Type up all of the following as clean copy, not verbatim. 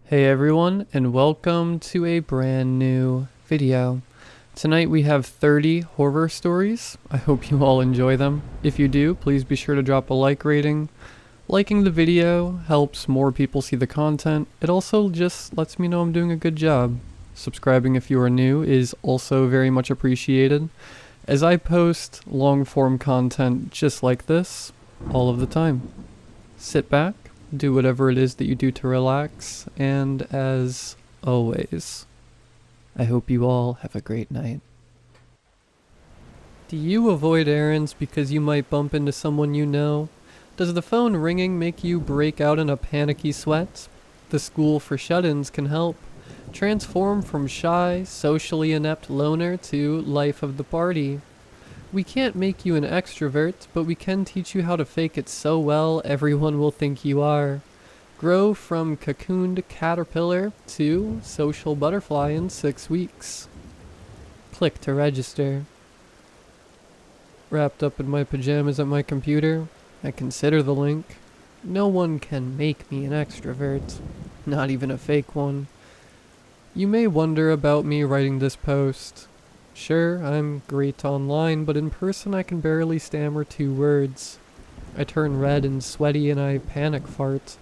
Hey everyone, and welcome to a brand new video. Tonight we have 30 horror stories. I hope you all enjoy them. If you do, please be sure to drop a like rating. Liking the video helps more people see the content. It also just lets me know I'm doing a good job. Subscribing if you are new is also very much appreciated, as I post long-form content just like this all of the time. Sit back, do whatever it is that you do to relax, and as always, I hope you all have a great night. Do you avoid errands because you might bump into someone you know? Does the phone ringing make you break out in a panicky sweat? The school for shut-ins can help. Transform from shy, socially inept loner to life of the party. We can't make you an extrovert, but we can teach you how to fake it so well everyone will think you are. Grow from cocooned caterpillar to social butterfly in 6 weeks. Click to register. Wrapped up in my pajamas at my computer, I consider the link. No one can make me an extrovert, not even a fake one. You may wonder about me writing this post. Sure, I'm great online, but in person I can barely stammer 2 words. I turn red and sweaty and I panic fart.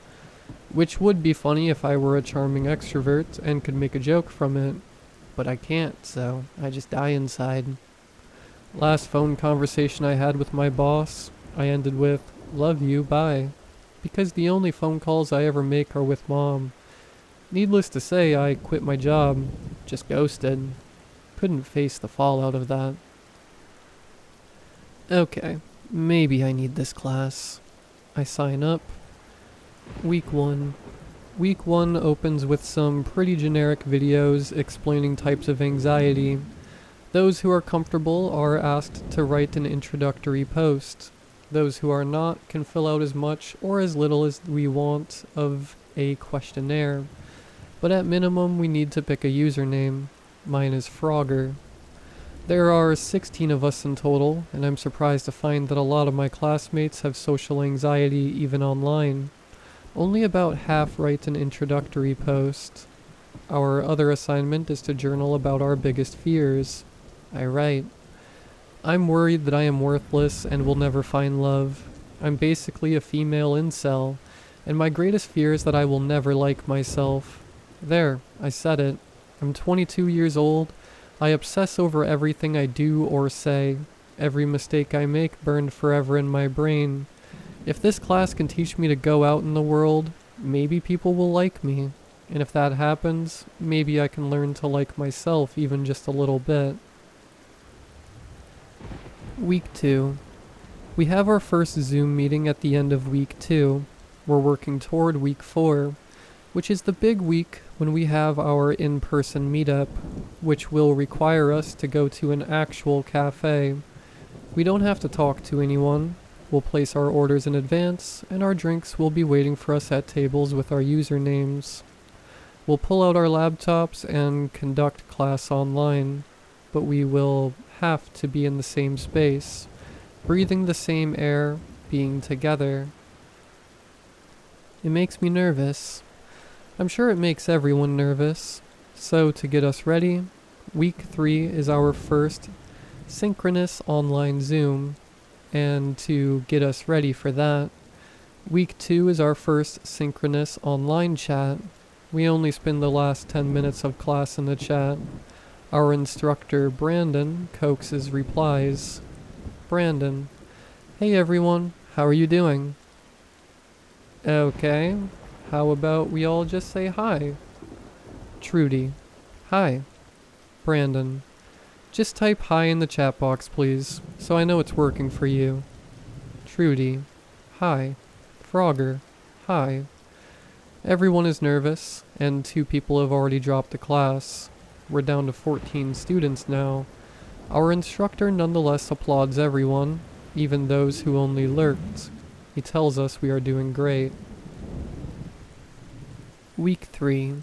Which would be funny if I were a charming extrovert and could make a joke from it. But I can't, so I just die inside. Last phone conversation I had with my boss, I ended with, "Love you, bye." Because the only phone calls I ever make are with Mom. Needless to say, I quit my job. Just ghosted. Couldn't face the fallout of that. Okay, maybe I need this class. I sign up. Week 1. Week 1 opens with some pretty generic videos explaining types of anxiety. Those who are comfortable are asked to write an introductory post. Those who are not can fill out as much or as little as we want of a questionnaire. But at minimum we need to pick a username. Mine is Frogger. There are 16 of us in total, and I'm surprised to find that a lot of my classmates have social anxiety even online. Only about half write an introductory post. Our other assignment is to journal about our biggest fears. I write. I'm worried that I am worthless and will never find love. I'm basically a female incel, and my greatest fear is that I will never like myself. There, I said it. I'm 22 years old. I obsess over everything I do or say. Every mistake I make burned forever in my brain. If this class can teach me to go out in the world, maybe people will like me. And if that happens, maybe I can learn to like myself even just a little bit. Week 2. We have our first Zoom meeting at the end of week 2. We're working toward week 4, which is the big week when we have our in-person meetup, which will require us to go to an actual cafe. We don't have to talk to anyone. We'll place our orders in advance, and our drinks will be waiting for us at tables with our usernames. We'll pull out our laptops and conduct class online, but we will have to be in the same space, breathing the same air, being together. It makes me nervous. I'm sure it makes everyone nervous. So to get us ready, week 3 is our first synchronous online Zoom. And to get us ready for that, week 2 is our first synchronous online chat. We only spend the last 10 minutes of class in the chat. Our instructor, Brandon, coaxes replies. Brandon: "Hey everyone, how are you doing?" Okay. How about we all just say hi? Trudy: "Hi." Brandon: "Just type hi in the chat box, please, so I know it's working for you." Trudy: "Hi." Frogger: "Hi." Everyone is nervous, and 2 people have already dropped the class. We're down to 14 students now. Our instructor nonetheless applauds everyone, even those who only lurked. He tells us we are doing great. Week 3.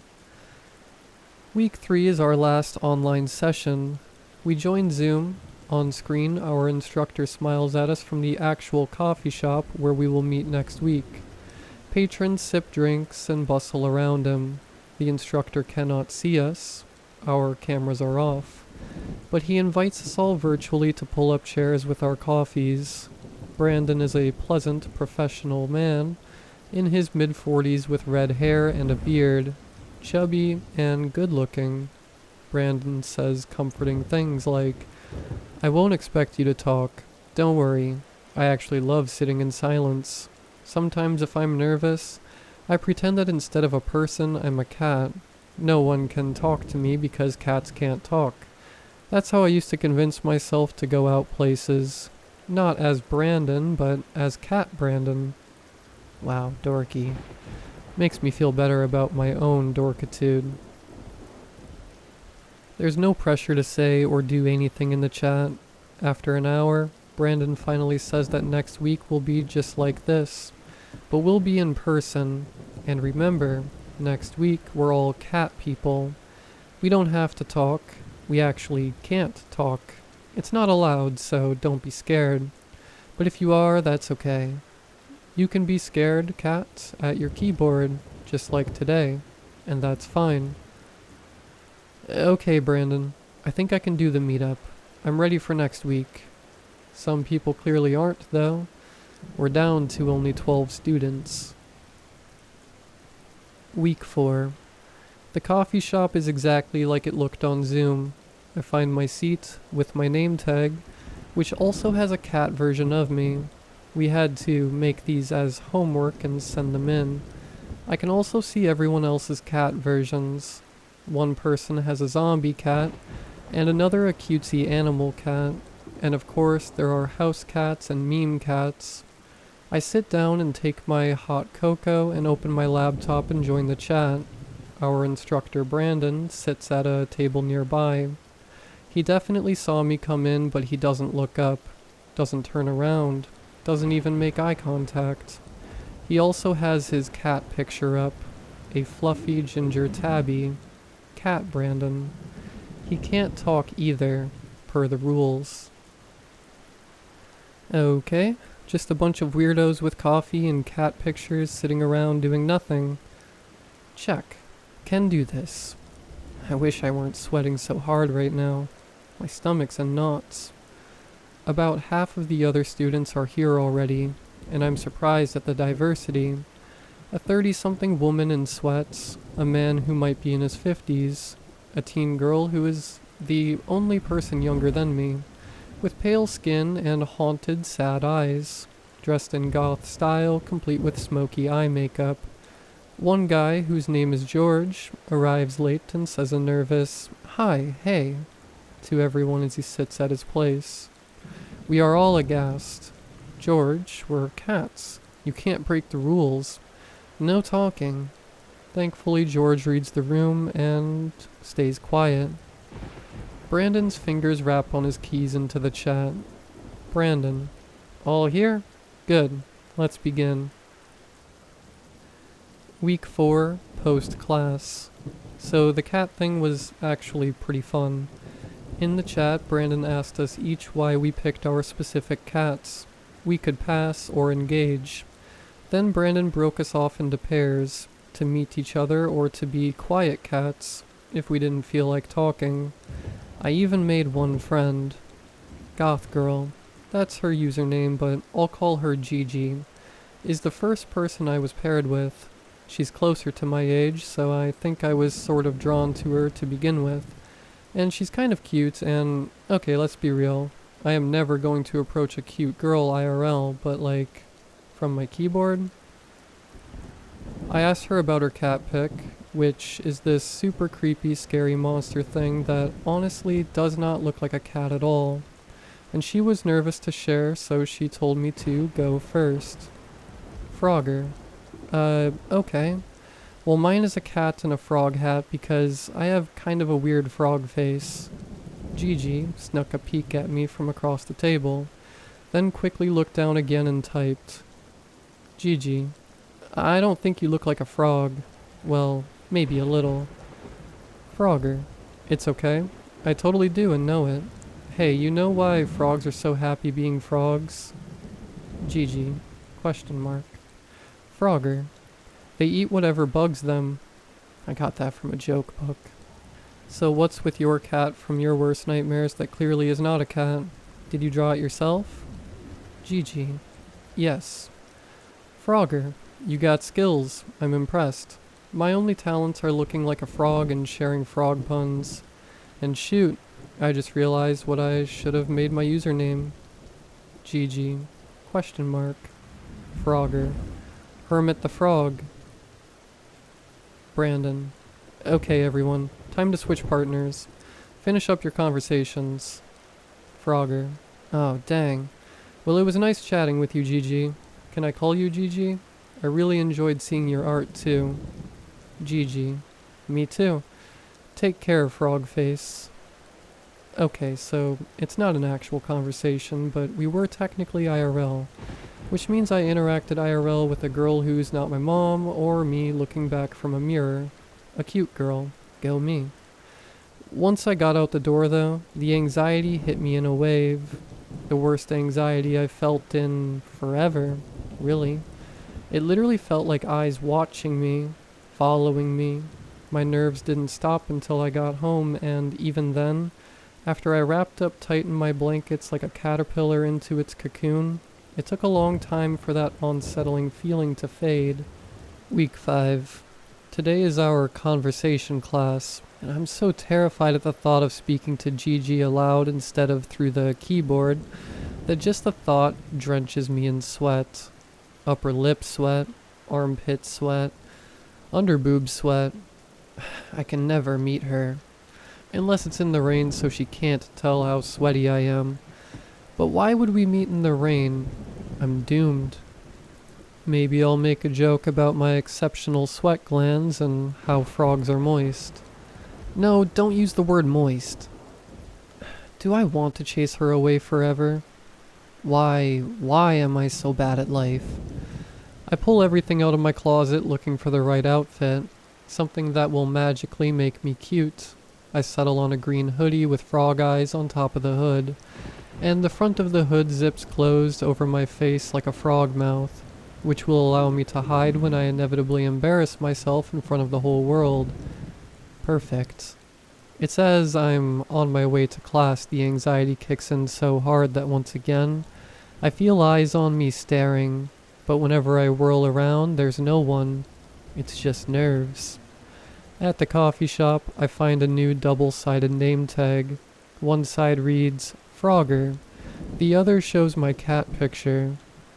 Week 3 is our last online session. We join Zoom. On screen, our instructor smiles at us from the actual coffee shop where we will meet next week. Patrons sip drinks and bustle around him. The instructor cannot see us. Our cameras are off. But he invites us all virtually to pull up chairs with our coffees. Brandon is a pleasant, professional man in his mid-40s with red hair and a beard, chubby and good-looking. Brandon says comforting things like, "I won't expect you to talk. Don't worry. I actually love sitting in silence. Sometimes if I'm nervous, I pretend that instead of a person, I'm a cat. No one can talk to me because cats can't talk. That's how I used to convince myself to go out places. Not as Brandon, but as Cat Brandon." Wow, dorky. Makes me feel better about my own dorkitude. There's no pressure to say or do anything in the chat. After an hour, Brandon finally says that next week will be just like this, but we'll be in person. And remember, next week we're all cat people. We don't have to talk. We actually can't talk. It's not allowed, so don't be scared. But if you are, that's okay. You can be scared, cat, at your keyboard, just like today, and that's fine. Okay, Brandon, I think I can do the meetup. I'm ready for next week. Some people clearly aren't, though. We're down to only 12 students. Week 4. The coffee shop is exactly like it looked on Zoom. I find my seat with my name tag, which also has a cat version of me. We had to make these as homework and send them in. I can also see everyone else's cat versions. One person has a zombie cat, and another a cutesy animal cat. And of course, there are house cats and meme cats. I sit down and take my hot cocoa and open my laptop and join the chat. Our instructor Brandon sits at a table nearby. He definitely saw me come in, but he doesn't look up, doesn't turn around, doesn't even make eye contact. He also has his cat picture up, a fluffy ginger tabby. Cat Brandon. He can't talk either, per the rules. Okay, just a bunch of weirdos with coffee and cat pictures sitting around doing nothing. Check. Can do this. I wish I weren't sweating so hard right now. My stomach's in knots. About half of the other students are here already, and I'm surprised at the diversity. A 30-something woman in sweats, a man who might be in his 50s, a teen girl who is the only person younger than me, with pale skin and haunted, sad eyes, dressed in goth style, complete with smoky eye makeup. One guy, whose name is George, arrives late and says a nervous, "Hi, hey," to everyone as he sits at his place. We are all aghast. George, we're cats. You can't break the rules. No talking. Thankfully, George reads the room and stays quiet. Brandon's fingers rap on his keys into the chat. Brandon. All here? Good. Let's begin. Week 4, post-class. So the cat thing was actually pretty fun. In the chat, Brandon asked us each why we picked our specific cats. We could pass or engage. Then Brandon broke us off into pairs, to meet each other or to be quiet cats, if we didn't feel like talking. I even made one friend. Goth Girl. That's her username, but I'll call her Gigi. Is the first person I was paired with. She's closer to my age, so I think I was sort of drawn to her to begin with. And she's kind of cute, and okay, let's be real. I am never going to approach a cute girl IRL, but like, from my keyboard? I asked her about her cat pic, which is this super creepy, scary monster thing that honestly does not look like a cat at all. And she was nervous to share, so she told me to go first. Frogger. Okay. Well, mine is a cat in a frog hat because I have kind of a weird frog face. Gigi snuck a peek at me from across the table, then quickly looked down again and typed. Gigi, I don't think you look like a frog. Well, maybe a little. Frogger. It's okay. I totally do and know it. Hey, you know why frogs are so happy being frogs? Gigi. Question mark. Frogger. They eat whatever bugs them. I got that from a joke book. So what's with your cat from your worst nightmares that clearly is not a cat? Did you draw it yourself? Gigi. Yes. Frogger. You got skills. I'm impressed. My only talents are looking like a frog and sharing frog puns. And shoot, I just realized what I should have made my username. Gigi. Question mark. Frogger. Hermit the Frog. Brandon. Okay, everyone. Time to switch partners. Finish up your conversations. Frogger. Oh, dang. Well, it was nice chatting with you, Gigi. Can I call you Gigi? I really enjoyed seeing your art, too. Gigi. Me too. Take care, Frogface. Okay, so it's not an actual conversation, but we were technically IRL, which means I interacted IRL with a girl who's not my mom or me looking back from a mirror. A cute girl. Go me. Once I got out the door, though, the anxiety hit me in a wave. The worst anxiety I've felt in forever, really. It literally felt like eyes watching me, following me. My nerves didn't stop until I got home, and even then, after I wrapped up tight in my blankets like a caterpillar into its cocoon, it took a long time for that unsettling feeling to fade. Week 5. Today is our conversation class, and I'm so terrified at the thought of speaking to Gigi aloud instead of through the keyboard that just the thought drenches me in sweat. Upper lip sweat, armpit sweat, underboob sweat. I can never meet her. Unless it's in the rain so she can't tell how sweaty I am. But why would we meet in the rain? I'm doomed. Maybe I'll make a joke about my exceptional sweat glands and how frogs are moist. No, don't use the word moist. Do I want to chase her away forever? Why am I so bad at life? I pull everything out of my closet looking for the right outfit, something that will magically make me cute. I settle on a green hoodie with frog eyes on top of the hood, and the front of the hood zips closed over my face like a frog mouth, which will allow me to hide when I inevitably embarrass myself in front of the whole world. Perfect. It's as I'm on my way to class the anxiety kicks in so hard that once again, I feel eyes on me staring, but whenever I whirl around, there's no one. It's just nerves. At the coffee shop, I find a new double-sided name tag. One side reads, Frogger. The other shows my cat picture.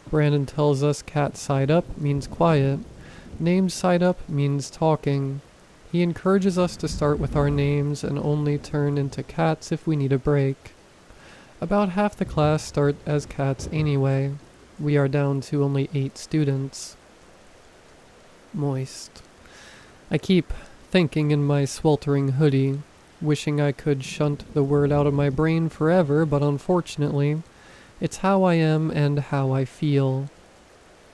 Brandon tells us cat side up means quiet. Name side up means talking. He encourages us to start with our names and only turn into cats if we need a break. About half the class start as cats anyway. We are down to only 8 students. Moist. I keep thinking in my sweltering hoodie, wishing I could shunt the word out of my brain forever, but unfortunately, it's how I am and how I feel.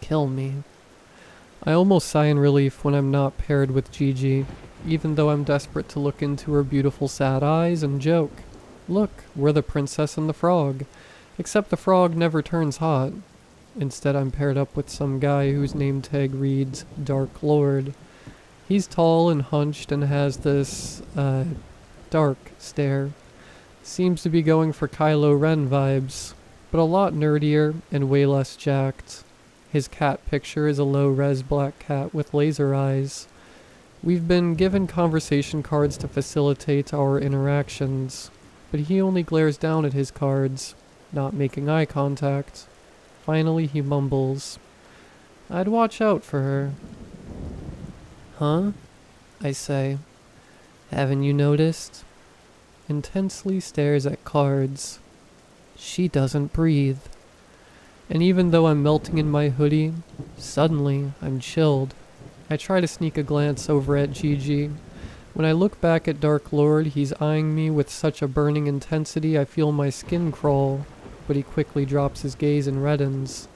Kill me. I almost sigh in relief when I'm not paired with Gigi, even though I'm desperate to look into her beautiful sad eyes and joke. Look, we're the princess and the frog. Except the frog never turns hot. Instead, I'm paired up with some guy whose name tag reads Dark Lord. He's tall and hunched and has this, dark stare. Seems to be going for Kylo Ren vibes, but a lot nerdier and way less jacked. His cat picture is a low-res black cat with laser eyes. We've been given conversation cards to facilitate our interactions, but he only glares down at his cards, not making eye contact. Finally he mumbles, I'd watch out for her. Huh? I say. Haven't you noticed? Intensely stares at cards. She doesn't breathe. And even though I'm melting in my hoodie, suddenly I'm chilled. I try to sneak a glance over at Gigi. When I look back at Dark Lord, he's eyeing me with such a burning intensity I feel my skin crawl, but he quickly drops his gaze and reddens.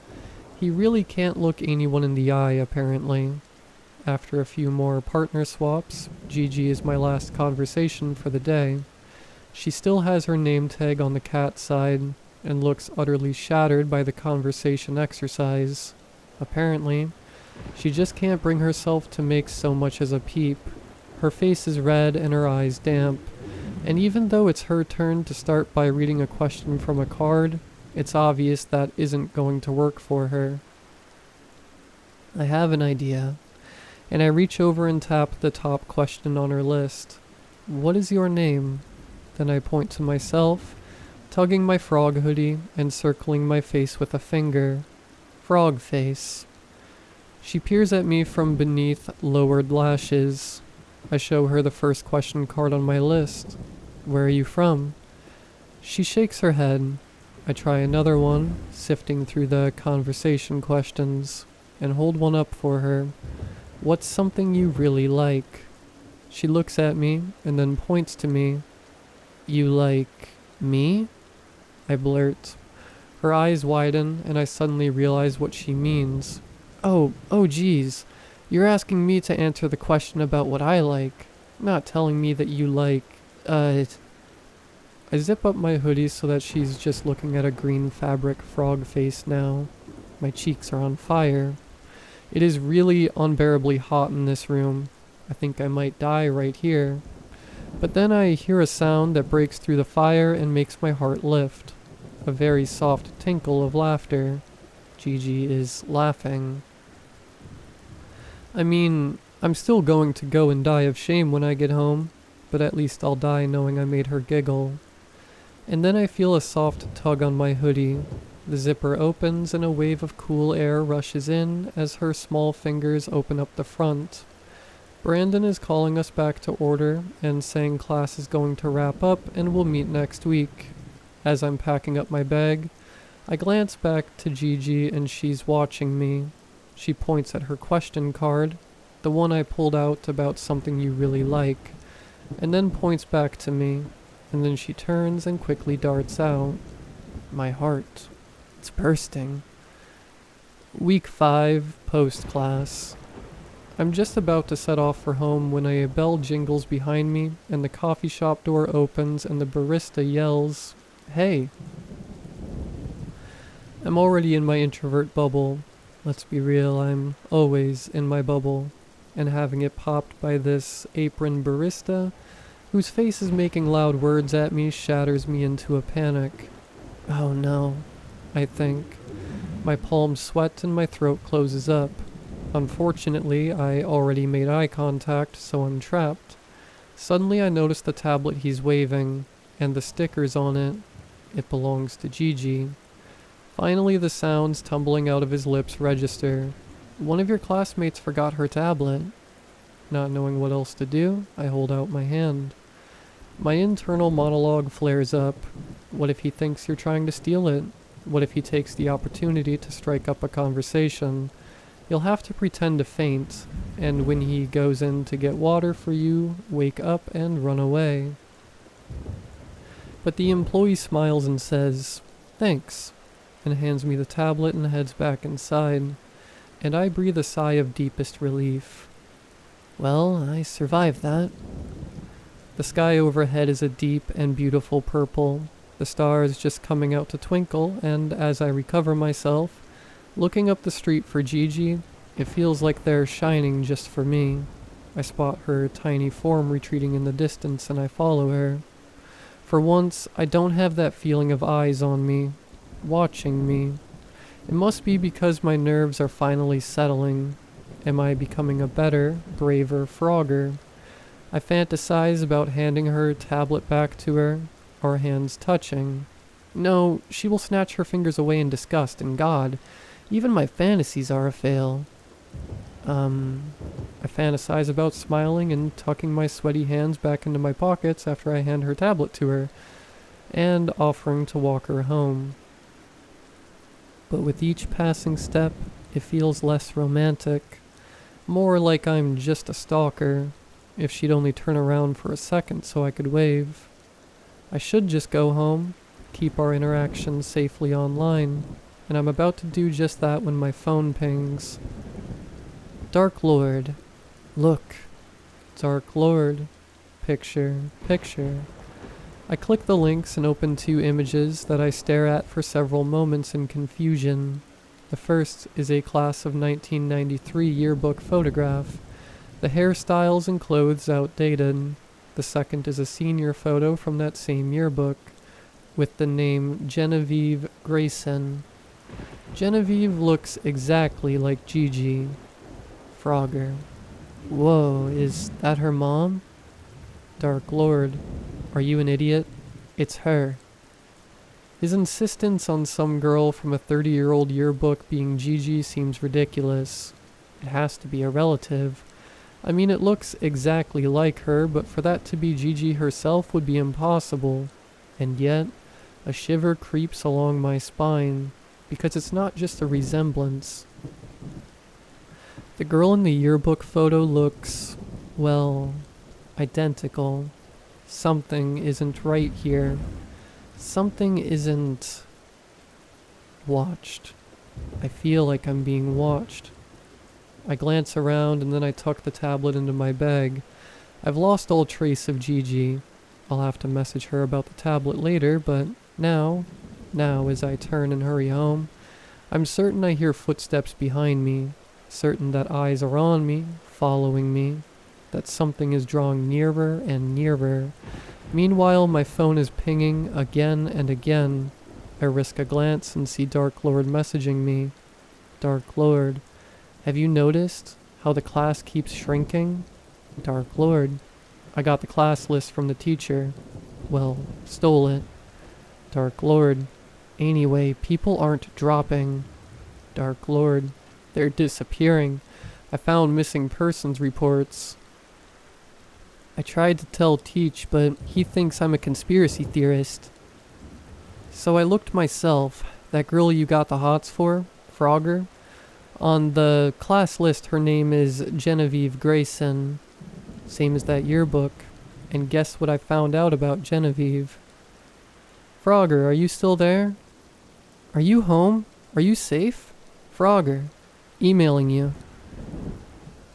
He really can't look anyone in the eye, apparently. After a few more partner swaps, Gigi is my last conversation for the day. She still has her name tag on the cat side, and looks utterly shattered by the conversation exercise. Apparently, she just can't bring herself to make so much as a peep. Her face is red and her eyes damp, and even though it's her turn to start by reading a question from a card, it's obvious that isn't going to work for her. I have an idea, and I reach over and tap the top question on her list. What is your name? Then I point to myself, tugging my frog hoodie and circling my face with a finger. Frog face. She peers at me from beneath lowered lashes. I show her the first question card on my list. Where are you from? She shakes her head. I try another one, sifting through the conversation questions, and hold one up for her. What's something you really like? She looks at me and then points to me. You like me? I blurt. Her eyes widen and I suddenly realize what she means. Oh geez. You're asking me to answer the question about what I like, not telling me that you like, I zip up my hoodie so that she's just looking at a green fabric frog face now. My cheeks are on fire. It is really unbearably hot in this room. I think I might die right here. But then I hear a sound that breaks through the fire and makes my heart lift. A very soft tinkle of laughter. Gigi is laughing. I mean, I'm still going to go and die of shame when I get home, but at least I'll die knowing I made her giggle. And then I feel a soft tug on my hoodie. The zipper opens and a wave of cool air rushes in as her small fingers open up the front. Brandon is calling us back to order and saying class is going to wrap up and we'll meet next week. As I'm packing up my bag, I glance back to Gigi and she's watching me. She points at her question card, the one I pulled out about something you really like, and then points back to me, and then she turns and quickly darts out. My heart. It's bursting. Week 5, post-class. I'm just about to set off for home when a bell jingles behind me and the coffee shop door opens and the barista yells, "Hey!" I'm already in my introvert bubble. Let's be real, I'm always in my bubble. And having it popped by this apron barista, whose face is making loud words at me, shatters me into a panic. Oh no, I think. My palms sweat and my throat closes up. Unfortunately, I already made eye contact, so I'm trapped. Suddenly I notice the tablet he's waving, and the stickers on it. It belongs to Gigi. Finally, the sounds tumbling out of his lips register. One of your classmates forgot her tablet. Not knowing what else to do, I hold out my hand. My internal monologue flares up. What if he thinks you're trying to steal it? What if he takes the opportunity to strike up a conversation? You'll have to pretend to faint, and when he goes in to get water for you, wake up and run away. But the employee smiles and says, "Thanks," and hands me the tablet and heads back inside, and I breathe a sigh of deepest relief. Well, I survived that. The sky overhead is a deep and beautiful purple, the stars just coming out to twinkle, and as I recover myself, looking up the street for Gigi, it feels like they're shining just for me. I spot her tiny form retreating in the distance and I follow her. For once, I don't have that feeling of eyes on me, watching me. It must be because my nerves are finally settling. Am I becoming a better, braver Frogger? I fantasize about handing her tablet back to her, our hands touching. No, she will snatch her fingers away in disgust, and God, even my fantasies are a fail. I fantasize about smiling and tucking my sweaty hands back into my pockets after I hand her tablet to her, and offering to walk her home. But with each passing step, it feels less romantic. More like I'm just a stalker. If she'd only turn around for a second so I could wave. I should just go home, keep our interactions safely online, and I'm about to do just that when my phone pings. Dark Lord. Look. Dark Lord. Picture. I click the links and open 2 images that I stare at for several moments in confusion. The first is a class of 1993 yearbook photograph. The hairstyles and clothes outdated. The second is a senior photo from that same yearbook, with the name Genevieve Grayson. Genevieve looks exactly like Gigi. Frogger. Whoa, is that her mom? Dark Lord. Are you an idiot? It's her. His insistence on some girl from a 30-year-old yearbook being Gigi seems ridiculous. It has to be a relative. I mean, it looks exactly like her, but for that to be Gigi herself would be impossible. And yet, a shiver creeps along my spine, because it's not just a resemblance. The girl in the yearbook photo looks, well, identical. Something isn't right here. Something isn't watched. I feel like I'm being watched. I glance around and then I tuck the tablet into my bag. I've lost all trace of Gigi. I'll have to message her about the tablet later, but now as I turn and hurry home, I'm certain I hear footsteps behind me, certain that eyes are on me, following me, that something is drawing nearer and nearer. Meanwhile, my phone is pinging again and again. I risk a glance and see Dark Lord messaging me. Dark Lord, have you noticed how the class keeps shrinking? Dark Lord, I got the class list from the teacher. Well, stole it. Dark Lord, anyway, people aren't dropping. Dark Lord, they're disappearing. I found missing persons reports. I tried to tell Teach, but he thinks I'm a conspiracy theorist. So I looked myself. That girl you got the hots for, Frogger? On the class list, her name is Genevieve Grayson. Same as that yearbook. And guess what I found out about Genevieve? Frogger, are you still there? Are you home? Are you safe? Frogger, emailing you.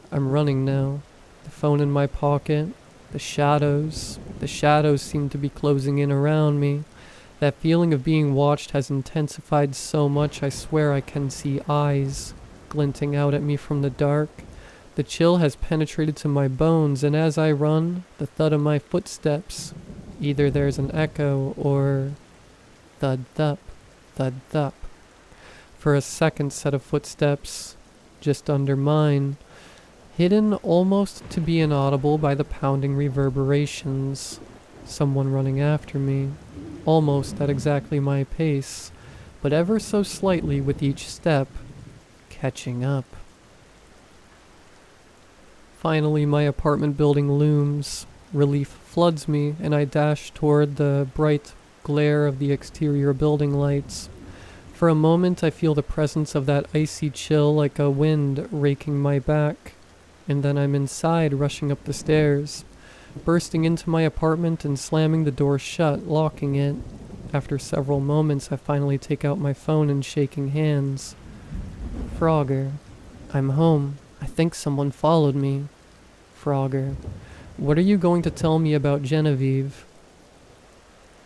I'm running now. The phone in my pocket. The shadows seem to be closing in around me. That feeling of being watched has intensified so much I swear I can see eyes glinting out at me from the dark. The chill has penetrated to my bones, and as I run, the thud of my footsteps. Either there's an echo or thud-thup, thud-thup. For a second set of footsteps, just under mine, hidden almost to be inaudible by the pounding reverberations. Someone running after me, almost at exactly my pace, but ever so slightly with each step, catching up. Finally, my apartment building looms. Relief floods me, and I dash toward the bright glare of the exterior building lights. For a moment, I feel the presence of that icy chill like a wind raking my back. And then I'm inside, rushing up the stairs, bursting into my apartment and slamming the door shut, locking it. After several moments, I finally take out my phone and shaking hands. Frogger, I'm home. I think someone followed me. Frogger, what are you going to tell me about Genevieve?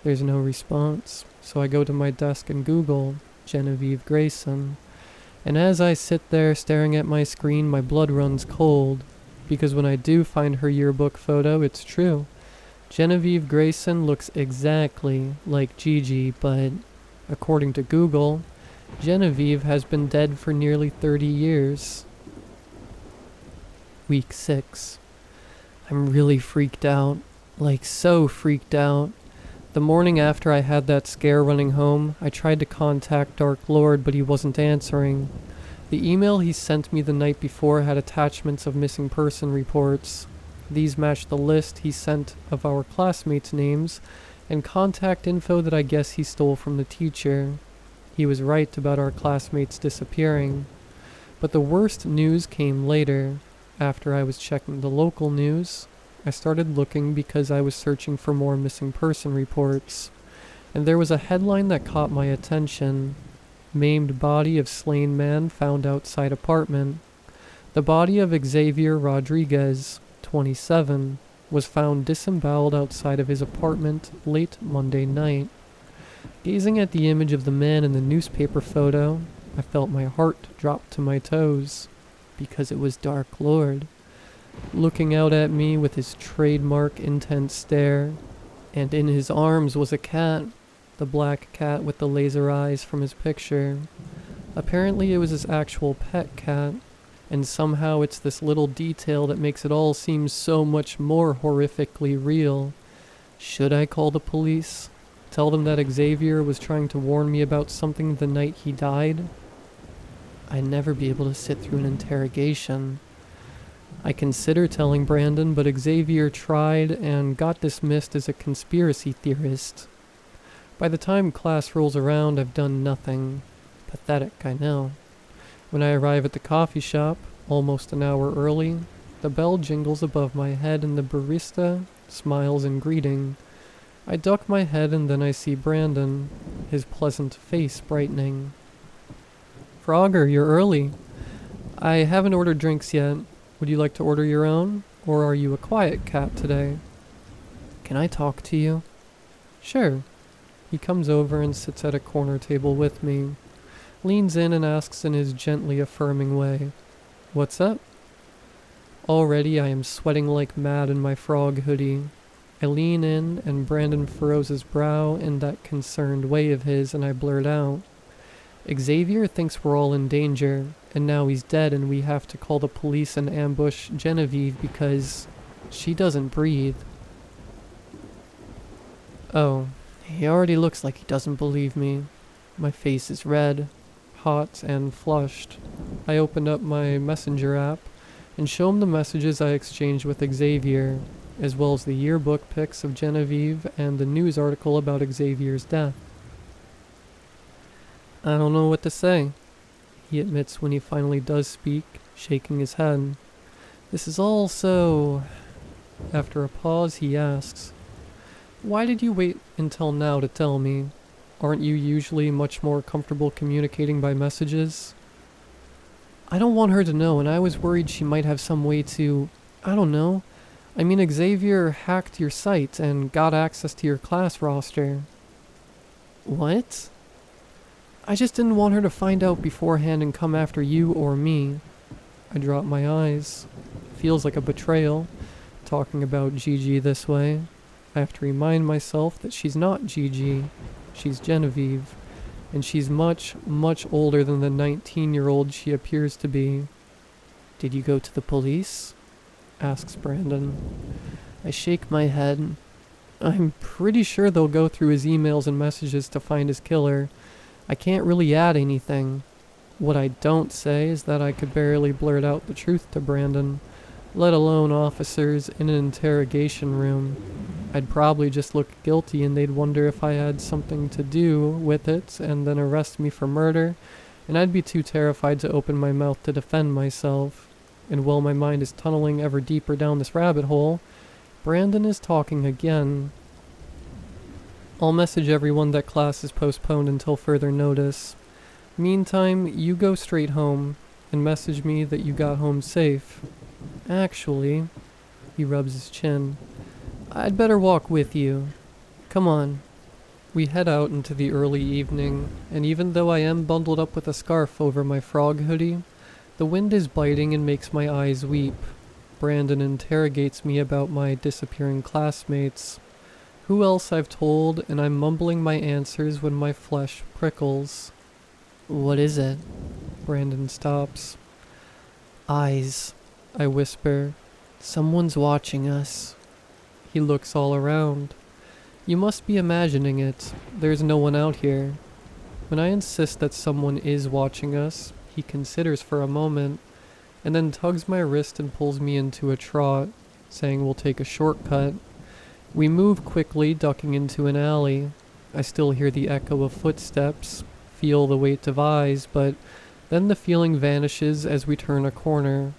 There's no response, so I go to my desk and Google Genevieve Grayson. And as I sit there staring at my screen, my blood runs cold, because when I do find her yearbook photo, it's true. Genevieve Grayson looks exactly like Gigi, but according to Google, Genevieve has been dead for nearly 30 years. Week 6. I'm really freaked out, like so freaked out. The morning after I had that scare running home, I tried to contact Dark Lord, but he wasn't answering. The email he sent me the night before had attachments of missing person reports. These matched the list he sent of our classmates' names and contact info that I guess he stole from the teacher. He was right about our classmates disappearing. But the worst news came later. After I was checking the local news, I started looking because I was searching for more missing person reports. And there was a headline that caught my attention. Maimed body of slain man found outside apartment. The body of Xavier Rodriguez, 27, was found disemboweled outside of his apartment late Monday night. Gazing at the image of the man in the newspaper photo, I felt my heart drop to my toes, because it was Dark Lord. looking out at me with his trademark intense stare, and in his arms was a cat, the black cat with the laser eyes from his picture. Apparently it was his actual pet cat, and somehow it's this little detail that makes it all seem so much more horrifically real. Should I call the police? Tell them that Xavier was trying to warn me about something the night he died? I'd never be able to sit through an interrogation. I consider telling Brandon, but Xavier tried and got dismissed as a conspiracy theorist. By the time class rolls around, I've done nothing. Pathetic, I know. When I arrive at the coffee shop, almost an hour early, the bell jingles above my head and the barista smiles in greeting. I duck my head and then I see Brandon, his pleasant face brightening. Frogger, you're early. I haven't ordered drinks yet. Would you like to order your own? Or are you a quiet cat today? Can I talk to you? Sure. He comes over and sits at a corner table with me, leans in and asks in his gently affirming way, "What's up?" Already I am sweating like mad in my frog hoodie. I lean in and Brandon furrows his brow in that concerned way of his and I blurt out, "Xavier thinks we're all in danger, and now he's dead and we have to call the police and ambush Genevieve because she doesn't breathe." Oh, he already looks like he doesn't believe me. My face is red, hot, and flushed. I open up my messenger app and show him the messages I exchanged with Xavier, as well as the yearbook pics of Genevieve and the news article about Xavier's death. I don't know what to say, he admits when he finally does speak, shaking his head. This is all so... After a pause, he asks, "Why did you wait until now to tell me? Aren't you usually much more comfortable communicating by messages?" I don't want her to know, and I was worried she might have some way to... I don't know. I mean, Xavier hacked your site and got access to your class roster. What? I just didn't want her to find out beforehand and come after you or me. I drop my eyes. Feels like a betrayal, talking about Gigi this way. I have to remind myself that she's not Gigi. She's Genevieve. And she's much, much older than the 19-year-old she appears to be. "Did you go to the police?" asks Brandon. I shake my head. I'm pretty sure they'll go through his emails and messages to find his killer. I can't really add anything. What I don't say is that I could barely blurt out the truth to Brandon, let alone officers in an interrogation room. I'd probably just look guilty and they'd wonder if I had something to do with it and then arrest me for murder, and I'd be too terrified to open my mouth to defend myself. And while my mind is tunneling ever deeper down this rabbit hole, Brandon is talking again. I'll message everyone that class is postponed until further notice. Meantime, you go straight home and message me that you got home safe. Actually, he rubs his chin, I'd better walk with you. Come on. We head out into the early evening, and even though I am bundled up with a scarf over my frog hoodie, the wind is biting and makes my eyes weep. Brandon interrogates me about my disappearing classmates. Who else I've told, and I'm mumbling my answers when my flesh prickles. What is it? Brandon stops. Eyes, I whisper. Someone's watching us. He looks all around. You must be imagining it. There's no one out here. When I insist that someone is watching us, he considers for a moment, and then tugs my wrist and pulls me into a trot, saying we'll take a shortcut. We move quickly, ducking into an alley. I still hear the echo of footsteps, feel the weight of eyes, but then the feeling vanishes as we turn a corner.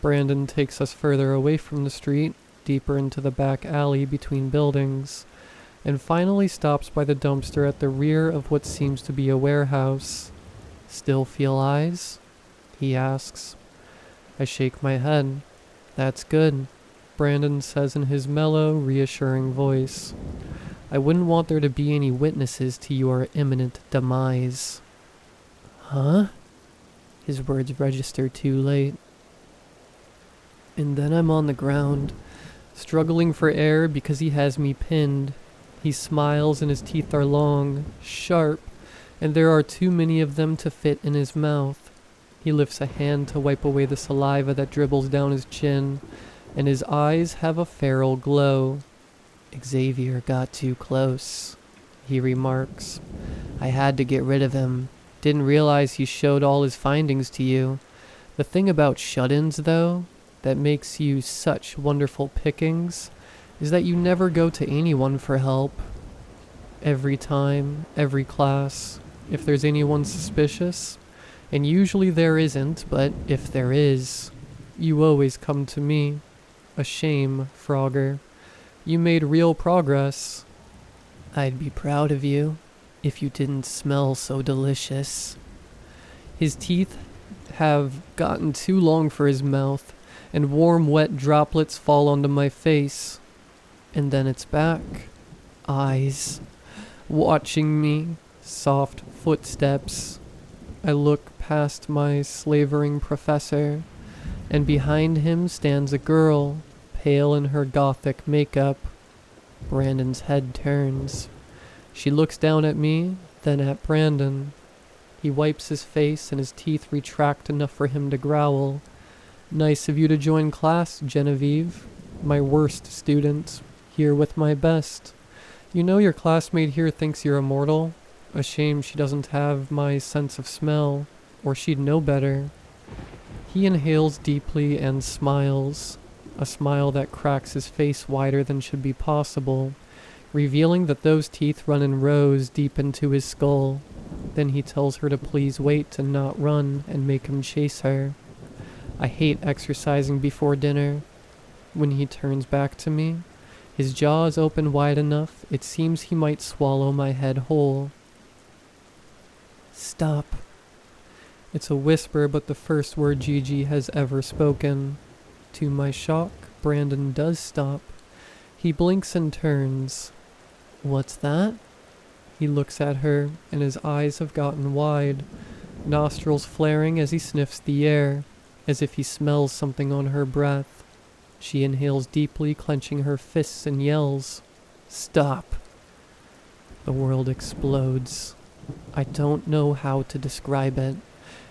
Brandon takes us further away from the street, deeper into the back alley between buildings, and finally stops by the dumpster at the rear of what seems to be a warehouse. Still feel eyes? He asks. I shake my head. That's good, Brandon says in his mellow, reassuring voice. I wouldn't want there to be any witnesses to your imminent demise. Huh? His words register too late. And then I'm on the ground, struggling for air because he has me pinned. He smiles and his teeth are long, sharp, and there are too many of them to fit in his mouth. He lifts a hand to wipe away the saliva that dribbles down his chin, and his eyes have a feral glow. Xavier got too close, he remarks. I had to get rid of him. Didn't realize he showed all his findings to you. The thing about shut-ins, though, that makes you such wonderful pickings, is that you never go to anyone for help. Every time, every class, if there's anyone suspicious, and usually there isn't, but if there is, you always come to me. A shame, Frogger. You made real progress. I'd be proud of you if you didn't smell so delicious. His teeth have gotten too long for his mouth, and warm, wet droplets fall onto my face. And then it's back. Eyes. Watching me. Soft footsteps. I look past my slavering professor, and behind him stands a girl, pale in her gothic makeup. Brandon's head turns. She looks down at me, then at Brandon. He wipes his face and his teeth retract enough for him to growl. Nice of you to join class, Genevieve. My worst student, here with my best. You know your classmate here thinks you're immortal. A shame she doesn't have my sense of smell, or she'd know better. He inhales deeply and smiles, a smile that cracks his face wider than should be possible, revealing that those teeth run in rows deep into his skull. Then he tells her to please wait and not run and make him chase her. I hate exercising before dinner. When he turns back to me, his jaw is open wide enough it seems he might swallow my head whole. Stop. It's a whisper, but the first word Gigi has ever spoken. To my shock, Brandon does stop. He blinks and turns. What's that? He looks at her, and his eyes have gotten wide, nostrils flaring as he sniffs the air, as if he smells something on her breath. She inhales deeply, clenching her fists, and yells, Stop! The world explodes. I don't know how to describe it.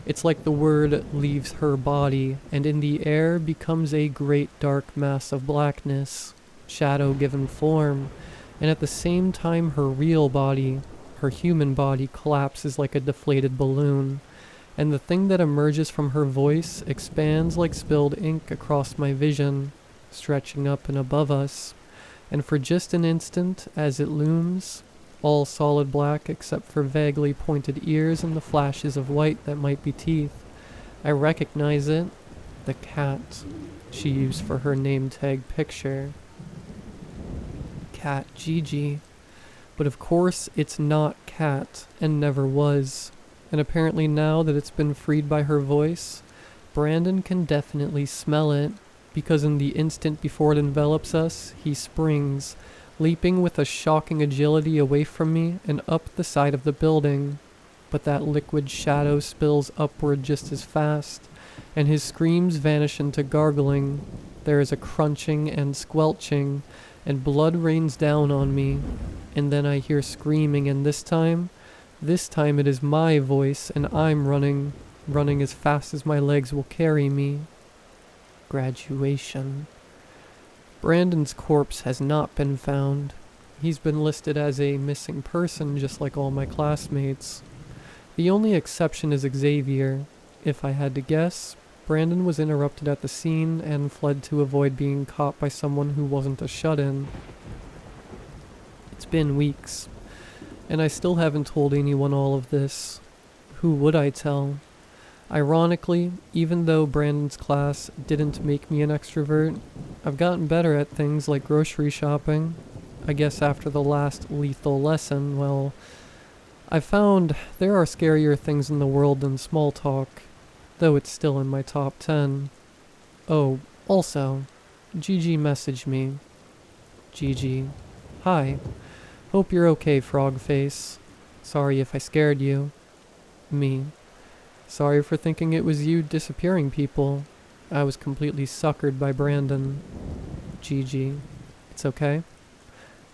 It's like the word leaves her body, and in the air becomes a great dark mass of blackness, shadow given form, and at the same time her real body, her human body, collapses like a deflated balloon, and the thing that emerges from her voice expands like spilled ink across my vision, stretching up and above us, and for just an instant, as it looms, all solid black except for vaguely pointed ears and the flashes of white that might be teeth, I recognize it, the cat she used for her name tag picture. Cat Gigi. But of course it's not Cat, and never was. And apparently now that it's been freed by her voice, Brandon can definitely smell it, because in the instant before it envelops us, he springs, leaping with a shocking agility away from me and up the side of the building. But that liquid shadow spills upward just as fast, and his screams vanish into gargling. There is a crunching and squelching, and blood rains down on me, and then I hear screaming, and this time it is my voice, and I'm running as fast as my legs will carry me. Graduation. Brandon's corpse has not been found. He's been listed as a missing person just like all my classmates. The only exception is Xavier. If I had to guess, Brandon was interrupted at the scene and fled to avoid being caught by someone who wasn't a shut-in. It's been weeks, and I still haven't told anyone all of this. Who would I tell? Ironically, even though Brandon's class didn't make me an extrovert, I've gotten better at things like grocery shopping. I guess after the last lethal lesson, well, I found there are scarier things in the world than small talk, though it's still in my top 10. Oh, also, Gigi messaged me. Gigi. Hi. Hope you're okay, Frogface. Sorry if I scared you. Me. Sorry for thinking it was you disappearing people. I was completely suckered by Brandon. GG. It's okay.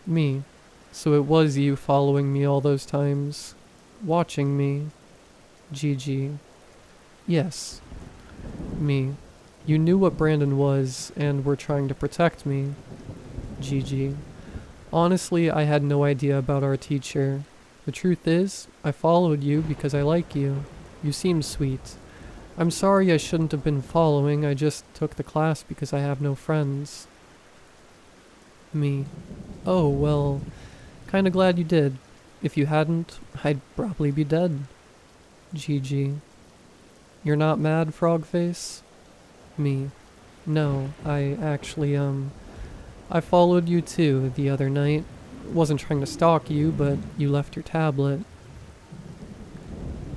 Me. So it was you following me all those times. Watching me. GG. Yes. Me. You knew what Brandon was and were trying to protect me. GG. Honestly, I had no idea about our teacher. The truth is, I followed you because I like you. You seem sweet. I'm sorry I shouldn't have been following, I just took the class because I have no friends. Me. Oh, well, kinda glad you did. If you hadn't, I'd probably be dead. GG. You're not mad, Frogface? Me. No, I actually, I followed you too the other night. Wasn't trying to stalk you, but you left your tablet.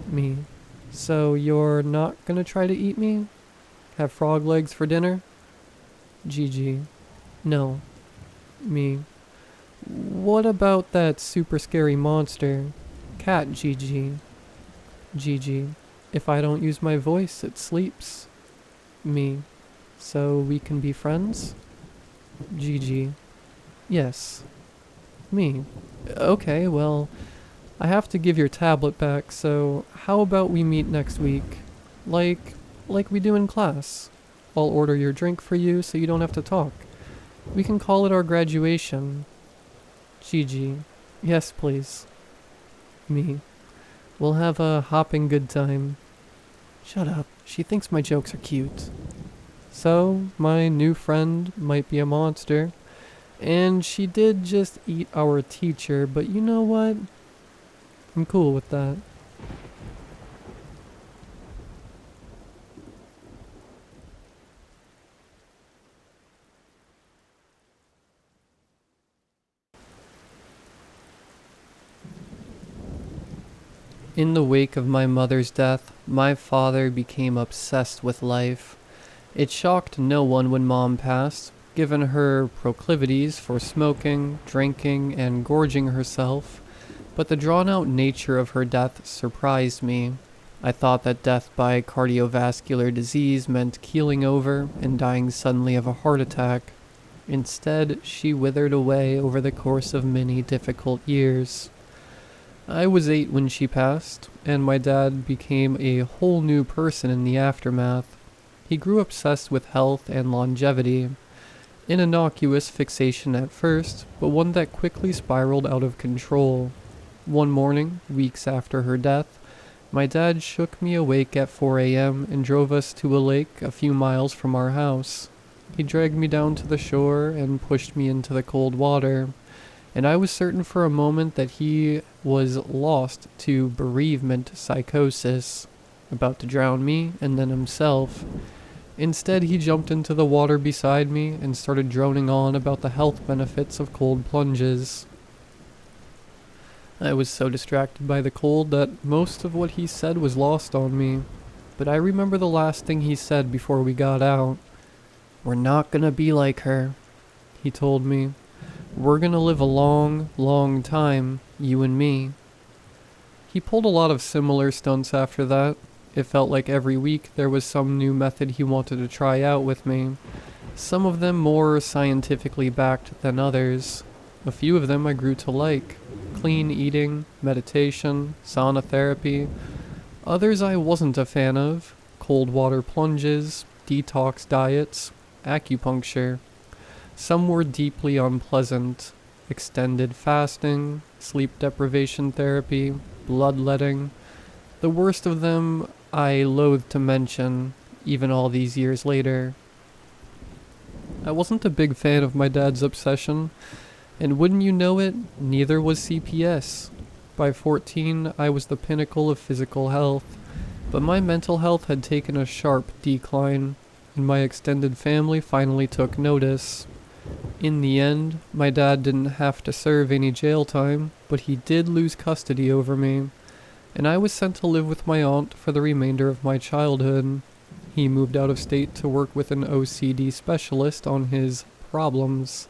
Me. So you're not gonna try to eat me? Have frog legs for dinner? GG. No. Me. What about that super scary monster? Cat GG. GG. If I don't use my voice, it sleeps. Me. So we can be friends? GG. Yes. Me. Okay, well, I have to give your tablet back, so how about we meet next week? Like we do in class. I'll order your drink for you so you don't have to talk. We can call it our graduation. GG. Yes, please. Me. We'll have a hopping good time. Shut up. She thinks my jokes are cute. So, my new friend might be a monster. And she did just eat our teacher, but you know what? I'm cool with that. In the wake of my mother's death, my father became obsessed with life. It shocked no one when Mom passed, given her proclivities for smoking, drinking, and gorging herself, but the drawn-out nature of her death surprised me. I thought that death by cardiovascular disease meant keeling over and dying suddenly of a heart attack. Instead, she withered away over the course of many difficult years. I was 8 when she passed, and my dad became a whole new person in the aftermath. He grew obsessed with health and longevity. An innocuous fixation at first, but one that quickly spiraled out of control. One morning, weeks after her death, my dad shook me awake at 4 a.m. and drove us to a lake a few miles from our house. He dragged me down to the shore and pushed me into the cold water, and I was certain for a moment that he was lost to bereavement psychosis, about to drown me and then himself. Instead, he jumped into the water beside me and started droning on about the health benefits of cold plunges. I was so distracted by the cold that most of what he said was lost on me, but I remember the last thing he said before we got out. "We're not gonna be like her," he told me. "We're gonna live a long, long time, you and me." He pulled a lot of similar stunts after that. It felt like every week there was some new method he wanted to try out with me. Some of them more scientifically backed than others. A few of them I grew to like. Clean eating, meditation, sauna therapy. Others I wasn't a fan of. Cold water plunges, detox diets, acupuncture. Some were deeply unpleasant. Extended fasting, sleep deprivation therapy, bloodletting. The worst of them I loathe to mention, even all these years later. I wasn't a big fan of my dad's obsession, and wouldn't you know it, neither was CPS. By 14, I was the pinnacle of physical health, but my mental health had taken a sharp decline, and my extended family finally took notice. In the end, my dad didn't have to serve any jail time, but he did lose custody over me, and I was sent to live with my aunt for the remainder of my childhood. He moved out of state to work with an OCD specialist on his problems.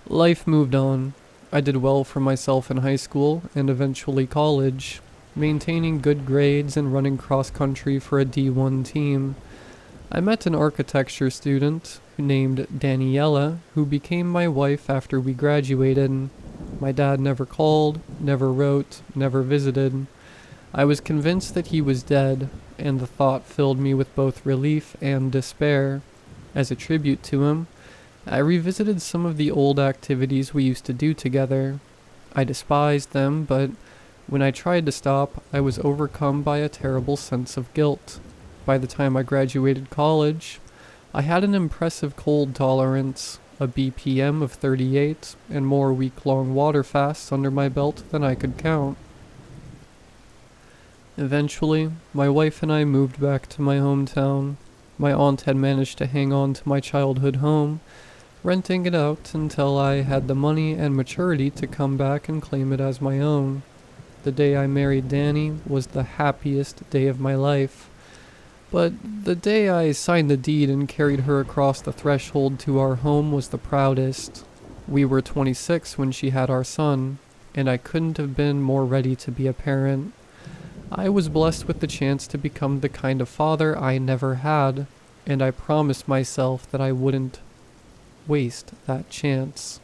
Life moved on. I did well for myself in high school and eventually college, maintaining good grades and running cross-country for a D1 team. I met an architecture student named Daniela who became my wife after we graduated. My dad never called, never wrote, never visited. I was convinced that he was dead, and the thought filled me with both relief and despair. As a tribute to him, I revisited some of the old activities we used to do together. I despised them, but when I tried to stop, I was overcome by a terrible sense of guilt. By the time I graduated college, I had an impressive cold tolerance, a BPM of 38, and more week-long water fasts under my belt than I could count. Eventually, my wife and I moved back to my hometown. My aunt had managed to hang on to my childhood home, renting it out until I had the money and maturity to come back and claim it as my own. The day I married Danny was the happiest day of my life. But the day I signed the deed and carried her across the threshold to our home was the proudest. We were 26 when she had our son, and I couldn't have been more ready to be a parent. I was blessed with the chance to become the kind of father I never had, and I promised myself that I wouldn't waste that chance.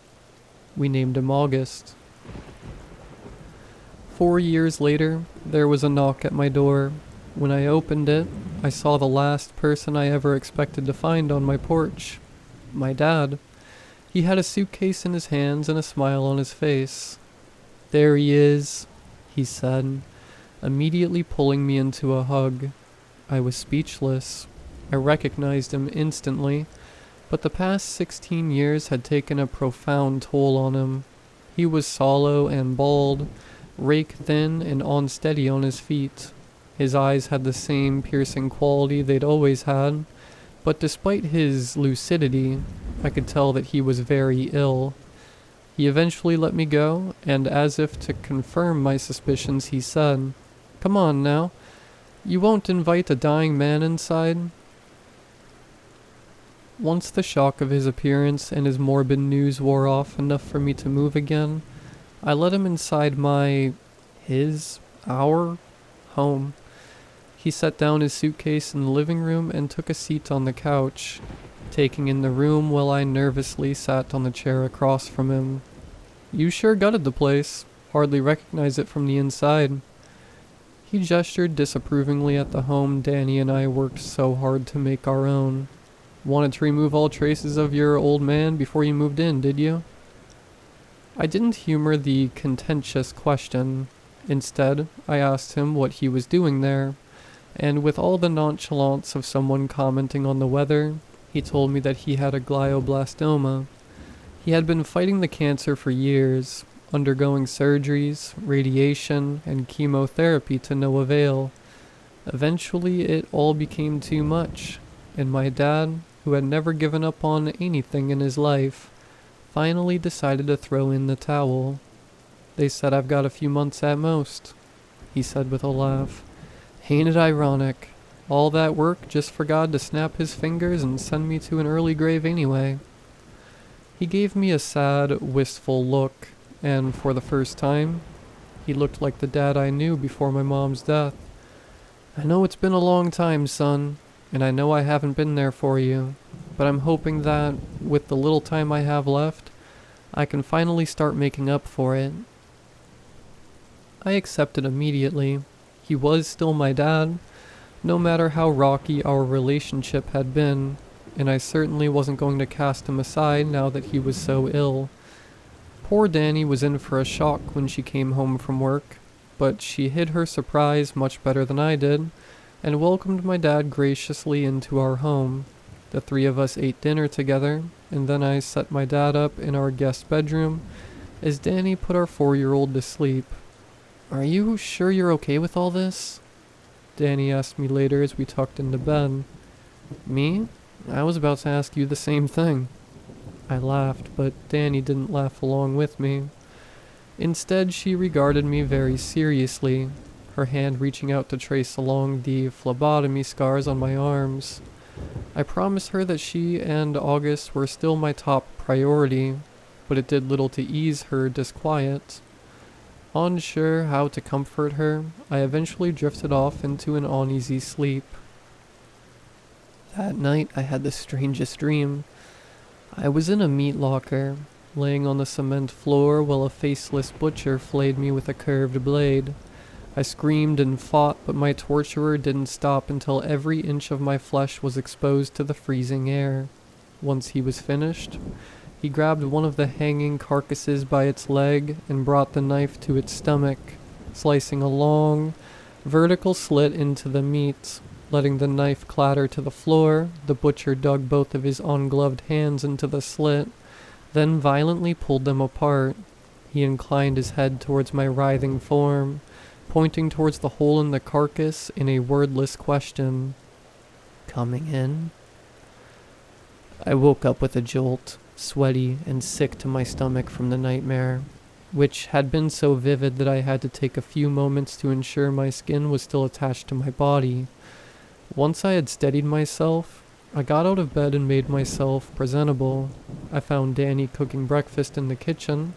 We named him August. 4 years later, there was a knock at my door. When I opened it, I saw the last person I ever expected to find on my porch. My dad. He had a suitcase in his hands and a smile on his face. "There he is," he said, immediately pulling me into a hug. I was speechless. I recognized him instantly, but the past 16 years had taken a profound toll on him. He was sallow and bald, rake-thin and unsteady on his feet. His eyes had the same piercing quality they'd always had, but despite his lucidity, I could tell that he was very ill. He eventually let me go, and as if to confirm my suspicions, he said, "Come on now, you won't invite a dying man inside?" Once the shock of his appearance and his morbid news wore off enough for me to move again, I let him inside our home. He set down his suitcase in the living room and took a seat on the couch, taking in the room while I nervously sat on the chair across from him. "You sure gutted the place. Hardly recognize it from the inside." He gestured disapprovingly at the home Danny and I worked so hard to make our own. "Wanted to remove all traces of your old man before you moved in, did you?" I didn't humor the contentious question. Instead, I asked him what he was doing there, and with all the nonchalance of someone commenting on the weather, he told me that he had a glioblastoma. He had been fighting the cancer for years, undergoing surgeries, radiation, and chemotherapy to no avail. Eventually, it all became too much, and my dad, who had never given up on anything in his life, finally decided to throw in the towel. "They said I've got a few months at most," he said with a laugh. "Ain't it ironic? All that work just for God to snap his fingers and send me to an early grave anyway." He gave me a sad, wistful look, and for the first time, he looked like the dad I knew before my mom's death. "I know it's been a long time, son, and I know I haven't been there for you, but I'm hoping that, with the little time I have left, I can finally start making up for it." I accepted immediately. He was still my dad, no matter how rocky our relationship had been, and I certainly wasn't going to cast him aside now that he was so ill. Poor Danny was in for a shock when she came home from work, but she hid her surprise much better than I did, and welcomed my dad graciously into our home. The three of us ate dinner together, and then I set my dad up in our guest bedroom as Danny put our 4-year-old to sleep. "Are you sure you're okay with all this?" Danny asked me later as we tucked into bed. "Me? I was about to ask you the same thing." I laughed, but Danny didn't laugh along with me. Instead, she regarded me very seriously, her hand reaching out to trace along the phlebotomy scars on my arms. I promised her that she and August were still my top priority, but it did little to ease her disquiet. Unsure how to comfort her, I eventually drifted off into an uneasy sleep. That night, I had the strangest dream. I was in a meat locker, laying on the cement floor while a faceless butcher flayed me with a curved blade. I screamed and fought, but my torturer didn't stop until every inch of my flesh was exposed to the freezing air. Once he was finished, he grabbed one of the hanging carcasses by its leg and brought the knife to its stomach, slicing a long, vertical slit into the meat. Letting the knife clatter to the floor, the butcher dug both of his ungloved hands into the slit, then violently pulled them apart. He inclined his head towards my writhing form, pointing towards the hole in the carcass in a wordless question. "Coming in?" I woke up with a jolt, sweaty and sick to my stomach from the nightmare, which had been so vivid that I had to take a few moments to ensure my skin was still attached to my body. Once I had steadied myself, I got out of bed and made myself presentable. I found Danny cooking breakfast in the kitchen.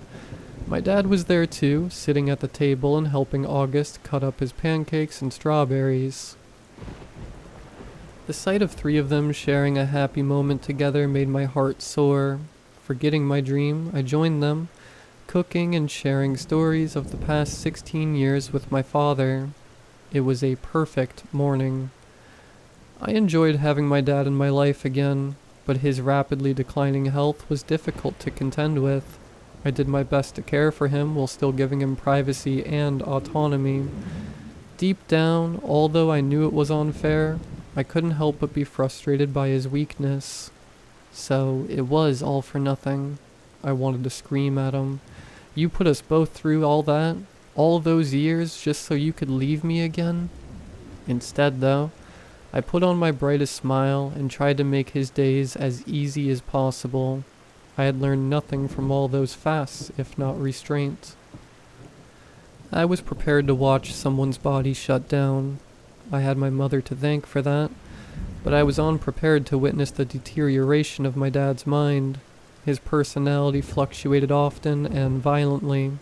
My dad was there too, sitting at the table and helping August cut up his pancakes and strawberries. The sight of three of them sharing a happy moment together made my heart soar. Forgetting my dream, I joined them, cooking and sharing stories of the past 16 years with my father. It was a perfect morning. I enjoyed having my dad in my life again, but his rapidly declining health was difficult to contend with. I did my best to care for him while still giving him privacy and autonomy. Deep down, although I knew it was unfair, I couldn't help but be frustrated by his weakness. So it was all for nothing. I wanted to scream at him. "You put us both through all that, all those years, just so you could leave me again?" Instead, though, I put on my brightest smile and tried to make his days as easy as possible. I had learned nothing from all those fasts, if not restraint. I was prepared to watch someone's body shut down. I had my mother to thank for that, but I was unprepared to witness the deterioration of my dad's mind. His personality fluctuated often and violently.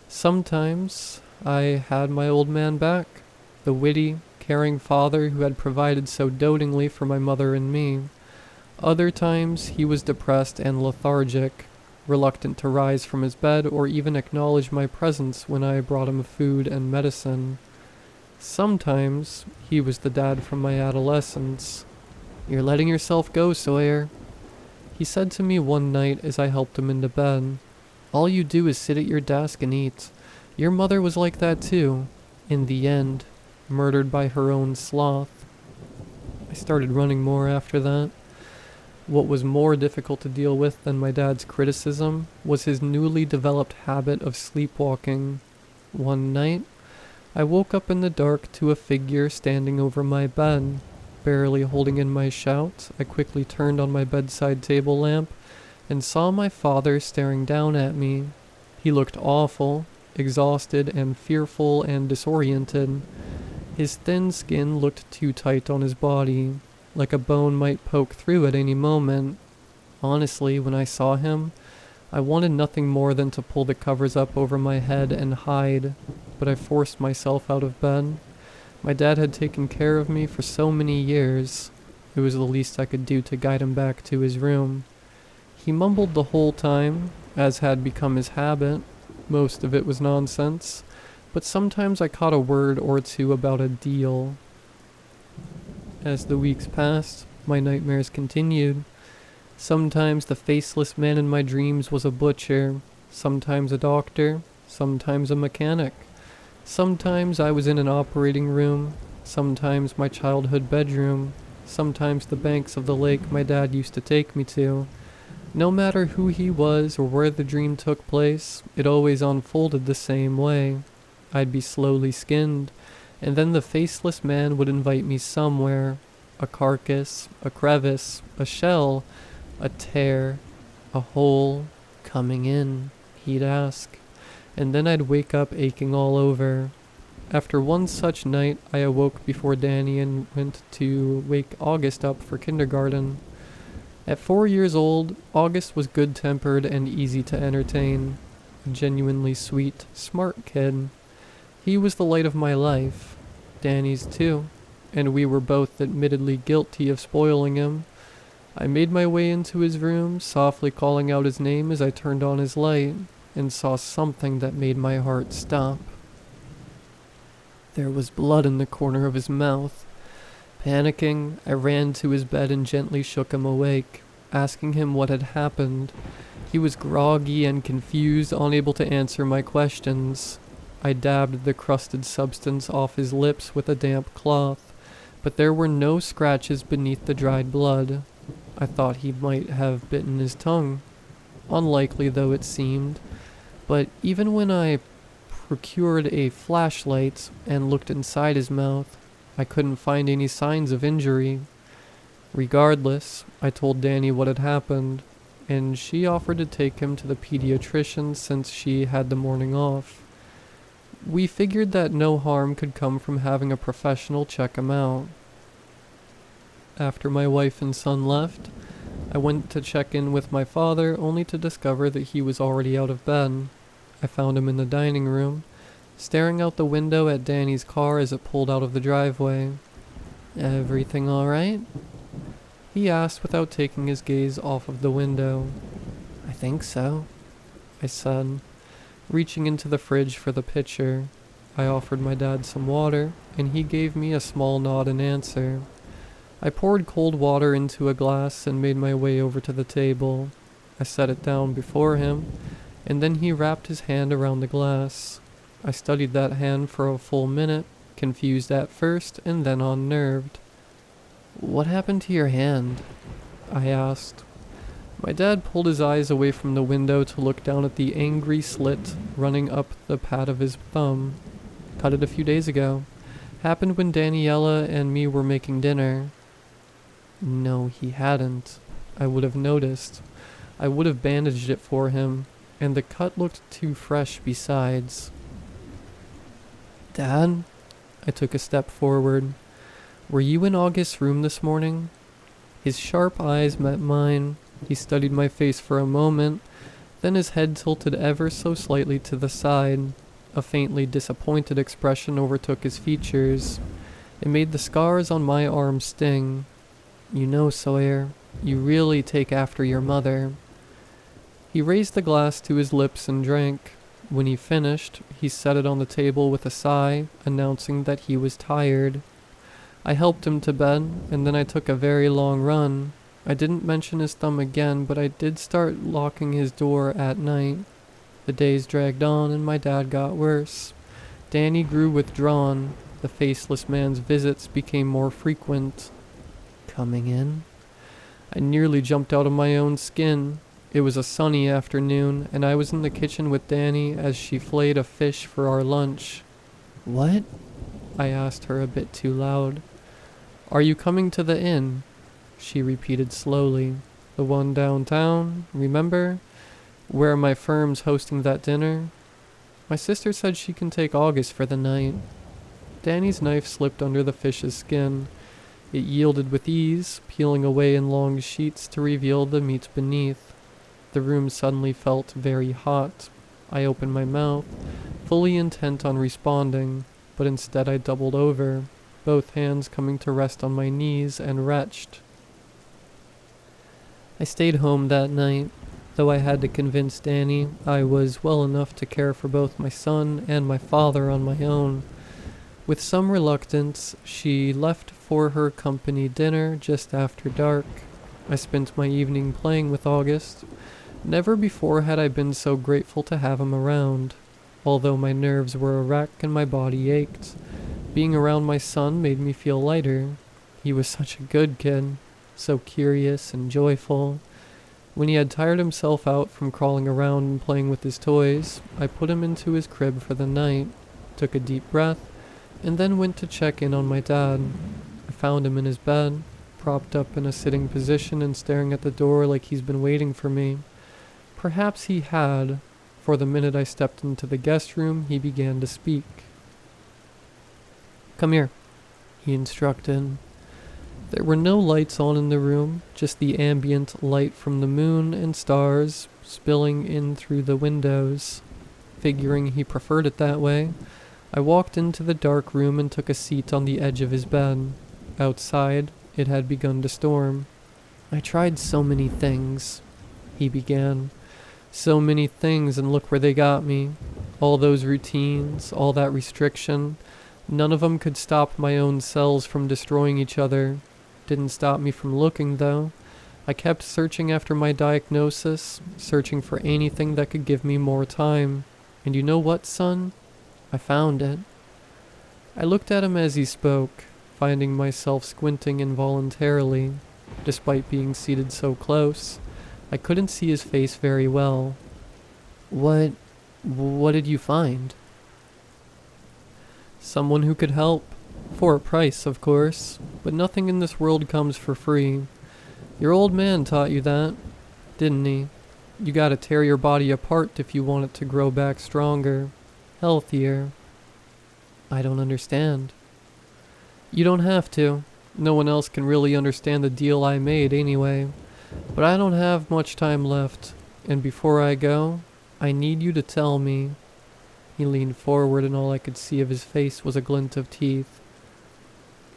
Sometimes I had my old man back, the witty, caring father who had provided so dotingly for my mother and me. Other times he was depressed and lethargic, reluctant to rise from his bed or even acknowledge my presence when I brought him food and medicine. Sometimes he was the dad from my adolescence. "You're letting yourself go, Sawyer," he said to me one night as I helped him into bed. "All you do is sit at your desk and eat. Your mother was like that too. In the end, murdered by her own sloth." I started running more after that. What was more difficult to deal with than my dad's criticism was his newly developed habit of sleepwalking. One night, I woke up in the dark to a figure standing over my bed. Barely holding in my shout, I quickly turned on my bedside table lamp and saw my father staring down at me. He looked awful, exhausted and fearful and disoriented. His thin skin looked too tight on his body, like a bone might poke through at any moment. Honestly, when I saw him, I wanted nothing more than to pull the covers up over my head and hide, but I forced myself out of bed. My dad had taken care of me for so many years. It was the least I could do to guide him back to his room. He mumbled the whole time, as had become his habit. Most of it was nonsense, but sometimes I caught a word or two about a deal. As the weeks passed, my nightmares continued. Sometimes the faceless man in my dreams was a butcher, sometimes a doctor, sometimes a mechanic. Sometimes I was in an operating room, sometimes my childhood bedroom, sometimes the banks of the lake my dad used to take me to. No matter who he was or where the dream took place, it always unfolded the same way. I'd be slowly skinned, and then the faceless man would invite me somewhere. A carcass, a crevice, a shell, a tear, a hole, "Coming in," he'd ask, and then I'd wake up aching all over. After one such night, I awoke before Danny and went to wake August up for kindergarten. At 4 years old, August was good-tempered and easy to entertain. A genuinely sweet, smart kid. He was the light of my life. Danny's too. and we were both admittedly guilty of spoiling him. I made my way into his room, softly calling out his name as I turned on his light, and saw something that made my heart stop. There was blood in the corner of his mouth. Panicking, I ran to his bed and gently shook him awake, asking him what had happened. He was groggy and confused, unable to answer my questions. I dabbed the crusted substance off his lips with a damp cloth, but there were no scratches beneath the dried blood. I thought he might have bitten his tongue. Unlikely though it seemed, but even when I procured a flashlight and looked inside his mouth, I couldn't find any signs of injury. Regardless, I told Danny what had happened, and she offered to take him to the pediatrician since she had the morning off. We figured that no harm could come from having a professional check him out. After my wife and son left, I went to check in with my father only to discover that he was already out of bed. I found him in the dining room, staring out the window at Danny's car as it pulled out of the driveway. "Everything all right?" he asked without taking his gaze off of the window. "I think so," I said, reaching into the fridge for the pitcher. I offered my dad some water, and he gave me a small nod in answer. I poured cold water into a glass and made my way over to the table. I set it down before him, and then he wrapped his hand around the glass. I studied that hand for a full minute, confused at first and then unnerved. "What happened to your hand?" I asked. My dad pulled his eyes away from the window to look down at the angry slit running up the pad of his thumb. "Cut it a few days ago. Happened when Daniela and me were making dinner." No, he hadn't. I would have noticed. I would have bandaged it for him, and the cut looked too fresh besides. "Dad?" I took a step forward. "Were you in August's room this morning?" His sharp eyes met mine. He studied my face for a moment, then his head tilted ever so slightly to the side. A faintly disappointed expression overtook his features. It made the scars on my arm sting. "You know, Sawyer, you really take after your mother." He raised the glass to his lips and drank. When he finished, he set it on the table with a sigh, announcing that he was tired. I helped him to bed, and then I took a very long run. I didn't mention his thumb again, but I did start locking his door at night. The days dragged on, and my dad got worse. Danny grew withdrawn. The faceless man's visits became more frequent. "Coming in?" I nearly jumped out of my own skin. It was a sunny afternoon, and I was in the kitchen with Danny as she filleted a fish for our lunch. "What?" I asked her a bit too loud. "Are you coming to the inn?" She repeated slowly. "The one downtown, remember? Where my firm's hosting that dinner? My sister said she can take August for the night." Danny's knife slipped under the fish's skin. It yielded with ease, peeling away in long sheets to reveal the meat beneath. The room suddenly felt very hot. I opened my mouth, fully intent on responding, but instead I doubled over, both hands coming to rest on my knees, and retched. I stayed home that night, though I had to convince Danny I was well enough to care for both my son and my father on my own. With some reluctance, she left for her company dinner just after dark. I spent my evening playing with August. Never before had I been so grateful to have him around. Although my nerves were a wreck and my body ached, being around my son made me feel lighter. He was such a good kid, so curious and joyful. When he had tired himself out from crawling around and playing with his toys, I put him into his crib for the night, took a deep breath, and then went to check in on my dad. I found him in his bed, propped up in a sitting position and staring at the door like he's been waiting for me. Perhaps he had, for the minute I stepped into the guest room, he began to speak. "Come here," he instructed. There were no lights on in the room, just the ambient light from the moon and stars spilling in through the windows. Figuring he preferred it that way, I walked into the dark room and took a seat on the edge of his bed. Outside, it had begun to storm. "I tried so many things," he began. "So many things, and look where they got me. All those routines, all that restriction. None of them could stop my own cells from destroying each other. Didn't stop me from looking, though. I kept searching after my diagnosis, searching for anything that could give me more time. And you know what, son? I found it." I looked at him as he spoke, finding myself squinting involuntarily. Despite being seated so close, I couldn't see his face very well. What did you find?" "Someone who could help. For a price, of course. But nothing in this world comes for free. Your old man taught you that, didn't he? You gotta tear your body apart if you want it to grow back stronger, healthier." "I don't understand." "You don't have to. No one else can really understand the deal I made anyway. But I don't have much time left, and before I go, I need you to tell me." He leaned forward and all I could see of his face was a glint of teeth.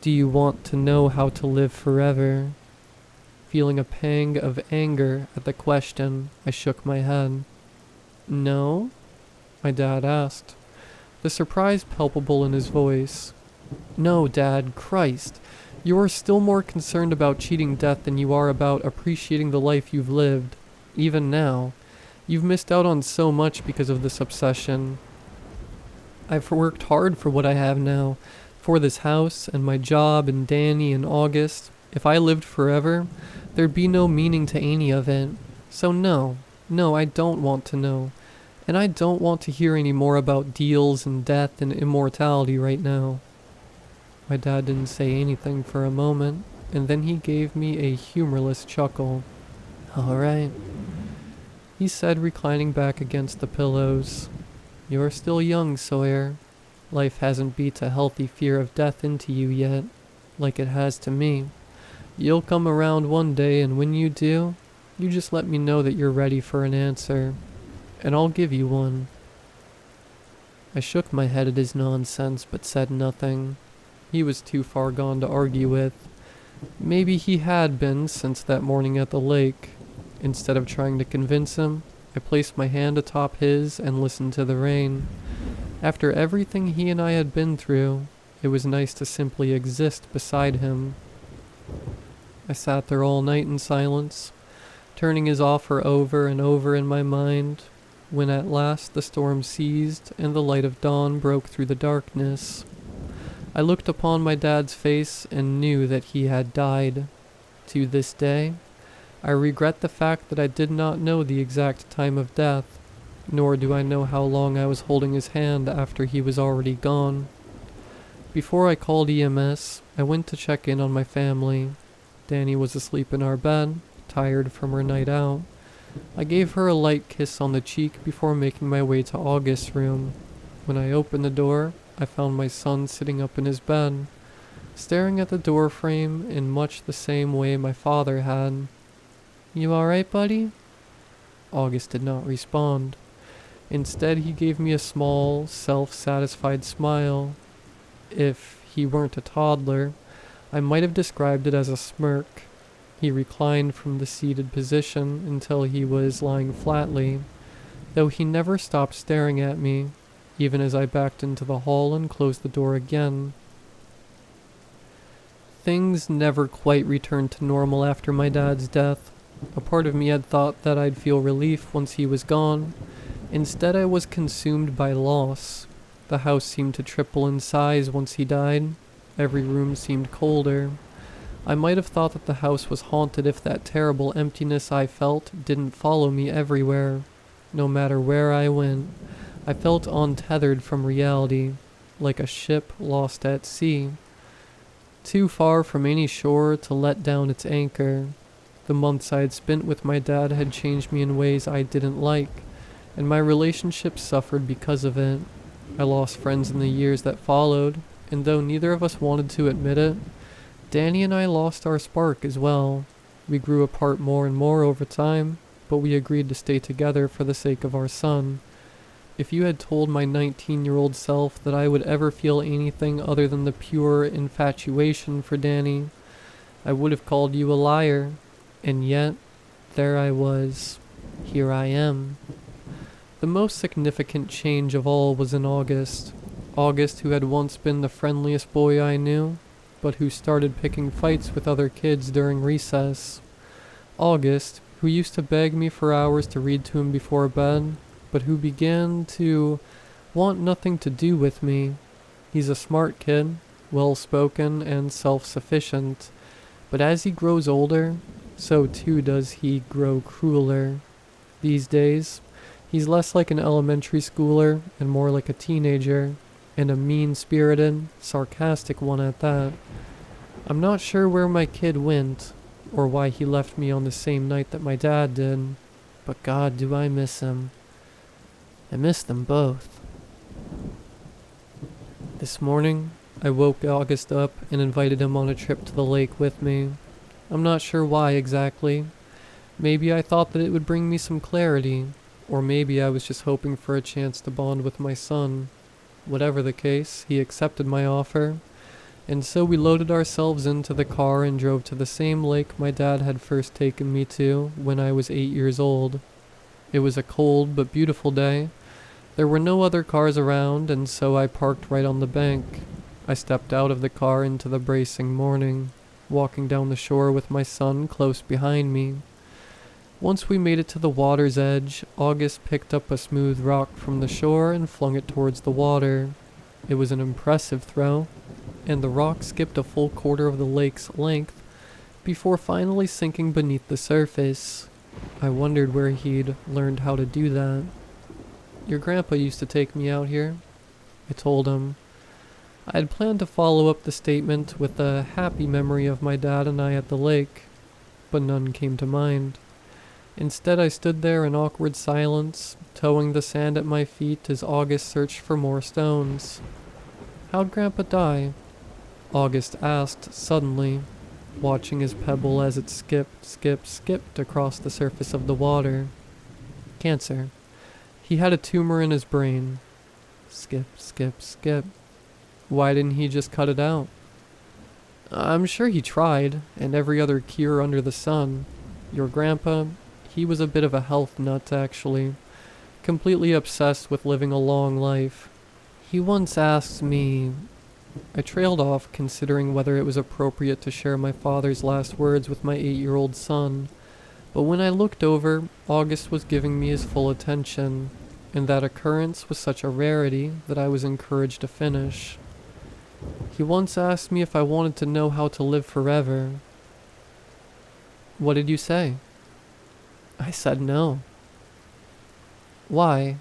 "Do you want to know how to live forever?" Feeling a pang of anger at the question, I shook my head. "No?" my dad asked, the surprise palpable in his voice. "No, Dad, Christ. You are still more concerned about cheating death than you are about appreciating the life you've lived. Even now. You've missed out on so much because of this obsession. I've worked hard for what I have now, for this house and my job and Danny and August. If I lived forever, there'd be no meaning to any of it. So no, I don't want to know. And I don't want to hear any more about deals and death and immortality right now." My dad didn't say anything for a moment, and then he gave me a humorless chuckle. "All right," he said, reclining back against the pillows. "You're still young, Sawyer. Life hasn't beat a healthy fear of death into you yet, like it has to me. You'll come around one day, and when you do, you just let me know that you're ready for an answer, and I'll give you one." I shook my head at his nonsense, but said nothing. He was too far gone to argue with. Maybe he had been since that morning at the lake. Instead of trying to convince him, I placed my hand atop his and listened to the rain. After everything he and I had been through, it was nice to simply exist beside him. I sat there all night in silence, turning his offer over and over in my mind, when at last the storm ceased and the light of dawn broke through the darkness. I looked upon my dad's face and knew that he had died. To this day, I regret the fact that I did not know the exact time of death, nor do I know how long I was holding his hand after he was already gone. Before I called EMS, I went to check in on my family. Danny was asleep in our bed, tired from her night out. I gave her a light kiss on the cheek before making my way to August's room. When I opened the door, I found my son sitting up in his bed, staring at the door frame in much the same way my father had. "You alright, buddy?" August did not respond. Instead, he gave me a small, self-satisfied smile. If he weren't a toddler, I might have described it as a smirk. He reclined from the seated position until he was lying flatly, though he never stopped staring at me, even as I backed into the hall and closed the door again. Things never quite returned to normal after my dad's death. A part of me had thought that I'd feel relief once he was gone. Instead, I was consumed by loss. The house seemed to triple in size once he died. Every room seemed colder. I might have thought that the house was haunted if that terrible emptiness I felt didn't follow me everywhere. No matter where I went, I felt untethered from reality, like a ship lost at sea, too far from any shore to let down its anchor. The months I had spent with my dad had changed me in ways I didn't like, and my relationship suffered because of it. I lost friends in the years that followed, and though neither of us wanted to admit it, Danny and I lost our spark as well. We grew apart more and more over time, but we agreed to stay together for the sake of our son. If you had told my 19-year-old self that I would ever feel anything other than the pure infatuation for Danny, I would have called you a liar. And yet, there I was. Here I am. The most significant change of all was in August. August, who had once been the friendliest boy I knew, but who started picking fights with other kids during recess. August, who used to beg me for hours to read to him before bed, but who began to want nothing to do with me. He's a smart kid, well-spoken and self-sufficient, but as he grows older, so too does he grow crueler. These days, he's less like an elementary schooler and more like a teenager, and a mean-spirited, sarcastic one at that. I'm not sure where my kid went, or why he left me on the same night that my dad did, but God, do I miss him. I miss them both. This morning, I woke August up and invited him on a trip to the lake with me. I'm not sure why exactly. Maybe I thought that it would bring me some clarity, or maybe I was just hoping for a chance to bond with my son. Whatever the case, he accepted my offer, and so we loaded ourselves into the car and drove to the same lake my dad had first taken me to when I was 8 years old. It was a cold but beautiful day. There were no other cars around, and so I parked right on the bank. I stepped out of the car into the bracing morning, walking down the shore with my son close behind me. Once we made it to the water's edge, August picked up a smooth rock from the shore and flung it towards the water. It was an impressive throw, and the rock skipped a full quarter of the lake's length before finally sinking beneath the surface. I wondered where he'd learned how to do that. Your grandpa used to take me out here, I told him. I had planned to follow up the statement with a happy memory of my dad and I at the lake, but none came to mind. Instead, I stood there in awkward silence, towing the sand at my feet as August searched for more stones. How'd Grandpa die? August asked suddenly, watching his pebble as it skipped across the surface of the water. Cancer. He had a tumor in his brain. Skip. Why didn't he just cut it out? I'm sure he tried, and every other cure under the sun. Your grandpa, he was a bit of a health nut, actually. Completely obsessed with living a long life. He once asked me... I trailed off, considering whether it was appropriate to share my father's last words with my 8-year-old son. But when I looked over, August was giving me his full attention, and that occurrence was such a rarity that I was encouraged to finish. He once asked me if I wanted to know how to live forever. What did you say? I said no. Why?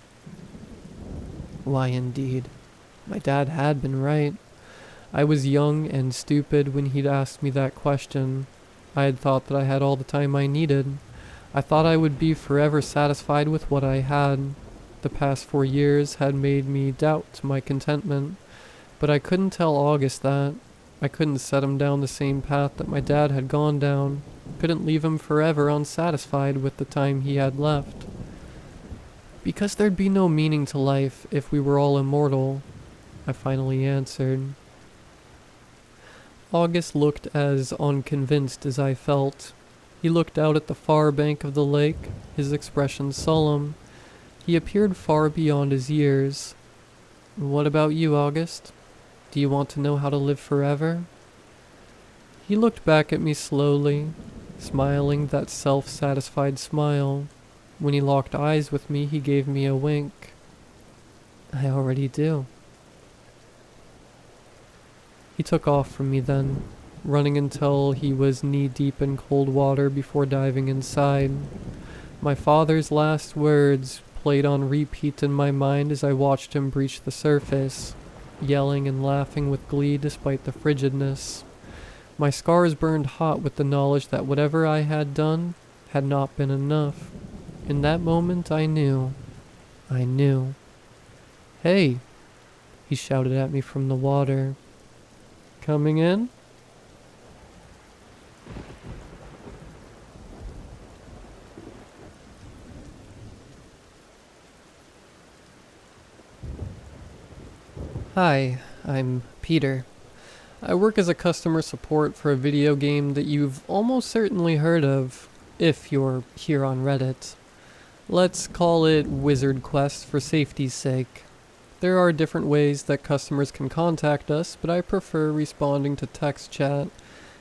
Why indeed. My dad had been right. I was young and stupid when he'd asked me that question. I had thought that I had all the time I needed. I thought I would be forever satisfied with what I had. The past 4 years had made me doubt my contentment, but I couldn't tell August that. I couldn't set him down the same path that my dad had gone down. Couldn't leave him forever unsatisfied with the time he had left. Because there'd be no meaning to life if we were all immortal, I finally answered. August looked as unconvinced as I felt. He looked out at the far bank of the lake, his expression solemn. He appeared far beyond his years. What about you, August? Do you want to know how to live forever? He looked back at me slowly, smiling that self-satisfied smile. When he locked eyes with me, he gave me a wink. I already do. He took off from me then, running until he was knee-deep in cold water before diving inside. My father's last words played on repeat in my mind as I watched him breach the surface, yelling and laughing with glee despite the frigidness. My scars burned hot with the knowledge that whatever I had done had not been enough. In that moment I knew. Hey, he shouted at me from the water. Coming in? Hi, I'm Peter. I work as a customer support for a video game that you've almost certainly heard of, if you're here on Reddit. Let's call it Wizard Quest for safety's sake. There are different ways that customers can contact us, but I prefer responding to text chat,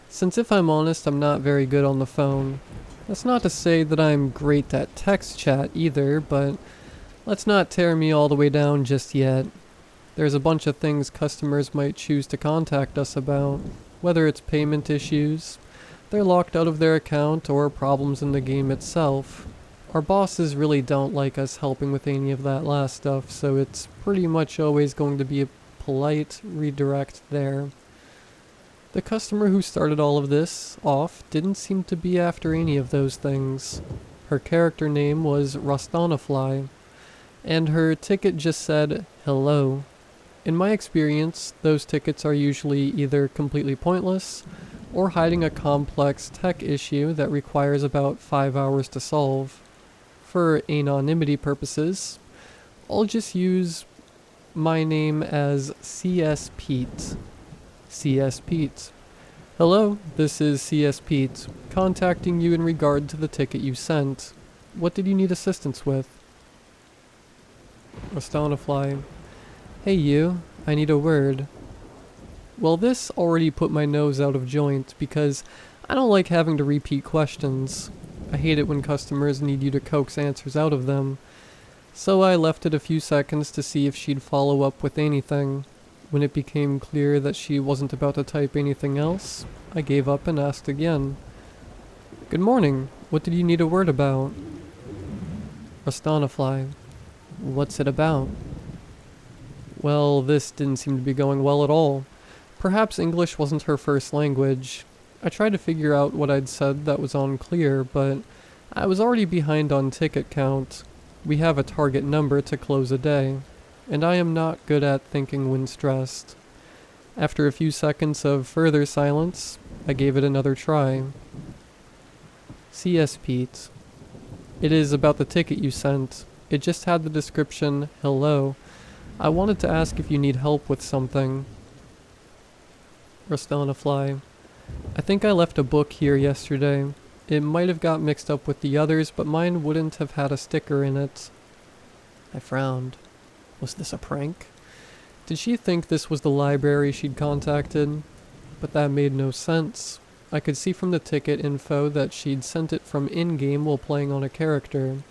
since if I'm honest, I'm not very good on the phone. That's not to say that I'm great at text chat either, but let's not tear me all the way down just yet. There's a bunch of things customers might choose to contact us about, whether it's payment issues, they're locked out of their account, or problems in the game itself. Our bosses really don't like us helping with any of that last stuff, so it's pretty much always going to be a polite redirect there. The customer who started all of this off didn't seem to be after any of those things. Her character name was Rustonafly, and her ticket just said, "Hello." In my experience, those tickets are usually either completely pointless, or hiding a complex tech issue that requires about 5 hours to solve. For anonymity purposes, I'll just use my name as CS Pete. CS Pete. Hello, this is CS Pete, contacting you in regard to the ticket you sent. What did you need assistance with? Rustonafly. Hey you, I need a word. Well, this already put my nose out of joint because I don't like having to repeat questions. I hate it when customers need you to coax answers out of them. So I left it a few seconds to see if she'd follow up with anything. When it became clear that she wasn't about to type anything else, I gave up and asked again. Good morning, what did you need a word about? Rustonafly. What's it about? Well, this didn't seem to be going well at all. Perhaps English wasn't her first language. I tried to figure out what I'd said that was unclear, but I was already behind on ticket count. We have a target number to close a day, and I am not good at thinking when stressed. After a few seconds of further silence, I gave it another try. CS Pete. It is about the ticket you sent. It just had the description, "Hello." I wanted to ask if you need help with something. Rustonafly. I think I left a book here yesterday. It might have got mixed up with the others, but mine wouldn't have had a sticker in it. I frowned. Was this a prank? Did she think this was the library she'd contacted? But that made no sense. I could see from the ticket info that she'd sent it from in-game while playing on a character,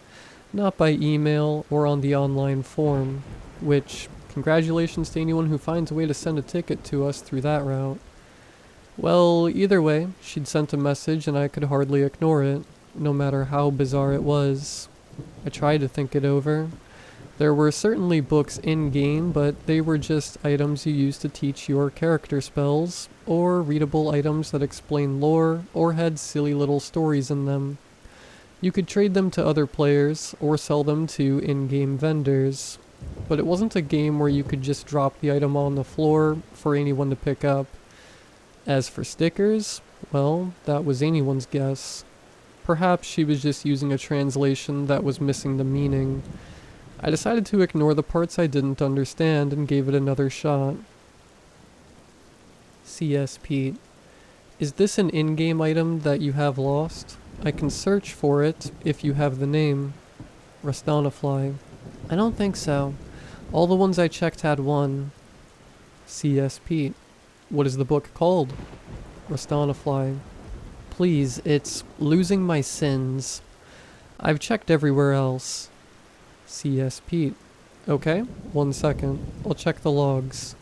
not by email or on the online form, which, congratulations to anyone who finds a way to send a ticket to us through that route. Well, either way, she'd sent a message and I could hardly ignore it, no matter how bizarre it was. I tried to think it over. There were certainly books in-game, but they were just items you used to teach your character spells, or readable items that explain lore, or had silly little stories in them. You could trade them to other players, or sell them to in-game vendors. But it wasn't a game where you could just drop the item on the floor for anyone to pick up. As for stickers, well, that was anyone's guess. Perhaps she was just using a translation that was missing the meaning. I decided to ignore the parts I didn't understand and gave it another shot. CS Pete. Is this an in-game item that you have lost? I can search for it if you have the name. Rustonafly. I don't think so. All the ones I checked had one. CS Pete. What is the book called? Rustonafly. Please, it's Losing My Sins. I've checked everywhere else. CS Pete. Okay, 1 second. I'll check the logs.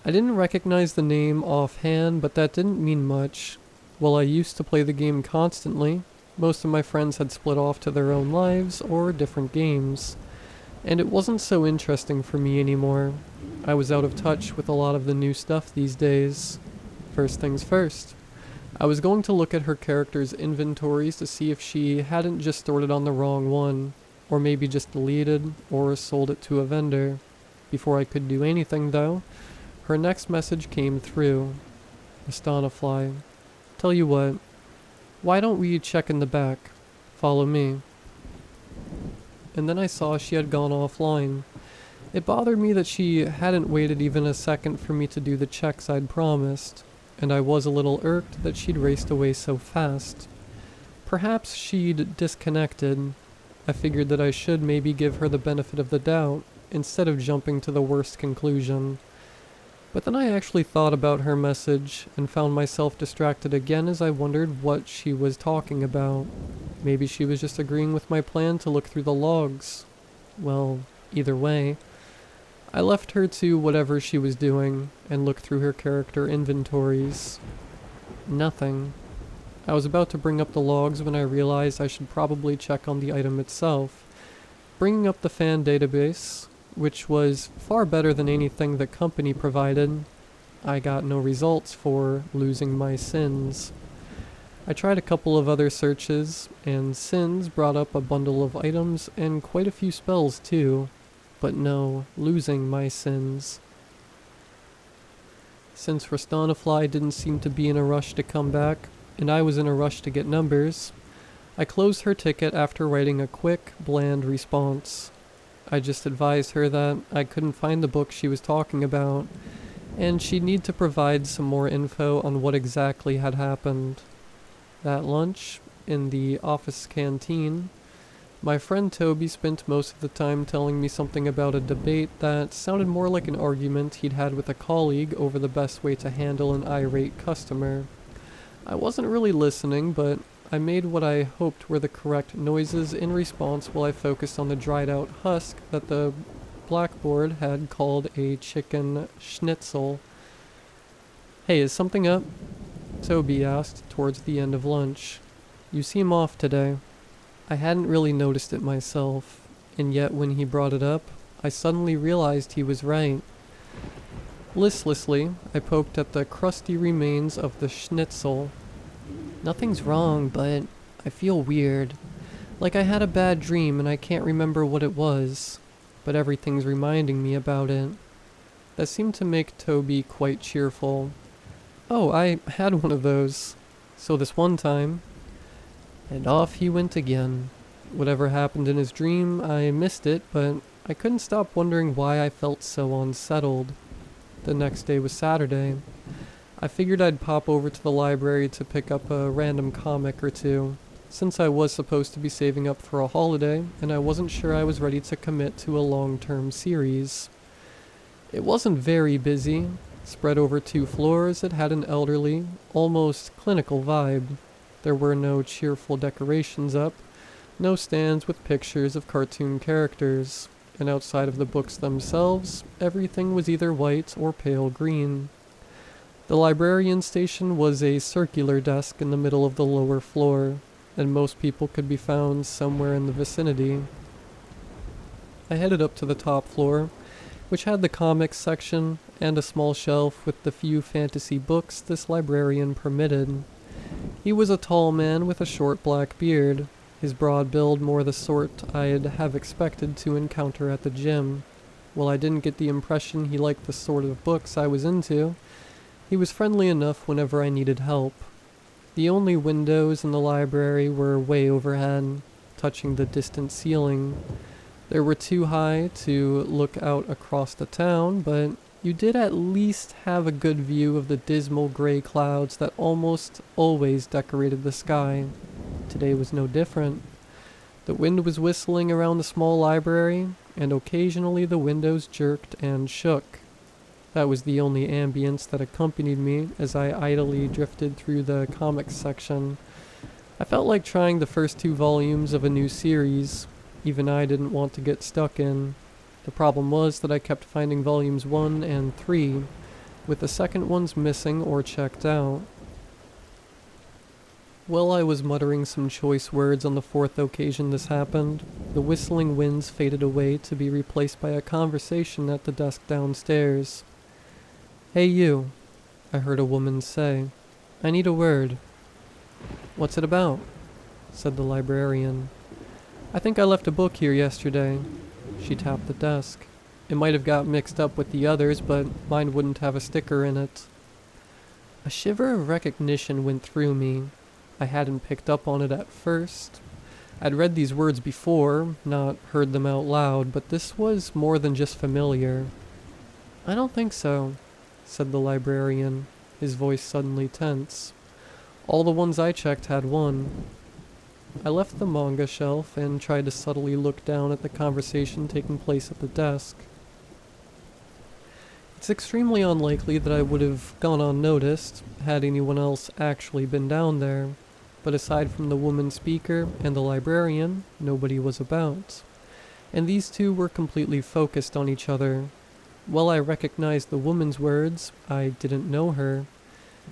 I didn't recognize the name offhand, but that didn't mean much. While I used to play the game constantly, most of my friends had split off to their own lives or different games, and it wasn't so interesting for me anymore. I was out of touch with a lot of the new stuff these days. First things first. I was going to look at her character's inventories to see if she hadn't just stored it on the wrong one, or maybe just deleted or sold it to a vendor. Before I could do anything though, her next message came through. Rustonafly. Tell you what, why don't we check in the back? Follow me. And then I saw she had gone offline. It bothered me that she hadn't waited even a second for me to do the checks I'd promised, and I was a little irked that she'd raced away so fast. Perhaps she'd disconnected. I figured that I should maybe give her the benefit of the doubt, instead of jumping to the worst conclusion. But then I actually thought about her message, and found myself distracted again as I wondered what she was talking about. Maybe she was just agreeing with my plan to look through the logs. Well, either way, I left her to whatever she was doing, and looked through her character inventories. Nothing. I was about to bring up the logs when I realized I should probably check on the item itself. Bringing up the fan database, which was far better than anything the company provided, I got no results for losing my sins. I tried a couple of other searches, and sins brought up a bundle of items and quite a few spells too, but no losing my sins. Since Rastanafly didn't seem to be in a rush to come back, and I was in a rush to get numbers, I closed her ticket after writing a quick, bland response. I just advised her that I couldn't find the book she was talking about, and she'd need to provide some more info on what exactly had happened. That lunch, in the office canteen, my friend Toby spent most of the time telling me something about a debate that sounded more like an argument he'd had with a colleague over the best way to handle an irate customer. I wasn't really listening, but I made what I hoped were the correct noises in response while I focused on the dried out husk that the blackboard had called a chicken schnitzel. "Hey, is something up?" Toby asked towards the end of lunch. "You seem off today." I hadn't really noticed it myself, and yet when he brought it up, I suddenly realized he was right. Listlessly, I poked at the crusty remains of the schnitzel. "Nothing's wrong, but I feel weird. Like I had a bad dream and I can't remember what it was, but everything's reminding me about it." That seemed to make Toby quite cheerful. "Oh, I had one of those. So this one time..." And off he went again. Whatever happened in his dream, I missed it, but I couldn't stop wondering why I felt so unsettled. The next day was Saturday. I figured I'd pop over to the library to pick up a random comic or two, since I was supposed to be saving up for a holiday, and I wasn't sure I was ready to commit to a long-term series. It wasn't very busy. Spread over 2 floors, it had an elderly, almost clinical vibe. There were no cheerful decorations up, no stands with pictures of cartoon characters, and outside of the books themselves, everything was either white or pale green. The librarian station was a circular desk in the middle of the lower floor, and most people could be found somewhere in the vicinity. I headed up to the top floor, which had the comics section and a small shelf with the few fantasy books this librarian permitted. He was a tall man with a short black beard, his broad build more the sort I'd have expected to encounter at the gym. While I didn't get the impression he liked the sort of books I was into, he was friendly enough whenever I needed help. The only windows in the library were way overhead, touching the distant ceiling. They were too high to look out across the town, but you did at least have a good view of the dismal gray clouds that almost always decorated the sky. Today was no different. The wind was whistling around the small library, and occasionally the windows jerked and shook. That was the only ambience that accompanied me as I idly drifted through the comics section. I felt like trying the first 2 volumes of a new series. Even I didn't want to get stuck in. The problem was that I kept finding volumes 1 and 3, with the second ones missing or checked out. While I was muttering some choice words on the 4th occasion this happened, the whistling winds faded away to be replaced by a conversation at the desk downstairs. "Hey you," I heard a woman say. "I need a word." "What's it about?" said the librarian. "I think I left a book here yesterday." She tapped the desk. "It might have got mixed up with the others, but mine wouldn't have a sticker in it." A shiver of recognition went through me. I hadn't picked up on it at first. I'd read these words before, not heard them out loud, but this was more than just familiar. "I don't think so," said the librarian, his voice suddenly tense. "All the ones I checked had one." I left the manga shelf and tried to subtly look down at the conversation taking place at the desk. It's extremely unlikely that I would have gone unnoticed had anyone else actually been down there, but aside from the woman speaker and the librarian, nobody was about. And these two were completely focused on each other. While I recognized the woman's words, I didn't know her.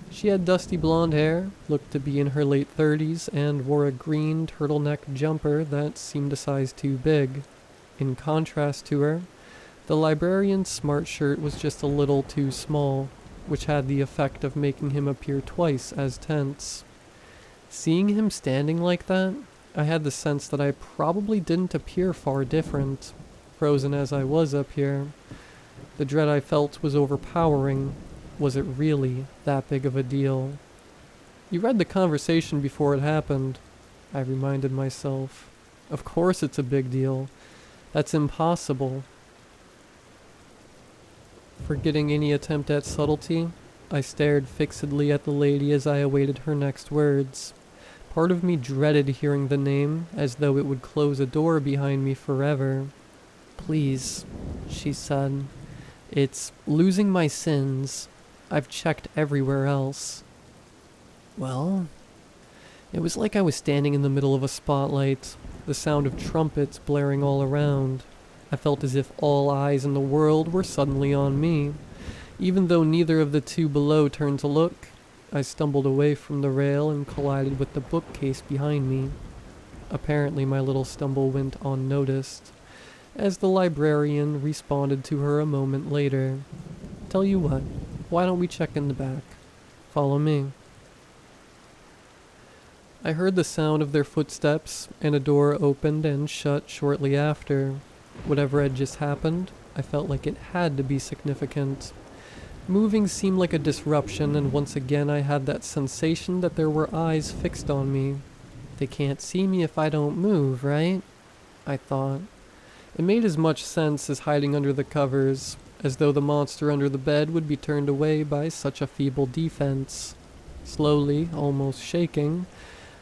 She had dusty blonde hair, looked to be in her late 30s, and wore a green turtleneck jumper that seemed a size too big. In contrast to her, the librarian's smart shirt was just a little too small, which had the effect of making him appear twice as tense. Seeing him standing like that, I had the sense that I probably didn't appear far different, frozen as I was up here. The dread I felt was overpowering. Was it really that big of a deal? "You read the conversation before it happened," I reminded myself. "Of course it's a big deal. That's impossible." Forgetting any attempt at subtlety, I stared fixedly at the lady as I awaited her next words. Part of me dreaded hearing the name, as though it would close a door behind me forever. "Please," she said. "It's losing my sins. I've checked everywhere else." Well, it was like I was standing in the middle of a spotlight, the sound of trumpets blaring all around. I felt as if all eyes in the world were suddenly on me. Even though neither of the two below turned to look, I stumbled away from the rail and collided with the bookcase behind me. Apparently my little stumble went unnoticed, as the librarian responded to her a moment later. "Tell you what, why don't we check in the back? Follow me." I heard the sound of their footsteps, and a door opened and shut shortly after. Whatever had just happened, I felt like it had to be significant. Moving seemed like a disruption, and once again I had that sensation that there were eyes fixed on me. "They can't see me if I don't move, right?" I thought. It made as much sense as hiding under the covers, as though the monster under the bed would be turned away by such a feeble defense. Slowly, almost shaking,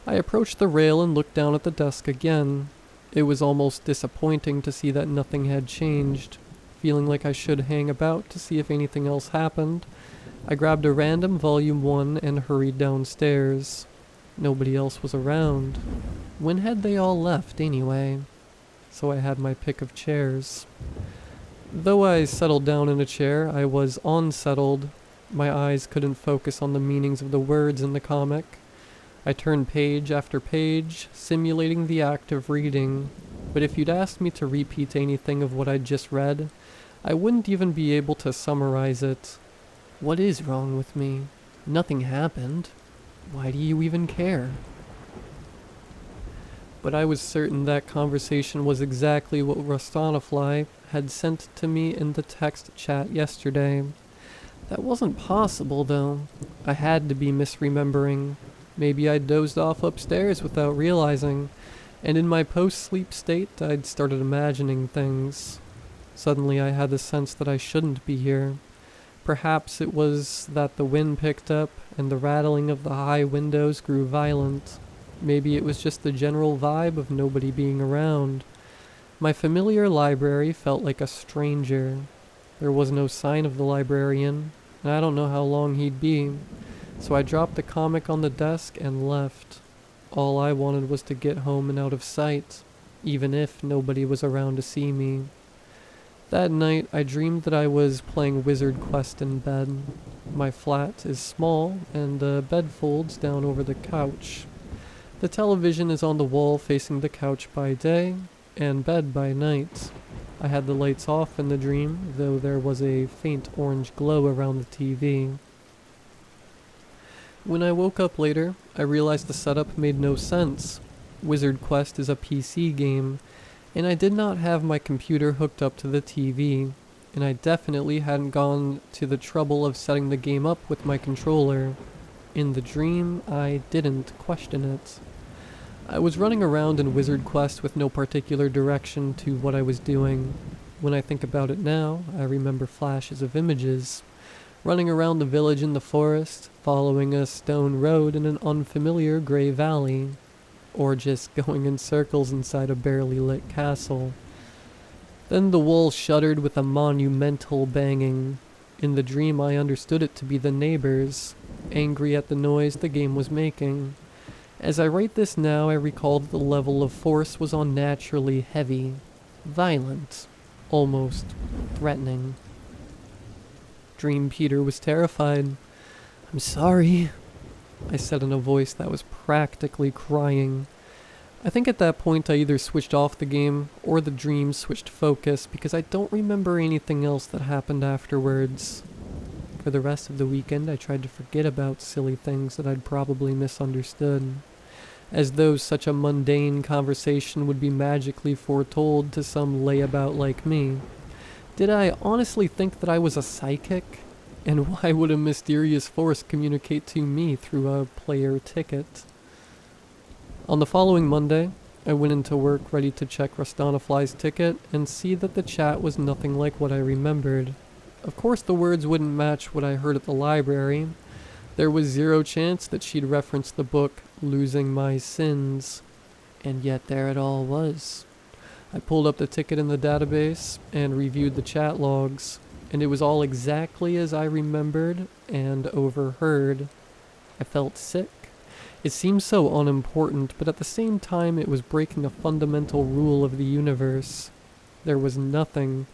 I approached the rail and looked down at the desk again. It was almost disappointing to see that nothing had changed. Feeling like I should hang about to see if anything else happened, I grabbed a random volume 1 and hurried downstairs. Nobody else was around. When had they all left, anyway? So I had my pick of chairs. Though I settled down in a chair, I was unsettled. My eyes couldn't focus on the meanings of the words in the comic. I turned page after page, simulating the act of reading, but if you'd asked me to repeat anything of what I'd just read, I wouldn't even be able to summarize it. What is wrong with me? Nothing happened. Why do you even care? But I was certain that conversation was exactly what Rustanafly had sent to me in the text chat yesterday. That wasn't possible, though. I had to be misremembering. Maybe I'd dozed off upstairs without realizing, and in my post-sleep state I'd started imagining things. Suddenly I had the sense that I shouldn't be here. Perhaps it was that the wind picked up and the rattling of the high windows grew violent. Maybe it was just the general vibe of nobody being around. My familiar library felt like a stranger. There was no sign of the librarian, and I don't know how long he'd be. So I dropped the comic on the desk and left. All I wanted was to get home and out of sight, even if nobody was around to see me. That night, I dreamed that I was playing Wizard Quest in bed. My flat is small, and the bed folds down over the couch. The television is on the wall facing the couch by day, and bed by night. I had the lights off in the dream, though there was a faint orange glow around the TV. When I woke up later, I realized the setup made no sense. Wizard Quest is a PC game, and I did not have my computer hooked up to the TV, and I definitely hadn't gone to the trouble of setting the game up with my controller. In the dream, I didn't question it. I was running around in Wizard Quest with no particular direction to what I was doing. When I think about it now, I remember flashes of images. Running around the village in the forest, following a stone road in an unfamiliar gray valley, or just going in circles inside a barely lit castle. Then the wool shuddered with a monumental banging. In the dream I understood it to be the neighbors, angry at the noise the game was making. As I write this now, I recall that the level of force was unnaturally heavy, violent, almost threatening. Dream Peter was terrified. "I'm sorry," I said in a voice that was practically crying. I think at that point I either switched off the game or the dream switched focus because I don't remember anything else that happened afterwards. For the rest of the weekend I tried to forget about silly things that I'd probably misunderstood, as though such a mundane conversation would be magically foretold to some layabout like me. Did I honestly think that I was a psychic? And why would a mysterious force communicate to me through a player ticket? On the following Monday, I went into work ready to check Rastanafly's ticket and see that the chat was nothing like what I remembered. Of course the words wouldn't match what I heard at the library. There was zero chance that she'd referenced the book Losing My Sins. And yet there it all was. I pulled up the ticket in the database and reviewed the chat logs, and it was all exactly as I remembered and overheard. I felt sick. It seemed so unimportant, but at the same time it was breaking a fundamental rule of the universe. There was nothing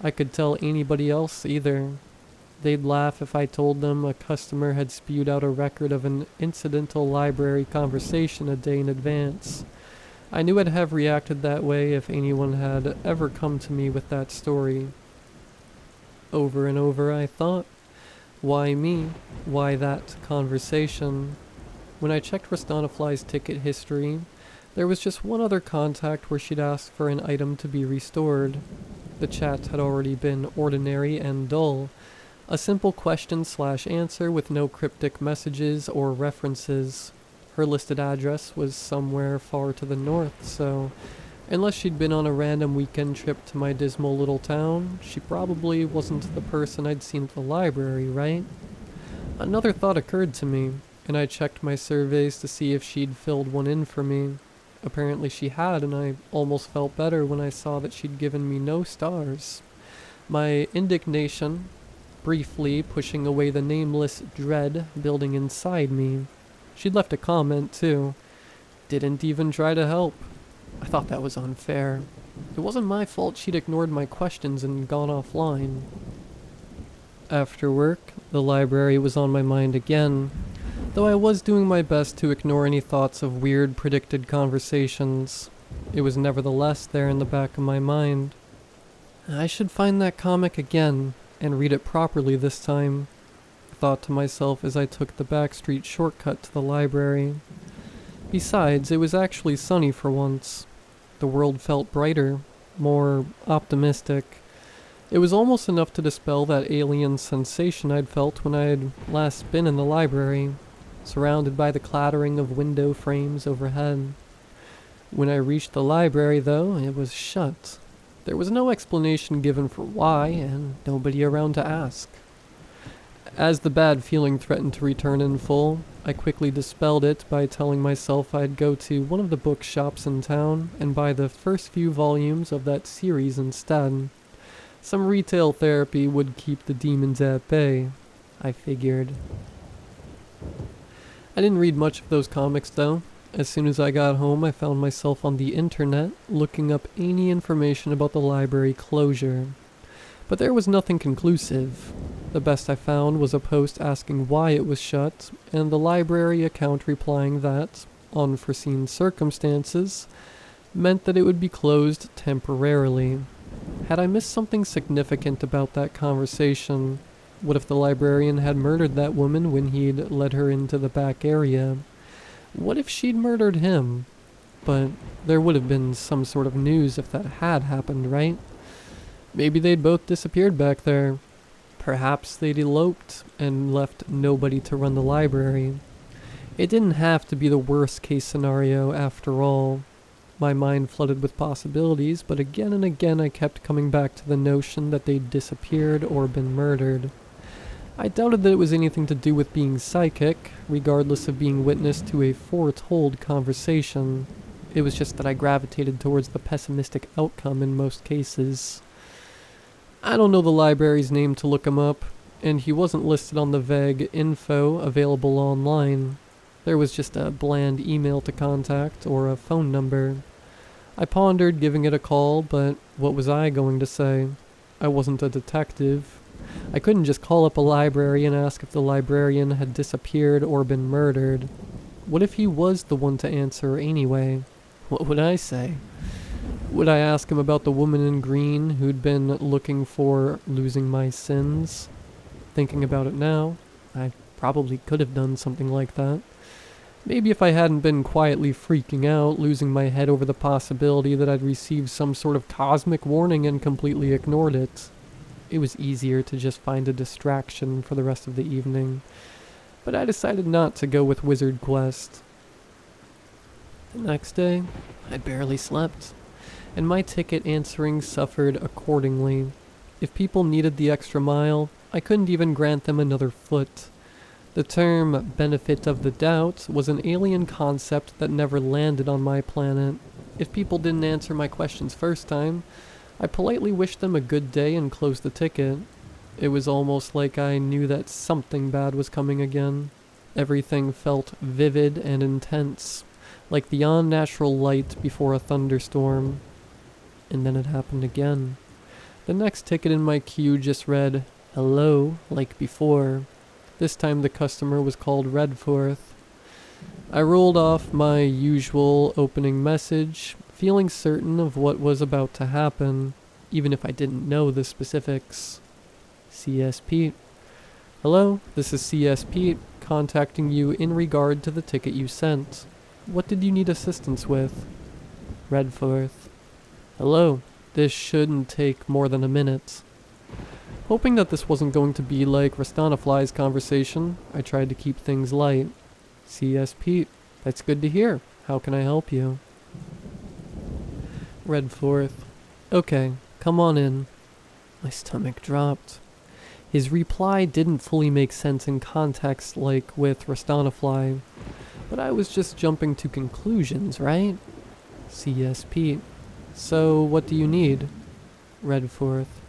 I could tell anybody else either. They'd laugh if I told them a customer had spewed out a record of an incidental library conversation a day in advance. I knew I'd have reacted that way if anyone had ever come to me with that story. Over and over I thought, why me? Why that conversation? When I checked Rastanafly's ticket history, there was just one other contact where she'd asked for an item to be restored. The chat had already been ordinary and dull. A simple question/answer with no cryptic messages or references. Her listed address was somewhere far to the north, so unless she'd been on a random weekend trip to my dismal little town, she probably wasn't the person I'd seen at the library, right? Another thought occurred to me, and I checked my surveys to see if she'd filled one in for me. Apparently she had, and I almost felt better when I saw that she'd given me no stars. My indignation, briefly pushing away the nameless dread building inside me. She'd left a comment, too. Didn't even try to help. I thought that was unfair. It wasn't my fault she'd ignored my questions and gone offline. After work, the library was on my mind again, though I was doing my best to ignore any thoughts of weird predicted conversations. It was nevertheless there in the back of my mind. I should find that comic again, and read it properly this time, I thought to myself as I took the backstreet shortcut to the library. Besides, it was actually sunny for once. The world felt brighter, more optimistic. It was almost enough to dispel that alien sensation I'd felt when I'd last been in the library, surrounded by the clattering of window frames overhead. When I reached the library, though, it was shut. There was no explanation given for why, and nobody around to ask. As the bad feeling threatened to return in full, I quickly dispelled it by telling myself I'd go to one of the bookshops in town and buy the first few volumes of that series instead. Some retail therapy would keep the demons at bay, I figured. I didn't read much of those comics, though. As soon as I got home, I found myself on the internet looking up any information about the library closure. But there was nothing conclusive. The best I found was a post asking why it was shut, and the library account replying that, unforeseen circumstances, meant that it would be closed temporarily. Had I missed something significant about that conversation? What if the librarian had murdered that woman when he'd led her into the back area? What if she'd murdered him? But there would have been some sort of news if that had happened, right? Maybe they'd both disappeared back there. Perhaps they'd eloped and left nobody to run the library. It didn't have to be the worst case scenario after all. My mind flooded with possibilities, but again and again I kept coming back to the notion that they'd disappeared or been murdered. I doubted that it was anything to do with being psychic, regardless of being witness to a foretold conversation. It was just that I gravitated towards the pessimistic outcome in most cases. I don't know the library's name to look him up, and he wasn't listed on the vague info available online. There was just a bland email to contact or a phone number. I pondered giving it a call, but what was I going to say? I wasn't a detective. I couldn't just call up a library and ask if the librarian had disappeared or been murdered. What if he was the one to answer anyway? What would I say? Would I ask him about the woman in green who'd been looking for losing my sins? Thinking about it now, I probably could have done something like that. Maybe if I hadn't been quietly freaking out, losing my head over the possibility that I'd received some sort of cosmic warning and completely ignored it. It was easier to just find a distraction for the rest of the evening, but I decided not to go with Wizard Quest. The next day, I barely slept, and my ticket answering suffered accordingly. If people needed the extra mile, I couldn't even grant them another foot. The term benefit of the doubt was an alien concept that never landed on my planet. If people didn't answer my questions first time, I politely wished them a good day and closed the ticket. It was almost like I knew that something bad was coming again. Everything felt vivid and intense, like the unnatural light before a thunderstorm. And then it happened again. The next ticket in my queue just read, "Hello," like before. This time the customer was called Redforth. I rolled off my usual opening message, feeling certain of what was about to happen, even if I didn't know the specifics. CS Pete. "Hello, this is CS Pete, contacting you in regard to the ticket you sent. What did you need assistance with?" Redforth. "Hello, this shouldn't take more than a minute." Hoping that this wasn't going to be like Rastanafly's conversation, I tried to keep things light. CS Pete. "That's good to hear. How can I help you?" Redforth. "Okay, come on in." My stomach dropped. His reply didn't fully make sense in context like with Rastanafly, but I was just jumping to conclusions, right? CS Pete. "So, what do you need?" Redforth.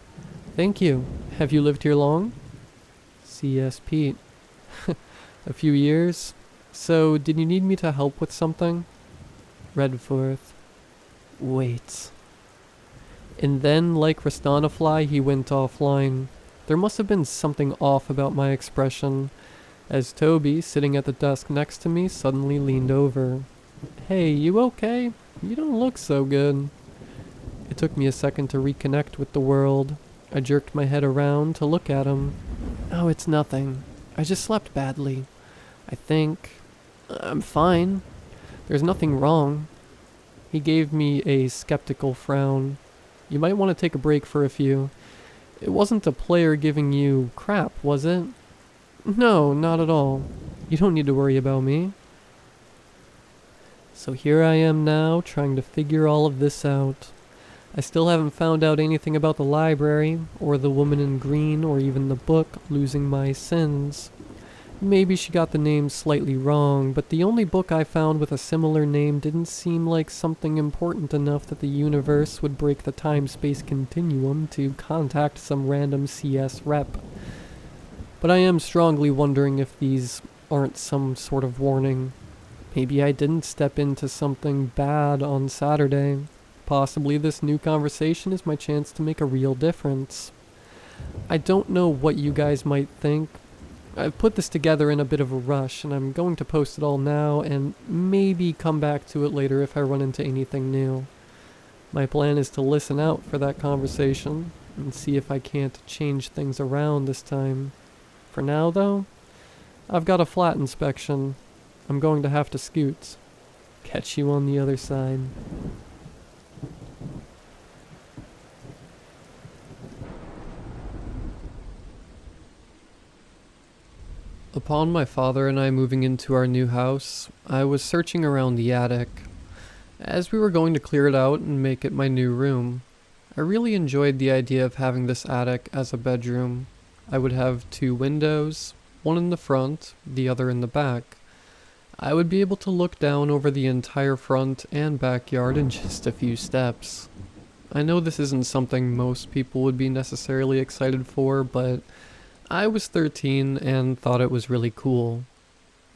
"Thank you. Have you lived here long?" CS Pete. "A few years. So, did you need me to help with something?" Redforth. "Wait." And then, like Rastanafly, he went offline. There must have been something off about my expression, as Toby, sitting at the desk next to me, suddenly leaned over. "Hey, you okay? You don't look so good." It took me a second to reconnect with the world. I jerked my head around to look at him. "Oh, it's nothing. I just slept badly. I think I'm fine. There's nothing wrong." He gave me a skeptical frown. "You might want to take a break for a few. It wasn't a player giving you crap, was it?" "No, not at all. You don't need to worry about me." So here I am now, trying to figure all of this out. I still haven't found out anything about the library, or the woman in green, or even the book, Losing My Sins. Maybe she got the name slightly wrong, but the only book I found with a similar name didn't seem like something important enough that the universe would break the time-space continuum to contact some random CS rep. But I am strongly wondering if these aren't some sort of warning. Maybe I didn't step into something bad on Saturday. Possibly this new conversation is my chance to make a real difference. I don't know what you guys might think. I've put this together in a bit of a rush, and I'm going to post it all now and maybe come back to it later if I run into anything new. My plan is to listen out for that conversation and see if I can't change things around this time. For now, though, I've got a flat inspection. I'm going to have to scoot. Catch you on the other side. Upon my father and I moving into our new house, I was searching around the attic, as we were going to clear it out and make it my new room. I really enjoyed the idea of having this attic as a bedroom. I would have 2 windows, one in the front, the other in the back. I would be able to look down over the entire front and backyard in just a few steps. I know this isn't something most people would be necessarily excited for, but I was 13 and thought it was really cool.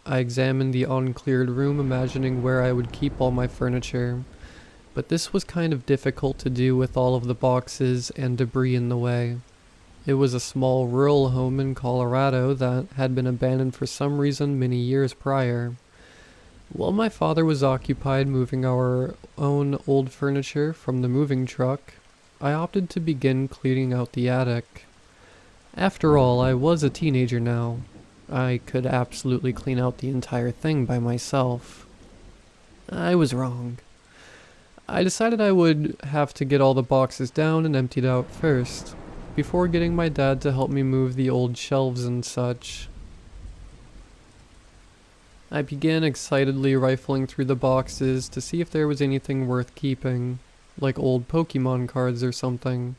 I examined the uncleared room, imagining where I would keep all my furniture, but this was kind of difficult to do with all of the boxes and debris in the way. It was a small rural home in Colorado that had been abandoned for some reason many years prior. While my father was occupied moving our own old furniture from the moving truck, I opted to begin cleaning out the attic. After all, I was a teenager now. I could absolutely clean out the entire thing by myself. I was wrong. I decided I would have to get all the boxes down and emptied out first, before getting my dad to help me move the old shelves and such. I began excitedly rifling through the boxes to see if there was anything worth keeping, like old Pokemon cards or something.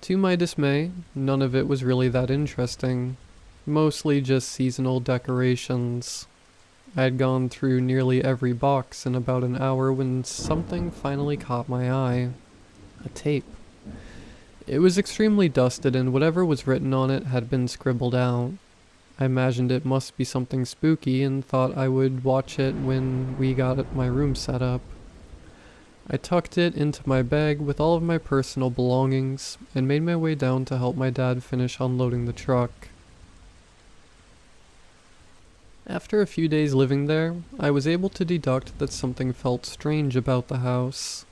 To my dismay, none of it was really that interesting, mostly just seasonal decorations. I had gone through nearly every box in about an hour when something finally caught my eye. A tape. It was extremely dusted and whatever was written on it had been scribbled out. I imagined it must be something spooky and thought I would watch it when we got my room set up. I tucked it into my bag with all of my personal belongings and made my way down to help my dad finish unloading the truck. After a few days living there, I was able to deduct that something felt strange about the house.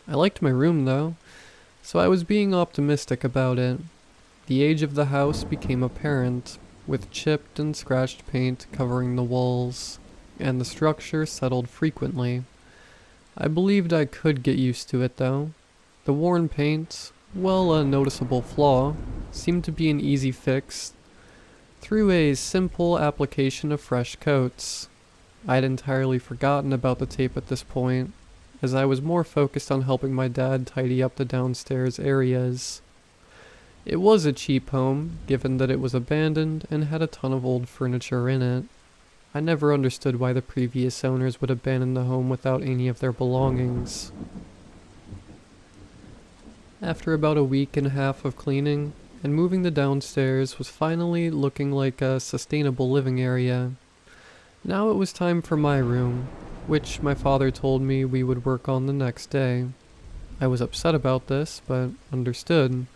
I liked my room though, so I was being optimistic about it. The age of the house became apparent, with chipped and scratched paint covering the walls, and the structure settled frequently. I believed I could get used to it though. The worn paint, well, a noticeable flaw, seemed to be an easy fix through a simple application of fresh coats. I had entirely forgotten about the tape at this point, as I was more focused on helping my dad tidy up the downstairs areas. It was a cheap home, given that it was abandoned and had a ton of old furniture in it. I never understood why the previous owners would abandon the home without any of their belongings. After about a week and a half of cleaning, and moving the downstairs was finally looking like a sustainable living area. Now it was time for my room, which my father told me we would work on the next day. I was upset about this, but understood.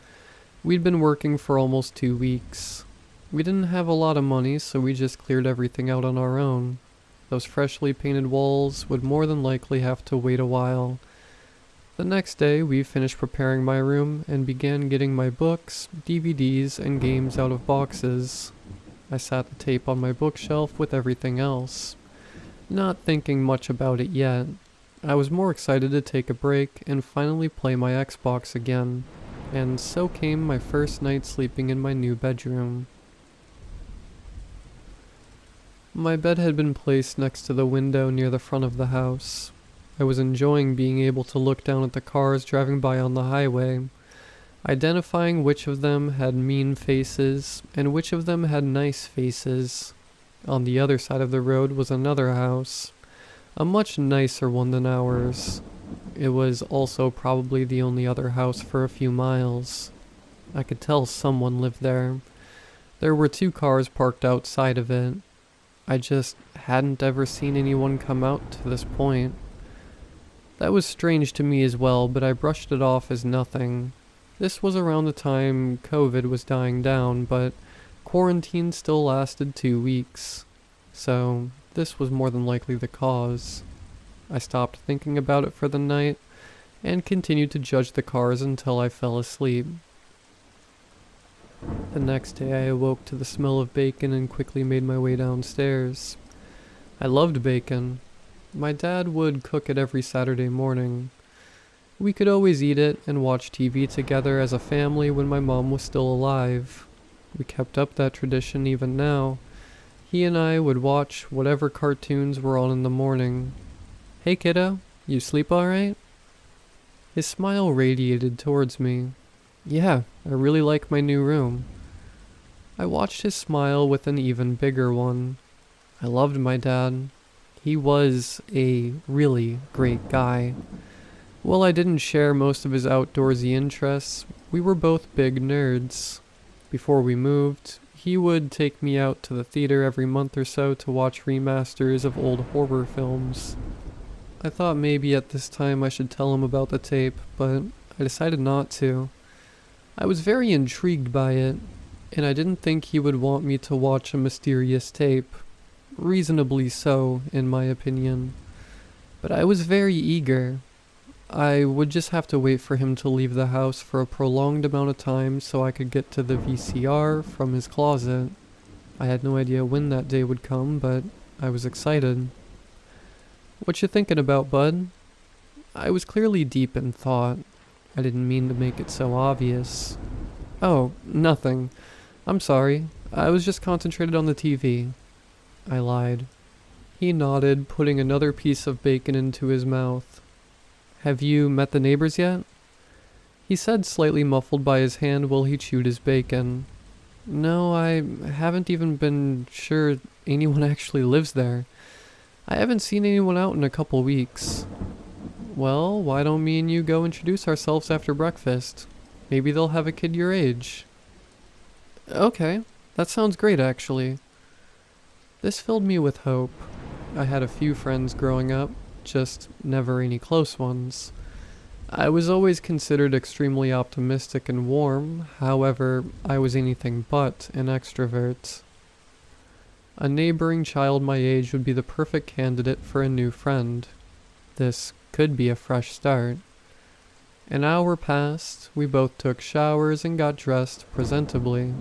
We'd been working for almost 2 weeks. We didn't have a lot of money, so we just cleared everything out on our own. Those freshly painted walls would more than likely have to wait a while. The next day, we finished preparing my room and began getting my books, DVDs, and games out of boxes. I sat the tape on my bookshelf with everything else, not thinking much about it yet. I was more excited to take a break and finally play my Xbox again, and so came my first night sleeping in my new bedroom. My bed had been placed next to the window near the front of the house. I was enjoying being able to look down at the cars driving by on the highway, identifying which of them had mean faces and which of them had nice faces. On the other side of the road was another house, a much nicer one than ours. It was also probably the only other house for a few miles. I could tell someone lived there. There were 2 cars parked outside of it. I just hadn't ever seen anyone come out to this point. That was strange to me as well, but I brushed it off as nothing. This was around the time COVID was dying down, but quarantine still lasted 2 weeks. So this was more than likely the cause. I stopped thinking about it for the night, and continued to judge the cars until I fell asleep. The next day I awoke to the smell of bacon and quickly made my way downstairs. I loved bacon. My dad would cook it every Saturday morning. We could always eat it and watch TV together as a family when my mom was still alive. We kept up that tradition even now. He and I would watch whatever cartoons were on in the morning. "Hey kiddo, you sleep alright?" His smile radiated towards me. "Yeah, I really like my new room." I watched his smile with an even bigger one. I loved my dad. He was a really great guy. While I didn't share most of his outdoorsy interests, we were both big nerds. Before we moved, he would take me out to the theater every month or so to watch remasters of old horror films. I thought maybe at this time I should tell him about the tape, but I decided not to. I was very intrigued by it, and I didn't think he would want me to watch a mysterious tape. Reasonably so, in my opinion. But I was very eager. I would just have to wait for him to leave the house for a prolonged amount of time so I could get to the VCR from his closet. I had no idea when that day would come, but I was excited. "What you thinking about, bud?" I was clearly deep in thought. I didn't mean to make it so obvious. "Oh, nothing. I'm sorry. I was just concentrated on the TV." I lied. He nodded, putting another piece of bacon into his mouth. "Have you met the neighbors yet?" He said, slightly muffled by his hand while he chewed his bacon. "No, I haven't even been sure anyone actually lives there. I haven't seen anyone out in a couple weeks." "Well, why don't me and you go introduce ourselves after breakfast? Maybe they'll have a kid your age." "Okay, that sounds great actually." This filled me with hope. I had a few friends growing up, just never any close ones. I was always considered extremely optimistic and warm, however, I was anything but an extrovert. A neighboring child my age would be the perfect candidate for a new friend. This could be a fresh start. An hour passed, we both took showers and got dressed presentably,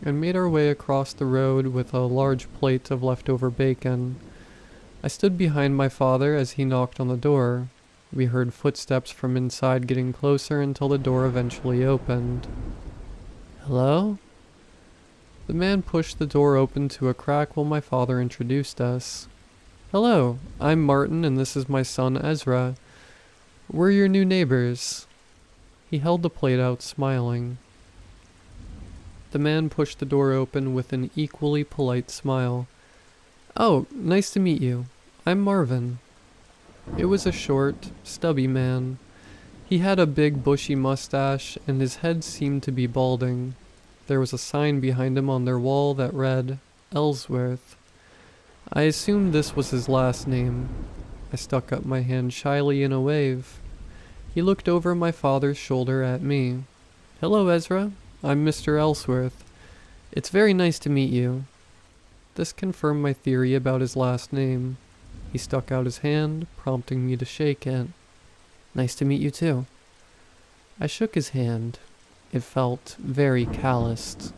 and made our way across the road with a large plate of leftover bacon. I stood behind my father as he knocked on the door. We heard footsteps from inside getting closer until the door eventually opened. "Hello?" The man pushed the door open to a crack while my father introduced us. "Hello, I'm Martin and this is my son Ezra. We're your new neighbors." He held the plate out, smiling. The man pushed the door open with an equally polite smile. "Oh, nice to meet you. I'm Marvin." It was a short, stubby man. He had a big bushy mustache and his head seemed to be balding. There was a sign behind him on their wall that read, Ellsworth. I assumed this was his last name. I stuck up my hand shyly in a wave. He looked over my father's shoulder at me. "Hello, Ezra. I'm Mr. Ellsworth. It's very nice to meet you." This confirmed my theory about his last name. He stuck out his hand, prompting me to shake it. "Nice to meet you too." I shook his hand. It felt very calloused.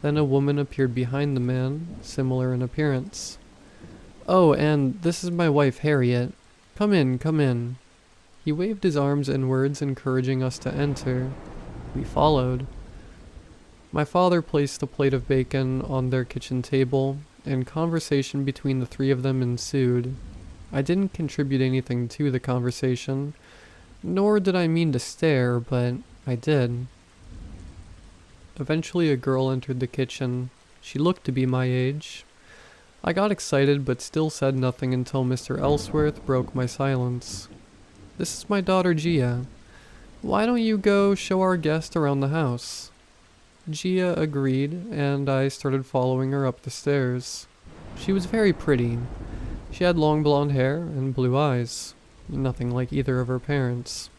Then a woman appeared behind the man, similar in appearance. "Oh, and this is my wife Harriet. Come in, come in." He waved his arms inwards, encouraging us to enter. We followed. My father placed a plate of bacon on their kitchen table, and conversation between the three of them ensued. I didn't contribute anything to the conversation, nor did I mean to stare, but I did. Eventually a girl entered the kitchen. She looked to be my age. I got excited but still said nothing until Mr. Ellsworth broke my silence. "This is my daughter Gia. Why don't you go show our guest around the house?" Gia agreed, and I started following her up the stairs. She was very pretty. She had long blonde hair and blue eyes, nothing like either of her parents.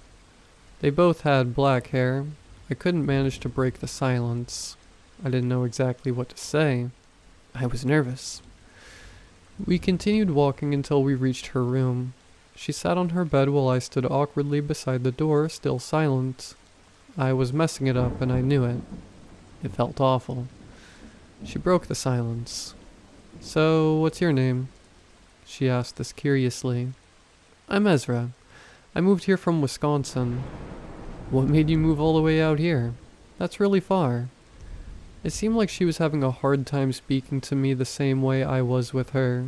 They both had black hair. I couldn't manage to break the silence. I didn't know exactly what to say. I was nervous. We continued walking until we reached her room. She sat on her bed while I stood awkwardly beside the door, still silent. I was messing it up, and I knew it. It felt awful. She broke the silence. "So, what's your name?" She asked this curiously. "I'm Ezra. I moved here from Wisconsin." "What made you move all the way out here? That's really far." It seemed like she was having a hard time speaking to me the same way I was with her.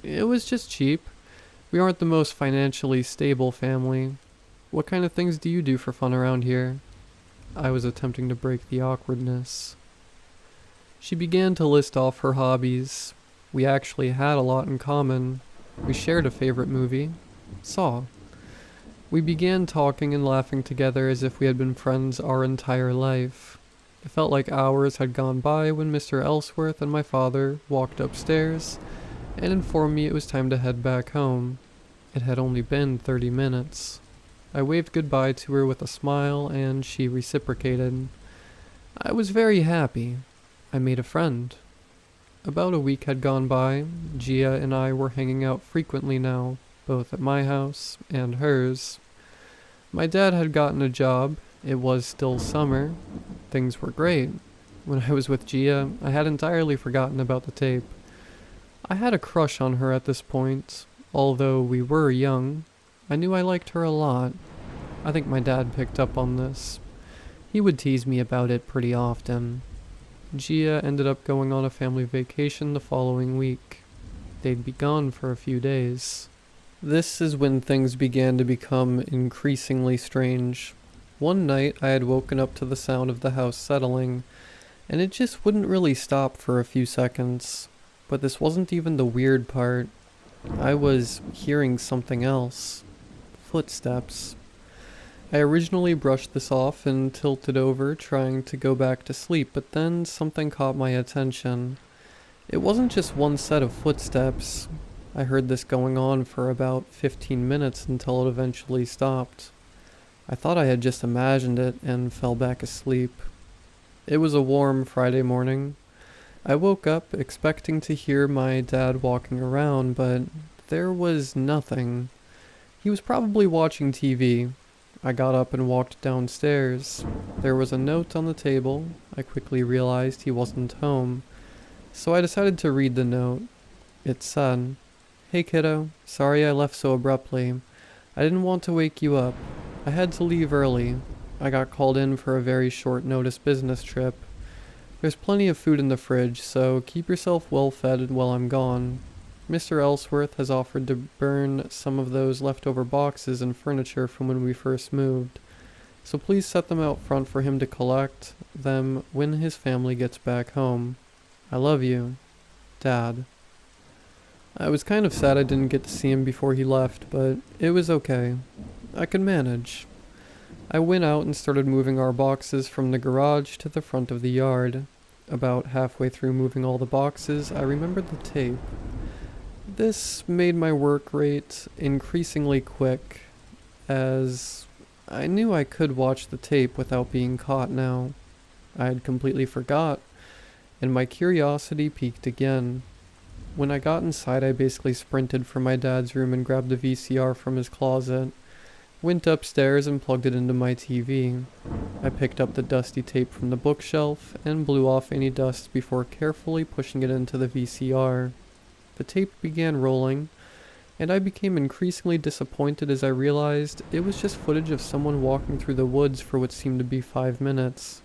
It was just cheap. We aren't the most financially stable family. What kind of things do you do for fun around here? I was attempting to break the awkwardness. She began to list off her hobbies. We actually had a lot in common. We shared a favorite movie, Saw. We began talking and laughing together as if we had been friends our entire life. It felt like hours had gone by when Mr. Ellsworth and my father walked upstairs and informed me it was time to head back home. It had only been 30 minutes. I waved goodbye to her with a smile and she reciprocated. I was very happy. I made a friend. About a week had gone by. Gia and I were hanging out frequently now, both at my house and hers. My dad had gotten a job. It was still summer. Things were great. When I was with Gia, I had entirely forgotten about the tape. I had a crush on her at this point. Although we were young, I knew I liked her a lot. I think my dad picked up on this. He would tease me about it pretty often. Gia ended up going on a family vacation the following week. They'd be gone for a few days. This is when things began to become increasingly strange. One night I had woken up to the sound of the house settling, and it just wouldn't really stop for a few seconds. But this wasn't even the weird part. I was hearing something else. Footsteps. I originally brushed this off and tilted over, trying to go back to sleep, but then something caught my attention. It wasn't just one set of footsteps. I heard this going on for about 15 minutes until it eventually stopped. I thought I had just imagined it and fell back asleep. It was a warm Friday morning. I woke up expecting to hear my dad walking around, but there was nothing. He was probably watching TV. I got up and walked downstairs. There was a note on the table. I quickly realized he wasn't home, so I decided to read the note. It said, "Hey kiddo, sorry I left so abruptly. I didn't want to wake you up. I had to leave early. I got called in for a very short notice business trip. There's plenty of food in the fridge, so keep yourself well fed while I'm gone. Mr. Ellsworth has offered to burn some of those leftover boxes and furniture from when we first moved, so please set them out front for him to collect them when his family gets back home. I love you, Dad." I was kind of sad I didn't get to see him before he left, but it was okay. I could manage. I went out and started moving our boxes from the garage to the front of the yard. About halfway through moving all the boxes, I remembered the tape. This made my work rate increasingly quick, as I knew I could watch the tape without being caught now. I had completely forgot, and my curiosity piqued again. When I got inside, I basically sprinted for my dad's room and grabbed the VCR from his closet, went upstairs and plugged it into my TV. I picked up the dusty tape from the bookshelf and blew off any dust before carefully pushing it into the VCR. The tape began rolling, and I became increasingly disappointed as I realized it was just footage of someone walking through the woods for what seemed to be 5 minutes.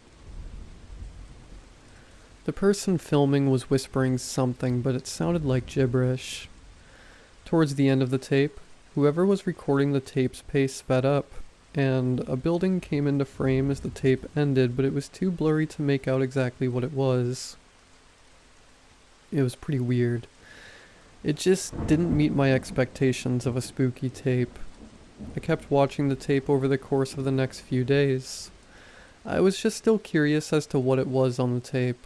The person filming was whispering something, but it sounded like gibberish. Towards the end of the tape, whoever was recording the tape's pace sped up, and a building came into frame as the tape ended, but it was too blurry to make out exactly what it was. It was pretty weird. It just didn't meet my expectations of a spooky tape. I kept watching the tape over the course of the next few days. I was just still curious as to what it was on the tape.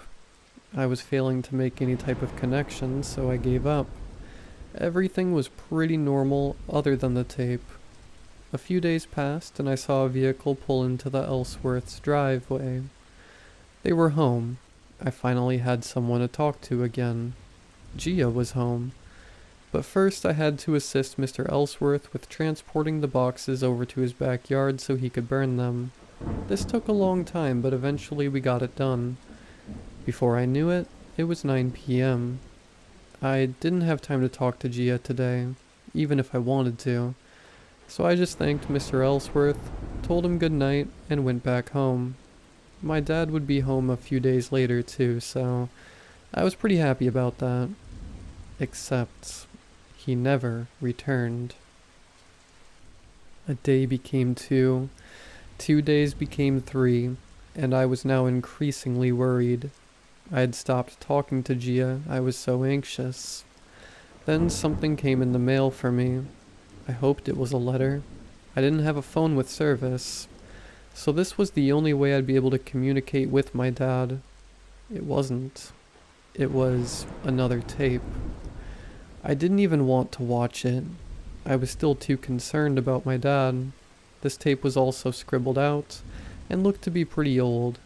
I was failing to make any type of connection, so I gave up. Everything was pretty normal other than the tape. A few days passed and I saw a vehicle pull into the Ellsworth's driveway. They were home. I finally had someone to talk to again. Gia was home. But first I had to assist Mr. Ellsworth with transporting the boxes over to his backyard so he could burn them. This took a long time, but eventually we got it done. Before I knew it, it was 9 p.m. I didn't have time to talk to Gia today, even if I wanted to, so I just thanked Mr. Ellsworth, told him good night, and went back home. My dad would be home a few days later too, so I was pretty happy about that. Except he never returned. A day became 2, 2 days became 3, and I was now increasingly worried. I had stopped talking to Gia, I was so anxious. Then something came in the mail for me. I hoped it was a letter. I didn't have a phone with service, so this was the only way I'd be able to communicate with my dad. It wasn't. It was another tape. I didn't even want to watch it. I was still too concerned about my dad. This tape was also scribbled out, and looked to be pretty old.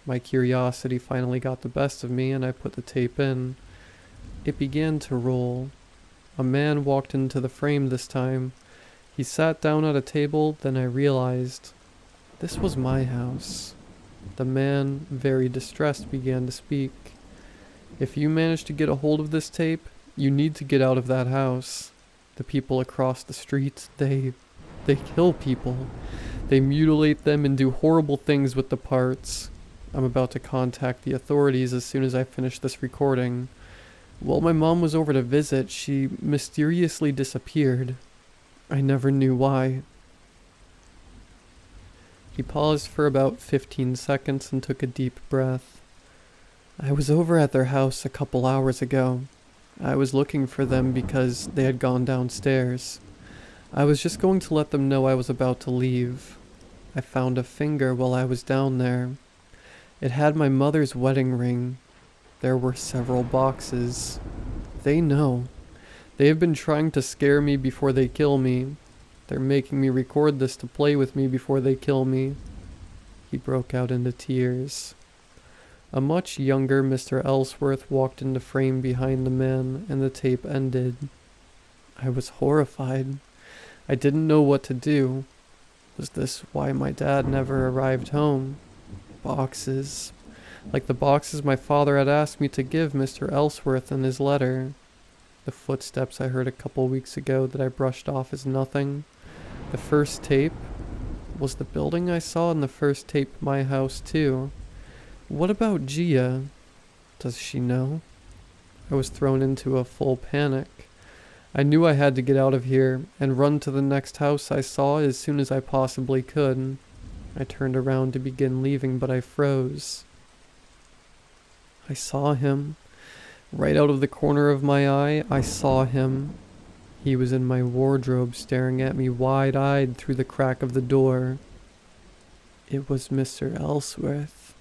My curiosity finally got the best of me, and I put the tape in. It began to roll. A man walked into the frame this time. He sat down at a table, then I realized this was my house. The man, very distressed, began to speak. "If you manage to get a hold of this tape, you need to get out of that house. The people across the street, they kill people. They mutilate them and do horrible things with the parts. I'm about to contact the authorities as soon as I finish this recording. While my mom was over to visit, she mysteriously disappeared. I never knew why." He paused for about 15 seconds and took a deep breath. "I was over at their house a couple hours ago. I was looking for them because they had gone downstairs. I was just going to let them know I was about to leave. I found a finger while I was down there. It had my mother's wedding ring. There were several boxes. They know. They have been trying to scare me before they kill me. They're making me record this to play with me before they kill me." He broke out into tears. A much younger Mr. Ellsworth walked into frame behind the man, and the tape ended. I was horrified. I didn't know what to do. Was this why my dad never arrived home? Boxes. Like the boxes my father had asked me to give Mr. Ellsworth in his letter. The footsteps I heard a couple weeks ago that I brushed off as nothing. The first tape. Was the building I saw in the first tape my house too? What about Gia? Does she know? I was thrown into a full panic. I knew I had to get out of here and run to the next house I saw as soon as I possibly could. I turned around to begin leaving, but I froze. I saw him. Right out of the corner of my eye, I saw him. He was in my wardrobe, staring at me wide-eyed through the crack of the door. It was Mr. Ellsworth.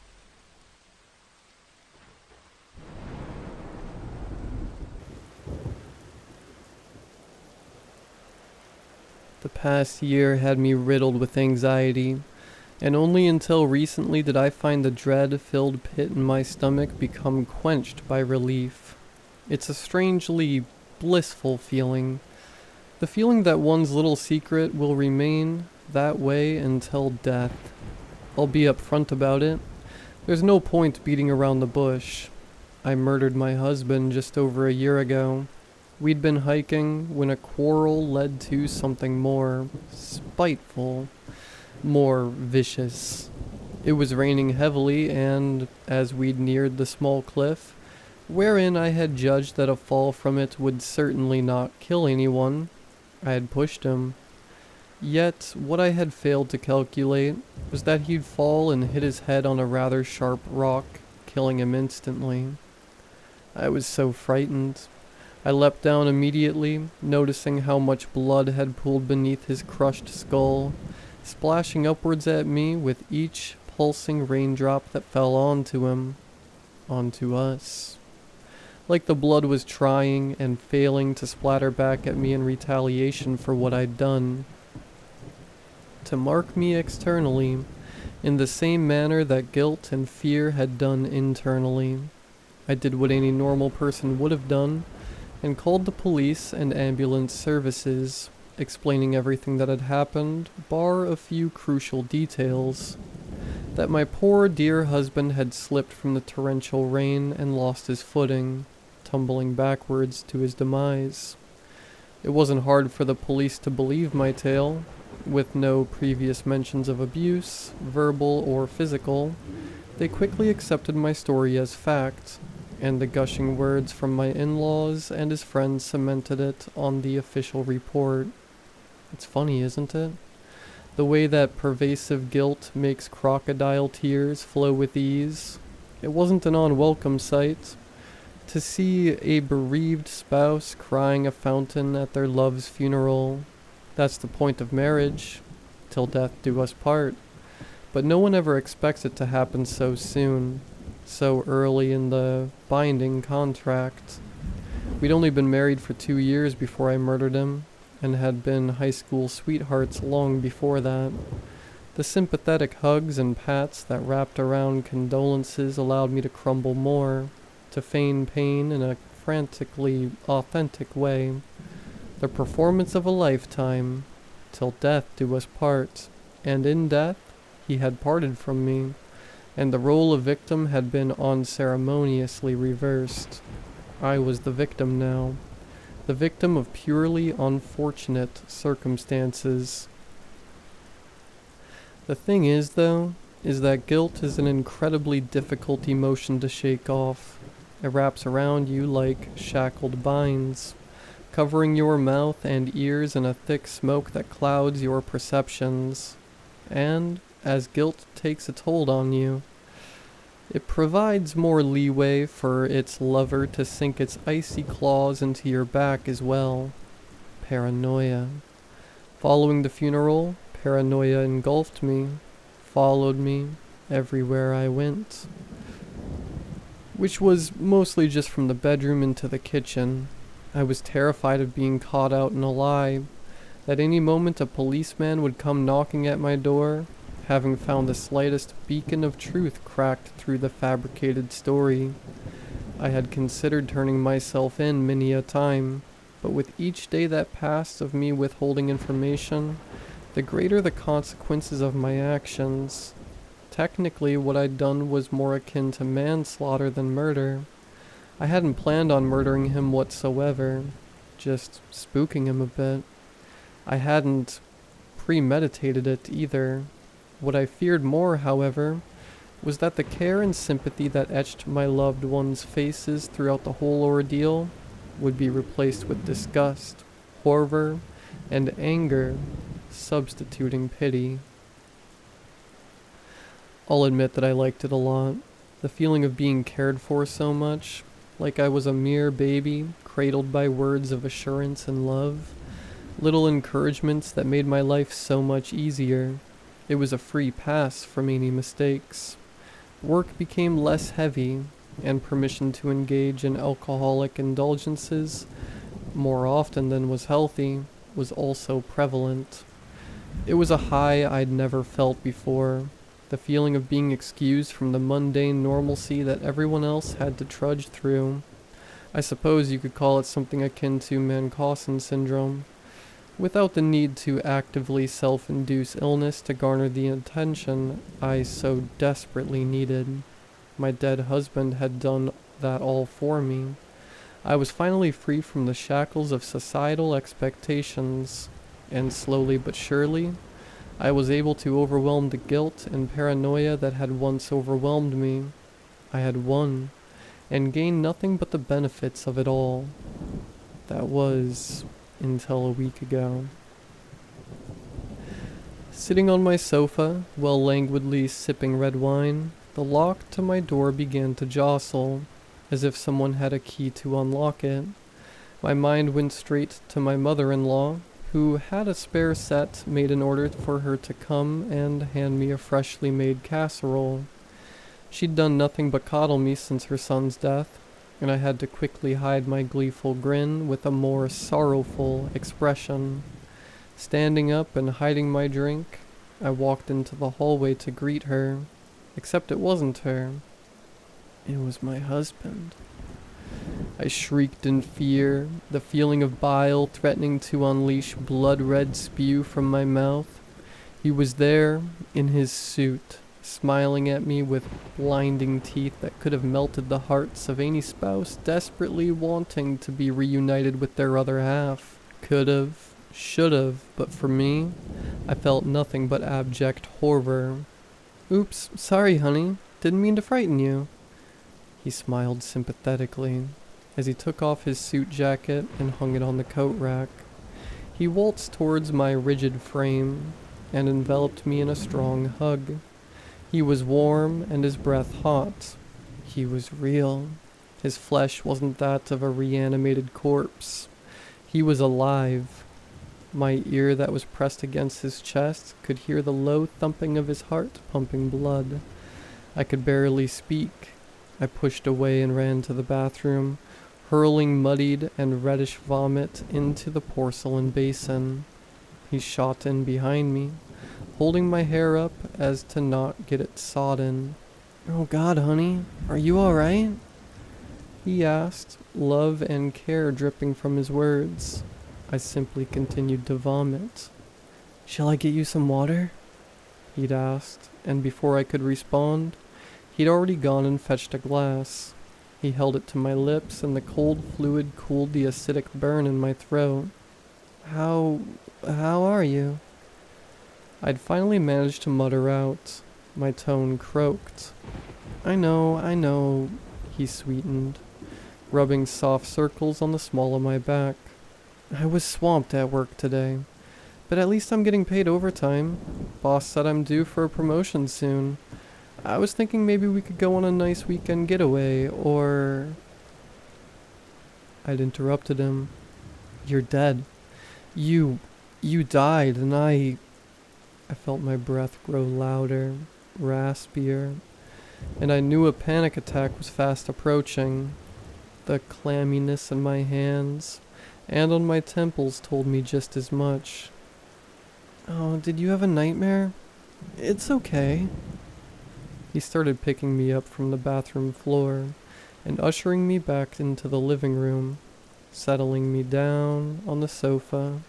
The past year had me riddled with anxiety, and only until recently did I find the dread-filled pit in my stomach become quenched by relief. It's a strangely blissful feeling. The feeling that one's little secret will remain that way until death. I'll be upfront about it. There's no point beating around the bush. I murdered my husband just over a year ago. We'd been hiking when a quarrel led to something more spiteful, more vicious. It was raining heavily, and as we'd neared the small cliff, wherein I had judged that a fall from it would certainly not kill anyone, I had pushed him. Yet, what I had failed to calculate was that he'd fall and hit his head on a rather sharp rock, killing him instantly. I was so frightened. I leapt down immediately, noticing how much blood had pooled beneath his crushed skull, splashing upwards at me with each pulsing raindrop that fell onto him, onto us. Like the blood was trying and failing to splatter back at me in retaliation for what I'd done. To mark me externally, in the same manner that guilt and fear had done internally. I did what any normal person would have done, and called the police and ambulance services, explaining everything that had happened, bar a few crucial details. That my poor dear husband had slipped from the torrential rain and lost his footing, tumbling backwards to his demise. It wasn't hard for the police to believe my tale. With no previous mentions of abuse, verbal or physical, they quickly accepted my story as fact, and the gushing words from my in-laws and his friends cemented it on the official report. It's funny, isn't it? The way that pervasive guilt makes crocodile tears flow with ease. It wasn't an unwelcome sight. To see a bereaved spouse crying a fountain at their love's funeral. That's the point of marriage, till death do us part. But no one ever expects it to happen so soon, so early in the binding contract. We'd only been married for 2 years before I murdered him, and had been high school sweethearts long before that. The sympathetic hugs and pats that wrapped around condolences allowed me to crumble more, to feign pain in a frantically authentic way. The performance of a lifetime, till death do us part, and in death he had parted from me, and the role of victim had been unceremoniously reversed. I was the victim now, the victim of purely unfortunate circumstances. The thing is, though, is that guilt is an incredibly difficult emotion to shake off. It wraps around you like shackled binds, covering your mouth and ears in a thick smoke that clouds your perceptions. And, as guilt takes its hold on you, it provides more leeway for its lover to sink its icy claws into your back as well. Paranoia. Following the funeral, paranoia engulfed me, followed me everywhere I went. Which was mostly just from the bedroom into the kitchen. I was terrified of being caught out in a lie, that any moment a policeman would come knocking at my door, having found the slightest beacon of truth cracked through the fabricated story. I had considered turning myself in many a time, but with each day that passed of me withholding information, the greater the consequences of my actions. Technically, what I'd done was more akin to manslaughter than murder. I hadn't planned on murdering him whatsoever, just spooking him a bit. I hadn't premeditated it either. What I feared more, however, was that the care and sympathy that etched my loved ones' faces throughout the whole ordeal would be replaced with disgust, horror, and anger, substituting pity. I'll admit that I liked it a lot. The feeling of being cared for so much, like I was a mere baby, cradled by words of assurance and love. Little encouragements that made my life so much easier. It was a free pass from any mistakes. Work became less heavy, and permission to engage in alcoholic indulgences, more often than was healthy, was also prevalent. It was a high I'd never felt before. The feeling of being excused from the mundane normalcy that everyone else had to trudge through. I suppose you could call it something akin to Munchausen syndrome, without the need to actively self-induce illness to garner the attention I so desperately needed. My dead husband had done that all for me. I was finally free from the shackles of societal expectations, and slowly but surely, I was able to overwhelm the guilt and paranoia that had once overwhelmed me. I had won, and gained nothing but the benefits of it all. That was until a week ago. Sitting on my sofa, while languidly sipping red wine, the lock to my door began to jostle, as if someone had a key to unlock it. My mind went straight to my mother-in-law, who had a spare set made in order for her to come and hand me a freshly made casserole. She'd done nothing but coddle me since her son's death, and I had to quickly hide my gleeful grin with a more sorrowful expression. Standing up and hiding my drink, I walked into the hallway to greet her, except it wasn't her. It was my husband. I shrieked in fear, the feeling of bile threatening to unleash blood-red spew from my mouth. He was there, in his suit, smiling at me with blinding teeth that could have melted the hearts of any spouse desperately wanting to be reunited with their other half. Could have, Should've, but for me, I felt nothing but abject horror. Oops, sorry honey, didn't mean to frighten you. He smiled sympathetically as he took off his suit jacket and hung it on the coat rack. He waltzed towards my rigid frame and enveloped me in a strong hug. He was warm and his breath hot. He was real. His flesh wasn't that of a reanimated corpse. He was alive. My ear that was pressed against his chest could hear the low thumping of his heart pumping blood. I could barely speak. I pushed away and ran to the bathroom, hurling muddied and reddish vomit into the porcelain basin. He shot in behind me, holding my hair up as to not get it sodden. "Oh God, honey, are you alright?" he asked, love and care dripping from his words. I simply continued to vomit. "Shall I get you some water?" he'd asked, and before I could respond, he'd already gone and fetched a glass. He held it to my lips, and the cold fluid cooled the acidic burn in my throat. How are you?" I'd finally managed to mutter out. My tone croaked. I know, he sweetened, rubbing soft circles on the small of my back. "I was swamped at work today, but at least I'm getting paid overtime. Boss said I'm due for a promotion soon. I was thinking maybe we could go on a nice weekend getaway, or..." I'd interrupted him. "You're dead. You died, and I felt my breath grow louder, raspier, and I knew a panic attack was fast approaching. The clamminess in my hands and on my temples told me just as much. "Oh, did you have a nightmare? It's okay." He started picking me up from the bathroom floor and ushering me back into the living room, settling me down on the sofa,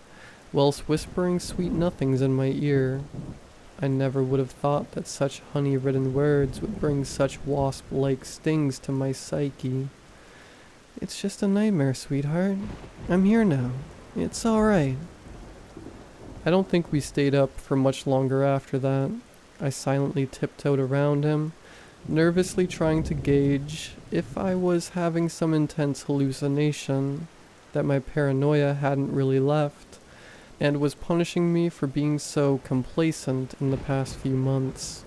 whilst whispering sweet nothings in my ear. I never would have thought that such honey-ridden words would bring such wasp-like stings to my psyche. "It's just a nightmare, sweetheart. I'm here now. It's alright." I don't think we stayed up for much longer after that. I silently tiptoed around him, nervously trying to gauge if I was having some intense hallucination, that my paranoia hadn't really left, and was punishing me for being so complacent in the past few months.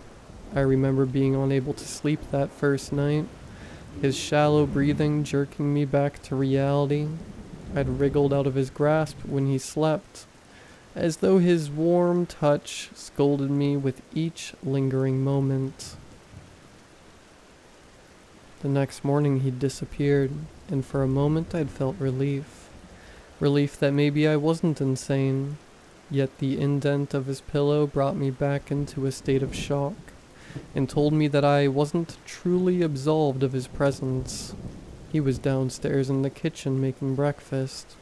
I remember being unable to sleep that first night, his shallow breathing jerking me back to reality. I'd wriggled out of his grasp when he slept, as though his warm touch scolded me with each lingering moment. The next morning he'd disappeared, and for a moment I'd felt relief. Relief that maybe I wasn't insane, yet the indent of his pillow brought me back into a state of shock, and told me that I wasn't truly absolved of his presence. He was downstairs in the kitchen making breakfast,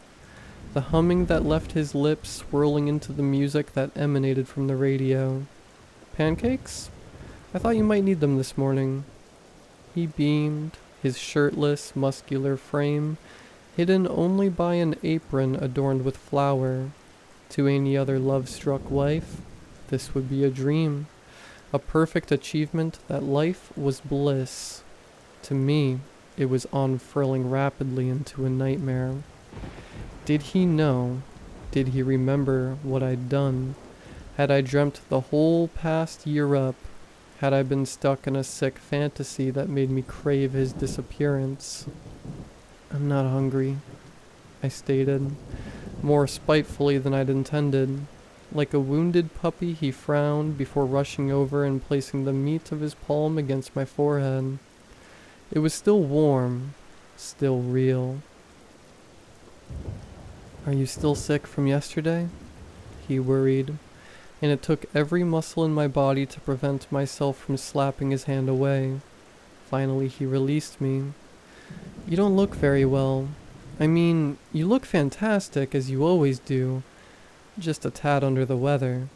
the humming that left his lips swirling into the music that emanated from the radio. "Pancakes? I thought you might need them this morning." He beamed, his shirtless, muscular frame hidden only by an apron adorned with flour. To any other love-struck wife, this would be a dream, a perfect achievement that life was bliss. To me, it was unfurling rapidly into a nightmare. Did he know? Did he remember what I'd done? Had I dreamt the whole past year up? Had I been stuck in a sick fantasy that made me crave his disappearance? "I'm not hungry," I stated, more spitefully than I'd intended. Like a wounded puppy, he frowned before rushing over and placing the meat of his palm against my forehead. It was still warm, still real. "Are you still sick from yesterday?" he worried, and it took every muscle in my body to prevent myself from slapping his hand away. Finally, he released me. "You don't look very well. I mean, you look fantastic, as you always do. Just a tad under the weather."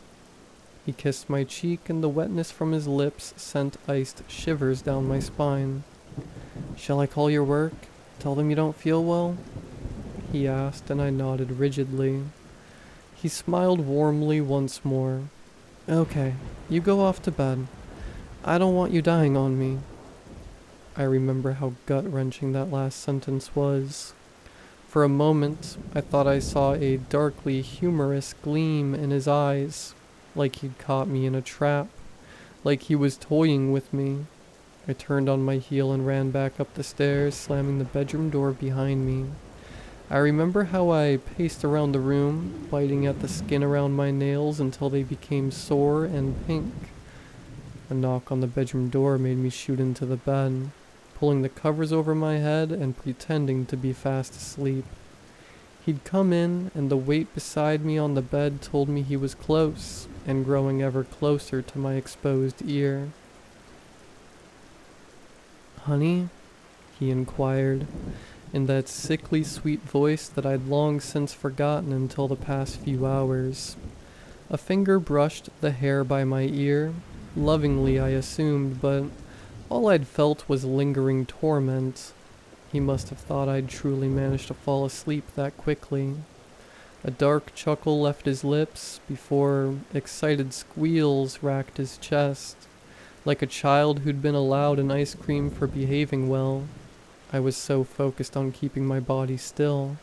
He kissed my cheek, and the wetness from his lips sent iced shivers down my spine. "Shall I call your work? Tell them you don't feel well?" he asked, and I nodded rigidly. He smiled warmly once more. Okay, you go off to bed. I don't want you dying on me. I remember how gut-wrenching that last sentence was. For a moment, I thought I saw a darkly humorous gleam in his eyes, like he'd caught me in a trap, like he was toying with me. I turned on my heel and ran back up the stairs, slamming the bedroom door behind me. I remember how I paced around the room, biting at the skin around my nails until they became sore and pink. A knock on the bedroom door made me shoot into the bed, pulling the covers over my head and pretending to be fast asleep. He'd come in, and the weight beside me on the bed told me he was close, and growing ever closer to my exposed ear. "Honey?" he inquired, in that sickly sweet voice that I'd long since forgotten until the past few hours. A finger brushed the hair by my ear, lovingly I assumed, but all I'd felt was lingering torment. He must have thought I'd truly managed to fall asleep that quickly. A dark chuckle left his lips before excited squeals racked his chest. Like a child who'd been allowed an ice cream for behaving well, I was so focused on keeping my body still,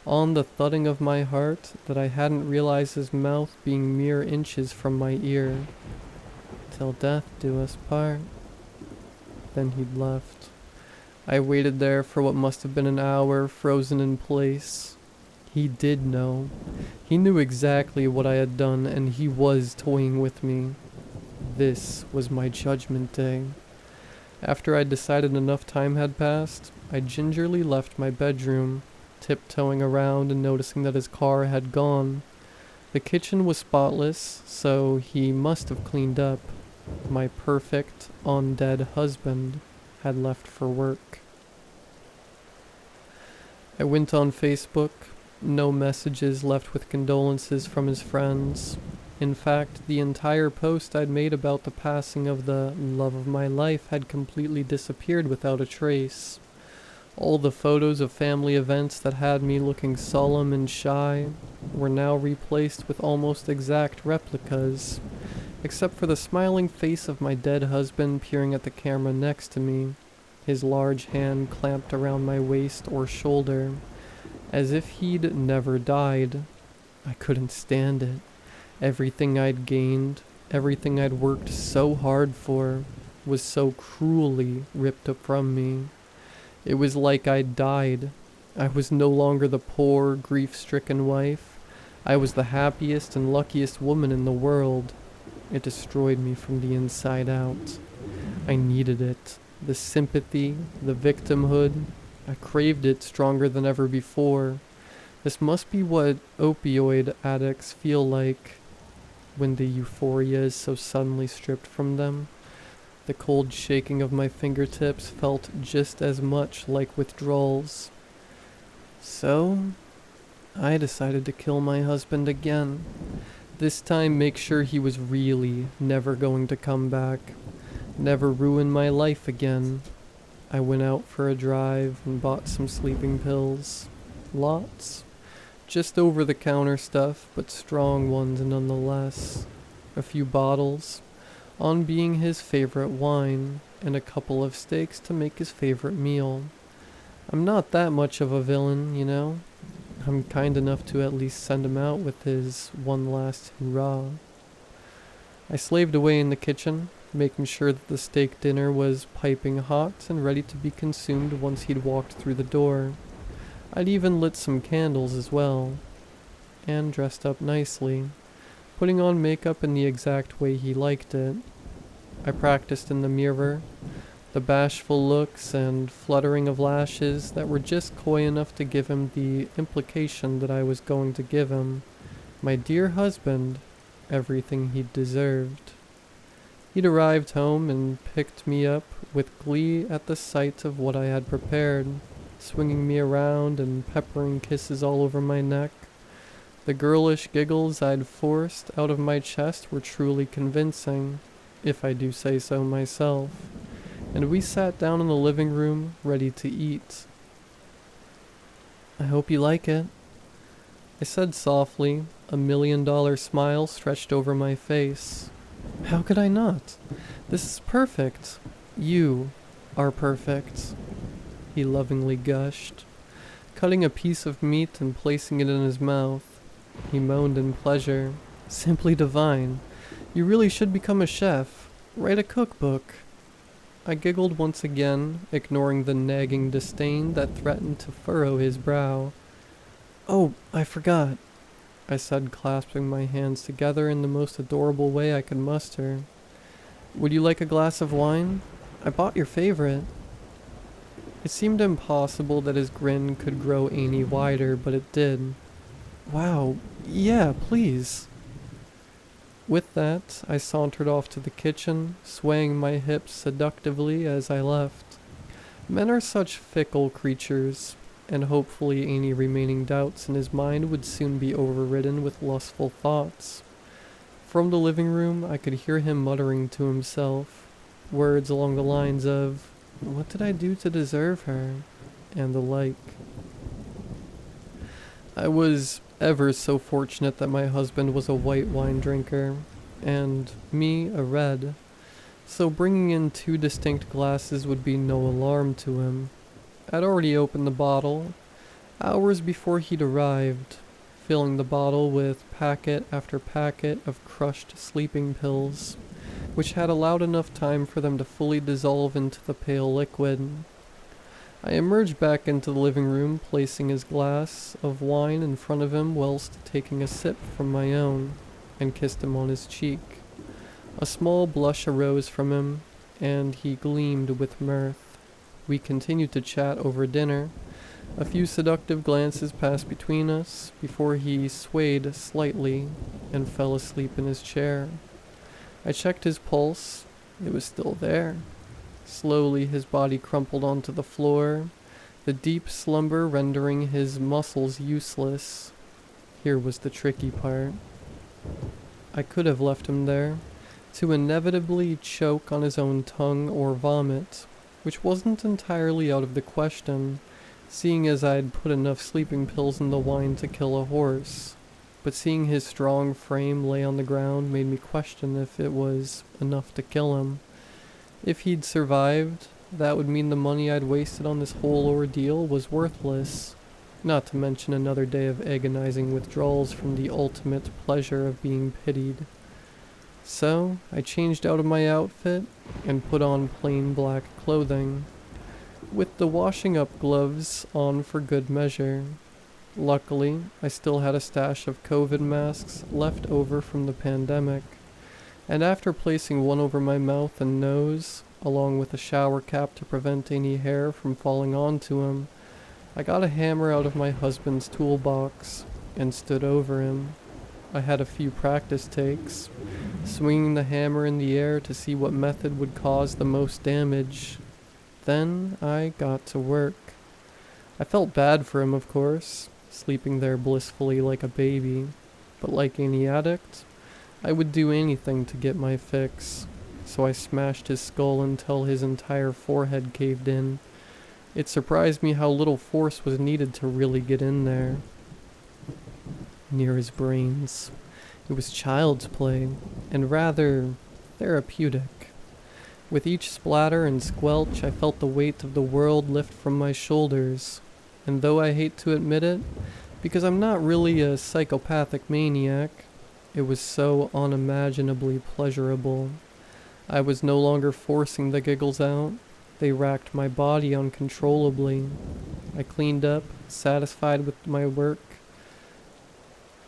on the thudding of my heart, that I hadn't realized his mouth being mere inches from my ear. "Till death do us part." Then he'd left. I waited there for what must have been an hour, frozen in place. He did know. He knew exactly what I had done, and he was toying with me. This was my judgment day. After I'd decided enough time had passed, I gingerly left my bedroom, tiptoeing around and noticing that his car had gone. The kitchen was spotless, so he must have cleaned up. My perfect, undead husband had left for work. I went on Facebook. No messages left with condolences from his friends. In fact, the entire post I'd made about the passing of the love of my life had completely disappeared without a trace. All the photos of family events that had me looking solemn and shy were now replaced with almost exact replicas, except for the smiling face of my dead husband peering at the camera next to me, his large hand clamped around my waist or shoulder, as if he'd never died. I couldn't stand it. Everything I'd gained, everything I'd worked so hard for, was so cruelly ripped from me. It was like I'd died. I was no longer the poor, grief-stricken wife. I was the happiest and luckiest woman in the world. It destroyed me from the inside out. I needed it. The sympathy, the victimhood. I craved it stronger than ever before. This must be what opioid addicts feel like when the euphoria is so suddenly stripped from them. The cold shaking of my fingertips felt just as much like withdrawals. So, I decided to kill my husband again. This time make sure he was really never going to come back. Never ruin my life again. I went out for a drive and bought some sleeping pills. Lots. Just over-the-counter stuff, but strong ones nonetheless. A few bottles, on being his favorite wine, and a couple of steaks to make his favorite meal. I'm not that much of a villain, you know. I'm kind enough to at least send him out with his one last hurrah. I slaved away in the kitchen, making sure that the steak dinner was piping hot and ready to be consumed once he'd walked through the door. I'd even lit some candles as well, and dressed up nicely, putting on makeup in the exact way he liked it. I practiced in the mirror, the bashful looks and fluttering of lashes that were just coy enough to give him the implication that I was going to give him, my dear husband, everything he deserved. He'd arrived home and picked me up with glee at the sight of what I had prepared, swinging me around and peppering kisses all over my neck. The girlish giggles I'd forced out of my chest were truly convincing, if I do say so myself, and we sat down in the living room, ready to eat. "I hope you like it." I said softly, a $1,000,000 smile stretched over my face. How could I not? This is perfect. You are perfect, he lovingly gushed, cutting a piece of meat and placing it in his mouth. He moaned in pleasure. Simply divine. You really should become a chef. Write a cookbook. I giggled once again, ignoring the nagging disdain that threatened to furrow his brow. Oh, I forgot, I said, clasping my hands together in the most adorable way I could muster. Would you like a glass of wine? I bought your favorite. It seemed impossible that his grin could grow any wider, but it did. Wow, yeah, please. With that, I sauntered off to the kitchen, swaying my hips seductively as I left. Men are such fickle creatures, and hopefully any remaining doubts in his mind would soon be overridden with lustful thoughts. From the living room, I could hear him muttering to himself, words along the lines of, "What did I do to deserve her?" and the like. I was ever so fortunate that my husband was a white wine drinker, and me a red, so bringing in 2 distinct glasses would be no alarm to him. I'd already opened the bottle, hours before he'd arrived, filling the bottle with packet after packet of crushed sleeping pills, which had allowed enough time for them to fully dissolve into the pale liquid. I emerged back into the living room, placing his glass of wine in front of him whilst taking a sip from my own, and kissed him on his cheek. A small blush arose from him, and he gleamed with mirth. We continued to chat over dinner. A few seductive glances passed between us, before he swayed slightly and fell asleep in his chair. I checked his pulse. It was still there. Slowly his body crumpled onto the floor, the deep slumber rendering his muscles useless. Here was the tricky part. I could have left him there, to inevitably choke on his own tongue or vomit, which wasn't entirely out of the question, seeing as I'd put enough sleeping pills in the wine to kill a horse. But seeing his strong frame lay on the ground made me question if it was enough to kill him. If he'd survived, that would mean the money I'd wasted on this whole ordeal was worthless, not to mention another day of agonizing withdrawals from the ultimate pleasure of being pitied. So, I changed out of my outfit and put on plain black clothing, with the washing up gloves on for good measure. Luckily, I still had a stash of COVID masks left over from the pandemic, and after placing one over my mouth and nose, along with a shower cap to prevent any hair from falling onto him, I got a hammer out of my husband's toolbox and stood over him. I had a few practice takes, swinging the hammer in the air to see what method would cause the most damage. Then I got to work. I felt bad for him, of course, sleeping there blissfully like a baby, but like any addict, I would do anything to get my fix, so I smashed his skull until his entire forehead caved in. It surprised me how little force was needed to really get in there. Near his brains. It was child's play, and rather therapeutic. With each splatter and squelch, I felt the weight of the world lift from my shoulders, and though I hate to admit it, because I'm not really a psychopathic maniac, it was so unimaginably pleasurable. I was no longer forcing the giggles out. They racked my body uncontrollably. I cleaned up, satisfied with my work,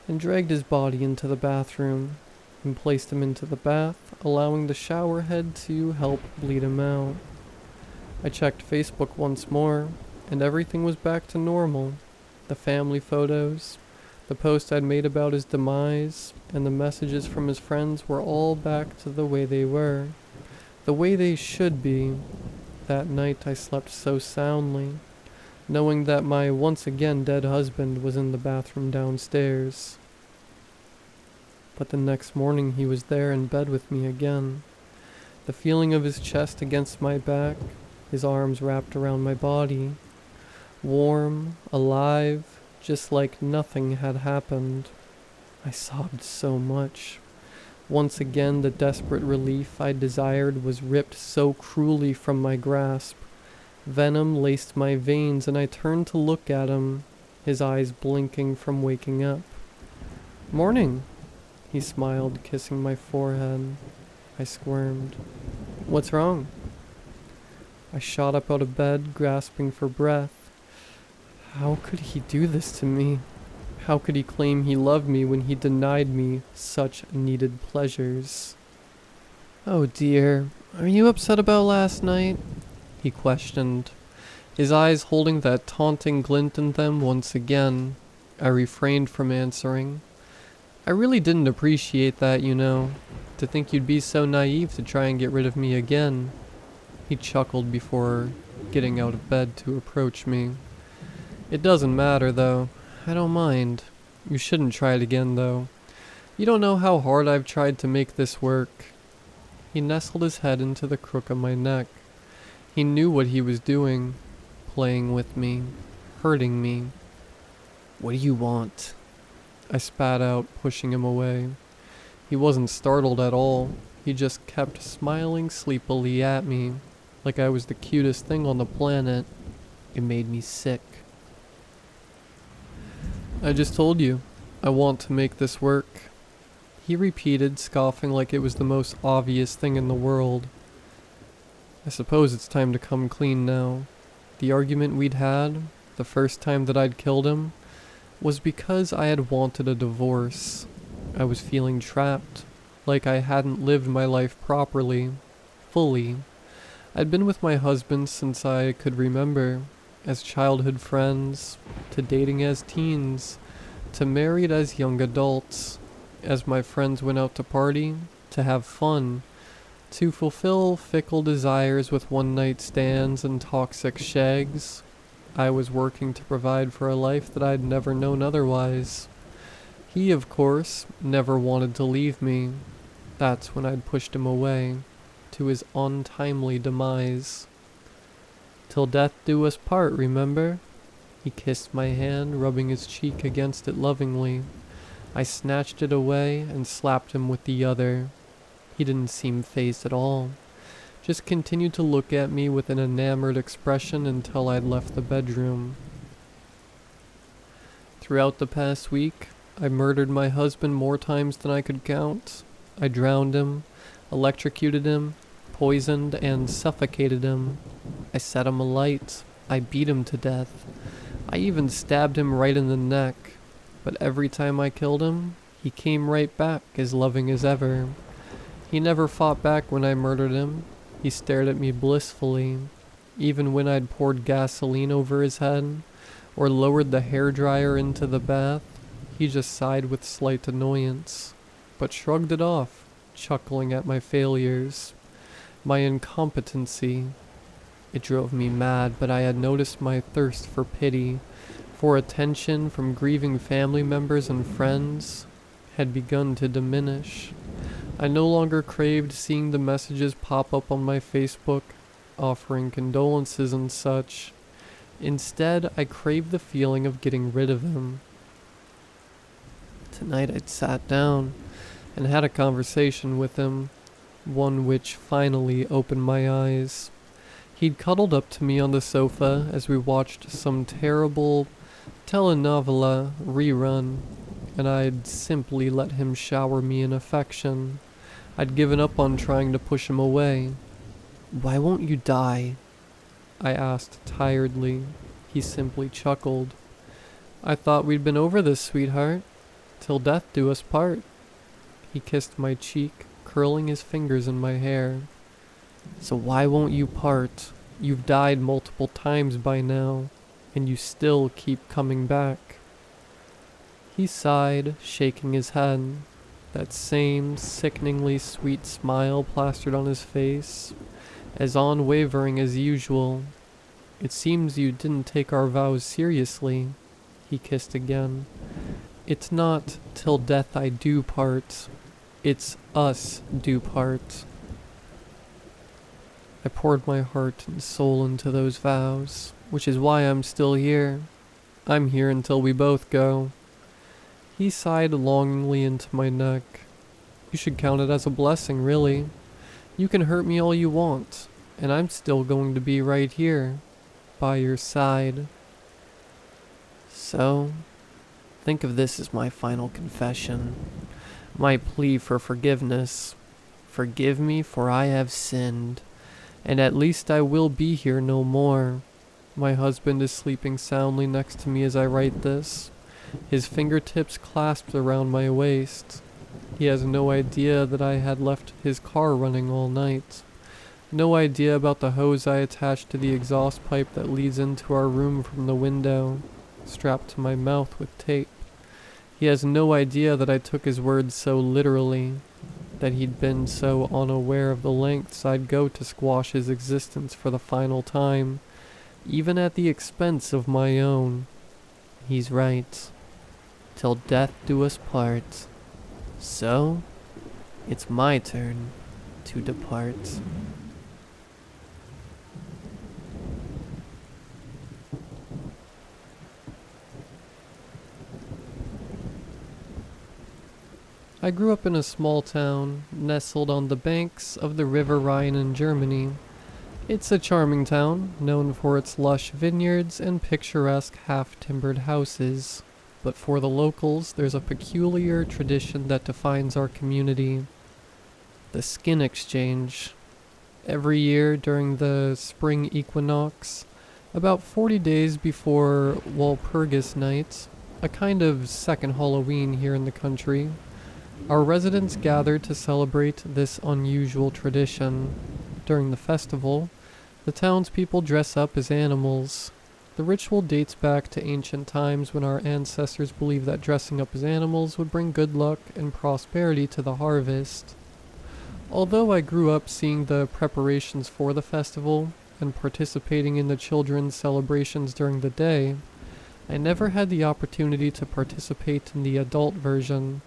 and dragged his body into the bathroom and placed him into the bath, allowing the shower head to help bleed him out. I checked Facebook once more, and everything was back to normal. The family photos, the post I'd made about his demise, and the messages from his friends were all back to the way they were. The way they should be. That night I slept so soundly, knowing that my once again dead husband was in the bathroom downstairs. But the next morning he was there in bed with me again. The feeling of his chest against my back, his arms wrapped around my body. Warm, alive, just like nothing had happened. I sobbed so much. Once again, the desperate relief I desired was ripped so cruelly from my grasp. Venom laced my veins, and I turned to look at him, his eyes blinking from waking up. "Morning," he smiled, kissing my forehead. I squirmed. "What's wrong?" I shot up out of bed, grasping for breath. How could he do this to me? How could he claim he loved me when he denied me such needed pleasures? "Oh dear, are you upset about last night?" he questioned, his eyes holding that taunting glint in them once again. I refrained from answering. I really didn't appreciate that, you know. To think you'd be so naive to try and get rid of me again. He chuckled before getting out of bed to approach me. "It doesn't matter, though. I don't mind. You shouldn't try it again, though. You don't know how hard I've tried to make this work." He nestled his head into the crook of my neck. He knew what he was doing, playing with me, hurting me. "What do you want?" I spat out, pushing him away. He wasn't startled at all. He just kept smiling sleepily at me, like I was the cutest thing on the planet. It made me sick. "I just told you, I want to make this work," he repeated, scoffing like it was the most obvious thing in the world. I suppose it's time to come clean now. The argument we'd had, the first time that I'd killed him, was because I had wanted a divorce. I was feeling trapped, like I hadn't lived my life properly, fully. I'd been with my husband since I could remember, as childhood friends, to dating as teens, to married as young adults. As my friends went out to party, to have fun, to fulfill fickle desires with one-night stands and toxic shags, I was working to provide for a life that I'd never known otherwise. He, of course, never wanted to leave me. That's when I'd pushed him away, to his untimely demise. "Till death do us part, remember?" He kissed my hand, rubbing his cheek against it lovingly. I snatched it away and slapped him with the other. He didn't seem fazed at all, just continued to look at me with an enamored expression until I'd left the bedroom. Throughout the past week, I murdered my husband more times than I could count. I drowned him, electrocuted him, poisoned and suffocated him. I set him alight. I beat him to death. I even stabbed him right in the neck. But every time I killed him, he came right back as loving as ever. He never fought back when I murdered him. He stared at me blissfully. Even when I'd poured gasoline over his head, or lowered the hairdryer into the bath, he just sighed with slight annoyance, but shrugged it off, chuckling at my failures, my incompetency. It drove me mad, but I had noticed my thirst for pity, for attention from grieving family members and friends, had begun to diminish. I no longer craved seeing the messages pop up on my Facebook, offering condolences and such. Instead, I craved the feeling of getting rid of him. Tonight I'd sat down and had a conversation with him, one which finally opened my eyes. He'd cuddled up to me on the sofa as we watched some terrible telenovela rerun, and I'd simply let him shower me in affection. I'd given up on trying to push him away. "Why won't you die?" I asked tiredly. He simply chuckled. "I thought we'd been over this, sweetheart. Till death do us part." He kissed my cheek, curling his fingers in my hair. "So why won't you part? You've died multiple times by now, and you still keep coming back." He sighed, shaking his head. That same sickeningly sweet smile plastered on his face, as unwavering as usual. "It seems you didn't take our vows seriously." He kissed again. "It's not till death I do part. It's us do part." I poured my heart and soul into those vows, which is why I'm still here. I'm here until we both go. He sighed longingly into my neck. You should count it as a blessing, really. You can hurt me all you want, and I'm still going to be right here, by your side. So, think of this as my final confession, my plea for forgiveness. Forgive me, for I have sinned, and at least I will be here no more. My husband is sleeping soundly next to me as I write this, his fingertips clasped around my waist. He has no idea that I had left his car running all night. No idea about the hose I attached to the exhaust pipe that leads into our room from the window, strapped to my mouth with tape. He has no idea that I took his words so literally, that he'd been so unaware of the lengths I'd go to squash his existence for the final time, even at the expense of my own. He's right. Till death do us part. So, it's my turn to depart. I grew up in a small town, nestled on the banks of the River Rhine in Germany. It's a charming town, known for its lush vineyards and picturesque half-timbered houses. But for the locals, there's a peculiar tradition that defines our community. The skin exchange. Every year during the spring equinox, about 40 days before Walpurgis Night, a kind of second Halloween here in the country, our residents gather to celebrate this unusual tradition. During the festival, the townspeople dress up as animals. The ritual dates back to ancient times when our ancestors believed that dressing up as animals would bring good luck and prosperity to the harvest. Although I grew up seeing the preparations for the festival and participating in the children's celebrations during the day, I never had the opportunity to participate in the adult version.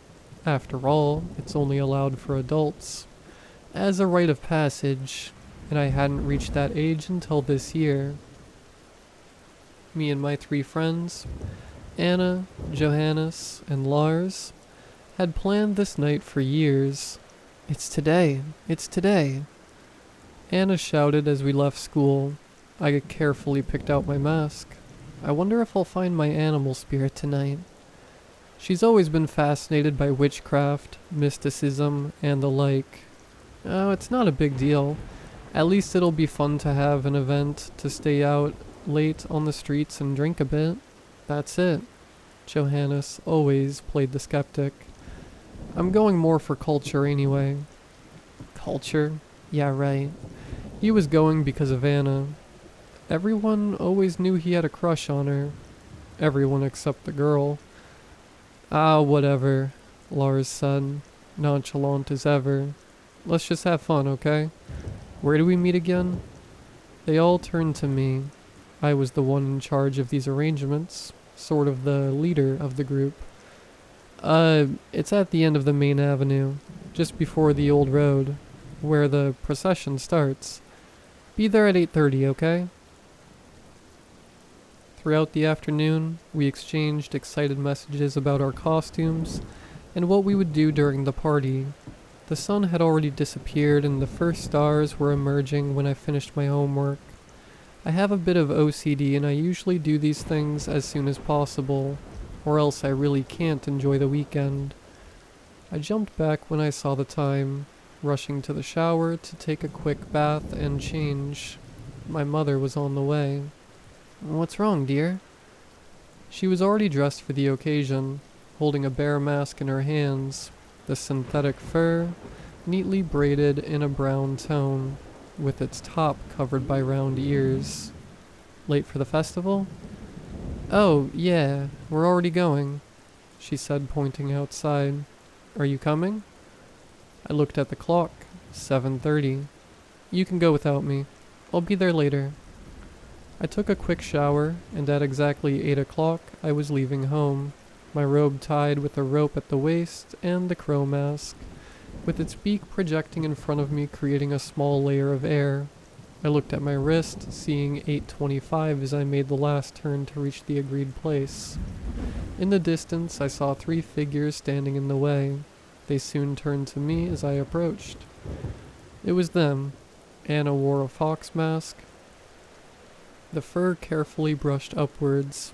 After all, it's only allowed for adults, as a rite of passage, and I hadn't reached that age until this year. Me and my 3 friends, Anna, Johannes, and Lars, had planned this night for years. It's today! It's today! Anna shouted as we left school. I carefully picked out my mask. I wonder if I'll find my animal spirit tonight. She's always been fascinated by witchcraft, mysticism, and the like. Oh, it's not a big deal. At least it'll be fun to have an event to stay out late on the streets and drink a bit. That's it. Johannes always played the skeptic. I'm going more for culture anyway. Culture? Yeah, right. He was going because of Anna. Everyone always knew he had a crush on her. Everyone except the girl. Ah, whatever, Lars said, nonchalant as ever. Let's just have fun, okay? Where do we meet again? They all turned to me. I was the one in charge of these arrangements, sort of the leader of the group. It's at the end of the main avenue, just before the old road, where the procession starts. Be there at 8:30, okay? Throughout the afternoon, we exchanged excited messages about our costumes and what we would do during the party. The sun had already disappeared and the first stars were emerging when I finished my homework. I have a bit of OCD and I usually do these things as soon as possible, or else I really can't enjoy the weekend. I jumped back when I saw the time, rushing to the shower to take a quick bath and change. My mother was on the way. What's wrong, dear? She was already dressed for the occasion, holding a bear mask in her hands, the synthetic fur, neatly braided in a brown tone, with its top covered by round ears. Late for the festival? Oh, yeah, we're already going, she said, pointing outside. Are you coming? I looked at the clock. 7:30. You can go without me. I'll be there later. I took a quick shower, and at exactly 8 o'clock, I was leaving home, my robe tied with a rope at the waist and the crow mask, with its beak projecting in front of me, creating a small layer of air. I looked at my wrist, seeing 8:25 as I made the last turn to reach the agreed place. In the distance, I saw 3 figures standing in the way. They soon turned to me as I approached. It was them. Anna wore a fox mask, the fur carefully brushed upwards.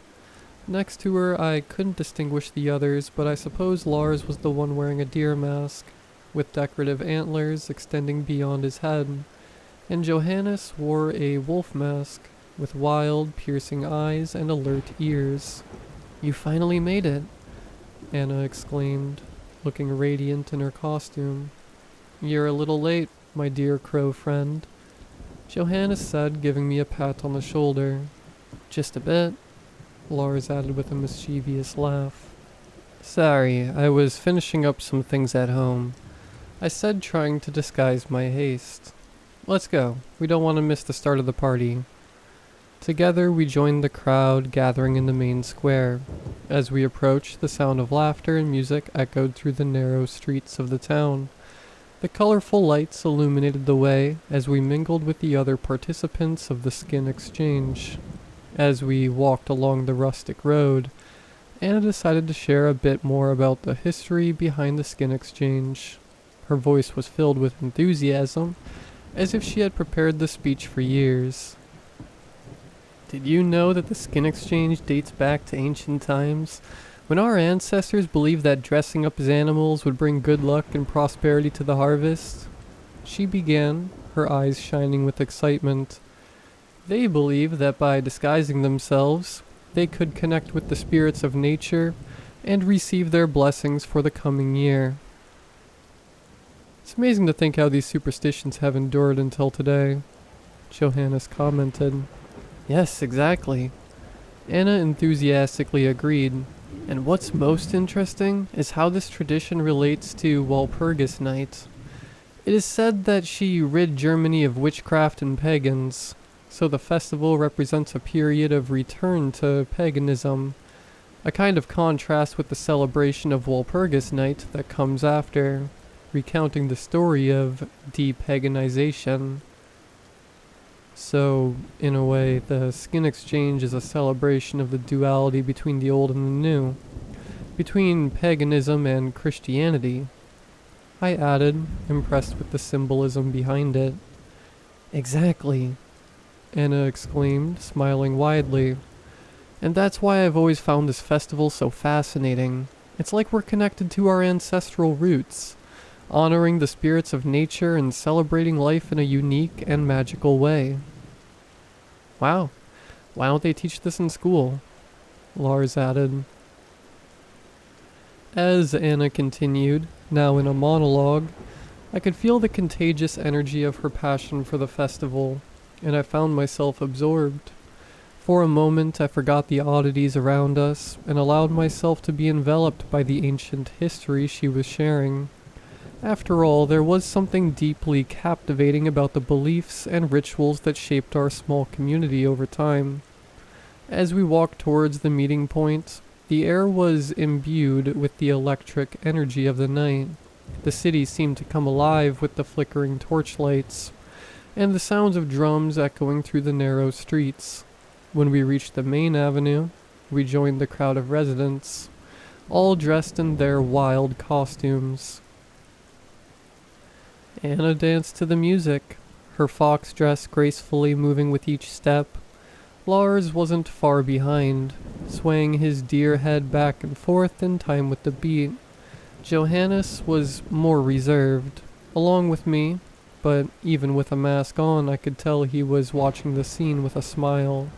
Next to her, I couldn't distinguish the others, but I suppose Lars was the one wearing a deer mask, with decorative antlers extending beyond his head, and Johannes wore a wolf mask, with wild, piercing eyes and alert ears. "You finally made it," Anna exclaimed, looking radiant in her costume. "You're a little late, my dear crow friend," Johannes said, giving me a pat on the shoulder. "Just a bit," Lars added with a mischievous laugh. "Sorry, I was finishing up some things at home," I said, trying to disguise my haste. "Let's go. We don't want to miss the start of the party." Together we joined the crowd gathering in the main square. As we approached, the sound of laughter and music echoed through the narrow streets of the town. The colorful lights illuminated the way as we mingled with the other participants of the skin exchange. As we walked along the rustic road, Anna decided to share a bit more about the history behind the skin exchange. Her voice was filled with enthusiasm, as if she had prepared the speech for years. "Did you know that the skin exchange dates back to ancient times, when our ancestors believed that dressing up as animals would bring good luck and prosperity to the harvest?" She began, her eyes shining with excitement. "They believed that by disguising themselves, they could connect with the spirits of nature and receive their blessings for the coming year." "It's amazing to think how these superstitions have endured until today," Johannes commented. "Yes, exactly," Anna enthusiastically agreed. "And what's most interesting is how this tradition relates to Walpurgis Night. It is said that she rid Germany of witchcraft and pagans, so the festival represents a period of return to paganism, a kind of contrast with the celebration of Walpurgis Night that comes after, recounting the story of depaganization. So, in a way, the skin exchange is a celebration of the duality between the old and the new, between paganism and Christianity," I added, impressed with the symbolism behind it. "Exactly," Anna exclaimed, smiling widely. "And that's why I've always found this festival so fascinating. It's like we're connected to our ancestral roots, honoring the spirits of nature and celebrating life in a unique and magical way." "Wow, why don't they teach this in school?" Lars added. As Anna continued, now in a monologue, I could feel the contagious energy of her passion for the festival, and I found myself absorbed. For a moment I forgot the oddities around us and allowed myself to be enveloped by the ancient history she was sharing. After all, there was something deeply captivating about the beliefs and rituals that shaped our small community over time. As we walked towards the meeting point, the air was imbued with the electric energy of the night. The city seemed to come alive with the flickering torchlights, and the sounds of drums echoing through the narrow streets. When we reached the main avenue, we joined the crowd of residents, all dressed in their wild costumes. Anna danced to the music, her fox dress gracefully moving with each step. Lars wasn't far behind, swaying his deer head back and forth in time with the beat. Johannes was more reserved, along with me, but even with a mask on I could tell he was watching the scene with a smile.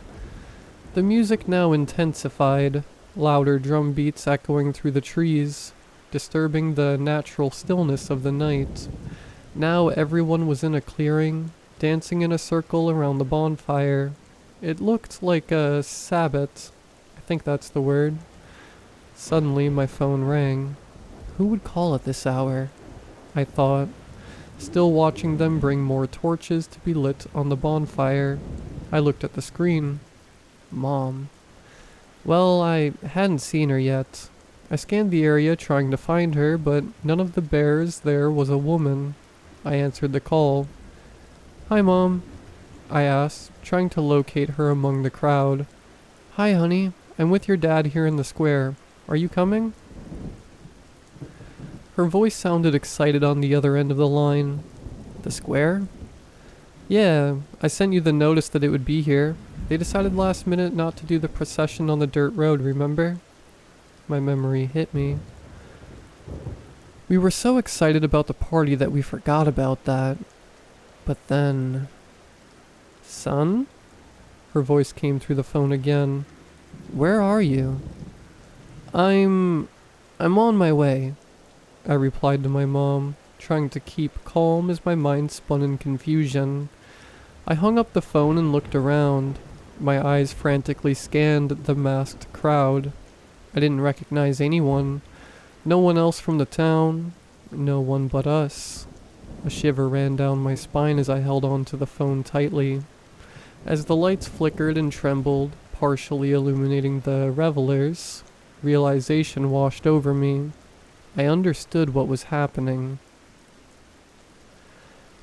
The music now intensified, louder drum beats echoing through the trees, disturbing the natural stillness of the night. Now everyone was in a clearing, dancing in a circle around the bonfire. It looked like a Sabbath. I think that's the word. Suddenly my phone rang. Who would call at this hour? I thought, still watching them bring more torches to be lit on the bonfire. I looked at the screen. Mom. Well, I hadn't seen her yet. I scanned the area trying to find her, but none of the bears there was a woman. I answered the call. "Hi, Mom." I asked, trying to locate her among the crowd. Hi, honey. I'm with your dad here in the square. Are you coming? Her voice sounded excited on the other end of the line. The square? Yeah, I sent you the notice that it would be here. They decided last minute not to do the procession on the dirt road, remember? My memory hit me. We were so excited about the party that we forgot about that. But then... Son? Her voice came through the phone again. Where are you? I'm on my way, I replied to my mom, trying to keep calm as my mind spun in confusion. I hung up the phone and looked around. My eyes frantically scanned the masked crowd. I didn't recognize anyone. No one else from the town. No one but us. A shiver ran down my spine as I held on to the phone tightly. As the lights flickered and trembled, partially illuminating the revelers, realization washed over me. I understood what was happening.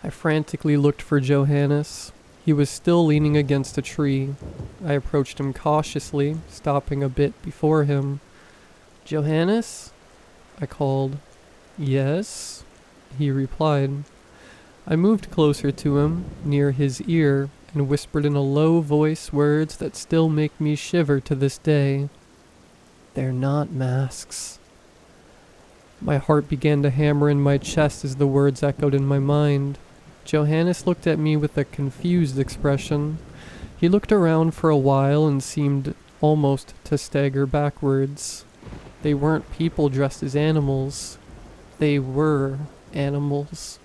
I frantically looked for Johannes. He was still leaning against a tree. I approached him cautiously, stopping a bit before him. Johannes? I called. Yes? He replied. I moved closer to him, near his ear, and whispered in a low voice words that still make me shiver to this day. They're not masks. My heart began to hammer in my chest as the words echoed in my mind. Johannes looked at me with a confused expression. He looked around for a while and seemed almost to stagger backwards. They weren't people dressed as animals. They were animals.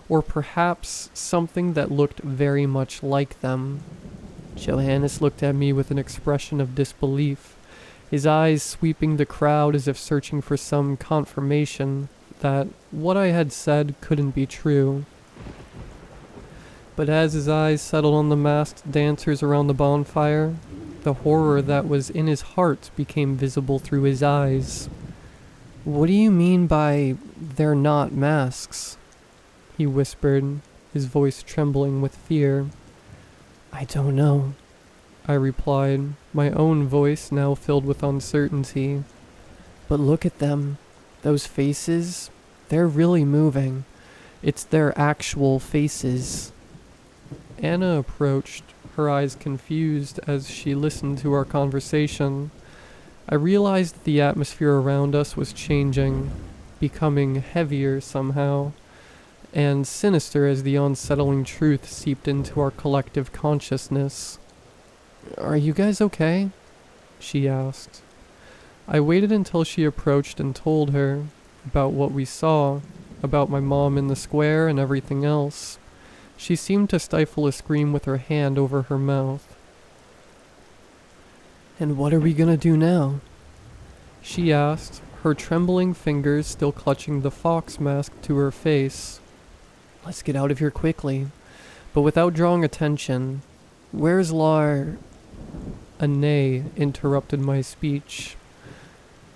Or perhaps something that looked very much like them. Johannes looked at me with an expression of disbelief, his eyes sweeping the crowd as if searching for some confirmation that what I had said couldn't be true. But as his eyes settled on the masked dancers around the bonfire, the horror that was in his heart became visible through his eyes. What do you mean by, they're not masks? He whispered, his voice trembling with fear. I don't know, I replied, my own voice now filled with uncertainty. But look at them. Those faces, they're really moving. It's their actual faces. Anna approached, her eyes confused as she listened to our conversation. I realized that the atmosphere around us was changing, becoming heavier somehow, and sinister as the unsettling truth seeped into our collective consciousness. Are you guys okay? She asked. I waited until she approached and told her about what we saw, about my mom in the square and everything else. She seemed to stifle a scream with her hand over her mouth. And what are we gonna do now? She asked, her trembling fingers still clutching the fox mask to her face. Let's get out of here quickly. But without drawing attention, where's Lar? A neigh interrupted my speech.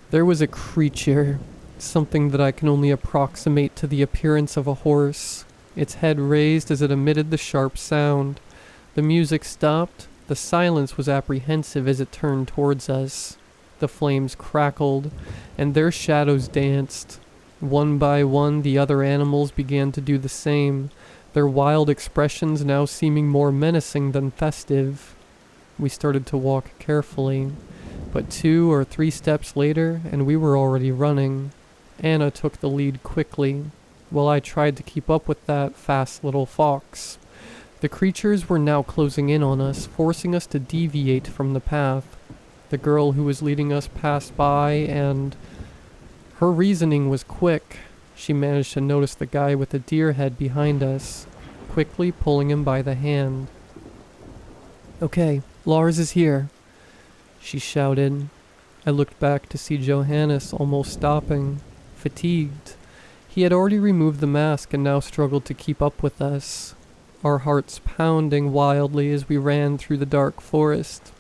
There was a creature, something that I can only approximate to the appearance of a horse, its head raised as it emitted the sharp sound. The music stopped. The silence was apprehensive as it turned towards us. The flames crackled, and their shadows danced. One by one, the other animals began to do the same, their wild expressions now seeming more menacing than festive. We started to walk carefully, but 2 or 3 steps later, and we were already running. Anna took the lead quickly, while I tried to keep up with that fast little fox. The creatures were now closing in on us, forcing us to deviate from the path. The girl who was leading us passed by, and her reasoning was quick. She managed to notice the guy with the deer head behind us, quickly pulling him by the hand. Okay, Lars is here, she shouted. I looked back to see Johannes almost stopping, fatigued. He had already removed the mask and now struggled to keep up with us, our hearts pounding wildly as we ran through the dark forest.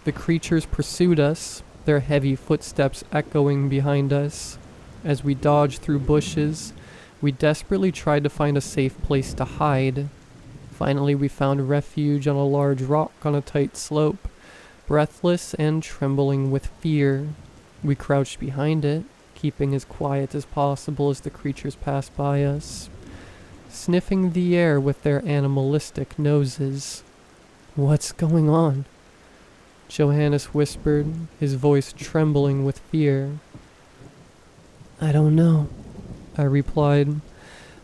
The creatures pursued us, their heavy footsteps echoing behind us. As we dodged through bushes, we desperately tried to find a safe place to hide. Finally, we found refuge on a large rock on a tight slope. Breathless and trembling with fear, we crouched behind it, keeping as quiet as possible as the creatures passed by us, sniffing the air with their animalistic noses. "What's going on?" Johannes whispered, his voice trembling with fear. "I don't know," I replied,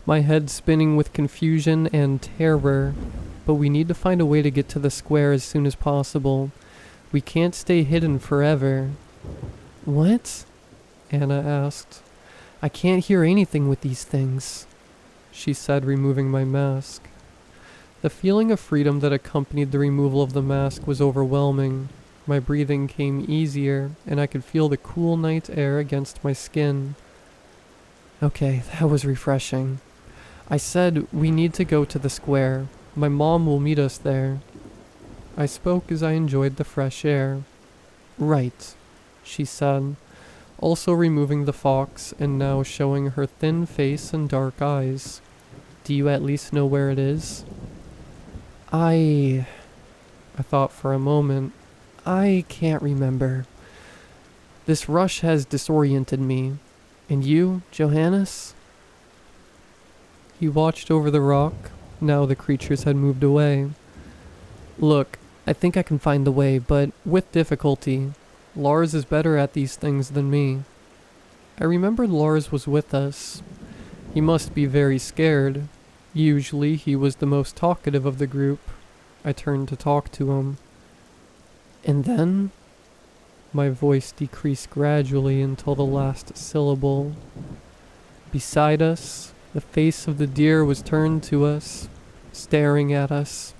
my head spinning with confusion and terror. "But we need to find a way to get to the square as soon as possible. We can't stay hidden forever." "What?" Anna asked. "I can't hear anything with these things," she said, removing my mask. The feeling of freedom that accompanied the removal of the mask was overwhelming. My breathing came easier, and I could feel the cool night air against my skin. "Okay, that was refreshing. I said we need to go to the square. My mom will meet us there." I spoke as I enjoyed the fresh air. "Right," she said, also removing the fox and now showing her thin face and dark eyes. "Do you at least know where it is?" I thought for a moment. "I can't remember. This rush has disoriented me. And you, Johannes?" He watched over the rock. Now the creatures had moved away. "Look, I think I can find the way, but with difficulty. Lars is better at these things than me." I remembered Lars was with us. He must be very scared. Usually he was the most talkative of the group. I turned to talk to him. "And then?" My voice decreased gradually until the last syllable. Beside us, the face of the deer was turned to us, staring at us.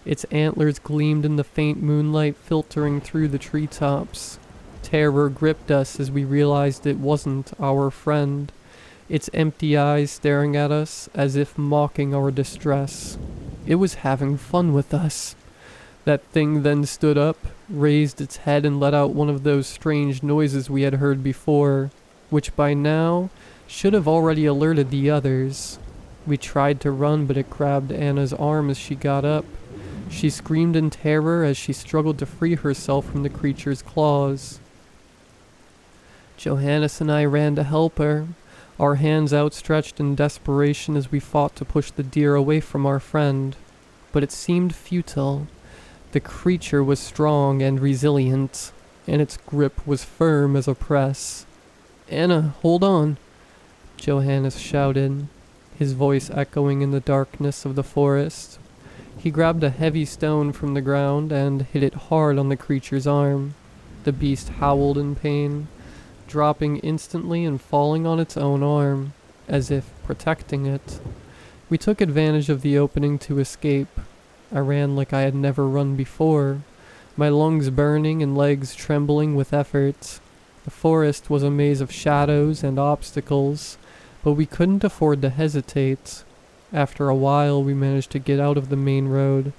Its antlers gleamed in the faint moonlight filtering through the treetops. Terror gripped us as we realized it wasn't our friend, its empty eyes staring at us as if mocking our distress. It was having fun with us. That thing then stood up, raised its head, and let out one of those strange noises we had heard before, which by now should have already alerted the others. We tried to run, but it grabbed Anna's arm as she got up. She screamed in terror as she struggled to free herself from the creature's claws. Johannes and I ran to help her, our hands outstretched in desperation as we fought to push the deer away from our friend. But it seemed futile. The creature was strong and resilient, and its grip was firm as a press. "Anna, hold on," Johannes shouted, his voice echoing in the darkness of the forest. He grabbed a heavy stone from the ground and hit it hard on the creature's arm. The beast howled in pain, dropping instantly and falling on its own arm, as if protecting it. We took advantage of the opening to escape. I ran like I had never run before, my lungs burning and legs trembling with effort. The forest was a maze of shadows and obstacles, but we couldn't afford to hesitate. After a while, we managed to get out of the main road,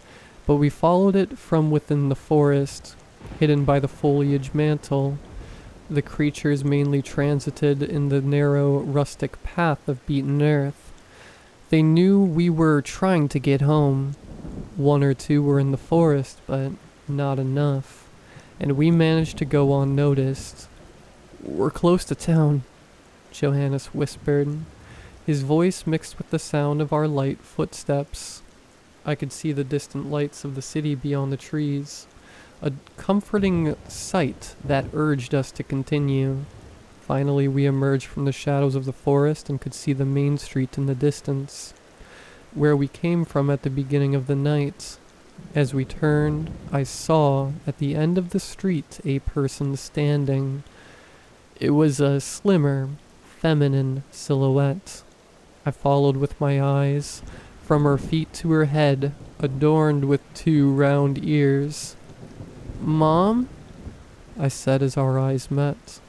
but we followed it from within the forest, hidden by the foliage mantle. The creatures mainly transited in the narrow, rustic path of beaten earth. They knew we were trying to get home. One or two were in the forest, but not enough, and we managed to go unnoticed. "We're close to town," Johannes whispered, his voice mixed with the sound of our light footsteps. I could see the distant lights of the city beyond the trees, a comforting sight that urged us to continue. Finally, we emerged from the shadows of the forest and could see the main street in the distance, where we came from at the beginning of the night. As we turned, I saw at the end of the street a person standing. It was a slimmer, feminine silhouette. I followed with my eyes, from her feet to her head, adorned with 2 round ears. "Mom?" I said as our eyes met.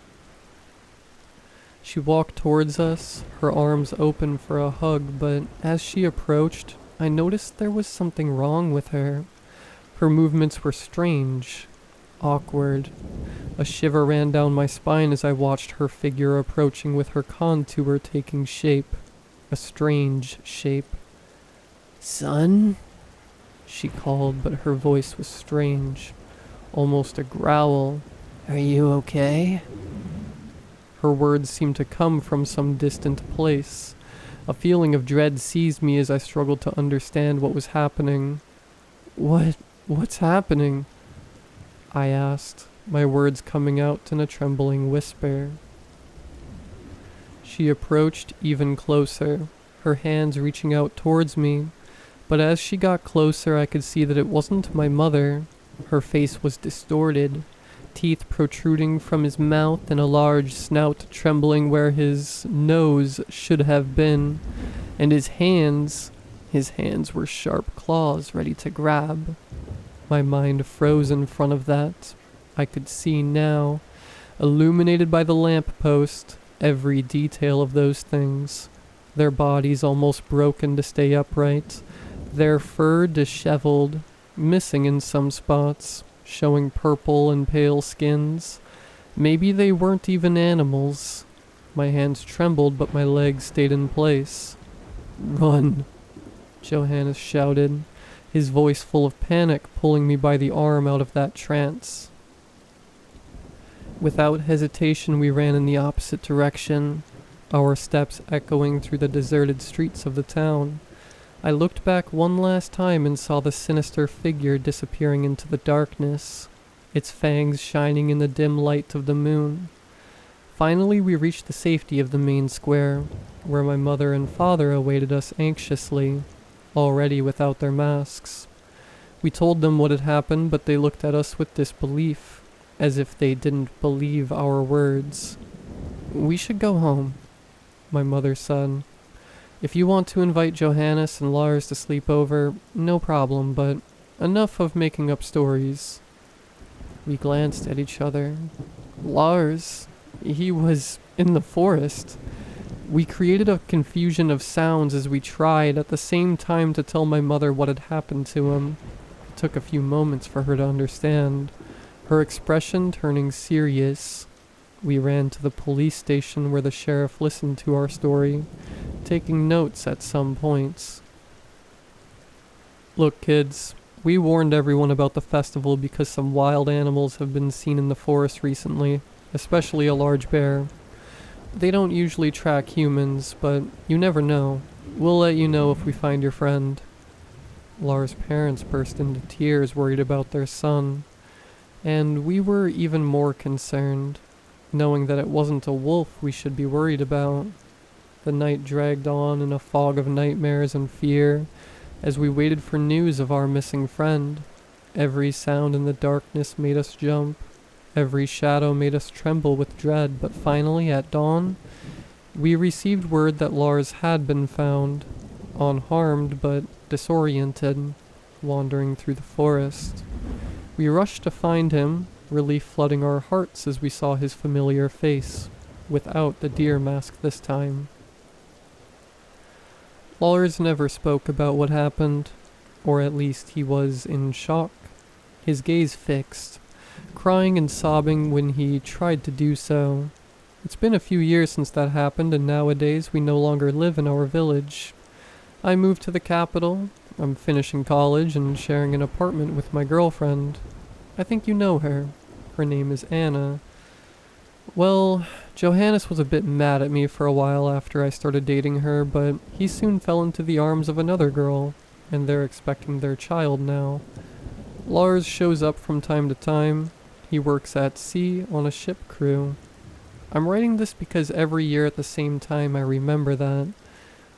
She walked towards us, her arms open for a hug, but as she approached, I noticed there was something wrong with her. Her movements were strange, awkward. A shiver ran down my spine as I watched her figure approaching, with her contour taking shape, a strange shape. "Son?" she called, but her voice was strange, almost a growl. Are you okay? Her words seemed to come from some distant place. A feeling of dread seized me as I struggled to understand what was happening. What's happening? I asked, my words coming out in a trembling whisper. She approached even closer, her hands reaching out towards me, but as she got closer I could see that it wasn't my mother. Her face was distorted, teeth protruding from his mouth and a large snout trembling where his nose should have been, and his hands were sharp claws ready to grab. My mind froze in front of that. I could see now, illuminated by the lamppost, every detail of those things. Their bodies almost broken to stay upright, their fur disheveled, missing in some spots, showing purple and pale skins. Maybe they weren't even animals. My hands trembled, but my legs stayed in place. Run, Johannes shouted, his voice full of panic, pulling me by the arm out of that trance. Without hesitation, we ran in the opposite direction, our steps echoing through the deserted streets of the town. I looked back one last time and saw the sinister figure disappearing into the darkness, its fangs shining in the dim light of the moon. Finally, we reached the safety of the main square, where my mother and father awaited us anxiously, already without their masks. We told them what had happened, but they looked at us with disbelief, as if they didn't believe our words. We should go home, my mother said. If you want to invite Johannes and Lars to sleep over, no problem, but enough of making up stories. We glanced at each other. Lars, he was in the forest. We created a confusion of sounds as we tried at the same time to tell my mother what had happened to him. It took a few moments for her to understand, her expression turning serious. We ran to the police station where the sheriff listened to our story, taking notes at some points. Look, kids, we warned everyone about the festival because some wild animals have been seen in the forest recently, especially a large bear. They don't usually track humans, but you never know. We'll let you know if we find your friend. Lars' parents burst into tears, worried about their son, and we were even more concerned, knowing that it wasn't a wolf we should be worried about. The night dragged on in a fog of nightmares and fear as we waited for news of our missing friend. Every sound in the darkness made us jump. Every shadow made us tremble with dread, but finally, at dawn, we received word that Lars had been found, unharmed but disoriented, wandering through the forest. We rushed to find him, relief flooding our hearts as we saw his familiar face, without the deer mask this time. Lars never spoke about what happened, or at least he was in shock, his gaze fixed, crying and sobbing when he tried to do so. It's been a few years since that happened, and nowadays we no longer live in our village. I moved to the capital. I'm finishing college and sharing an apartment with my girlfriend. I think you know her. Her name is Anna. Well, Johannes was a bit mad at me for a while after I started dating her, but he soon fell into the arms of another girl, and they're expecting their child now. Lars shows up from time to time. He works at sea on a ship crew. I'm writing this because every year at the same time I remember that.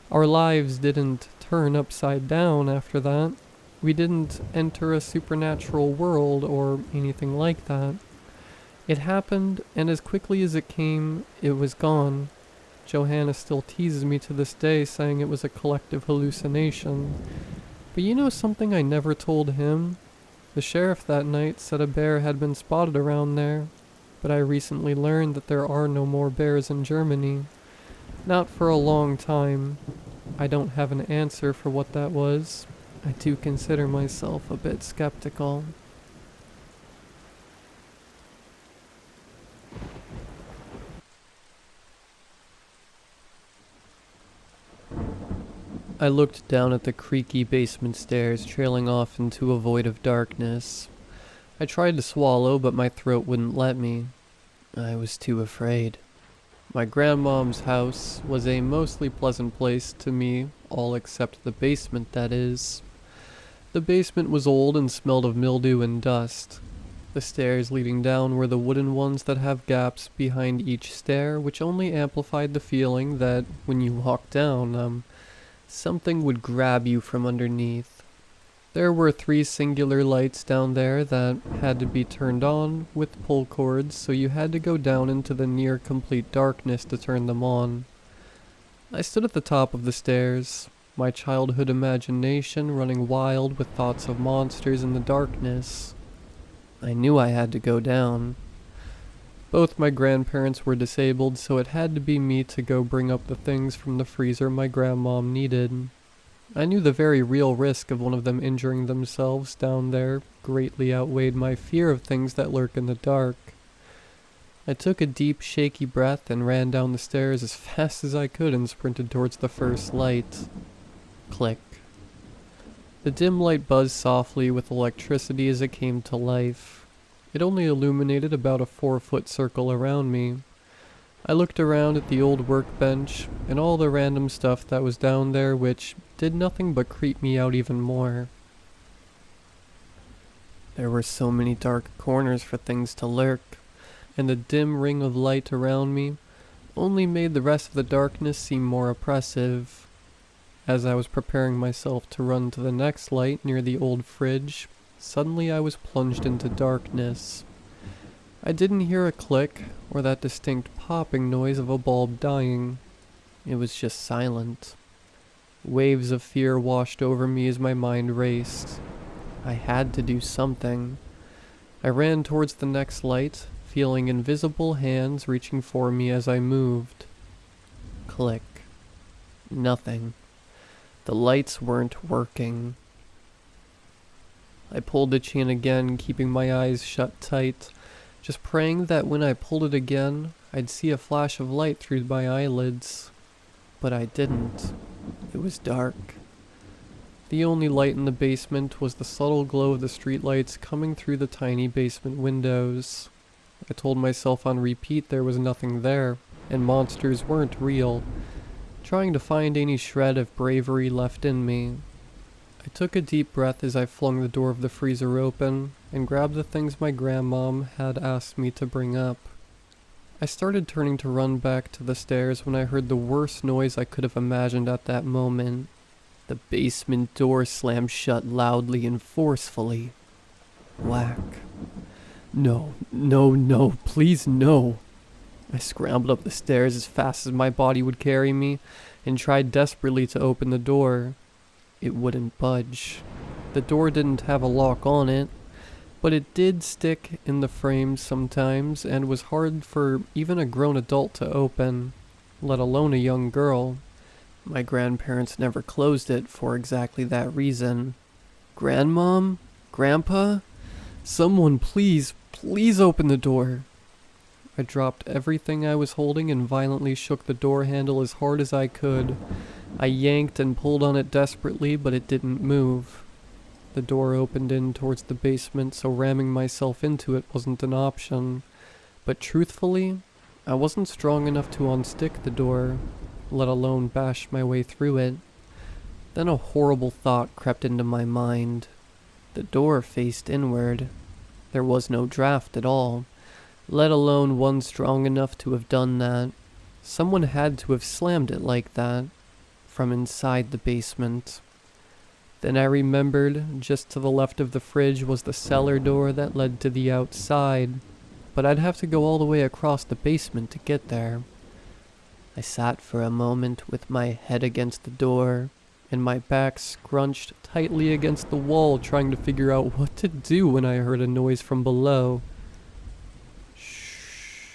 Our lives didn't turn upside down after that. We didn't enter a supernatural world or anything like that. It happened, and as quickly as it came, it was gone. Johannes still teases me to this day, saying it was a collective hallucination. But you know something I never told him? The sheriff that night said a bear had been spotted around there, but I recently learned that there are no more bears in Germany. Not for a long time. I don't have an answer for what that was. I do consider myself a bit skeptical. I looked down at the creaky basement stairs trailing off into a void of darkness. I tried to swallow, but my throat wouldn't let me. I was too afraid. My grandmom's house was a mostly pleasant place to me, all except the basement, that is. The basement was old and smelled of mildew and dust. The stairs leading down were the wooden ones that have gaps behind each stair, which only amplified the feeling that when you walked down, something would grab you from underneath. There were 3 singular lights down there that had to be turned on with pull cords, so you had to go down into the near complete darkness to turn them on. I stood at the top of the stairs, my childhood imagination running wild with thoughts of monsters in the darkness. I knew I had to go down. Both my grandparents were disabled, so it had to be me to go bring up the things from the freezer my grandmom needed. I knew the very real risk of one of them injuring themselves down there greatly outweighed my fear of things that lurk in the dark. I took a deep, shaky breath and ran down the stairs as fast as I could and sprinted towards the first light. Click. The dim light buzzed softly with electricity as it came to life. It only illuminated about a 4-foot circle around me. I looked around at the old workbench and all the random stuff that was down there, which did nothing but creep me out even more. There were so many dark corners for things to lurk, and the dim ring of light around me only made the rest of the darkness seem more oppressive. As I was preparing myself to run to the next light near the old fridge, suddenly I was plunged into darkness. I didn't hear a click or that distinct popping noise of a bulb dying. It was just silent. Waves of fear washed over me as my mind raced. I had to do something. I ran towards the next light, feeling invisible hands reaching for me as I moved. Click. Nothing. The lights weren't working. I pulled the chain again, keeping my eyes shut tight, just praying that when I pulled it again, I'd see a flash of light through my eyelids. But I didn't. It was dark. The only light in the basement was the subtle glow of the streetlights coming through the tiny basement windows. I told myself on repeat there was nothing there, and monsters weren't real, trying to find any shred of bravery left in me. I took a deep breath as I flung the door of the freezer open and grabbed the things my grandmom had asked me to bring up. I started turning to run back to the stairs when I heard the worst noise I could have imagined at that moment. The basement door slammed shut loudly and forcefully. Whack. No, please no. I scrambled up the stairs as fast as my body would carry me and tried desperately to open the door. It wouldn't budge. The door didn't have a lock on it, but it did stick in the frame sometimes and was hard for even a grown adult to open, let alone a young girl. My grandparents never closed it for exactly that reason. Grandmom? Grandpa? Someone please open the door. I dropped everything I was holding and violently shook the door handle as hard as I could. I yanked and pulled on it desperately, but it didn't move. The door opened in towards the basement, so ramming myself into it wasn't an option. But truthfully, I wasn't strong enough to unstick the door, let alone bash my way through it. Then a horrible thought crept into my mind. The door faced inward. There was no draft at all, let alone one strong enough to have done that. Someone had to have slammed it like that, from inside the basement. Then I remembered just to the left of the fridge was the cellar door that led to the outside, but I'd have to go all the way across the basement to get there. I sat for a moment with my head against the door, and my back scrunched tightly against the wall, trying to figure out what to do when I heard a noise from below. Shh.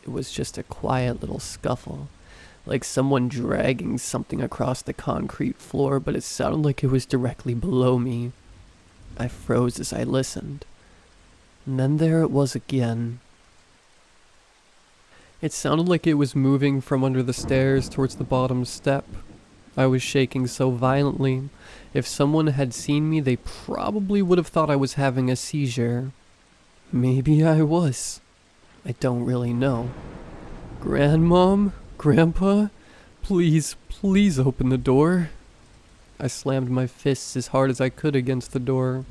It was just a quiet little scuffle, like someone dragging something across the concrete floor, but it sounded like it was directly below me. I froze as I listened. And then there it was again. It sounded like it was moving from under the stairs towards the bottom step. I was shaking so violently. If someone had seen me, they probably would have thought I was having a seizure. Maybe I was. I don't really know. Grandmom? Grandpa? Please, please open the door. I slammed my fists as hard as I could against the door.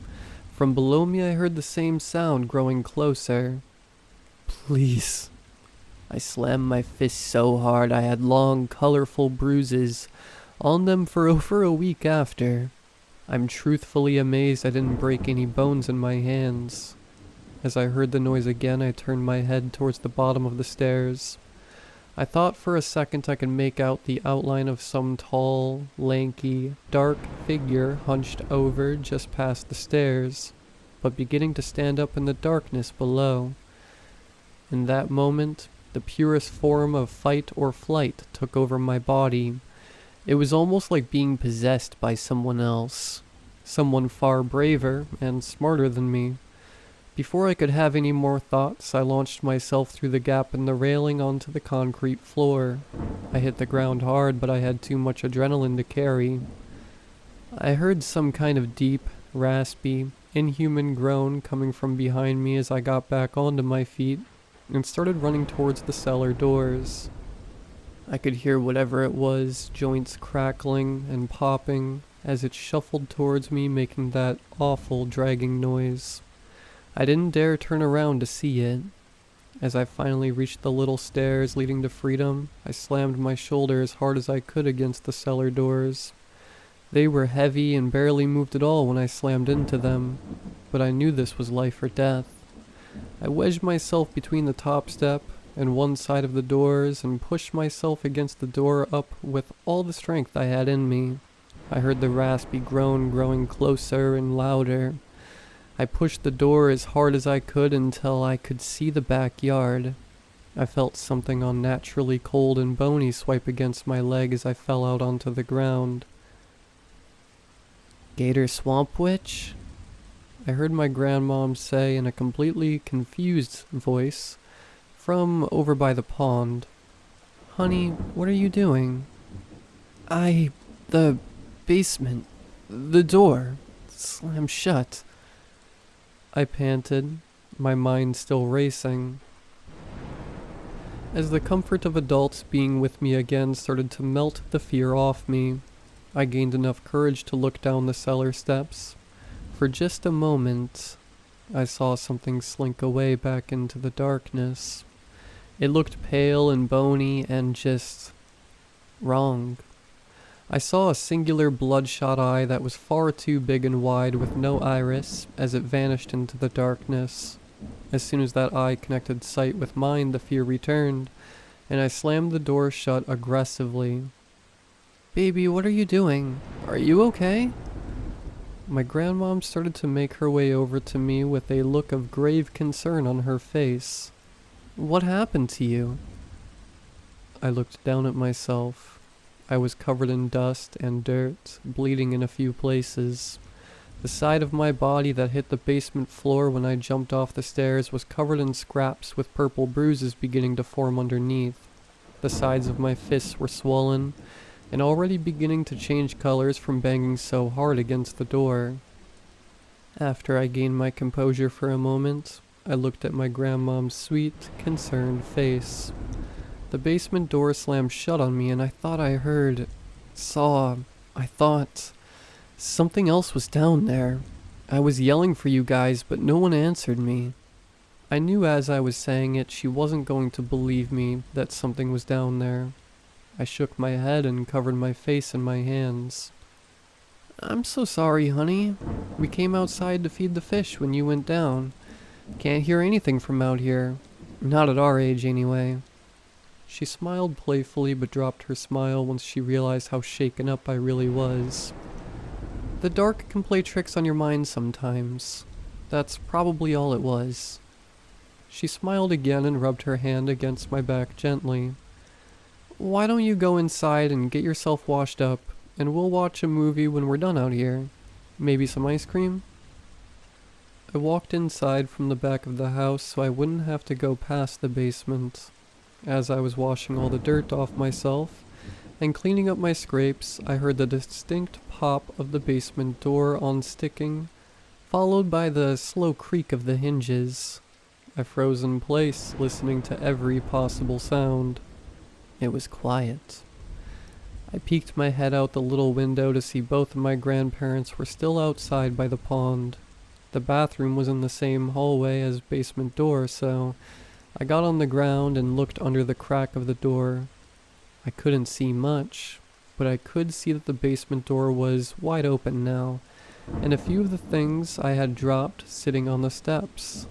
From below me I heard the same sound growing closer. Please. I slammed my fists so hard I had long, colorful bruises on them for over a week after. I'm truthfully amazed I didn't break any bones in my hands. As I heard the noise again, I turned my head towards the bottom of the stairs. I thought for a second I could make out the outline of some tall, lanky, dark figure hunched over just past the stairs, but beginning to stand up in the darkness below. In that moment, the purest form of fight or flight took over my body. It was almost like being possessed by someone else. Someone far braver and smarter than me. Before I could have any more thoughts, I launched myself through the gap in the railing onto the concrete floor. I hit the ground hard, but I had too much adrenaline to carry. I heard some kind of deep, raspy, inhuman groan coming from behind me as I got back onto my feet and started running towards the cellar doors. I could hear whatever it was, joints crackling and popping, as it shuffled towards me, making that awful dragging noise. I didn't dare turn around to see it. As I finally reached the little stairs leading to freedom, I slammed my shoulder as hard as I could against the cellar doors. They were heavy and barely moved at all when I slammed into them, but I knew this was life or death. I wedged myself between the top step and one side of the doors and pushed myself against the door up with all the strength I had in me. I heard the raspy groan growing closer and louder. I pushed the door as hard as I could until I could see the backyard. I felt something unnaturally cold and bony swipe against my leg as I fell out onto the ground. GatorSwampWitch? I heard my grandmom say in a completely confused voice from over by the pond. Honey, what are you doing? The basement. The door. Slammed shut. I panted, my mind still racing. As the comfort of adults being with me again started to melt the fear off me, I gained enough courage to look down the cellar steps. For just a moment, I saw something slink away back into the darkness. It looked pale and bony and just wrong. I saw a singular bloodshot eye that was far too big and wide with no iris as it vanished into the darkness. As soon as that eye connected sight with mine, the fear returned, and I slammed the door shut aggressively. Baby, what are you doing? Are you okay? My grandmom started to make her way over to me with a look of grave concern on her face. What happened to you? I looked down at myself. I was covered in dust and dirt, bleeding in a few places. The side of my body that hit the basement floor when I jumped off the stairs was covered in scraps with purple bruises beginning to form underneath. The sides of my fists were swollen and already beginning to change colors from banging so hard against the door. After I gained my composure for a moment, I looked at my grandmom's sweet, concerned face. The basement door slammed shut on me and I thought I thought something else was down there. I was yelling for you guys, but no one answered me. I knew as I was saying it she wasn't going to believe me that something was down there. I shook my head and covered my face in my hands. I'm so sorry, honey. We came outside to feed the fish when you went down. Can't hear anything from out here. Not at our age, anyway. She smiled playfully but dropped her smile once she realized how shaken up I really was. The dark can play tricks on your mind sometimes. That's probably all it was. She smiled again and rubbed her hand against my back gently. Why don't you go inside and get yourself washed up, and we'll watch a movie when we're done out here. Maybe some ice cream? I walked inside from the back of the house so I wouldn't have to go past the basement. As I was washing all the dirt off myself, and cleaning up my scrapes, I heard the distinct pop of the basement door on sticking, followed by the slow creak of the hinges. I froze in place, listening to every possible sound. It was quiet. I peeked my head out the little window to see both of my grandparents were still outside by the pond. The bathroom was in the same hallway as basement door, so I got on the ground and looked under the crack of the door. I couldn't see much, but I could see that the basement door was wide open now, and a few of the things I had dropped sitting on the steps.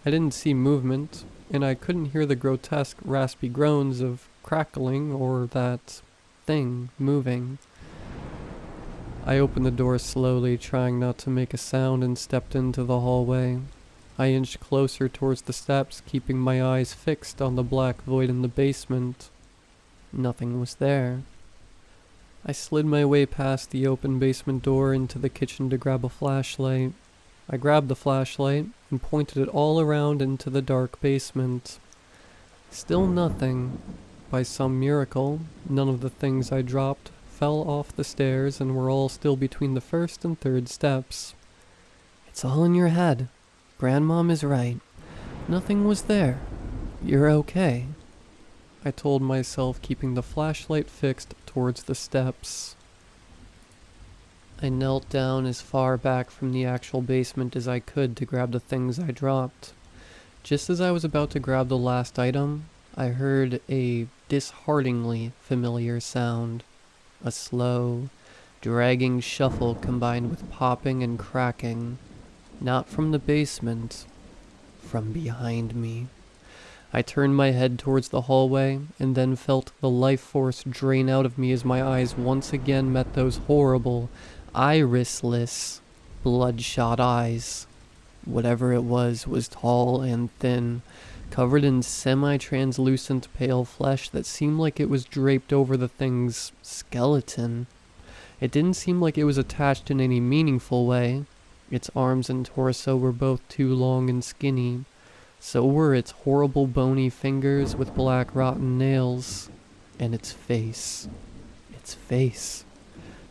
I didn't see movement, and I couldn't hear the grotesque raspy groans of crackling or that thing moving. I opened the door slowly, trying not to make a sound, and stepped into the hallway. I inched closer towards the steps, keeping my eyes fixed on the black void in the basement. Nothing was there. I slid my way past the open basement door into the kitchen to grab a flashlight. I grabbed the flashlight and pointed it all around into the dark basement. Still nothing. By some miracle, none of the things I dropped fell off the stairs and were all still between the first and third steps. It's all in your head. Grandmom is right. Nothing was there. You're okay, I told myself, keeping the flashlight fixed towards the steps. I knelt down as far back from the actual basement as I could to grab the things I dropped. Just as I was about to grab the last item, I heard a dishearteningly familiar sound. A slow, dragging shuffle combined with popping and cracking. Not from the basement, from behind me. I turned my head towards the hallway and then felt the life force drain out of me as my eyes once again met those horrible, irisless, bloodshot eyes. Whatever it was tall and thin, covered in semi-translucent pale flesh that seemed like it was draped over the thing's skeleton. It didn't seem like it was attached in any meaningful way. Its arms and torso were both too long and skinny. So were its horrible bony fingers with black rotten nails. And its face. Its face.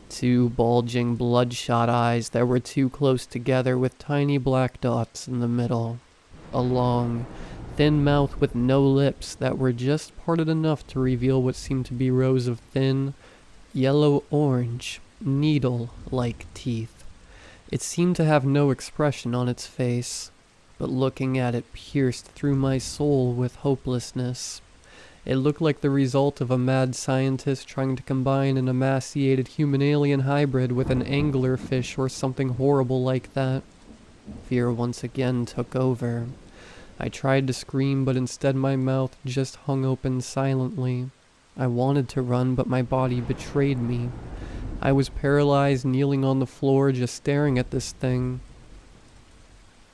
Two bulging bloodshot eyes that were too close together with tiny black dots in the middle. A long, thin mouth with no lips that were just parted enough to reveal what seemed to be rows of thin, yellow-orange, needle-like teeth. It seemed to have no expression on its face, but looking at it pierced through my soul with hopelessness. It looked like the result of a mad scientist trying to combine an emaciated human-alien hybrid with an anglerfish or something horrible like that. Fear once again took over. I tried to scream, but instead my mouth just hung open silently. I wanted to run, but my body betrayed me. I was paralyzed, kneeling on the floor, just staring at this thing.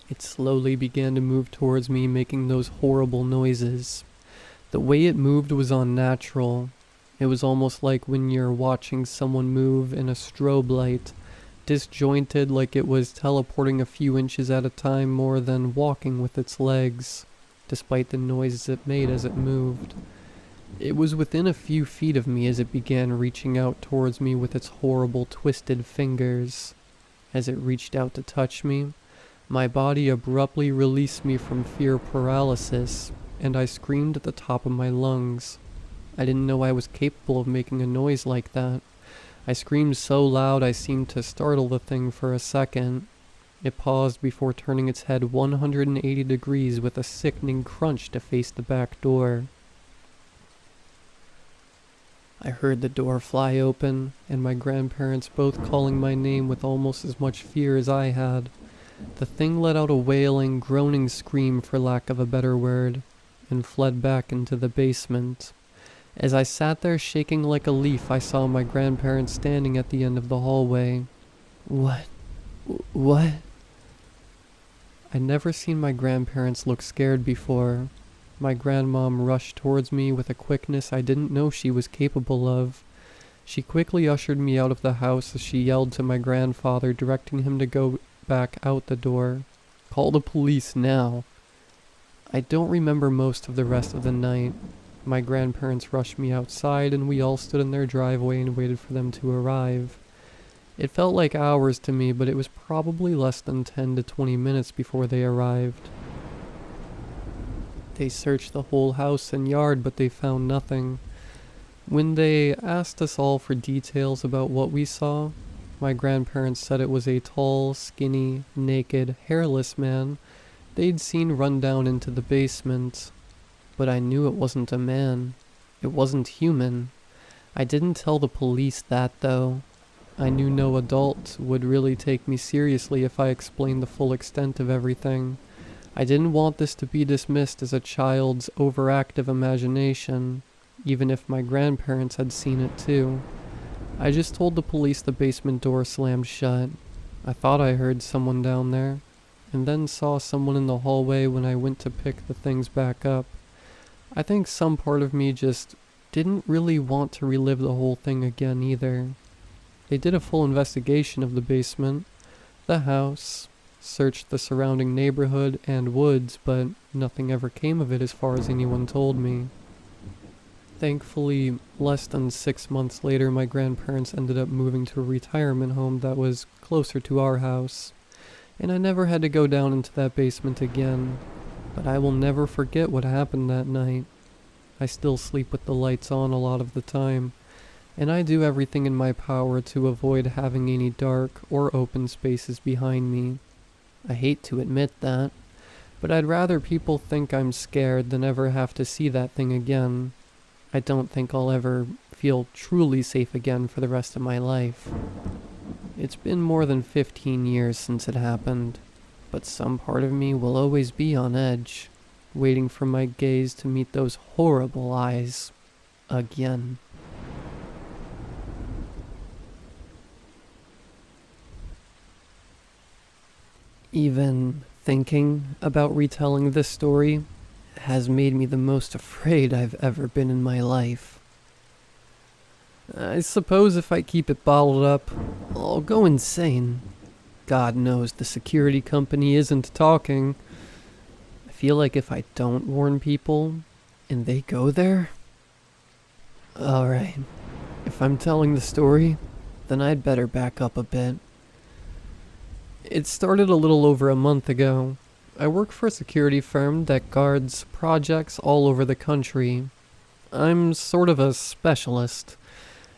It slowly began to move towards me, making those horrible noises. The way it moved was unnatural. It was almost like when you're watching someone move in a strobe light, disjointed, like it was teleporting a few inches at a time more than walking with its legs, despite the noises it made as it moved. It was within a few feet of me as it began reaching out towards me with its horrible twisted fingers. As it reached out to touch me, my body abruptly released me from fear paralysis, and I screamed at the top of my lungs. I didn't know I was capable of making a noise like that. I screamed so loud I seemed to startle the thing for a second. It paused before turning its head 180 degrees with a sickening crunch to face the back door. I heard the door fly open, and my grandparents both calling my name with almost as much fear as I had. The thing let out a wailing, groaning scream, for lack of a better word, and fled back into the basement. As I sat there shaking like a leaf, I saw my grandparents standing at the end of the hallway. What? I'd never seen my grandparents look scared before. My grandmom rushed towards me with a quickness I didn't know she was capable of. She quickly ushered me out of the house as she yelled to my grandfather, directing him to go back out the door. Call the police now. I don't remember most of the rest of the night. My grandparents rushed me outside and we all stood in their driveway and waited for them to arrive. It felt like hours to me, but it was probably less than 10 to 20 minutes before they arrived. They searched the whole house and yard, but they found nothing. When they asked us all for details about what we saw, my grandparents said it was a tall, skinny, naked, hairless man they'd seen run down into the basement. But I knew it wasn't a man. It wasn't human. I didn't tell the police that, though. I knew no adult would really take me seriously if I explained the full extent of everything. I didn't want this to be dismissed as a child's overactive imagination, even if my grandparents had seen it too. I just told the police the basement door slammed shut. I thought I heard someone down there, and then saw someone in the hallway when I went to pick the things back up. I think some part of me just didn't really want to relive the whole thing again either. They did a full investigation of the basement, the house, searched the surrounding neighborhood and woods, but nothing ever came of it as far as anyone told me. Thankfully, less than 6 months later, my grandparents ended up moving to a retirement home that was closer to our house, and I never had to go down into that basement again. But I will never forget what happened that night. I still sleep with the lights on a lot of the time, and I do everything in my power to avoid having any dark or open spaces behind me. I hate to admit that, but I'd rather people think I'm scared than ever have to see that thing again. I don't think I'll ever feel truly safe again for the rest of my life. It's been more than 15 years since it happened, but some part of me will always be on edge, waiting for my gaze to meet those horrible eyes again. Even thinking about retelling this story has made me the most afraid I've ever been in my life. I suppose if I keep it bottled up, I'll go insane. God knows the security company isn't talking. I feel like if I don't warn people, and they go there... Alright, if I'm telling the story, then I'd better back up a bit. It started a little over a month ago. I work for a security firm that guards projects all over the country. I'm sort of a specialist.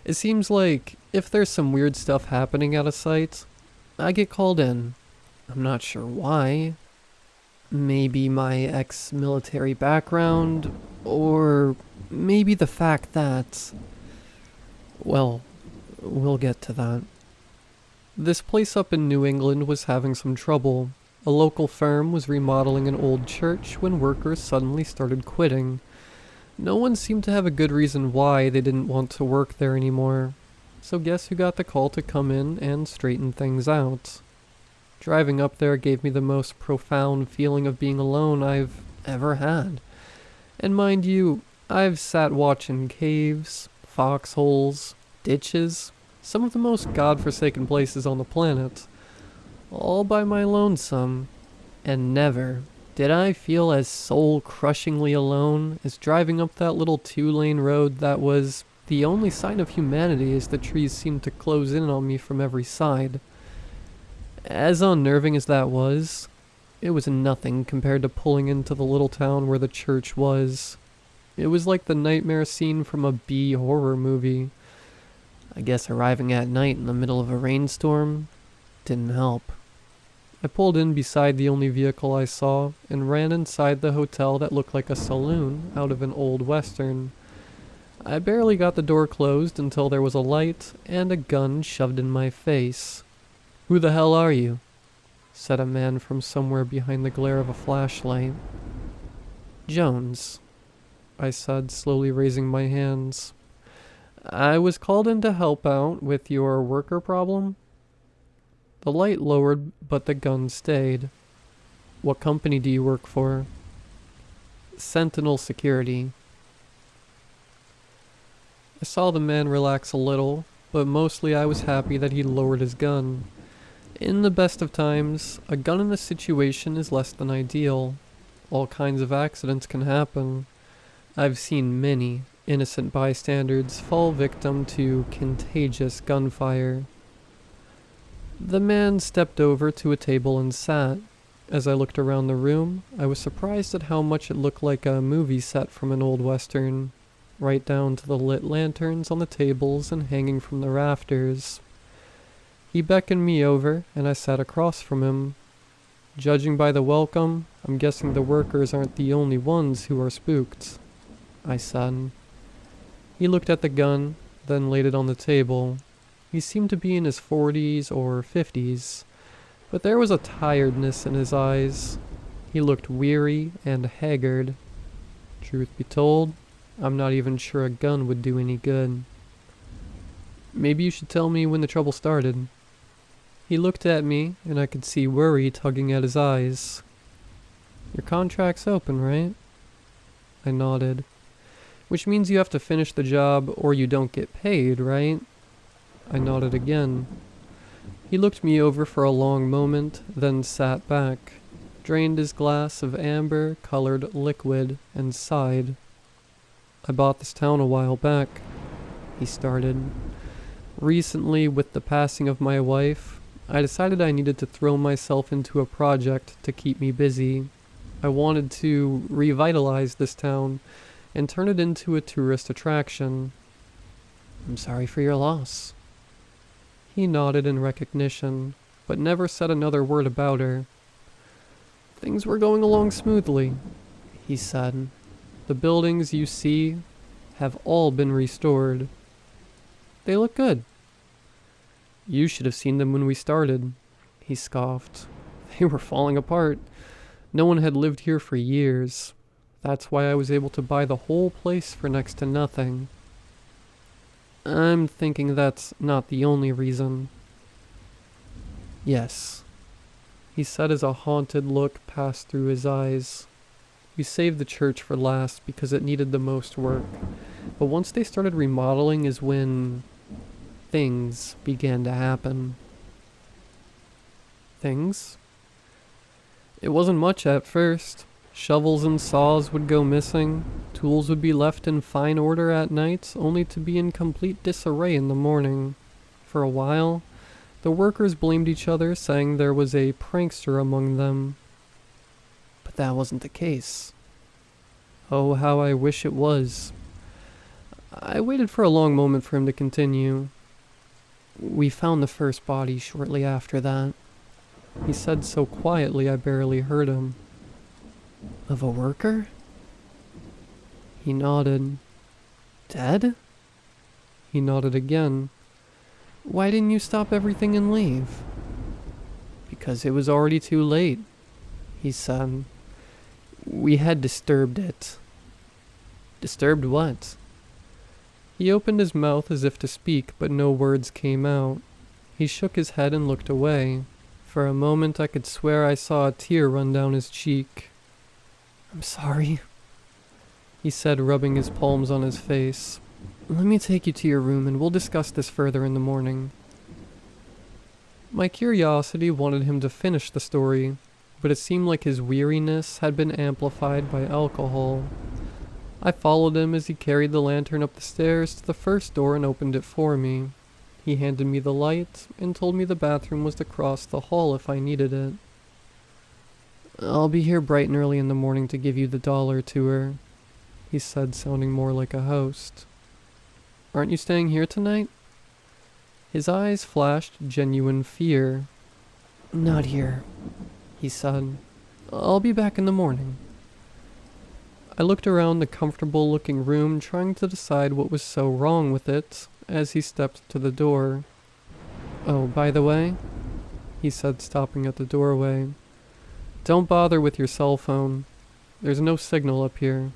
It seems like if there's some weird stuff happening at a site, I get called in. I'm not sure why. Maybe my ex-military background, or maybe the fact that... Well, we'll get to that. This place up in New England was having some trouble. A local firm was remodeling an old church when workers suddenly started quitting. No one seemed to have a good reason why they didn't want to work there anymore. So guess who got the call to come in and straighten things out? Driving up there gave me the most profound feeling of being alone I've ever had. And mind you, I've sat watching caves, foxholes, ditches, some of the most godforsaken places on the planet, all by my lonesome, and never did I feel as soul-crushingly alone as driving up that little 2-lane road that was the only sign of humanity as the trees seemed to close in on me from every side. As unnerving as that was, it was nothing compared to pulling into the little town where the church was. It was like the nightmare scene from a B horror movie. I guess arriving at night in the middle of a rainstorm didn't help. I pulled in beside the only vehicle I saw and ran inside the hotel that looked like a saloon out of an old western. I barely got the door closed until there was a light and a gun shoved in my face. "Who the hell are you?" said a man from somewhere behind the glare of a flashlight. "Jones," I said, slowly raising my hands. "I was called in to help out with your worker problem." The light lowered, but the gun stayed. "What company do you work for?" "Sentinel Security." I saw the man relax a little, but mostly I was happy that he lowered his gun. In the best of times, a gun in this situation is less than ideal. All kinds of accidents can happen. I've seen many innocent bystanders fall victim to contagious gunfire. The man stepped over to a table and sat. As I looked around the room, I was surprised at how much it looked like a movie set from an old western, right down to the lit lanterns on the tables and hanging from the rafters. He beckoned me over, and I sat across from him. Judging by the welcome, I'm guessing the workers aren't the only ones who are spooked, I said. He looked at the gun, then laid it on the table. He seemed to be in his 40s or 50s, but there was a tiredness in his eyes. He looked weary and haggard. Truth be told, I'm not even sure a gun would do any good. Maybe you should tell me when the trouble started. He looked at me, and I could see worry tugging at his eyes. Your contract's open, right? I nodded. Which means you have to finish the job or you don't get paid, right? I nodded again. He looked me over for a long moment, then sat back, drained his glass of amber-colored liquid, and sighed. I bought this town a while back, he started. Recently, with the passing of my wife, I decided I needed to throw myself into a project to keep me busy. I wanted to revitalize this town and turn it into a tourist attraction. I'm sorry for your loss. He nodded in recognition, but never said another word about her. Things were going along smoothly, he said. The buildings you see have all been restored. They look good. You should have seen them when we started, he scoffed. They were falling apart. No one had lived here for years. That's why I was able to buy the whole place for next to nothing. I'm thinking that's not the only reason. Yes, he said as a haunted look passed through his eyes. We saved the church for last because it needed the most work. But once they started remodeling is when things began to happen. Things? It wasn't much at first. Shovels and saws would go missing. Tools would be left in fine order at night, only to be in complete disarray in the morning. For a while, the workers blamed each other, saying there was a prankster among them. But that wasn't the case. Oh, how I wish it was. I waited for a long moment for him to continue. We found the first body shortly after that. He said so quietly I barely heard him. Of a worker? He nodded. Dead? He nodded again. Why didn't you stop everything and leave? Because it was already too late, he said. We had disturbed it. Disturbed what? He opened his mouth as if to speak, but no words came out. He shook his head and looked away. For a moment I could swear I saw a tear run down his cheek. I'm sorry, he said, rubbing his palms on his face. Let me take you to your room and we'll discuss this further in the morning. My curiosity wanted him to finish the story, but it seemed like his weariness had been amplified by alcohol. I followed him as he carried the lantern up the stairs to the first door and opened it for me. He handed me the light and told me the bathroom was across the hall if I needed it. I'll be here bright and early in the morning to give you the dollar tour, he said, sounding more like a host. Aren't you staying here tonight? His eyes flashed genuine fear. Not here, he said. I'll be back in the morning. I looked around the comfortable-looking room, trying to decide what was so wrong with it, as he stepped to the door. Oh, by the way, he said, stopping at the doorway. Don't bother with your cell phone. There's no signal up here.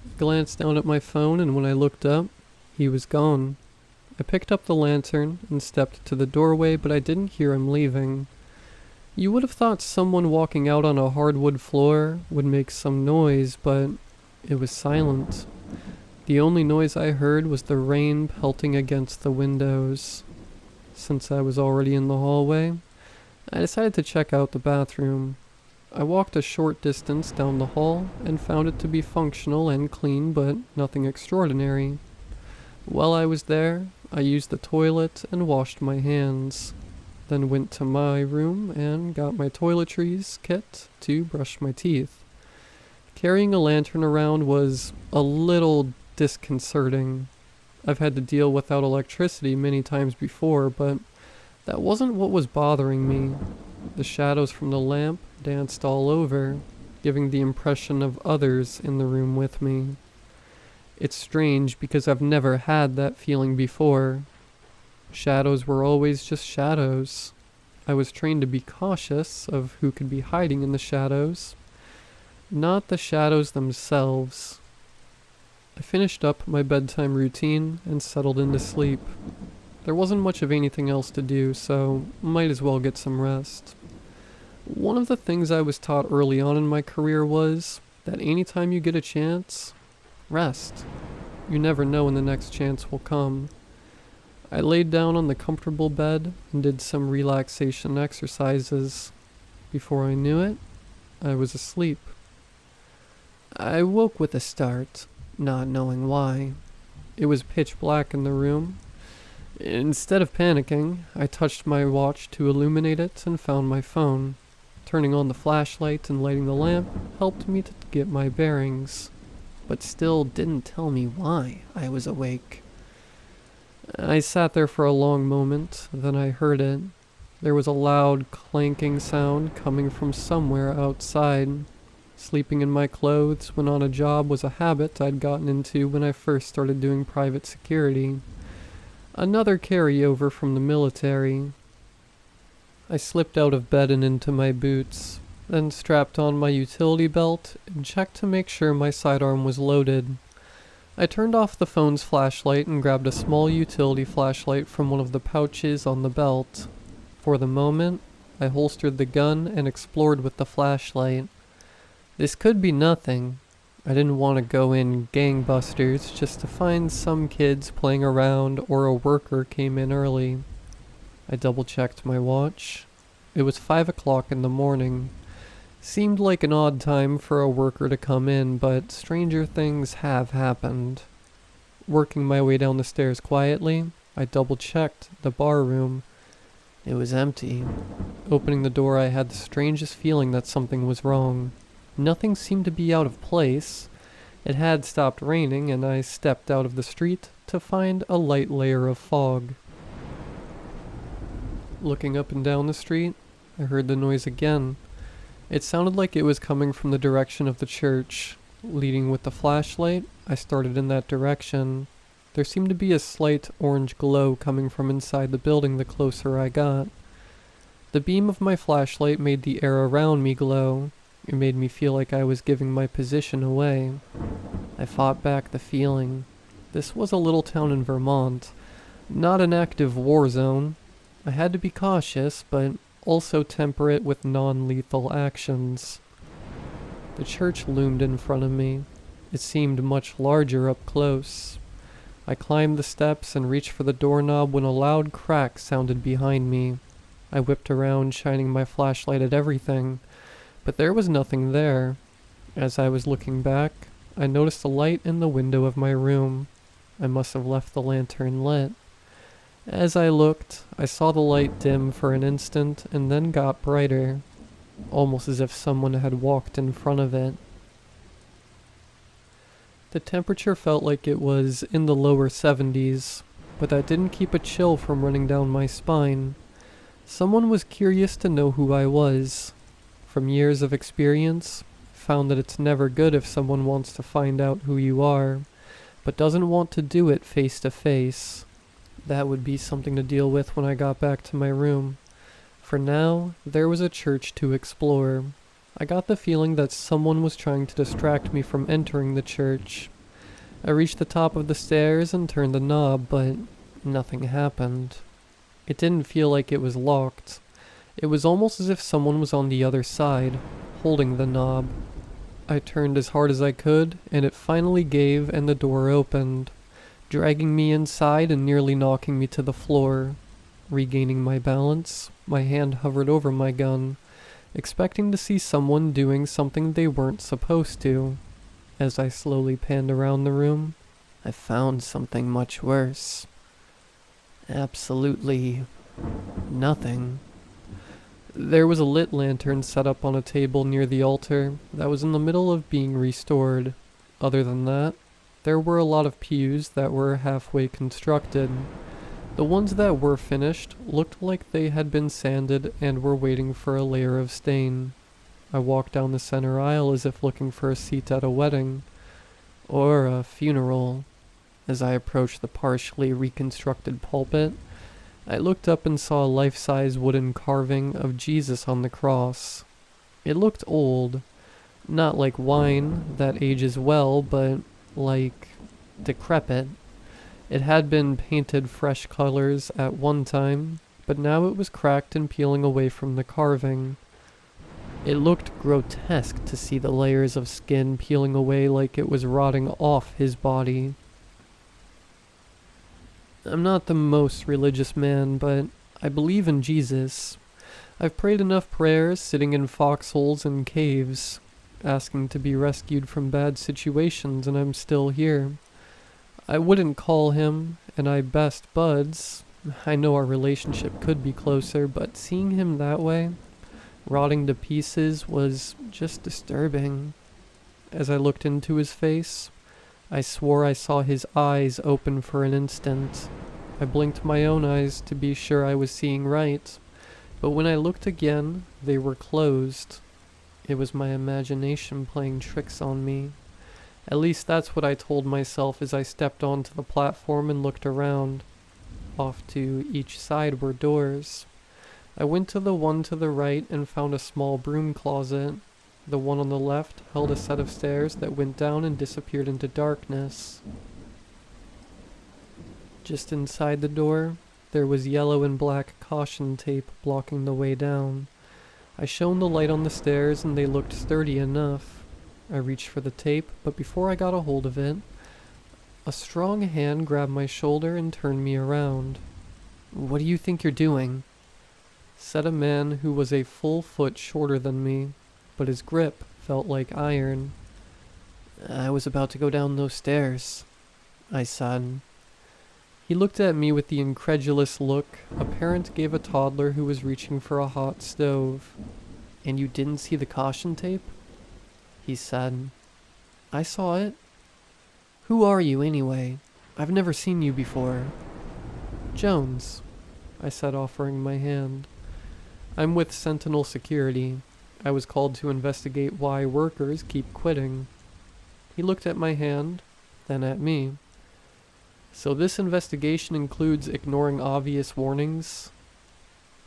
I glanced down at my phone, and when I looked up, he was gone. I picked up the lantern and stepped to the doorway, but I didn't hear him leaving. You would have thought someone walking out on a hardwood floor would make some noise, but it was silent. The only noise I heard was the rain pelting against the windows. Since I was already in the hallway, I decided to check out the bathroom. I walked a short distance down the hall and found it to be functional and clean, but nothing extraordinary. While I was there, I used the toilet and washed my hands, then went to my room and got my toiletries kit to brush my teeth. Carrying a lantern around was a little disconcerting. I've had to deal without electricity many times before, but that wasn't what was bothering me. The shadows from the lamp danced all over, giving the impression of others in the room with me. It's strange because I've never had that feeling before. Shadows were always just shadows. I was trained to be cautious of who could be hiding in the shadows, not the shadows themselves. I finished up my bedtime routine and settled into sleep. There wasn't much of anything else to do, so might as well get some rest. One of the things I was taught early on in my career was that anytime you get a chance, rest. You never know when the next chance will come. I laid down on the comfortable bed and did some relaxation exercises. Before I knew it, I was asleep. I woke with a start, not knowing why. It was pitch black in the room. Instead of panicking, I touched my watch to illuminate it and found my phone. Turning on the flashlight and lighting the lamp helped me to get my bearings, but still didn't tell me why I was awake. I sat there for a long moment, then I heard it. There was a loud clanking sound coming from somewhere outside. Sleeping in my clothes when on a job was a habit I'd gotten into when I first started doing private security. Another carryover from the military. I slipped out of bed and into my boots, then strapped on my utility belt and checked to make sure my sidearm was loaded. I turned off the phone's flashlight and grabbed a small utility flashlight from one of the pouches on the belt. For the moment, I holstered the gun and explored with the flashlight. This could be nothing. I didn't want to go in gangbusters just to find some kids playing around or a worker came in early. I double-checked my watch. It was 5 o'clock in the morning. Seemed like an odd time for a worker to come in, but stranger things have happened. Working my way down the stairs quietly, I double-checked the bar room. It was empty. Opening the door, I had the strangest feeling that something was wrong. Nothing seemed to be out of place. It had stopped raining, and I stepped out of the street to find a light layer of fog. Looking up and down the street, I heard the noise again. It sounded like it was coming from the direction of the church. Leading with the flashlight, I started in that direction. There seemed to be a slight orange glow coming from inside the building the closer I got. The beam of my flashlight made the air around me glow. It made me feel like I was giving my position away. I fought back the feeling. This was a little town in Vermont, not an active war zone. I had to be cautious, but also temper it with non-lethal actions. The church loomed in front of me. It seemed much larger up close. I climbed the steps and reached for the doorknob when a loud crack sounded behind me. I whipped around, shining my flashlight at everything, but there was nothing there. As I was looking back, I noticed a light in the window of my room. I must have left the lantern lit. As I looked, I saw the light dim for an instant and then got brighter, almost as if someone had walked in front of it. The temperature felt like it was in the lower 70s, but that didn't keep a chill from running down my spine. Someone was curious to know who I was. From years of experience, found that it's never good if someone wants to find out who you are, but doesn't want to do it face to face. That would be something to deal with when I got back to my room. For now, there was a church to explore. I got the feeling that someone was trying to distract me from entering the church. I reached the top of the stairs and turned the knob, but nothing happened. It didn't feel like it was locked. It was almost as if someone was on the other side, holding the knob. I turned as hard as I could, and it finally gave and the door opened, dragging me inside and nearly knocking me to the floor. Regaining my balance, my hand hovered over my gun, expecting to see someone doing something they weren't supposed to. As I slowly panned around the room, I found something much worse. Absolutely nothing. There was a lit lantern set up on a table near the altar that was in the middle of being restored. Other than that, there were a lot of pews that were halfway constructed. The ones that were finished looked like they had been sanded and were waiting for a layer of stain. I walked down the center aisle as if looking for a seat at a wedding or a funeral. As I approached the partially reconstructed pulpit, I looked up and saw a life-size wooden carving of Jesus on the cross. It looked old, not like wine that ages well, but like decrepit. It had been painted fresh colors at one time, but now it was cracked and peeling away from the carving. It looked grotesque to see the layers of skin peeling away like it was rotting off his body. I'm not the most religious man, but I believe in Jesus. I've prayed enough prayers sitting in foxholes and caves, asking to be rescued from bad situations, and I'm still here. I wouldn't call him and I best buds. I know our relationship could be closer, but seeing him that way, rotting to pieces, was just disturbing. As I looked into his face, I swore I saw his eyes open for an instant. I blinked my own eyes to be sure I was seeing right, but when I looked again, they were closed. It was my imagination playing tricks on me. At least that's what I told myself as I stepped onto the platform and looked around. Off to each side were doors. I went to the one to the right and found a small broom closet. The one on the left held a set of stairs that went down and disappeared into darkness. Just inside the door, there was yellow and black caution tape blocking the way down. I shone the light on the stairs and they looked sturdy enough. I reached for the tape, but before I got a hold of it, a strong hand grabbed my shoulder and turned me around. "What do you think you're doing?" said a man who was a full foot shorter than me, but his grip felt like iron. "I was about to go down those stairs," I said. He looked at me with the incredulous look a parent gave a toddler who was reaching for a hot stove. "And you didn't see the caution tape?" he said. "I saw it." "Who are you anyway? I've never seen you before." "Jones," I said, offering my hand. "I'm with Sentinel Security. I was called to investigate why workers keep quitting." He looked at my hand, then at me. "So this investigation includes ignoring obvious warnings?"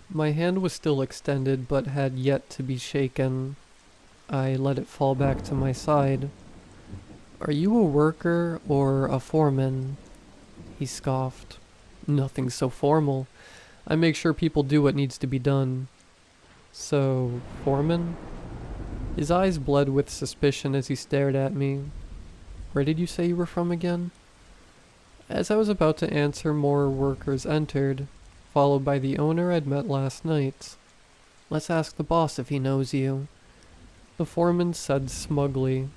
My hand was still extended, but had yet to be shaken. I let it fall back to my side. "Are you a worker or a foreman?" He scoffed. "Nothing so formal. I make sure people do what needs to be done." "So, foreman?" His eyes bled with suspicion as he stared at me. "Where did you say you were from again?" As I was about to answer, more workers entered, followed by the owner I'd met last night. "Let's ask the boss if he knows you," the foreman said smugly.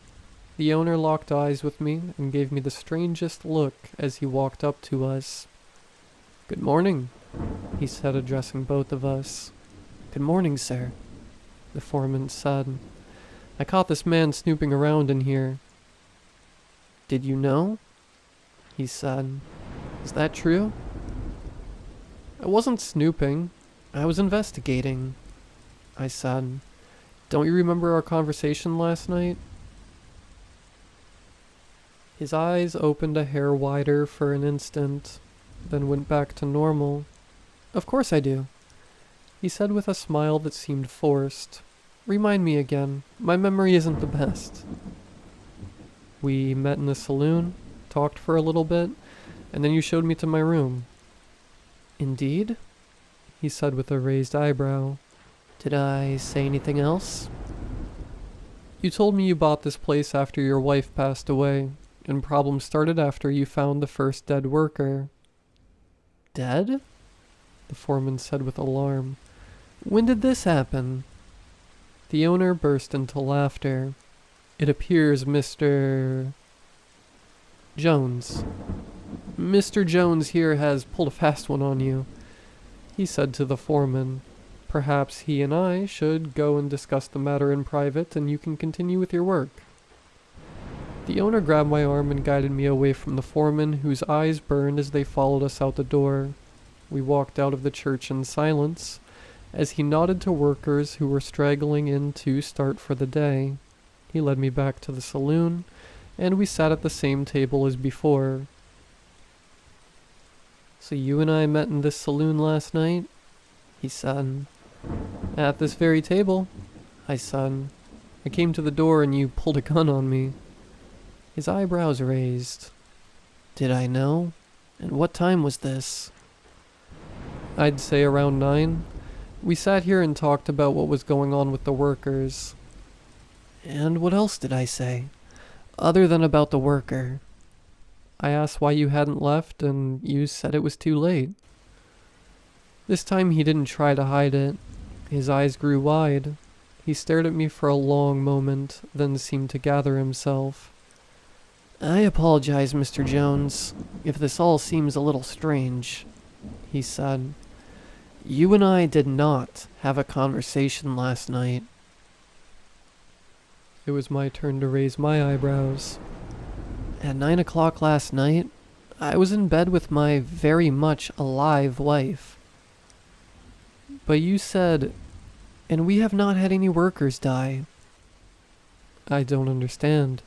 The owner locked eyes with me and gave me the strangest look as he walked up to us. "Good morning," he said, addressing both of us. "Good morning, sir," the foreman said. "I caught this man snooping around in here." "Did you know?" he said. "Is that true?" "I wasn't snooping. I was investigating," I said. "Don't you remember our conversation last night?" His eyes opened a hair wider for an instant, then went back to normal. "Of course I do," he said with a smile that seemed forced. "Remind me again. My memory isn't the best." "We met in the saloon, talked for a little bit, and then you showed me to my room." "Indeed?" he said with a raised eyebrow. "Did I say anything else?" "You told me you bought this place after your wife passed away, and problems started after you found the first dead worker." "Dead?" the foreman said with alarm. "When did this happen?" The owner burst into laughter. It appears Mr. Jones. Mr. Jones here has pulled a fast one on you, he said to the foreman. Perhaps he and I should go and discuss the matter in private, and you can continue with your work. The owner grabbed my arm and guided me away from the foreman, whose eyes burned as they followed us out the door. We walked out of the church in silence, as he nodded to workers who were straggling in to start for the day. He led me back to the saloon, and we sat at the same table as before. So you and I met in this saloon last night? He said. At this very table, I said. I came to the door and you pulled a gun on me. His eyebrows raised. Did I know? And what time was this? I'd say around 9. We sat here and talked about what was going on with the workers. And what else did I say? Other than about the worker. I asked why you hadn't left, and you said it was too late. This time he didn't try to hide it. His eyes grew wide. He stared at me for a long moment, then seemed to gather himself. I apologize, Mr. Jones, if this all seems a little strange, he said. You and I did not have a conversation last night. It was my turn to raise my eyebrows. At 9 o'clock last night, I was in bed with my very much alive wife. But you said, and we have not had any workers die. I don't understand.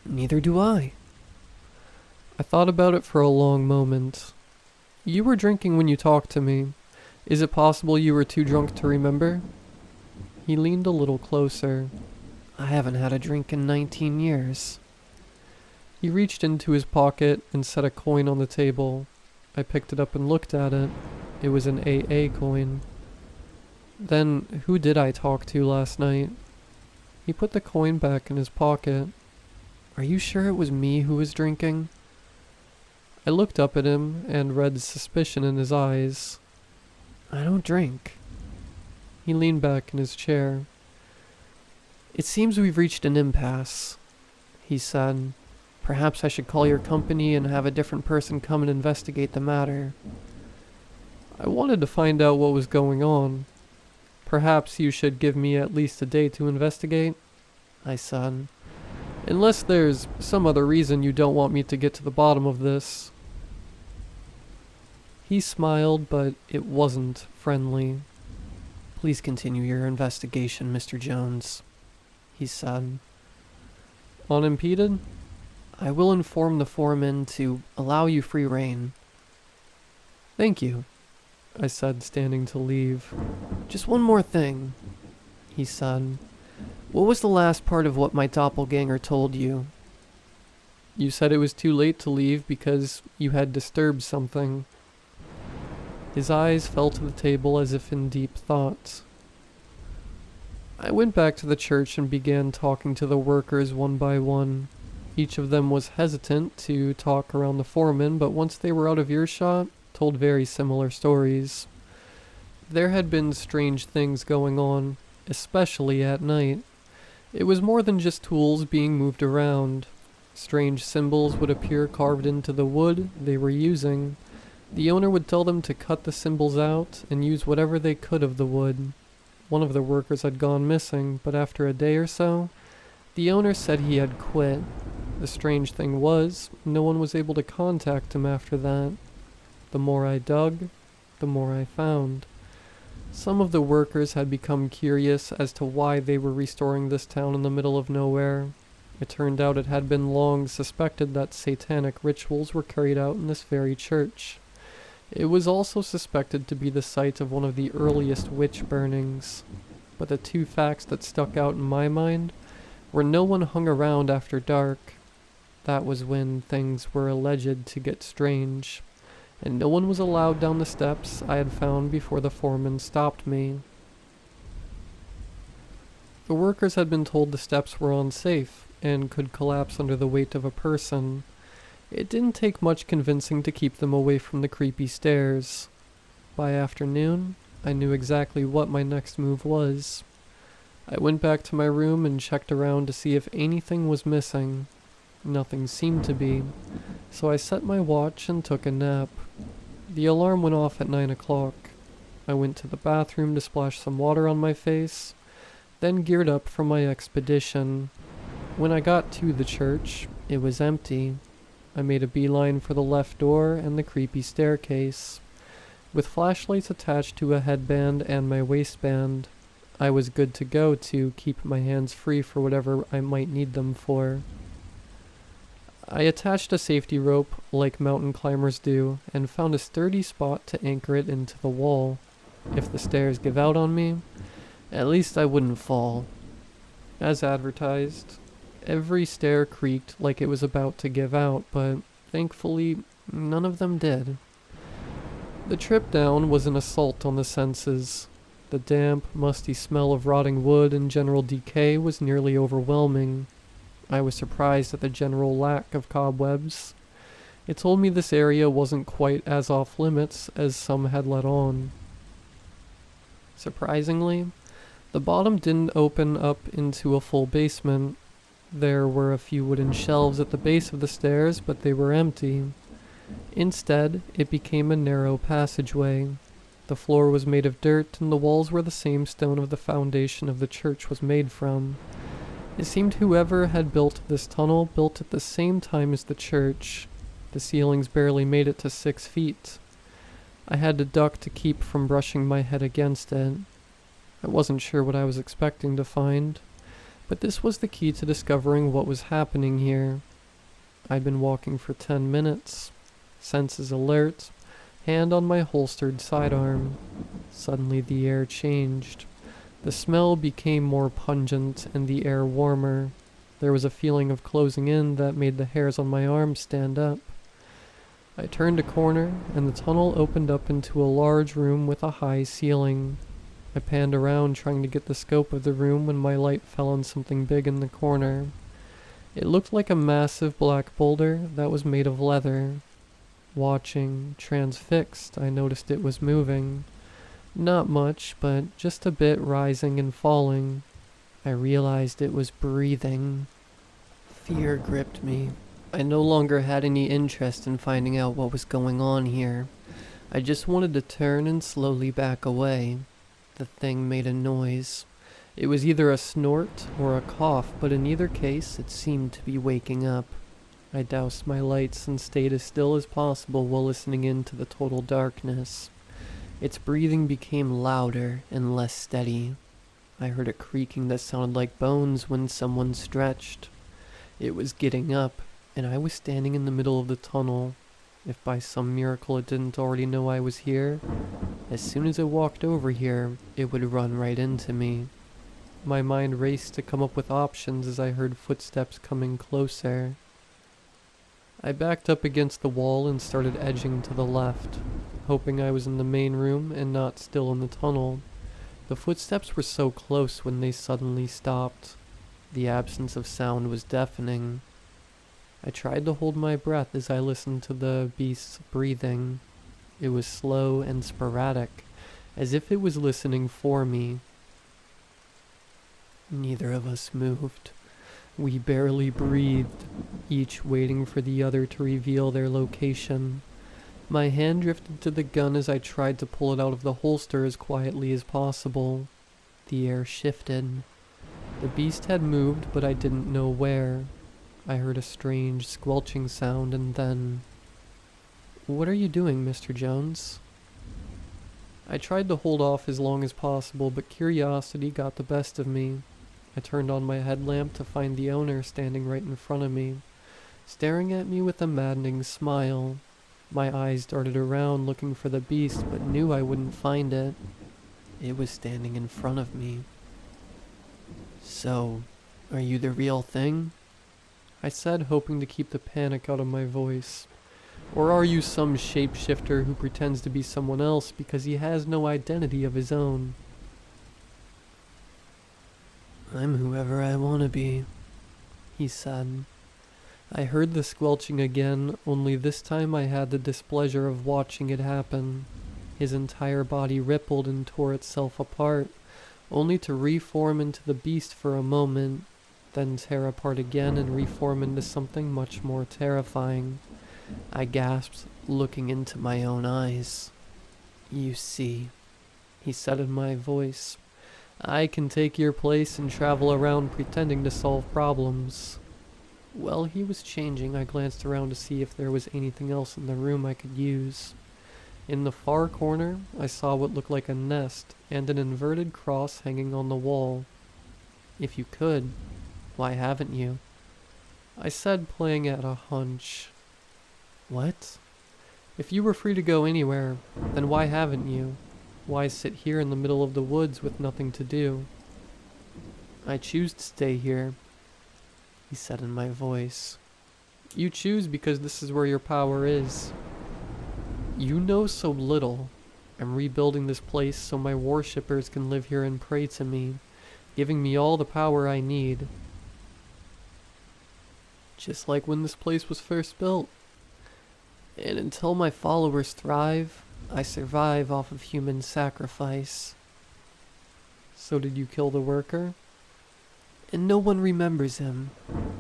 Neither do I. I thought about it for a long moment. You were drinking when you talked to me. Is it possible you were too drunk to remember? He leaned a little closer. I haven't had a drink in 19 years. He reached into his pocket and set a coin on the table. I picked it up and looked at it. It was an AA coin. Then, who did I talk to last night? He put the coin back in his pocket. Are you sure it was me who was drinking? I looked up at him and read suspicion in his eyes. I don't drink. He leaned back in his chair. It seems we've reached an impasse, he said. Perhaps I should call your company and have a different person come and investigate the matter. I wanted to find out what was going on. Perhaps you should give me at least a day to investigate, I said. Unless there's some other reason you don't want me to get to the bottom of this. He smiled, but it wasn't friendly. Please continue your investigation, Mr. Jones, he said. Unimpeded? I will inform the foreman to allow you free rein. Thank you, I said, standing to leave. Just one more thing, he said. What was the last part of what my doppelganger told you? You said it was too late to leave because you had disturbed something. His eyes fell to the table as if in deep thought. I went back to the church and began talking to the workers one by one. Each of them was hesitant to talk around the foreman, but once they were out of earshot, told very similar stories. There had been strange things going on, especially at night. It was more than just tools being moved around. Strange symbols would appear carved into the wood they were using. The owner would tell them to cut the symbols out and use whatever they could of the wood. One of the workers had gone missing, but after a day or so, the owner said he had quit. The strange thing was, no one was able to contact him after that. The more I dug, the more I found. Some of the workers had become curious as to why they were restoring this town in the middle of nowhere. It turned out it had been long suspected that satanic rituals were carried out in this very church. It was also suspected to be the site of one of the earliest witch burnings. But the two facts that stuck out in my mind were no one hung around after dark. That was when things were alleged to get strange. And no one was allowed down the steps I had found before the foreman stopped me. The workers had been told the steps were unsafe and could collapse under the weight of a person. It didn't take much convincing to keep them away from the creepy stairs. By afternoon, I knew exactly what my next move was. I went back to my room and checked around to see if anything was missing. Nothing seemed to be, so I set my watch and took a nap. The alarm went off at 9 o'clock. I went to the bathroom to splash some water on my face, then geared up for my expedition. When I got to the church, it was empty. I made a beeline for the left door and the creepy staircase. With flashlights attached to a headband and my waistband, I was good to go to keep my hands free for whatever I might need them for. I attached a safety rope like mountain climbers do and found a sturdy spot to anchor it into the wall. If the stairs give out on me, at least I wouldn't fall. As advertised, every stair creaked like it was about to give out, but thankfully none of them did. The trip down was an assault on the senses. The damp, musty smell of rotting wood and general decay was nearly overwhelming. I was surprised at the general lack of cobwebs. It told me this area wasn't quite as off limits as some had let on. Surprisingly, the bottom didn't open up into a full basement. There were a few wooden shelves at the base of the stairs, but they were empty. Instead, it became a narrow passageway. The floor was made of dirt, and the walls were the same stone of the foundation of the church was made from. It seemed whoever had built this tunnel built at the same time as the church. The ceilings barely made it to 6 feet. I had to duck to keep from brushing my head against it. I wasn't sure what I was expecting to find, but this was the key to discovering what was happening here. I'd been walking for 10 minutes, senses alert, hand on my holstered sidearm. Suddenly the air changed. The smell became more pungent and the air warmer. There was a feeling of closing in that made the hairs on my arms stand up. I turned a corner and the tunnel opened up into a large room with a high ceiling. I panned around trying to get the scope of the room when my light fell on something big in the corner. It looked like a massive black boulder that was made of leather. Watching, transfixed, I noticed it was moving. Not much, but just a bit rising and falling. I realized it was breathing. Fear gripped me. I no longer had any interest in finding out what was going on here. I just wanted to turn and slowly back away. The thing made a noise. It was either a snort or a cough, but in either case, it seemed to be waking up. I doused my lights and stayed as still as possible while listening in to the total darkness. Its breathing became louder and less steady. I heard a creaking that sounded like bones when someone stretched. It was getting up, and I was standing in the middle of the tunnel. If by some miracle it didn't already know I was here, as soon as it walked over here, it would run right into me. My mind raced to come up with options as I heard footsteps coming closer. I backed up against the wall and started edging to the left, hoping I was in the main room and not still in the tunnel. The footsteps were so close when they suddenly stopped. The absence of sound was deafening. I tried to hold my breath as I listened to the beast's breathing. It was slow and sporadic, as if it was listening for me. Neither of us moved. We barely breathed, each waiting for the other to reveal their location. My hand drifted to the gun as I tried to pull it out of the holster as quietly as possible. The air shifted. The beast had moved, but I didn't know where. I heard a strange squelching sound and then... "What are you doing, Mr. Jones?" I tried to hold off as long as possible, but curiosity got the best of me. I turned on my headlamp to find the owner standing right in front of me, staring at me with a maddening smile. My eyes darted around looking for the beast, but knew I wouldn't find it. It was standing in front of me. "So, are you the real thing?" I said, hoping to keep the panic out of my voice. "Or are you some shapeshifter who pretends to be someone else because he has no identity of his own?" "I'm whoever I want to be," he said. I heard the squelching again, only this time I had the displeasure of watching it happen. His entire body rippled and tore itself apart, only to reform into the beast for a moment, then tear apart again and reform into something much more terrifying. I gasped, looking into my own eyes. "You see," he said in my voice, "I can take your place and travel around pretending to solve problems." While he was changing, I glanced around to see if there was anything else in the room I could use. In the far corner, I saw what looked like a nest and an inverted cross hanging on the wall. "If you could, why haven't you?" I said, playing at a hunch. "What? If you were free to go anywhere, then why haven't you? Why sit here in the middle of the woods with nothing to do?" "I choose to stay here," he said in my voice. "You choose because this is where your power is. You know so little. I'm rebuilding this place so my worshippers can live here and pray to me, giving me all the power I need. Just like when this place was first built. And until my followers thrive, I survive off of human sacrifice." "So did you kill the worker?" "And no one remembers him,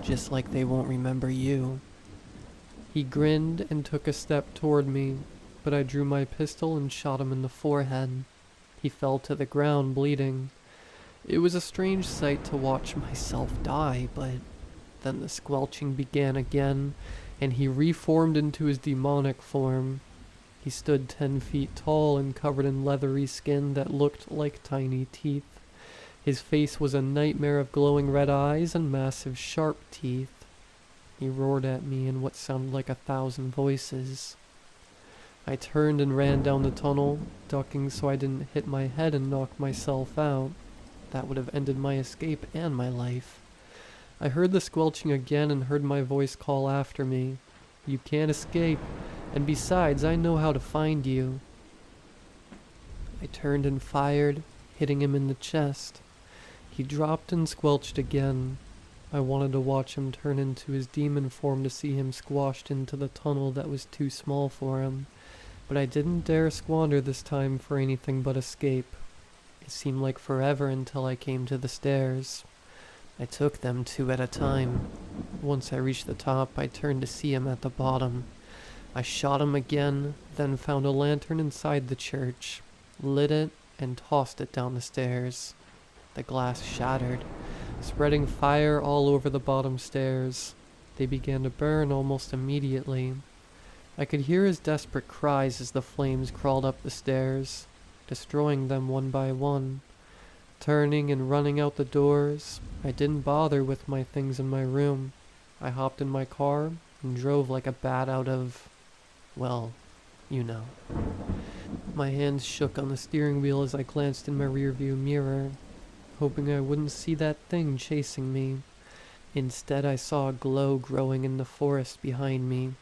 just like they won't remember you." He grinned and took a step toward me, but I drew my pistol and shot him in the forehead. He fell to the ground, bleeding. It was a strange sight to watch myself die, but then the squelching began again, and he reformed into his demonic form. He stood 10 feet tall and covered in leathery skin that looked like tiny teeth. His face was a nightmare of glowing red eyes and massive sharp teeth. He roared at me in what sounded like 1,000 voices. I turned and ran down the tunnel, ducking so I didn't hit my head and knock myself out. That would have ended my escape and my life. I heard the squelching again and heard my voice call after me. "You can't escape, and besides, I know how to find you." I turned and fired, hitting him in the chest. He dropped and squelched again. I wanted to watch him turn into his demon form to see him squashed into the tunnel that was too small for him, but I didn't dare squander this time for anything but escape. It seemed like forever until I came to the stairs. I took them 2 at a time. Once I reached the top, I turned to see him at the bottom. I shot him again, then found a lantern inside the church, lit it, and tossed it down the stairs. The glass shattered, spreading fire all over the bottom stairs. They began to burn almost immediately. I could hear his desperate cries as the flames crawled up the stairs, destroying them one by one. Turning and running out the doors, I didn't bother with my things in my room. I hopped in my car and drove like a bat out of, well, you know. My hands shook on the steering wheel as I glanced in my rearview mirror, hoping I wouldn't see that thing chasing me. Instead, I saw a glow growing in the forest behind me.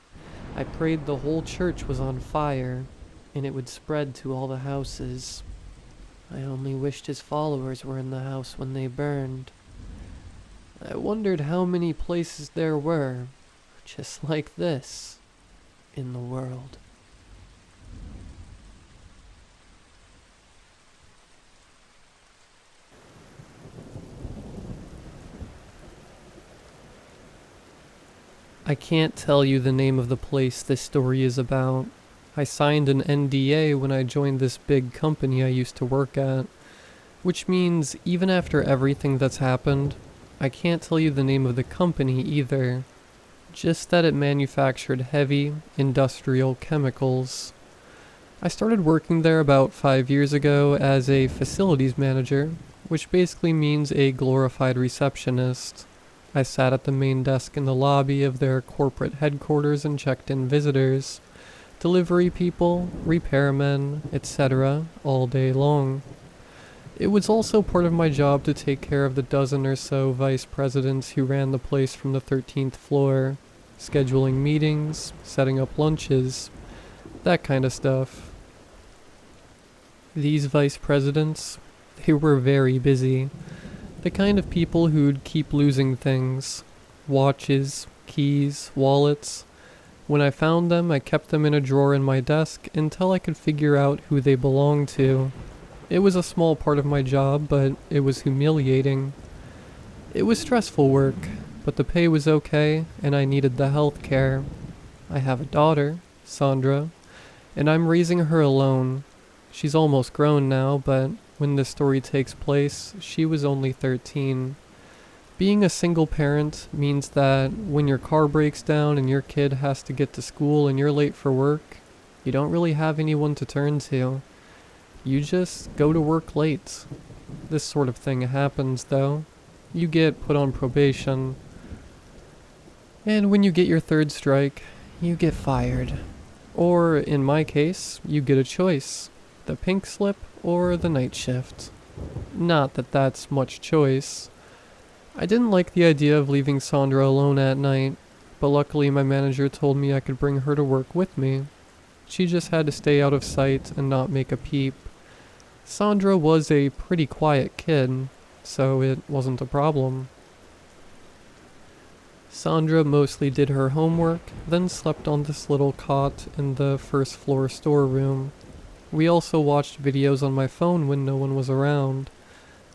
I prayed the whole church was on fire, and it would spread to all the houses. I only wished his followers were in the house when they burned. I wondered how many places there were, just like this, in the world. I can't tell you the name of the place this story is about. I signed an NDA when I joined this big company I used to work at, which means even after everything that's happened, I can't tell you the name of the company either, just that it manufactured heavy, industrial chemicals. I started working there about 5 years ago as a facilities manager, which basically means a glorified receptionist. I sat at the main desk in the lobby of their corporate headquarters and checked in visitors, delivery people, repairmen, etc., all day long. It was also part of my job to take care of the dozen or so vice presidents who ran the place from the 13th floor, scheduling meetings, setting up lunches, that kind of stuff. These vice presidents, they were very busy. The kind of people who'd keep losing things. Watches, keys, wallets. When I found them, I kept them in a drawer in my desk until I could figure out who they belonged to. It was a small part of my job, but it was humiliating. It was stressful work, but the pay was okay, and I needed the health care. I have a daughter, Sandra, and I'm raising her alone. She's almost grown now, but when this story takes place, she was only 13. Being a single parent means that when your car breaks down and your kid has to get to school and you're late for work, you don't really have anyone to turn to. You just go to work late. This sort of thing happens, though. You get put on probation. And when you get your third strike, you get fired. Or, in my case, you get a choice. The pink slip or the night shift. Not that that's much choice. I didn't like the idea of leaving Sandra alone at night, but luckily my manager told me I could bring her to work with me. She just had to stay out of sight and not make a peep. Sandra was a pretty quiet kid, so it wasn't a problem. Sandra mostly did her homework, then slept on this little cot in the first floor storeroom. We also watched videos on my phone when no one was around.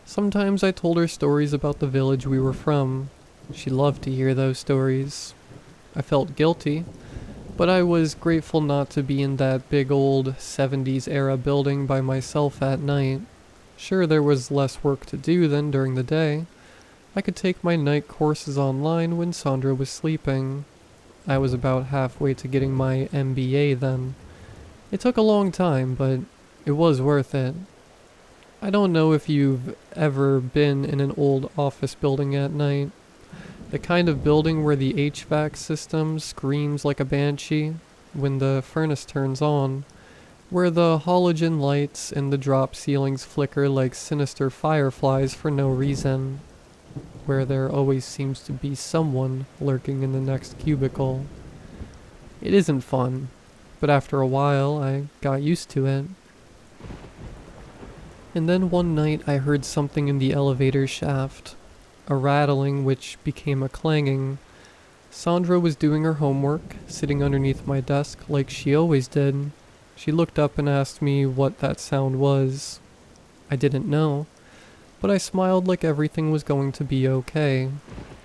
Sometimes I told her stories about the village we were from. She loved to hear those stories. I felt guilty, but I was grateful not to be in that big old 70s era building by myself at night. Sure, there was less work to do than during the day. I could take my night courses online when Sandra was sleeping. I was about halfway to getting my MBA then. It took a long time, but it was worth it. I don't know if you've ever been in an old office building at night. The kind of building where the HVAC system screams like a banshee when the furnace turns on, where the halogen lights and the drop ceilings flicker like sinister fireflies for no reason, where there always seems to be someone lurking in the next cubicle. It isn't fun, but after a while I got used to it. And then one night I heard something in the elevator shaft, a rattling which became a clanging. Sandra was doing her homework, sitting underneath my desk like she always did. She looked up and asked me what that sound was. I didn't know, but I smiled like everything was going to be okay.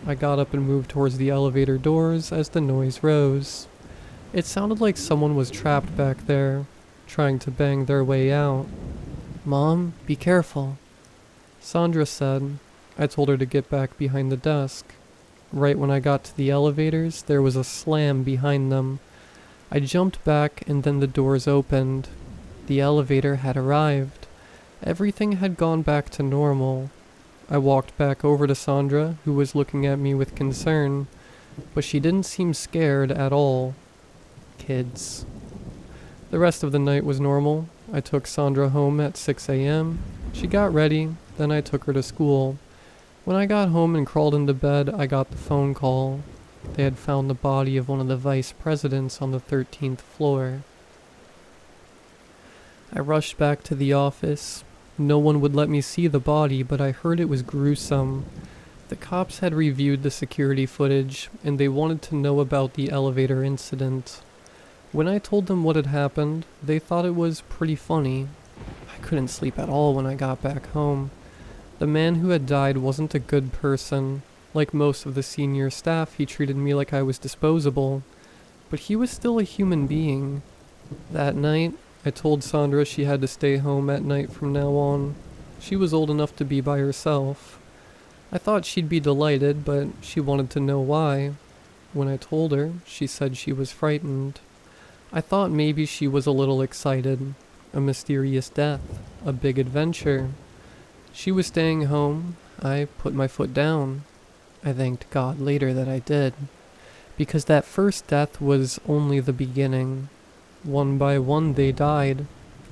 I got up and moved towards the elevator doors as the noise rose. It sounded like someone was trapped back there, trying to bang their way out. "Mom, be careful," Sandra said. I told her to get back behind the desk. Right when I got to the elevators, there was a slam behind them. I jumped back and then the doors opened. The elevator had arrived. Everything had gone back to normal. I walked back over to Sandra, who was looking at me with concern, but she didn't seem scared at all. Kids. The rest of the night was normal. I took Sandra home at 6 a.m. She got ready, then I took her to school. When I got home and crawled into bed, I got the phone call. They had found the body of one of the vice presidents on the 13th floor. I rushed back to the office. No one would let me see the body, but I heard it was gruesome. The cops had reviewed the security footage, and they wanted to know about the elevator incident. When I told them what had happened, they thought it was pretty funny. I couldn't sleep at all when I got back home. The man who had died wasn't a good person. Like most of the senior staff, he treated me like I was disposable. But he was still a human being. That night, I told Sandra she had to stay home at night from now on. She was old enough to be by herself. I thought she'd be delighted, but she wanted to know why. When I told her, she said she was frightened. I thought maybe she was a little excited. A mysterious death. A big adventure. She was staying home. I put my foot down. I thanked God later that I did. Because that first death was only the beginning. One by one they died.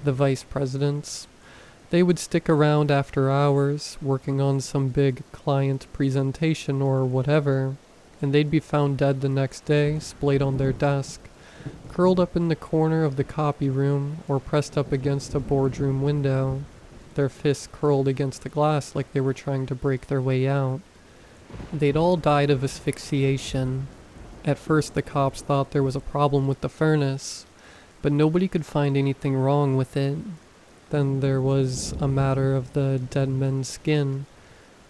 The vice presidents. They would stick around after hours, working on some big client presentation or whatever, and they'd be found dead the next day, splayed on their desk, curled up in the corner of the copy room, or pressed up against a boardroom window, their fists curled against the glass like they were trying to break their way out. They'd all died of asphyxiation. At first the cops thought there was a problem with the furnace, but nobody could find anything wrong with it. Then there was a matter of the dead men's skin.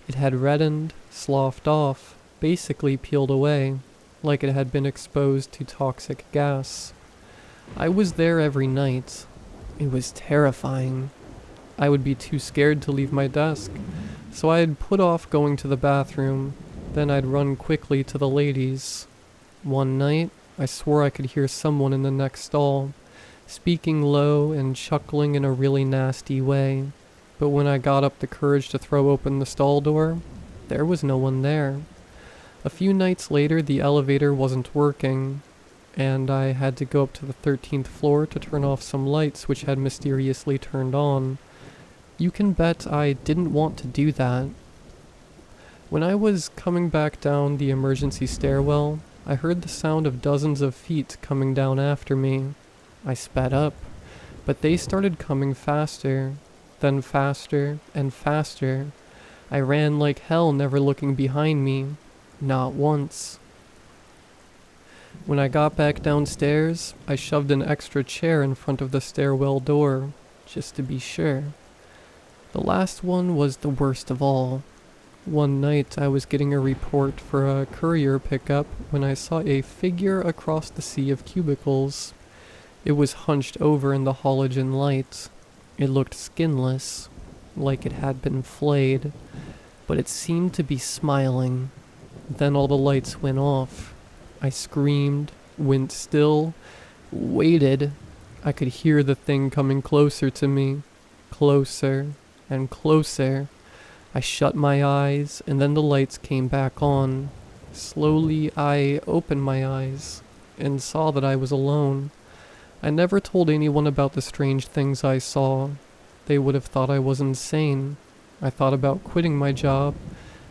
It had reddened, sloughed off, basically peeled away, like it had been exposed to toxic gas. I was there every night. It was terrifying. I would be too scared to leave my desk, so I'd put off going to the bathroom, then I'd run quickly to the ladies. One night, I swore I could hear someone in the next stall, speaking low and chuckling in a really nasty way, but when I got up the courage to throw open the stall door, there was no one there. A few nights later, the elevator wasn't working, and I had to go up to the 13th floor to turn off some lights which had mysteriously turned on. You can bet I didn't want to do that. When I was coming back down the emergency stairwell, I heard the sound of dozens of feet coming down after me. I sped up, but they started coming faster, then faster and faster. I ran like hell, never looking behind me. Not once. When I got back downstairs, I shoved an extra chair in front of the stairwell door, just to be sure. The last one was the worst of all. One night I was getting a report for a courier pickup when I saw a figure across the sea of cubicles. It was hunched over in the halogen light. It looked skinless, like it had been flayed, but it seemed to be smiling. Then all the lights went off. I screamed, went still, waited. I could hear the thing coming closer to me, closer and closer. I shut my eyes, and then the lights came back on. Slowly, I opened my eyes and saw that I was alone. I never told anyone about the strange things I saw. They would have thought I was insane. I thought about quitting my job,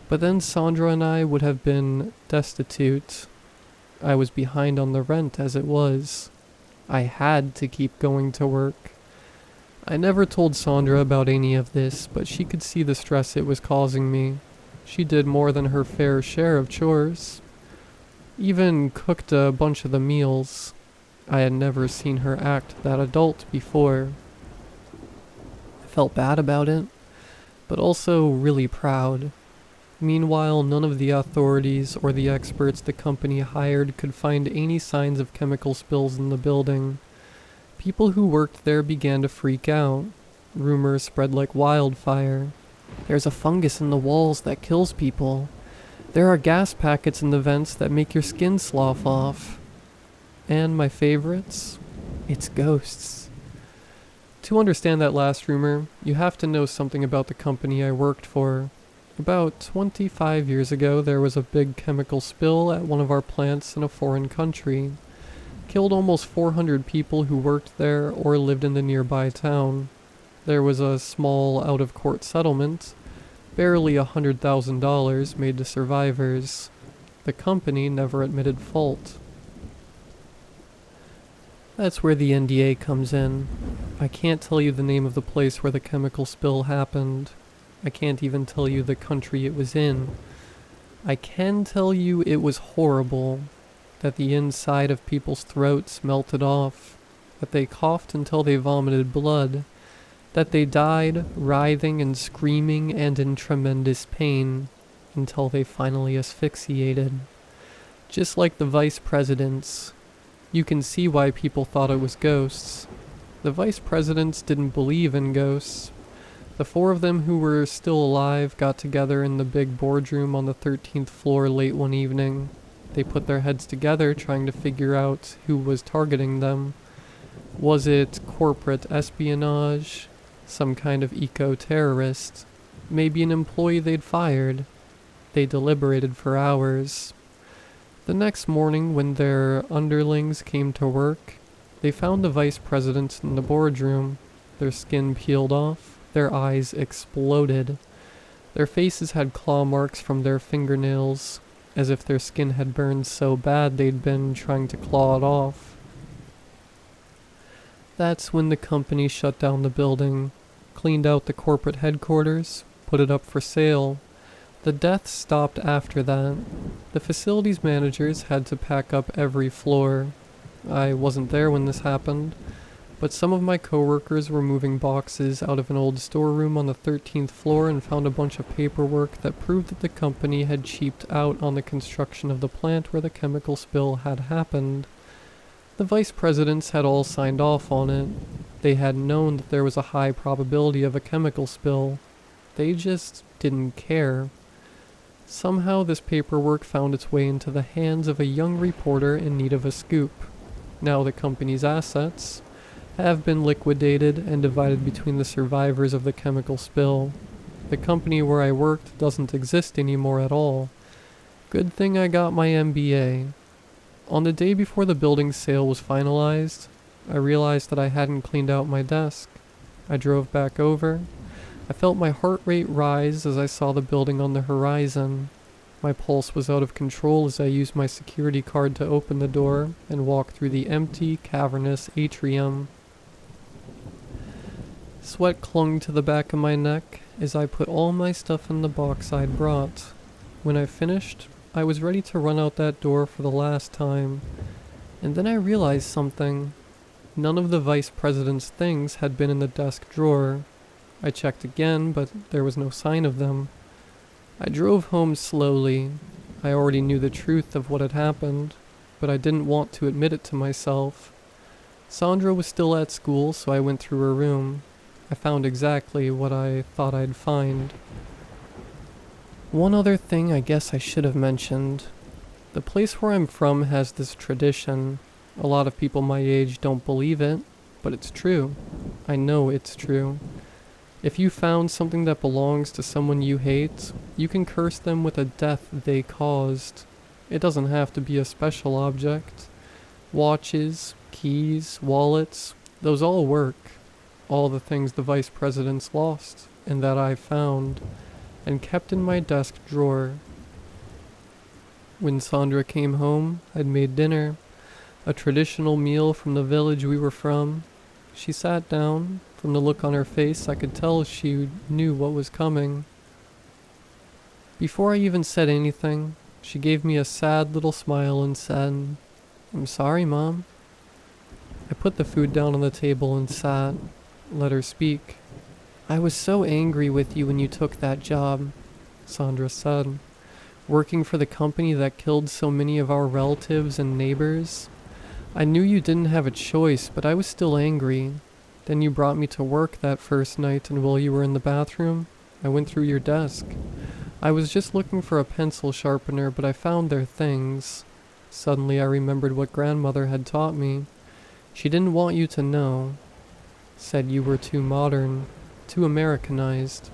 but then Sandra and I would have been destitute. I was behind on the rent as it was. I had to keep going to work. I never told Sandra about any of this, but she could see the stress it was causing me. She did more than her fair share of chores. Even cooked a bunch of the meals. I had never seen her act that adult before. I felt bad about it, but also really proud. Meanwhile, none of the authorities or the experts the company hired could find any signs of chemical spills in the building. People who worked there began to freak out. Rumors spread like wildfire. There's a fungus in the walls that kills people. There are gas packets in the vents that make your skin slough off. And my favorites? It's ghosts. To understand that last rumor, you have to know something about the company I worked for. About 25 years ago, there was a big chemical spill at one of our plants in a foreign country. Killed almost 400 people who worked there or lived in the nearby town. There was a small out-of-court settlement, barely $100,000 made to survivors. The company never admitted fault. That's where the NDA comes in. I can't tell you the name of the place where the chemical spill happened. I can't even tell you the country it was in. I can tell you it was horrible. That the inside of people's throats melted off, that they coughed until they vomited blood, that they died writhing and screaming and in tremendous pain, until they finally asphyxiated. Just like the vice presidents. You can see why people thought it was ghosts. The vice presidents didn't believe in ghosts. The four of them who were still alive got together in the big boardroom on the 13th floor late one evening. They put their heads together trying to figure out who was targeting them. Was it corporate espionage? Some kind of eco-terrorist? Maybe an employee they'd fired? They deliberated for hours. The next morning, when their underlings came to work, they found the vice president in the boardroom. Their skin peeled off, their eyes exploded. Their faces had claw marks from their fingernails, as if their skin had burned so bad they'd been trying to claw it off. That's when the company shut down the building, cleaned out the corporate headquarters, put it up for sale. The deaths stopped after that. The facilities managers had to pack up every floor. I wasn't there when this happened, but some of my coworkers were moving boxes out of an old storeroom on the 13th floor and found a bunch of paperwork that proved that the company had cheaped out on the construction of the plant where the chemical spill had happened. The vice presidents had all signed off on it. They had known that there was a high probability of a chemical spill. They just didn't care. Somehow this paperwork found its way into the hands of a young reporter in need of a scoop. Now the company's assets have been liquidated and divided between the survivors of the chemical spill. The company where I worked doesn't exist anymore at all. Good thing I got my MBA. On the day before the building sale was finalized, I realized that I hadn't cleaned out my desk. I drove back over. I felt my heart rate rise as I saw the building on the horizon. My pulse was out of control as I used my security card to open the door and walk through the empty, cavernous atrium. Sweat clung to the back of my neck as I put all my stuff in the box I'd brought. When I finished, I was ready to run out that door for the last time. And then I realized something. None of the vice president's things had been in the desk drawer. I checked again, but there was no sign of them. I drove home slowly. I already knew the truth of what had happened, but I didn't want to admit it to myself. Sandra was still at school, so I went through her room. I found exactly what I thought I'd find. One other thing I guess I should have mentioned. The place where I'm from has this tradition. A lot of people my age don't believe it, but it's true. I know it's true. If you found something that belongs to someone you hate, you can curse them with a death they caused. It doesn't have to be a special object. Watches, keys, wallets, those all work. All the things the vice presidents lost, and that I found, and kept in my desk drawer. When Sandra came home, I'd made dinner, a traditional meal from the village we were from. She sat down. From the look on her face, I could tell she knew what was coming. Before I even said anything, she gave me a sad little smile and said, "I'm sorry, Mom." I put the food down on the table and sat, let her speak. "I was so angry with you when you took that job," Sandra said. "Working for the company that killed so many of our relatives and neighbors. I knew you didn't have a choice, but I was still angry. Then you brought me to work that first night, and while you were in the bathroom, I went through your desk. I was just looking for a pencil sharpener, but I found their things. Suddenly I remembered what grandmother had taught me. She didn't want you to know. Said you were too modern, too Americanized.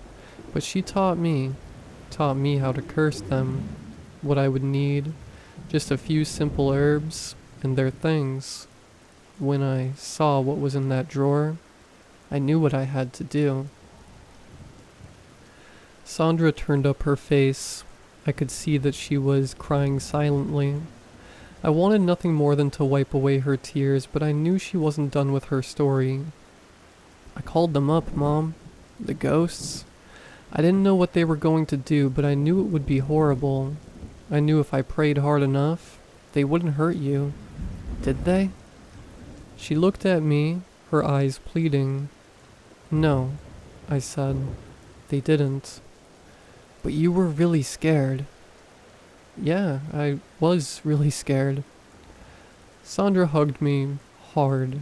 But she taught me how to curse them, what I would need, just a few simple herbs, and their things. When I saw what was in that drawer, I knew what I had to do." Sandra turned up her face. I could see that she was crying silently. I wanted nothing more than to wipe away her tears, but I knew she wasn't done with her story. "I called them up, Mom. The ghosts. I didn't know what they were going to do, but I knew it would be horrible. I knew if I prayed hard enough, they wouldn't hurt you. Did they?" She looked at me, her eyes pleading. "No," I said. "They didn't." "But you were really scared." "Yeah, I was really scared." Sandra hugged me hard.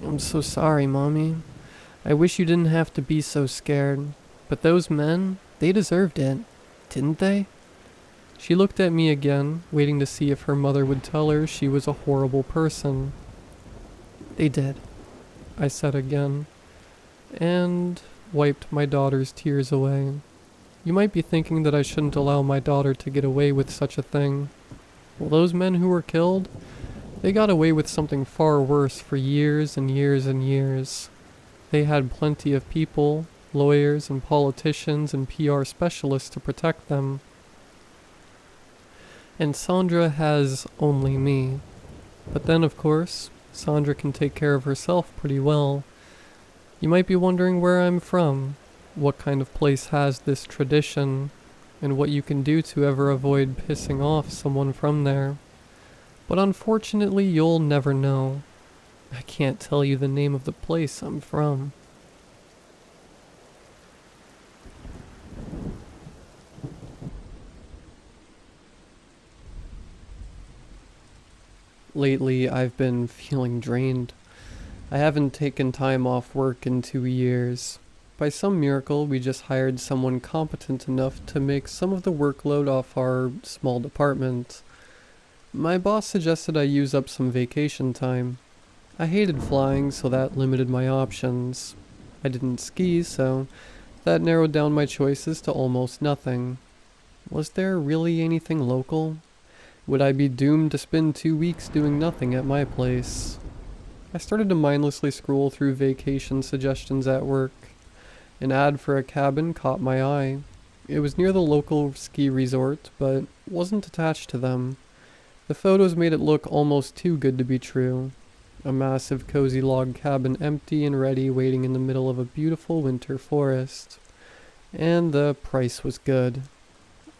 "I'm so sorry, Mommy. I wish you didn't have to be so scared. But those men, they deserved it, didn't they?" She looked at me again, waiting to see if her mother would tell her she was a horrible person. "They did," I said again, and wiped my daughter's tears away. You might be thinking that I shouldn't allow my daughter to get away with such a thing. Well, those men who were killed, they got away with something far worse for years and years and years. They had plenty of people, lawyers and politicians and PR specialists to protect them. And Sandra has only me. But then, of course, Sandra can take care of herself pretty well. You might be wondering where I'm from, what kind of place has this tradition, and what you can do to ever avoid pissing off someone from there. But unfortunately, you'll never know. I can't tell you the name of the place I'm from. Lately, I've been feeling drained. I haven't taken time off work in 2 years. By some miracle, we just hired someone competent enough to make some of the workload off our small department. My boss suggested I use up some vacation time. I hated flying, so that limited my options. I didn't ski, so that narrowed down my choices to almost nothing. Was there really anything local? Would I be doomed to spend 2 weeks doing nothing at my place? I started to mindlessly scroll through vacation suggestions at work. An ad for a cabin caught my eye. It was near the local ski resort, but wasn't attached to them. The photos made it look almost too good to be true. A massive cozy log cabin empty and ready, waiting in the middle of a beautiful winter forest. And the price was good.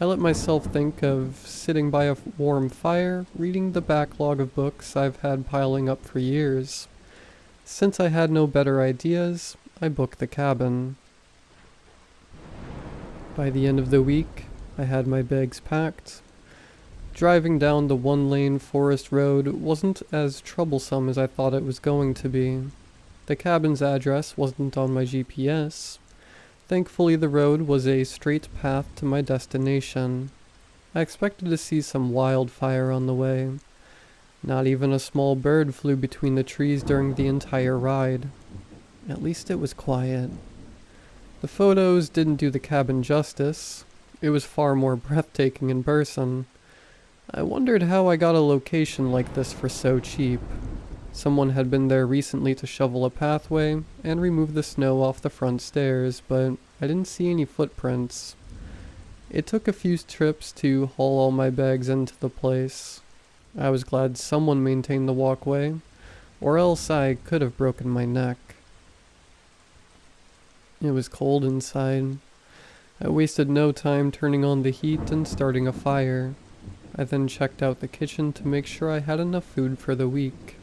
I let myself think of sitting by a warm fire, reading the backlog of books I've had piling up for years. Since I had no better ideas, I booked the cabin. By the end of the week, I had my bags packed. Driving down the one-lane forest road wasn't as troublesome as I thought it was going to be. The cabin's address wasn't on my GPS. Thankfully, the road was a straight path to my destination. I expected to see some wildfire on the way. Not even a small bird flew between the trees during the entire ride. At least it was quiet. The photos didn't do the cabin justice. It was far more breathtaking in person. I wondered how I got a location like this for so cheap. Someone had been there recently to shovel a pathway and remove the snow off the front stairs, but I didn't see any footprints. It took a few trips to haul all my bags into the place. I was glad someone maintained the walkway, or else I could have broken my neck. It was cold inside. I wasted no time turning on the heat and starting a fire. I then checked out the kitchen to make sure I had enough food for the week.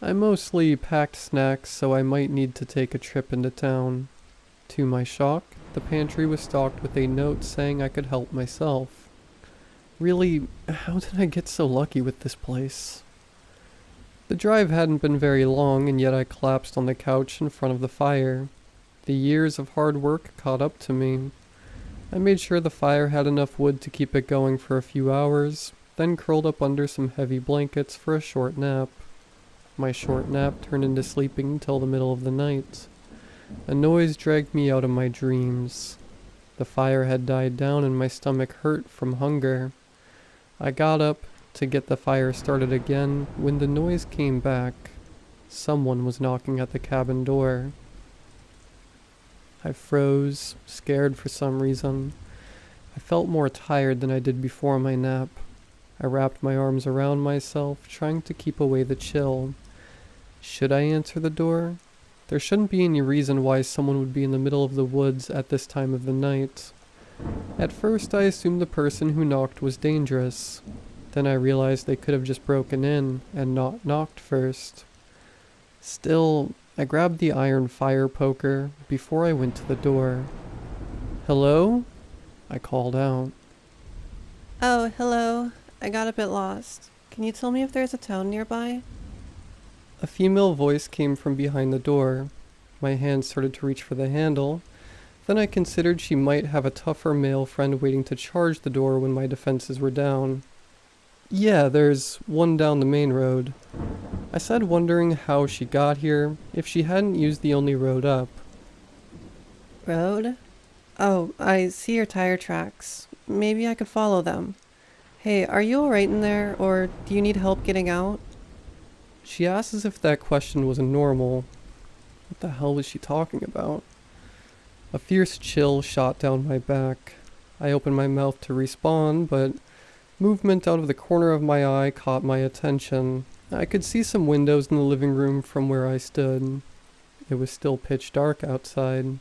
I mostly packed snacks, so I might need to take a trip into town. To my shock, the pantry was stocked with a note saying I could help myself. Really, how did I get so lucky with this place? The drive hadn't been very long, and yet I collapsed on the couch in front of the fire. The years of hard work caught up to me. I made sure the fire had enough wood to keep it going for a few hours, then curled up under some heavy blankets for a short nap. My short nap turned into sleeping until the middle of the night. A noise dragged me out of my dreams. The fire had died down and my stomach hurt from hunger. I got up to get the fire started again when the noise came back. Someone was knocking at the cabin door. I froze, scared for some reason. I felt more tired than I did before my nap. I wrapped my arms around myself, trying to keep away the chill. Should I answer the door? There shouldn't be any reason why someone would be in the middle of the woods at this time of the night. At first, I assumed the person who knocked was dangerous. Then I realized they could have just broken in and not knocked first. Still, I grabbed the iron fire poker before I went to the door. "Hello?" I called out. Oh, hello. I got a bit lost. Can you tell me if there's a town nearby? A female voice came from behind the door. My hand started to reach for the handle. Then I considered she might have a tougher male friend waiting to charge the door when my defenses were down. "Yeah, there's one down the main road," I said, wondering how she got here if she hadn't used the only road up. Road? Oh, I see your tire tracks. Maybe I could follow them. Hey, are you alright in there, or do you need help getting out? She asked as if that question was normal. What the hell was she talking about? A fierce chill shot down my back. I opened my mouth to respond, but movement out of the corner of my eye caught my attention. I could see some windows in the living room from where I stood. It was still pitch dark outside.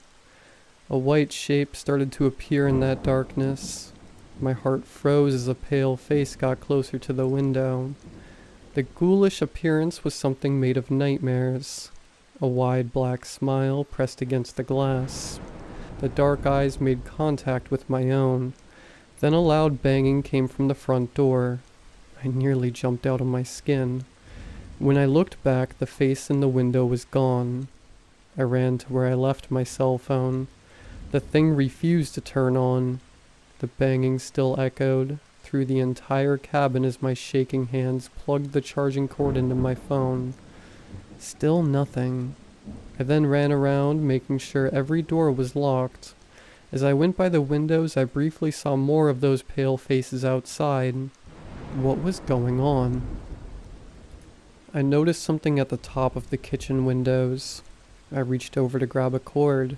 A white shape started to appear in that darkness. My heart froze as a pale face got closer to the window. The ghoulish appearance was something made of nightmares. A wide black smile pressed against the glass. The dark eyes made contact with my own. Then a loud banging came from the front door. I nearly jumped out of my skin. When I looked back, the face in the window was gone. I ran to where I left my cell phone. The thing refused to turn on. The banging still echoed through the entire cabin as my shaking hands plugged the charging cord into my phone. Still nothing. I then ran around, making sure every door was locked. As I went by the windows, I briefly saw more of those pale faces outside. What was going on? I noticed something at the top of the kitchen windows. I reached over to grab a cord.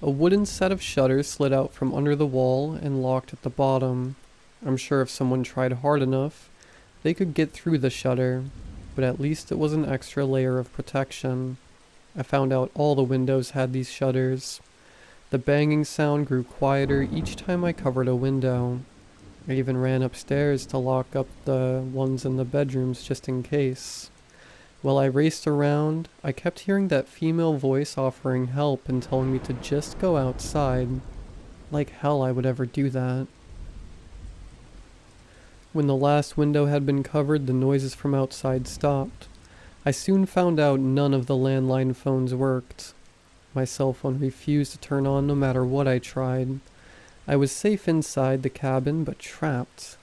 A wooden set of shutters slid out from under the wall and locked at the bottom. I'm sure if someone tried hard enough, they could get through the shutter, but at least it was an extra layer of protection. I found out all the windows had these shutters. The banging sound grew quieter each time I covered a window. I even ran upstairs to lock up the ones in the bedrooms just in case. While I raced around, I kept hearing that female voice offering help and telling me to just go outside. Like hell I would ever do that. When the last window had been covered, the noises from outside stopped. I soon found out none of the landline phones worked. My cell phone refused to turn on no matter what I tried. I was safe inside the cabin, but trapped.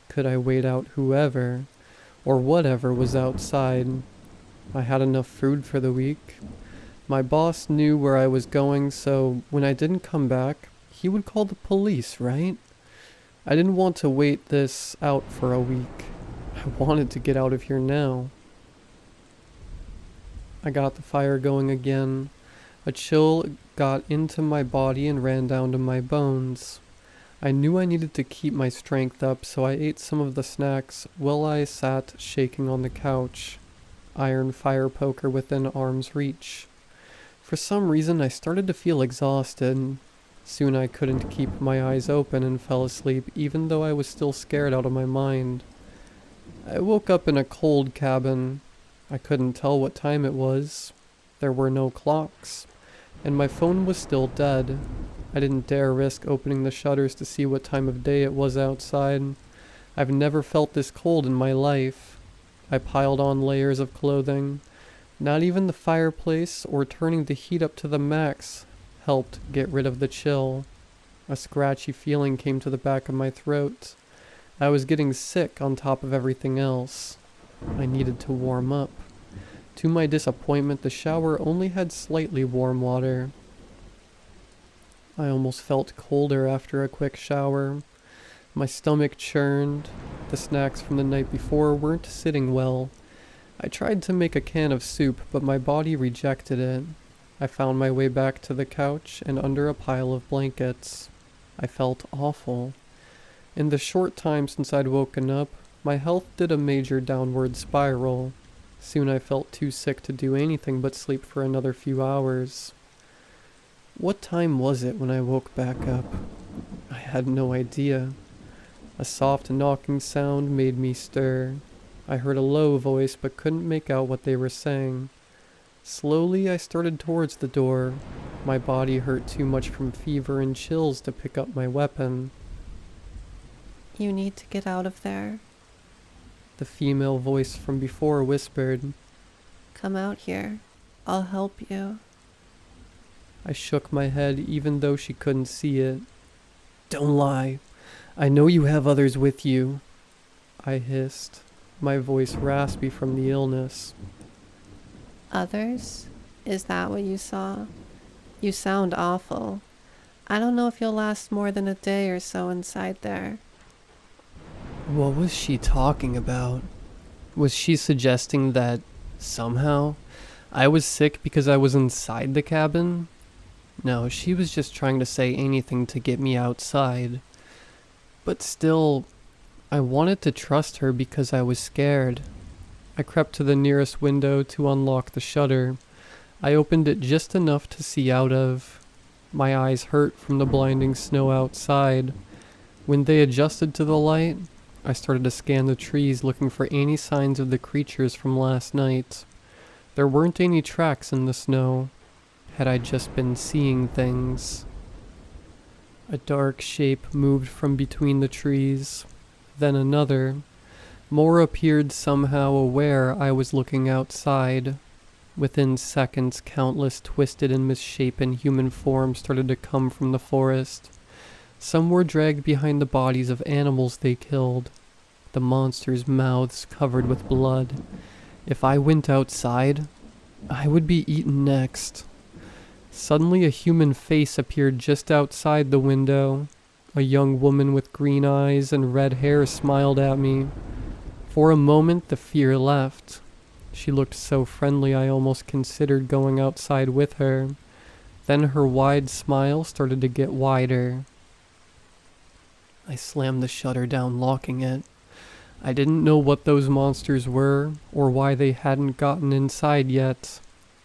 Could I wait out whoever, or whatever was outside? I had enough food for the week. My boss knew where I was going, so when I didn't come back, he would call the police, right? I didn't want to wait this out for a week. I wanted to get out of here now. I got the fire going again. A chill got into my body and ran down to my bones. I knew I needed to keep my strength up, so I ate some of the snacks while I sat shaking on the couch. Iron fire poker within arm's reach. For some reason, I started to feel exhausted. Soon I couldn't keep my eyes open and fell asleep even though I was still scared out of my mind. I woke up in a cold cabin. I couldn't tell what time it was. There were no clocks, and my phone was still dead. I didn't dare risk opening the shutters to see what time of day it was outside. I've never felt this cold in my life. I piled on layers of clothing. Not even the fireplace or turning the heat up to the max helped get rid of the chill. A scratchy feeling came to the back of my throat. I was getting sick on top of everything else. I needed to warm up. To my disappointment, the shower only had slightly warm water. I almost felt colder after a quick shower. My stomach churned. The snacks from the night before weren't sitting well. I tried to make a can of soup, but my body rejected it. I found my way back to the couch and under a pile of blankets. I felt awful. In the short time since I'd woken up, my health did a major downward spiral. Soon I felt too sick to do anything but sleep for another few hours. What time was it when I woke back up? I had no idea. A soft knocking sound made me stir. I heard a low voice but couldn't make out what they were saying. Slowly I started towards the door. My body hurt too much from fever and chills to pick up my weapon. You need to get out of there. The female voice from before whispered. Come out here. I'll help you. I shook my head even though she couldn't see it. Don't lie. I know you have others with you. I hissed, my voice raspy from the illness. Others? Is that what you saw? You sound awful. I don't know if you'll last more than a day or so inside there. What was she talking about? Was she suggesting that, somehow, I was sick because I was inside the cabin? No, she was just trying to say anything to get me outside. But still, I wanted to trust her because I was scared. I crept to the nearest window to unlock the shutter. I opened it just enough to see out of. My eyes hurt from the blinding snow outside. When they adjusted to the light, I started to scan the trees looking for any signs of the creatures from last night. There weren't any tracks in the snow. Had I just been seeing things? A dark shape moved from between the trees. Then another. More appeared somehow aware I was looking outside. Within seconds, countless twisted and misshapen human forms started to come from the forest. Some were dragged behind the bodies of animals they killed, the monsters' mouths covered with blood. If I went outside, I would be eaten next. Suddenly a human face appeared just outside the window. A young woman with green eyes and red hair smiled at me. For a moment the fear left. She looked so friendly I almost considered going outside with her. Then her wide smile started to get wider. I slammed the shutter down, locking it. I didn't know what those monsters were, or why they hadn't gotten inside yet.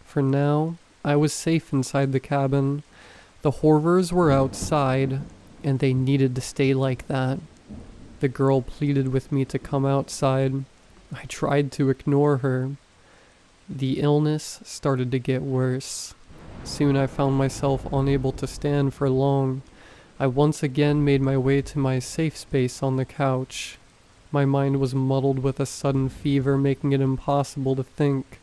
For now, I was safe inside the cabin. The horrors were outside, and they needed to stay like that. The girl pleaded with me to come outside. I tried to ignore her. The illness started to get worse. Soon I found myself unable to stand for long. I once again made my way to my safe space on the couch. My mind was muddled with a sudden fever, making it impossible to think.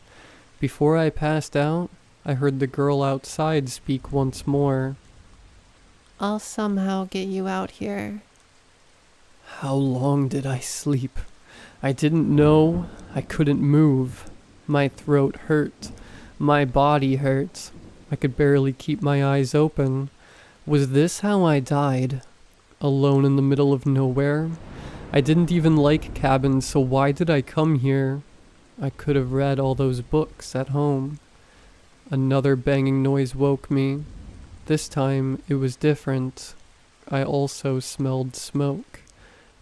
Before I passed out, I heard the girl outside speak once more. I'll somehow get you out here. How long did I sleep? I didn't know. I couldn't move. My throat hurt. My body hurt. I could barely keep my eyes open. Was this how I died? Alone in the middle of nowhere? I didn't even like cabins, so why did I come here? I could have read all those books at home. Another banging noise woke me. This time it was different. I also smelled smoke.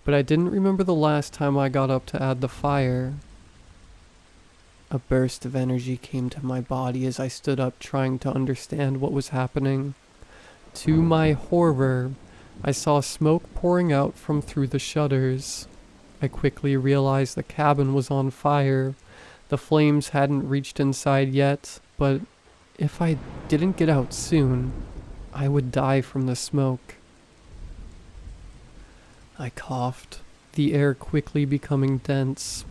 But I didn't remember the last time I got up to add the fire. A burst of energy came to my body as I stood up, trying to understand what was happening. To my horror, I saw smoke pouring out from through the shutters. I quickly realized the cabin was on fire. The flames hadn't reached inside yet, but if I didn't get out soon, I would die from the smoke. I coughed, the air quickly becoming dense.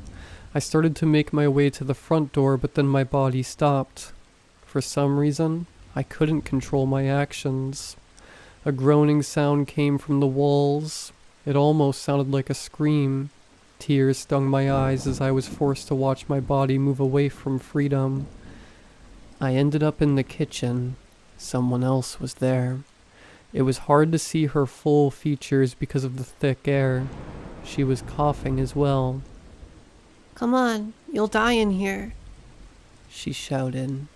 I started to make my way to the front door, but then my body stopped. For some reason, I couldn't control my actions. A groaning sound came from the walls. It almost sounded like a scream. Tears stung my eyes as I was forced to watch my body move away from freedom. I ended up in the kitchen. Someone else was there. It was hard to see her full features because of the thick air. She was coughing as well. Come on, you'll die in here. She shouted.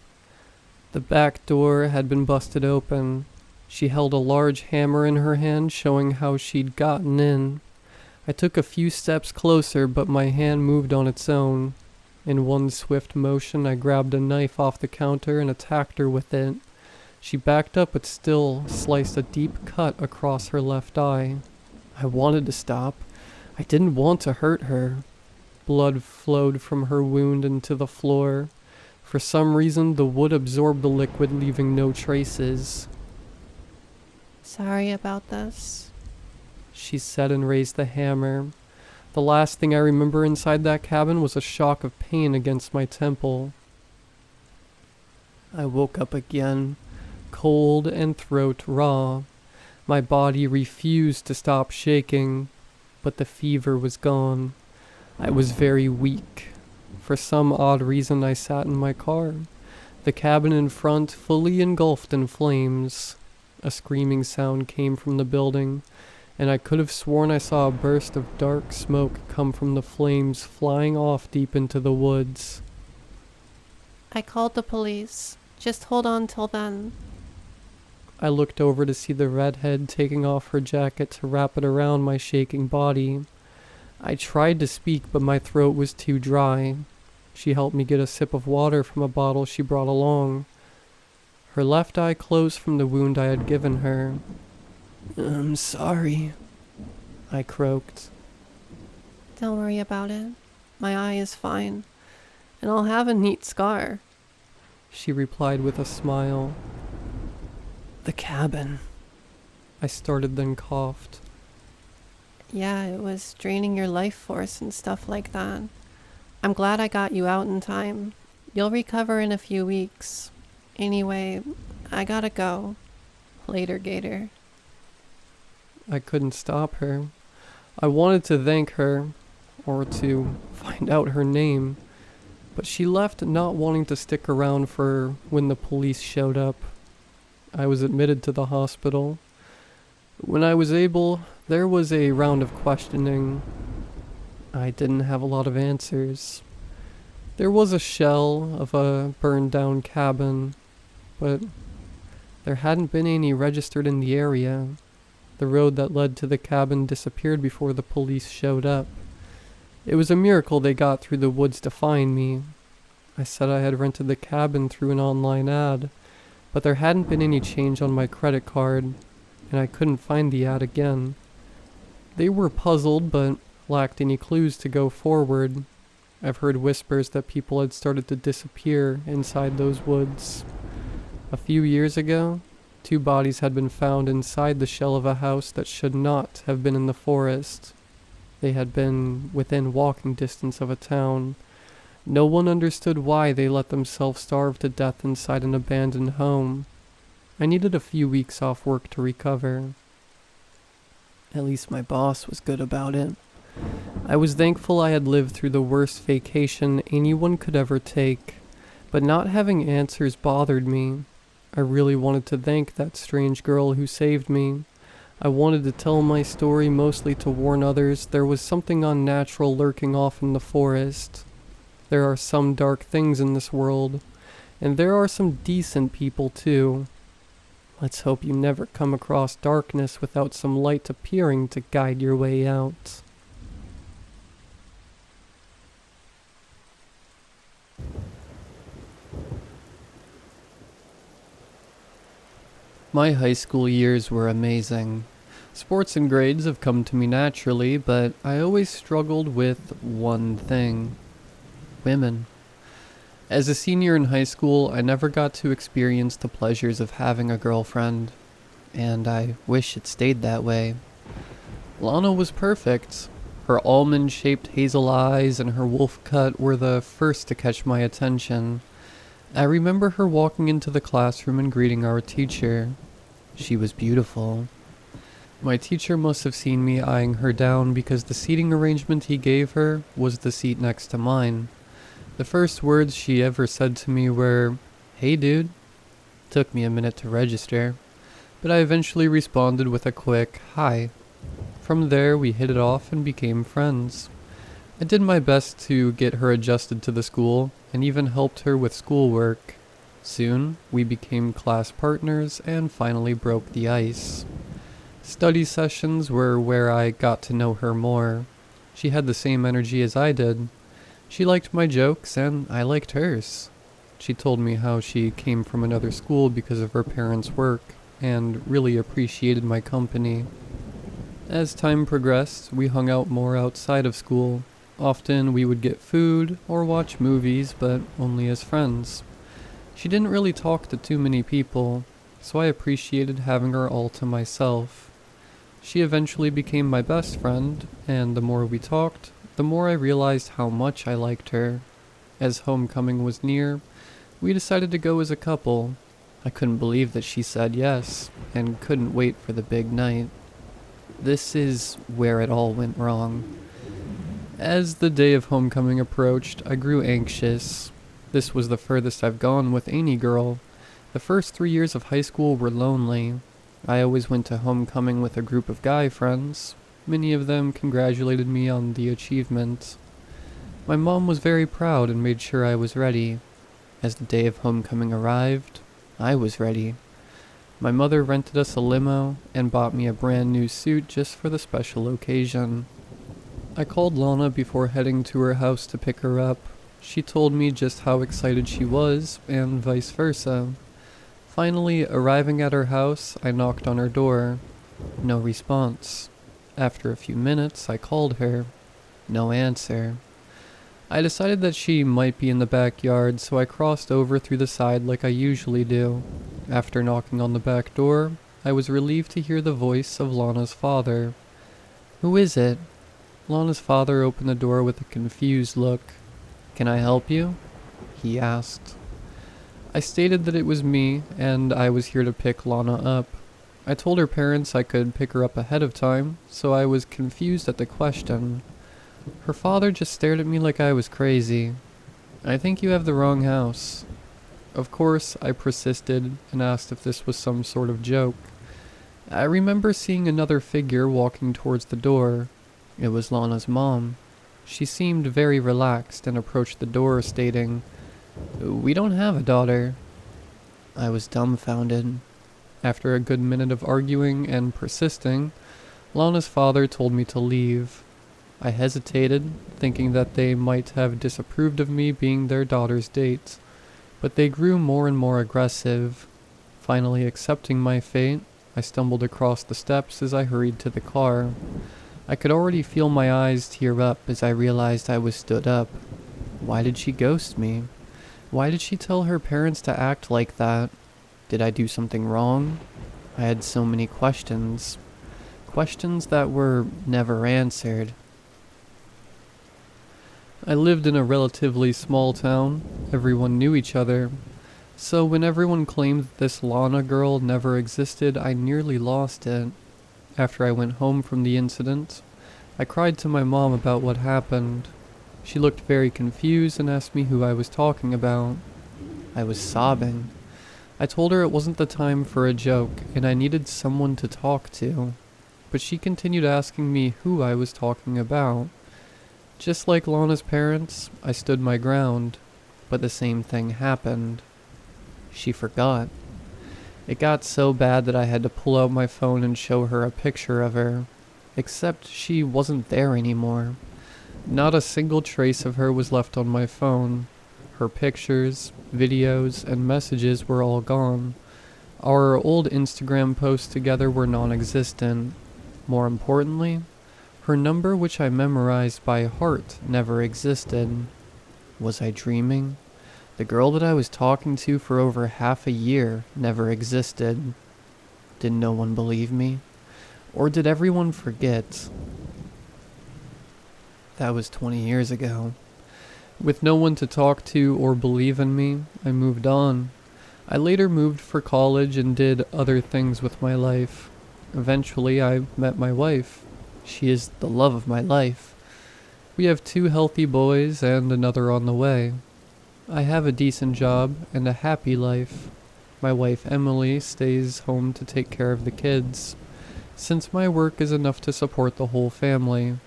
The back door had been busted open. She held a large hammer in her hand, showing how she'd gotten in. I took a few steps closer, but my hand moved on its own. In one swift motion, I grabbed a knife off the counter and attacked her with it. She backed up but still sliced a deep cut across her left eye. I wanted to stop. I didn't want to hurt her. Blood flowed from her wound into the floor. For some reason, the wood absorbed the liquid, leaving no traces. Sorry about this, she said and raised the hammer. The last thing I remember inside that cabin was a shock of pain against my temple. I woke up again, cold and throat raw. My body refused to stop shaking, but the fever was gone. I was very weak. For some odd reason, I sat in my car, the cabin in front fully engulfed in flames. A screaming sound came from the building, and I could have sworn I saw a burst of dark smoke come from the flames flying off deep into the woods. I called the police. Just hold on till then. I looked over to see the redhead taking off her jacket to wrap it around my shaking body. I tried to speak, but my throat was too dry. She helped me get a sip of water from a bottle she brought along. Her left eye closed from the wound I had given her. I'm sorry, I croaked. Don't worry about it. My eye is fine, and I'll have a neat scar. She replied with a smile. The cabin. I started, then coughed. Yeah, it was draining your life force and stuff like that. I'm glad I got you out in time. You'll recover in a few weeks. Anyway, I gotta go. Later, Gator. I couldn't stop her. I wanted to thank her, or to find out her name, but she left not wanting to stick around for when the police showed up. I was admitted to the hospital. When I was able, there was a round of questioning. I didn't have a lot of answers. There was a shell of a burned down cabin, but there hadn't been any registered in the area. The road that led to the cabin disappeared before the police showed up. It was a miracle they got through the woods to find me. I said I had rented the cabin through an online ad, but there hadn't been any change on my credit card, and I couldn't find the ad again. They were puzzled, but lacked any clues to go forward. I've heard whispers that people had started to disappear inside those woods. A few years ago, 2 bodies had been found inside the shell of a house that should not have been in the forest. They had been within walking distance of a town. No one understood why they let themselves starve to death inside an abandoned home. I needed a few weeks off work to recover. At least my boss was good about it. I was thankful I had lived through the worst vacation anyone could ever take, but not having answers bothered me. I really wanted to thank that strange girl who saved me. I wanted to tell my story mostly to warn others there was something unnatural lurking off in the forest. There are some dark things in this world, and there are some decent people too. Let's hope you never come across darkness without some light appearing to guide your way out. My high school years were amazing. Sports and grades have come to me naturally, but I always struggled with one thing: women. As a senior in high school, I never got to experience the pleasures of having a girlfriend, and I wish it stayed that way. Lana was perfect. Her almond-shaped hazel eyes and her wolf cut were the first to catch my attention. I remember her walking into the classroom and greeting our teacher. She was beautiful. My teacher must have seen me eyeing her down because the seating arrangement he gave her was the seat next to mine. The first words she ever said to me were, "Hey dude." Took me a minute to register, but I eventually responded with a quick "hi." From there we hit it off and became friends. I did my best to get her adjusted to the school, and even helped her with schoolwork. Soon, we became class partners and finally broke the ice. Study sessions were where I got to know her more. She had the same energy as I did. She liked my jokes, and I liked hers. She told me how she came from another school because of her parents' work, and really appreciated my company. As time progressed, we hung out more outside of school. Often we would get food or watch movies, but only as friends. She didn't really talk to too many people, so I appreciated having her all to myself. She eventually became my best friend, and the more we talked, the more I realized how much I liked her. As homecoming was near, we decided to go as a couple. I couldn't believe that she said yes, and couldn't wait for the big night. This is where it all went wrong. As the day of homecoming approached, I grew anxious. This was the furthest I've gone with any girl. The first 3 years of high school were lonely. I always went to homecoming with a group of guy friends. Many of them congratulated me on the achievement. My mom was very proud and made sure I was ready. As the day of homecoming arrived, I was ready. My mother rented us a limo and bought me a brand new suit just for the special occasion. I called Lana before heading to her house to pick her up. She told me just how excited she was, and vice versa. Finally, arriving at her house, I knocked on her door. No response. After a few minutes, I called her. No answer. I decided that she might be in the backyard, so I crossed over through the side like I usually do. After knocking on the back door, I was relieved to hear the voice of Lana's father. "Who is it?" Lana's father opened the door with a confused look. "Can I help you?" he asked. I stated that it was me, and I was here to pick Lana up. I told her parents I could pick her up ahead of time, so I was confused at the question. Her father just stared at me like I was crazy. "I think you have the wrong house." Of course, I persisted and asked if this was some sort of joke. I remember seeing another figure walking towards the door. It was Lana's mom. She seemed very relaxed and approached the door, stating, "We don't have a daughter." I was dumbfounded. After a good minute of arguing and persisting, Lana's father told me to leave. I hesitated, thinking that they might have disapproved of me being their daughter's date, but they grew more and more aggressive. Finally accepting my fate, I stumbled across the steps as I hurried to the car. I could already feel my eyes tear up as I realized I was stood up. Why did she ghost me? Why did she tell her parents to act like that? Did I do something wrong? I had so many questions. Questions that were never answered. I lived in a relatively small town. Everyone knew each other. So when everyone claimed that this Lana girl never existed, I nearly lost it. After I went home from the incident, I cried to my mom about what happened. She looked very confused and asked me who I was talking about. I was sobbing. I told her it wasn't the time for a joke and I needed someone to talk to. But she continued asking me who I was talking about. Just like Lana's parents, I stood my ground, but the same thing happened. She forgot. It got so bad that I had to pull out my phone and show her a picture of her. Except she wasn't there anymore. Not a single trace of her was left on my phone. Her pictures, videos, and messages were all gone. Our old Instagram posts together were non-existent. More importantly, her number, which I memorized by heart, never existed. Was I dreaming? The girl that I was talking to for over half a year never existed. Did no one believe me? Or did everyone forget? That was 20 years ago. With no one to talk to or believe in me, I moved on. I later moved for college and did other things with my life. Eventually, I met my wife. She is the love of my life. We have 2 healthy boys and another on the way. I have a decent job and a happy life. My wife Emily stays home to take care of the kids. Since my work is enough to support the whole family,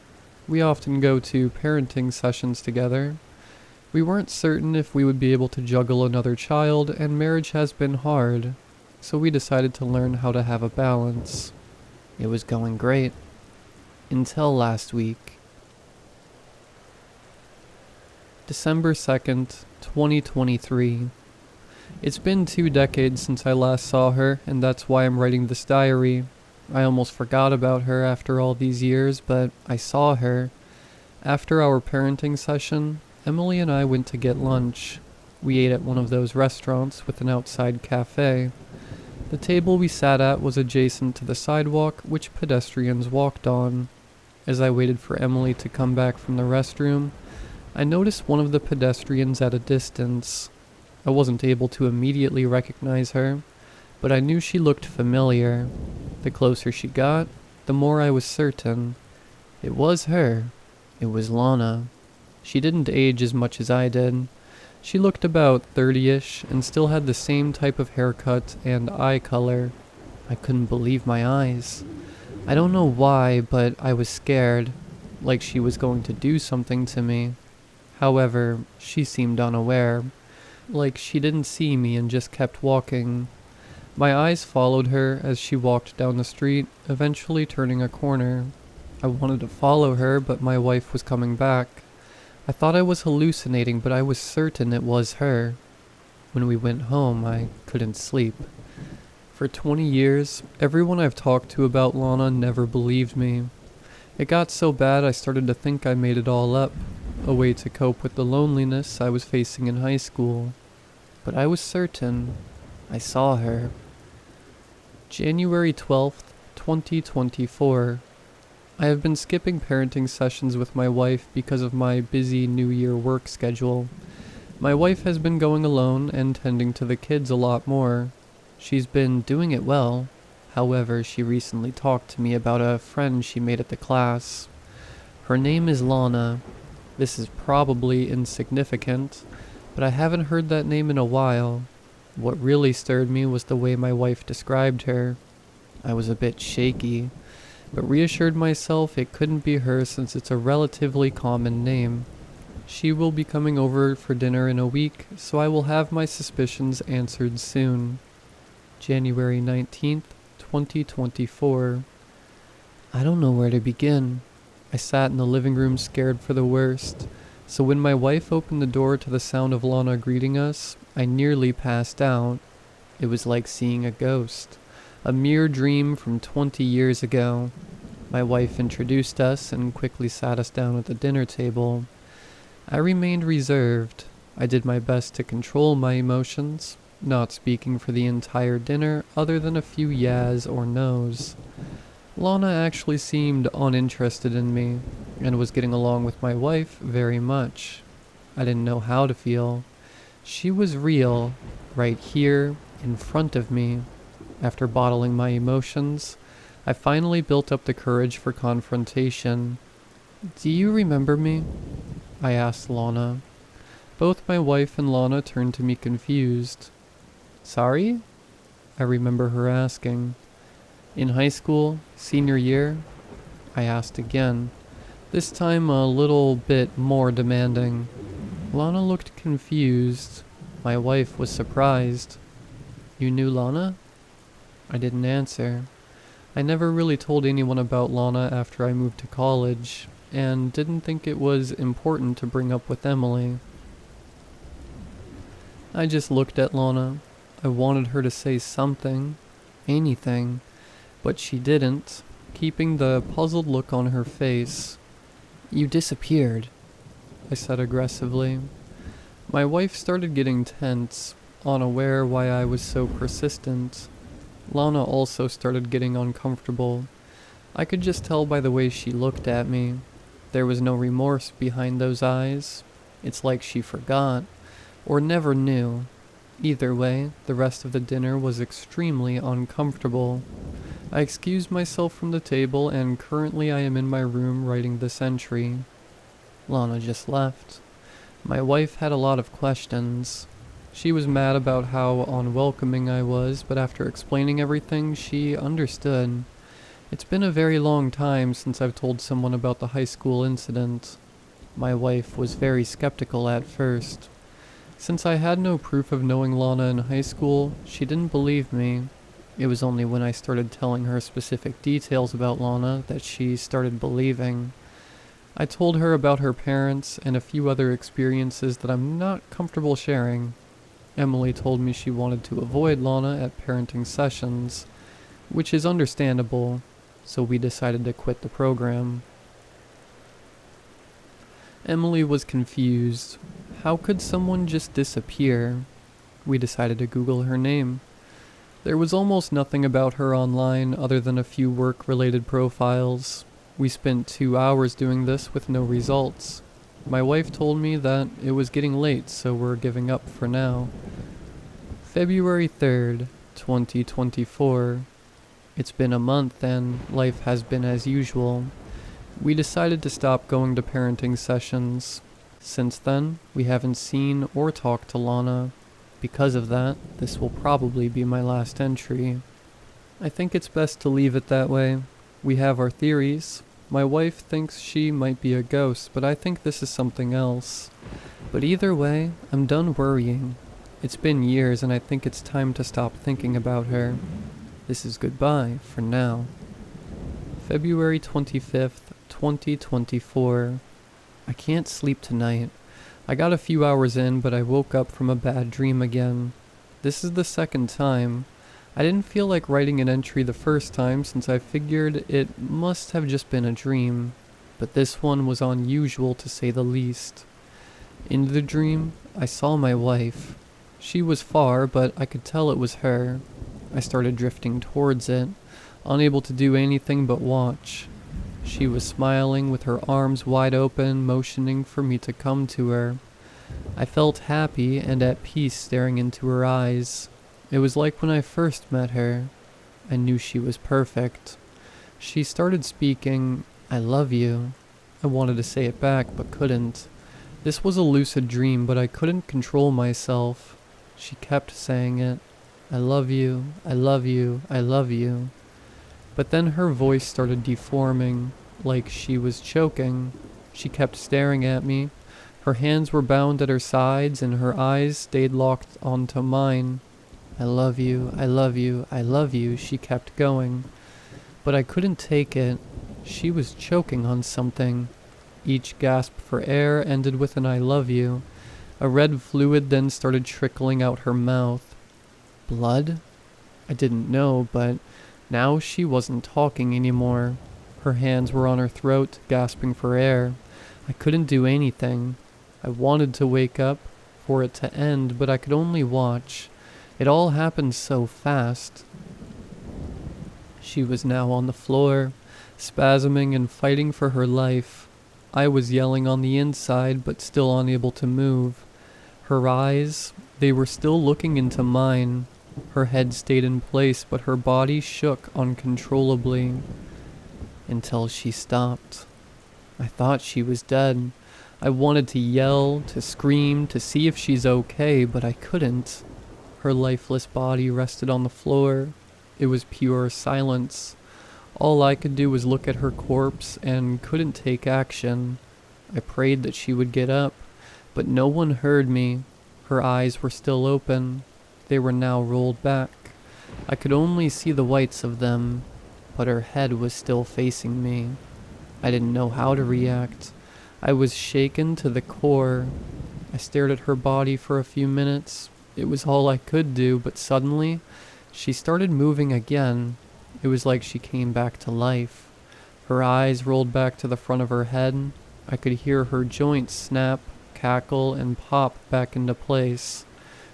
we often go to parenting sessions together. We weren't certain if we would be able to juggle another child, and marriage has been hard, so we decided to learn how to have a balance. It was going great. Until last week. December 2nd, 2023. It's been 2 decades since I last saw her, and that's why I'm writing this diary. I almost forgot about her after all these years, but I saw her. After our parenting session, Emily and I went to get lunch. We ate at one of those restaurants with an outside cafe. The table we sat at was adjacent to the sidewalk which pedestrians walked on. As I waited for Emily to come back from the restroom, I noticed one of the pedestrians at a distance. I wasn't able to immediately recognize her, but I knew she looked familiar. The closer she got, the more I was certain. It was her. It was Lana. She didn't age as much as I did. She looked about 30-ish and still had the same type of haircut and eye color. I couldn't believe my eyes. I don't know why, but I was scared, like she was going to do something to me. However, she seemed unaware, like she didn't see me and just kept walking. My eyes followed her as she walked down the street, eventually turning a corner. I wanted to follow her, but my wife was coming back. I thought I was hallucinating, but I was certain it was her. When we went home, I couldn't sleep. For 20 years, everyone I've talked to about Lana never believed me. It got so bad I started to think I made it all up, a way to cope with the loneliness I was facing in high school. But I was certain I saw her. January 12th, 2024. I have been skipping parenting sessions with my wife because of my busy New Year work schedule. My wife has been going alone and tending to the kids a lot more. She's been doing it well. However, she recently talked to me about a friend she made at the class. Her name is Lana. This is probably insignificant, but I haven't heard that name in a while. What really stirred me was the way my wife described her. I was a bit shaky, but reassured myself it couldn't be her since it's a relatively common name. She will be coming over for dinner in a week, so I will have my suspicions answered soon. January 19th, 2024. I don't know where to begin. I sat in the living room scared for the worst, so when my wife opened the door to the sound of Lana greeting us, I nearly passed out. It was like seeing a ghost, a mere dream from 20 years ago. My wife introduced us and quickly sat us down at the dinner table. I remained reserved. I did my best to control my emotions, not speaking for the entire dinner other than a few yeahs or no's. Lana actually seemed uninterested in me, and was getting along with my wife very much. I didn't know how to feel. She was real, right here, in front of me. After bottling my emotions, I finally built up the courage for confrontation. "Do you remember me?" I asked Lana. Both my wife and Lana turned to me confused. "Sorry?" I remember her asking. "In high school, senior year?" I asked again, this time a little bit more demanding. Lana looked confused. My wife was surprised. "You knew Lana?" I didn't answer. I never really told anyone about Lana after I moved to college, and didn't think it was important to bring up with Emily. I just looked at Lana. I wanted her to say something, anything, but she didn't, keeping the puzzled look on her face. "You disappeared," I said aggressively. My wife started getting tense, unaware why I was so persistent. Lana also started getting uncomfortable. I could just tell by the way she looked at me. There was no remorse behind those eyes. It's like she forgot, or never knew. Either way, the rest of the dinner was extremely uncomfortable. I excused myself from the table, and currently I am in my room writing this entry. Lana just left. My wife had a lot of questions. She was mad about how unwelcoming I was, but after explaining everything, she understood. It's been a very long time since I've told someone about the high school incident. My wife was very skeptical at first. Since I had no proof of knowing Lana in high school, she didn't believe me. It was only when I started telling her specific details about Lana that she started believing. I told her about her parents and a few other experiences that I'm not comfortable sharing. Emily told me she wanted to avoid Lana at parenting sessions, which is understandable, so we decided to quit the program. Emily was confused. How could someone just disappear? We decided to Google her name. There was almost nothing about her online other than a few work-related profiles. We spent 2 hours doing this with no results. My wife told me that it was getting late, so we're giving up for now. February 3rd, 2024. It's been a month and life has been as usual. We decided to stop going to parenting sessions. Since then, we haven't seen or talked to Lana. Because of that, this will probably be my last entry. I think it's best to leave it that way. We have our theories. My wife thinks she might be a ghost, but I think this is something else. But either way, I'm done worrying. It's been years and I think it's time to stop thinking about her. This is goodbye for now. February 25th, 2024. I can't sleep tonight. I got a few hours in, but I woke up from a bad dream again. This is the second time. I didn't feel like writing an entry the first time since I figured it must have just been a dream, but this one was unusual to say the least. In the dream, I saw my wife. She was far, but I could tell it was her. I started drifting towards it, unable to do anything but watch. She was smiling with her arms wide open, motioning for me to come to her. I felt happy and at peace staring into her eyes. It was like when I first met her. I knew she was perfect. She started speaking, "I love you." I wanted to say it back, but couldn't. This was a lucid dream, but I couldn't control myself. She kept saying it. "I love you, I love you, I love you." But then her voice started deforming, like she was choking. She kept staring at me. Her hands were bound at her sides and her eyes stayed locked onto mine. "I love you, I love you, I love you," she kept going. But I couldn't take it. She was choking on something. Each gasp for air ended with an "I love you." A red fluid then started trickling out her mouth. Blood? I didn't know, but now she wasn't talking anymore. Her hands were on her throat, gasping for air. I couldn't do anything. I wanted to wake up, for it to end, but I could only watch. It all happened so fast. She was now on the floor, spasming and fighting for her life. I was yelling on the inside, but still unable to move. Her eyes, they were still looking into mine. Her head stayed in place, but her body shook uncontrollably. Until she stopped. I thought she was dead. I wanted to yell, to scream, to see if she's okay, but I couldn't. Her lifeless body rested on the floor. It was pure silence. All I could do was look at her corpse and couldn't take action. I prayed that she would get up, but no one heard me. Her eyes were still open. They were now rolled back. I could only see the whites of them, but her head was still facing me. I didn't know how to react. I was shaken to the core. I stared at her body for a few minutes. It was all I could do, but suddenly, she started moving again. It was like she came back to life. Her eyes rolled back to the front of her head. I could hear her joints snap, cackle, and pop back into place.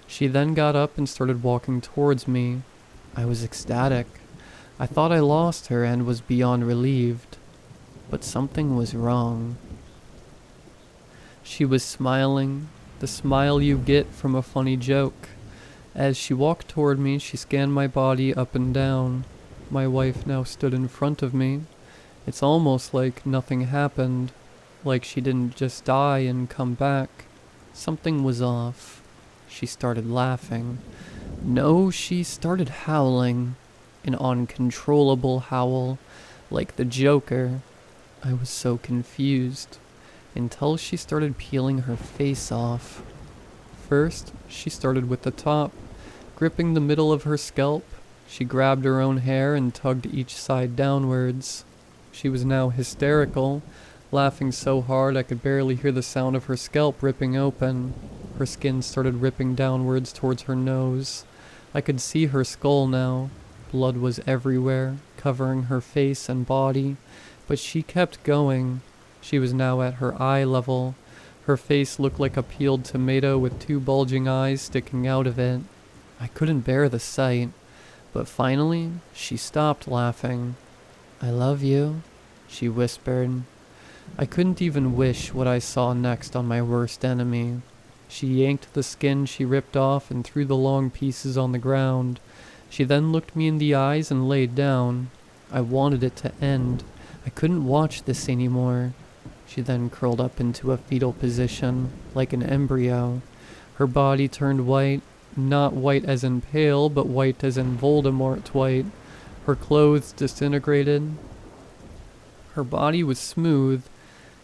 She then got up and started walking towards me. I was ecstatic. I thought I lost her and was beyond relieved. But something was wrong. She was smiling, the smile you get from a funny joke. As she walked toward me, she scanned my body up and down. My wife now stood in front of me. It's almost like nothing happened, like she didn't just die and come back. Something was off. She started laughing. No, she started howling. An uncontrollable howl, like the Joker. I was so confused, until she started peeling her face off. First, she started with the top, gripping the middle of her scalp. She grabbed her own hair and tugged each side downwards. She was now hysterical, laughing so hard I could barely hear the sound of her scalp ripping open. Her skin started ripping downwards towards her nose. I could see her skull now. Blood was everywhere, covering her face and body, but she kept going. She was now at her eye level. Her face looked like a peeled tomato with two bulging eyes sticking out of it. I couldn't bear the sight, but finally she stopped laughing. "I love you," she whispered. I couldn't even wish what I saw next on my worst enemy. She yanked the skin she ripped off and threw the long pieces on the ground. She then looked me in the eyes and laid down. I wanted it to end. I couldn't watch this anymore. She then curled up into a fetal position, like an embryo. Her body turned white, not white as in pale, but white as in Voldemort white. Her clothes disintegrated. Her body was smooth.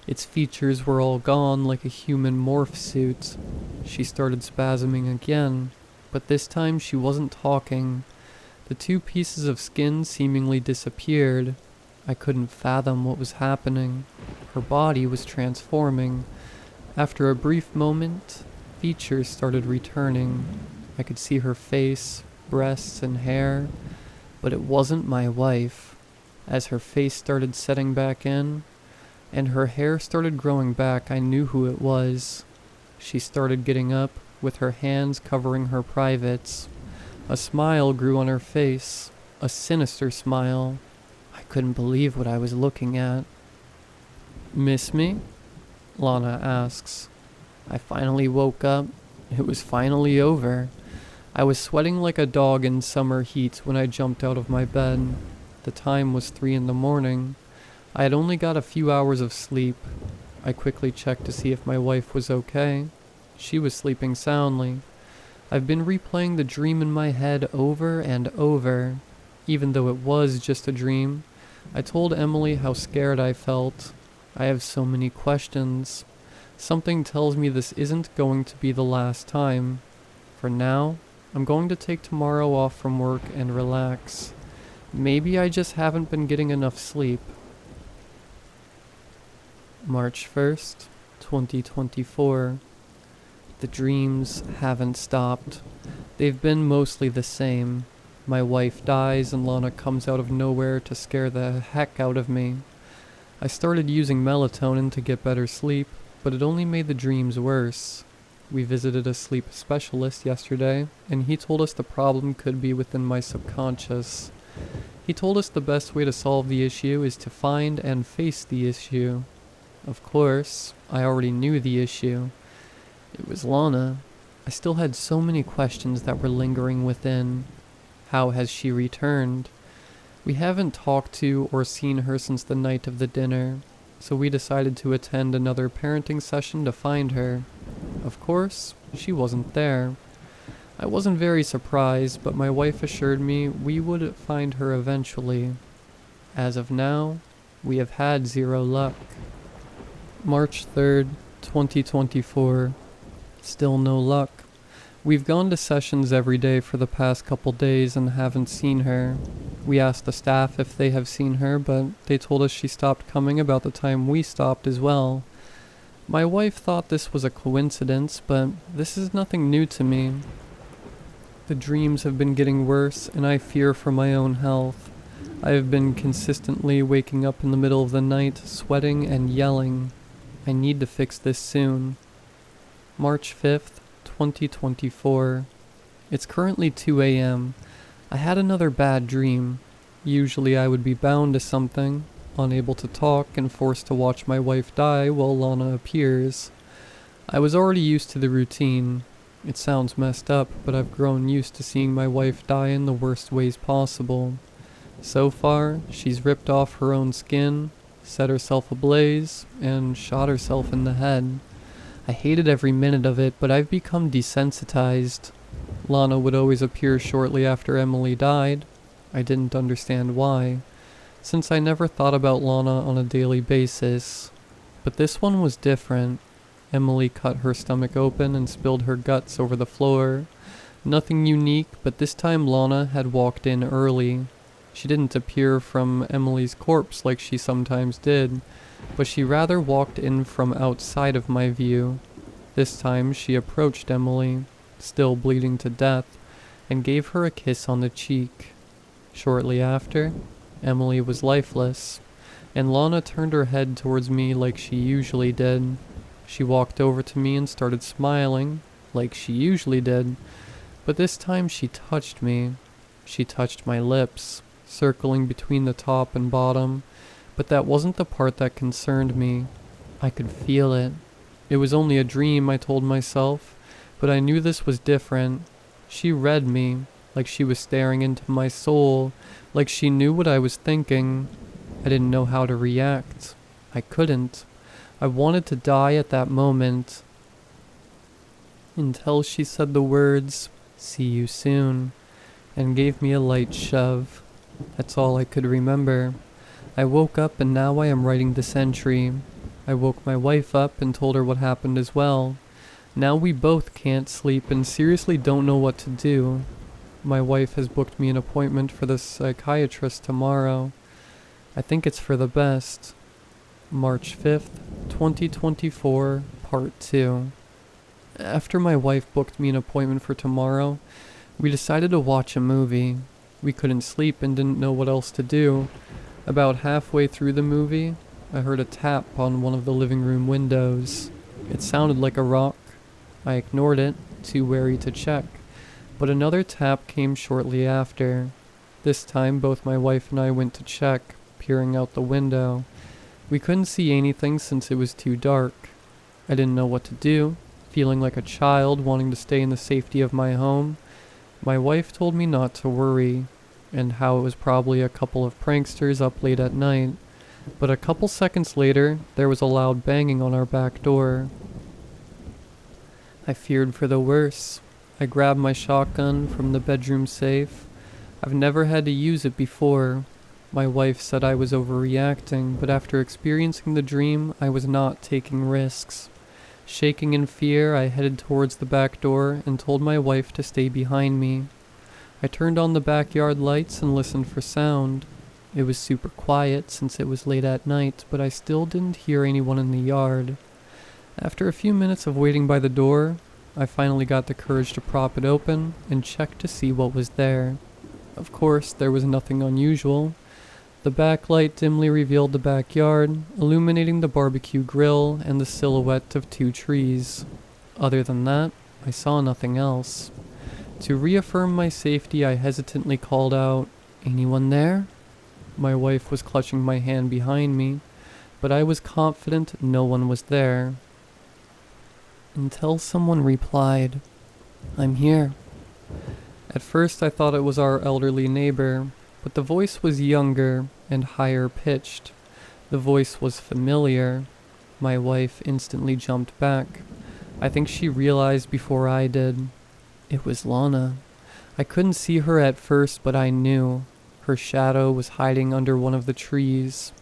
Its features were all gone like a human morph suit. She started spasming again, but this time she wasn't talking. The two pieces of skin seemingly disappeared. I couldn't fathom what was happening. Her body was transforming. After a brief moment, features started returning. I could see her face, breasts and hair, but it wasn't my wife. As her face started setting back in, and her hair started growing back, I knew who it was. She started getting up, with her hands covering her privates. A smile grew on her face, a sinister smile. I couldn't believe what I was looking at. "Miss me?" Lana asks. I finally woke up. It was finally over. I was sweating like a dog in summer heat when I jumped out of my bed. The time was 3 in the morning. I had only got a few hours of sleep. I quickly checked to see if my wife was okay. She was sleeping soundly. I've been replaying the dream in my head over and over. Even though it was just a dream, I told Emily how scared I felt. I have so many questions. Something tells me this isn't going to be the last time. For now, I'm going to take tomorrow off from work and relax. Maybe I just haven't been getting enough sleep. March 1st, 2024. The dreams haven't stopped. They've been mostly the same. My wife dies and Lana comes out of nowhere to scare the heck out of me. I started using melatonin to get better sleep, but it only made the dreams worse. We visited a sleep specialist yesterday, and he told us the problem could be within my subconscious. He told us the best way to solve the issue is to find and face the issue. Of course, I already knew the issue. It was Lana. I still had so many questions that were lingering within. How has she returned? We haven't talked to or seen her since the night of the dinner, so we decided to attend another parenting session to find her. Of course, she wasn't there. I wasn't very surprised, but my wife assured me we would find her eventually. As of now, we have had zero luck. March 3rd, 2024. Still no luck. We've gone to sessions every day for the past couple days and haven't seen her. We asked the staff if they have seen her, but they told us she stopped coming about the time we stopped as well. My wife thought this was a coincidence, but this is nothing new to me. The dreams have been getting worse, and I fear for my own health. I have been consistently waking up in the middle of the night, sweating and yelling. I need to fix this soon. March 5th, 2024. It's currently 2 a.m. I had another bad dream. Usually I would be bound to something, unable to talk and forced to watch my wife die while Lana appears. I was already used to the routine. It sounds messed up, but I've grown used to seeing my wife die in the worst ways possible. So far, she's ripped off her own skin, set herself ablaze, and shot herself in the head. I hated every minute of it, but I've become desensitized. Lana would always appear shortly after Emily died. I didn't understand why, since I never thought about Lana on a daily basis. But this one was different. Emily cut her stomach open and spilled her guts over the floor. Nothing unique, but this time Lana had walked in early. She didn't appear from Emily's corpse like she sometimes did, but she rather walked in from outside of my view. This time she approached Emily, still bleeding to death, and gave her a kiss on the cheek. Shortly after, Emily was lifeless, and Lana turned her head towards me like she usually did. She walked over to me and started smiling, like she usually did, but this time she touched me. She touched my lips, circling between the top and bottom, but that wasn't the part that concerned me. I could feel it. It was only a dream, I told myself, but I knew this was different. She read me, like she was staring into my soul, like she knew what I was thinking. I didn't know how to react. I couldn't. I wanted to die at that moment. Until she said the words, "See you soon," and gave me a light shove. That's all I could remember. I woke up and now I am writing this entry. I woke my wife up and told her what happened as well. Now we both can't sleep and seriously don't know what to do. My wife has booked me an appointment for the psychiatrist tomorrow. I think it's for the best. March 5th, 2024, Part 2. After my wife booked me an appointment for tomorrow, We decided to watch a movie. We couldn't sleep and didn't know what else to do. About halfway through the movie, I heard a tap on one of the living room windows. It sounded like a rock. I ignored it, too wary to check. But another tap came shortly after. This time, both my wife and I went to check, peering out the window. We couldn't see anything since it was too dark. I didn't know what to do, feeling like a child wanting to stay in the safety of my home. My wife told me not to worry, and how it was probably a couple of pranksters up late at night. But a couple seconds later, there was a loud banging on our back door. I feared for the worst. I grabbed my shotgun from the bedroom safe. I've never had to use it before. My wife said I was overreacting, but after experiencing the dream, I was not taking risks. Shaking in fear, I headed towards the back door and told my wife to stay behind me. I turned on the backyard lights and listened for sound. It was super quiet since it was late at night, but I still didn't hear anyone in the yard. After a few minutes of waiting by the door, I finally got the courage to prop it open and check to see what was there. Of course, there was nothing unusual. The backlight dimly revealed the backyard, illuminating the barbecue grill and the silhouette of 2 trees. Other than that, I saw nothing else. To reaffirm my safety, I hesitantly called out, "Anyone there?" My wife was clutching my hand behind me, but I was confident no one was there. Until someone replied, "I'm here." At first I thought it was our elderly neighbor, but the voice was younger and higher pitched. The voice was familiar. My wife instantly jumped back. I think she realized before I did. It was Lana. I couldn't see her at first, but I knew. Her shadow was hiding under one of the trees.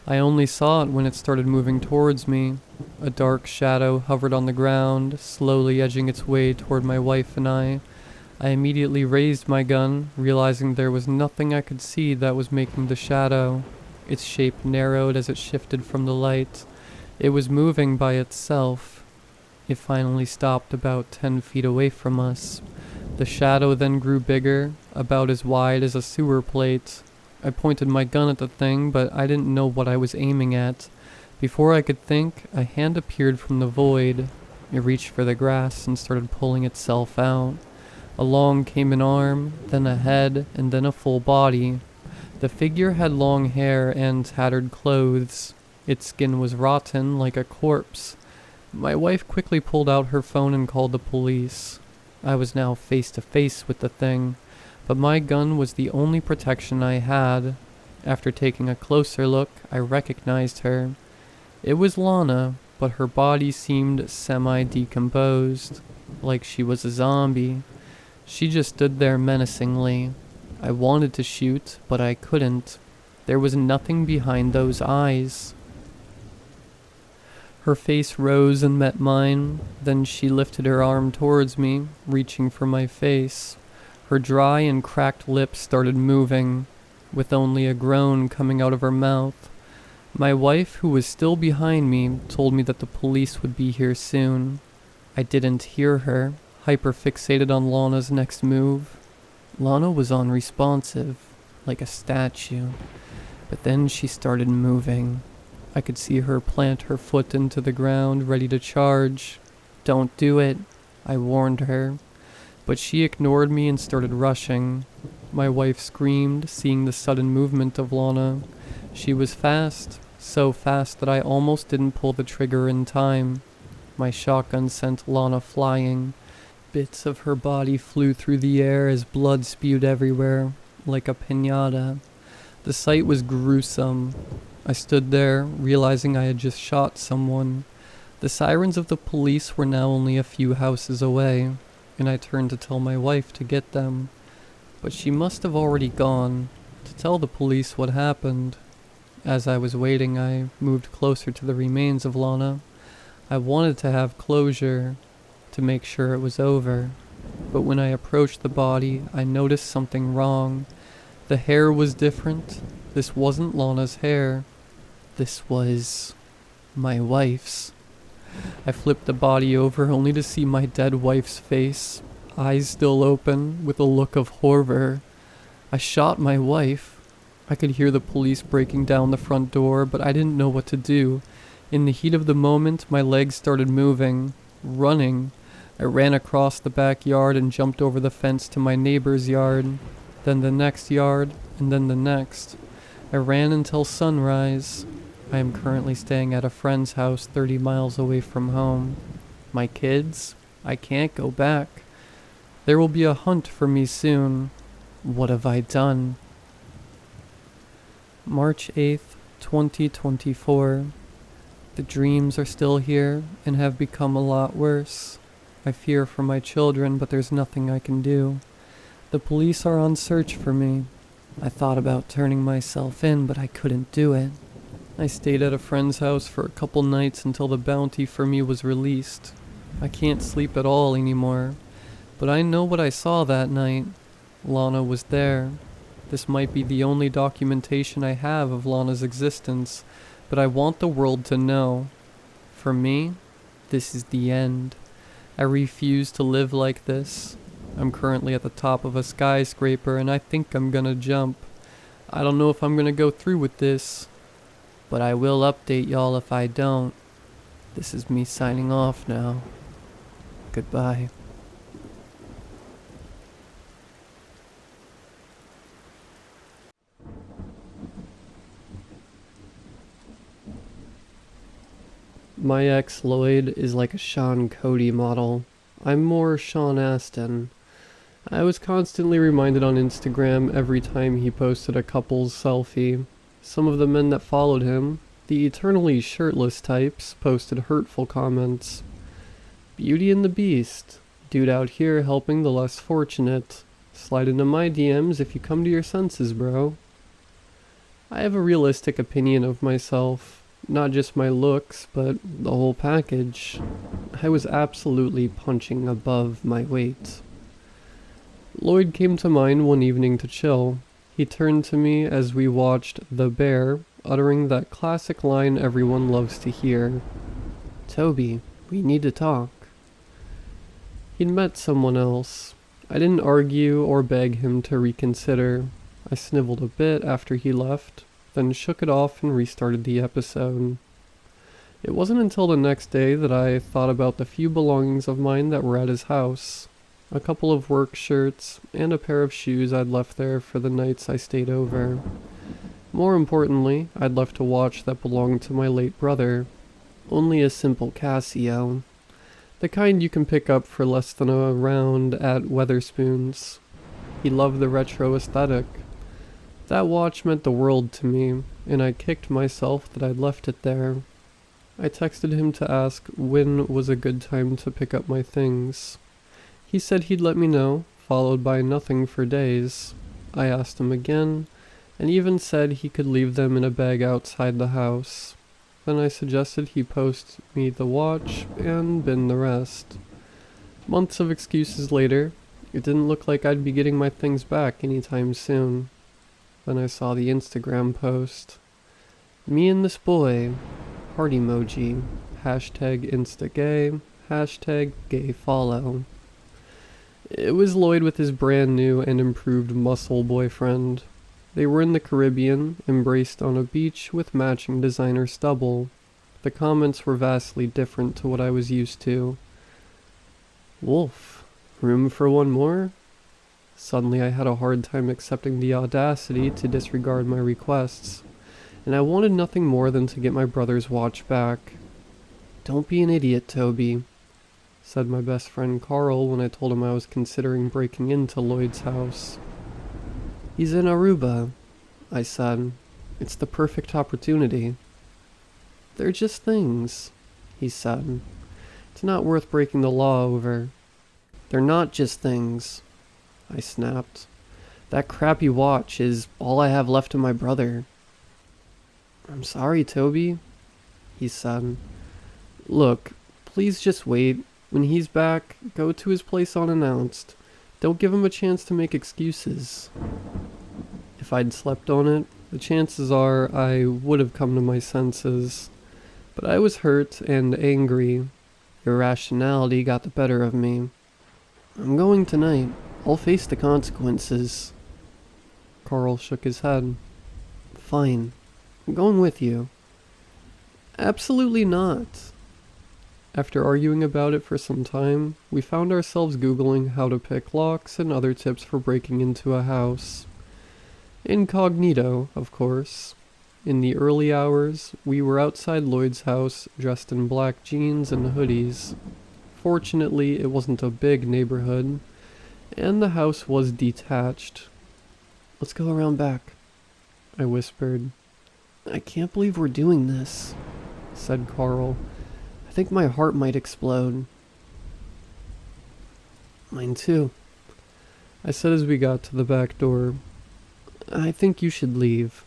I only saw it when it started moving towards me. A dark shadow hovered on the ground, slowly edging its way toward my wife and I. I immediately raised my gun, realizing there was nothing I could see that was making the shadow. Its shape narrowed as it shifted from the light. It was moving by itself. It finally stopped about 10 feet away from us. The shadow then grew bigger, about as wide as a sewer plate. I pointed my gun at the thing, but I didn't know what I was aiming at. Before I could think, a hand appeared from the void. It reached for the grass and started pulling itself out. Along came an arm, then a head, and then a full body. The figure had long hair and tattered clothes. Its skin was rotten like a corpse. My wife quickly pulled out her phone and called the police. I was now face to face with the thing, but my gun was the only protection I had. After taking a closer look, I recognized her. It was Lana, but her body seemed semi-decomposed, like she was a zombie. She just stood there menacingly. I wanted to shoot, but I couldn't. There was nothing behind those eyes. Her face rose and met mine, then she lifted her arm towards me, reaching for my face. Her dry and cracked lips started moving, with only a groan coming out of her mouth. My wife, who was still behind me, told me that the police would be here soon. I didn't hear her, hyper-fixated on Lana's next move. Lana was unresponsive, like a statue, but then she started moving. I could see her plant her foot into the ground, ready to charge. "Don't do it," I warned her, but she ignored me and started rushing. My wife screamed, seeing the sudden movement of Lana. She was fast, so fast that I almost didn't pull the trigger in time. My shotgun sent Lana flying. Bits of her body flew through the air as blood spewed everywhere, like a piñata. The sight was gruesome. I stood there, realizing I had just shot someone. The sirens of the police were now only a few houses away, and I turned to tell my wife to get them. But she must have already gone, to tell the police what happened. As I was waiting, I moved closer to the remains of Lana. I wanted to have closure, to make sure it was over. But when I approached the body, I noticed something wrong. The hair was different. This wasn't Lana's hair. This was my wife's. I flipped the body over only to see my dead wife's face. eyes still open, with a look of horror. I shot my wife. I could hear the police breaking down the front door, but I didn't know what to do. In the heat of the moment, my legs started moving, running. I ran across the backyard and jumped over the fence to my neighbor's yard, then the next yard, and then the next. I ran until sunrise. I am currently staying at a friend's house 30 miles away from home. My kids? I can't go back. There will be a hunt for me soon. What have I done? March 8th, 2024. The dreams are still here and have become a lot worse. I fear for my children, but there's nothing I can do. The police are on search for me. I thought about turning myself in, but I couldn't do it. I stayed at a friend's house for a couple nights until the bounty for me was released. I can't sleep at all anymore, but I know what I saw that night. Lana was there. This might be the only documentation I have of Lana's existence, but I want the world to know. For me, this is the end. I refuse to live like this. I'm currently at the top of a skyscraper and I think I'm gonna jump. I don't know if I'm gonna go through with this, but I will update y'all if I don't. This is me signing off now. Goodbye. My ex Lloyd is like a Sean Cody model. I'm more Sean Astin. I was constantly reminded on Instagram every time he posted a couple's selfie. Some of the men that followed him, the eternally shirtless types, posted hurtful comments. Beauty and the Beast. Dude out here helping the less fortunate. Slide into my DMs if you come to your senses, bro. I have a realistic opinion of myself. Not just my looks, but the whole package. I was absolutely punching above my weight. Lloyd came to mind one evening to chill. He turned to me as we watched The Bear, uttering that classic line everyone loves to hear. "Toby, we need to talk." He'd met someone else. I didn't argue or beg him to reconsider. I sniveled a bit after he left, then shook it off and restarted the episode. It wasn't until the next day that I thought about the few belongings of mine that were at his house. A couple of work shirts, and a pair of shoes I'd left there for the nights I stayed over. More importantly, I'd left a watch that belonged to my late brother. Only a simple Casio. The kind you can pick up for less than a round at Weatherspoons. He loved the retro aesthetic. That watch meant the world to me, and I kicked myself that I'd left it there. I texted him to ask when was a good time to pick up my things. He said he'd let me know, followed by nothing for days. I asked him again, and even said he could leave them in a bag outside the house. Then I suggested he post me the watch and bin the rest. Months of excuses later, it didn't look like I'd be getting my things back anytime soon. Then I saw the Instagram post. Me and this boy. Heart emoji. Hashtag instagay. Hashtag gayfollow. It was Lloyd with his brand new and improved muscle boyfriend. They were in the Caribbean, embraced on a beach with matching designer stubble. The comments were vastly different to what I was used to. Wolf, room for one more? Suddenly I had a hard time accepting the audacity to disregard my requests, and I wanted nothing more than to get my brother's watch back. Don't be an idiot, Toby, said my best friend Carl when I told him I was considering breaking into Lloyd's house. He's in Aruba, I said. It's the perfect opportunity. They're just things, he said. It's not worth breaking the law over. They're not just things, I snapped. That crappy watch is all I have left of my brother. I'm sorry, Toby, he said. Look, please just wait. When he's back, go to his place unannounced. Don't give him a chance to make excuses. If I'd slept on it, the chances are I would have come to my senses. But I was hurt and angry. Irrationality got the better of me. I'm going tonight. I'll face the consequences. Carl shook his head. Fine. I'm going with you. Absolutely not. After arguing about it for some time, we found ourselves Googling how to pick locks and other tips for breaking into a house. Incognito, of course. In the early hours, we were outside Lloyd's house, dressed in black jeans and hoodies. Fortunately, it wasn't a big neighborhood, and the house was detached. Let's go around back, I whispered. I can't believe we're doing this, said Carl. I think my heart might explode. Mine too, I said as we got to the back door. I think you should leave.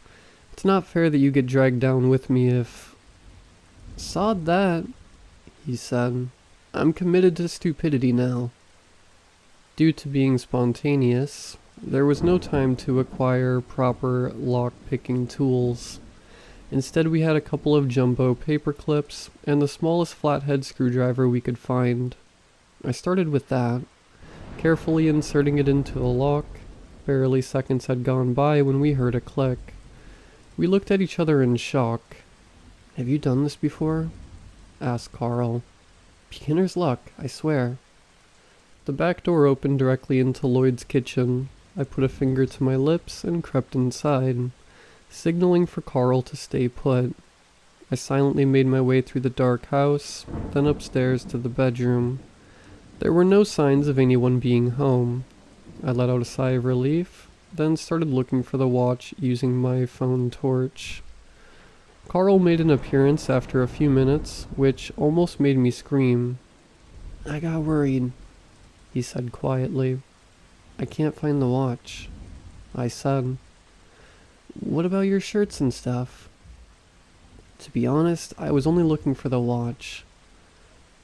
It's not fair that you get dragged down with me if... Sod that, he said. I'm committed to stupidity now. Due to being spontaneous, there was no time to acquire proper lock-picking tools. Instead, we had a couple of jumbo paper clips and the smallest flathead screwdriver we could find. I started with that, carefully inserting it into the lock. Barely seconds had gone by when we heard a click. We looked at each other in shock. Have you done this before? Asked Carl. Beginner's luck, I swear. The back door opened directly into Lloyd's kitchen. I put a finger to my lips and crept inside, signaling for Carl to stay put. I silently made my way through the dark house, then upstairs to the bedroom. There were no signs of anyone being home. I let out a sigh of relief, then started looking for the watch using my phone torch. Carl made an appearance after a few minutes, which almost made me scream. I got worried, he said quietly. I can't find the watch, I said. What about your shirts and stuff? To be honest, I was only looking for the watch.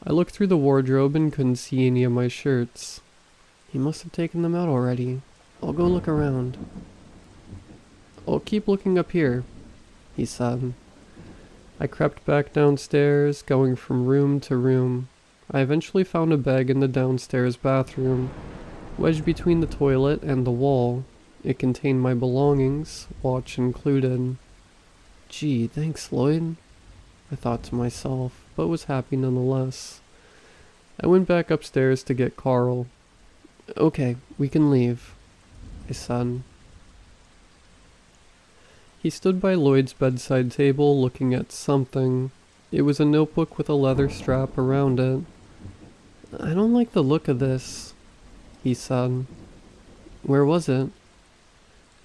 I looked through the wardrobe and couldn't see any of my shirts. He must have taken them out already. I'll go look around. I'll keep looking up here, he said. I crept back downstairs, going from room to room. I eventually found a bag in the downstairs bathroom, wedged between the toilet and the wall. It contained my belongings, watch included. Gee, thanks, Lloyd, I thought to myself, but was happy nonetheless. I went back upstairs to get Carl. Okay, we can leave, I said. He stood by Lloyd's bedside table looking at something. It was a notebook with a leather strap around it. I don't like the look of this, he said. Where was it?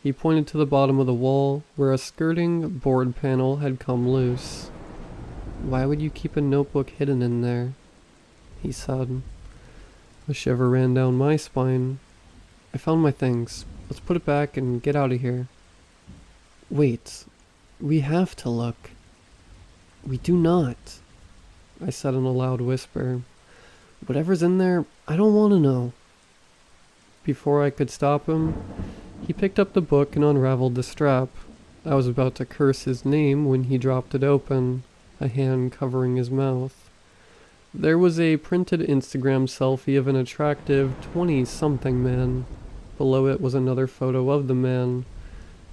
He pointed to the bottom of the wall, where a skirting board panel had come loose. Why would you keep a notebook hidden in there? He said. A shiver ran down my spine. I found my things. Let's put it back and get out of here. Wait, we have to look. We do not, I said in a loud whisper. Whatever's in there, I don't want to know. Before I could stop him, he picked up the book and unraveled the strap. I was about to curse his name when he dropped it open, a hand covering his mouth. There was a printed Instagram selfie of an attractive 20-something man. Below it was another photo of the man,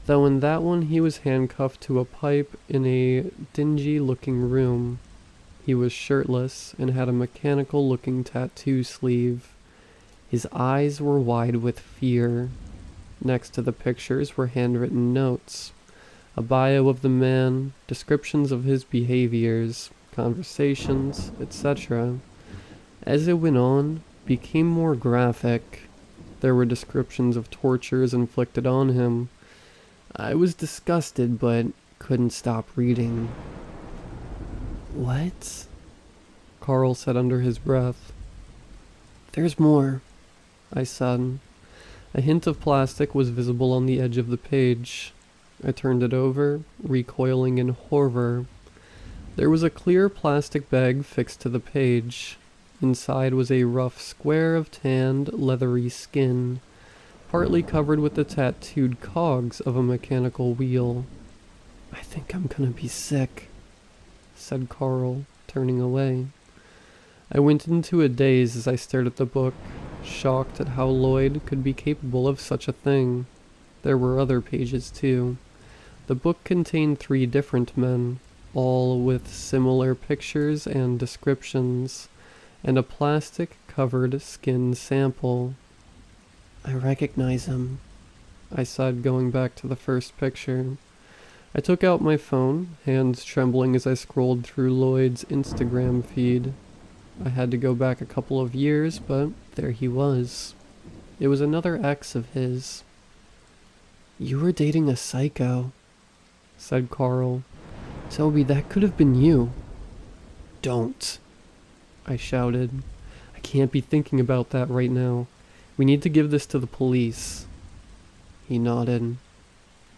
though in that one he was handcuffed to a pipe in a dingy-looking room. He was shirtless and had a mechanical-looking tattoo sleeve. His eyes were wide with fear. Next to the pictures were handwritten notes, a bio of the man, descriptions of his behaviors, conversations, etc. As it went on, became more graphic. There were descriptions of tortures inflicted on him. I was disgusted, but couldn't stop reading. What? Carl said under his breath. There's more, I said. A hint of plastic was visible on the edge of the page. I turned it over, recoiling in horror. There was a clear plastic bag fixed to the page. Inside was a rough square of tanned, leathery skin, partly covered with the tattooed cogs of a mechanical wheel. I think I'm gonna be sick, said Carl, turning away. I went into a daze as I stared at the book. shocked at how Lloyd could be capable of such a thing. There were other pages too. The book contained 3 different men, all with similar pictures and descriptions, and a plastic-covered skin sample. I recognize him, I said, going back to the first picture. I took out my phone, hands trembling as I scrolled through Lloyd's Instagram feed. I had to go back a couple of years, but there he was. It was another ex of his. "You were dating a psycho," said Carl. "Toby, that could have been you." "Don't," I shouted. "I can't be thinking about that right now. We need to give this to the police." He nodded.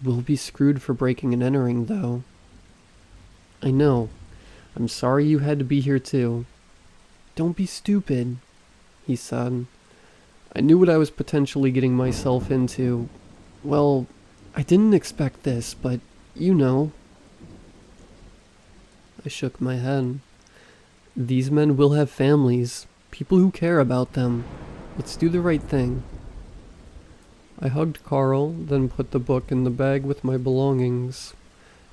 "We'll be screwed for breaking and entering, though." "I know. I'm sorry you had to be here too." "Don't be stupid," he said. "I knew what I was potentially getting myself into. Well, I didn't expect this, but you know." I shook my head. "These men will have families, people who care about them. Let's do the right thing." I hugged Carl, then put the book in the bag with my belongings.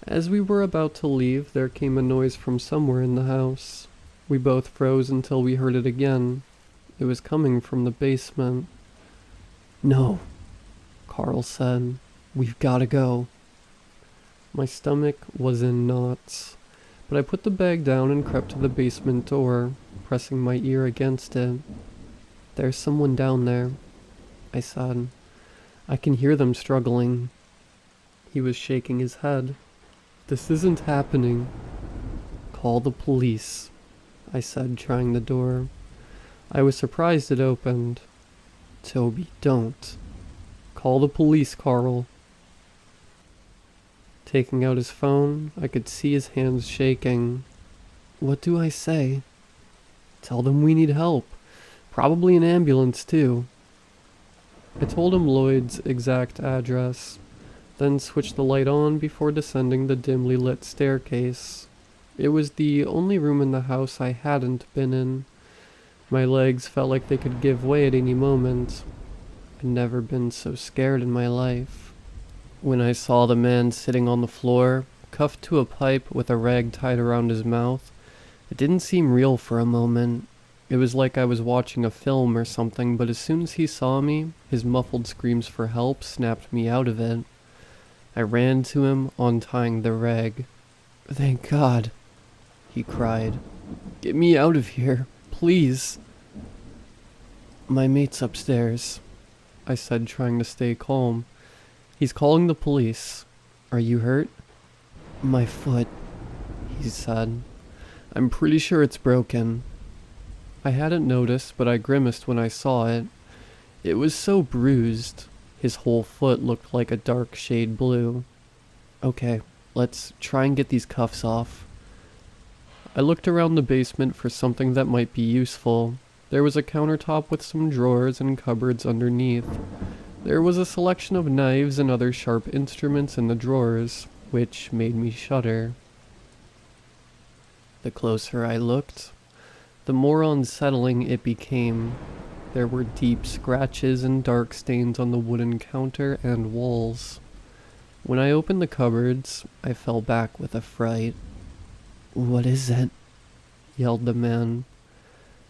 As we were about to leave, there came a noise from somewhere in the house. We both froze until we heard it again. It was coming from the basement. "No," Carl said. "We've got to go." My stomach was in knots, but I put the bag down and crept to the basement door, pressing my ear against it. "There's someone down there," I said. "I can hear them struggling." He was shaking his head. "This isn't happening." "Call the police," I said, trying the door. I was surprised it opened. "Toby, don't." "Call the police, Carl." Taking out his phone, I could see his hands shaking. "What do I say?" "Tell them we need help. Probably an ambulance, too." I told him Lloyd's exact address, then switched the light on before descending the dimly lit staircase. It was the only room in the house I hadn't been in. My legs felt like they could give way at any moment. I'd never been so scared in my life. When I saw the man sitting on the floor, cuffed to a pipe with a rag tied around his mouth, it didn't seem real for a moment. It was like I was watching a film or something, but as soon as he saw me, his muffled screams for help snapped me out of it. I ran to him, untying the rag. "Thank God," he cried. "Get me out of here, please." "My mate's upstairs," I said, trying to stay calm. "He's calling the police. Are you hurt?" "My foot," he said. "I'm pretty sure it's broken." I hadn't noticed, but I grimaced when I saw it. It was so bruised. His whole foot looked like a dark shade blue. "Okay, let's try and get these cuffs off." I looked around the basement for something that might be useful. There was a countertop with some drawers and cupboards underneath. There was a selection of knives and other sharp instruments in the drawers, which made me shudder. The closer I looked, the more unsettling it became. There were deep scratches and dark stains on the wooden counter and walls. When I opened the cupboards, I fell back with a fright. "What is it?" yelled the man.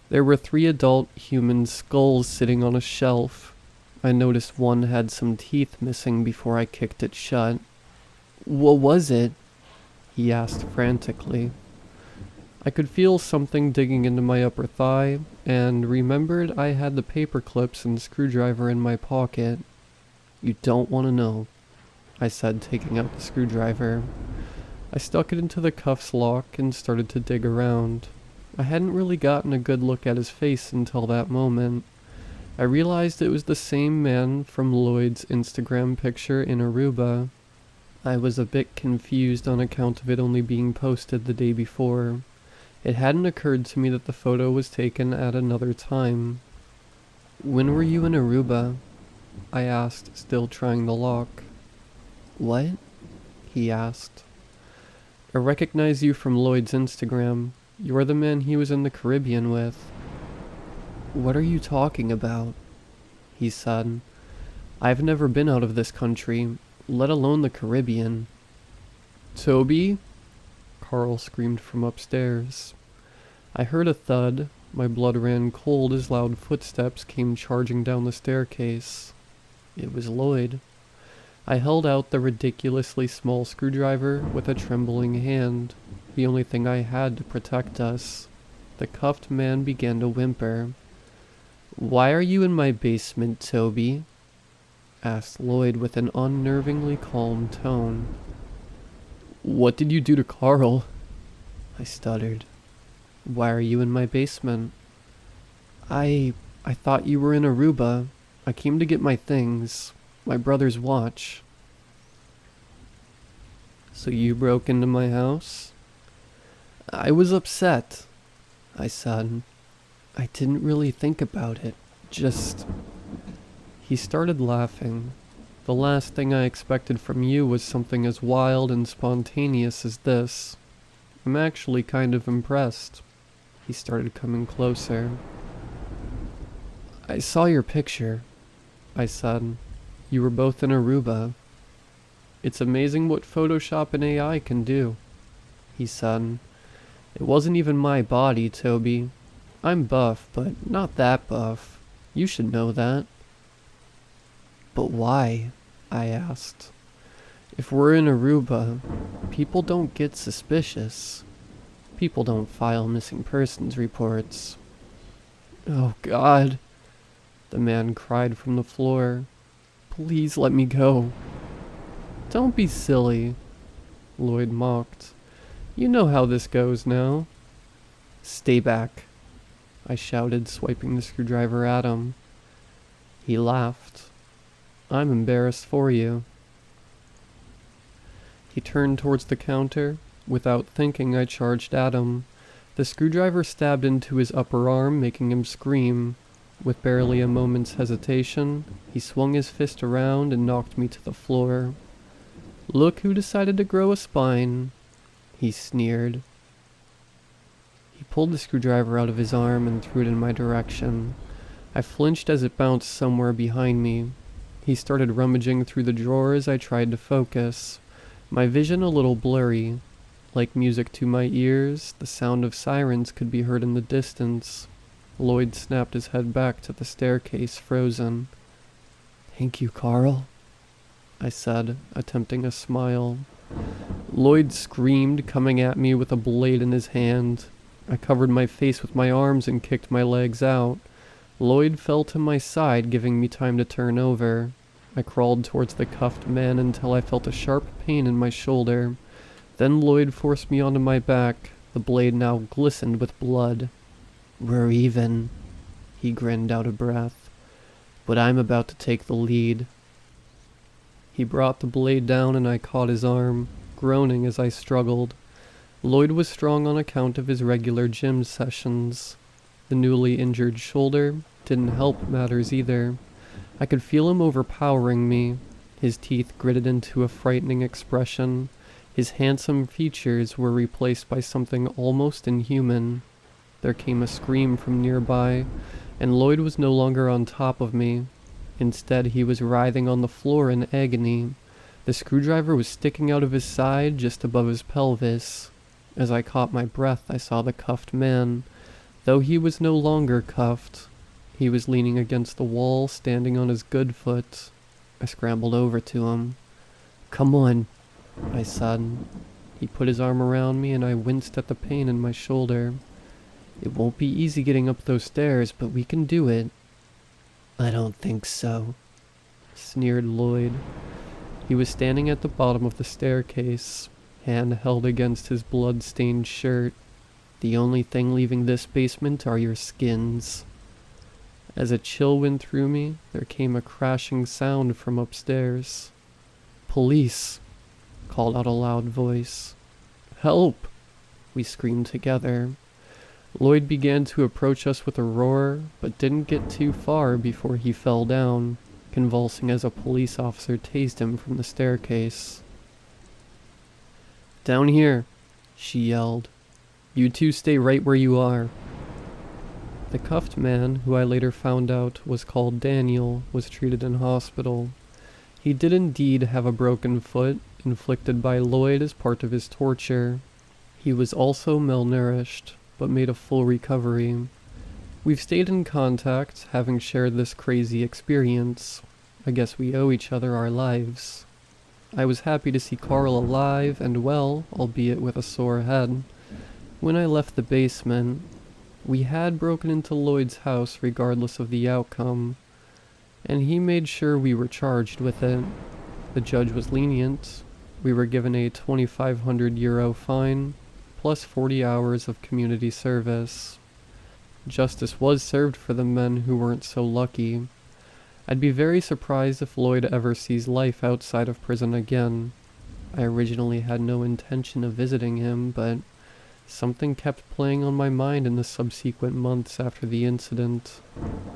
There were 3 adult human skulls sitting on a shelf. I noticed one had some teeth missing before I kicked it shut. "What was it?" he asked frantically. I could feel something digging into my upper thigh, and remembered I had the paper clips and screwdriver in my pocket. "You don't want to know," I said, taking out the screwdriver. I stuck it into the cuffs lock and started to dig around. I hadn't really gotten a good look at his face until that moment. I realized it was the same man from Lloyd's Instagram picture in Aruba. I was a bit confused on account of it only being posted the day before. It hadn't occurred to me that the photo was taken at another time. "When were you in Aruba?" I asked, still trying the lock. "What?" he asked. "I recognize you from Lloyd's Instagram. You're the man he was in the Caribbean with." What are you talking about? He said. I've never been out of this country, let alone the Caribbean. Toby? Carl screamed from upstairs. I heard a thud. My blood ran cold as loud footsteps came charging down the staircase. It was Lloyd. I held out the ridiculously small screwdriver with a trembling hand, the only thing I had to protect us. The cuffed man began to whimper. Why are you in my basement, Toby? Asked Lloyd with an unnervingly calm tone. What did you do to Carl? I stuttered. Why are you in my basement? I thought you were in Aruba. I came to get my things. My brother's watch. So you broke into my house? I was upset, I said. I didn't really think about it. Just... He started laughing. The last thing I expected from you was something as wild and spontaneous as this. I'm actually kind of impressed. He started coming closer. I saw your picture, I said. You were both in Aruba. It's amazing what Photoshop and AI can do, he said. It wasn't even my body, Toby. I'm buff, but not that buff. You should know that. But why? I asked. If we're in Aruba, people don't get suspicious. People don't file missing persons reports. Oh God, the man cried from the floor. Please let me go. Don't be silly, Lloyd mocked. You know how this goes now. Stay back, I shouted, swiping the screwdriver at him. He laughed. I'm embarrassed for you. He turned towards the counter. Without thinking, I charged at him. The screwdriver stabbed into his upper arm, making him scream. With barely a moment's hesitation, he swung his fist around and knocked me to the floor. Look who decided to grow a spine, he sneered. He pulled the screwdriver out of his arm and threw it in my direction. I flinched as it bounced somewhere behind me. He started rummaging through the drawers. I tried to focus. My vision a little blurry. Like music to my ears, the sound of sirens could be heard in the distance. Lloyd snapped his head back to the staircase, frozen. Thank you, Carl, I said, attempting a smile. Lloyd screamed, coming at me with a blade in his hand. I covered my face with my arms and kicked my legs out. Lloyd fell to my side, giving me time to turn over. I crawled towards the cuffed man until I felt a sharp pain in my shoulder. Then Lloyd forced me onto my back. The blade now glistened with blood. We're even, he grinned out of breath. But I'm about to take the lead. He brought the blade down and I caught his arm, groaning as I struggled. Lloyd was strong on account of his regular gym sessions. The newly injured shoulder didn't help matters either. I could feel him overpowering me. His teeth gritted into a frightening expression. His handsome features were replaced by something almost inhuman. There came a scream from nearby, and Lloyd was no longer on top of me. Instead, he was writhing on the floor in agony. The screwdriver was sticking out of his side just above his pelvis. As I caught my breath, I saw the cuffed man. Though he was no longer cuffed, he was leaning against the wall, standing on his good foot. I scrambled over to him. Come on, I said. He put his arm around me and I winced at the pain in my shoulder. It won't be easy getting up those stairs, but we can do it. I don't think so, sneered Lloyd. He was standing at the bottom of the staircase, hand held against his blood-stained shirt. The only thing leaving this basement are your skins. As a chill went through me, there came a crashing sound from upstairs. Police, called out a loud voice. Help, we screamed together. Lloyd began to approach us with a roar, but didn't get too far before he fell down, convulsing as a police officer tased him from the staircase. Down here, she yelled. You two stay right where you are. The cuffed man, who I later found out was called Daniel, was treated in hospital. He did indeed have a broken foot, inflicted by Lloyd as part of his torture. He was also malnourished, but made a full recovery. We've stayed in contact, having shared this crazy experience. I guess we owe each other our lives. I was happy to see Carl alive and well, albeit with a sore head. When I left the basement, we had broken into Lloyd's house regardless of the outcome, and he made sure we were charged with it. The judge was lenient. We were given a €2,500 fine, plus 40 hours of community service. Justice was served for the men who weren't so lucky. I'd be very surprised if Lloyd ever sees life outside of prison again. I originally had no intention of visiting him, but something kept playing on my mind in the subsequent months after the incident.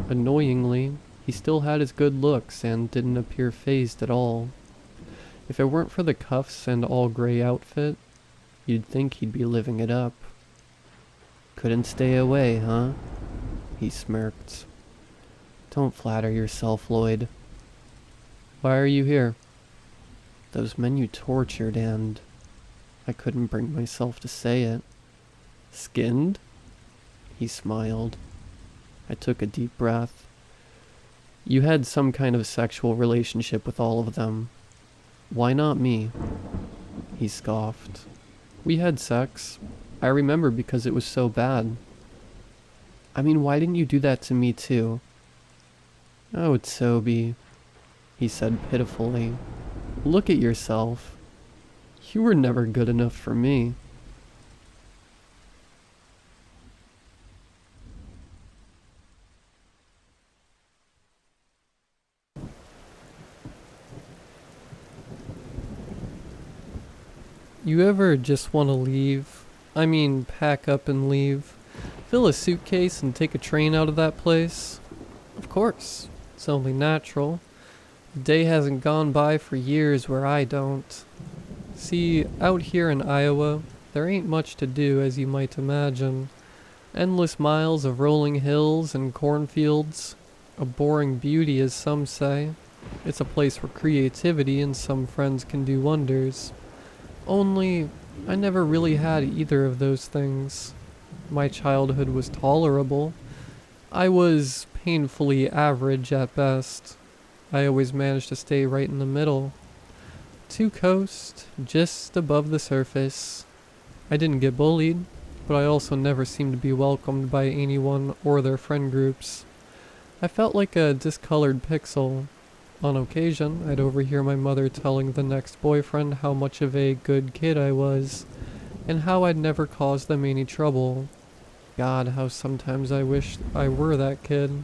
Annoyingly, he still had his good looks and didn't appear fazed at all. If it weren't for the cuffs and all-gray outfit, you'd think he'd be living it up. "Couldn't stay away, huh?" he smirked. "Don't flatter yourself, Lloyd." "Why are you here?" "Those men you tortured and..." I couldn't bring myself to say it. "Skinned?" He smiled. I took a deep breath. "You had some kind of sexual relationship with all of them. Why not me?" He scoffed. "We had sex. I remember because it was so bad." "I mean, why didn't you do that to me too?" "Oh, Toby," he said pitifully. "Look at yourself. You were never good enough for me." You ever just want to leave? I mean, pack up and leave? Fill a suitcase and take a train out of that place? Of course. It's only natural. The day hasn't gone by for years where I don't. See, out here in Iowa, there ain't much to do as you might imagine. Endless miles of rolling hills and cornfields. A boring beauty, as some say. It's a place where creativity and some friends can do wonders. Only, I never really had either of those things. My childhood was tolerable. I was painfully average at best. I always managed to stay right in the middle. To coast, just above the surface. I didn't get bullied, but I also never seemed to be welcomed by anyone or their friend groups. I felt like a discolored pixel. On occasion, I'd overhear my mother telling the next boyfriend how much of a good kid I was, and how I'd never caused them any trouble. God, how sometimes I wished I were that kid.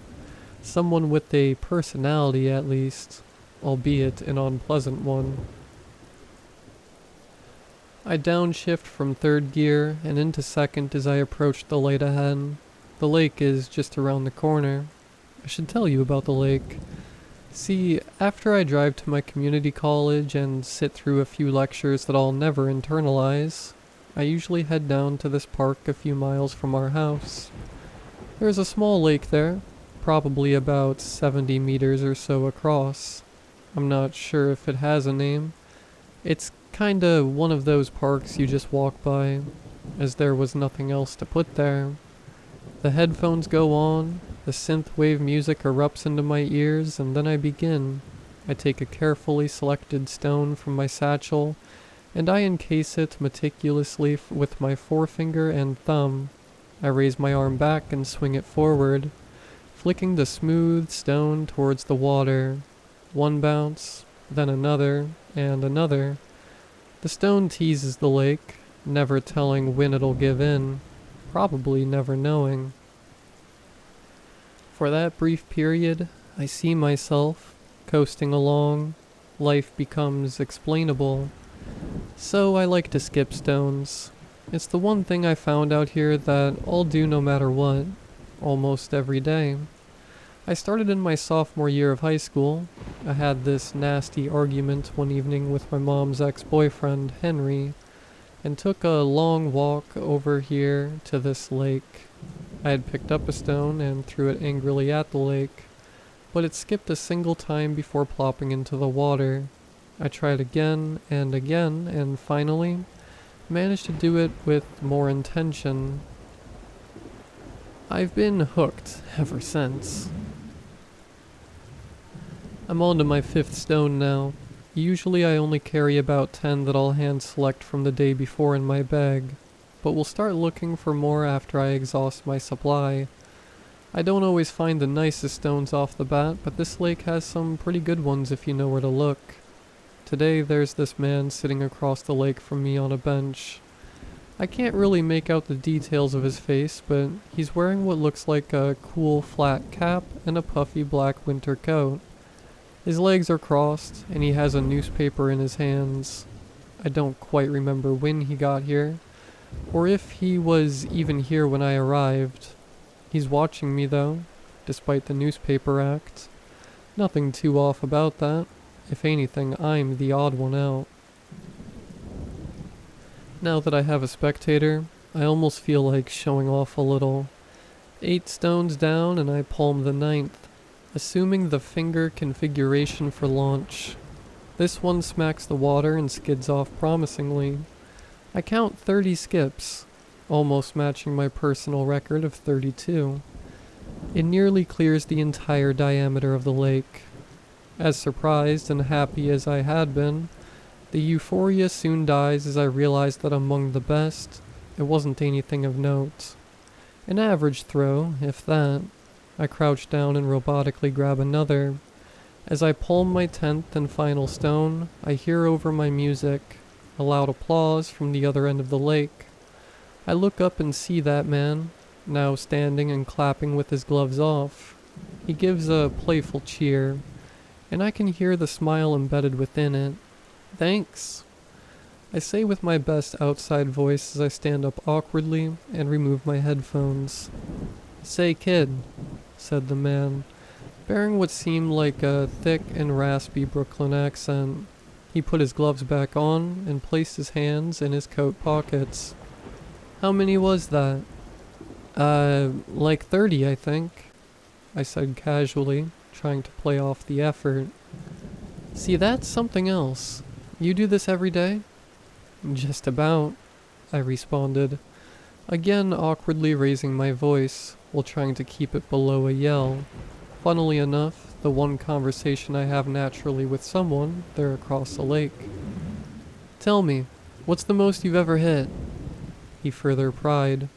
Someone with a personality at least, albeit an unpleasant one. I downshift from third gear and into second as I approach the light ahead. The lake is just around the corner. I should tell you about the lake. See, after I drive to my community college and sit through a few lectures that I'll never internalize, I usually head down to this park a few miles from our house. There's a small lake there, probably about 70 meters or so across. I'm not sure if it has a name. It's kinda one of those parks you just walk by, as there was nothing else to put there. The headphones go on, the synthwave music erupts into my ears, and then I begin. I take a carefully selected stone from my satchel, and I encase it meticulously with my forefinger and thumb. I raise my arm back and swing it forward, flicking the smooth stone towards the water. One bounce, then another, and another. The stone teases the lake, never telling when it'll give in, probably never knowing. For that brief period, I see myself coasting along. Life becomes explainable. So I like to skip stones. It's the one thing I found out here that I'll do no matter what, almost every day. I started in my sophomore year of high school. I had this nasty argument one evening with my mom's ex-boyfriend, Henry, and took a long walk over here to this lake. I had picked up a stone and threw it angrily at the lake, but it skipped a single time before plopping into the water. I tried again, and finally managed to do it with more intention. I've been hooked ever since. I'm on to my 5th stone now. Usually I only carry about 10 that I'll hand select from the day before in my bag, but we'll start looking for more after I exhaust my supply. I don't always find the nicest stones off the bat, but this lake has some pretty good ones if you know where to look. Today there's this man sitting across the lake from me on a bench. I can't really make out the details of his face, but he's wearing what looks like a cool flat cap and a puffy black winter coat. His legs are crossed, and he has a newspaper in his hands. I don't quite remember when he got here, or if he was even here when I arrived. He's watching me though, despite the newspaper act. Nothing too off about that. If anything, I'm the odd one out. Now that I have a spectator, I almost feel like showing off a little. 8 stones down and I palm the 9th. Assuming the finger configuration for launch. This one smacks the water and skids off promisingly. I count 30 skips, almost matching my personal record of 32. It nearly clears the entire diameter of the lake. As surprised and happy as I had been, the euphoria soon dies as I realize that among the best, it wasn't anything of note. An average throw, if that. I crouch down and robotically grab another. As I palm my 10th and final stone, I hear over my music a loud applause from the other end of the lake. I look up and see that man, now standing and clapping with his gloves off. He gives a playful cheer, and I can hear the smile embedded within it. Thanks, I say with my best outside voice as I stand up awkwardly and remove my headphones. Say kid, said the man, bearing what seemed like a thick and raspy Brooklyn accent. He put his gloves back on and placed his hands in his coat pockets. How many was that? Like 30, I think, I said casually, trying to play off the effort. See, that's something else. You do this every day? Just about, I responded, again awkwardly raising my voice while trying to keep it below a yell. Funnily enough, the one conversation I have naturally with someone there across the lake. Tell me, what's the most you've ever hit? He further pried.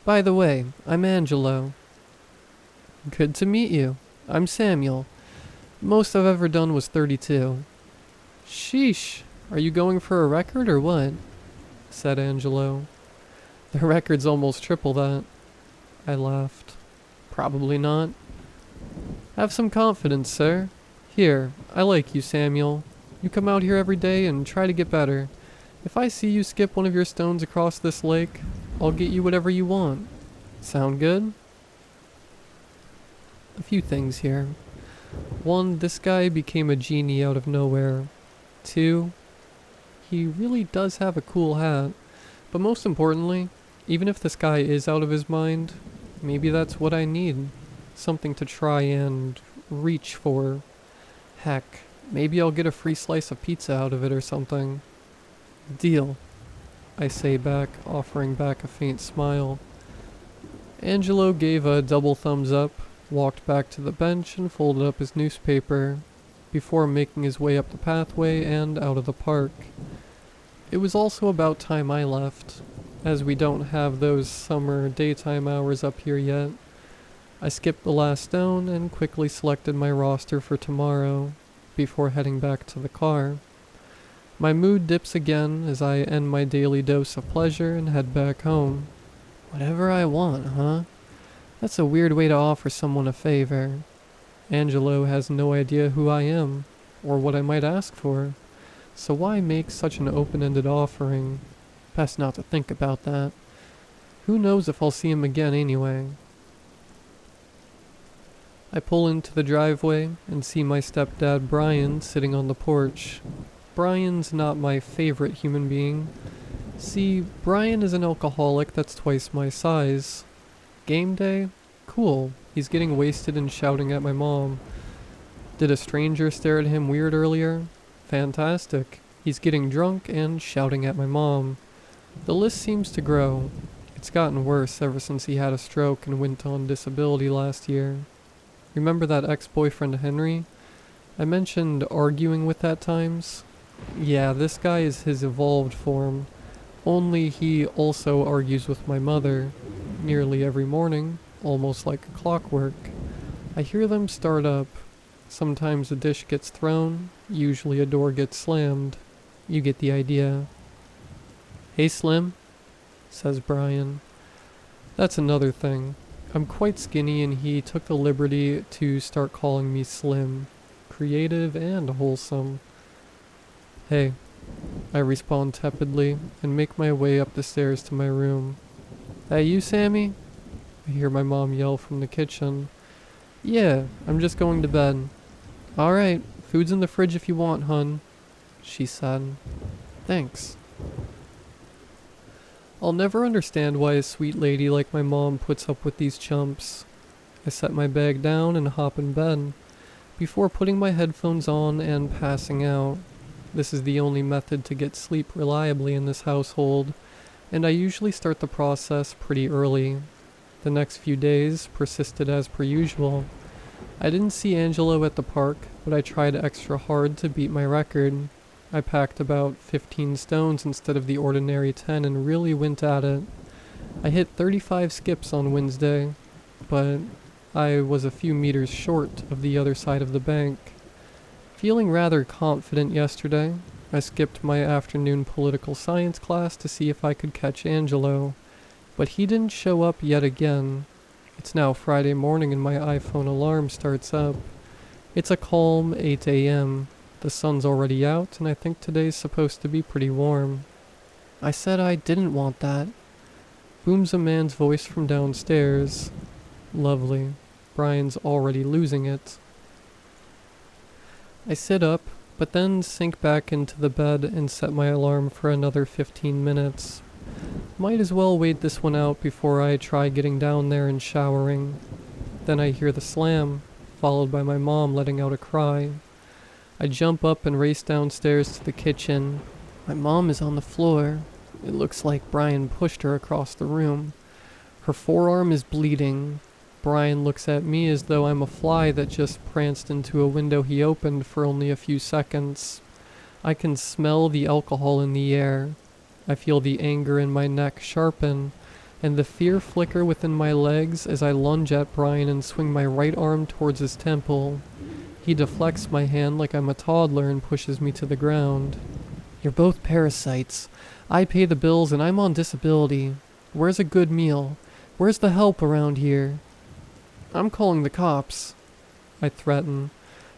By the way, I'm Angelo. Good to meet you. I'm Samuel. Most I've ever done was 32. Sheesh, are you going for a record or what? Said Angelo. The record's almost triple that. I laughed. Probably not. Have some confidence, sir. Here, I like you, Samuel. You come out here every day and try to get better. If I see you skip one of your stones across this lake, I'll get you whatever you want. Sound good? A few things here. 1, this guy became a genie out of nowhere. 2, he really does have a cool hat. But most importantly, even if this guy is out of his mind, maybe that's what I need. Something to try and reach for. Heck, maybe I'll get a free slice of pizza out of it or something. Deal, I say back, offering back a faint smile. Angelo gave a double thumbs up, walked back to the bench and folded up his newspaper, before making his way up the pathway and out of the park. It was also about time I left, as we don't have those summer daytime hours up here yet. I skipped the last stone and quickly selected my roster for tomorrow, before heading back to the car. My mood dips again as I end my daily dose of pleasure and head back home. Whatever I want, huh? That's a weird way to offer someone a favor. Angelo has no idea who I am, or what I might ask for, so why make such an open-ended offering? Best not to think about that. Who knows if I'll see him again anyway. I pull into the driveway and see my stepdad Brian sitting on the porch. Brian's not my favorite human being. See, Brian is an alcoholic that's twice my size. Game day? Cool. He's getting wasted and shouting at my mom. Did a stranger stare at him weird earlier? Fantastic. He's getting drunk and shouting at my mom. The list seems to grow. It's gotten worse ever since he had a stroke and went on disability last year. Remember that ex-boyfriend Henry? I mentioned arguing with at times. Yeah, this guy is his evolved form. Only he also argues with my mother. Nearly every morning, almost like clockwork. I hear them start up. Sometimes a dish gets thrown, usually a door gets slammed. You get the idea. Hey Slim, says Brian. That's another thing. I'm quite skinny and he took the liberty to start calling me Slim. Creative and wholesome. Hey, I respond tepidly and make my way up the stairs to my room. That you, Sammy? I hear my mom yell from the kitchen. Yeah, I'm just going to bed. Alright, food's in the fridge if you want, hun, she said. Thanks. I'll never understand why a sweet lady like my mom puts up with these chumps. I set my bag down and hop in bed, before putting my headphones on and passing out. This is the only method to get sleep reliably in this household, and I usually start the process pretty early. The next few days persisted as per usual. I didn't see Angelo at the park, but I tried extra hard to beat my record. I packed about 15 stones instead of the ordinary 10 and really went at it. I hit 35 skips on Wednesday, but I was a few meters short of the other side of the bank. Feeling rather confident yesterday, I skipped my afternoon political science class to see if I could catch Angelo, but he didn't show up yet again. It's now Friday morning and my iPhone alarm starts up. It's a calm 8 a.m. The sun's already out and I think today's supposed to be pretty warm. I said I didn't want that. Booms a man's voice from downstairs. Lovely. Brian's already losing it. I sit up, but then sink back into the bed and set my alarm for another 15 minutes. Might as well wait this one out before I try getting down there and showering. Then I hear the slam, followed by my mom letting out a cry. I jump up and race downstairs to the kitchen. My mom is on the floor. It looks like Brian pushed her across the room. Her forearm is bleeding. Brian looks at me as though I'm a fly that just pranced into a window he opened for only a few seconds. I can smell the alcohol in the air. I feel the anger in my neck sharpen, and the fear flicker within my legs as I lunge at Brian and swing my right arm towards his temple. He deflects my hand like I'm a toddler and pushes me to the ground. You're both parasites. I pay the bills and I'm on disability. Where's a good meal? Where's the help around here? I'm calling the cops, I threaten,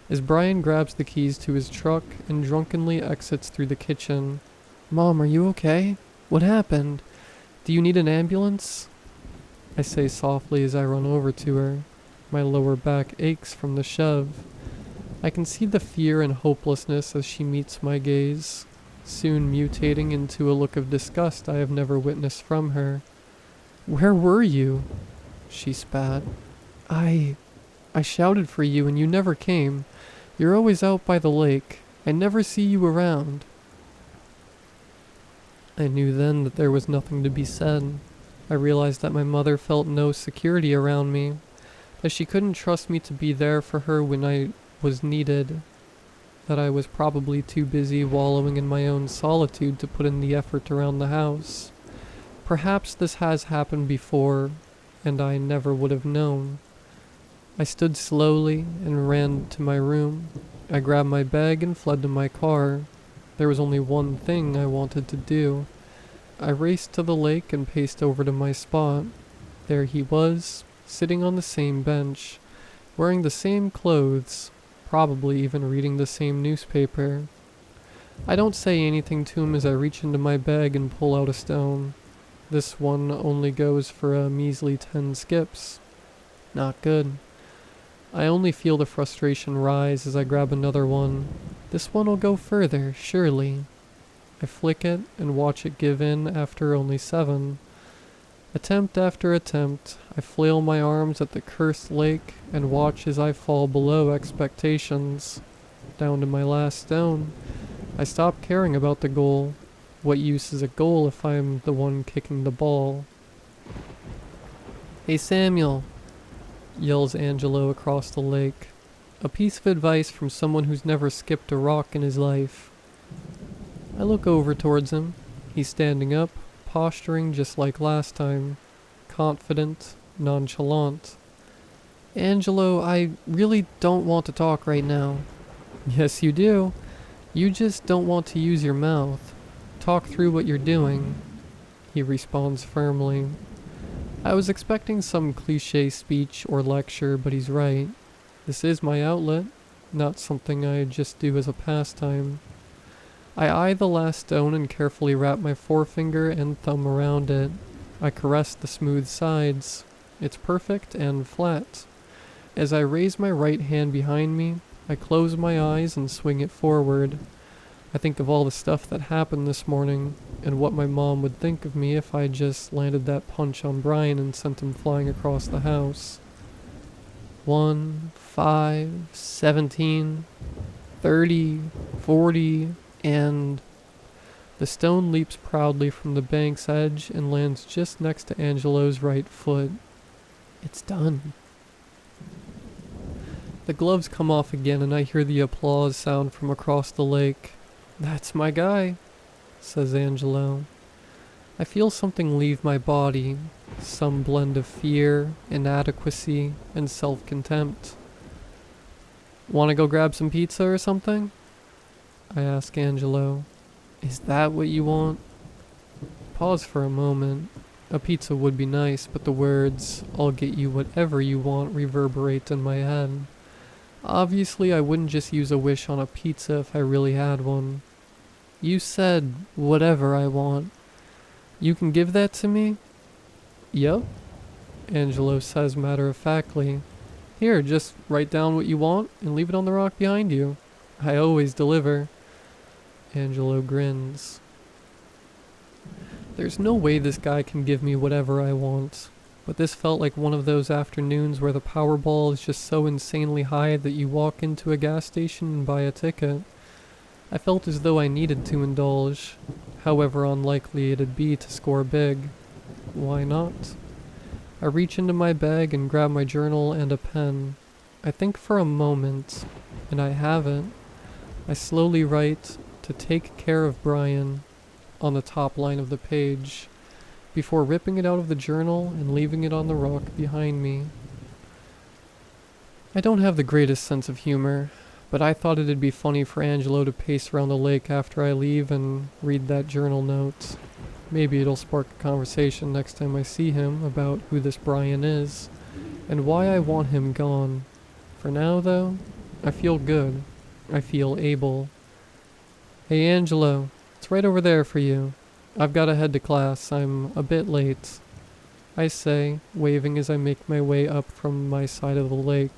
as Brian grabs the keys to his truck and drunkenly exits through the kitchen. Mom, are you okay? What happened? Do you need an ambulance? I say softly as I run over to her. My lower back aches from the shove. I can see the fear and hopelessness as she meets my gaze, soon mutating into a look of disgust I have never witnessed from her. Where were you? She spat. I shouted for you and you never came. You're always out by the lake. I never see you around. I knew then that there was nothing to be said. I realized that my mother felt no security around me, that she couldn't trust me to be there for her when I was needed, that I was probably too busy wallowing in my own solitude to put in the effort around the house. Perhaps this has happened before, and I never would have known. I stood slowly and ran to my room. I grabbed my bag and fled to my car. There was only one thing I wanted to do. I raced to the lake and paced over to my spot. There he was, sitting on the same bench, wearing the same clothes, probably even reading the same newspaper. I don't say anything to him as I reach into my bag and pull out a stone. This one only goes for a measly 10 skips. Not good. I only feel the frustration rise as I grab another one. This one will go further, surely. I flick it and watch it give in after only 7. Attempt after attempt, I flail my arms at the cursed lake and watch as I fall below expectations. Down to my last stone. I stop caring about the goal. What use is a goal if I'm the one kicking the ball? "Hey Samuel," yells Angelo across the lake. A piece of advice from someone who's never skipped a rock in his life. I look over towards him. He's standing up, posturing just like last time. Confident, nonchalant. "Angelo, I really don't want to talk right now." "Yes, you do. You just don't want to use your mouth. Talk through what you're doing," he responds firmly. I was expecting some cliche speech or lecture, but he's right. This is my outlet, not something I just do as a pastime. I eye the last stone and carefully wrap my forefinger and thumb around it. I caress the smooth sides. It's perfect and flat. As I raise my right hand behind me, I close my eyes and swing it forward. I think of all the stuff that happened this morning, and what my mom would think of me if I just landed that punch on Brian and sent him flying across the house. 1, 5, 17, 30, 40, and... The stone leaps proudly from the bank's edge and lands just next to Angelo's right foot. It's done. The gloves come off again and I hear the applause sound from across the lake. "That's my guy," says Angelo. I feel something leave my body, some blend of fear, inadequacy, and self-contempt. "Want to go grab some pizza or something?" I ask Angelo. "Is that what you want?" Pause for a moment. A pizza would be nice, but the words, "I'll get you whatever you want," reverberate in my head. Obviously, I wouldn't just use a wish on a pizza if I really had one. "You said, whatever I want. You can give that to me?" "Yup," Angelo says matter-of-factly. "Here, just write down what you want and leave it on the rock behind you. I always deliver." Angelo grins. There's no way this guy can give me whatever I want, but this felt like one of those afternoons where the Powerball is just so insanely high that you walk into a gas station and buy a ticket. I felt as though I needed to indulge, however unlikely it'd be to score big. Why not? I reach into my bag and grab my journal and a pen. I think for a moment, and I have it. I slowly write, "To take care of Brian," on the top line of the page, before ripping it out of the journal and leaving it on the rock behind me. I don't have the greatest sense of humor, but I thought it'd be funny for Angelo to pace around the lake after I leave and read that journal note. Maybe it'll spark a conversation next time I see him about who this Brian is, and why I want him gone. For now, though, I feel good. I feel able. "Hey Angelo, it's right over there for you. I've got to head to class. I'm a bit late," I say, waving as I make my way up from my side of the lake.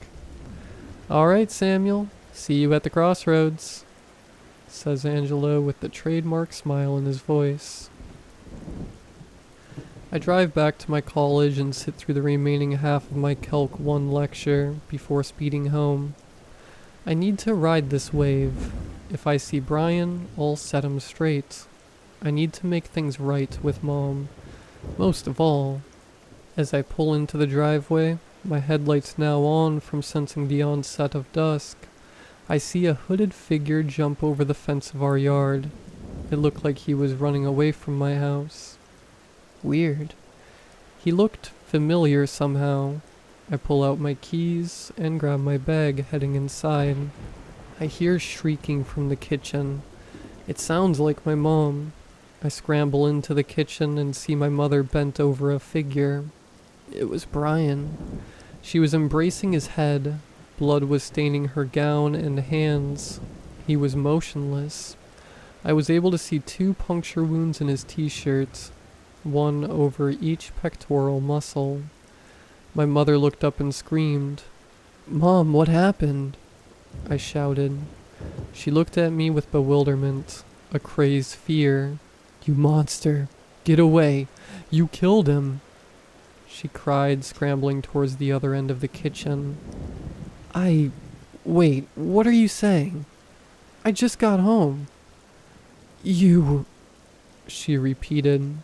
"Alright, Samuel. See you at the crossroads," says Angelo with the trademark smile in his voice. I drive back to my college and sit through the remaining half of my Calc 1 lecture before speeding home. I need to ride this wave. If I see Brian, I'll set him straight. I need to make things right with Mom. Most of all, as I pull into the driveway, my headlights now on from sensing the onset of dusk, I see a hooded figure jump over the fence of our yard. It looked like he was running away from my house. Weird. He looked familiar somehow. I pull out my keys and grab my bag, heading inside. I hear shrieking from the kitchen. It sounds like my mom. I scramble into the kitchen and see my mother bent over a figure. It was Brian. She was embracing his head. Blood was staining her gown and hands. He was motionless. I was able to see 2 puncture wounds in his t-shirt, one over each pectoral muscle. My mother looked up and screamed. "Mom, what happened?" I shouted. She looked at me with bewilderment, a crazed fear. "You monster! Get away! You killed him!" she cried, scrambling towards the other end of the kitchen. Wait, what are you saying? I just got home. You... she repeated,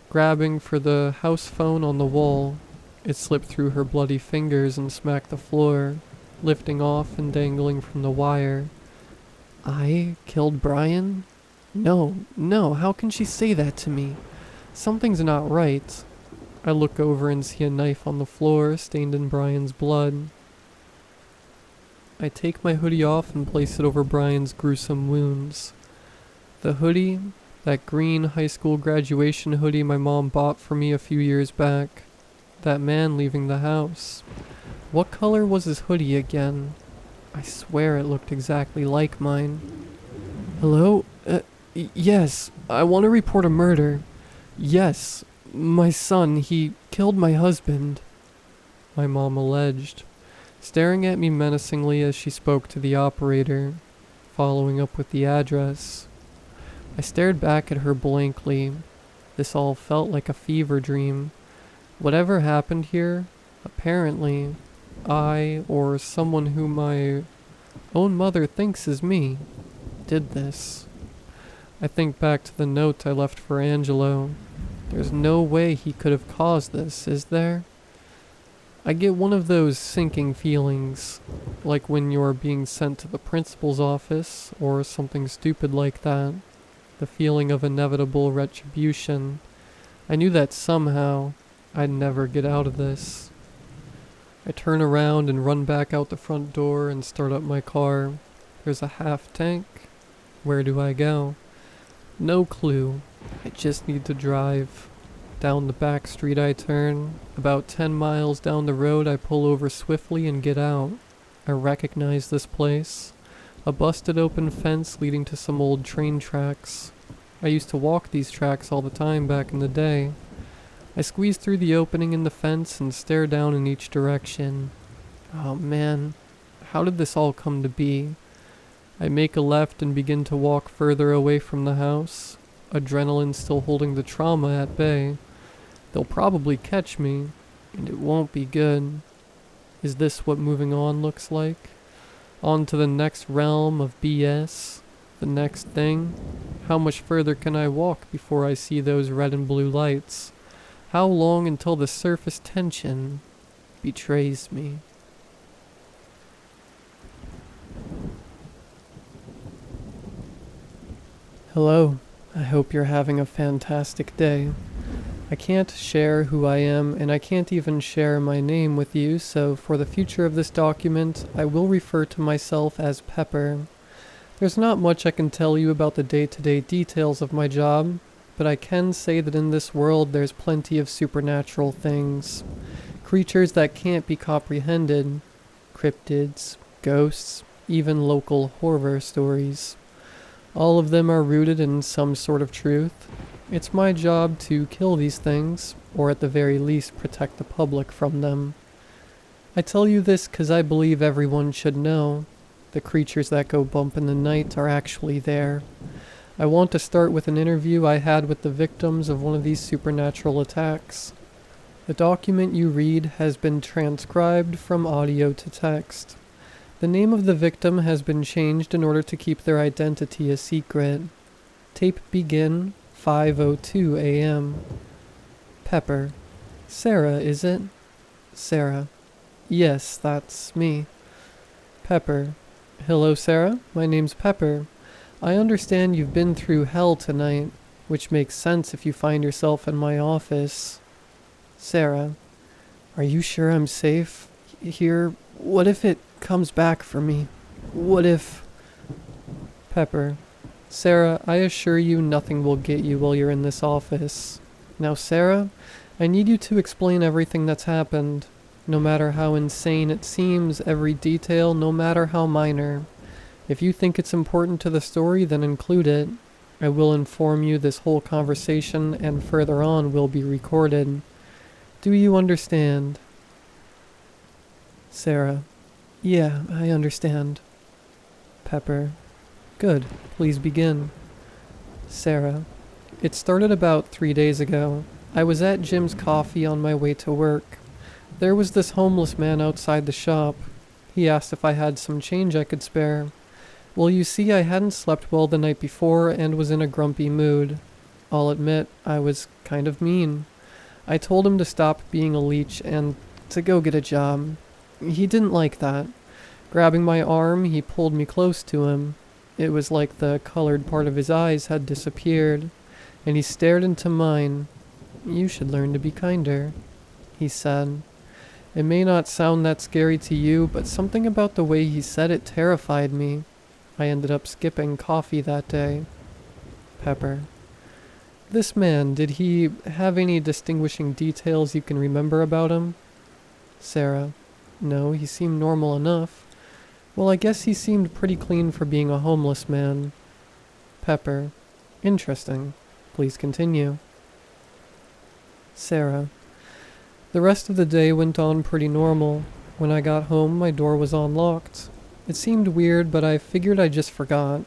grabbing for the house phone on the wall. It slipped through her bloody fingers and smacked the floor, lifting off and dangling from the wire. I killed Brian? No, how can she say that to me? Something's not right. I look over and see a knife on the floor, stained in Brian's blood. I take my hoodie off and place it over Brian's gruesome wounds. The hoodie, that green high school graduation hoodie my mom bought for me a few years back. That man leaving the house. What color was his hoodie again? I swear it looked exactly like mine. Hello? Yes, I want to report a murder. Yes, my son, he killed my husband, my mom alleged, staring at me menacingly as she spoke to the operator, following up with the address. I stared back at her blankly. This all felt like a fever dream. Whatever happened here, apparently, I, or someone who my own mother thinks is me, did this. I think back to the note I left for Angelo. There's no way he could have caused this, is there? I get one of those sinking feelings, like when you're being sent to the principal's office, or something stupid like that. The feeling of inevitable retribution. I knew that somehow I'd never get out of this. I turn around and run back out the front door and start up my car. There's a half tank. Where do I go? No clue. I just need to drive. Down the back street I turn. About 10 miles down the road I pull over swiftly and get out. I recognize this place. A busted open fence leading to some old train tracks. I used to walk these tracks all the time back in the day. I squeeze through the opening in the fence and stare down in each direction. Oh man, how did this all come to be? I make a left and begin to walk further away from the house, adrenaline still holding the trauma at bay. They'll probably catch me, and it won't be good. Is this what moving on looks like? On to the next realm of BS? The next thing? How much further can I walk before I see those red and blue lights? How long until the surface tension betrays me? Hello, I hope you're having a fantastic day. I can't share who I am, and I can't even share my name with you, so for the future of this document, I will refer to myself as Pepper. There's not much I can tell you about the day-to-day details of my job, but I can say that in this world there's plenty of supernatural things. Creatures that can't be comprehended. Cryptids, ghosts, even local horror stories. All of them are rooted in some sort of truth. It's my job to kill these things, or at the very least protect the public from them. I tell you this because I believe everyone should know. The creatures that go bump in the night are actually there. I want to start with an interview I had with the victims of one of these supernatural attacks. The document you read has been transcribed from audio to text. The name of the victim has been changed in order to keep their identity a secret. Tape begin 5:02 a.m. Pepper. Sarah, is it? Sarah. Yes, that's me. Pepper. Hello, Sarah. My name's Pepper. I understand you've been through hell tonight, which makes sense if you find yourself in my office. Sarah. Are you sure I'm safe here? What if it comes back for me? What if... Pepper. Sarah, I assure you nothing will get you while you're in this office. Now, Sarah, I need you to explain everything that's happened. No matter how insane it seems, every detail, no matter how minor. If you think it's important to the story, then include it. I will inform you this whole conversation and further on will be recorded. Do you understand? Sarah. Yeah, I understand. Pepper. Good. Please begin. Sarah. It started about 3 days ago. I was at Jim's Coffee on my way to work. There was this homeless man outside the shop. He asked if I had some change I could spare. Well, you see, I hadn't slept well the night before and was in a grumpy mood. I'll admit, I was kind of mean. I told him to stop being a leech and to go get a job. He didn't like that. Grabbing my arm, he pulled me close to him. It was like the colored part of his eyes had disappeared, and he stared into mine. "You should learn to be kinder," he said. It may not sound that scary to you, but something about the way he said it terrified me. I ended up skipping coffee that day. Pepper. This man, did he have any distinguishing details you can remember about him? Sarah. No, he seemed normal enough. Well, I guess he seemed pretty clean for being a homeless man. Pepper. Interesting. Please continue. Sarah. The rest of the day went on pretty normal. When I got home, my door was unlocked. It seemed weird, but I figured I just forgot.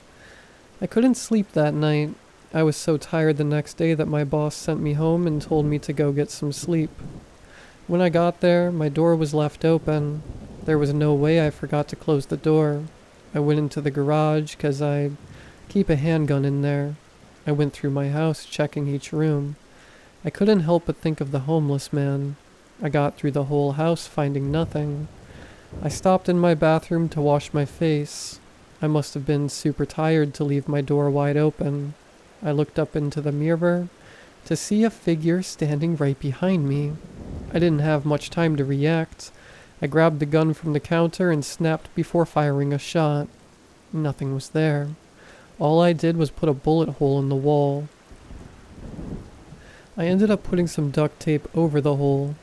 I couldn't sleep that night. I was so tired the next day that my boss sent me home and told me to go get some sleep. When I got there, my door was left open. There was no way I forgot to close the door. I went into the garage because I keep a handgun in there. I went through my house checking each room. I couldn't help but think of the homeless man. I got through the whole house finding nothing. I stopped in my bathroom to wash my face. I must have been super tired to leave my door wide open. I looked up into the mirror to see a figure standing right behind me. I didn't have much time to react. I grabbed the gun from the counter and snapped before firing a shot. Nothing was there. All I did was put a bullet hole in the wall. I ended up putting some duct tape over the hole.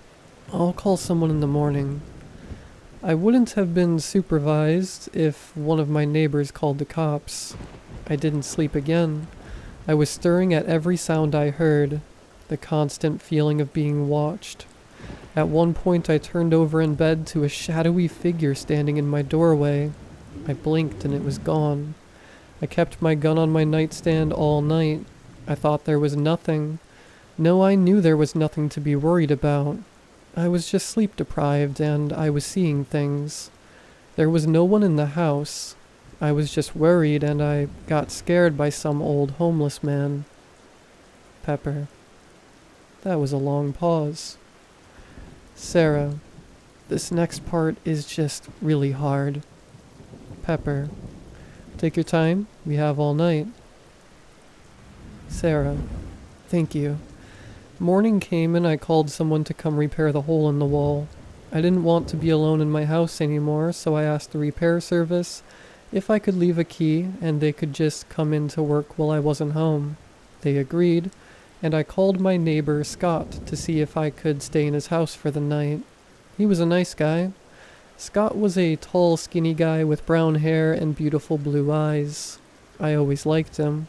I'll call someone in the morning. I wouldn't have been supervised if one of my neighbors called the cops. I didn't sleep again. I was stirring at every sound I heard, the constant feeling of being watched. At one point I turned over in bed to a shadowy figure standing in my doorway. I blinked and it was gone. I kept my gun on my nightstand all night. I thought there was nothing. No, I knew there was nothing to be worried about. I was just sleep deprived and I was seeing things. There was no one in the house. I was just worried and I got scared by some old homeless man. Pepper. That was a long pause. Sarah. This next part is just really hard. Pepper. Take your time. We have all night. Sarah. Thank you. Morning came and I called someone to come repair the hole in the wall. I didn't want to be alone in my house anymore, so I asked the repair service if I could leave a key and they could just come in to work while I wasn't home. They agreed, and I called my neighbor Scott to see if I could stay in his house for the night. He was a nice guy. Scott was a tall, skinny guy with brown hair and beautiful blue eyes. I always liked him.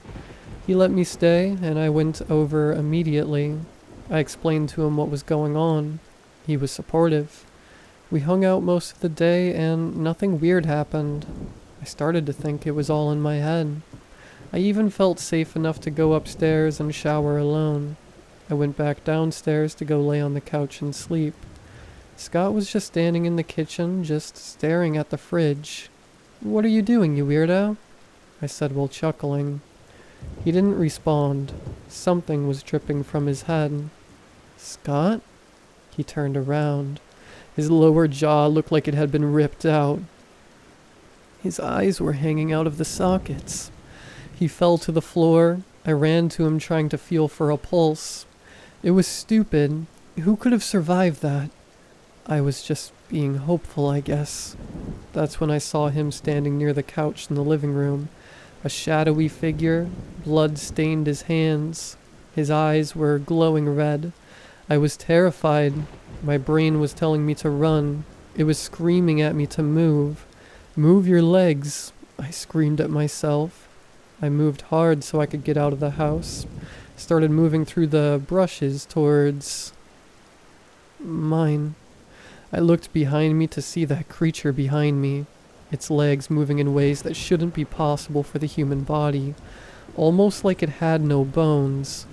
He let me stay, and I went over immediately. I explained to him what was going on. He was supportive. We hung out most of the day, and nothing weird happened. I started to think it was all in my head. I even felt safe enough to go upstairs and shower alone. I went back downstairs to go lay on the couch and sleep. Scott was just standing in the kitchen, just staring at the fridge. "What are you doing, you weirdo?" I said while chuckling. He didn't respond. Something was dripping from his head. "Scott?" He turned around. His lower jaw looked like it had been ripped out. His eyes were hanging out of the sockets. He fell to the floor. I ran to him trying to feel for a pulse. It was stupid. Who could have survived that? I was just being hopeful, I guess. That's when I saw him standing near the couch in the living room. A shadowy figure, blood stained his hands. His eyes were glowing red. I was terrified. My brain was telling me to run. It was screaming at me to move. "Move your legs," I screamed at myself. I moved hard so I could get out of the house. Started moving through the brushes towards mine. I looked behind me to see that creature behind me. Its legs moving in ways that shouldn't be possible for the human body, almost like it had no bones,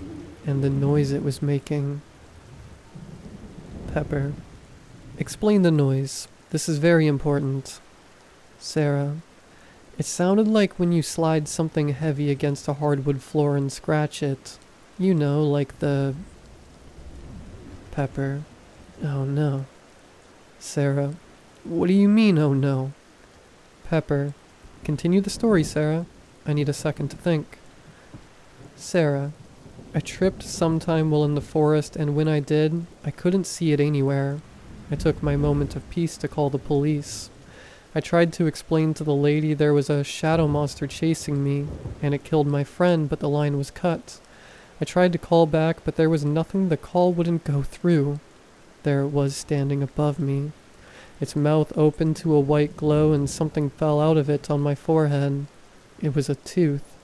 and the noise it was making. Pepper. Explain the noise. This is very important. Sarah. It sounded like when you slide something heavy against a hardwood floor and scratch it. You know, like the... Pepper. Oh no. Sarah. What do you mean, oh no? Pepper. Continue the story, Sarah. I need a second to think. Sarah. I tripped sometime while in the forest, and when I did, I couldn't see it anywhere. I took my moment of peace to call the police. I tried to explain to the lady there was a shadow monster chasing me, and it killed my friend, but the line was cut. I tried to call back, but there was nothing. The call wouldn't go through. There it was standing above me. Its mouth opened to a white glow, and something fell out of it on my forehead. It was a tooth.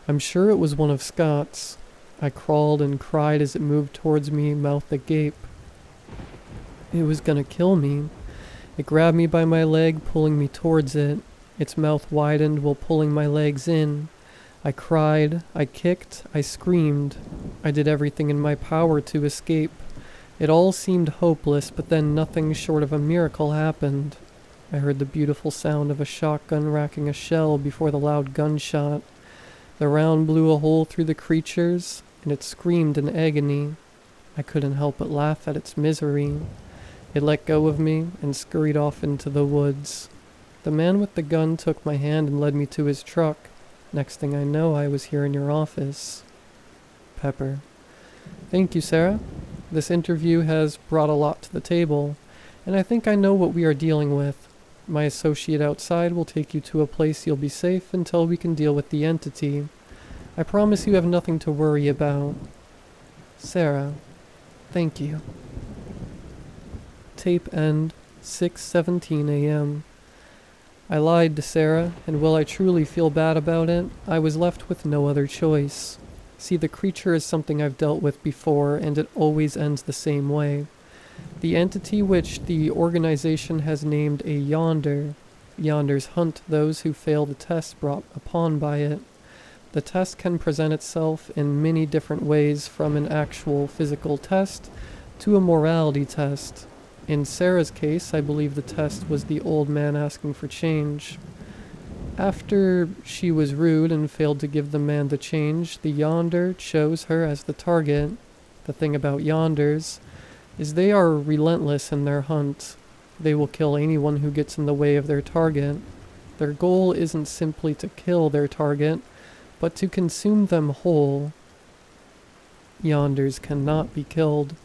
I'm sure it was one of Scott's. I crawled and cried as it moved towards me, mouth agape. It was gonna kill me. It grabbed me by my leg, pulling me towards it. Its mouth widened while pulling my legs in. I cried, I kicked, I screamed. I did everything in my power to escape. It all seemed hopeless, but then nothing short of a miracle happened. I heard the beautiful sound of a shotgun racking a shell before the loud gunshot. The round blew a hole through the creatures, and it screamed in agony. I couldn't help but laugh at its misery. It let go of me and scurried off into the woods. The man with the gun took my hand and led me to his truck. Next thing I know, I was here in your office. Pepper. Thank you, Sarah. This interview has brought a lot to the table, and I think I know what we are dealing with. My associate outside will take you to a place you'll be safe until we can deal with the entity. I promise you have nothing to worry about. Sarah. Thank you. Tape end, 6:17 a.m. I lied to Sarah, and while I truly feel bad about it, I was left with no other choice. See, the creature is something I've dealt with before, and it always ends the same way. The entity which the organization has named a Yonder. Yonders hunt those who fail the test brought upon by it. The test can present itself in many different ways, from an actual physical test to a morality test. In Sarah's case, I believe the test was the old man asking for change. After she was rude and failed to give the man the change, the Yonder chose her as the target. The thing about Yonders is they are relentless in their hunt. They will kill anyone who gets in the way of their target. Their goal isn't simply to kill their target, but to consume them whole. Yonders cannot be killed,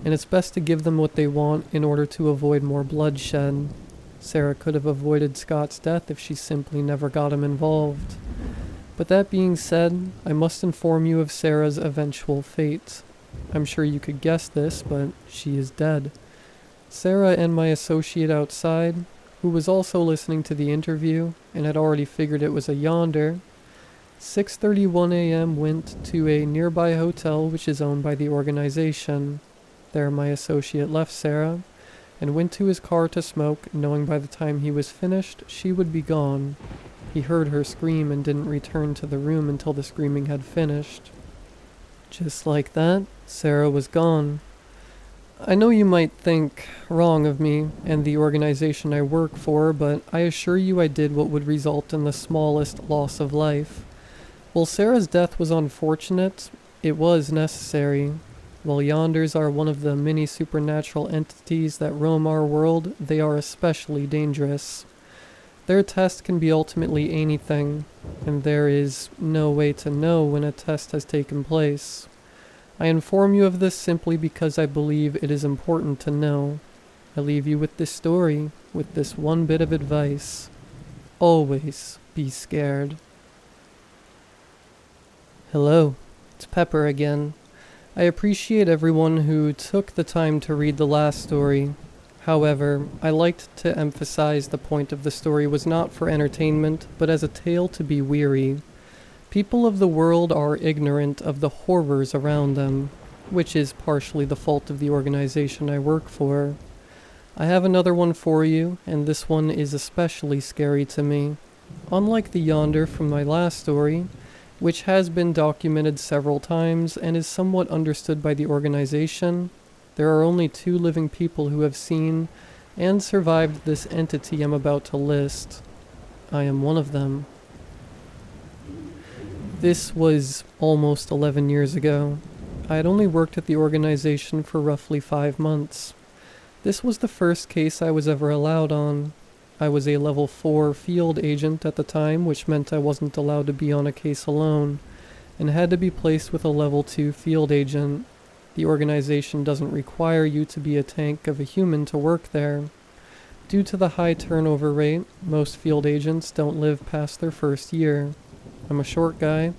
and it's best to give them what they want in order to avoid more bloodshed. Sarah could have avoided Scott's death if she simply never got him involved. But that being said, I must inform you of Sarah's eventual fate. I'm sure you could guess this, but she is dead. Sarah and my associate outside, who was also listening to the interview and had already figured it was a Yonder, 6:31 a.m. went to a nearby hotel which is owned by the organization. There my associate left Sarah and went to his car to smoke, knowing by the time he was finished she would be gone. He heard her scream and didn't return to the room until the screaming had finished. Just like that, Sarah was gone. I know you might think wrong of me and the organization I work for, but I assure you I did what would result in the smallest loss of life. While Sarah's death was unfortunate, it was necessary. While Yonders are one of the many supernatural entities that roam our world, they are especially dangerous. Their test can be ultimately anything, and there is no way to know when a test has taken place. I inform you of this simply because I believe it is important to know. I leave you with this story, with this one bit of advice. Always be scared. Hello, it's Pepper again. I appreciate everyone who took the time to read the last story. However, I liked to emphasize the point of the story was not for entertainment, but as a tale to be weary. People of the world are ignorant of the horrors around them, which is partially the fault of the organization I work for. I have another one for you, and this one is especially scary to me. Unlike the Yonder from my last story, which has been documented several times and is somewhat understood by the organization, There are only 2 living people who have seen and survived this entity I'm about to list. I am one of them. This was almost 11 years ago. I had only worked at the organization for roughly 5 months. This was the first case I was ever allowed on. I was a level 4 field agent at the time, which meant I wasn't allowed to be on a case alone, and had to be placed with a level 2 field agent. The organization doesn't require you to be a tank of a human to work there. Due to the high turnover rate, most field agents don't live past their first year. I'm a short guy,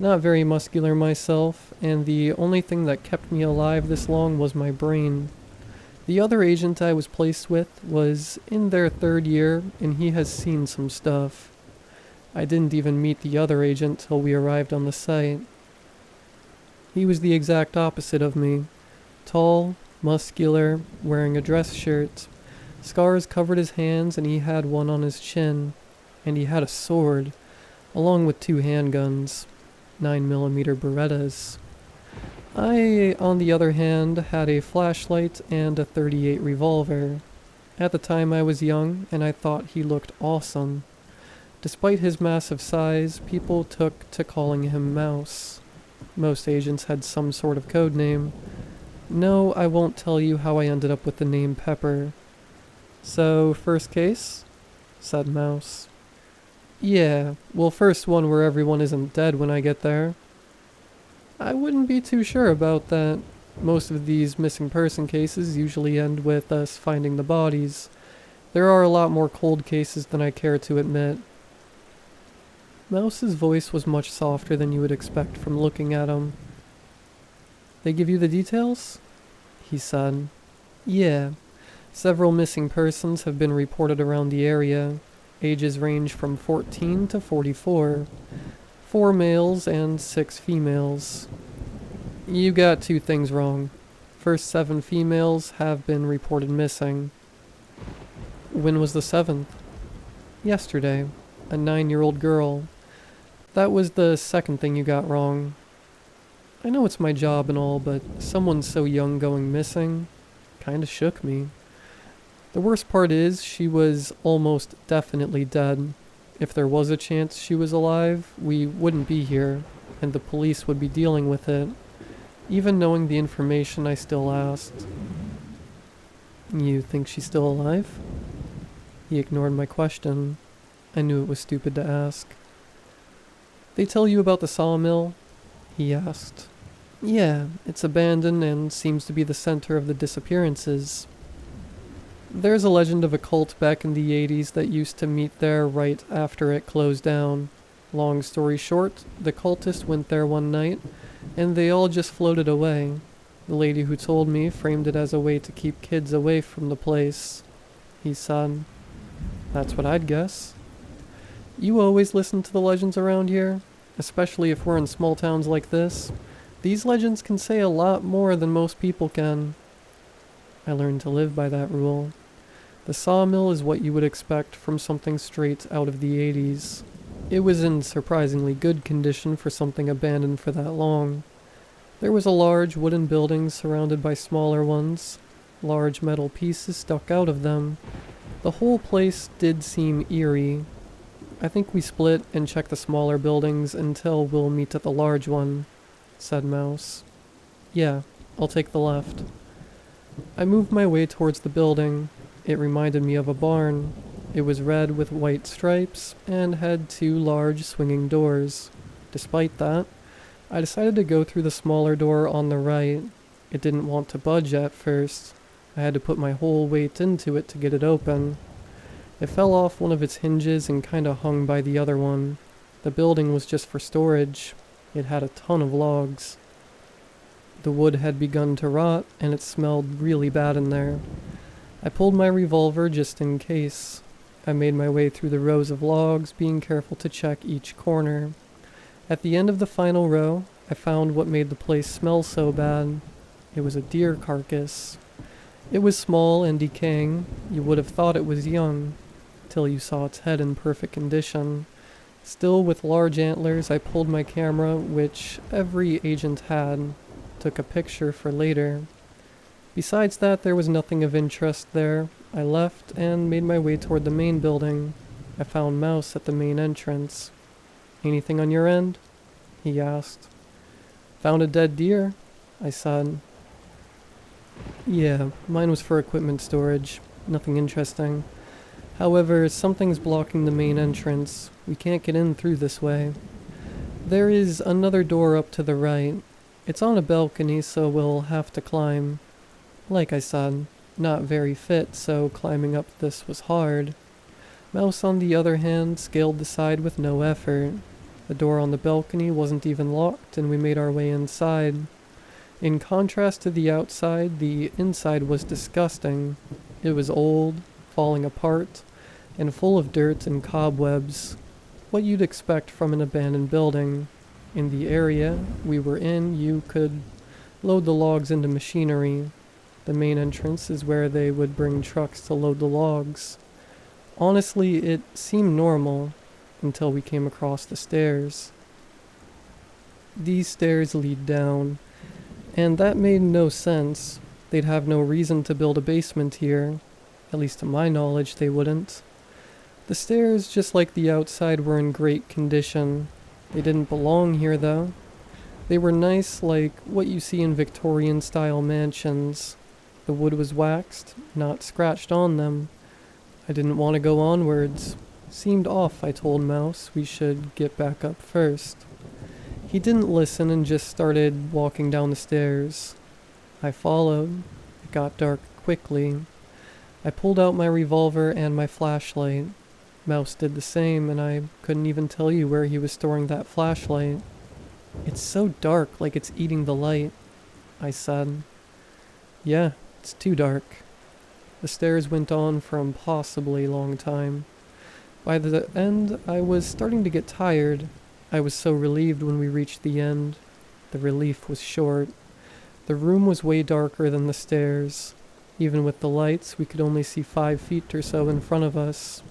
not very muscular myself, and the only thing that kept me alive this long was my brain. The other agent I was placed with was in their 3rd year, and he has seen some stuff. I didn't even meet the other agent till we arrived on the site. He was the exact opposite of me. Tall, muscular, wearing a dress shirt. Scars covered his hands, and he had one on his chin. And he had a sword, along with 2 handguns, 9mm Berettas. I, on the other hand, had a flashlight and a .38 revolver. At the time I was young, and I thought he looked awesome. Despite his massive size, people took to calling him Mouse. Most agents had some sort of code name. No, I won't tell you how I ended up with the name Pepper. So, first case? Said Mouse. Yeah, well, first one where everyone isn't dead when I get there. I wouldn't be too sure about that. Most of these missing person cases usually end with us finding the bodies. There are a lot more cold cases than I care to admit. Mouse's voice was much softer than you would expect from looking at him. They give you the details? He said. Yeah. Several missing persons have been reported around the area. Ages range from 14 to 44. 4 males and 6 females. You got 2 things wrong. First 7 females have been reported missing. When was the 7th? Yesterday. A 9-year-old girl. That was the second thing you got wrong. I know it's my job and all, but someone so young going missing kinda shook me. The worst part is, she was almost definitely dead. If there was a chance she was alive, we wouldn't be here, and the police would be dealing with it. Even knowing the information, I still asked. You think she's still alive? He ignored my question. I knew it was stupid to ask. They tell you about the sawmill? He asked. Yeah, it's abandoned and seems to be the center of the disappearances. There's a legend of a cult back in the 80s that used to meet there right after it closed down. Long story short, the cultists went there one night, and they all just floated away. The lady who told me framed it as a way to keep kids away from the place. He said. That's what I'd guess. You always listen to the legends around here, especially if we're in small towns like this. These legends can say a lot more than most people can. I learned to live by that rule. The sawmill is what you would expect from something straight out of the 80s. It was in surprisingly good condition for something abandoned for that long. There was a large wooden building surrounded by smaller ones. Large metal pieces stuck out of them. The whole place did seem eerie. I think we split and checked the smaller buildings until we'll meet at the large one, said Mouse. Yeah, I'll take the left. I moved my way towards the building. It reminded me of a barn. It was red with white stripes and had 2 large swinging doors. Despite that, I decided to go through the smaller door on the right. It didn't want to budge at first. I had to put my whole weight into it to get it open. It fell off one of its hinges and kinda hung by the other one. The building was just for storage. It had a ton of logs. The wood had begun to rot, and it smelled really bad in there. I pulled my revolver just in case. I made my way through the rows of logs, being careful to check each corner. At the end of the final row, I found what made the place smell so bad. It was a deer carcass. It was small and decaying. You would have thought it was young, till you saw its head in perfect condition. Still with large antlers, I pulled my camera, which every agent had, took a picture for later. Besides that, there was nothing of interest there. I left and made my way toward the main building. I found Mouse at the main entrance. "Anything on your end?" he asked. "Found a dead deer," I said. "Yeah, mine was for equipment storage. Nothing interesting. However, something's blocking the main entrance. We can't get in through this way. There is another door up to the right. It's on a balcony, so we'll have to climb. Like I said, not very fit, so climbing up this was hard." Mouse, on the other hand, scaled the side with no effort. The door on the balcony wasn't even locked, and we made our way inside. In contrast to the outside, the inside was disgusting. It was old, falling apart, and full of dirt and cobwebs. What you'd expect from an abandoned building. In the area we were in, you could load the logs into machinery. The main entrance is where they would bring trucks to load the logs. Honestly, it seemed normal until we came across the stairs. These stairs lead down, and that made no sense. They'd have no reason to build a basement here. At least to my knowledge, they wouldn't. The stairs, just like the outside, were in great condition. They didn't belong here, though. They were nice, like what you see in Victorian-style mansions. The wood was waxed, not scratched on them. I didn't want to go onwards. Seemed off, I told Mouse. We should get back up first. He didn't listen and just started walking down the stairs. I followed. It got dark quickly. I pulled out my revolver and my flashlight. Mouse did the same, and I couldn't even tell you where he was storing that flashlight. "It's so dark, like it's eating the light," I said. "Yeah, it's too dark." The stairs went on for impossibly long time. By the end, I was starting to get tired. I was so relieved when we reached the end. The relief was short. The room was way darker than the stairs. Even with the lights, we could only see 5 feet or so in front of us.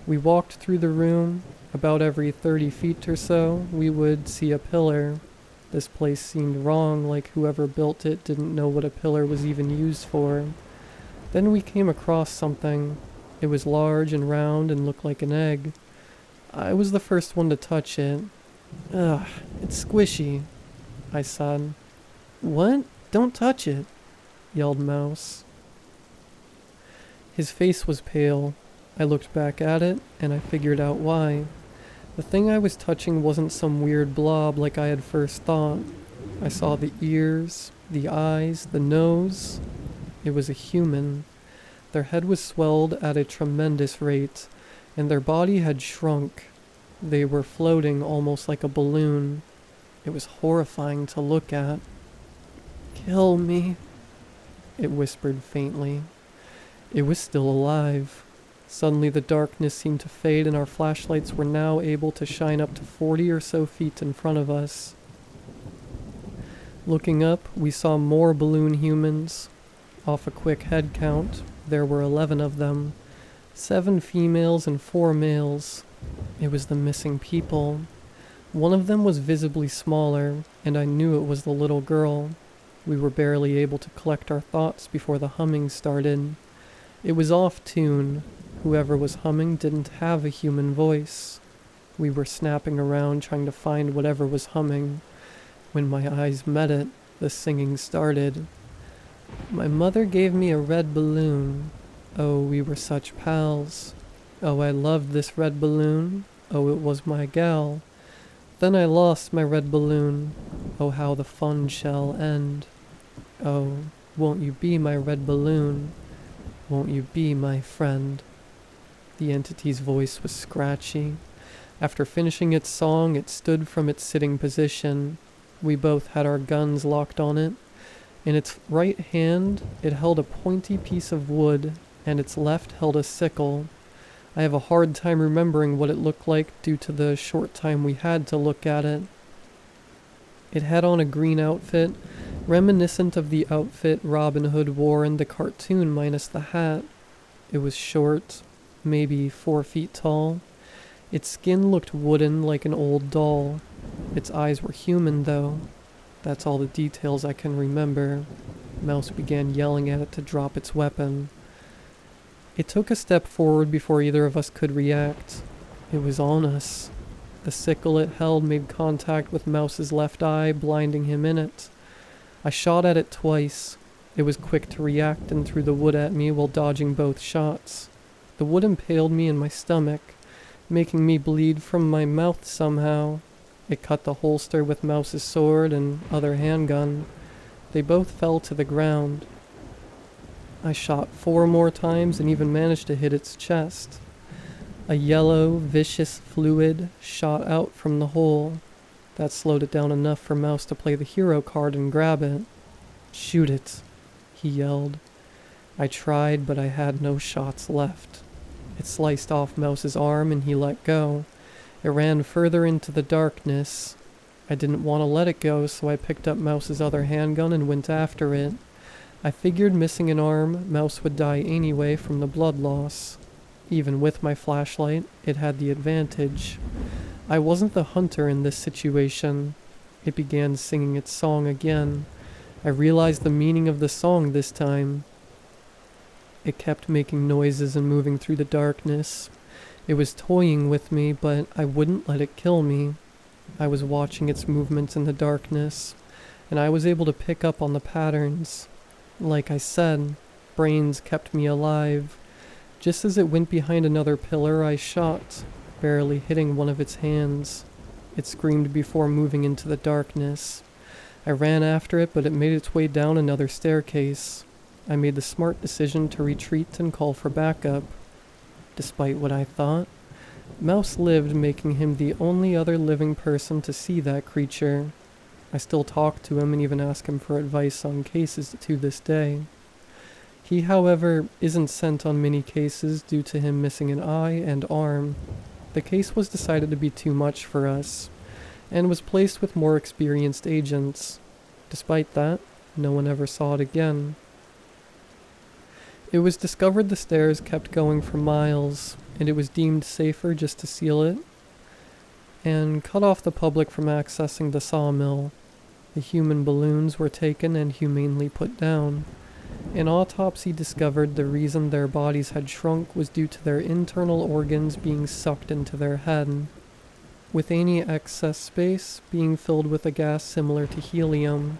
We walked through the room. About every 30 feet or so, we would see a pillar. This place seemed wrong, like whoever built it didn't know what a pillar was even used for. Then we came across something. It was large and round and looked like an egg. I was the first one to touch it. "Ugh, it's squishy," I said. "What? Don't touch it," yelled Mouse. His face was pale. I looked back at it, and I figured out why. The thing I was touching wasn't some weird blob like I had first thought. I saw the ears, the eyes, the nose. It was a human. Their head was swelled at a tremendous rate, and their body had shrunk. They were floating almost like a balloon. It was horrifying to look at. "Kill me," it whispered faintly. It was still alive. Suddenly the darkness seemed to fade, and our flashlights were now able to shine up to 40 or so feet in front of us. Looking up, we saw more balloon humans. Off a quick head count, there were 11 of them. 7 females and 4 males. It was the missing people. One of them was visibly smaller, and I knew it was the little girl. We were barely able to collect our thoughts before the humming started. It was off tune. Whoever was humming didn't have a human voice. We were snapping around trying to find whatever was humming. When my eyes met it, the singing started. "My mother gave me a red balloon. Oh, we were such pals. Oh, I loved this red balloon. Oh, it was my gal. Then I lost my red balloon. Oh, how the fun shall end. Oh, won't you be my red balloon? Won't you be my friend?" The entity's voice was scratchy. After finishing its song, it stood from its sitting position. We both had our guns locked on it. In its right hand, it held a pointy piece of wood, and its left held a sickle. I have a hard time remembering what it looked like due to the short time we had to look at it. It had on a green outfit, reminiscent of the outfit Robin Hood wore in the cartoon minus the hat. It was short, maybe 4 feet tall. Its skin looked wooden like an old doll. Its eyes were human, though. That's all the details I can remember. Mouse began yelling at it to drop its weapon. It took a step forward before either of us could react. It was on us. The sickle it held made contact with Mouse's left eye, blinding him in it. I shot at it twice. It was quick to react and threw the wood at me while dodging both shots. The wood impaled me in my stomach, making me bleed from my mouth somehow. It cut the holster with Mouse's sword and other handgun. They both fell to the ground. I shot 4 more times and even managed to hit its chest. A yellow, vicious fluid shot out from the hole. That slowed it down enough for Mouse to play the hero card and grab it. "Shoot it," he yelled. I tried, but I had no shots left. It sliced off Mouse's arm and he let go. It ran further into the darkness. I didn't want to let it go, so I picked up Mouse's other handgun and went after it. I figured missing an arm, Mouse would die anyway from the blood loss. Even with my flashlight, it had the advantage. I wasn't the hunter in this situation. It began singing its song again. I realized the meaning of the song this time. It kept making noises and moving through the darkness. It was toying with me, but I wouldn't let it kill me. I was watching its movements in the darkness, and I was able to pick up on the patterns. Like I said, brains kept me alive. Just as it went behind another pillar, I shot, barely hitting one of its hands. It screamed before moving into the darkness. I ran after it, but it made its way down another staircase. I made the smart decision to retreat and call for backup. Despite what I thought, Mouse lived, making him the only other living person to see that creature. I still talk to him and even ask him for advice on cases to this day. He, however, isn't sent on many cases due to him missing an eye and arm. The case was decided to be too much for us, and was placed with more experienced agents. Despite that, no one ever saw it again. It was discovered the stairs kept going for miles, and it was deemed safer just to seal it and cut off the public from accessing the sawmill. The human balloons were taken and humanely put down. An autopsy discovered the reason their bodies had shrunk was due to their internal organs being sucked into their head, with any excess space being filled with a gas similar to helium.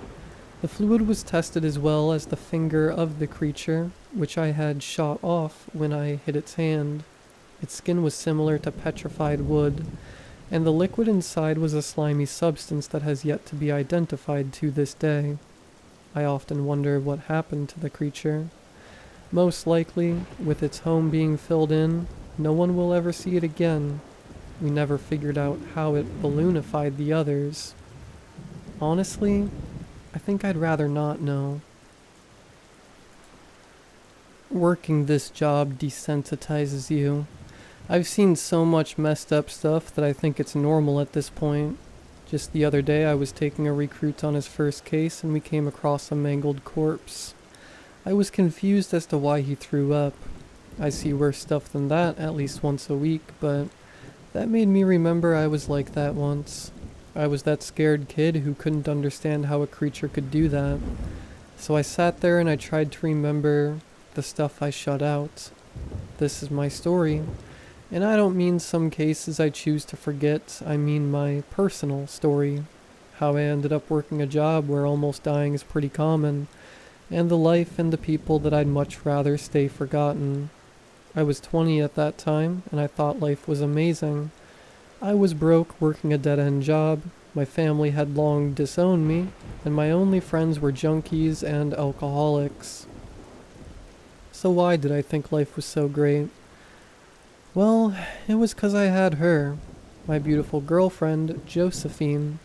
The fluid was tested as well as the finger of the creature, which I had shot off when I hit its hand. Its skin was similar to petrified wood, and the liquid inside was a slimy substance that has yet to be identified to this day. I often wonder what happened to the creature. Most likely, with its home being filled in, no one will ever see it again. We never figured out how it balloonified the others. Honestly, I think I'd rather not know. Working this job desensitizes you. I've seen so much messed up stuff that I think it's normal at this point. Just the other day I was taking a recruit on his first case and we came across a mangled corpse. I was confused as to why he threw up. I see worse stuff than that at least once a week, but that made me remember I was like that once. I was that scared kid who couldn't understand how a creature could do that. So I sat there and I tried to remember the stuff I shut out. This is my story. And I don't mean some cases I choose to forget, I mean my personal story. How I ended up working a job where almost dying is pretty common, and the life and the people that I'd much rather stay forgotten. I was 20 at that time, and I thought life was amazing. I was broke, working a dead-end job, my family had long disowned me, and my only friends were junkies and alcoholics. So why did I think life was so great? Well, it was 'cause I had her, my beautiful girlfriend, Josephine.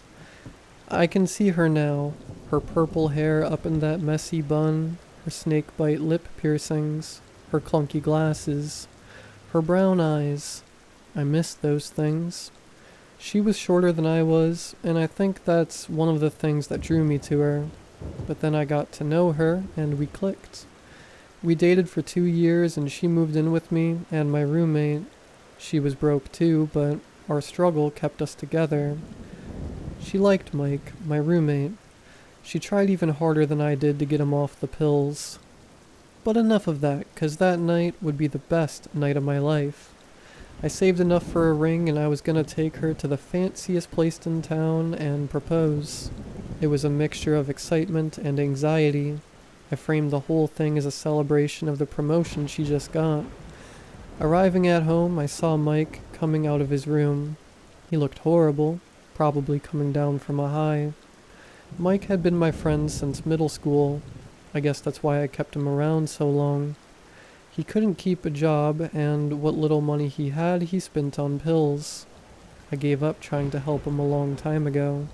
I can see her now, her purple hair up in that messy bun, her snakebite lip piercings, her clunky glasses, her brown eyes. I missed those things. She was shorter than I was, and I think that's one of the things that drew me to her. But then I got to know her, and we clicked. We dated for 2 years, and she moved in with me and my roommate. She was broke too, but our struggle kept us together. She liked Mike, my roommate. She tried even harder than I did to get him off the pills. But enough of that, 'cause that night would be the best night of my life. I saved enough for a ring and I was gonna take her to the fanciest place in town and propose. It was a mixture of excitement and anxiety. I framed the whole thing as a celebration of the promotion she just got. Arriving at home, I saw Mike coming out of his room. He looked horrible, probably coming down from a high. Mike had been my friend since middle school. I guess that's why I kept him around so long. He couldn't keep a job, and what little money he had, he spent on pills. I gave up trying to help him a long time ago.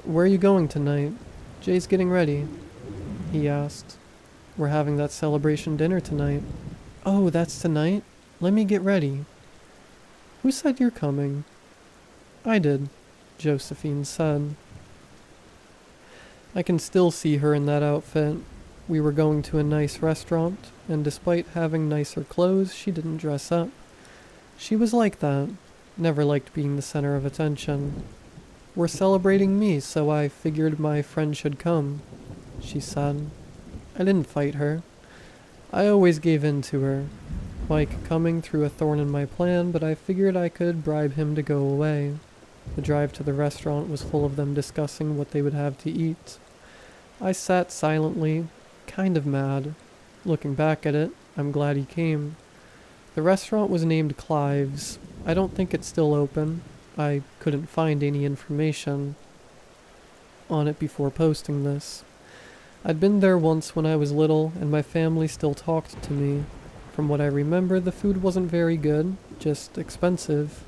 "Where are you going tonight? Jay's getting ready," he asked. "We're having that celebration dinner tonight." "Oh, that's tonight? Let me get ready." "Who said you're coming?" "I did," Josephine said. I can still see her in that outfit. We were going to a nice restaurant, and despite having nicer clothes, she didn't dress up. She was like that, never liked being the center of attention. "We're celebrating me, so I figured my friend should come," she said. I didn't fight her. I always gave in to her. Mike coming threw a thorn in my plan, but I figured I could bribe him to go away. The drive to the restaurant was full of them discussing what they would have to eat. I sat silently, kind of mad. Looking back at it, I'm glad he came. The restaurant was named Clive's. I don't think it's still open. I couldn't find any information on it before posting this. I'd been there once when I was little, and my family still talked to me. From what I remember, the food wasn't very good, just expensive.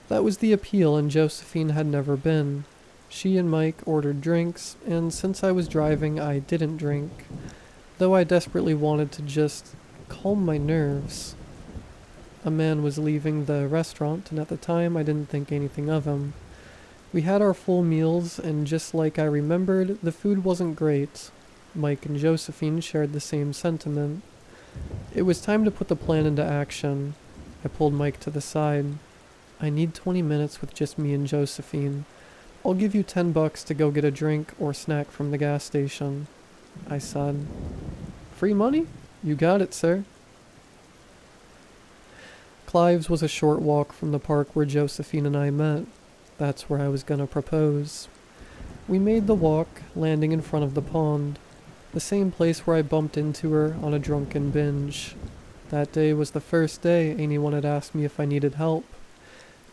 That was the appeal, and Josephine had never been. She and Mike ordered drinks, and since I was driving, I didn't drink, though I desperately wanted to just calm my nerves. A man was leaving the restaurant, and at the time I didn't think anything of him. We had our full meals, and just like I remembered, the food wasn't great. Mike and Josephine shared the same sentiment. It was time to put the plan into action. I pulled Mike to the side. "I need 20 minutes with just me and Josephine. I'll give you $10 to go get a drink or snack from the gas station," I said. "Free money? You got it, sir." Clive's was a short walk from the park where Josephine and I met. That's where I was gonna propose. We made the walk, landing in front of the pond, the same place where I bumped into her on a drunken binge. That day was the first day anyone had asked me if I needed help.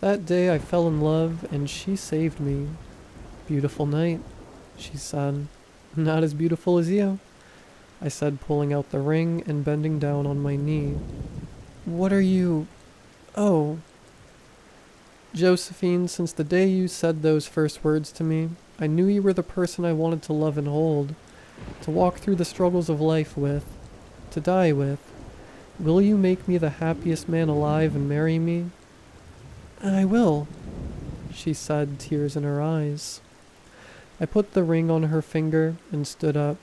That day I fell in love, and she saved me. "Beautiful night," she said. "Not as beautiful as you," I said, pulling out the ring and bending down on my knee. "What are you... Oh..." "Josephine, since the day you said those first words to me, I knew you were the person I wanted to love and hold, to walk through the struggles of life with, to die with. Will you make me the happiest man alive and marry me?" "I will," she said, tears in her eyes. I put the ring on her finger and stood up,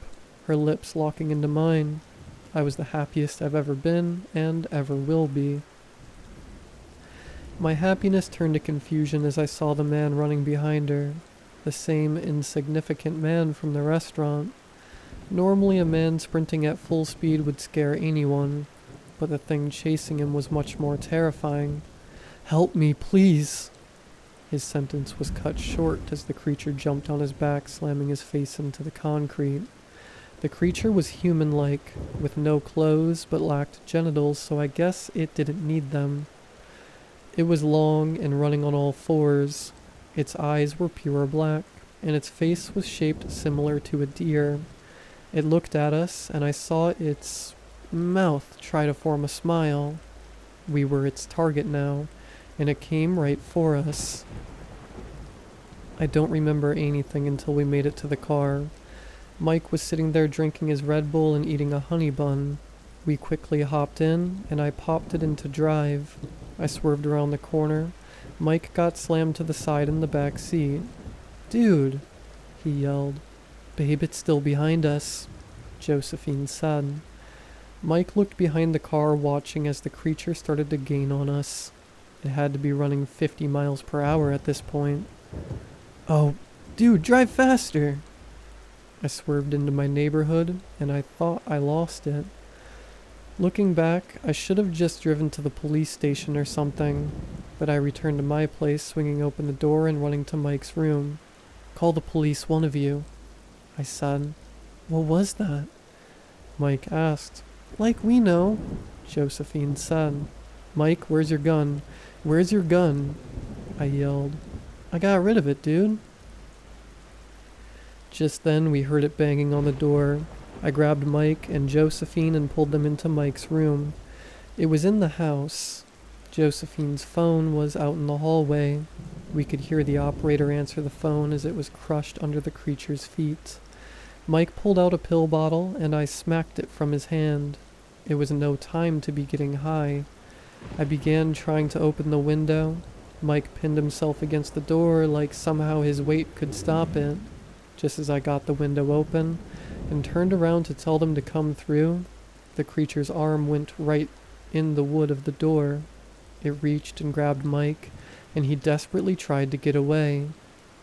her lips locking into mine. I was the happiest I've ever been and ever will be. My happiness turned to confusion as I saw the man running behind her, the same insignificant man from the restaurant. Normally a man sprinting at full speed would scare anyone, but the thing chasing him was much more terrifying. "Help me, please!" His sentence was cut short as the creature jumped on his back, slamming his face into the concrete. The creature was human-like, with no clothes but lacked genitals, so I guess it didn't need them. It was long and running on all fours. Its eyes were pure black, and its face was shaped similar to a deer. It looked at us, and I saw its mouth try to form a smile. We were its target now, and it came right for us. I don't remember anything until we made it to the car. Mike was sitting there drinking his Red Bull and eating a honey bun. We quickly hopped in, and I popped it into drive. I swerved around the corner. Mike got slammed to the side in the back seat. "Dude," he yelled. "Babe, it's still behind us," Josephine said. Mike looked behind the car, watching as the creature started to gain on us. It had to be running 50 miles per hour at this point. "Oh, dude, drive faster!" I swerved into my neighborhood, and I thought I lost it. Looking back, I should have just driven to the police station or something, but I returned to my place, swinging open the door and running to Mike's room. "Call the police, one of you," I said. "What was that?" Mike asked. "Like we know," Josephine said. "Mike, where's your gun? Where's your gun?" I yelled. "I got rid of it, dude." Just then we heard it banging on the door. I grabbed Mike and Josephine and pulled them into Mike's room. It was in the house. Josephine's phone was out in the hallway. We could hear the operator answer the phone as it was crushed under the creature's feet. Mike pulled out a pill bottle and I smacked it from his hand. It was no time to be getting high. I began trying to open the window. Mike pinned himself against the door like somehow his weight could stop it. Just as I got the window open and turned around to tell them to come through, the creature's arm went right in the wood of the door. It reached and grabbed Mike, and he desperately tried to get away.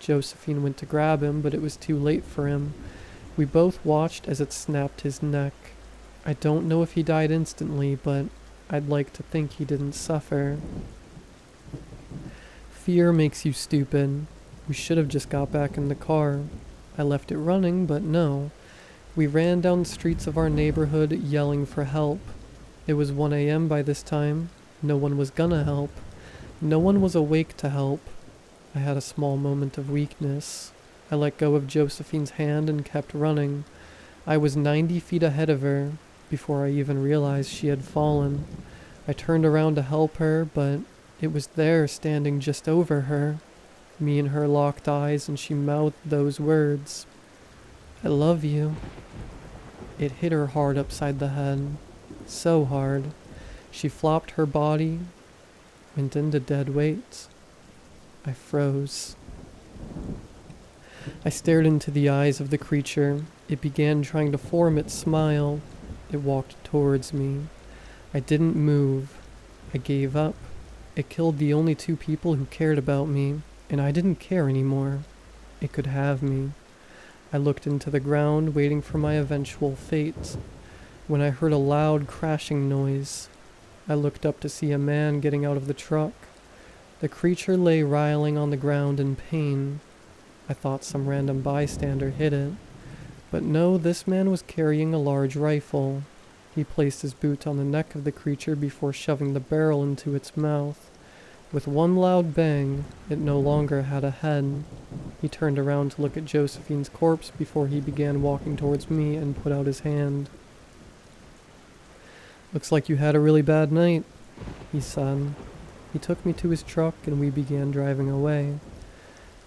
Josephine went to grab him, but it was too late for him. We both watched as it snapped his neck. I don't know if he died instantly, but I'd like to think he didn't suffer. Fear makes you stupid. We should have just got back in the car. I left it running, but no. We ran down the streets of our neighborhood yelling for help. It was 1 a.m. by this time. No one was gonna help. No one was awake to help. I had a small moment of weakness. I let go of Josephine's hand and kept running. I was 90 feet ahead of her before I even realized she had fallen. I turned around to help her, but it was there standing just over her. Me and her locked eyes, and she mouthed those words. "I love you." It hit her hard upside the head. So hard. She flopped her body, went into dead weight. I froze. I stared into the eyes of the creature. It began trying to form its smile. It walked towards me. I didn't move. I gave up. It killed the only two people who cared about me, and I didn't care anymore. It could have me. I looked into the ground, waiting for my eventual fate, when I heard a loud crashing noise. I looked up to see a man getting out of the truck. The creature lay writhing on the ground in pain. I thought some random bystander hit it. But no, this man was carrying a large rifle. He placed his boot on the neck of the creature before shoving the barrel into its mouth. With one loud bang, it no longer had a head. He turned around to look at Josephine's corpse before he began walking towards me and put out his hand. "Looks like you had a really bad night," he said. He took me to his truck and we began driving away.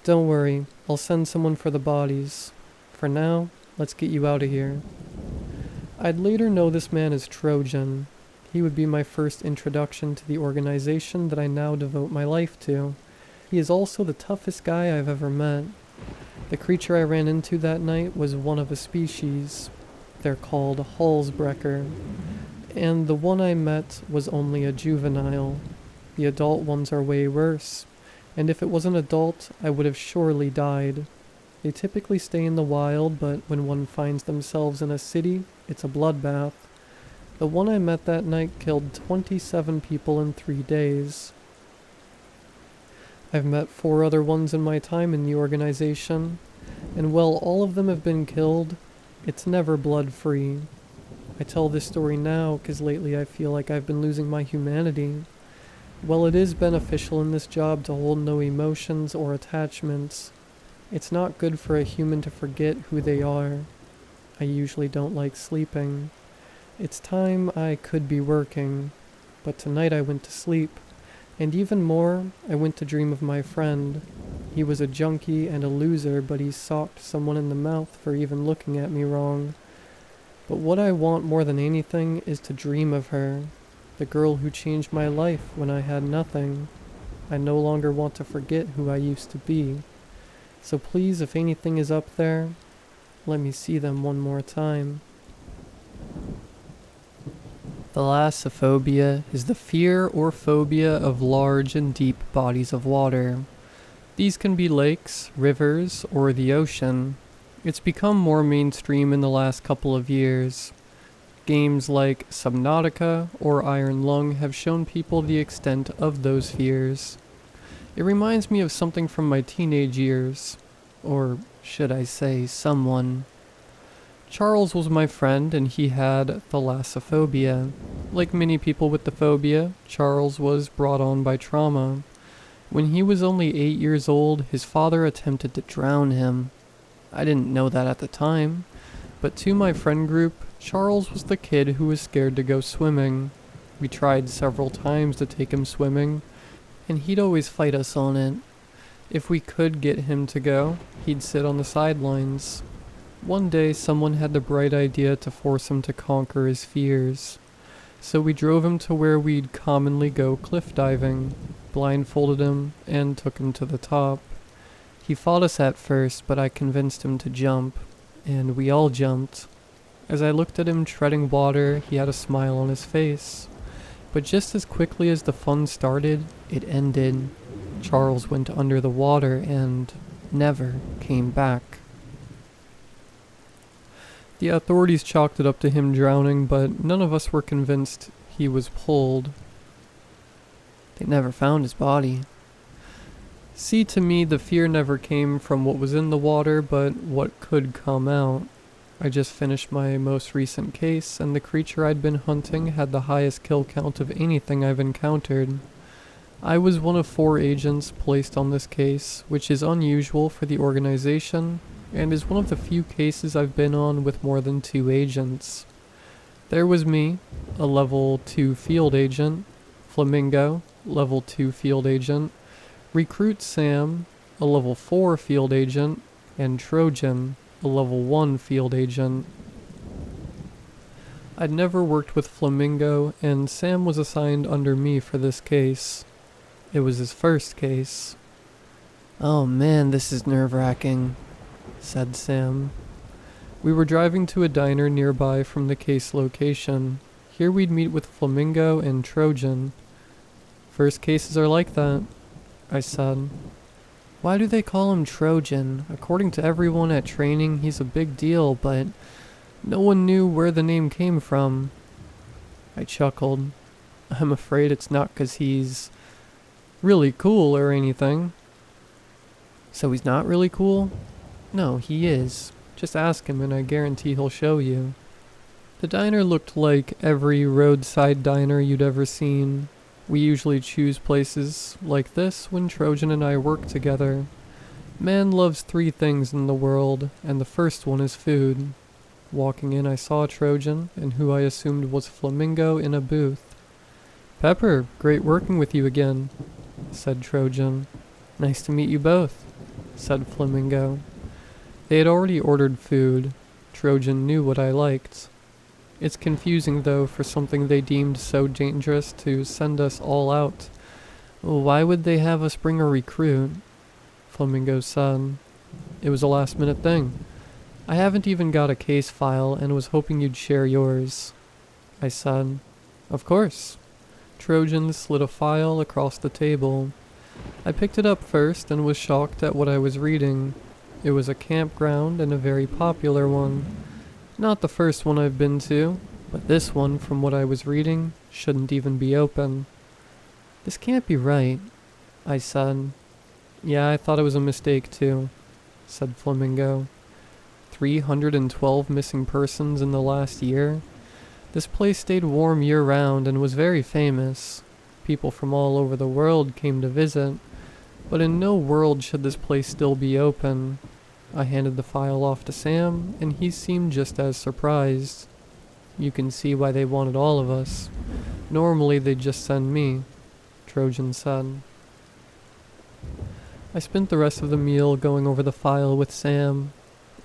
"Don't worry, I'll send someone for the bodies. For now, let's get you out of here." I'd later know this man as Trojan. He would be my first introduction to the organization that I now devote my life to. He is also the toughest guy I've ever met. The creature I ran into that night was one of a species. They're called Halsbrecker. And the one I met was only a juvenile. The adult ones are way worse. And if it was an adult, I would have surely died. They typically stay in the wild, but when one finds themselves in a city, it's a bloodbath. The one I met that night killed 27 people in 3 days. I've met 4 other ones in my time in the organization, and while all of them have been killed, it's never blood-free. I tell this story now because lately I feel like I've been losing my humanity. While it is beneficial in this job to hold no emotions or attachments, it's not good for a human to forget who they are. I usually don't like sleeping. It's time I could be working, but tonight I went to sleep, and even more, I went to dream of my friend. He was a junkie and a loser, but he socked someone in the mouth for even looking at me wrong. But what I want more than anything is to dream of her, the girl who changed my life when I had nothing. I no longer want to forget who I used to be. So please, if anything is up there, let me see them one more time. Thalassophobia is the fear or phobia of large and deep bodies of water. These can be lakes, rivers, or the ocean. It's become more mainstream in the last couple of years. Games like Subnautica or Iron Lung have shown people the extent of those fears. It reminds me of something from my teenage years. Or should I say, someone. Charles was my friend and he had thalassophobia. Like many people with the phobia, Charles was brought on by trauma. When he was only 8 years old, his father attempted to drown him. I didn't know that at the time, but to my friend group, Charles was the kid who was scared to go swimming. We tried several times to take him swimming, and he'd always fight us on it. If we could get him to go, he'd sit on the sidelines. One day, someone had the bright idea to force him to conquer his fears. So we drove him to where we'd commonly go cliff diving, blindfolded him, and took him to the top. He fought us at first, but I convinced him to jump, and we all jumped. As I looked at him treading water, he had a smile on his face. But just as quickly as the fun started, it ended. Charles went under the water and never came back. The authorities chalked it up to him drowning, but none of us were convinced he was pulled. They never found his body. See, to me, the fear never came from what was in the water, but what could come out. I just finished my most recent case, and the creature I'd been hunting had the highest kill count of anything I've encountered. I was one of 4 agents placed on this case, which is unusual for the organization, and is one of the few cases I've been on with more than 2 agents. There was me, a level 2 field agent, Flamingo, level 2 field agent, Recruit Sam, a level 4 field agent, and Trojan, a level 1 field agent. I'd never worked with Flamingo, and Sam was assigned under me for this case. It was his first case. "Oh man, this is nerve-wracking," said Sam. We were driving to a diner nearby from the case location. Here we'd meet with Flamingo and Trojan. "First cases are like that," I said. "Why do they call him Trojan? According to everyone at training, he's a big deal, but no one knew where the name came from." I chuckled. "I'm afraid it's not 'cause he's really cool or anything." "So he's not really cool?" "No, he is. Just ask him and I guarantee he'll show you." The diner looked like every roadside diner you'd ever seen. We usually choose places like this when Trojan and I work together. Man loves 3 things in the world, and the first one is food. Walking in, I saw Trojan, and who I assumed was Flamingo, in a booth. "Pepper, great working with you again," said Trojan. "Nice to meet you both," said Flamingo. They had already ordered food. Trojan knew what I liked. It's confusing, though, for something they deemed so dangerous to send us all out. "Why would they have us bring a recruit?" Flamingo said. "It was a last-minute thing. I haven't even got a case file and was hoping you'd share yours," I said. "Of course." Trojan slid a file across the table. I picked it up first and was shocked at what I was reading. It was a campground and a very popular one. Not the first one I've been to, but this one, from what I was reading, shouldn't even be open. "This can't be right," I said. "Yeah, I thought it was a mistake too," said Flamingo. 312 missing persons in the last year? This place stayed warm year-round and was very famous. People from all over the world came to visit, but in no world should this place still be open. I handed the file off to Sam, and he seemed just as surprised. "You can see why they wanted all of us. Normally they'd just send me," Trojan said. I spent the rest of the meal going over the file with Sam.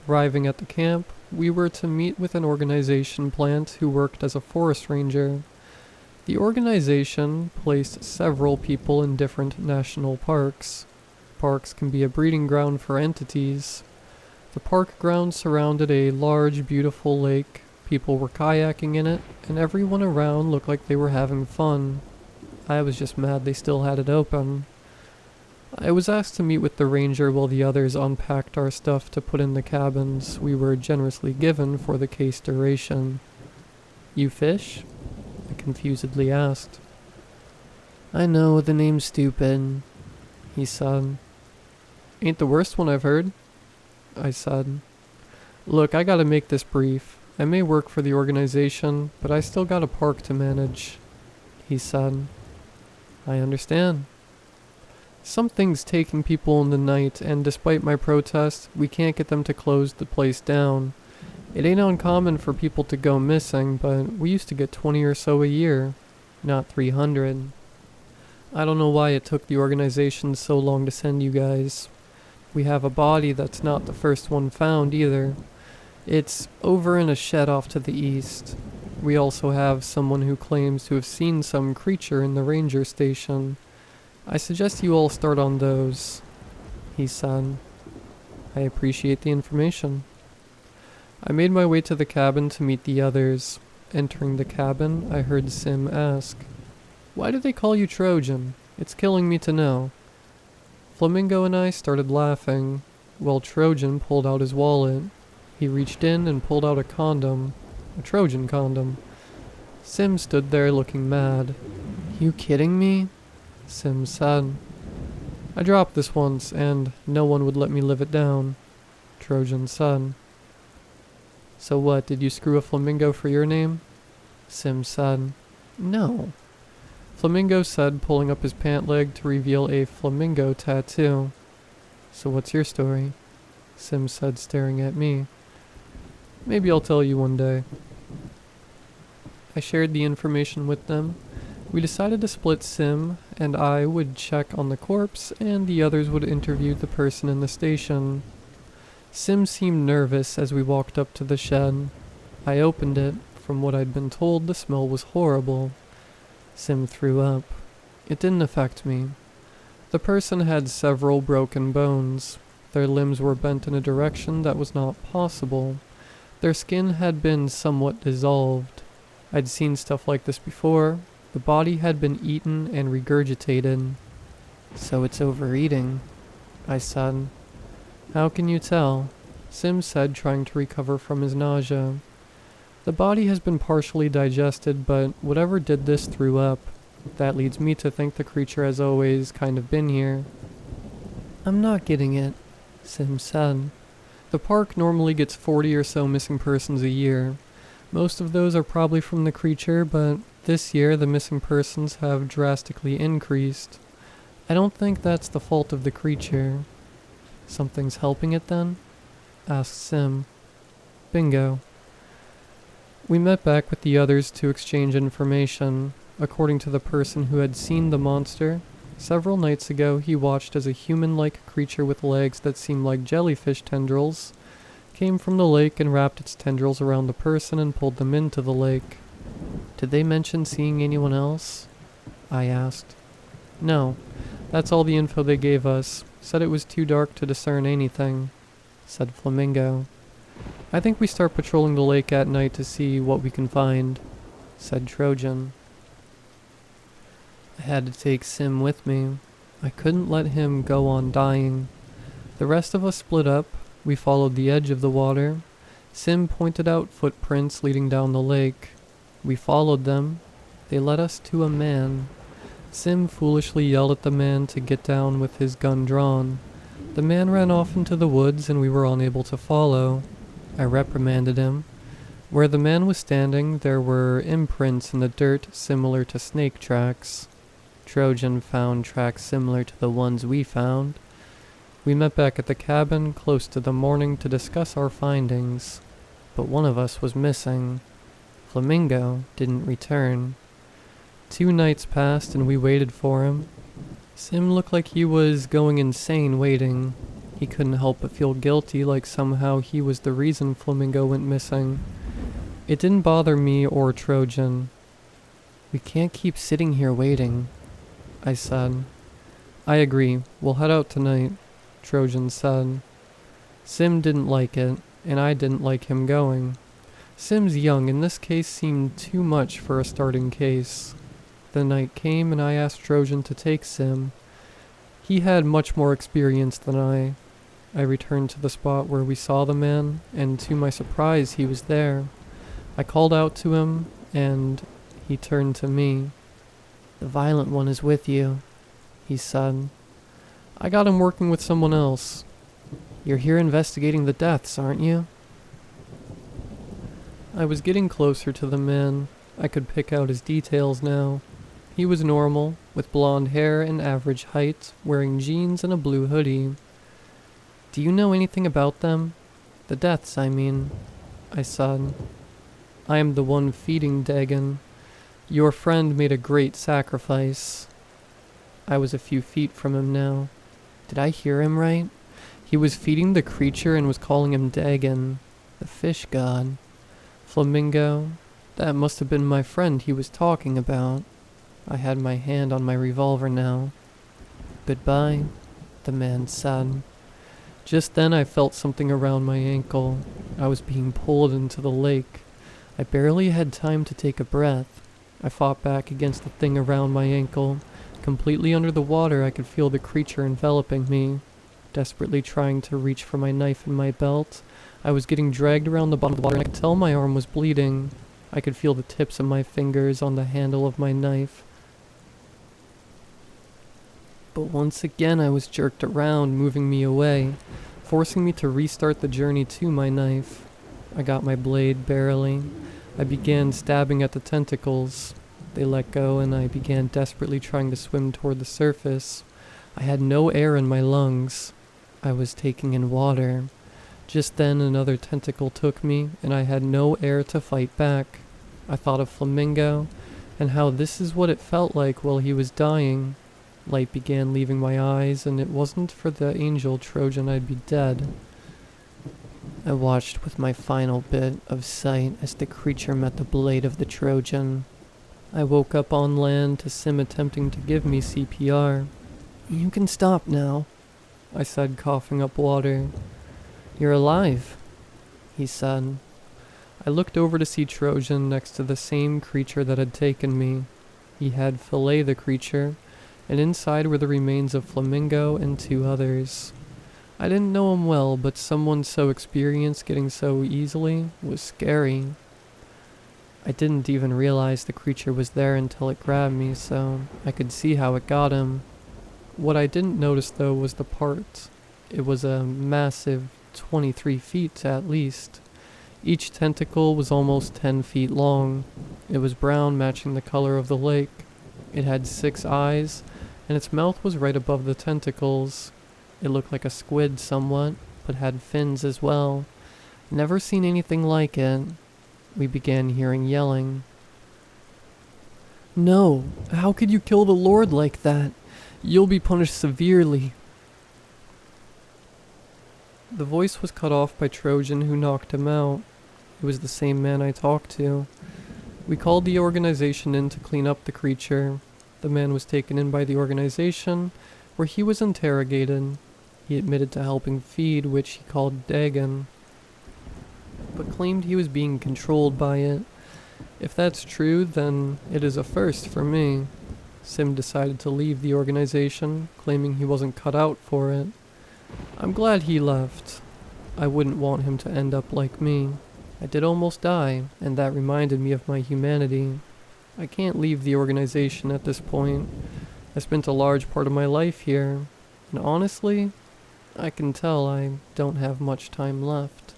Arriving at the camp, we were to meet with an organization plant who worked as a forest ranger. The organization placed several people in different national parks. Parks can be a breeding ground for entities. The park grounds surrounded a large, beautiful lake. People were kayaking in it, and everyone around looked like they were having fun. I was just mad they still had it open. I was asked to meet with the ranger while the others unpacked our stuff to put in the cabins we were generously given for the case duration. You fish? I confusedly asked. I know, the name's stupid, he said. Ain't the worst one I've heard, I said. Look, I gotta make this brief. I may work for the organization, but I still got a park to manage, he said. I understand. Something's taking people in the night, and despite my protest, we can't get them to close the place down. It ain't uncommon for people to go missing, but we used to get 20 or so a year, not 300. I don't know why it took the organization so long to send you guys. We have a body that's not the first one found either. It's over in a shed off to the east. We also have someone who claims to have seen some creature in the ranger station. I suggest you all start on those, he said. I appreciate the information. I made my way to the cabin to meet the others. Entering the cabin, I heard Sim ask, "Why do they call you Trojan? It's killing me to know." Flamingo and I started laughing, while Trojan pulled out his wallet. He reached in and pulled out a condom, a Trojan condom. Sim stood there looking mad. "You kidding me?" Sim said. "I dropped this once, and no one would let me live it down," Trojan said. "So what, did you screw a flamingo for your name?" Sim said. "No." Flamingo said, pulling up his pant leg to reveal a flamingo tattoo. "So what's your story?" Sim said, staring at me. "Maybe I'll tell you one day." I shared the information with them. We decided to split. Sim and I would check on the corpse, and the others would interview the person in the station. Sim seemed nervous as we walked up to the shed. I opened it. From what I'd been told, the smell was horrible. Sim threw up. It didn't affect me. The person had several broken bones. Their limbs were bent in a direction that was not possible. Their skin had been somewhat dissolved. I'd seen stuff like this before. The body had been eaten and regurgitated. "So it's overeating," I said. "How can you tell?" Sim said, trying to recover from his nausea. "The body has been partially digested, but whatever did this threw up. That leads me to think the creature has always kind of been here." "I'm not getting it," Sim said. "The park normally gets 40 or so missing persons a year. Most of those are probably from the creature, but this year the missing persons have drastically increased. I don't think that's the fault of the creature." "Something's helping it then?" asked Sim. "Bingo." We met back with the others to exchange information. According to the person who had seen the monster, several nights ago he watched as a human-like creature with legs that seemed like jellyfish tendrils came from the lake and wrapped its tendrils around the person and pulled them into the lake. "Did they mention seeing anyone else?" I asked. "No. That's all the info they gave us. Said it was too dark to discern anything," said Flamingo. "I think we start patrolling the lake at night to see what we can find," said Trojan. I had to take Sim with me. I couldn't let him go on dying. The rest of us split up. We followed the edge of the water. Sim pointed out footprints leading down the lake. We followed them. They led us to a man. Sim foolishly yelled at the man to get down with his gun drawn. The man ran off into the woods and we were unable to follow. I reprimanded him. Where the man was standing, there were imprints in the dirt similar to snake tracks. Trojan found tracks similar to the ones we found. We met back at the cabin close to the morning to discuss our findings, but one of us was missing. Flamingo didn't return. 2 nights passed and we waited for him. Sim looked like he was going insane waiting. He couldn't help but feel guilty, like somehow he was the reason Flamingo went missing. It didn't bother me or Trojan. "We can't keep sitting here waiting," I said. "I agree. We'll head out tonight," Trojan said. Sim didn't like it, and I didn't like him going. Sim's young, and this case seemed too much for a starting case. The night came and I asked Trojan to take Sim. He had much more experience than I. I returned to the spot where we saw the man, and to my surprise he was there. I called out to him, and he turned to me. "The violent one is with you," he said. "I got him working with someone else." "You're here investigating the deaths, aren't you?" I was getting closer to the man. I could pick out his details now. He was normal, with blonde hair and average height, wearing jeans and a blue hoodie. "Do you know anything about them? The deaths, I mean," I said. "I am the one feeding Dagon. Your friend made a great sacrifice." I was a few feet from him now. Did I hear him right? He was feeding the creature and was calling him Dagon, the fish god. Flamingo, that must have been my friend he was talking about. I had my hand on my revolver now. "Goodbye," the man said. Just then I felt something around my ankle. I was being pulled into the lake. I barely had time to take a breath. I fought back against the thing around my ankle. Completely under the water, I could feel the creature enveloping me. Desperately trying to reach for my knife in my belt, I was getting dragged around the bottom of the water and I could tell my arm was bleeding. I could feel the tips of my fingers on the handle of my knife. But once again I was jerked around, moving me away, forcing me to restart the journey to my knife. I got my blade barely. I began stabbing at the tentacles. They let go and I began desperately trying to swim toward the surface. I had no air in my lungs. I was taking in water. Just then another tentacle took me and I had no air to fight back. I thought of Flamingo and how this is what it felt like while he was dying. Light began leaving my eyes, and it wasn't for the angel Trojan I'd be dead. I watched with my final bit of sight as the creature met the blade of the Trojan. I woke up on land to Sim attempting to give me CPR. "You can stop now," I said, coughing up water. "You're alive," he said. I looked over to see Trojan next to the same creature that had taken me. He had filleted the creature, and inside were the remains of Flamingo and 2 others. I didn't know him well, but someone so experienced getting so easily was scary. I didn't even realize the creature was there until it grabbed me, so I could see how it got him. What I didn't notice though was the part. It was a massive 23 feet at least. Each tentacle was almost 10 feet long. It was brown, matching the color of the lake. It had 6 eyes, and its mouth was right above the tentacles. It looked like a squid somewhat, but had fins as well. Never seen anything like it. We began hearing yelling. "No! How could you kill the Lord like that? You'll be punished severely." The voice was cut off by Trojan, who knocked him out. It was the same man I talked to. We called the organization in to clean up the creature. The man was taken in by the organization, where he was interrogated. He admitted to helping feed, which he called Dagon, but claimed he was being controlled by it. If that's true, then it is a first for me. Sim decided to leave the organization, claiming he wasn't cut out for it. I'm glad he left. I wouldn't want him to end up like me. I did almost die, and that reminded me of my humanity. I can't leave the organization at this point. I spent a large part of my life here, and honestly, I can tell I don't have much time left.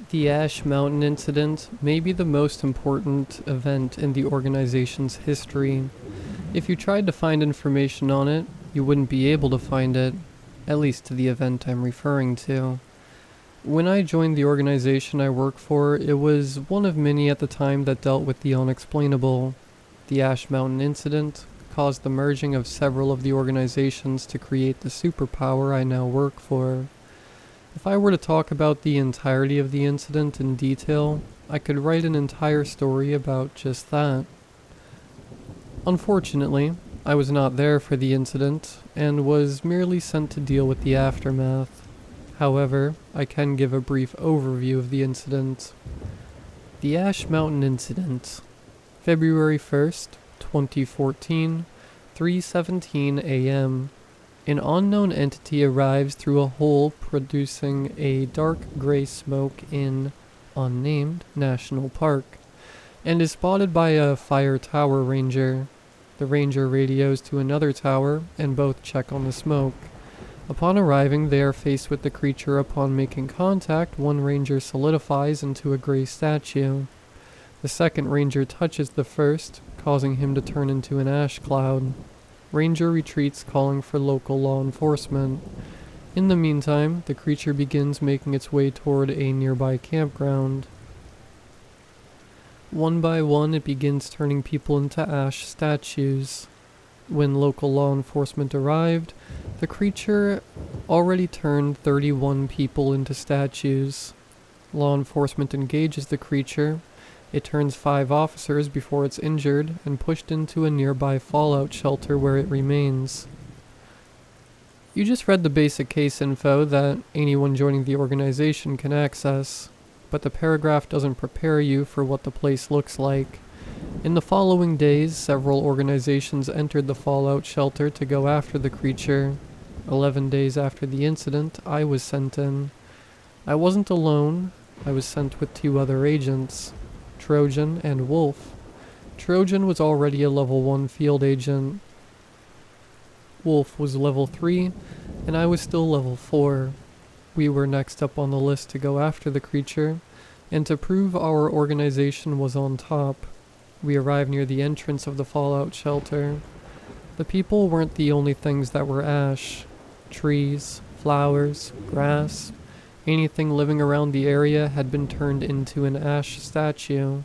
The Ash Mountain incident may be the most important event in the organization's history. If you tried to find information on it, you wouldn't be able to find it, at least to the event I'm referring to. When I joined the organization I work for, it was one of many at the time that dealt with the unexplainable. The Ash Mountain incident caused the merging of several of the organizations to create the superpower I now work for. If I were to talk about the entirety of the incident in detail, I could write an entire story about just that. Unfortunately, I was not there for the incident, and was merely sent to deal with the aftermath. However, I can give a brief overview of the incident. The Ash Mountain Incident. February 1st, 2014, 3:17 a.m. An unknown entity arrives through a hole producing a dark gray smoke in unnamed national park and is spotted by a fire tower ranger. The ranger radios to another tower and both check on the smoke. Upon arriving, they are faced with the creature. Upon making contact, one ranger solidifies into a gray statue. The second ranger touches the first, causing him to turn into an ash cloud. Ranger retreats, calling for local law enforcement. In the meantime, the creature begins making its way toward a nearby campground. One by one, it begins turning people into ash statues. When local law enforcement arrived, the creature already turned 31 people into statues. Law enforcement engages the creature. It turns 5 officers before it's injured and pushed into a nearby fallout shelter where it remains. You just read the basic case info that anyone joining the organization can access, but the paragraph doesn't prepare you for what the place looks like. In the following days, several organizations entered the fallout shelter to go after the creature. 11 days after the incident, I was sent in. I wasn't alone. I was sent with 2 other agents, Trojan and Wolf. Trojan was already a level 1 field agent. Wolf was level 3, and I was still level 4. We were next up on the list to go after the creature, and to prove our organization was on top. We arrived near the entrance of the fallout shelter. The people weren't the only things that were ash. Trees, flowers, grass, anything living around the area had been turned into an ash statue,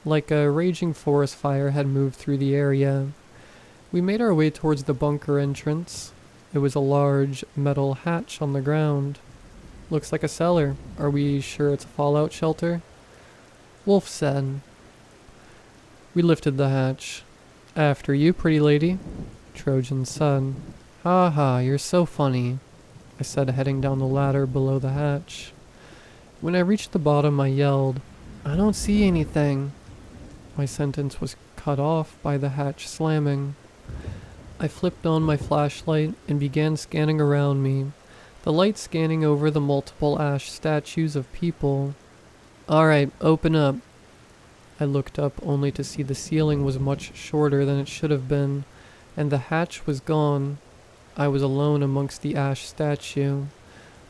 like a raging forest fire had moved through the area. We made our way towards the bunker entrance. It was a large metal hatch on the ground. Looks like a cellar. Are we sure it's a fallout shelter? Wolf said. We lifted the hatch. After you, pretty lady, Trojan said. Ha ha, you're so funny, I said, heading down the ladder below the hatch. When I reached the bottom, I yelled, I don't see anything. My sentence was cut off by the hatch slamming. I flipped on my flashlight and began scanning around me, the light scanning over the multiple ash statues of people. Alright, open up. I looked up only to see the ceiling was much shorter than it should have been, and the hatch was gone. I was alone amongst the ash statue.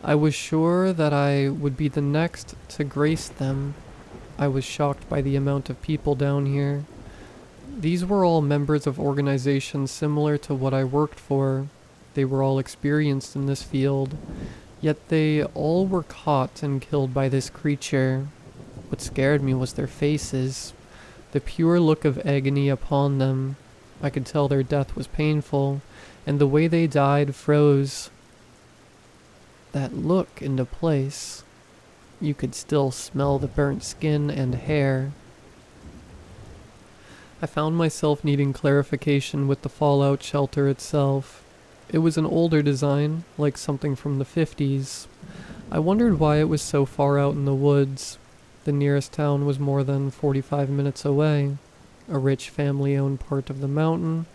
I was sure that I would be the next to grace them. I was shocked by the amount of people down here. These were all members of organizations similar to what I worked for. They were all experienced in this field, yet they all were caught and killed by this creature. What scared me was their faces, the pure look of agony upon them. I could tell their death was painful, and the way they died froze that look into place. You could still smell the burnt skin and hair. I found myself needing clarification with the fallout shelter itself. It was an older design, like something from the 50s. I wondered why it was so far out in the woods. The nearest town was more than 45 minutes away, a rich family-owned part of the mountain,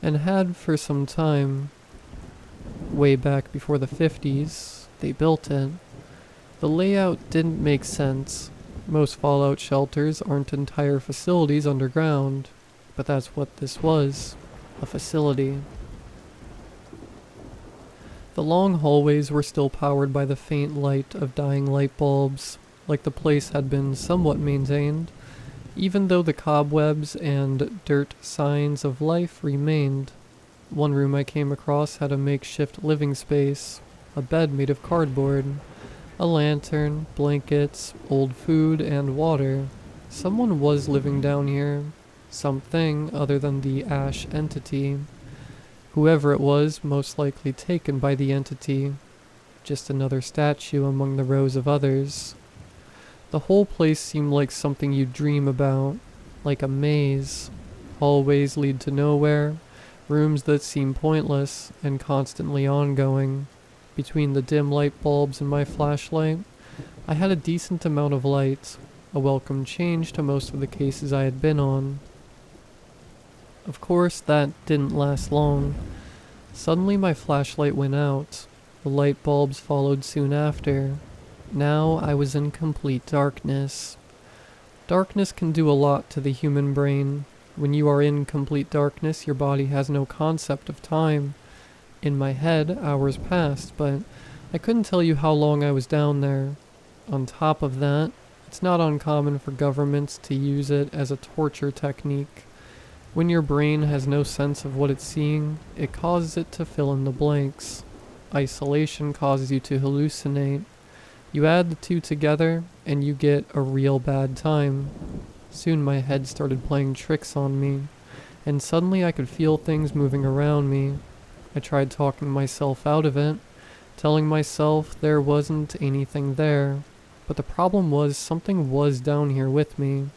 and had for some time. Way back before the 50s, they built it. The layout didn't make sense. Most fallout shelters aren't entire facilities underground, but that's what this was, a facility. The long hallways were still powered by the faint light of dying light bulbs, like the place had been somewhat maintained, even though the cobwebs and dirt signs of life remained. One room I came across had a makeshift living space, a bed made of cardboard, a lantern, blankets, old food, and water. Someone was living down here. Something other than the ash entity. Whoever it was, most likely taken by the entity. Just another statue among the rows of others. The whole place seemed like something you'd dream about, like a maze. Hallways lead to nowhere, rooms that seem pointless and constantly ongoing. Between the dim light bulbs and my flashlight, I had a decent amount of light, a welcome change to most of the cases I had been on. Of course, that didn't last long. Suddenly my flashlight went out. The light bulbs followed soon after. Now I was in complete darkness. Darkness can do a lot to the human brain. When you are in complete darkness, your body has no concept of time. In my head, hours passed, but I couldn't tell you how long I was down there. On top of that, it's not uncommon for governments to use it as a torture technique. When your brain has no sense of what it's seeing, it causes it to fill in the blanks. Isolation causes you to hallucinate. You add the two together, and you get a real bad time. Soon my head started playing tricks on me, and suddenly I could feel things moving around me. I tried talking myself out of it, telling myself there wasn't anything there. But the problem was something was down here with me.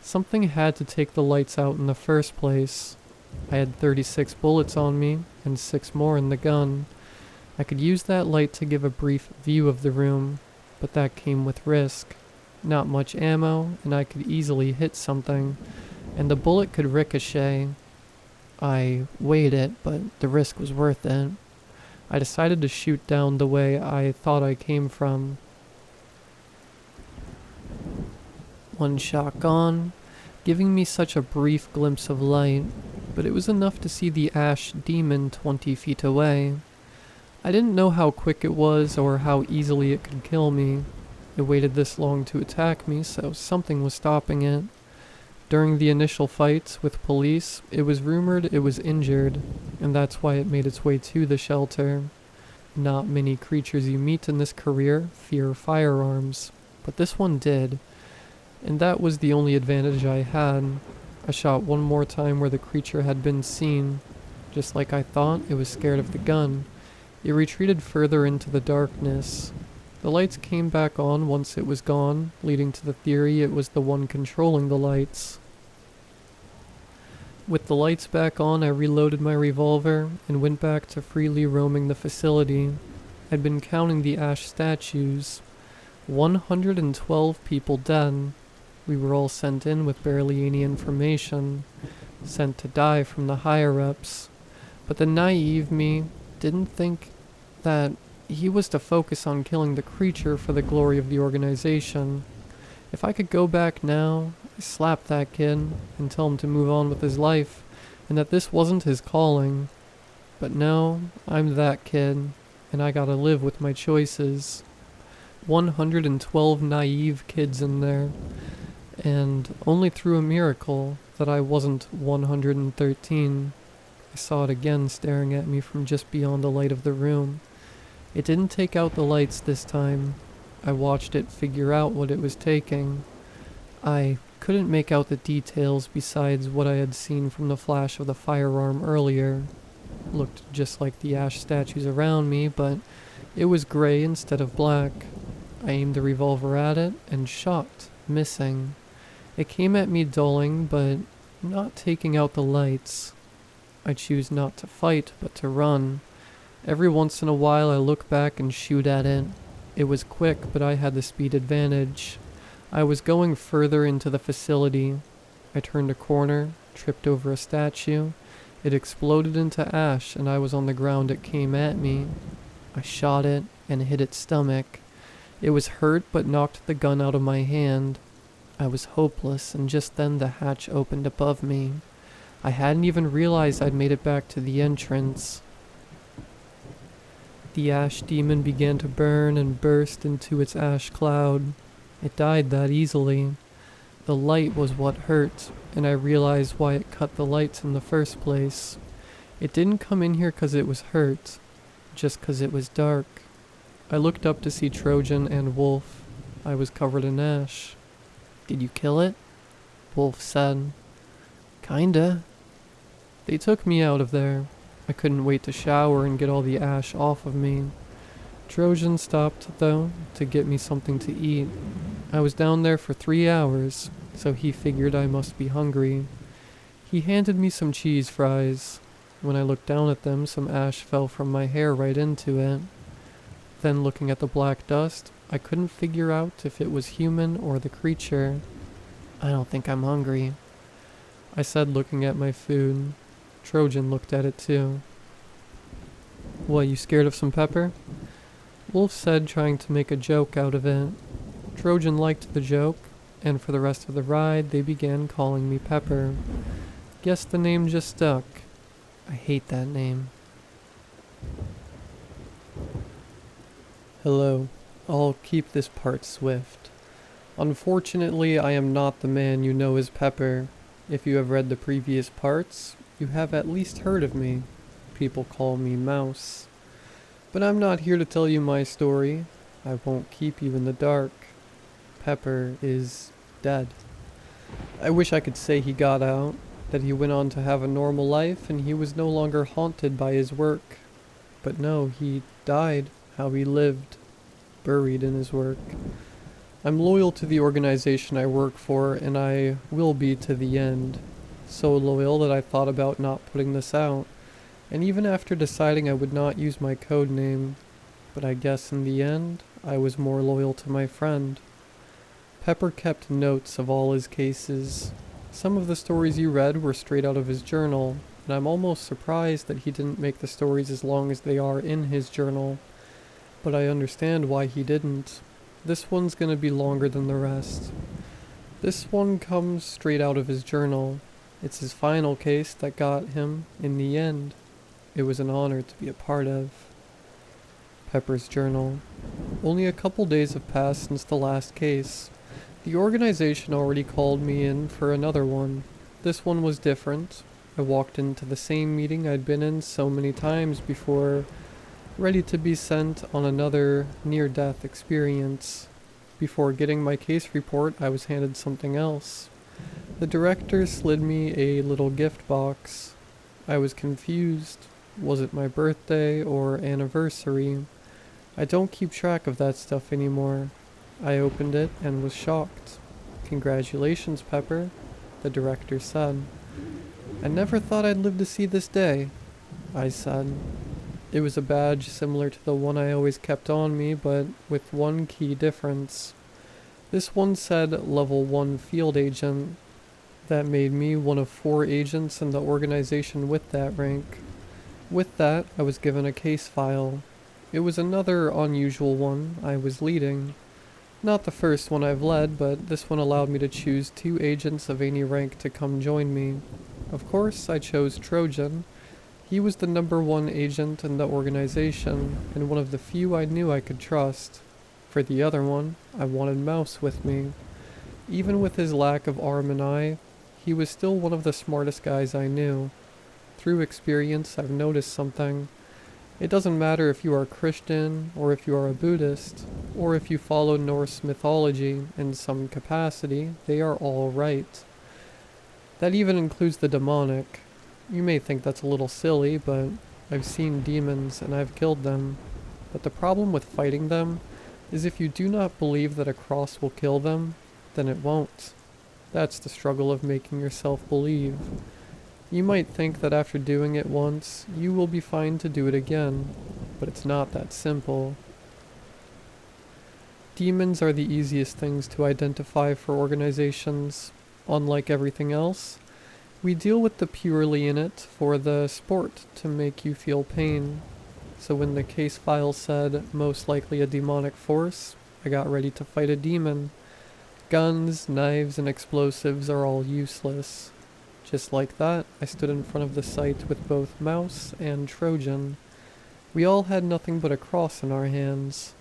Something had to take the lights out in the first place. I had 36 bullets on me, and 6 more in the gun. I could use that light to give a brief view of the room, but that came with risk. Not much ammo, and I could easily hit something, and the bullet could ricochet. I weighed it, but the risk was worth it. I decided to shoot down the way I thought I came from. One shot gone, giving me such a brief glimpse of light, but it was enough to see the ash demon 20 feet away. I didn't know how quick it was or how easily it could kill me. It waited this long to attack me, so something was stopping it. During the initial fights with police, it was rumored it was injured, and that's why it made its way to the shelter. Not many creatures you meet in this career fear firearms, but this one did, and that was the only advantage I had. I shot one more time where the creature had been seen. Just like I thought, it was scared of the gun. It retreated further into the darkness. The lights came back on once it was gone, leading to the theory it was the one controlling the lights. With the lights back on, I reloaded my revolver and went back to freely roaming the facility. I'd been counting the ash statues. 112 people dead. We were all sent in with barely any information, sent to die from the higher-ups. But the naive me didn't think that he was to focus on killing the creature for the glory of the organization. If I could go back now, I'd slap that kid and tell him to move on with his life, and that this wasn't his calling. But no, I'm that kid, and I gotta live with my choices. 112 naive kids in there, and only through a miracle that I wasn't 113. I saw it again staring at me from just beyond the light of the room. It didn't take out the lights this time. I watched it figure out what it was taking. I couldn't make out the details besides what I had seen from the flash of the firearm earlier. It looked just like the ash statues around me, but it was gray instead of black. I aimed the revolver at it and shot, missing. It came at me dulling, but not taking out the lights. I choose not to fight, but to run. Every once in a while I look back and shoot at it. It was quick, but I had the speed advantage. I was going further into the facility. I turned a corner, tripped over a statue. It exploded into ash, and I was on the ground. It came at me. I shot it and hit its stomach. It was hurt, but knocked the gun out of my hand. I was hopeless, and just then the hatch opened above me. I hadn't even realized I'd made it back to the entrance. The ash demon began to burn and burst into its ash cloud. It died that easily. The light was what hurt, and I realized why it cut the lights in the first place. It didn't come in here 'cause it was hurt, just 'cause it was dark. I looked up to see Trojan and Wolf. I was covered in ash. "Did you kill it?" Wolf said. "Kinda." They took me out of there. I couldn't wait to shower and get all the ash off of me. Trojan stopped, though, to get me something to eat. I was down there for 3 hours, so he figured I must be hungry. He handed me some cheese fries. When I looked down at them, some ash fell from my hair right into it. Then, looking at the black dust, I couldn't figure out if it was human or the creature. I don't think I'm hungry. I said, looking at my food. Trojan looked at it too. What, you scared of some pepper? Wolf said, trying to make a joke out of it. Trojan liked the joke, and for the rest of the ride, they began calling me Pepper. Guess the name just stuck. I hate that name. Hello. I'll keep this part swift. Unfortunately, I am not the man you know as Pepper. If you have read the previous parts, you have at least heard of me. People call me Mouse. But I'm not here to tell you my story. I won't keep you in the dark. Pepper is dead. I wish I could say he got out, that he went on to have a normal life and he was no longer haunted by his work. But no, he died how he lived, buried in his work. I'm loyal to the organization I work for, and I will be to the end. So loyal that I thought about not putting this out, and even after deciding I would not use my code name. But I guess in the end, I was more loyal to my friend. Pepper kept notes of all his cases. Some of the stories you read were straight out of his journal, and I'm almost surprised that he didn't make the stories as long as they are in his journal. But I understand why he didn't. This one's gonna be longer than the rest. This one comes straight out of his journal. It's his final case that got him in the end. It was an honor to be a part of. Pepper's journal. Only a couple days have passed since the last case. The organization already called me in for another one. This one was different. I walked into the same meeting I'd been in so many times before, ready to be sent on another near-death experience. Before getting my case report, I was handed something else. The director slid me a little gift box. I was confused. Was it my birthday or anniversary? I don't keep track of that stuff anymore. I opened it and was shocked. Congratulations, Pepper, the director said. I never thought I'd live to see this day, I said. It was a badge similar to the one I always kept on me, but with one key difference. This one said Level 1 Field Agent. That made me one of 4 agents in the organization with that rank. With that, I was given a case file. It was another unusual one I was leading. Not the first one I've led, but this one allowed me to choose 2 agents of any rank to come join me. Of course, I chose Trojan. He was the number 1 agent in the organization, and one of the few I knew I could trust. For the other one, I wanted Mouse with me. Even with his lack of arm and eye, he was still one of the smartest guys I knew. Through experience, I've noticed something. It doesn't matter if you are Christian, or if you are a Buddhist, or if you follow Norse mythology in some capacity, they are all right. That even includes the demonic. You may think that's a little silly, but I've seen demons and I've killed them. But the problem with fighting them is if you do not believe that a cross will kill them, then it won't. That's the struggle of making yourself believe. You might think that after doing it once, you will be fine to do it again, but it's not that simple. Demons are the easiest things to identify for organizations. Unlike everything else, we deal with the purely in it for the sport to make you feel pain. So when the case file said most likely a demonic force, I got ready to fight a demon. Guns, knives, and explosives are all useless. Just like that, I stood in front of the site with both Mouse and Trojan. We all had nothing but a cross in our hands.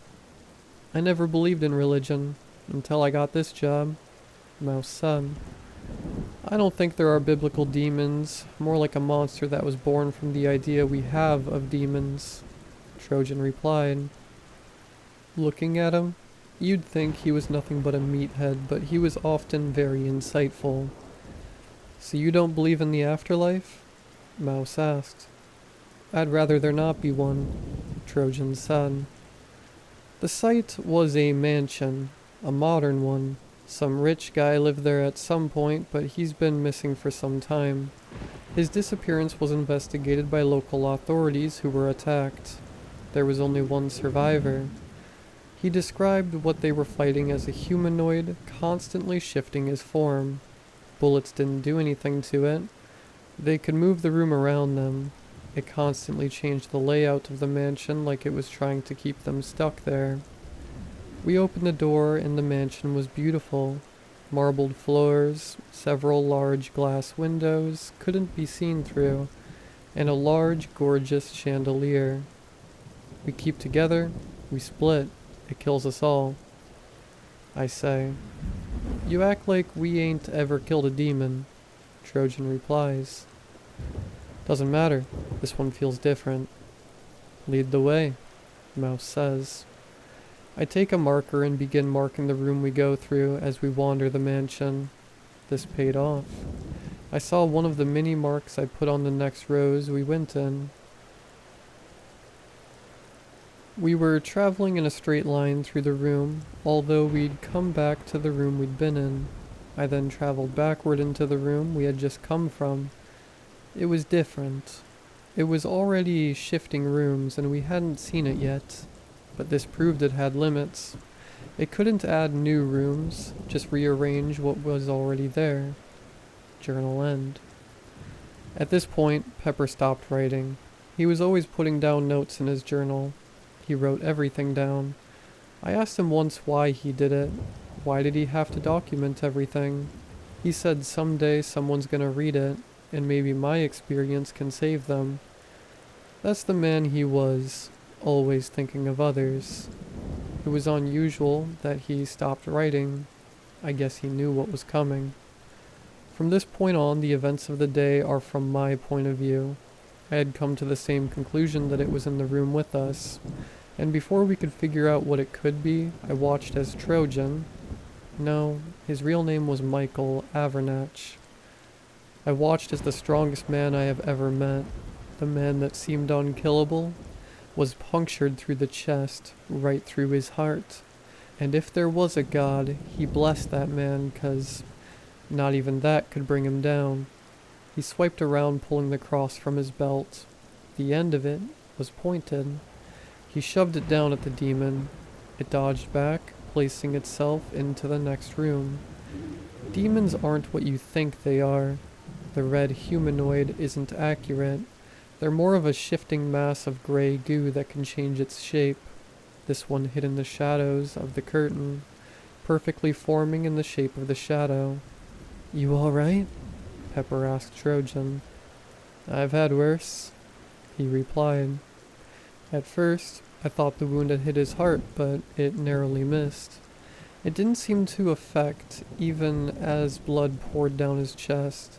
I never believed in religion, until I got this job, Mouse said. I don't think there are biblical demons, more like a monster that was born from the idea we have of demons, Trojan replied. Looking at him, you'd think he was nothing but a meathead, but he was often very insightful. So you don't believe in the afterlife? Mouse asked. I'd rather there not be one, Trojan said. The site was a mansion, a modern one. Some rich guy lived there at some point, but he's been missing for some time. His disappearance was investigated by local authorities who were attacked. There was only one survivor. He described what they were fighting as a humanoid, constantly shifting his form. bullets didn't do anything to it. They could move the room around them. It constantly changed the layout of the mansion like it was trying to keep them stuck there. We opened the door and the mansion was beautiful. Marbled floors, several large glass windows couldn't be seen through, and a large, gorgeous chandelier. We keep together, we split, it kills us all. I say. You act like we ain't ever killed a demon, Trojan replies. Doesn't matter, this one feels different. Lead the way, Mouse says. I take a marker and begin marking the room we go through as we wander the mansion. This paid off. I saw one of the mini marks I put on the next rows we went in. We were traveling in a straight line through the room, although we'd come back to the room we'd been in. I then traveled backward into the room we had just come from. It was different. It was already shifting rooms and we hadn't seen it yet, but this proved it had limits. It couldn't add new rooms, just rearrange what was already there. Journal end. At this point, Pepper stopped writing. He was always putting down notes in his journal. He wrote everything down. I asked him once why he did it. Why did he have to document everything? He said someday someone's gonna read it, and maybe my experience can save them. That's the man he was, always thinking of others. It was unusual that he stopped writing. I guess he knew what was coming. From this point on, the events of the day are from my point of view. I had come to the same conclusion that it was in the room with us, and before we could figure out what it could be, I watched as Trojan. No, his real name was Michael Avernatch. I watched as the strongest man I have ever met, the man that seemed unkillable, was punctured through the chest, right through his heart. And if there was a god, he blessed that man, 'cause not even that could bring him down. He swiped around, pulling the cross from his belt. The end of it was pointed. He shoved it down at the demon. It dodged back, placing itself into the next room. Demons aren't what you think they are. The red humanoid isn't accurate. They're more of a shifting mass of gray goo that can change its shape. This one hid in the shadows of the curtain, perfectly forming in the shape of the shadow. You alright? Pepper asked Trojan. I've had worse, he replied. At first, I thought the wound had hit his heart, but it narrowly missed. It didn't seem to affect, even as blood poured down his chest.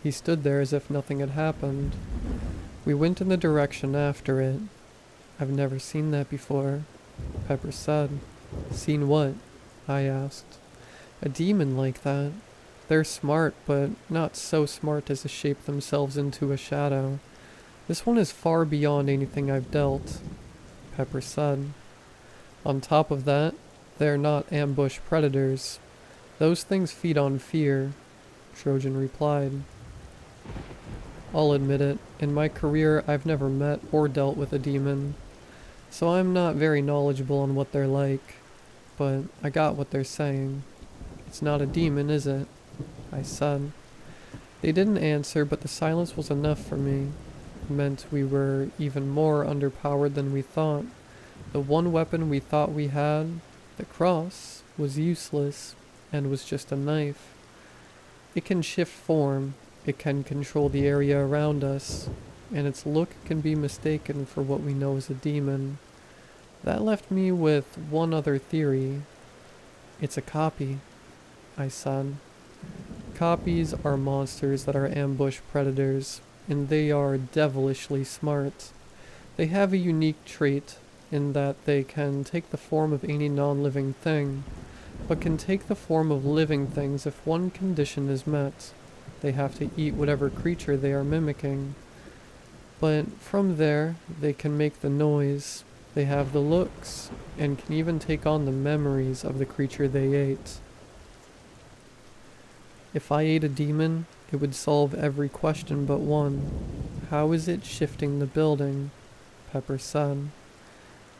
He stood there as if nothing had happened. We went in the direction after it. I've never seen that before, Pepper said. Seen what? I asked. A demon like that. They're smart, but not so smart as to shape themselves into a shadow. This one is far beyond anything I've dealt, Pepper said. On top of that, they're not ambush predators. Those things feed on fear, Trojan replied. I'll admit it, in my career I've never met or dealt with a demon, so I'm not very knowledgeable on what they're like, but I got what they're saying. It's not a demon, is it? I said. They didn't answer, but the silence was enough for me. It meant we were even more underpowered than we thought. The one weapon we thought we had, the cross, was useless and was just a knife. It can shift form, it can control the area around us, and its look can be mistaken for what we know as a demon. That left me with one other theory. It's a copy, I said. Copies are monsters that are ambush predators, and they are devilishly smart. They have a unique trait in that they can take the form of any non-living thing, but can take the form of living things if one condition is met. They have to eat whatever creature they are mimicking. But from there, they can make the noise, they have the looks, and can even take on the memories of the creature they ate. If I ate a demon, it would solve every question but one. How is it shifting the building? Pepper said.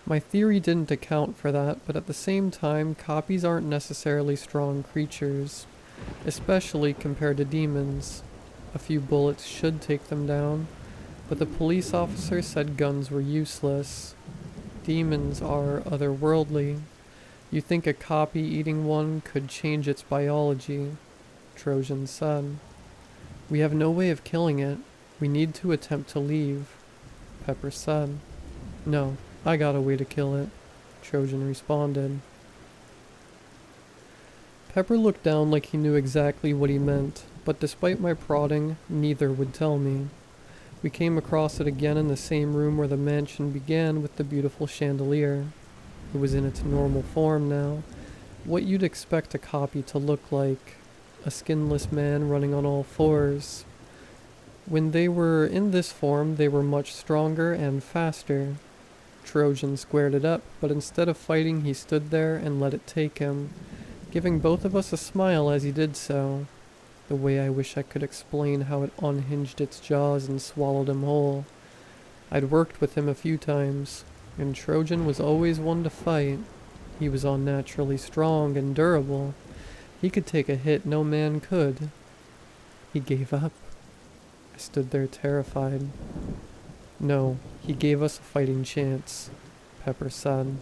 My theory didn't account for that, but at the same time, copies aren't necessarily strong creatures. especially compared to demons. A few bullets should take them down, but the police officer said guns were useless. Demons are otherworldly. You think a copy-eating one could change its biology, Trojan said. We have no way of killing it. We need to attempt to leave, Pepper said. No, I got a way to kill it, Trojan responded. Pepper looked down like he knew exactly what he meant, but despite my prodding, neither would tell me. We came across it again in the same room where the mansion began with the beautiful chandelier. It was in its normal form now, what you'd expect a copy to look like, a skinless man running on all fours. When they were in this form, they were much stronger and faster. Trojan squared it up, but instead of fighting, he stood there and let it take him, giving both of us a smile as he did so. The way I wish I could explain how it unhinged its jaws and swallowed him whole. I'd worked with him a few times, and Trojan was always one to fight. He was unnaturally strong and durable. He could take a hit no man could. He gave up. I stood there terrified. No, he gave us a fighting chance, Pepper said.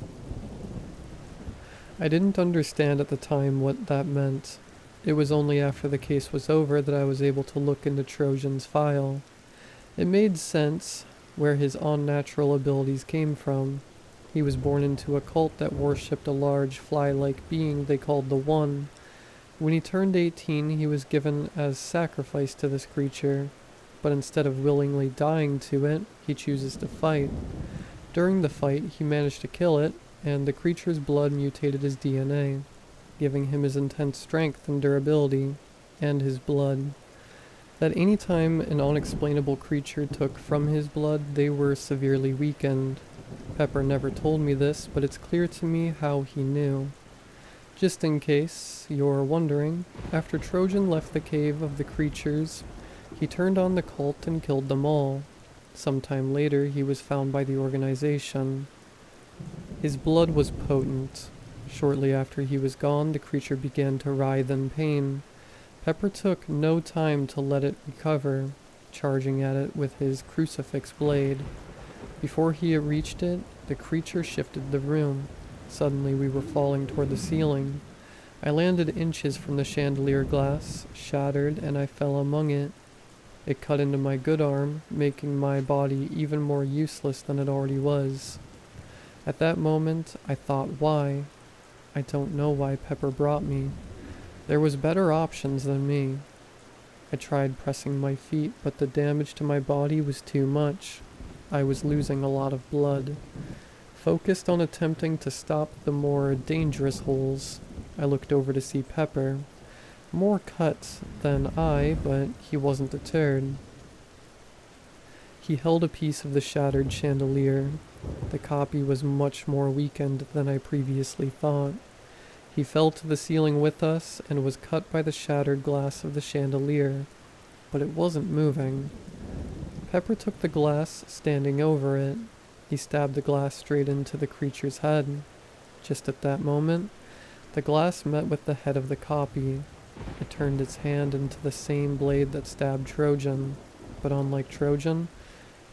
I didn't understand at the time what that meant. It was only after the case was over that I was able to look into Trojan's file. It made sense where his unnatural abilities came from. He was born into a cult that worshipped a large fly-like being they called the One. When he turned 18, he was given as sacrifice to this creature, but instead of willingly dying to it, he chooses to fight. During the fight, he managed to kill it, and the creature's blood mutated his DNA, giving him his intense strength and durability, and his blood. That any time an unexplainable creature took from his blood, they were severely weakened. Pepper never told me this, but it's clear to me how he knew. Just in case you're wondering, after Trojan left the cave of the creatures, he turned on the cult and killed them all. Sometime later, he was found by the organization. His blood was potent. Shortly after he was gone, the creature began to writhe in pain. Pepper took no time to let it recover, charging at it with his crucifix blade. Before he had reached it, the creature shifted the room. Suddenly we were falling toward the ceiling. I landed inches from the chandelier glass, shattered, and I fell among it. It cut into my good arm, making my body even more useless than it already was. At that moment, I thought, why? I don't know why Pepper brought me. There was better options than me. I tried pressing my feet, but the damage to my body was too much. I was losing a lot of blood. Focused on attempting to stop the more dangerous holes, I looked over to see Pepper. More cut than I, but he wasn't deterred. He held a piece of the shattered chandelier. The copy was much more weakened than I previously thought. He fell to the ceiling with us and was cut by the shattered glass of the chandelier, but it wasn't moving. Pepper took the glass, standing over it. He stabbed the glass straight into the creature's head. Just at that moment, the glass met with the head of the copy. It turned its hand into the same blade that stabbed Trojan, but unlike Trojan,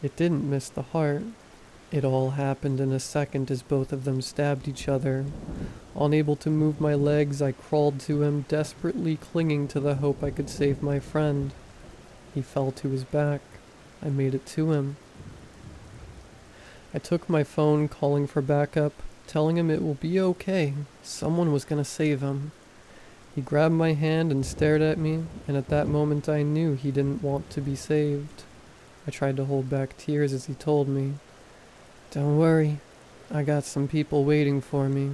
it didn't miss the heart. It all happened in a second as both of them stabbed each other. Unable to move my legs, I crawled to him, desperately clinging to the hope I could save my friend. He fell to his back. I made it to him. I took my phone, calling for backup, telling him it will be okay. Someone was gonna save him. He grabbed my hand and stared at me, and at that moment I knew he didn't want to be saved. I tried to hold back tears as he told me, "Don't worry, I got some people waiting for me."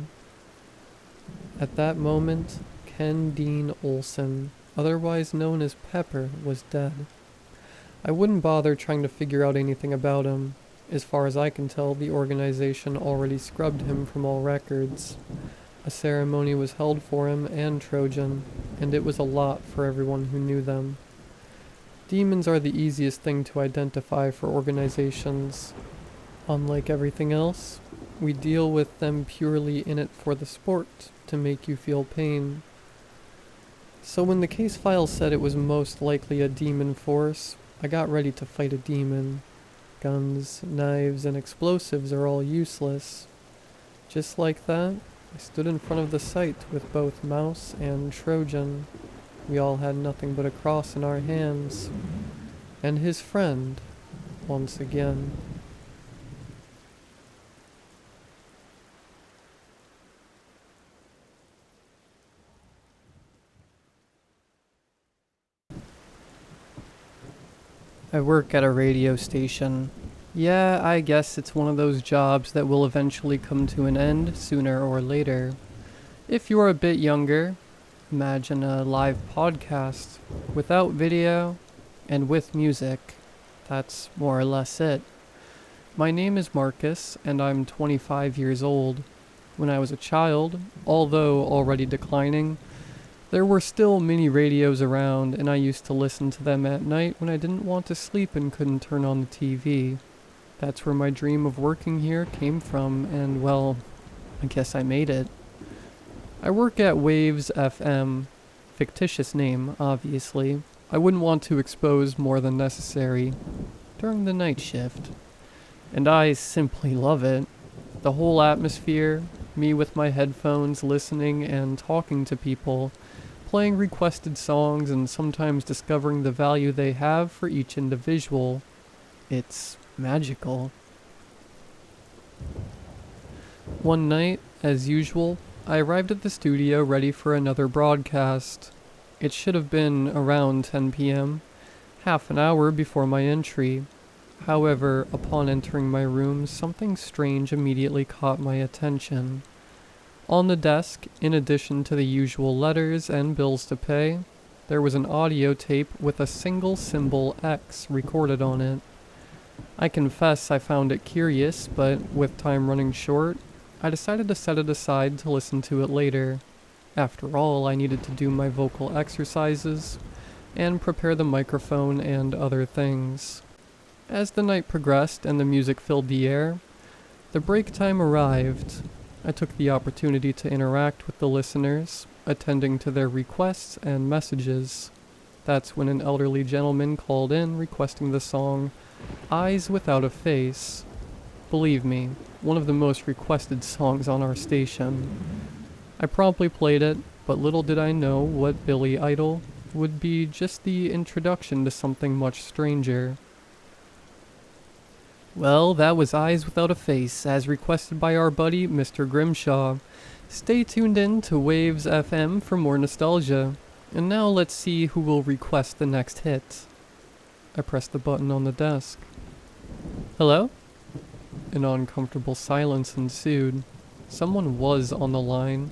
At that moment, Ken Dean Olsen, otherwise known as Pepper, was dead. I wouldn't bother trying to figure out anything about him. As far as I can tell, the organization already scrubbed him from all records. A ceremony was held for him and Trojan, and it was a lot for everyone who knew them. Demons are the easiest thing to identify for organizations. Unlike everything else, we deal with them purely in it for the sport, to make you feel pain. So when the case file said it was most likely a demon force, I got ready to fight a demon. Guns, knives, and explosives are all useless. Just like that, I stood in front of the site with both Mouse and Trojan. We all had nothing but a cross in our hands. And his friend, once again. I work at a radio station. Yeah, I guess it's one of those jobs that will eventually come to an end sooner or later. If you're a bit younger, imagine a live podcast without video and with music. That's more or less it. My name is Marcus, and I'm 25 years old. When I was a child, although already declining, there were still mini radios around, and I used to listen to them at night when I didn't want to sleep and couldn't turn on the TV. That's where my dream of working here came from, and well, I guess I made it. I work at Waves FM. Fictitious name, obviously. I wouldn't want to expose more than necessary during the night shift. And I simply love it. The whole atmosphere, me with my headphones listening and talking to people, playing requested songs and sometimes discovering the value they have for each individual. It's magical. One night, as usual, I arrived at the studio ready for another broadcast. It should have been around 10 p.m., half an hour before my entry. However, upon entering my room, something strange immediately caught my attention. On the desk, in addition to the usual letters and bills to pay, there was an audio tape with a single symbol X recorded on it. I confess I found it curious, but with time running short, I decided to set it aside to listen to it later. After all, I needed to do my vocal exercises and prepare the microphone and other things. As the night progressed and the music filled the air, the break time arrived. I took the opportunity to interact with the listeners, attending to their requests and messages. That's when an elderly gentleman called in requesting the song Eyes Without a Face. Believe me, one of the most requested songs on our station. I promptly played it, but little did I know what Billy Idol would be just the introduction to something much stranger. Well, that was Eyes Without a Face, as requested by our buddy, Mr. Grimshaw. Stay tuned in to Waves FM for more nostalgia. And now let's see who will request the next hit. I pressed the button on the desk. Hello? An uncomfortable silence ensued. Someone was on the line.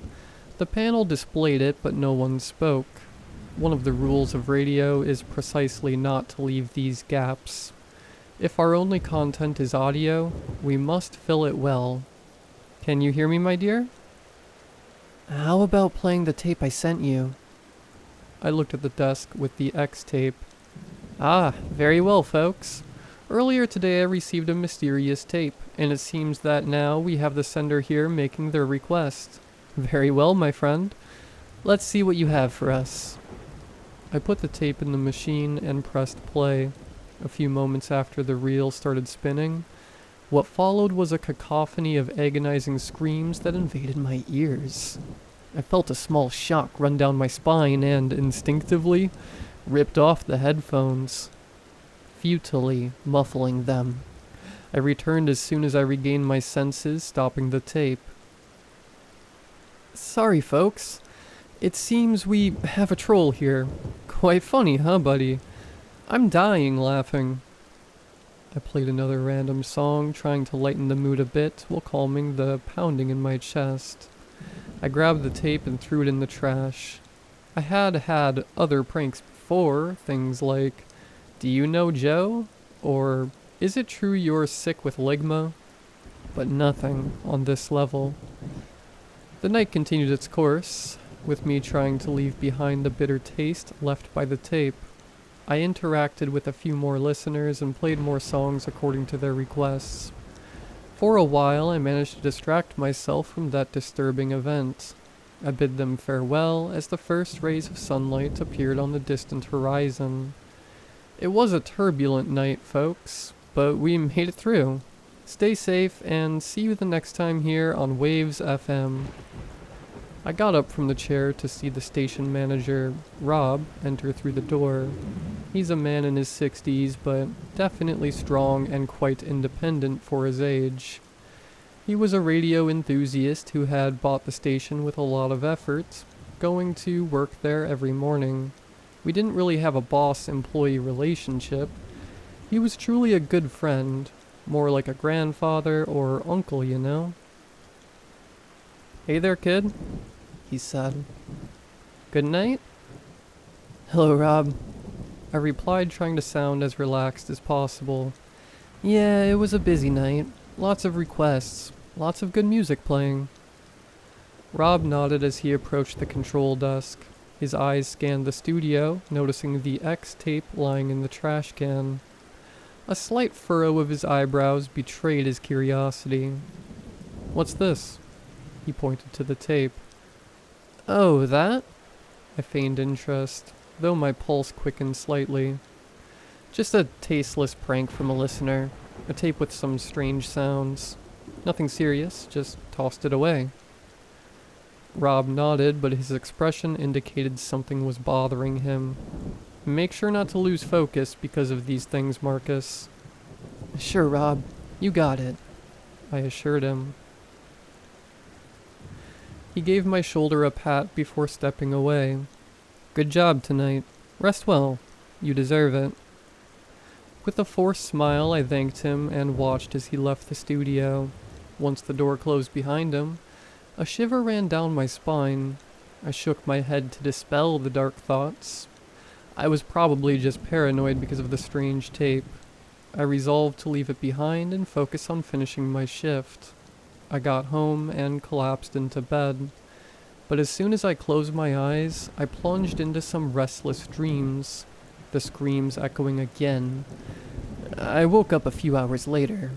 The panel displayed it, but no one spoke. One of the rules of radio is precisely not to leave these gaps. If our only content is audio, we must fill it well. Can you hear me, my dear? How about playing the tape I sent you? I looked at the desk with the X tape. Ah, very well, folks. Earlier today I received a mysterious tape, and it seems that now we have the sender here making their request. Very well, my friend. Let's see what you have for us. I put the tape in the machine and pressed play. A few moments after the reel started spinning, what followed was a cacophony of agonizing screams that invaded my ears. I felt a small shock run down my spine and, instinctively, ripped off the headphones, futilely muffling them. I returned as soon as I regained my senses, stopping the tape. Sorry, folks. It seems we have a troll here. Quite funny, huh, buddy? I'm dying laughing. I played another random song, trying to lighten the mood a bit while calming the pounding in my chest. I grabbed the tape and threw it in the trash. I had other pranks before, things like, "Do you know Joe?" or "Is it true you're sick with ligma?" But nothing on this level. The night continued its course, with me trying to leave behind the bitter taste left by the tape. I interacted with a few more listeners and played more songs according to their requests. For a while, I managed to distract myself from that disturbing event. I bid them farewell as the first rays of sunlight appeared on the distant horizon. It was a turbulent night, folks, but we made it through. Stay safe and see you the next time here on Waves FM. I got up from the chair to see the station manager, Rob, enter through the door. He's a man in his 60s, but definitely strong and quite independent for his age. He was a radio enthusiast who had bought the station with a lot of effort, going to work there every morning. We didn't really have a boss-employee relationship. He was truly a good friend, more like a grandfather or uncle, you know? "Hey there, kid," he said. "Good night?" "Hello, Rob," I replied, trying to sound as relaxed as possible. "Yeah, it was a busy night. Lots of requests. Lots of good music playing." Rob nodded as he approached the control desk. His eyes scanned the studio, noticing the X tape lying in the trash can. A slight furrow of his eyebrows betrayed his curiosity. "What's this?" He pointed to the tape. "Oh, that?" I feigned interest, though my pulse quickened slightly. "Just a tasteless prank from a listener. A tape with some strange sounds. Nothing serious, just tossed it away." Rob nodded, but his expression indicated something was bothering him. "Make sure not to lose focus because of these things, Marcus." "Sure, Rob. You got it," I assured him. He gave my shoulder a pat before stepping away. "Good job tonight. Rest well. You deserve it." With a forced smile, I thanked him and watched as he left the studio. Once the door closed behind him, a shiver ran down my spine. I shook my head to dispel the dark thoughts. I was probably just paranoid because of the strange tape. I resolved to leave it behind and focus on finishing my shift. I got home and collapsed into bed. But as soon as I closed my eyes, I plunged into some restless dreams, the screams echoing again. I woke up a few hours later,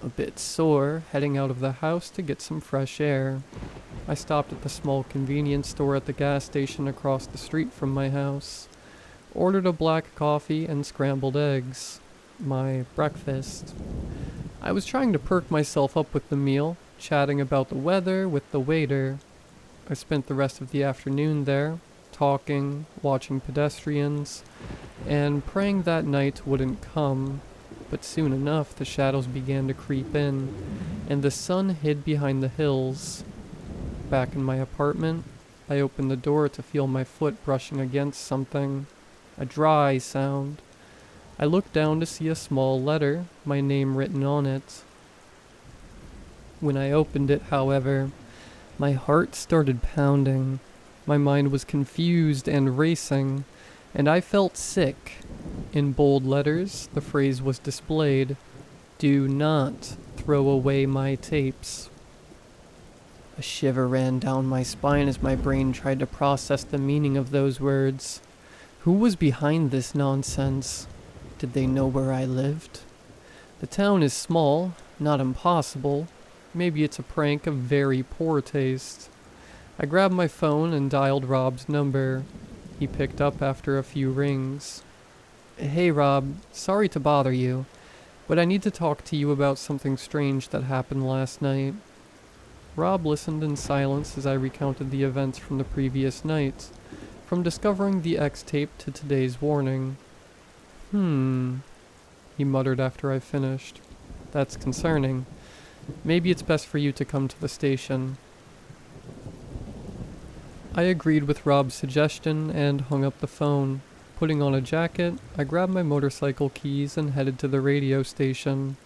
a bit sore, heading out of the house to get some fresh air. I stopped at the small convenience store at the gas station across the street from my house, ordered a black coffee and scrambled eggs, my breakfast. I was trying to perk myself up with the meal, chatting about the weather with the waiter. I spent the rest of the afternoon there, talking, watching pedestrians, and praying that night wouldn't come. But soon enough the shadows began to creep in, and the sun hid behind the hills. Back in my apartment, I opened the door to feel my foot brushing against something, a dry sound. I looked down to see a small letter, my name written on it. When I opened it, however, my heart started pounding. My mind was confused and racing, and I felt sick. In bold letters, the phrase was displayed, "Do not throw away my tapes." A shiver ran down my spine as my brain tried to process the meaning of those words. Who was behind this nonsense? Did they know where I lived? The town is small, not impossible. Maybe it's a prank of very poor taste. I grabbed my phone and dialed Rob's number. He picked up after a few rings. "Hey Rob, sorry to bother you, but I need to talk to you about something strange that happened last night." Rob listened in silence as I recounted the events from the previous night, from discovering the X tape to today's warning. He muttered after I finished. "That's concerning. Maybe it's best for you to come to the station." I agreed with Rob's suggestion and hung up the phone. Putting on a jacket, I grabbed my motorcycle keys and headed to the radio station.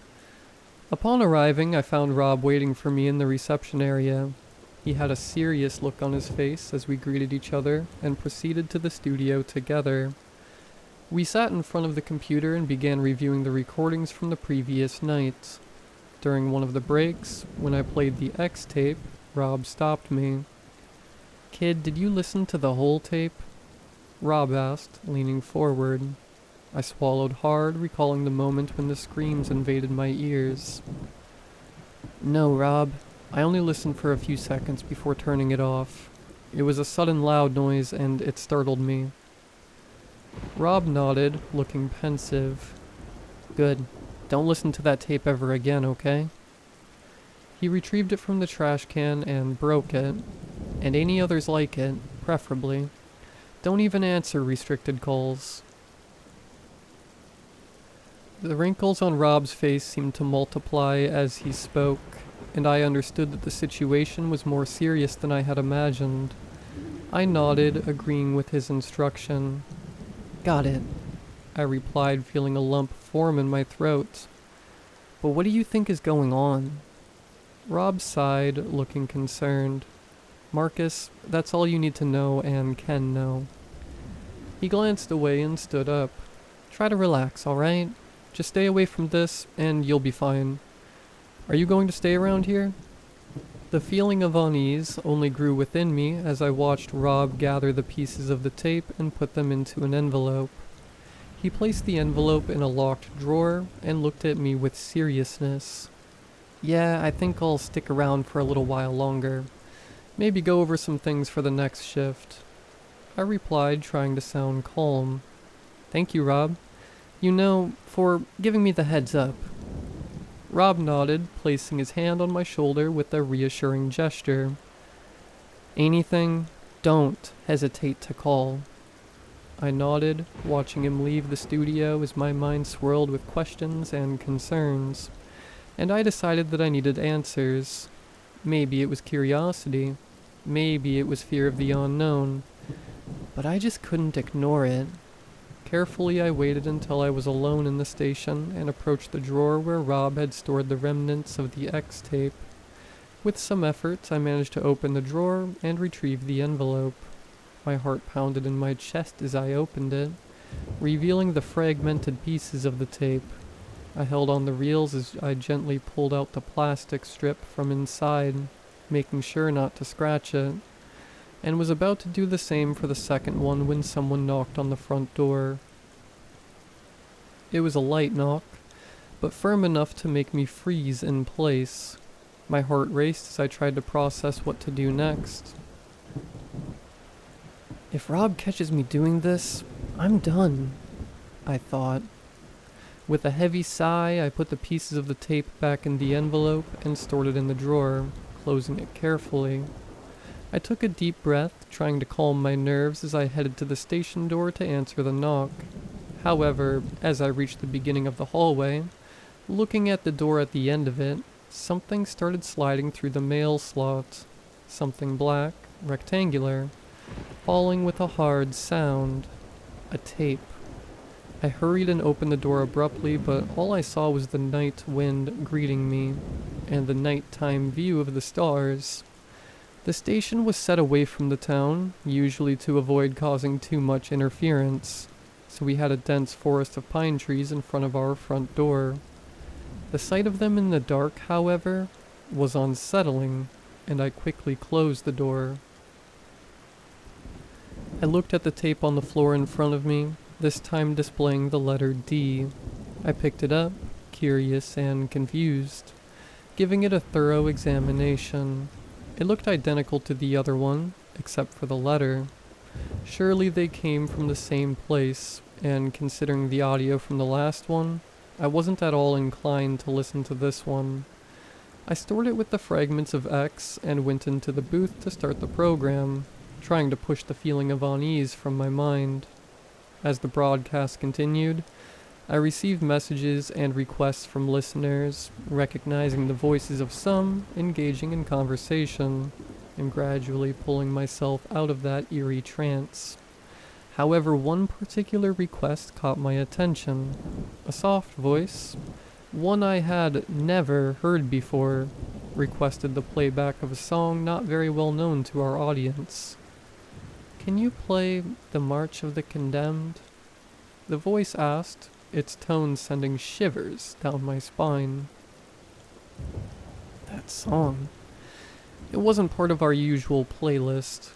Upon arriving, I found Rob waiting for me in the reception area. He had a serious look on his face as we greeted each other and proceeded to the studio together. We sat in front of the computer and began reviewing the recordings from the previous night. During one of the breaks, when I played the X tape, Rob stopped me. "Kid, did you listen to the whole tape?" Rob asked, leaning forward. I swallowed hard, recalling the moment when the screams invaded my ears. "No, Rob. I only listened for a few seconds before turning it off." It was a sudden loud noise and it startled me. Rob nodded, looking pensive. Good. Don't listen to that tape ever again, okay? He retrieved it from the trash can and broke it, and any others like it, preferably. Don't even answer restricted calls. The wrinkles on Rob's face seemed to multiply as he spoke, and I understood that the situation was more serious than I had imagined. I nodded, agreeing with his instruction. Got it, I replied, feeling a lump form in my throat. But what do you think is going on? Rob sighed, looking concerned. Marcus, that's all you need to know and can know. He glanced away and stood up. Try to relax, alright? Just stay away from this and you'll be fine. Are you going to stay around here? The feeling of unease only grew within me as I watched Rob gather the pieces of the tape and put them into an envelope. He placed the envelope in a locked drawer and looked at me with seriousness. Yeah, I think I'll stick around for a little while longer. Maybe go over some things for the next shift. I replied, trying to sound calm. Thank you, Rob. You know, for giving me the heads up. Rob nodded, placing his hand on my shoulder with a reassuring gesture. Anything, don't hesitate to call. I nodded, watching him leave the studio as my mind swirled with questions and concerns. And I decided that I needed answers. Maybe it was curiosity. Maybe it was fear of the unknown. But I just couldn't ignore it. Carefully, I waited until I was alone in the station and approached the drawer where Rob had stored the remnants of the X tape. With some effort, I managed to open the drawer and retrieve the envelope. My heart pounded in my chest as I opened it, revealing the fragmented pieces of the tape. I held on the reels as I gently pulled out the plastic strip from inside, making sure not to scratch it, and was about to do the same for the second one when someone knocked on the front door. It was a light knock, but firm enough to make me freeze in place. My heart raced as I tried to process what to do next. If Rob catches me doing this, I'm done, I thought. With a heavy sigh, I put the pieces of the tape back in the envelope and stored it in the drawer, closing it carefully. I took a deep breath, trying to calm my nerves as I headed to the station door to answer the knock. However, as I reached the beginning of the hallway, looking at the door at the end of it, something started sliding through the mail slot. Something black, rectangular, falling with a hard sound. A tape. I hurried and opened the door abruptly, but all I saw was the night wind greeting me, and the nighttime view of the stars. The station was set away from the town, usually to avoid causing too much interference, so we had a dense forest of pine trees in front of our front door. The sight of them in the dark, however, was unsettling, and I quickly closed the door. I looked at the tape on the floor in front of me, this time displaying the letter D. I picked it up, curious and confused, giving it a thorough examination. It looked identical to the other one, except for the letter. Surely they came from the same place, and considering the audio from the last one, I wasn't at all inclined to listen to this one. I stored it with the fragments of X and went into the booth to start the program, trying to push the feeling of unease from my mind. As the broadcast continued, I received messages and requests from listeners, recognizing the voices of some engaging in conversation, and gradually pulling myself out of that eerie trance. However, one particular request caught my attention. A soft voice, one I had never heard before, requested the playback of a song not very well known to our audience. Can you play The March of the Condemned? The voice asked, its tone sending shivers down my spine. That song. It wasn't part of our usual playlist.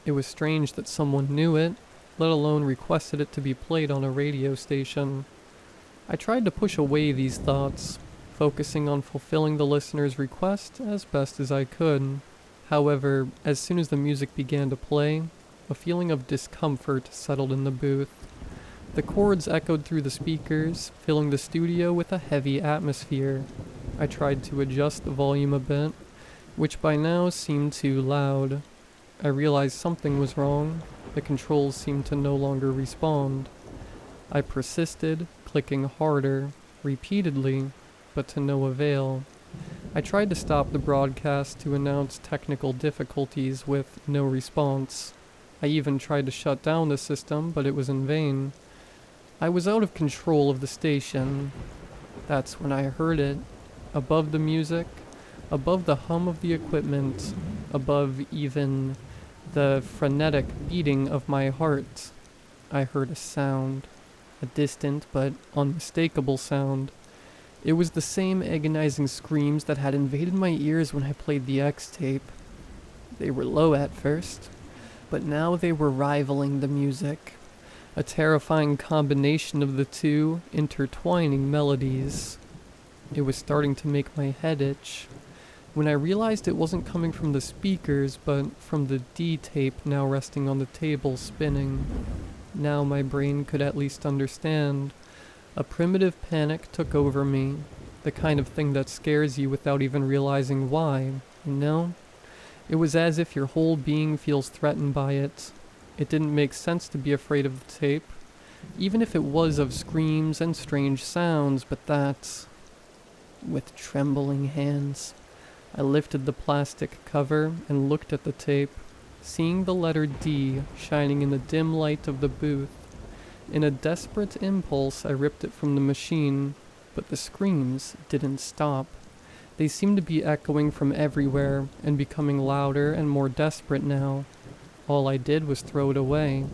It was strange that someone knew it, let alone requested it to be played on a radio station. I tried to push away these thoughts, focusing on fulfilling the listener's request as best as I could. However, as soon as the music began to play, a feeling of discomfort settled in the booth. The chords echoed through the speakers, filling the studio with a heavy atmosphere. I tried to adjust the volume a bit, which by now seemed too loud. I realized something was wrong. The controls seemed to no longer respond. I persisted, clicking harder, repeatedly, but to no avail. I tried to stop the broadcast to announce technical difficulties with no response. I even tried to shut down the system, but it was in vain. I was out of control of the station. That's when I heard it. Above the music, above the hum of the equipment, above even the frenetic beating of my heart, I heard a sound. A distant but unmistakable sound. It was the same agonizing screams that had invaded my ears when I played the X tape. They were low at first, but now they were rivaling the music. A terrifying combination of the two intertwining melodies. It was starting to make my head itch. When I realized it wasn't coming from the speakers, but from the D tape now resting on the table spinning. Now my brain could at least understand. A primitive panic took over me, the kind of thing that scares you without even realizing why, you know? It was as if your whole being feels threatened by it. It didn't make sense to be afraid of the tape, even if it was of screams and strange sounds, but that... With trembling hands, I lifted the plastic cover and looked at the tape, seeing the letter D shining in the dim light of the booth. In a desperate impulse, I ripped it from the machine, but the screams didn't stop. They seemed to be echoing from everywhere and becoming louder and more desperate now. All I did was throw it away.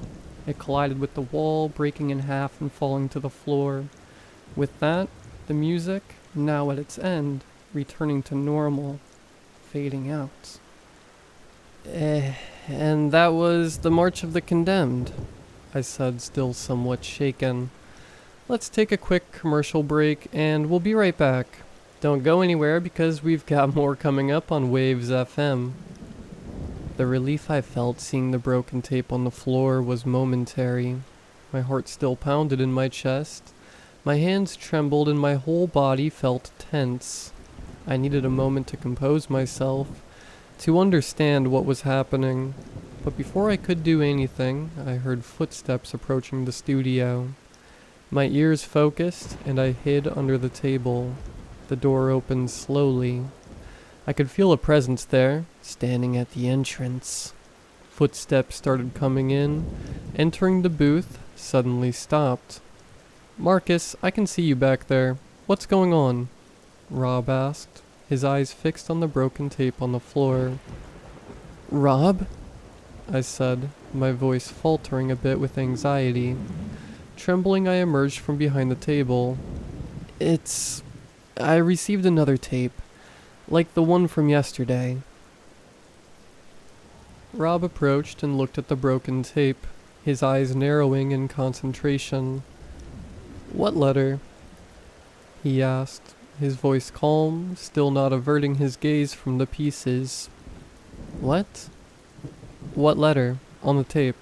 It collided with the wall, breaking in half and falling to the floor. With that, the music, now at its end, returning to normal, fading out. And that was the March of the Condemned, I said, still somewhat shaken. Let's take a quick commercial break and we'll be right back. Don't go anywhere because we've got more coming up on Waves FM. The relief I felt seeing the broken tape on the floor was momentary. My heart still pounded in my chest. My hands trembled and my whole body felt tense. I needed a moment to compose myself, to understand what was happening. But before I could do anything, I heard footsteps approaching the studio. My ears focused, and I hid under the table. The door opened slowly. I could feel a presence there, standing at the entrance. Footsteps started coming in. Entering the booth, suddenly stopped. "Marcus, I can see you back there. What's going on?" Rob asked, his eyes fixed on the broken tape on the floor. "Rob?" I said, my voice faltering a bit with anxiety. Trembling, I emerged from behind the table. I received another tape, like the one from yesterday." Rob approached and looked at the broken tape, his eyes narrowing in concentration. "What letter?" he asked, his voice calm, still not averting his gaze from the pieces. "What?" "What letter? On the tape."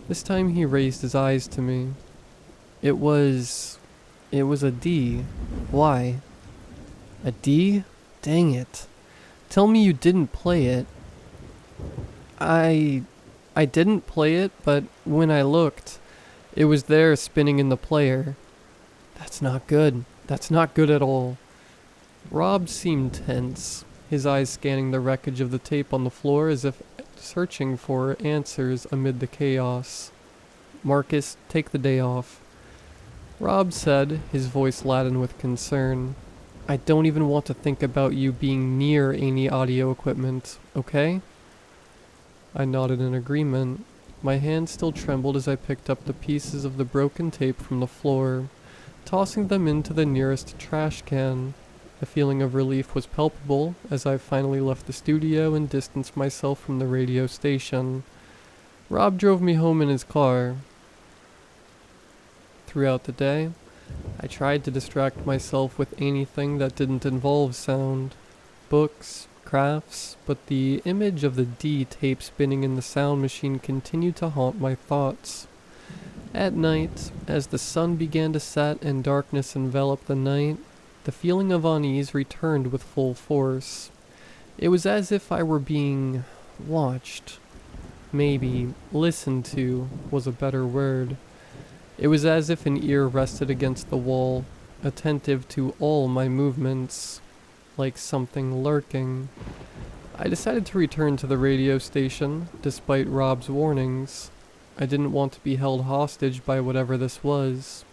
This time he raised his eyes to me. It was a D. Why?" "A D? Dang it. Tell me you didn't play it." I didn't play it, but when I looked, it was there spinning in the player." "That's not good. That's not good at all." Rob seemed tense, his eyes scanning the wreckage of the tape on the floor as if searching for answers amid the chaos. "Marcus, take the day off," Rob said, his voice laden with concern. "I don't even want to think about you being near any audio equipment, okay?" I nodded in agreement. My hand still trembled as I picked up the pieces of the broken tape from the floor, tossing them into the nearest trash can. A feeling of relief was palpable as I finally left the studio and distanced myself from the radio station. Rob drove me home in his car. Throughout the day, I tried to distract myself with anything that didn't involve sound. Books, crafts, but the image of the D tape spinning in the sound machine continued to haunt my thoughts. At night, as the sun began to set and darkness enveloped the night, the feeling of unease returned with full force. It was as if I were being watched. Maybe listened to was a better word. It was as if an ear rested against the wall, attentive to all my movements, like something lurking. I decided to return to the radio station, despite Rob's warnings. I didn't want to be held hostage by whatever this was.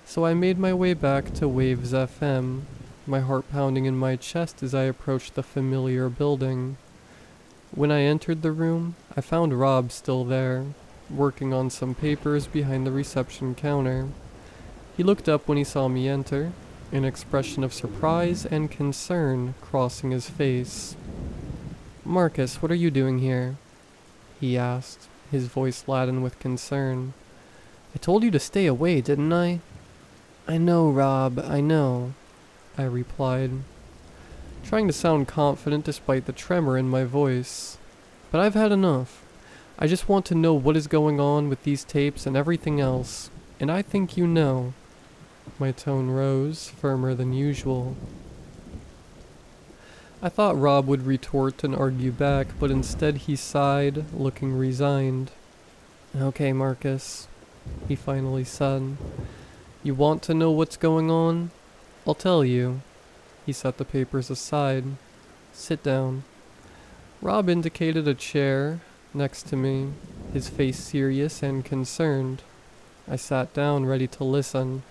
So I made my way back to Waves FM, my heart pounding in my chest as I approached the familiar building. When I entered the room, I found Rob still there, working on some papers behind the reception counter. He looked up when he saw me enter, an expression of surprise and concern crossing his face. "Marcus, what are you doing here?" he asked, his voice laden with concern. "I told you to stay away, didn't I?" "I know, Rob, I know," I replied, trying to sound confident despite the tremor in my voice. "But I've had enough. I just want to know what is going on with these tapes and everything else, and I think you know." My tone rose, firmer than usual. I thought Rob would retort and argue back, but instead he sighed, looking resigned. "Okay, Marcus," he finally said. "You want to know what's going on? I'll tell you." He set the papers aside. "Sit down." Rob indicated a chair next to me, his face serious and concerned. I sat down, ready to listen.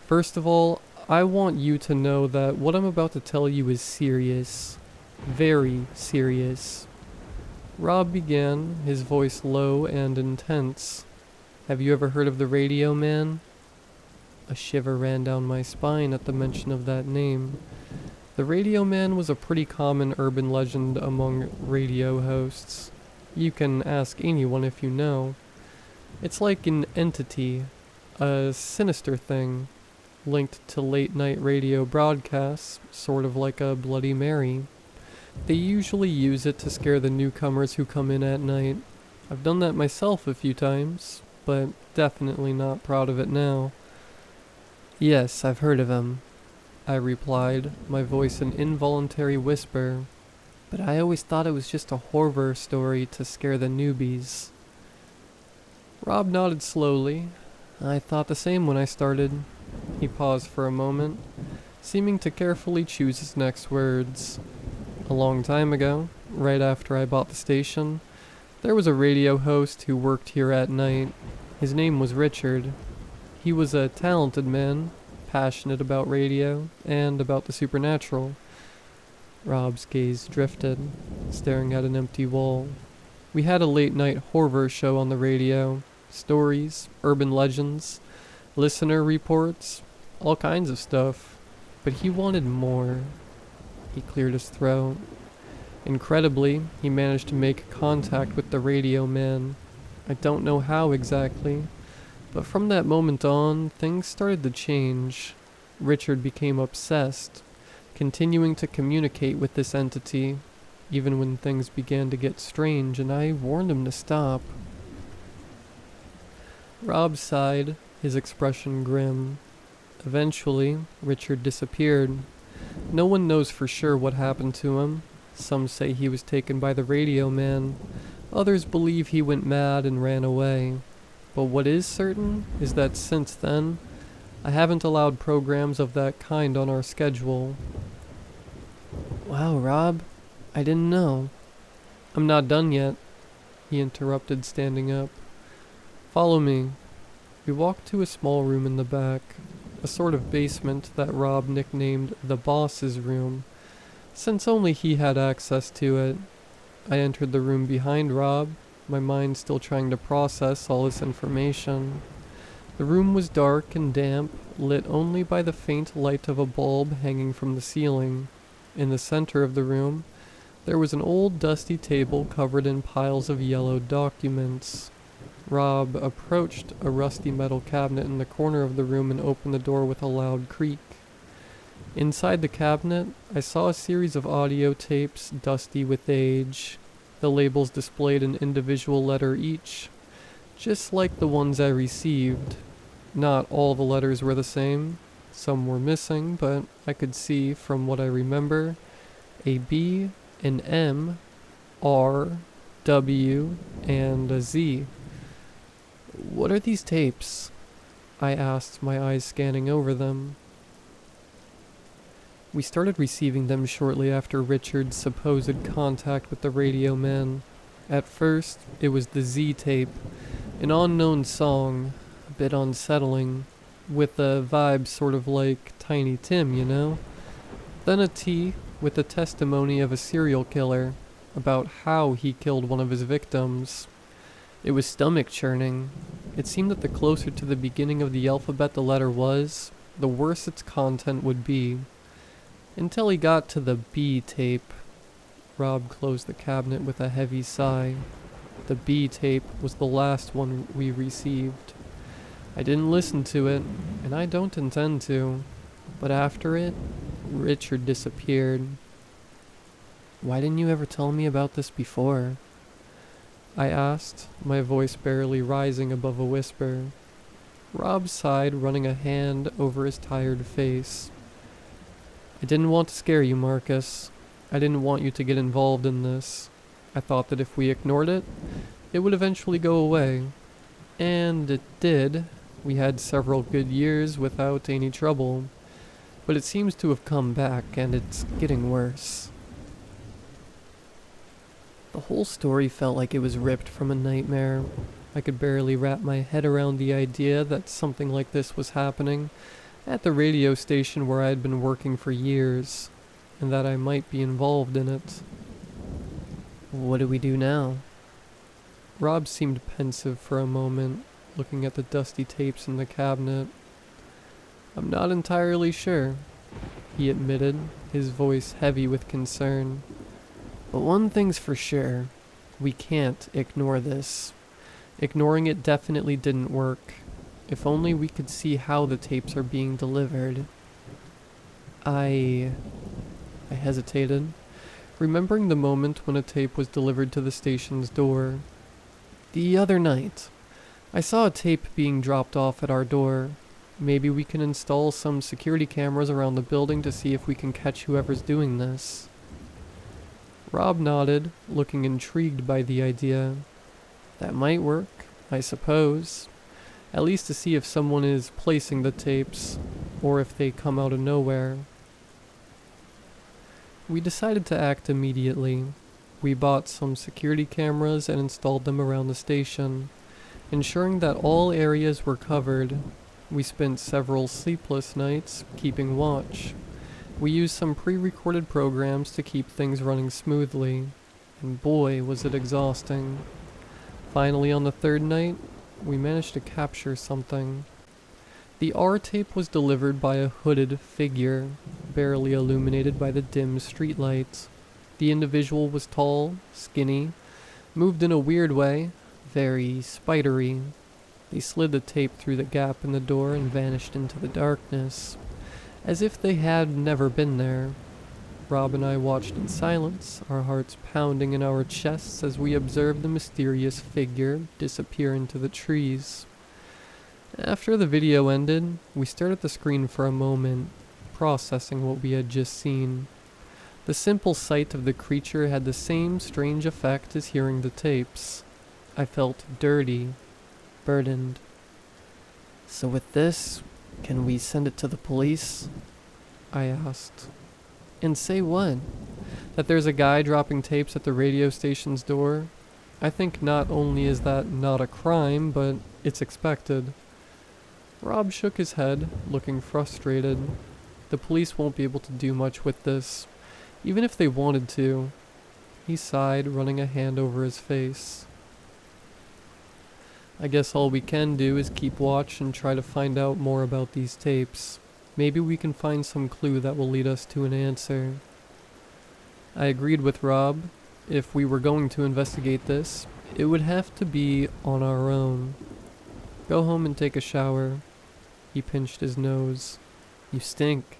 "First of all, I want you to know that what I'm about to tell you is serious. Very serious." Rob began, his voice low and intense. "Have you ever heard of the Radio Man?" A shiver ran down my spine at the mention of that name. The Radio Man was a pretty common urban legend among radio hosts. You can ask anyone if you know. It's like an entity, a sinister thing, linked to late-night radio broadcasts, sort of like a Bloody Mary. They usually use it to scare the newcomers who come in at night. I've done that myself a few times, but definitely not proud of it now. "Yes, I've heard of him," I replied, my voice an involuntary whisper. "But I always thought it was just a horror story to scare the newbies." Rob nodded slowly. "I thought the same when I started." He paused for a moment, seeming to carefully choose his next words. "A long time ago, right after I bought the station, there was a radio host who worked here at night. His name was Richard. He was a talented man, passionate about radio and about the supernatural." Rob's gaze drifted, staring at an empty wall. "We had a late-night horror show on the radio. Stories, urban legends, listener reports, all kinds of stuff. But he wanted more." He cleared his throat. "Incredibly, he managed to make contact with the Radio Man. I don't know how exactly, but from that moment on, things started to change. Richard became obsessed, continuing to communicate with this entity, even when things began to get strange, and I warned him to stop." Rob sighed, his expression grim. Eventually, Richard disappeared. No one knows for sure what happened to him. Some say he was taken by the Radio Man. Others believe he went mad and ran away. But what is certain is that since then, I haven't allowed programs of that kind on our schedule. "Wow, Rob, I didn't know." "I'm not done yet," he interrupted, standing up. "Follow me." We walked to a small room in the back, a sort of basement that Rob nicknamed the boss's room, since only he had access to it. I entered the room behind Rob, my mind still trying to process all this information. The room was dark and damp, lit only by the faint light of a bulb hanging from the ceiling. In the center of the room, there was an old dusty table covered in piles of yellowed documents. Rob approached a rusty metal cabinet in the corner of the room and opened the door with a loud creak. Inside the cabinet, I saw a series of audio tapes, dusty with age. The labels displayed an individual letter each, just like the ones I received. Not all the letters were the same. Some were missing, but I could see, from what I remember, a B, an M, R, W, and a Z. "What are these tapes?" I asked, my eyes scanning over them. We started receiving them shortly after Richard's supposed contact with the radio man. At first, it was the Z tape, an unknown song, a bit unsettling, with a vibe sort of like Tiny Tim, you know? Then a T with a testimony of a serial killer, about how he killed one of his victims. It was stomach churning. It seemed that the closer to the beginning of the alphabet the letter was, the worse its content would be. Until he got to the B tape. Rob closed the cabinet with a heavy sigh. The B tape was the last one we received. I didn't listen to it, and I don't intend to. But after it, Richard disappeared. "Why didn't you ever tell me about this before?" I asked, my voice barely rising above a whisper. Rob sighed, running a hand over his tired face. "I didn't want to scare you, Marcus. I didn't want you to get involved in this. I thought that if we ignored it, it would eventually go away. And it did. We had several good years without any trouble. But it seems to have come back, and it's getting worse." The whole story felt like it was ripped from a nightmare. I could barely wrap my head around the idea that something like this was happening at the radio station where I had been working for years, and that I might be involved in it. "What do we do now?" Rob seemed pensive for a moment, looking at the dusty tapes in the cabinet. "I'm not entirely sure," he admitted, his voice heavy with concern. "But one thing's for sure, we can't ignore this. Ignoring it definitely didn't work. If only we could see how the tapes are being delivered." I hesitated, remembering the moment when a tape was delivered to the station's door. "The other night, I saw a tape being dropped off at our door. Maybe we can install some security cameras around the building to see if we can catch whoever's doing this." Rob nodded, looking intrigued by the idea. "That might work, I suppose. At least to see if someone is placing the tapes, or if they come out of nowhere." We decided to act immediately. We bought some security cameras and installed them around the station, ensuring that all areas were covered. We spent several sleepless nights keeping watch. We used some pre-recorded programs to keep things running smoothly, and boy was it exhausting. Finally, on the third night, we managed to capture something. The R tape was delivered by a hooded figure, barely illuminated by the dim streetlight. The individual was tall, skinny, moved in a weird way, very spidery. They slid the tape through the gap in the door and vanished into the darkness, as if they had never been there. Rob and I watched in silence, our hearts pounding in our chests as we observed the mysterious figure disappear into the trees. After the video ended, we stared at the screen for a moment, processing what we had just seen. The simple sight of the creature had the same strange effect as hearing the tapes. I felt dirty, burdened. "So with this, can we send it to the police?" I asked. "And say what? That there's a guy dropping tapes at the radio station's door? I think not only is that not a crime, but it's expected." Rob shook his head, looking frustrated. "The police won't be able to do much with this, even if they wanted to." He sighed, running a hand over his face. "I guess all we can do is keep watch and try to find out more about these tapes. Maybe we can find some clue that will lead us to an answer." I agreed with Rob. If we were going to investigate this, it would have to be on our own. "Go home and take a shower." He pinched his nose. "You stink."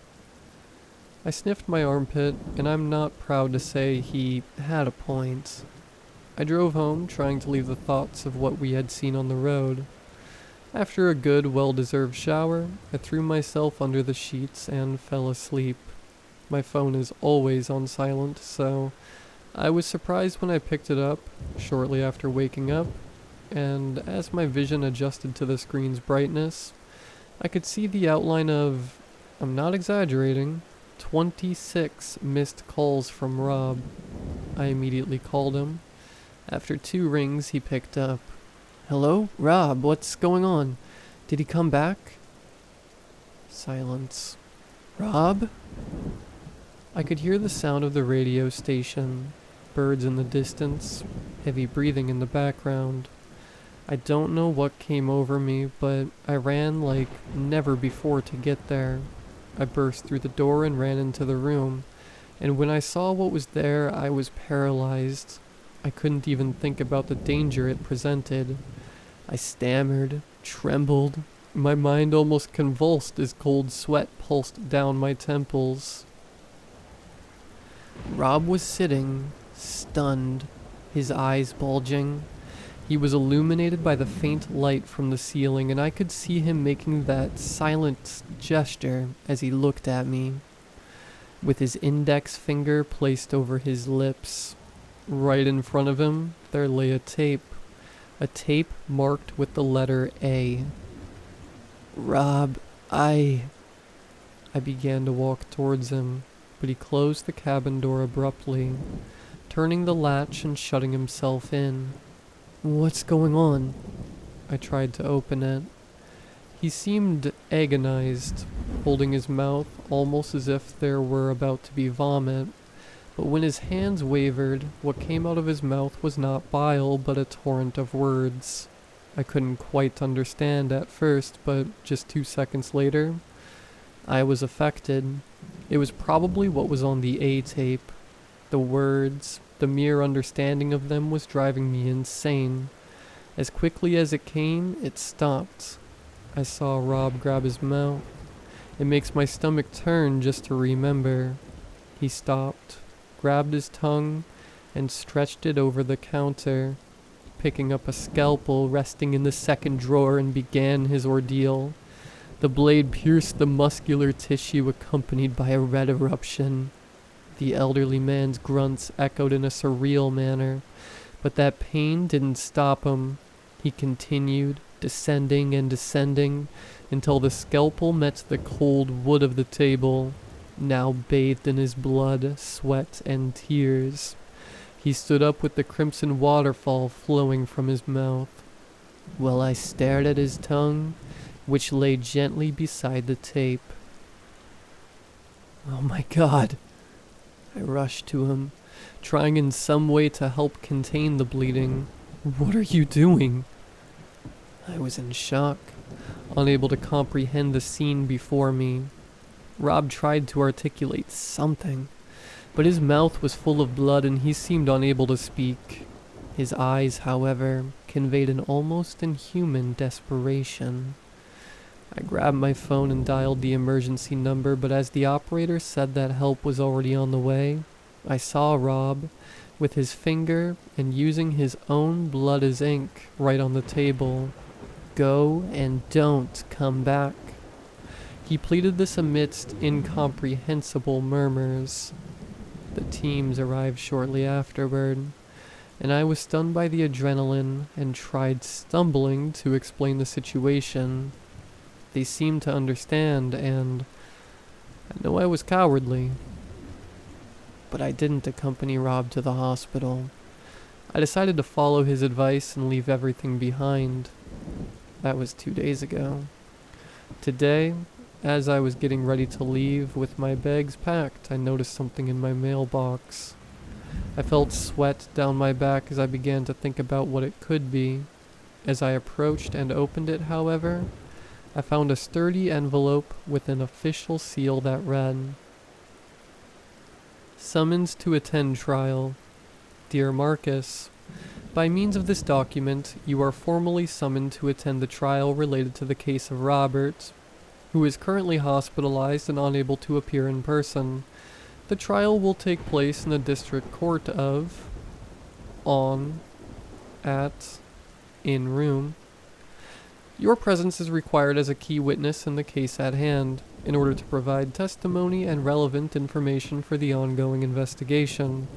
I sniffed my armpit, and I'm not proud to say he had a point. I drove home, trying to leave the thoughts of what we had seen on the road. After a good, well-deserved shower, I threw myself under the sheets and fell asleep. My phone is always on silent, so I was surprised when I picked it up shortly after waking up, and as my vision adjusted to the screen's brightness, I could see the outline of, I'm not exaggerating, 26 missed calls from Rob. I immediately called him. After 2 rings, he picked up. "Hello? Rob, what's going on? Did he come back?" Silence. "Rob?" I could hear the sound of the radio station, birds in the distance, heavy breathing in the background. I don't know what came over me, but I ran like never before to get there. I burst through the door and ran into the room, and when I saw what was there, I was paralyzed. I couldn't even think about the danger it presented. I stammered, trembled. My mind almost convulsed as cold sweat pulsed down my temples. Rob was sitting, stunned, his eyes bulging. He was illuminated by the faint light from the ceiling, and I could see him making that silent gesture as he looked at me, with his index finger placed over his lips. Right in front of him, there lay a tape marked with the letter A. "Rob, I began to walk towards him, but he closed the cabin door abruptly, turning the latch and shutting himself in. "What's going on?" I tried to open it. He seemed agonized, holding his mouth almost as if there were about to be vomit. But when his hands wavered, what came out of his mouth was not bile, but a torrent of words. I couldn't quite understand at first, but just 2 seconds later, I was affected. It was probably what was on the A tape. The words, the mere understanding of them was driving me insane. As quickly as it came, it stopped. I saw Rob grab his mouth. It makes my stomach turn just to remember. He stopped, grabbed his tongue, and stretched it over the counter, picking up a scalpel resting in the second drawer, and began his ordeal. The blade pierced the muscular tissue, accompanied by a red eruption. The elderly man's grunts echoed in a surreal manner, but that pain didn't stop him. He continued, descending and descending, until the scalpel met the cold wood of the table, now bathed in his blood, sweat, and tears. He stood up with the crimson waterfall flowing from his mouth, while I stared at his tongue, which lay gently beside the tape. "Oh my God!" I rushed to him, trying in some way to help contain the bleeding. "What are you doing?" I was in shock, unable to comprehend the scene before me. Rob tried to articulate something, but his mouth was full of blood and he seemed unable to speak. His eyes, however, conveyed an almost inhuman desperation. I grabbed my phone and dialed the emergency number, but as the operator said that help was already on the way, I saw Rob, with his finger and using his own blood as ink, right on the table. "Go and don't come back." He pleaded this amidst incomprehensible murmurs. The teams arrived shortly afterward, and I was stunned by the adrenaline and tried stumbling to explain the situation. They seemed to understand, and I know I was cowardly, but I didn't accompany Rob to the hospital. I decided to follow his advice and leave everything behind. That was 2 days ago. Today, as I was getting ready to leave with my bags packed, I noticed something in my mailbox. I felt sweat down my back as I began to think about what it could be. As I approached and opened it, however, I found a sturdy envelope with an official seal that read, "Summons to attend trial. Dear Marcus, by means of this document, you are formally summoned to attend the trial related to the case of Robert, who is currently hospitalized and unable to appear in person. The trial will take place in the District Court of in room. Your presence is required as a key witness in the case at hand, in order to provide testimony and relevant information for the ongoing investigation.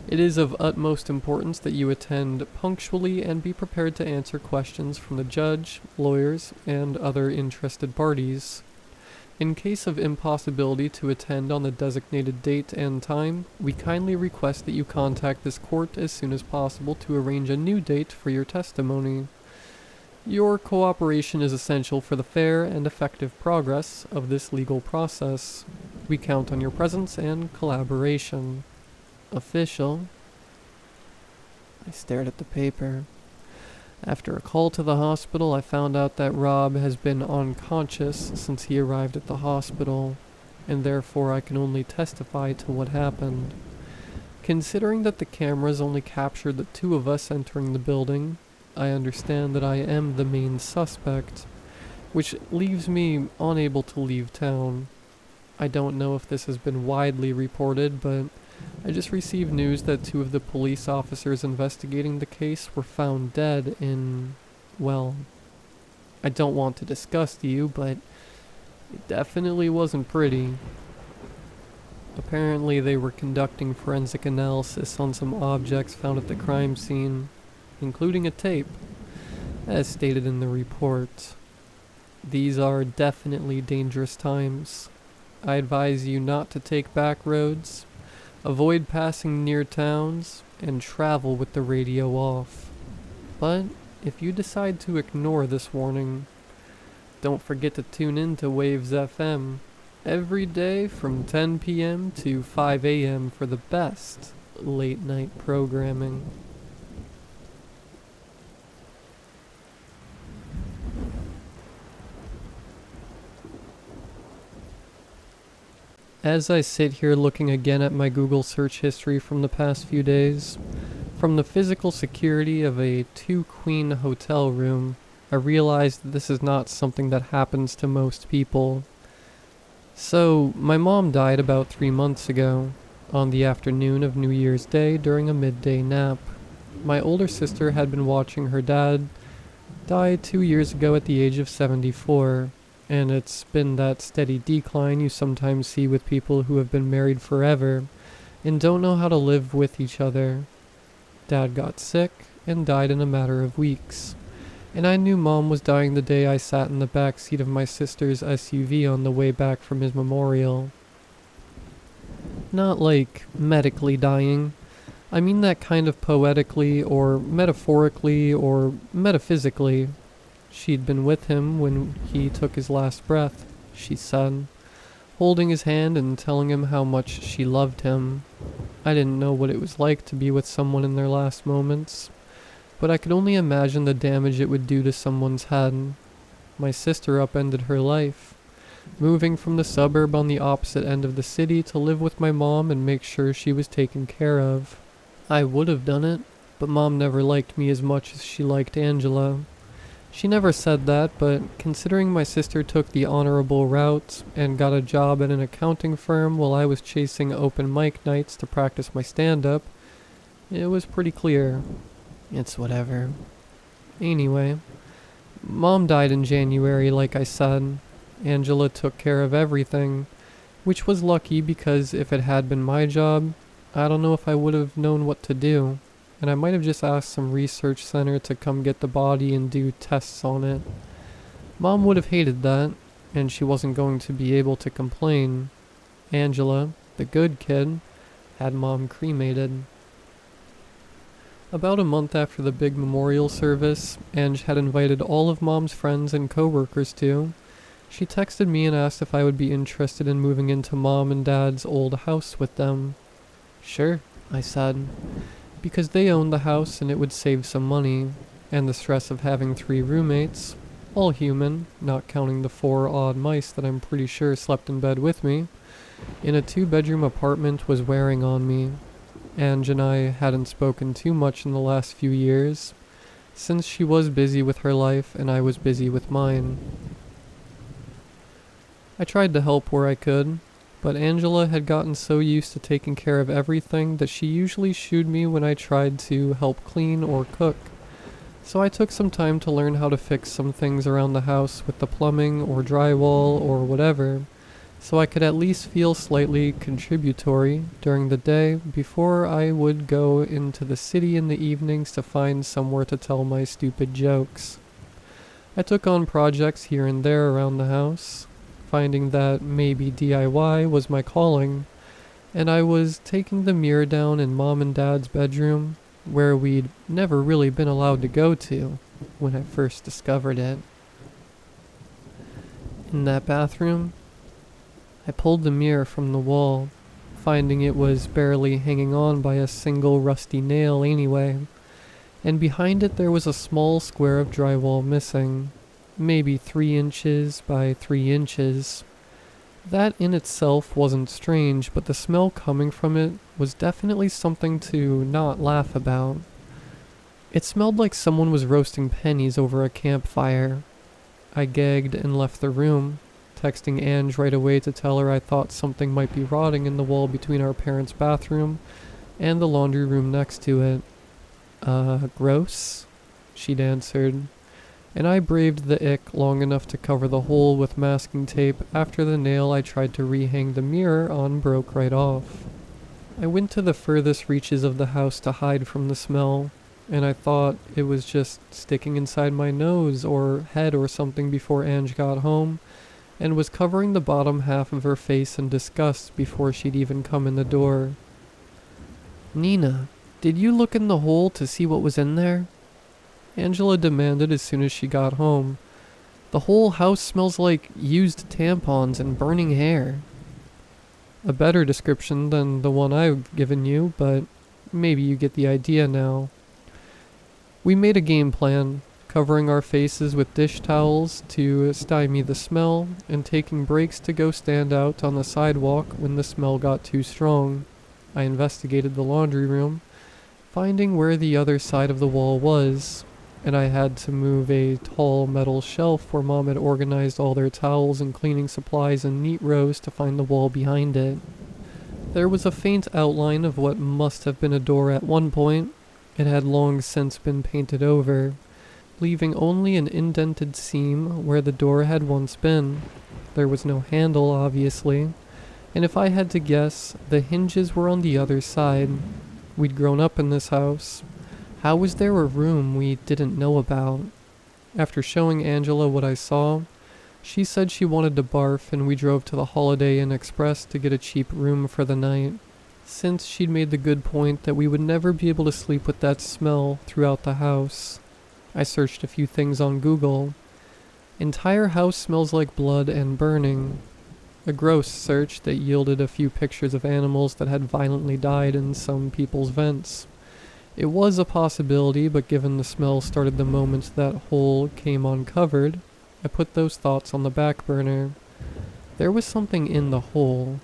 It is of utmost importance that you attend punctually and be prepared to answer questions from the judge, lawyers, and other interested parties. In case of impossibility to attend on the designated date and time, we kindly request that you contact this court as soon as possible to arrange a new date for your testimony. Your cooperation is essential for the fair and effective progress of this legal process. We count on your presence and collaboration. Official. I stared at the paper. After a call to the hospital, I found out that Rob has been unconscious since he arrived at the hospital, and therefore I can only testify to what happened. Considering that the cameras only captured the two of us entering the building, I understand that I am the main suspect, which leaves me unable to leave town. I don't know if this has been widely reported, but I just received news that two of the police officers investigating the case were found dead in, well, I don't want to disgust you, but it definitely wasn't pretty. Apparently they were conducting forensic analysis on some objects found at the crime scene, including a tape, as stated in the report. These are definitely dangerous times. I advise you not to take back roads, avoid passing near towns, and travel with the radio off. But if you decide to ignore this warning, don't forget to tune in to Waves FM every day from 10 p.m. to 5 a.m. for the best late night programming. As I sit here looking again at my Google search history from the past few days, from the physical security of a 2-queen hotel room, I realized that this is not something that happens to most people. So, my mom died about 3 months ago, on the afternoon of New Year's Day during a midday nap. My older sister had been watching her dad die 2 years ago at the age of 74. And it's been that steady decline you sometimes see with people who have been married forever and don't know how to live with each other. Dad got sick and died in a matter of weeks, and I knew Mom was dying the day I sat in the back seat of my sister's SUV on the way back from his memorial. Not like medically dying. I mean that kind of poetically or metaphorically or metaphysically. She'd been with him when he took his last breath, she said, holding his hand and telling him how much she loved him. I didn't know what it was like to be with someone in their last moments, but I could only imagine the damage it would do to someone's head. My sister upended her life, moving from the suburb on the opposite end of the city to live with my mom and make sure she was taken care of. I would have done it, but Mom never liked me as much as she liked Angela. She never said that, but considering my sister took the honorable route and got a job at an accounting firm while I was chasing open mic nights to practice my stand-up, it was pretty clear. It's whatever. Anyway, Mom died in January, like I said. Angela took care of everything, which was lucky because if it had been my job, I don't know if I would have known what to do. And I might have just asked some research center to come get the body and do tests on it. Mom would have hated that, and she wasn't going to be able to complain. Angela, the good kid, had Mom cremated. About a month after the big memorial service Ange had invited all of Mom's friends and coworkers to, she texted me and asked if I would be interested in moving into Mom and Dad's old house with them. Sure, I said, because they owned the house and it would save some money, and the stress of having 3 roommates, all human, not counting the 4 odd mice that I'm pretty sure slept in bed with me, in a 2-bedroom apartment was wearing on me. Ange and I hadn't spoken too much in the last few years, since she was busy with her life and I was busy with mine. I tried to help where I could, but Angela had gotten so used to taking care of everything that she usually shooed me when I tried to help clean or cook. So I took some time to learn how to fix some things around the house with the plumbing or drywall or whatever, so I could at least feel slightly contributory during the day before I would go into the city in the evenings to find somewhere to tell my stupid jokes. I took on projects here and there around the house, finding that maybe DIY was my calling, and I was taking the mirror down in Mom and Dad's bedroom, where we'd never really been allowed to go to when I first discovered it. In that bathroom, I pulled the mirror from the wall, finding it was barely hanging on by a single rusty nail anyway, and behind it there was a small square of drywall missing, maybe 3 inches by 3 inches. That in itself wasn't strange, but the smell coming from it was definitely something to not laugh about. It smelled like someone was roasting pennies over a campfire. I gagged and left the room, texting Ange right away to tell her I thought something might be rotting in the wall between our parents' bathroom and the laundry room next to it. Gross? She'd answered, and I braved the ick long enough to cover the hole with masking tape after the nail I tried to rehang the mirror on broke right off. I went to the furthest reaches of the house to hide from the smell, and I thought it was just sticking inside my nose or head or something before Ange got home, and was covering the bottom half of her face in disgust before she'd even come in the door. "Nina, did you look in the hole to see what was in there?" Angela demanded as soon as she got home. "The whole house smells like used tampons and burning hair." A better description than the one I've given you, but maybe you get the idea now. We made a game plan, covering our faces with dish towels to stymie the smell, and taking breaks to go stand out on the sidewalk when the smell got too strong. I investigated the laundry room, finding where the other side of the wall was, and I had to move a tall metal shelf where Mom had organized all their towels and cleaning supplies in neat rows to find the wall behind it. There was a faint outline of what must have been a door at one point. It had long since been painted over, leaving only an indented seam where the door had once been. There was no handle, obviously, and if I had to guess, the hinges were on the other side. We'd grown up in this house. How was there a room we didn't know about? After showing Angela what I saw, she said she wanted to barf, and we drove to the Holiday Inn Express to get a cheap room for the night, since she'd made the good point that we would never be able to sleep with that smell throughout the house. I searched a few things on Google. Entire house smells like blood and burning. A gross search that yielded a few pictures of animals that had violently died in some people's vents. It was a possibility, but given the smell started the moment that hole came uncovered, I put those thoughts on the back burner. There was something in the hole.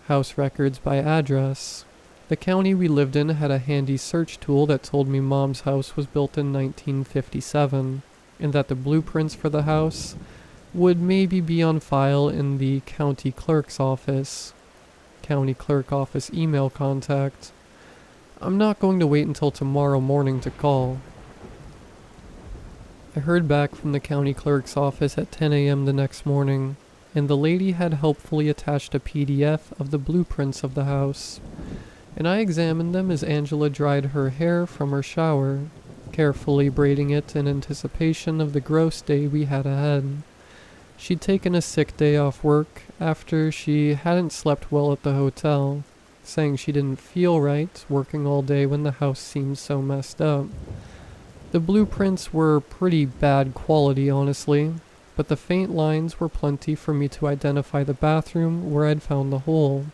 House records by address. The county we lived in had a handy search tool that told me Mom's house was built in 1957, and that the blueprints for the house would maybe be on file in the county clerk's office. County clerk office email contact. I'm not going to wait until tomorrow morning to call. I heard back from the county clerk's office at 10 a.m. the next morning, and the lady had helpfully attached a PDF of the blueprints of the house, and I examined them as Angela dried her hair from her shower, carefully braiding it in anticipation of the gross day we had ahead. She'd taken a sick day off work after she hadn't slept well at the hotel, saying she didn't feel right working all day when the house seemed so messed up. The blueprints were pretty bad quality, honestly, but the faint lines were plenty for me to identify the bathroom where I'd found the hole.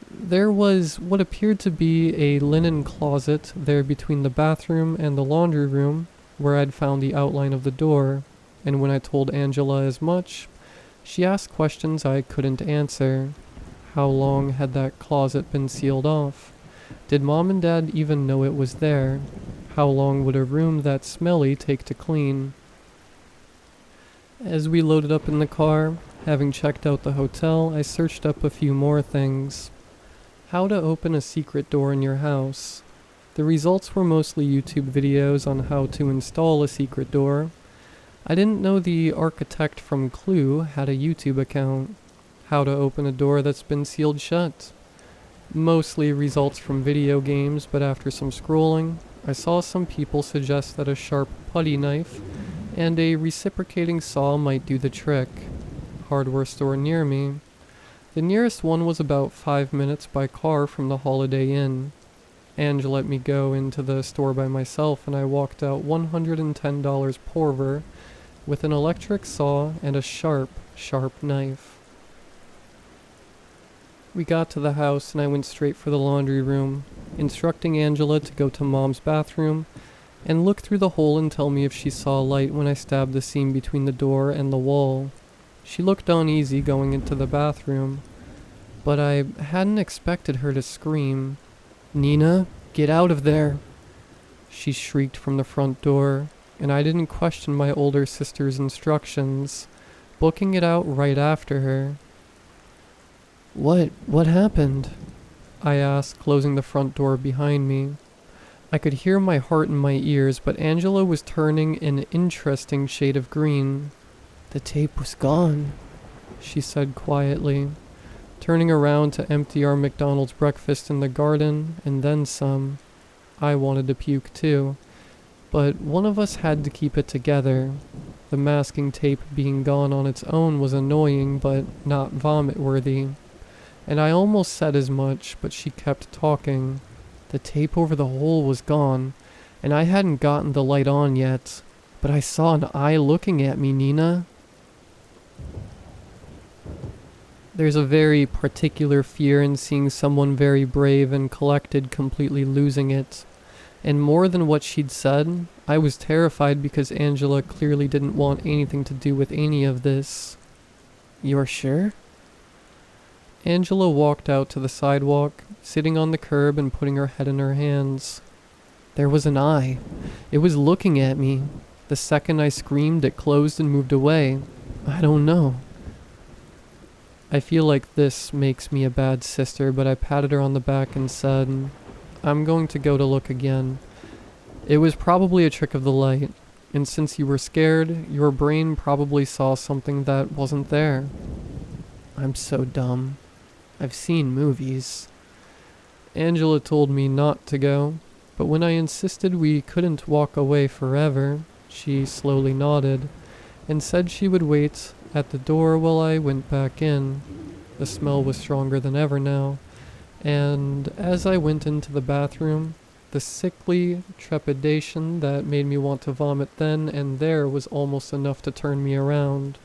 There was what appeared to be a linen closet there between the bathroom and the laundry room, where I'd found the outline of the door, and when I told Angela as much, she asked questions I couldn't answer. How long had that closet been sealed off? Did Mom and Dad even know it was there? How long would a room that smelly take to clean? As we loaded up in the car, Having checked out the hotel, I searched up a few more things. How to open a secret door in your house. The results were mostly YouTube videos on how to install a secret door. I didn't know the architect from Clue had a YouTube account. How to open a door that's been sealed shut. Mostly results from video games, but after some scrolling, I saw some people suggest that a sharp putty knife and a reciprocating saw might do the trick. Hardware store near me. The nearest one was about 5 minutes by car from the Holiday Inn. Ange let me go into the store by myself, and I walked out $110 poorer with an electric saw and a sharp knife. We got to the house and I went straight for the laundry room, instructing Angela to go to Mom's bathroom and look through the hole and tell me if she saw light when I stabbed the seam between the door and the wall. She looked uneasy going into the bathroom, but I hadn't expected her to scream. "Nina, get out of there!" She shrieked from the front door, and I didn't question my older sister's instructions, booking it out right after her. What happened?" I asked, closing the front door behind me. I could hear my heart in my ears, but Angela was turning an interesting shade of green. "The tape was gone," she said quietly, turning around to empty our McDonald's breakfast in the garden, and then some. I wanted to puke too, but one of us had to keep it together. The masking tape being gone on its own was annoying, but not vomit-worthy. And I almost said as much, but she kept talking. The tape over the hole was gone, and I hadn't gotten the light on yet, but I saw an eye looking at me, Nina. There's a very particular fear in seeing someone very brave and collected completely losing it. And more than what she'd said, I was terrified because Angela clearly didn't want anything to do with any of this. "You're sure?" Angela walked out to the sidewalk, sitting on the curb and putting her head in her hands. "There was an eye. It was looking at me. The second I screamed, it closed and moved away. I don't know." I feel like this makes me a bad sister, but I patted her on the back and said, "I'm going to go to look again. It was probably a trick of the light, and since you were scared, your brain probably saw something that wasn't there." I'm so dumb. I've seen movies. Angela told me not to go, but when I insisted we couldn't walk away forever, she slowly nodded and said she would wait at the door while I went back in. The smell was stronger than ever now, and as I went into the bathroom, the sickly trepidation that made me want to vomit then and there was almost enough to turn me around.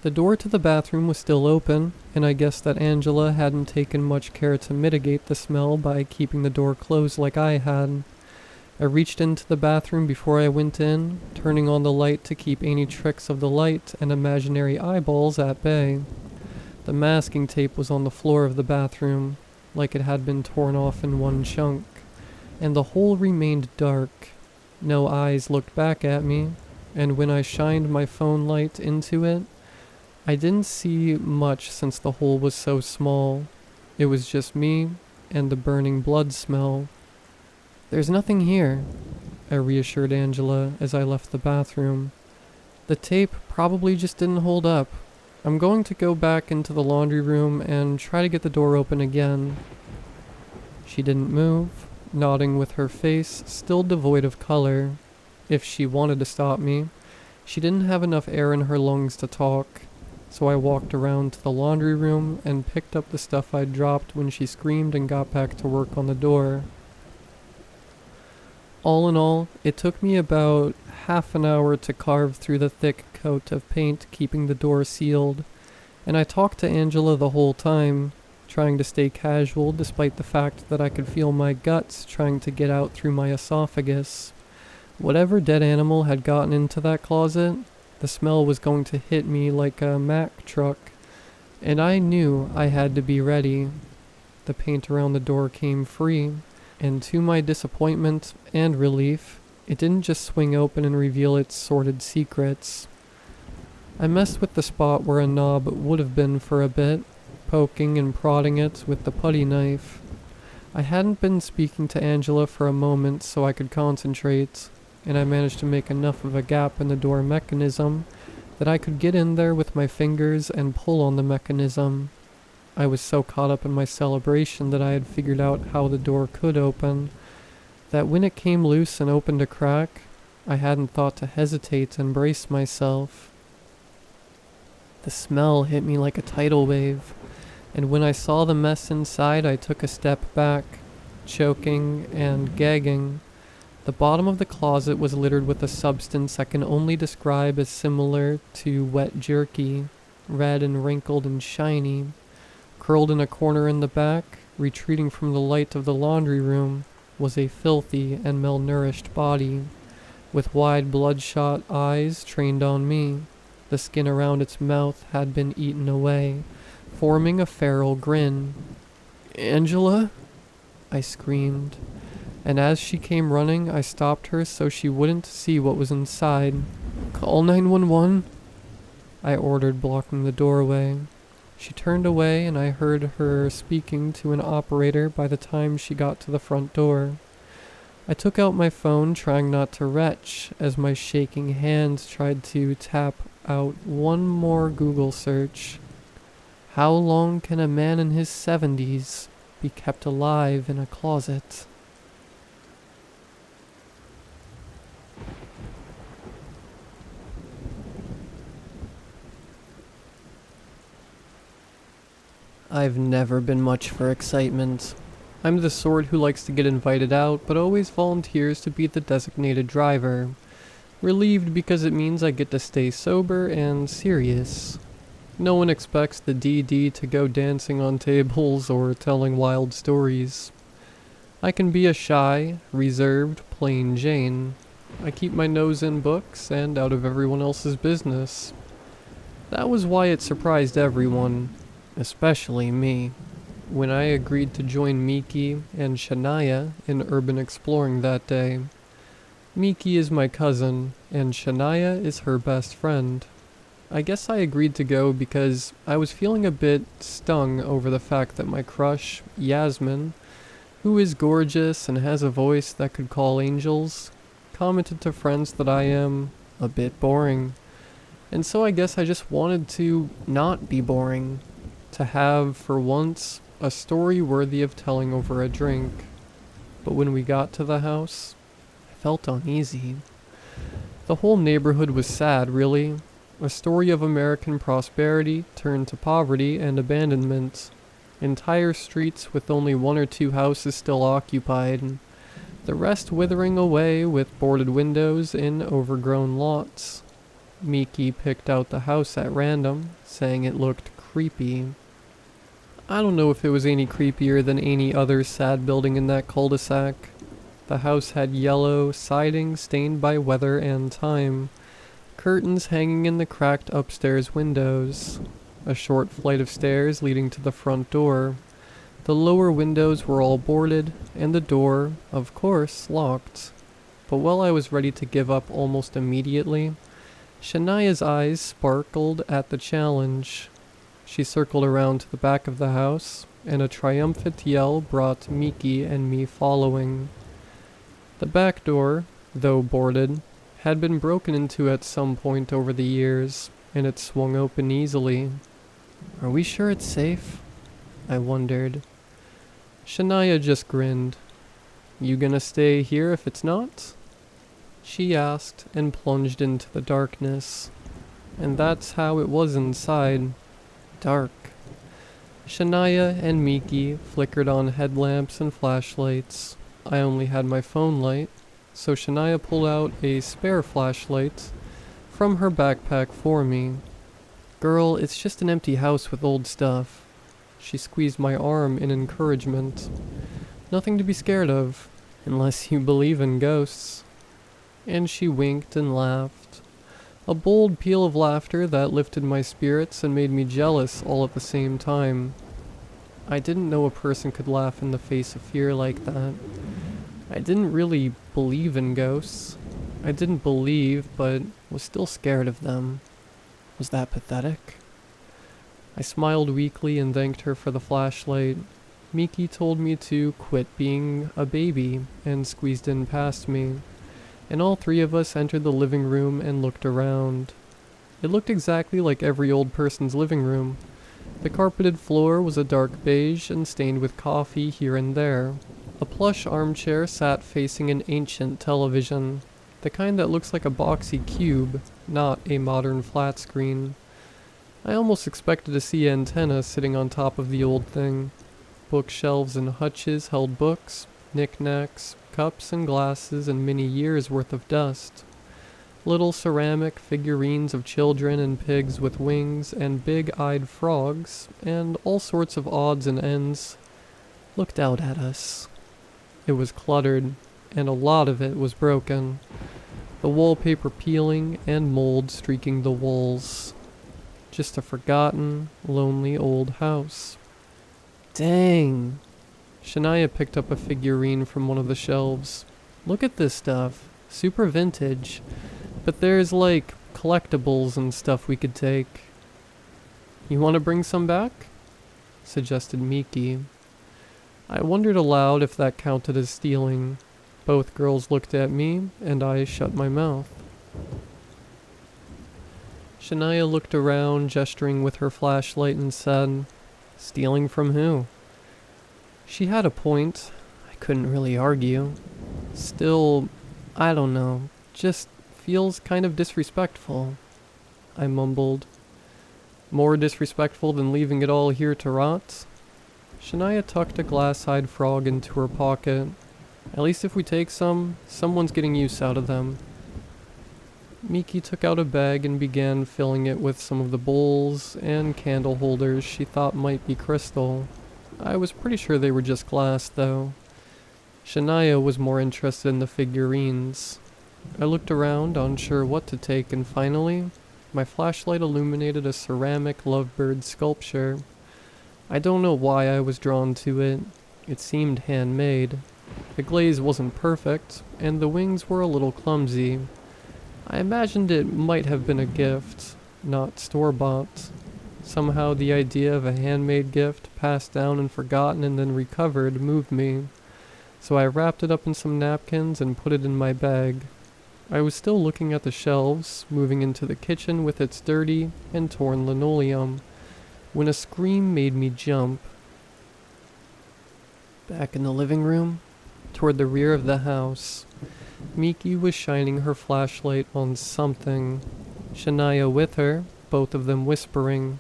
The door to the bathroom was still open, and I guessed that Angela hadn't taken much care to mitigate the smell by keeping the door closed like I had. I reached into the bathroom before I went in, turning on the light to keep any tricks of the light and imaginary eyeballs at bay. The masking tape was on the floor of the bathroom, like it had been torn off in one chunk, and the hole remained dark. No eyes looked back at me, and when I shined my phone light into it, I didn't see much since the hole was so small. It was just me and the burning blood smell. "There's nothing here," I reassured Angela as I left the bathroom. "The tape probably just didn't hold up. I'm going to go back into the laundry room and try to get the door open again." She didn't move, nodding with her face still devoid of color. If she wanted to stop me, she didn't have enough air in her lungs to talk. So I walked around to the laundry room and picked up the stuff I'd dropped when she screamed and got back to work on the door. All in all, it took me about half an hour to carve through the thick coat of paint keeping the door sealed, and I talked to Angela the whole time, trying to stay casual despite the fact that I could feel my guts trying to get out through my esophagus. Whatever dead animal had gotten into that closet, the smell was going to hit me like a Mack truck, and I knew I had to be ready. The paint around the door came free, and to my disappointment and relief, it didn't just swing open and reveal its sordid secrets. I messed with the spot where a knob would have been for a bit, poking and prodding it with the putty knife. I hadn't been speaking to Angela for a moment so I could concentrate, and I managed to make enough of a gap in the door mechanism that I could get in there with my fingers and pull on the mechanism. I was so caught up in my celebration that I had figured out how the door could open, that when it came loose and opened a crack, I hadn't thought to hesitate and brace myself. The smell hit me like a tidal wave, and when I saw the mess inside, I took a step back, choking and gagging. The bottom of the closet was littered with a substance I can only describe as similar to wet jerky, red and wrinkled and shiny. Curled in a corner in the back, retreating from the light of the laundry room, was a filthy and malnourished body, with wide bloodshot eyes trained on me. The skin around its mouth had been eaten away, forming a feral grin. "Angela?" I screamed, and as she came running, I stopped her so she wouldn't see what was inside. "Call 911?" I ordered, blocking the doorway. She turned away, and I heard her speaking to an operator by the time she got to the front door. I took out my phone, trying not to retch, as my shaking hand tried to tap out one more Google search. How long can a man in his 70s be kept alive in a closet? I've never been much for excitement. I'm the sort who likes to get invited out, but always volunteers to be the designated driver. Relieved because it means I get to stay sober and serious. No one expects the DD to go dancing on tables or telling wild stories. I can be a shy, reserved, plain Jane. I keep my nose in books and out of everyone else's business. That was why it surprised everyone, especially me, when I agreed to join Miki and Shania in urban exploring that day. Miki is my cousin, and Shania is her best friend. I guess I agreed to go because I was feeling a bit stung over the fact that my crush, Yasmin, who is gorgeous and has a voice that could call angels, commented to friends that I am a bit boring. And so I guess I just wanted to not be boring, to have, for once, a story worthy of telling over a drink. But when we got to the house, I felt uneasy. The whole neighborhood was sad, really. A story of American prosperity turned to poverty and abandonment. Entire streets with only one or two houses still occupied, the rest withering away with boarded windows in overgrown lots. Miki picked out the house at random, saying it looked creepy. I don't know if it was any creepier than any other sad building in that cul-de-sac. The house had yellow siding stained by weather and time, curtains hanging in the cracked upstairs windows, a short flight of stairs leading to the front door. The lower windows were all boarded, and the door, of course, locked. But while I was ready to give up almost immediately, Shania's eyes sparkled at the challenge. She circled around to the back of the house, and a triumphant yell brought Miki and me following. The back door, though boarded, had been broken into at some point over the years, and it swung open easily. Are we sure it's safe? I wondered. Shania just grinned. You gonna stay here if it's not? She asked and plunged into the darkness. And that's how it was inside. Dark. Shania and Miki flickered on headlamps and flashlights. I only had my phone light, so Shania pulled out a spare flashlight from her backpack for me. Girl, it's just an empty house with old stuff. She squeezed my arm in encouragement. Nothing to be scared of, unless you believe in ghosts. And she winked and laughed. A bold peal of laughter that lifted my spirits and made me jealous all at the same time. I didn't know a person could laugh in the face of fear like that. I didn't really believe in ghosts. I didn't believe, but was still scared of them. Was that pathetic? I smiled weakly and thanked her for the flashlight. Miki told me to quit being a baby and squeezed in past me, and all three of us entered the living room and looked around. It looked exactly like every old person's living room. The carpeted floor was a dark beige and stained with coffee here and there. A plush armchair sat facing an ancient television, the kind that looks like a boxy cube, not a modern flat screen. I almost expected to see antenna sitting on top of the old thing. Bookshelves and hutches held books, knickknacks, cups and glasses, and many years' worth of dust. Little ceramic figurines of children and pigs with wings and big-eyed frogs, and all sorts of odds and ends, looked out at us. It was cluttered, and a lot of it was broken, the wallpaper peeling and mold streaking the walls. Just a forgotten, lonely old house. Dang! Shania picked up a figurine from one of the shelves. Look at this stuff. Super vintage. But there's like collectibles and stuff we could take. You want to bring some back? Suggested Miki. I wondered aloud if that counted as stealing. Both girls looked at me, and I shut my mouth. Shania looked around, gesturing with her flashlight, and said, "Stealing from who?" She had a point. I couldn't really argue. Still, I don't know. Just feels kind of disrespectful. I mumbled. More disrespectful than leaving it all here to rot? Shania tucked a glass-eyed frog into her pocket. At least if we take some, someone's getting use out of them. Miki took out a bag and began filling it with some of the bowls and candle holders she thought might be crystal. I was pretty sure they were just glass, though. Shania was more interested in the figurines. I looked around, unsure what to take, and finally, my flashlight illuminated a ceramic lovebird sculpture. I don't know why I was drawn to it. It seemed handmade. The glaze wasn't perfect, and the wings were a little clumsy. I imagined it might have been a gift, not store-bought. Somehow the idea of a handmade gift, passed down and forgotten and then recovered, moved me. So I wrapped it up in some napkins and put it in my bag. I was still looking at the shelves, moving into the kitchen with its dirty and torn linoleum, when a scream made me jump. Back in the living room, toward the rear of the house, Miki was shining her flashlight on something. Shania with her, both of them whispering.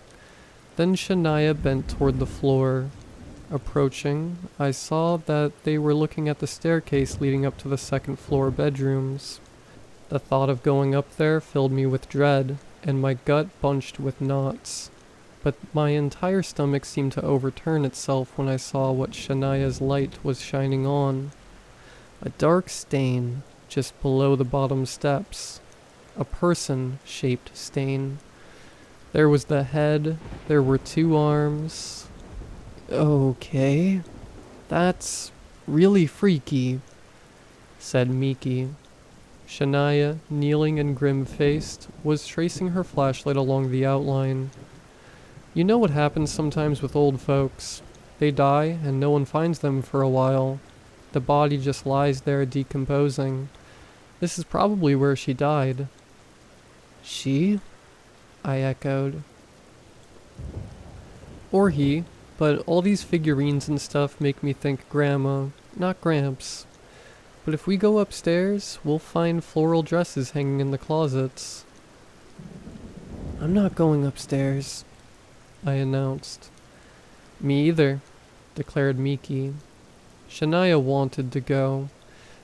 Then Shania bent toward the floor. Approaching, I saw that they were looking at the staircase leading up to the second floor bedrooms. The thought of going up there filled me with dread, and my gut bunched with knots. But my entire stomach seemed to overturn itself when I saw what Shania's light was shining on. A dark stain just below the bottom steps. A person-shaped stain. There was the head, there were 2 arms. Okay, that's really freaky, said Miki. Shania, kneeling and grim-faced, was tracing her flashlight along the outline. You know what happens sometimes with old folks. They die and no one finds them for a while. The body just lies there decomposing. This is probably where she died. She? I echoed. Or he, but all these figurines and stuff make me think Grandma, not Gramps. But if we go upstairs, we'll find floral dresses hanging in the closets. I'm not going upstairs, I announced. Me either, declared Miki. Shania wanted to go.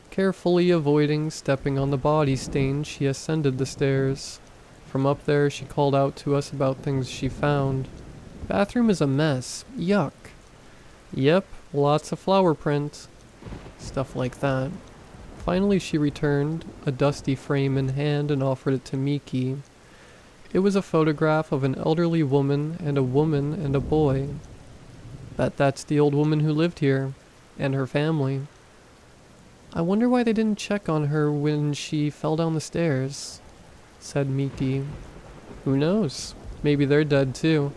Carefully avoiding stepping on the body stain, she ascended the stairs. From up there, she called out to us about things she found. Bathroom is a mess. Yuck. Yep, lots of flower print. Stuff like that. Finally she returned, a dusty frame in hand, and offered it to Miki. It was a photograph of an elderly woman and a boy. Bet that's the old woman who lived here, and her family. I wonder why they didn't check on her when she fell down the stairs, said Miki. Who knows? Maybe they're dead too.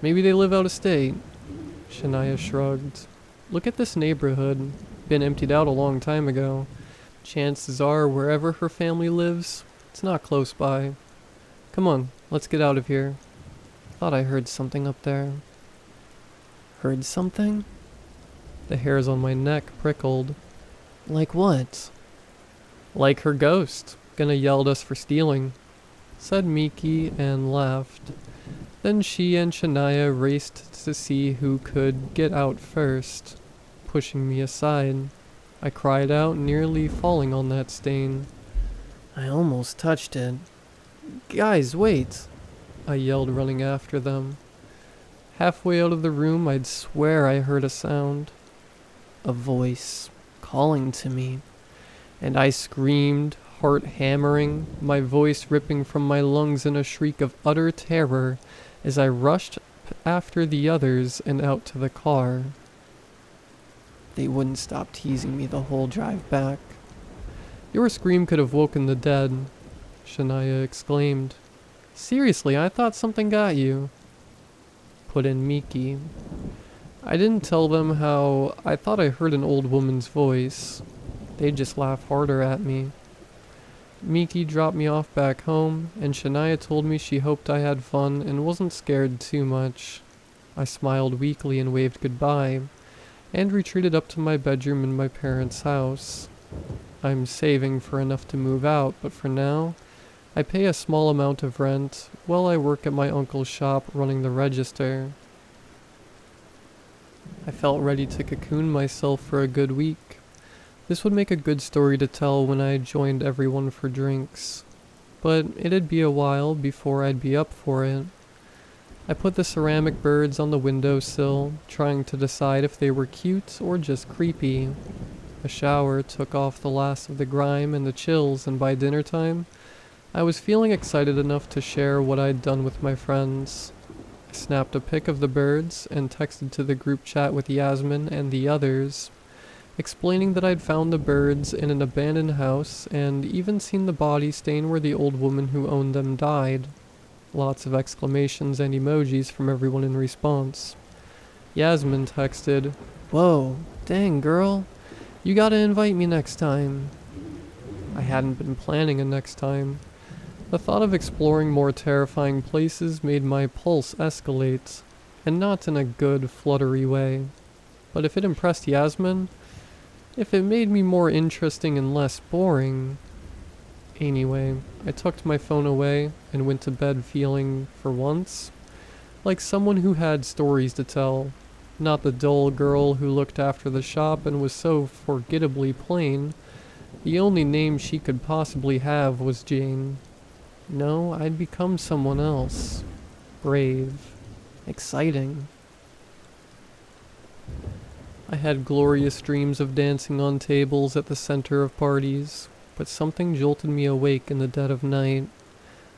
Maybe they live out of state. Shania shrugged. Look at this neighborhood. Been emptied out a long time ago. Chances are wherever her family lives, it's not close by. Come on, let's get out of here. Thought I heard something up there. Heard something? The hairs on my neck prickled. Like what? Like her ghost. Gonna yell at us for stealing, said Miki and laughed. Then she and Shania raced to see who could get out first, pushing me aside. I cried out, nearly falling on that stain. I almost touched it. Guys, wait! I yelled, running after them. Halfway out of the room, I'd swear I heard a sound. A voice calling to me. And I screamed, heart hammering, my voice ripping from my lungs in a shriek of utter terror as I rushed after the others and out to the car. They wouldn't stop teasing me the whole drive back. Your scream could have woken the dead, Shania exclaimed. Seriously, I thought something got you, put in Miki. I didn't tell them how I thought I heard an old woman's voice. They'd just laugh harder at me. Miki dropped me off back home, and Shania told me she hoped I had fun and wasn't scared too much. I smiled weakly and waved goodbye, and retreated up to my bedroom in my parents' house. I'm saving for enough to move out, but for now, I pay a small amount of rent while I work at my uncle's shop running the register. I felt ready to cocoon myself for a good week. This would make a good story to tell when I joined everyone for drinks, but it'd be a while before I'd be up for it. I put the ceramic birds on the windowsill, trying to decide if they were cute or just creepy. A shower took off the last of the grime and the chills, and by dinner time, I was feeling excited enough to share what I'd done with my friends. I snapped a pic of the birds and texted to the group chat with Yasmin and the others, explaining that I'd found the birds in an abandoned house and even seen the body stain where the old woman who owned them died. Lots of exclamations and emojis from everyone in response. Yasmin texted, "Whoa, dang girl, you gotta invite me next time." I hadn't been planning a next time. The thought of exploring more terrifying places made my pulse escalate, and not in a good, fluttery way. But if it impressed Yasmin, if it made me more interesting and less boring... Anyway, I tucked my phone away and went to bed feeling, for once, like someone who had stories to tell. Not the dull girl who looked after the shop and was so forgettably plain. The only name she could possibly have was Jane. No, I'd become someone else. Brave. Exciting. I had glorious dreams of dancing on tables at the center of parties, but something jolted me awake in the dead of night.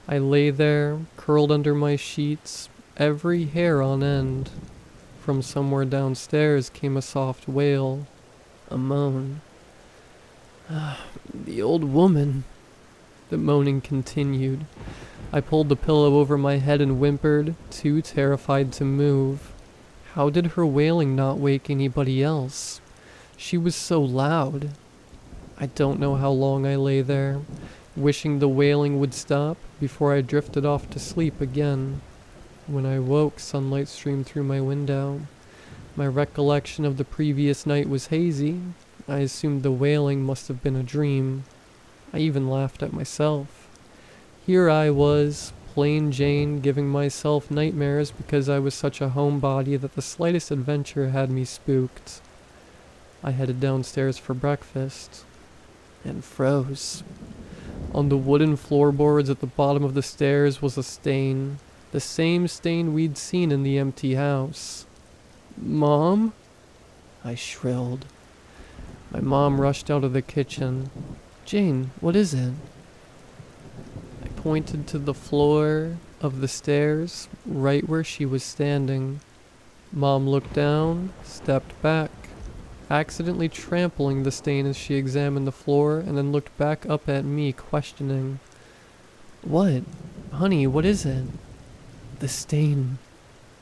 I lay there, curled under my sheets, every hair on end. From somewhere downstairs came a soft wail, a moan. The old woman. The moaning continued. I pulled the pillow over my head and whimpered, too terrified to move. How did her wailing not wake anybody else? She was so loud. I don't know how long I lay there, wishing the wailing would stop before I drifted off to sleep again. When I woke, sunlight streamed through my window. My recollection of the previous night was hazy. I assumed the wailing must have been a dream. I even laughed at myself. Here I was, plain Jane, giving myself nightmares because I was such a homebody that the slightest adventure had me spooked. I headed downstairs for breakfast, and froze. On the wooden floorboards at the bottom of the stairs was a stain, the same stain we'd seen in the empty house. "Mom?" I shrilled. My mom rushed out of the kitchen. "Jane, what is it?" I pointed to the floor of the stairs, right where she was standing. Mom looked down, stepped back, accidentally trampling the stain as she examined the floor, and then looked back up at me, questioning. "What? Honey, what is it? The stain,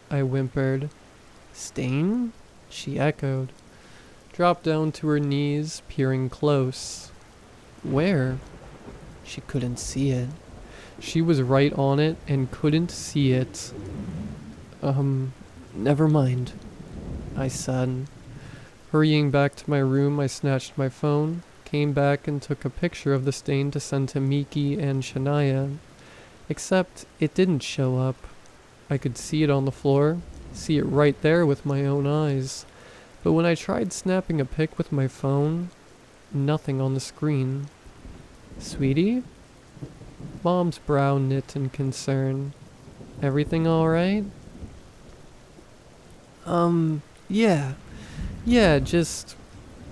I whimpered. Stain? She echoed. Dropped down to her knees, peering close. Where? She couldn't see it. She was right on it and couldn't see it. Never mind, I said. Hurrying back to my room, I snatched my phone, came back and took a picture of the stain to send to Miki and Shania. Except it didn't show up. I could see it on the floor, see it right there with my own eyes. But when I tried snapping a pic with my phone, nothing on the screen. Sweetie? Mom's brow knit in concern. Everything alright? Yeah.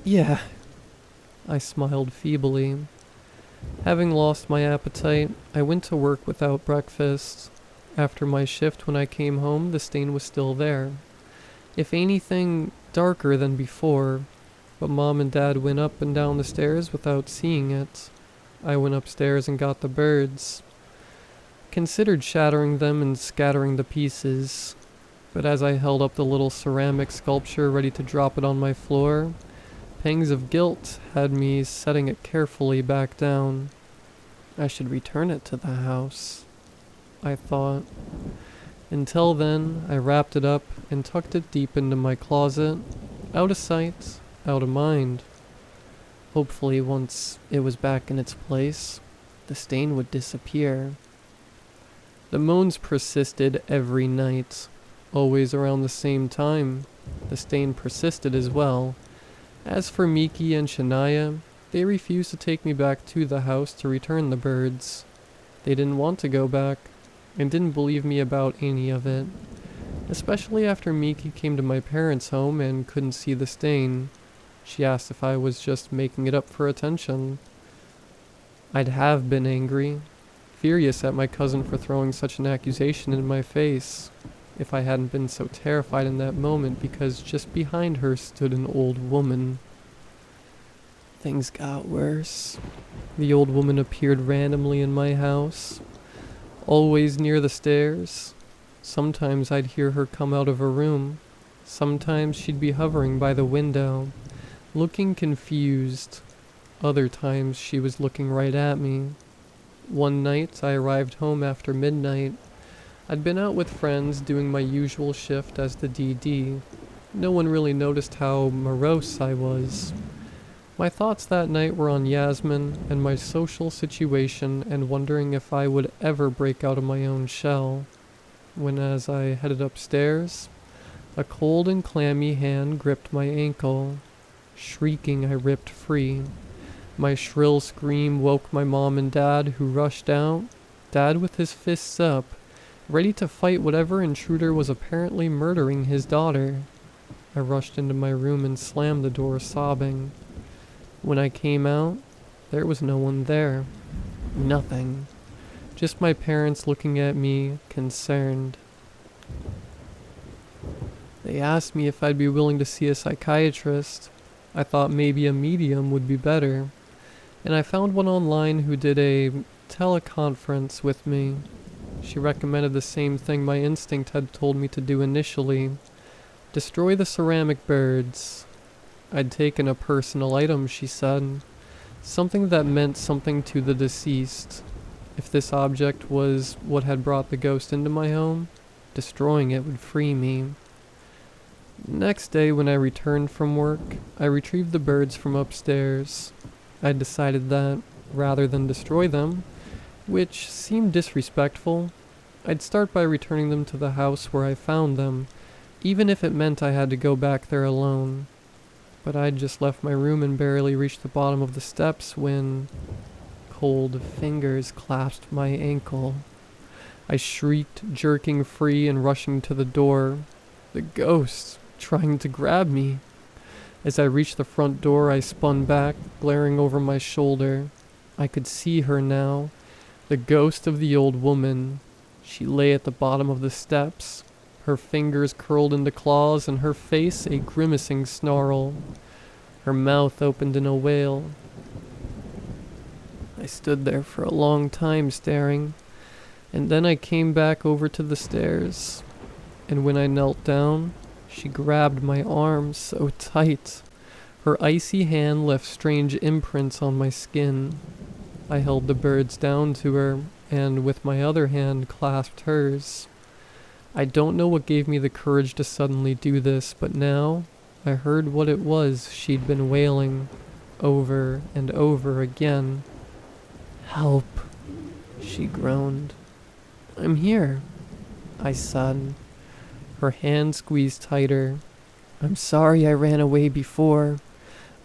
Yeah. I smiled feebly. Having lost my appetite, I went to work without breakfast. After my shift when I came home, the stain was still there. If anything, darker than before, but Mom and Dad went up and down the stairs without seeing it. I went upstairs and got the birds. Considered shattering them and scattering the pieces, but as I held up the little ceramic sculpture ready to drop it on my floor, pangs of guilt had me setting it carefully back down. I should return it to the house, I thought. Until then, I wrapped it up and tucked it deep into my closet, out of sight, out of mind. Hopefully, once it was back in its place, the stain would disappear. The moans persisted every night, always around the same time. The stain persisted as well. As for Miki and Shania, they refused to take me back to the house to return the birds. They didn't want to go back, and didn't believe me about any of it, especially after Miki came to my parents' home and couldn't see the stain. She asked if I was just making it up for attention. I'd have been angry, furious at my cousin for throwing such an accusation in my face, if I hadn't been so terrified in that moment because just behind her stood an old woman. Things got worse. The old woman appeared randomly in my house, always near the stairs. Sometimes I'd hear her come out of her room. Sometimes she'd be hovering by the window, looking confused. Other times she was looking right at me. One night I arrived home after midnight. I'd been out with friends doing my usual shift as the DD. No one really noticed how morose I was. My thoughts that night were on Yasmin and my social situation and wondering if I would ever break out of my own shell. When as I headed upstairs, a cold and clammy hand gripped my ankle. Shrieking, I ripped free. My shrill scream woke my mom and dad, who rushed out, Dad with his fists up, ready to fight whatever intruder was apparently murdering his daughter. I rushed into my room and slammed the door, sobbing. When I came out, there was no one there. Nothing. Just my parents looking at me, concerned. They asked me if I'd be willing to see a psychiatrist. I thought maybe a medium would be better, and I found one online who did a teleconference with me. She recommended the same thing my instinct had told me to do initially. Destroy the ceramic birds. I'd taken a personal item, she said. Something that meant something to the deceased. If this object was what had brought the ghost into my home, destroying it would free me. Next day when I returned from work, I retrieved the birds from upstairs. I decided that, rather than destroy them, which seemed disrespectful, I'd start by returning them to the house where I found them, even if it meant I had to go back there alone. But I'd just left my room and barely reached the bottom of the steps when cold fingers clasped my ankle. I shrieked, jerking free and rushing to the door. The ghost, trying to grab me. As I reached the front door, I spun back, glaring over my shoulder. I could see her now, the ghost of the old woman. She lay at the bottom of the steps, her fingers curled into claws and her face a grimacing snarl. Her mouth opened in a wail. I stood there for a long time staring. And then I came back over to the stairs, and when I knelt down, she grabbed my arm so tight. Her icy hand left strange imprints on my skin. I held the birds down to her, and with my other hand clasped hers. I don't know what gave me the courage to suddenly do this, but now I heard what it was she'd been wailing over and over again. "Help," she groaned. "I'm here," I said. Her hand squeezed tighter. "I'm sorry I ran away before.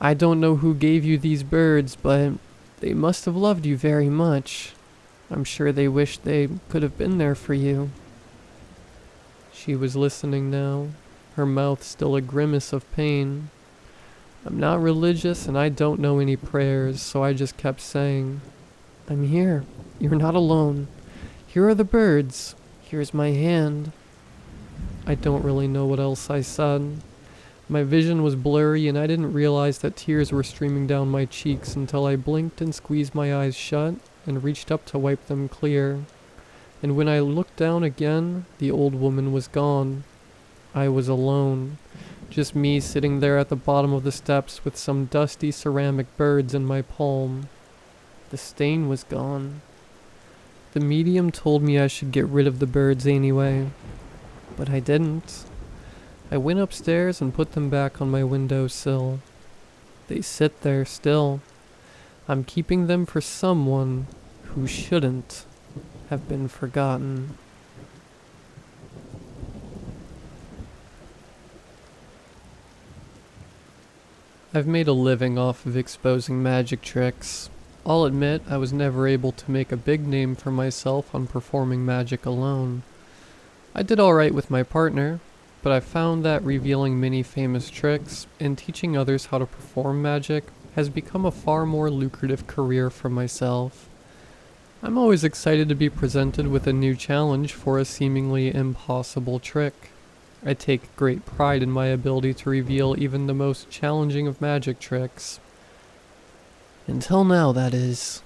I don't know who gave you these birds, but they must have loved you very much. I'm sure they wished they could have been there for you." She was listening now, her mouth still a grimace of pain. I'm not religious and I don't know any prayers, so I just kept saying, "I'm here. You're not alone. Here are the birds. Here's my hand." I don't really know what else I said. My vision was blurry and I didn't realize that tears were streaming down my cheeks until I blinked and squeezed my eyes shut and reached up to wipe them clear. And when I looked down again, the old woman was gone. I was alone. Just me sitting there at the bottom of the steps with some dusty ceramic birds in my palm. The stain was gone. The medium told me I should get rid of the birds anyway, but I didn't. I went upstairs and put them back on my windowsill. They sit there still. I'm keeping them for someone who shouldn't have been forgotten. I've made a living off of exposing magic tricks. I'll admit I was never able to make a big name for myself on performing magic alone. I did alright with my partner, but I found that revealing many famous tricks and teaching others how to perform magic has become a far more lucrative career for myself. I'm always excited to be presented with a new challenge for a seemingly impossible trick. I take great pride in my ability to reveal even the most challenging of magic tricks. Until now, that is,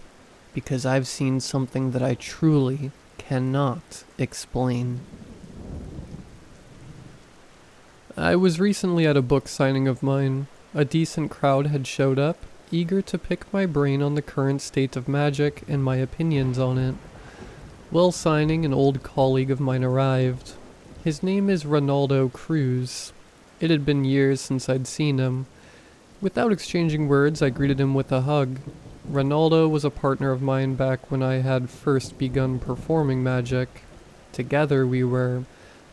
because I've seen something that I truly cannot explain. I was recently at a book signing of mine. A decent crowd had showed up, eager to pick my brain on the current state of magic and my opinions on it. While signing, an old colleague of mine arrived. His name is Ronaldo Cruz. It had been years since I'd seen him. Without exchanging words, I greeted him with a hug. Ronaldo was a partner of mine back when I had first begun performing magic. Together we were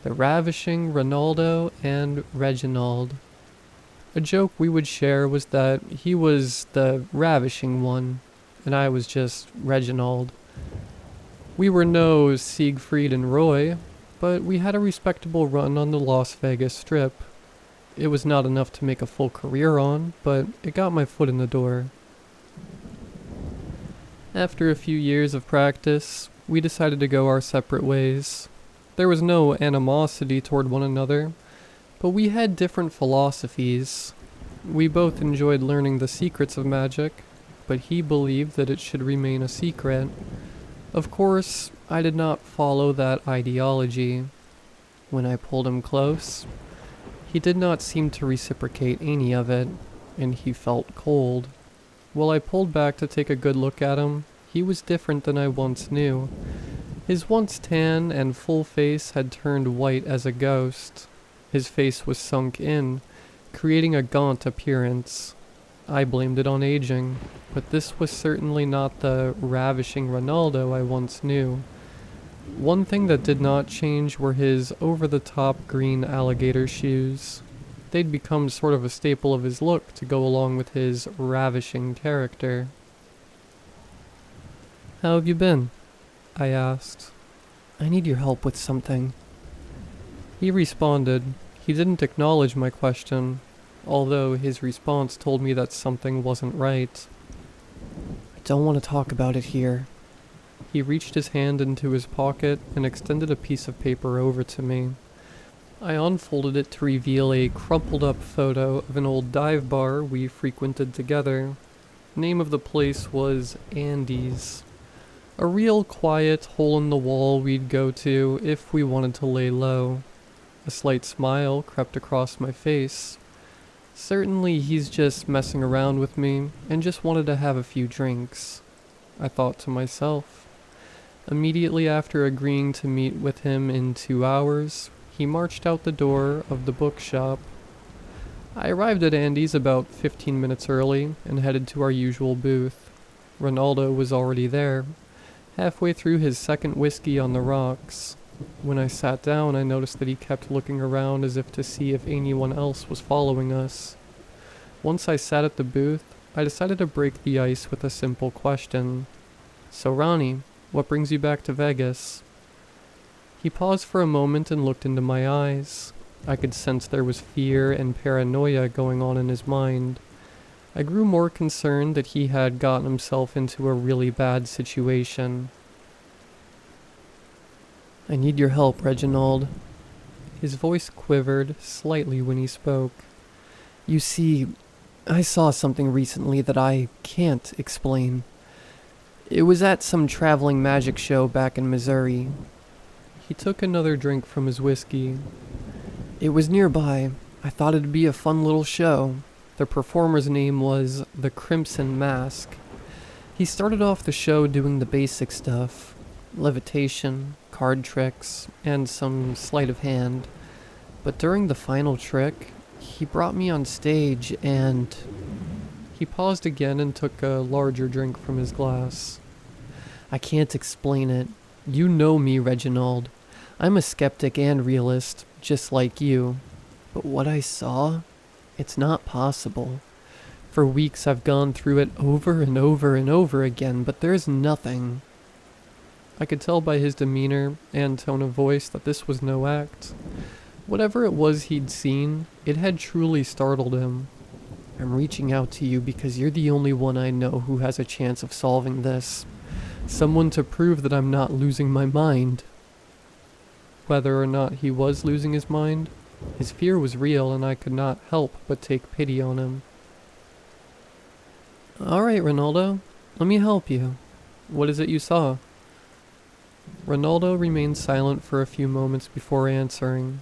the ravishing Ronaldo and Reginald. A joke we would share was that he was the ravishing one, and I was just Reginald. We were no Siegfried and Roy, but we had a respectable run on the Las Vegas Strip. It was not enough to make a full career on, but it got my foot in the door. After a few years of practice, we decided to go our separate ways. There was no animosity toward one another, but we had different philosophies. We both enjoyed learning the secrets of magic, but he believed that it should remain a secret. Of course, I did not follow that ideology. When I pulled him close, he did not seem to reciprocate any of it, and he felt cold. While I pulled back to take a good look at him, he was different than I once knew. His once tan and full face had turned white as a ghost. His face was sunk in, creating a gaunt appearance. I blamed it on aging, but this was certainly not the ravishing Ronaldo I once knew. One thing that did not change were his over-the-top green alligator shoes. They'd become sort of a staple of his look to go along with his ravishing character. "How have you been?" I asked. "I need your help with something." He responded. He didn't acknowledge my question, although his response told me that something wasn't right. "I don't want to talk about it here." He reached his hand into his pocket and extended a piece of paper over to me. I unfolded it to reveal a crumpled up photo of an old dive bar we frequented together. The name of the place was Andy's. A real quiet hole in the wall we'd go to if we wanted to lay low. A slight smile crept across my face. Certainly he's just messing around with me and just wanted to have a few drinks, I thought to myself. Immediately after agreeing to meet with him in 2 hours, he marched out the door of the bookshop. I arrived at Andy's about 15 minutes early and headed to our usual booth. Ronaldo was already there, halfway through his second whiskey on the rocks. When I sat down, I noticed that he kept looking around as if to see if anyone else was following us. Once I sat at the booth, I decided to break the ice with a simple question. "So Ronnie, what brings you back to Vegas?" He paused for a moment and looked into my eyes. I could sense there was fear and paranoia going on in his mind. I grew more concerned that he had gotten himself into a really bad situation. "I need your help, Reginald." His voice quivered slightly when he spoke. "You see, I saw something recently that I can't explain. It was at some traveling magic show back in Missouri." He took another drink from his whiskey. "It was nearby. I thought it'd be a fun little show." The performer's name was the Crimson Mask. He started off the show doing the basic stuff: levitation, card tricks, and some sleight of hand. But during the final trick, he brought me on stage and... He paused again and took a larger drink from his glass. "I can't explain it. You know me, Reginald. I'm a skeptic and realist, just like you. But what I saw, it's not possible. For weeks I've gone through it over and over and over again, but there's nothing." I could tell by his demeanor and tone of voice that this was no act. Whatever it was he'd seen, it had truly startled him. "I'm reaching out to you because you're the only one I know who has a chance of solving this. Someone to prove that I'm not losing my mind." Whether or not he was losing his mind, his fear was real and I could not help but take pity on him. "Alright, Ronaldo, let me help you. What is it you saw?" Ronaldo remained silent for a few moments before answering.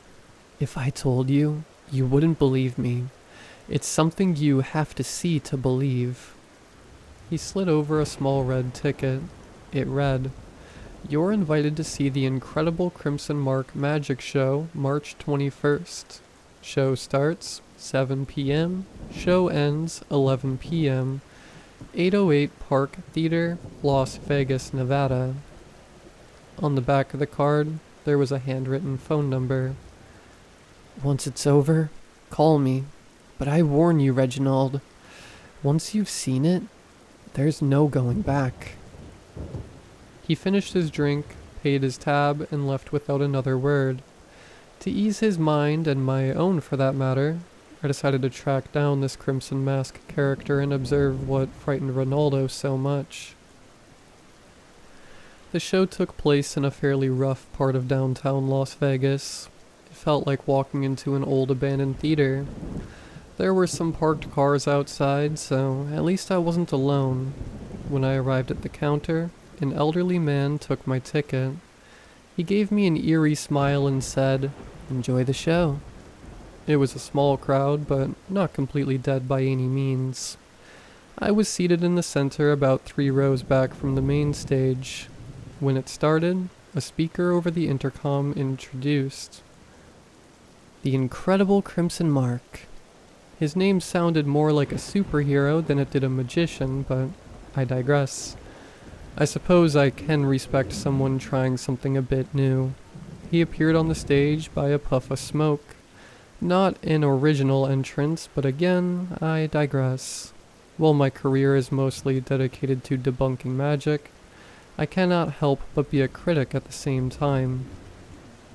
"If I told you, you wouldn't believe me. It's something you have to see to believe." He slid over a small red ticket. It read, "You're invited to see the incredible Crimson Mark Magic Show March 21st. Show starts 7 p.m. Show ends 11 p.m. 808 Park Theater, Las Vegas, Nevada." On the back of the card, there was a handwritten phone number. "Once it's over, call me. But I warn you, Reginald, once you've seen it, there's no going back." He finished his drink, paid his tab, and left without another word. To ease his mind, and my own for that matter, I decided to track down this Crimson Mask character and observe what frightened Ronaldo so much. The show took place in a fairly rough part of downtown Las Vegas. It felt like walking into an old abandoned theater. There were some parked cars outside, so at least I wasn't alone. When I arrived at the counter, an elderly man took my ticket. He gave me an eerie smile and said, "Enjoy the show." It was a small crowd, but not completely dead by any means. I was seated in the center about 3 rows back from the main stage. When it started, a speaker over the intercom introduced the incredible Crimson Mark. His name sounded more like a superhero than it did a magician, but I digress. I suppose I can respect someone trying something a bit new. He appeared on the stage by a puff of smoke. Not an original entrance, but again, I digress. While my career is mostly dedicated to debunking magic, I cannot help but be a critic at the same time.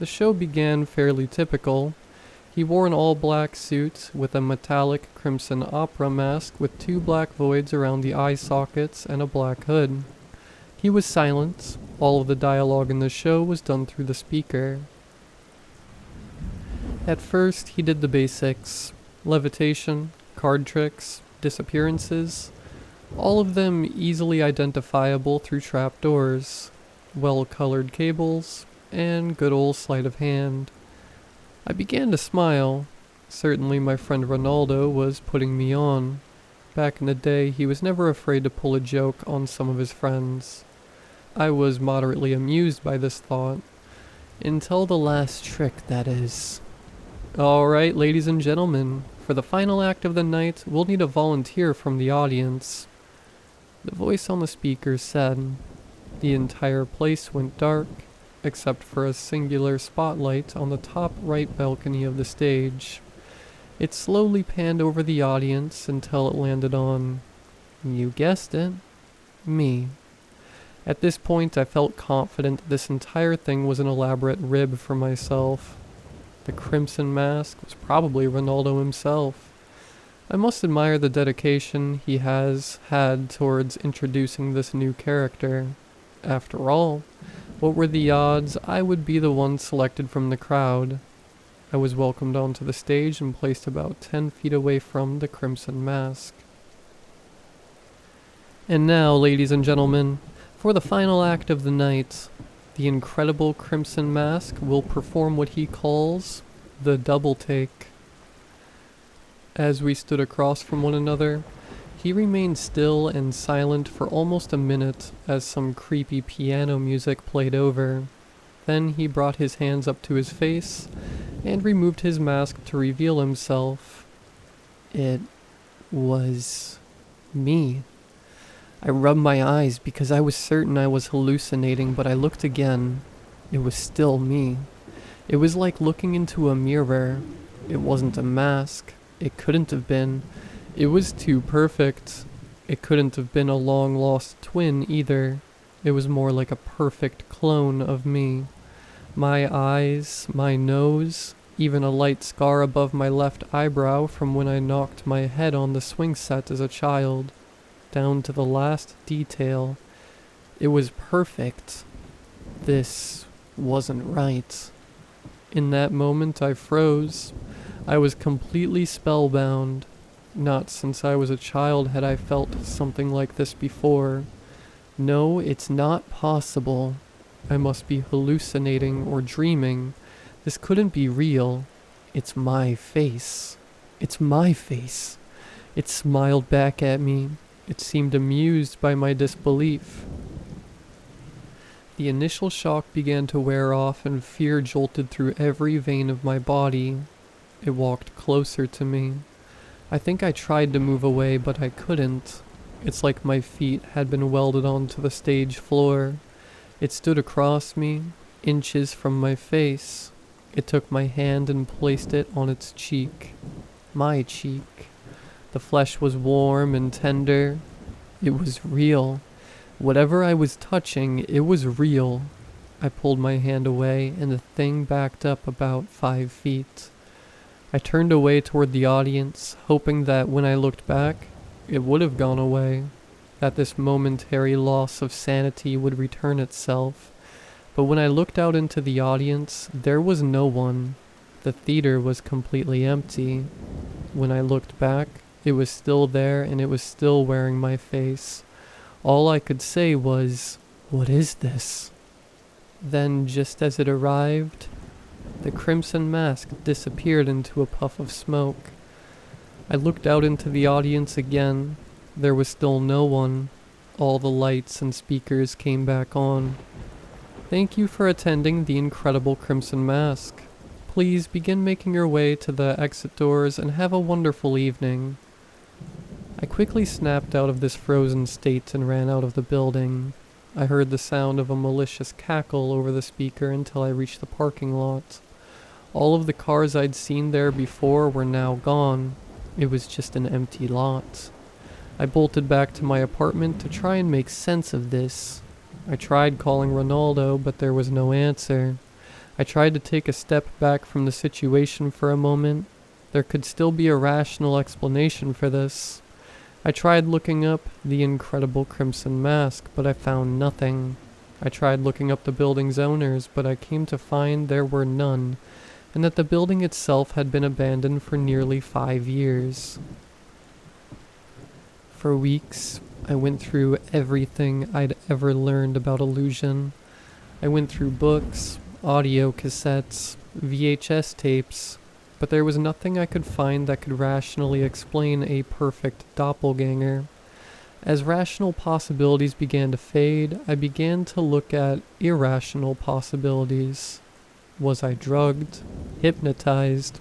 The show began fairly typical. He wore an all-black suit with a metallic crimson opera mask with 2 black voids around the eye sockets and a black hood. He was silent. All of the dialogue in the show was done through the speaker. At first, he did the basics: levitation, card tricks, disappearances. all of them easily identifiable through trapdoors, well-colored cables, and good old sleight of hand. I began to smile. Certainly my friend Ronaldo was putting me on. Back in the day, he was never afraid to pull a joke on some of his friends. I was moderately amused by this thought. Until the last trick, that is. Alright, ladies and gentlemen, for the final act of the night, we'll need a volunteer from the audience. The voice on the speaker said. The entire place went dark, except for a singular spotlight on the top right balcony of the stage. It slowly panned over the audience until it landed on, you guessed it, me. At this point, I felt confident this entire thing was an elaborate rib for myself. The crimson mask was probably Ronaldo himself. I must admire the dedication he has had towards introducing this new character. After all, what were the odds I would be the one selected from the crowd? I was welcomed onto the stage and placed about 10 feet away from the crimson mask. And now, ladies and gentlemen, for the final act of the night, the incredible Crimson Mask will perform what he calls the double take. As we stood across from one another, he remained still and silent for almost a minute as some creepy piano music played over. Then he brought his hands up to his face and removed his mask to reveal himself. It was me. I rubbed my eyes because I was certain I was hallucinating, but I looked again. It was still me. It was like looking into a mirror. It wasn't a mask. It couldn't have been. It was too perfect. It couldn't have been a long-lost twin either. It was more like a perfect clone of me. My eyes, my nose, even a light scar above my left eyebrow from when I knocked my head on the swing set as a child. Down to the last detail. It was perfect. This wasn't right. In that moment I froze. I was completely spellbound. Not since I was a child had I felt something like this before. No, it's not possible. I must be hallucinating or dreaming. This couldn't be real. It's my face. It's my face. It smiled back at me. It seemed amused by my disbelief. The initial shock began to wear off and fear jolted through every vein of my body. It walked closer to me. I think I tried to move away, but I couldn't. It's like my feet had been welded onto the stage floor. It stood across me, inches from my face. It took my hand and placed it on its cheek. My cheek. The flesh was warm and tender. It was real. Whatever I was touching, it was real. I pulled my hand away, and the thing backed up about 5 feet. I turned away toward the audience, hoping that when I looked back, it would have gone away, that this momentary loss of sanity would return itself. But when I looked out into the audience, there was no one. The theater was completely empty. When I looked back, it was still there and it was still wearing my face. All I could say was, "What is this?" Then, just as it arrived, the crimson mask disappeared into a puff of smoke. I looked out into the audience again. There was still no one. All the lights and speakers came back on. Thank you for attending the incredible Crimson Mask. Please begin making your way to the exit doors and have a wonderful evening. I quickly snapped out of this frozen state and ran out of the building. I heard the sound of a malicious cackle over the speaker until I reached the parking lot. All of the cars I'd seen there before were now gone. It was just an empty lot. I bolted back to my apartment to try and make sense of this. I tried calling Ronaldo, but there was no answer. I tried to take a step back from the situation for a moment. There could still be a rational explanation for this. I tried looking up the incredible Crimson Mask, but I found nothing. I tried looking up the building's owners, but I came to find there were none, and that the building itself had been abandoned for nearly 5 years. For weeks, I went through everything I'd ever learned about illusion. I went through books, audio cassettes, VHS tapes, but there was nothing I could find that could rationally explain a perfect doppelganger. As rational possibilities began to fade, I began to look at irrational possibilities. Was I drugged, hypnotized,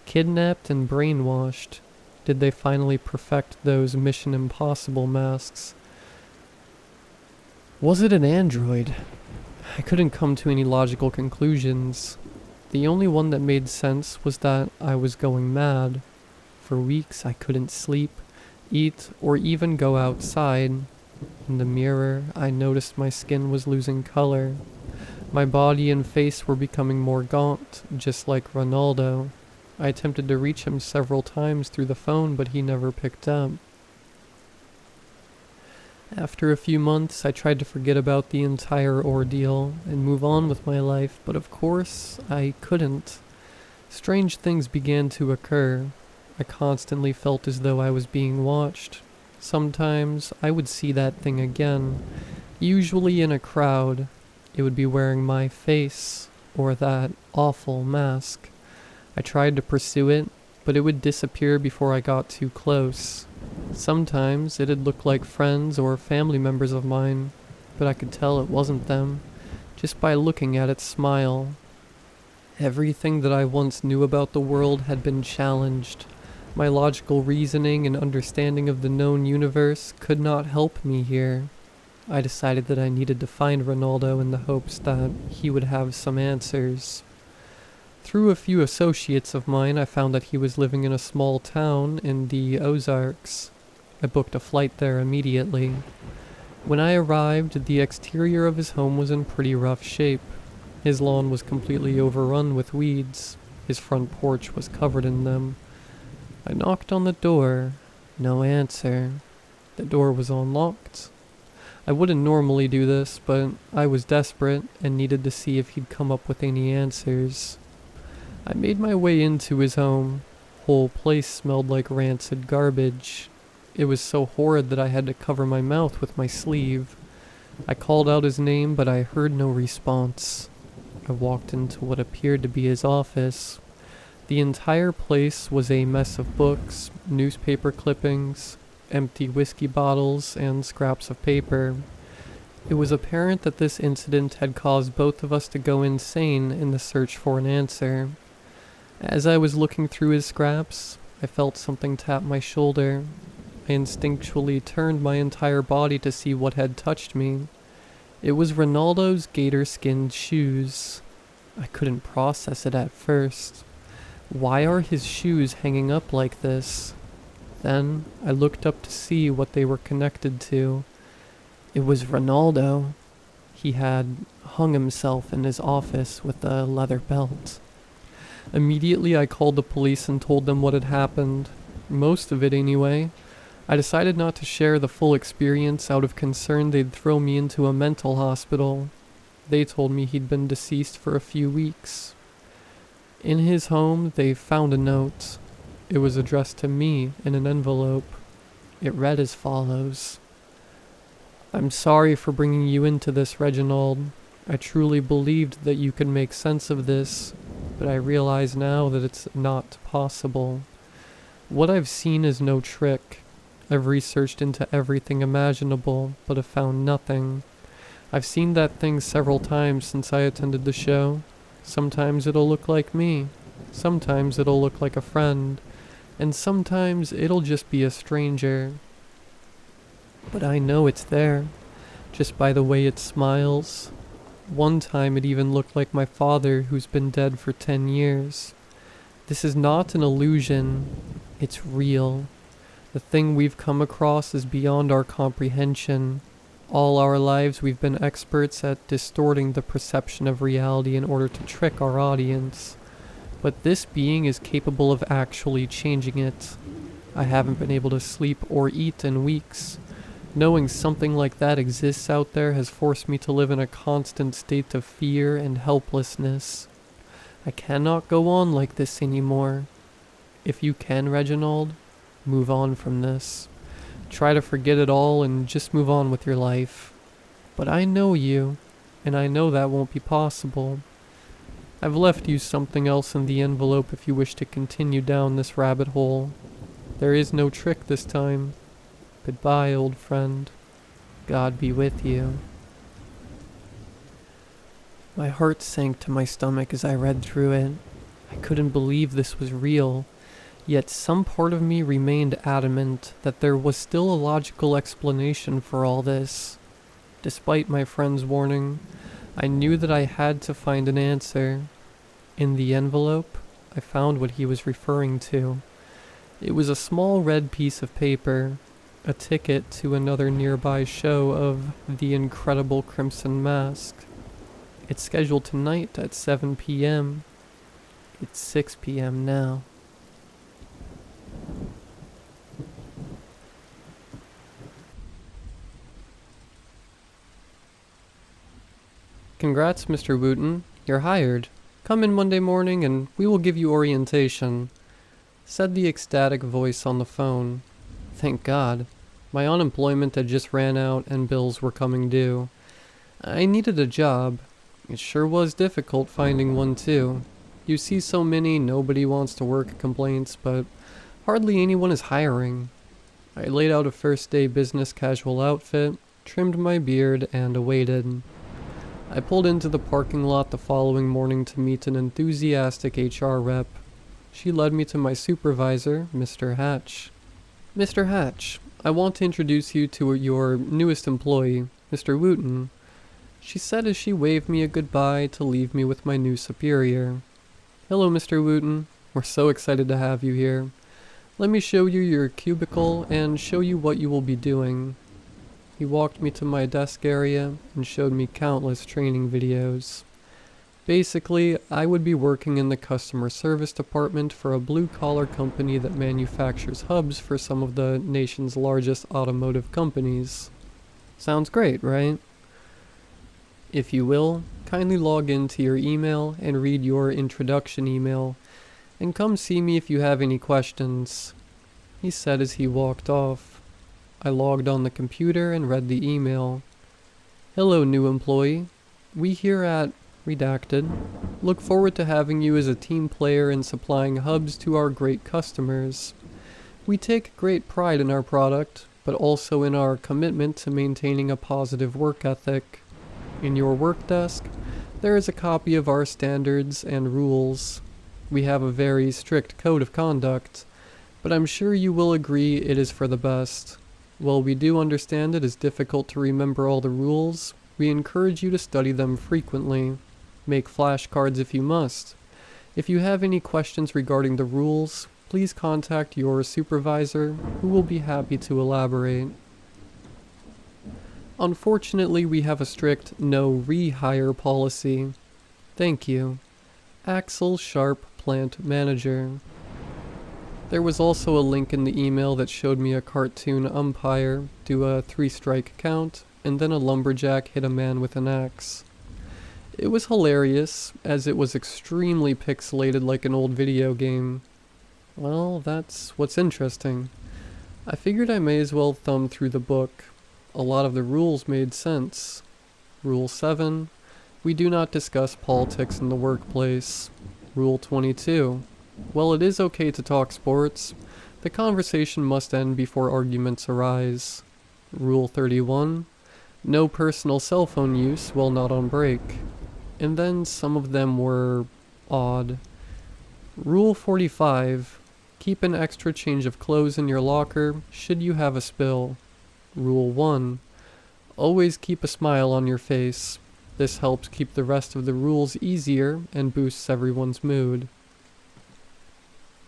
kidnapped and brainwashed? Did they finally perfect those Mission Impossible masks? Was it an android? I couldn't come to any logical conclusions. The only one that made sense was that I was going mad. For weeks I couldn't sleep, eat, or even go outside. In the mirror, I noticed my skin was losing color. My body and face were becoming more gaunt, just like Ronaldo. I attempted to reach him several times through the phone, but he never picked up. After a few months, I tried to forget about the entire ordeal and move on with my life, but of course, I couldn't. Strange things began to occur. I constantly felt as though I was being watched. Sometimes, I would see that thing again, usually in a crowd. It would be wearing my face, or that awful mask. I tried to pursue it, but it would disappear before I got too close. Sometimes it'd look like friends or family members of mine, but I could tell it wasn't them, just by looking at its smile. Everything that I once knew about the world had been challenged. My logical reasoning and understanding of the known universe could not help me here. I decided that I needed to find Ronaldo in the hopes that he would have some answers. Through a few associates of mine, I found that he was living in a small town in the Ozarks. I booked a flight there immediately. When I arrived, the exterior of his home was in pretty rough shape. His lawn was completely overrun with weeds. His front porch was covered in them. I knocked on the door. No answer. The door was unlocked. I wouldn't normally do this, but I was desperate and needed to see if he'd come up with any answers. I made my way into his home. Whole place smelled like rancid garbage. It was so horrid that I had to cover my mouth with my sleeve. I called out his name, but I heard no response. I walked into what appeared to be his office. The entire place was a mess of books, newspaper clippings, empty whiskey bottles, and scraps of paper. It was apparent that this incident had caused both of us to go insane in the search for an answer. As I was looking through his scraps, I felt something tap my shoulder. I instinctually turned my entire body to see what had touched me. It was Ronaldo's gator-skinned shoes. I couldn't process it at first. Why are his shoes hanging up like this? Then I looked up to see what they were connected to. It was Ronaldo. He had hung himself in his office with a leather belt. Immediately I called the police and told them what had happened. Most of it anyway. I decided not to share the full experience out of concern they'd throw me into a mental hospital. They told me he'd been deceased for a few weeks. In his home, they found a note. It was addressed to me in an envelope. It read as follows. I'm sorry for bringing you into this, Reginald. I truly believed that you could make sense of this, but I realize now that it's not possible. What I've seen is no trick. I've researched into everything imaginable, but have found nothing. I've seen that thing several times since I attended the show. Sometimes it'll look like me. Sometimes it'll look like a friend. And sometimes it'll just be a stranger. But I know it's there, just by the way it smiles. One time it even looked like my father, who's been dead for 10 years. This is not an illusion. It's real. The thing we've come across is beyond our comprehension. All our lives we've been experts at distorting the perception of reality in order to trick our audience. But this being is capable of actually changing it. I haven't been able to sleep or eat in weeks. Knowing something like that exists out there has forced me to live in a constant state of fear and helplessness. I cannot go on like this anymore. If you can, Reginald, move on from this. Try to forget it all and just move on with your life. But I know you, and I know that won't be possible. I've left you something else in the envelope if you wish to continue down this rabbit hole. There is no trick this time. Goodbye, old friend. God be with you. My heart sank to my stomach as I read through it. I couldn't believe this was real, yet some part of me remained adamant that there was still a logical explanation for all this. Despite my friend's warning, I knew that I had to find an answer. In the envelope, I found what he was referring to. It was a small red piece of paper, a ticket to another nearby show of The Incredible Crimson Mask. It's scheduled tonight at 7 p.m. It's 6 p.m. now. Congrats, Mr. Wooten. You're hired. Come in Monday morning and we will give you orientation, said the ecstatic voice on the phone. Thank God. My unemployment had just ran out and bills were coming due. I needed a job. It sure was difficult finding one too. You see so many nobody wants to work complaints, but hardly anyone is hiring. I laid out a first day business casual outfit, trimmed my beard, and awaited. I pulled into the parking lot the following morning to meet an enthusiastic HR rep. She led me to my supervisor, Mr. Hatch. Mr. Hatch, I want to introduce you to your newest employee, Mr. Wooten, she said as she waved me a goodbye to leave me with my new superior. Hello, Mr. Wooten. We're so excited to have you here. Let me show you your cubicle and show you what you will be doing. He walked me to my desk area and showed me countless training videos. Basically, I would be working in the customer service department for a blue-collar company that manufactures hubs for some of the nation's largest automotive companies. Sounds great, right? If you will, kindly log into your email and read your introduction email, and come see me if you have any questions, he said as he walked off. I logged on the computer and read the email. Hello, new employee. We here at Redacted look forward to having you as a team player in supplying hubs to our great customers. We take great pride in our product, but also in our commitment to maintaining a positive work ethic. In your work desk, there is a copy of our standards and rules. We have a very strict code of conduct, but I'm sure you will agree it is for the best. While we do understand it is difficult to remember all the rules, we encourage you to study them frequently. Make flashcards if you must. If you have any questions regarding the rules, please contact your supervisor, who will be happy to elaborate. Unfortunately, we have a strict no rehire policy. Thank you. Axel Sharp, Plant Manager. There was also a link in the email that showed me a cartoon umpire do a 3-strike count, and then a lumberjack hit a man with an axe. It was hilarious, as it was extremely pixelated like an old video game. Well, that's what's interesting. I figured I may as well thumb through the book. A lot of the rules made sense. Rule 7. We do not discuss politics in the workplace. Rule 22. While it is okay to talk sports, the conversation must end before arguments arise. Rule 31. No personal cell phone use while not on break. And then some of them were odd. Rule 45. Keep an extra change of clothes in your locker should you have a spill. Rule 1. Always keep a smile on your face. This helps keep the rest of the rules easier and boosts everyone's mood.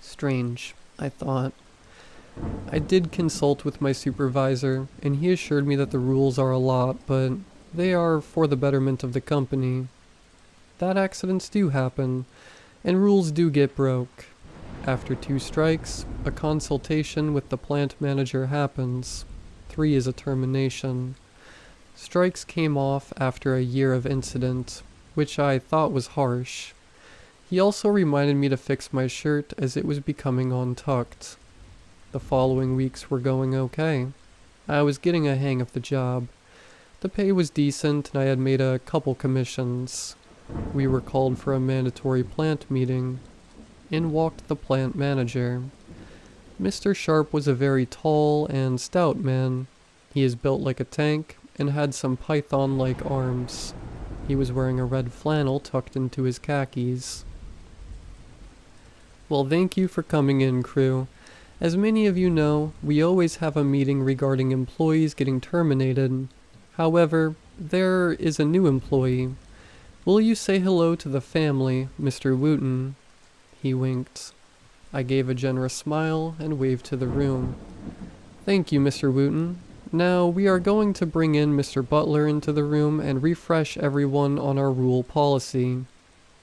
Strange, I thought. I did consult with my supervisor, and he assured me that the rules are a lot, but they are for the betterment of the company. That accidents do happen, and rules do get broke. After 2 strikes, a consultation with the plant manager happens. 3 is a termination. Strikes came off after a year of incident, which I thought was harsh. He also reminded me to fix my shirt as it was becoming untucked. The following weeks were going okay. I was getting a hang of the job. The pay was decent and I had made a couple commissions. We were called for a mandatory plant meeting. In walked the plant manager. Mr. Sharp was a very tall and stout man. He is built like a tank and had some python-like arms. He was wearing a red flannel tucked into his khakis. Well, thank you for coming in, crew. As many of you know, we always have a meeting regarding employees getting terminated. However, there is a new employee. Will you say hello to the family, Mr. Wooten? He winked. I gave a generous smile and waved to the room. Thank you, Mr. Wooten. Now, we are going to bring in Mr. Butler into the room and refresh everyone on our rule policy.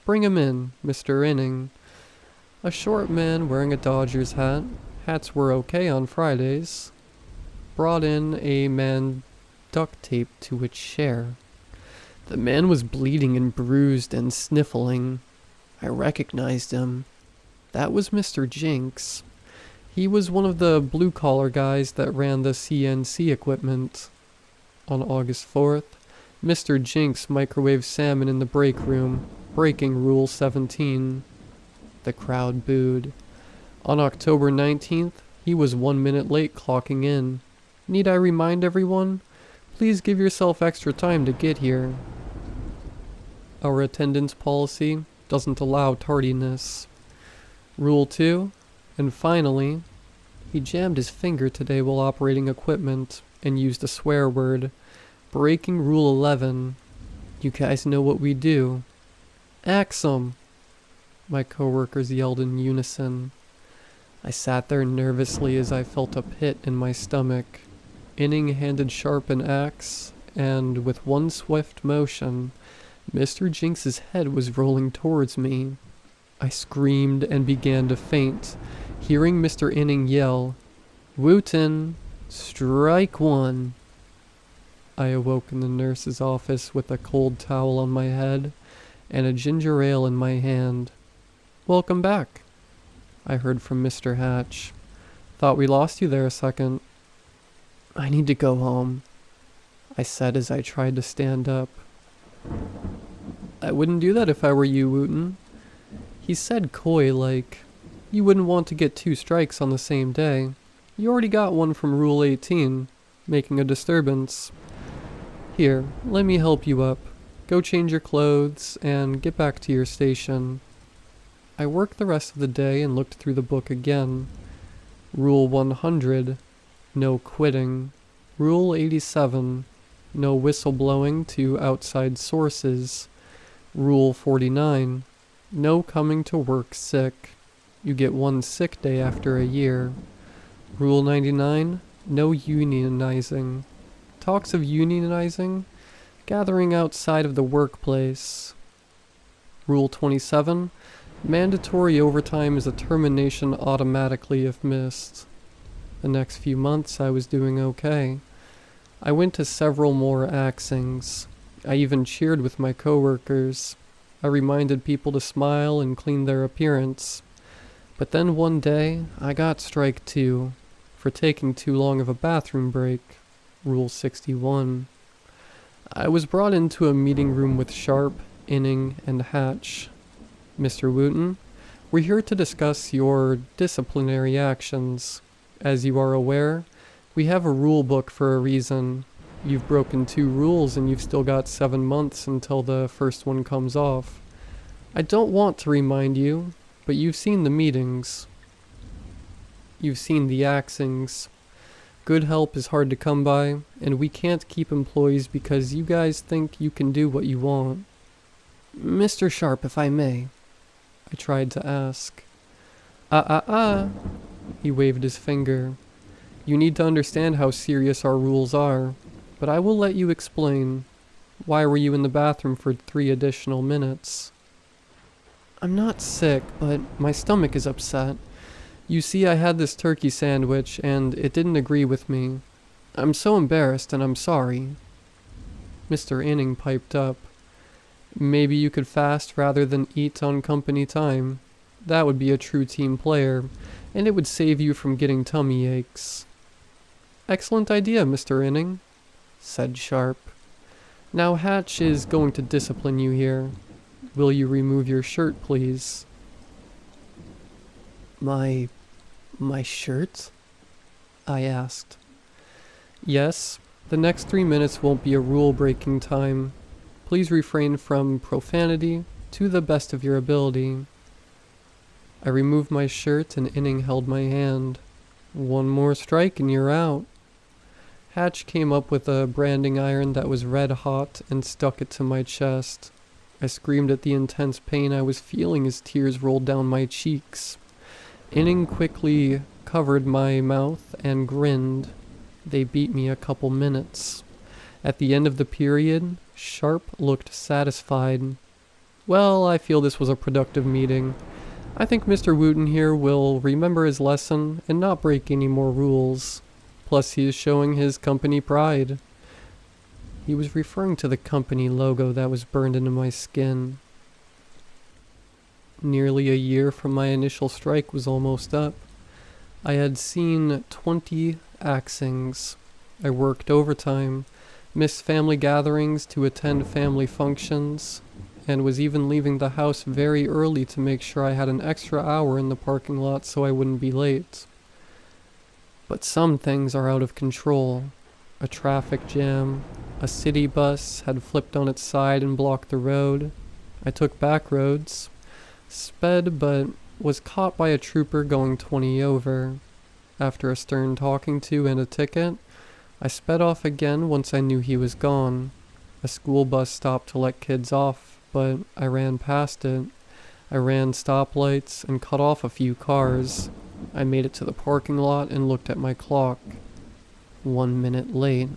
Bring him in, Mr. Inning. A short man wearing a Dodgers hat. Hats were okay on Fridays. Brought in a man duct taped to a chair. The man was bleeding and bruised and sniffling. I recognized him. That was Mr. Jinx. He was one of the blue-collar guys that ran the CNC equipment. On August 4th, Mr. Jinx microwaved salmon in the break room, breaking Rule 17. The crowd booed. On October 19th, he was 1 minute late clocking in. Need I remind everyone? Please give yourself extra time to get here. Our attendance policy doesn't allow tardiness. Rule 2, and finally, he jammed his finger today while operating equipment and used a swear word, breaking Rule 11. You guys know what we do. Axe 'em! My coworkers yelled in unison. I sat there nervously as I felt a pit in my stomach. Inning handed Sharp an axe, and with one swift motion, Mr. Jinx's head was rolling towards me. I screamed and began to faint, hearing Mr. Inning yell, "Wooten, strike one." I awoke in the nurse's office with a cold towel on my head and a ginger ale in my hand. "Welcome back," I heard from Mr. Hatch. "Thought we lost you there a second." "I need to go home," I said as I tried to stand up. "I wouldn't do that if I were you, Wooten." He said coy-like, "You wouldn't want to get 2 strikes on the same day. You already got one from Rule 18, making a disturbance. Here, let me help you up. Go change your clothes and get back to your station." I worked the rest of the day and looked through the book again. Rule 100, no quitting. Rule 87, no whistleblowing to outside sources. Rule 49, no coming to work sick. You get 1 sick day after a year. Rule 99, no unionizing. Talks of unionizing, gathering outside of the workplace. Rule 27, mandatory overtime is a termination automatically if missed. The next few months I was doing okay. I went to several more axings. I even cheered with my coworkers. I reminded people to smile and clean their appearance. But then one day, I got strike 2 for taking too long of a bathroom break. Rule 61. I was brought into a meeting room with Sharp, Inning, and Hatch. "Mr. Wooten, we're here to discuss your disciplinary actions. As you are aware, we have a rule book for a reason. You've broken 2 rules and you've still got 7 months until the first one comes off. I don't want to remind you, but you've seen the meetings. You've seen the axings. Good help is hard to come by, and we can't keep employees because you guys think you can do what you want." "Mr. Sharp, if I may," I tried to ask. He waved his finger. "You need to understand how serious our rules are, but I will let you explain. Why were you in the bathroom for 3 additional minutes?" "I'm not sick, but my stomach is upset. You see, I had this turkey sandwich, and it didn't agree with me. I'm so embarrassed, and I'm sorry." Mr. Inning piped up. "Maybe you could fast rather than eat on company time. That would be a true team player, and it would save you from getting tummy aches." Excellent idea, Mr. Inning, said Sharp. Now Hatch is going to discipline you here. Will you remove your shirt, please? My shirt? I asked. Yes, the next 3 minutes won't be a rule-breaking time. Please refrain from profanity to the best of your ability. I removed my shirt and Inning held my hand. One more strike and you're out. Hatch came up with a branding iron that was red hot and stuck it to my chest. I screamed at the intense pain I was feeling as tears rolled down my cheeks. Inning quickly covered my mouth and grinned. They beat me a couple minutes. At the end of the period, Sharp looked satisfied. Well, I feel this was a productive meeting. I think Mr. Wooten here will remember his lesson and not break any more rules. Plus, he is showing his company pride. He was referring to the company logo that was burned into my skin. Nearly a year from my initial strike was almost up. I had seen 20 axings. I worked overtime, missed family gatherings to attend family functions, and was even leaving the house very early to make sure I had an extra hour in the parking lot so I wouldn't be late. But some things are out of control. A traffic jam, a city bus had flipped on its side and blocked the road. I took back roads, sped but was caught by a trooper going 20 over. After a stern talking to and a ticket, I sped off again once I knew he was gone. A school bus stopped to let kids off, but I ran past it. I ran stoplights and cut off a few cars. I made it to the parking lot and looked at my clock. 1 minute late.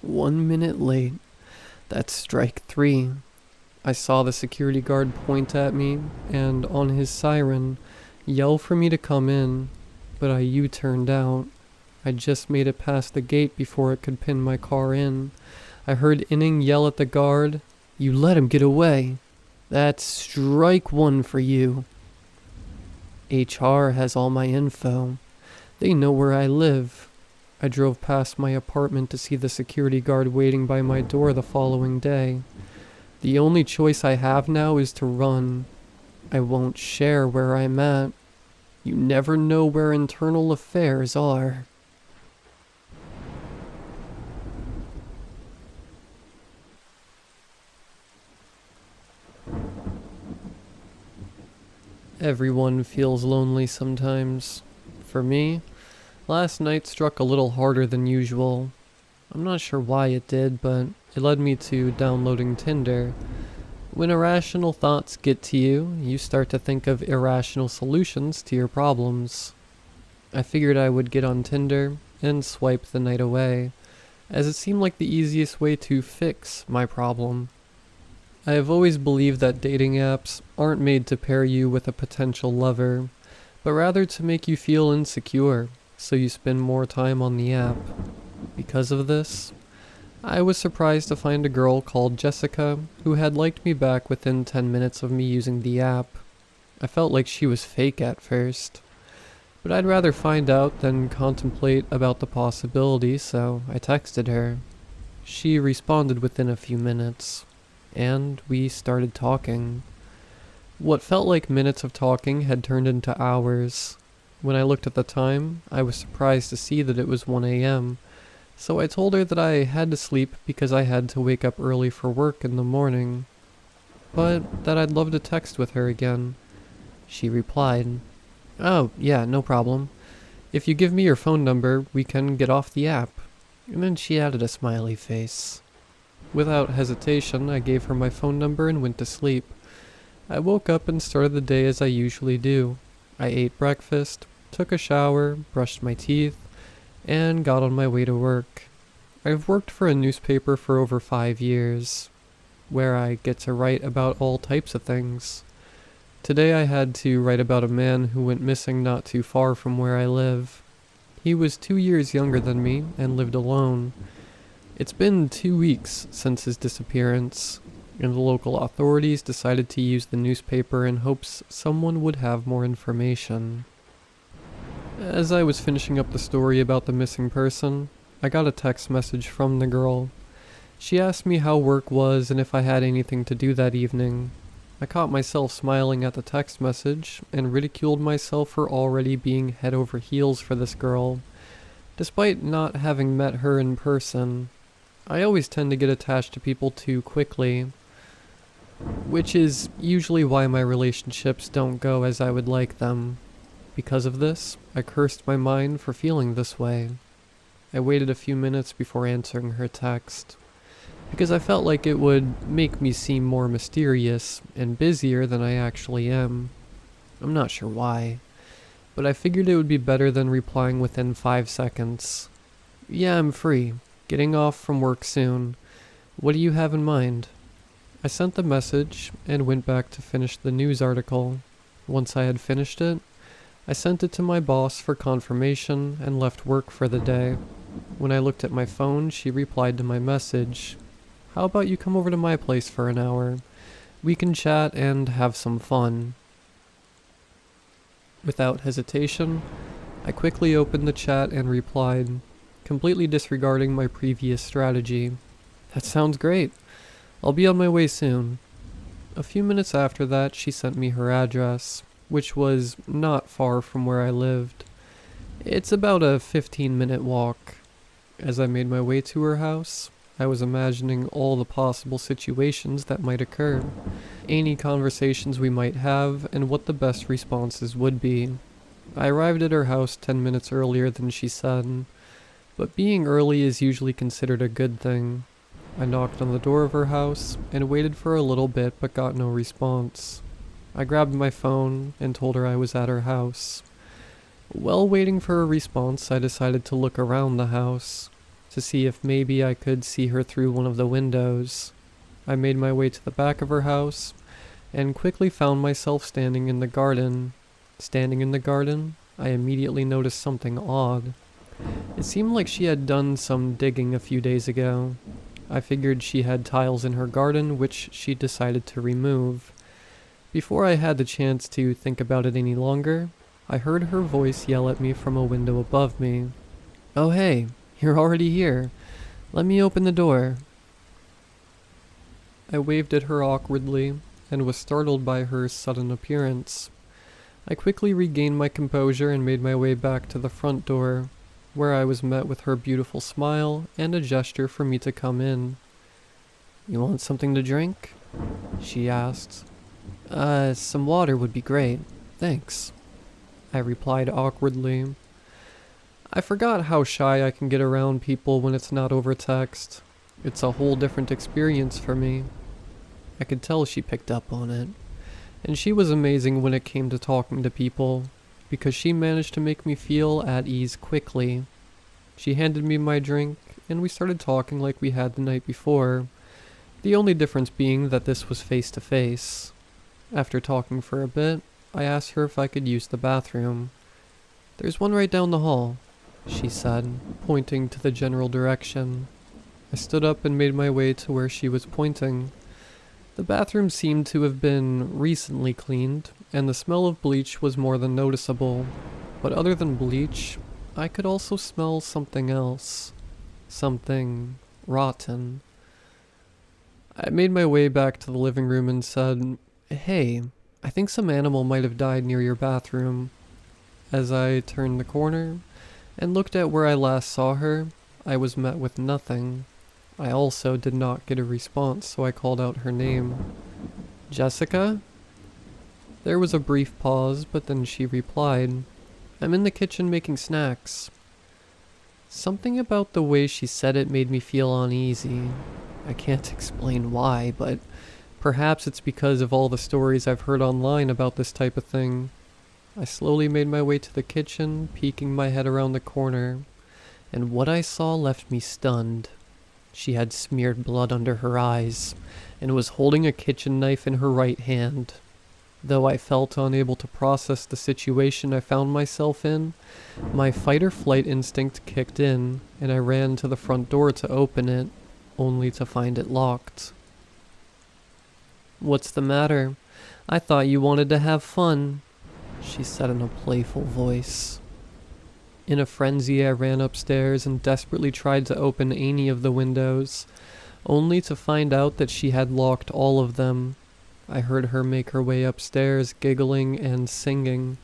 1 minute late. That's strike 3. I saw the security guard point at me and, on his siren, yell for me to come in, but I U-turned out. I just made it past the gate before it could pin my car in. I heard Inning yell at the guard, "You let him get away. That's strike 1 for you." HR has all my info. They know where I live. I drove past my apartment to see the security guard waiting by my door the following day. The only choice I have now is to run. I won't share where I'm at. You never know where internal affairs are. Everyone feels lonely sometimes. For me, last night struck a little harder than usual. I'm not sure why it did, but it led me to downloading Tinder. When irrational thoughts get to you, you start to think of irrational solutions to your problems. I figured I would get on Tinder and swipe the night away, as it seemed like the easiest way to fix my problem. I have always believed that dating apps aren't made to pair you with a potential lover, but rather to make you feel insecure, so you spend more time on the app. Because of this, I was surprised to find a girl called Jessica who had liked me back within 10 minutes of me using the app. I felt like she was fake at first, but I'd rather find out than contemplate about the possibility, so I texted her. She responded within a few minutes, and we started talking. What felt like minutes of talking had turned into hours. When I looked at the time, I was surprised to see that it was 1 a.m., so I told her that I had to sleep because I had to wake up early for work in the morning, but that I'd love to text with her again. She replied, "Oh, yeah, no problem. If you give me your phone number, we can get off the app." And then she added a smiley face. Without hesitation, I gave her my phone number and went to sleep. I woke up and started the day as I usually do. I ate breakfast, took a shower, brushed my teeth, and got on my way to work. I've worked for a newspaper for over 5 years, where I get to write about all types of things. Today I had to write about a man who went missing not too far from where I live. He was 2 years younger than me and lived alone. It's been 2 weeks since his disappearance, and the local authorities decided to use the newspaper in hopes someone would have more information. As I was finishing up the story about the missing person, I got a text message from the girl. She asked me how work was and if I had anything to do that evening. I caught myself smiling at the text message and ridiculed myself for already being head over heels for this girl, despite not having met her in person. I always tend to get attached to people too quickly, which is usually why my relationships don't go as I would like them. Because of this, I cursed my mind for feeling this way. I waited a few minutes before answering her text, because I felt like it would make me seem more mysterious and busier than I actually am. I'm not sure why, but I figured it would be better than replying within 5 seconds. Yeah, I'm free. Getting off from work soon. What do you have in mind? I sent the message and went back to finish the news article. Once I had finished it, I sent it to my boss for confirmation and left work for the day. When I looked at my phone, she replied to my message. How about you come over to my place for an hour? We can chat and have some fun. Without hesitation, I quickly opened the chat and replied, completely disregarding my previous strategy. That sounds great. I'll be on my way soon. A few minutes after that, she sent me her address, which was not far from where I lived. It's about a 15-minute walk. As I made my way to her house, I was imagining all the possible situations that might occur, any conversations we might have, and what the best responses would be. I arrived at her house 10 minutes earlier than she said, but being early is usually considered a good thing. I knocked on the door of her house and waited for a little bit but got no response. I grabbed my phone and told her I was at her house. While waiting for a response, I decided to look around the house to see if maybe I could see her through one of the windows. I made my way to the back of her house and quickly found myself standing in the garden. Standing in the garden, I immediately noticed something odd. It seemed like she had done some digging a few days ago. I figured she had tiles in her garden which she decided to remove. Before I had the chance to think about it any longer, I heard her voice yell at me from a window above me. Oh hey, you're already here. Let me open the door. I waved at her awkwardly and was startled by her sudden appearance. I quickly regained my composure and made my way back to the front door, where I was met with her beautiful smile and a gesture for me to come in. You want something to drink? She asked. Some water would be great, thanks, I replied awkwardly. I forgot how shy I can get around people when it's not over text. It's a whole different experience for me. I could tell she picked up on it, and she was amazing when it came to talking to people, because she managed to make me feel at ease quickly. She handed me my drink, and we started talking like we had the night before, the only difference being that this was face to face. After talking for a bit, I asked her if I could use the bathroom. There's one right down the hall, she said, pointing to the general direction. I stood up and made my way to where she was pointing. The bathroom seemed to have been recently cleaned, and the smell of bleach was more than noticeable. But other than bleach, I could also smell something else. Something rotten. I made my way back to the living room and said, Hey, I think some animal might have died near your bathroom. As I turned the corner and looked at where I last saw her, I was met with nothing. I also did not get a response, so I called out her name. Jessica? There was a brief pause, but then she replied, I'm in the kitchen making snacks. Something about the way she said it made me feel uneasy. I can't explain why, but perhaps it's because of all the stories I've heard online about this type of thing. I slowly made my way to the kitchen, peeking my head around the corner, and what I saw left me stunned. She had smeared blood under her eyes, and was holding a kitchen knife in her right hand. Though I felt unable to process the situation I found myself in, my fight-or-flight instinct kicked in, and I ran to the front door to open it, only to find it locked. What's the matter? I thought you wanted to have fun, she said in a playful voice. In a frenzy, I ran upstairs and desperately tried to open any of the windows, only to find out that she had locked all of them. I heard her make her way upstairs, giggling and singing.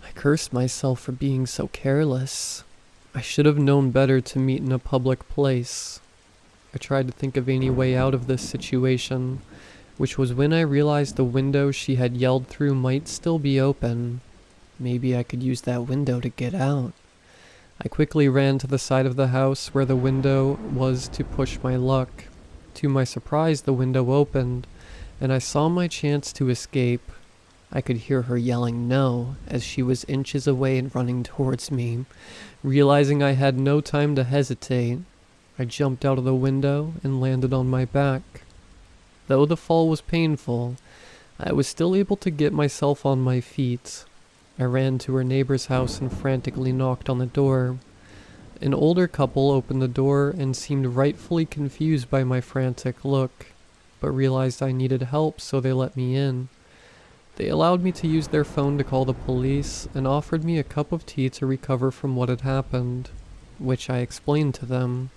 I cursed myself for being so careless. I should have known better to meet in a public place. I tried to think of any way out of this situation, which was when I realized the window she had yelled through might still be open. Maybe I could use that window to get out. I quickly ran to the side of the house where the window was to push my luck. To my surprise, the window opened, and I saw my chance to escape. I could hear her yelling no as she was inches away and running towards me. Realizing I had no time to hesitate, I jumped out of the window and landed on my back. Though the fall was painful, I was still able to get myself on my feet. I ran to her neighbor's house and frantically knocked on the door. An older couple opened the door and seemed rightfully confused by my frantic look, but realized I needed help, so they let me in. They allowed me to use their phone to call the police and offered me a cup of tea to recover from what had happened, which I explained to them.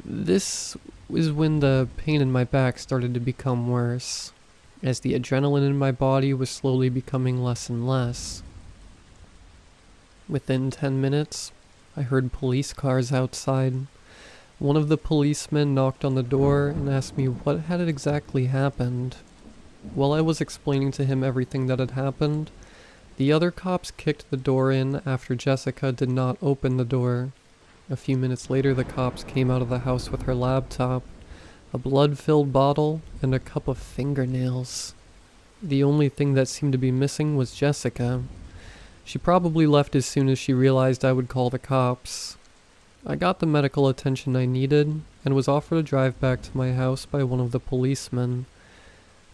This was when the pain in my back started to become worse, as the adrenaline in my body was slowly becoming less and less. Within 10 minutes, I heard police cars outside. One of the policemen knocked on the door and asked me what had exactly happened. While I was explaining to him everything that had happened, the other cops kicked the door in after Jessica did not open the door. A few minutes later, the cops came out of the house with her laptop, a blood-filled bottle, and a cup of fingernails. The only thing that seemed to be missing was Jessica. She probably left as soon as she realized I would call the cops. I got the medical attention I needed, and was offered a drive back to my house by one of the policemen.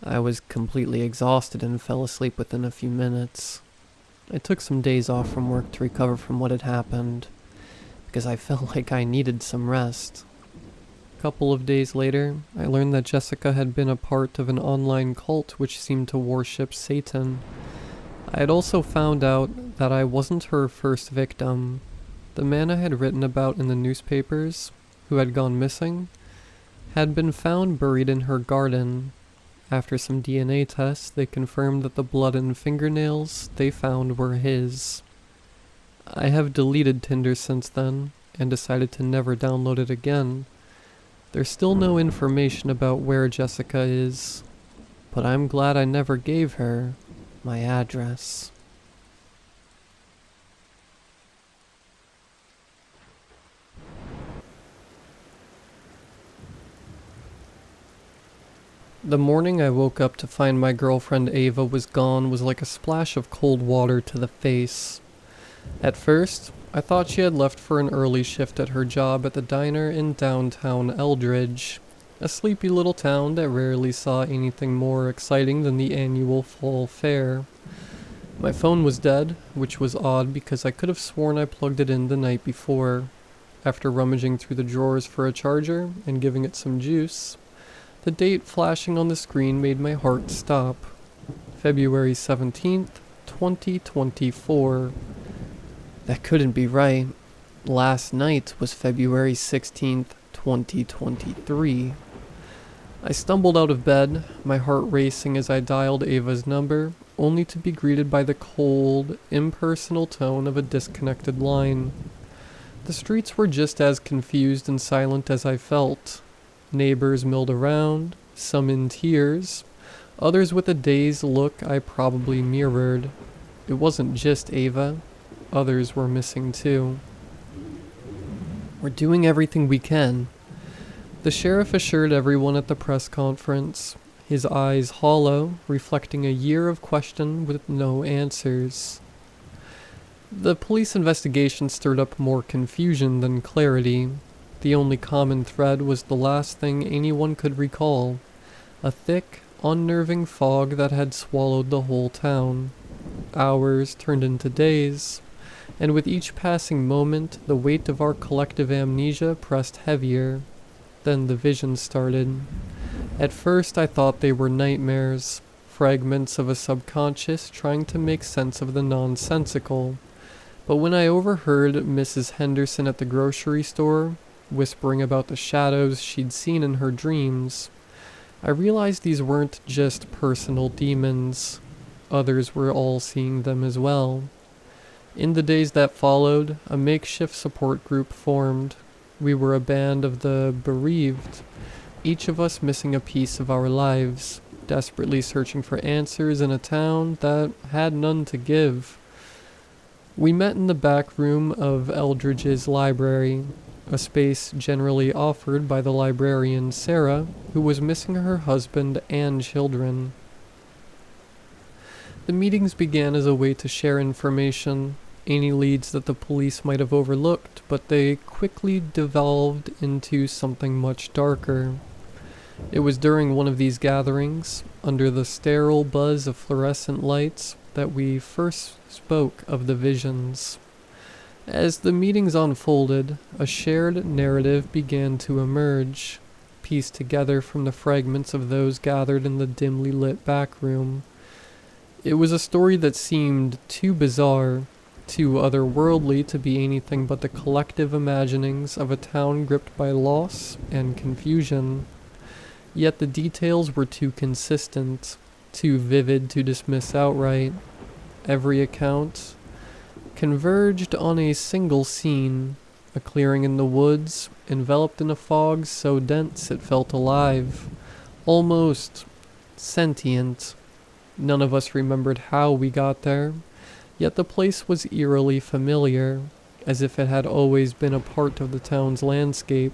I was completely exhausted and fell asleep within a few minutes. I took some days off from work to recover from what had happened, because I felt like I needed some rest. A couple of days later, I learned that Jessica had been a part of an online cult which seemed to worship Satan. I had also found out that I wasn't her first victim. The man I had written about in the newspapers, who had gone missing, had been found buried in her garden. After some DNA tests, they confirmed that the blood and fingernails they found were his. I have deleted Tinder since then, and decided to never download it again. There's still no information about where Jessica is, but I'm glad I never gave her my address. The morning I woke up to find my girlfriend Ava was gone was like a splash of cold water to the face. At first, I thought she had left for an early shift at her job at the diner in downtown Eldridge, a sleepy little town that rarely saw anything more exciting than the annual fall fair. My phone was dead, which was odd because I could have sworn I plugged it in the night before. After rummaging through the drawers for a charger and giving it some juice, the date flashing on the screen made my heart stop. February 17th, 2024. That couldn't be right. Last night was February 16th, 2023. I stumbled out of bed, my heart racing as I dialed Ava's number, only to be greeted by the cold, impersonal tone of a disconnected line. The streets were just as confused and silent as I felt. Neighbors milled around, some in tears, others with a dazed look I probably mirrored. It wasn't just Ava. Others were missing too. We're doing everything we can. The sheriff assured everyone at the press conference, his eyes hollow, reflecting a year of question with no answers. The police investigation stirred up more confusion than clarity. The only common thread was the last thing anyone could recall, a thick, unnerving fog that had swallowed the whole town. Hours turned into days, and with each passing moment, the weight of our collective amnesia pressed heavier. Then the visions started. At first I thought they were nightmares, fragments of a subconscious trying to make sense of the nonsensical. But when I overheard Mrs. Henderson at the grocery store whispering about the shadows she'd seen in her dreams, I realized these weren't just personal demons. Others were all seeing them as well. In the days that followed, a makeshift support group formed. We were a band of the bereaved, each of us missing a piece of our lives, desperately searching for answers in a town that had none to give. We met in the back room of Eldridge's library, a space generally offered by the librarian Sarah, who was missing her husband and children. The meetings began as a way to share information, any leads that the police might have overlooked, but they quickly devolved into something much darker. It was during one of these gatherings, under the sterile buzz of fluorescent lights, that we first spoke of the visions. As the meetings unfolded, a shared narrative began to emerge, pieced together from the fragments of those gathered in the dimly lit back room. It was a story that seemed too bizarre, too otherworldly to be anything but the collective imaginings of a town gripped by loss and confusion. Yet the details were too consistent, too vivid to dismiss outright. Every account converged on a single scene, a clearing in the woods, enveloped in a fog so dense it felt alive, almost sentient. None of us remembered how we got there, yet the place was eerily familiar, as if it had always been a part of the town's landscape.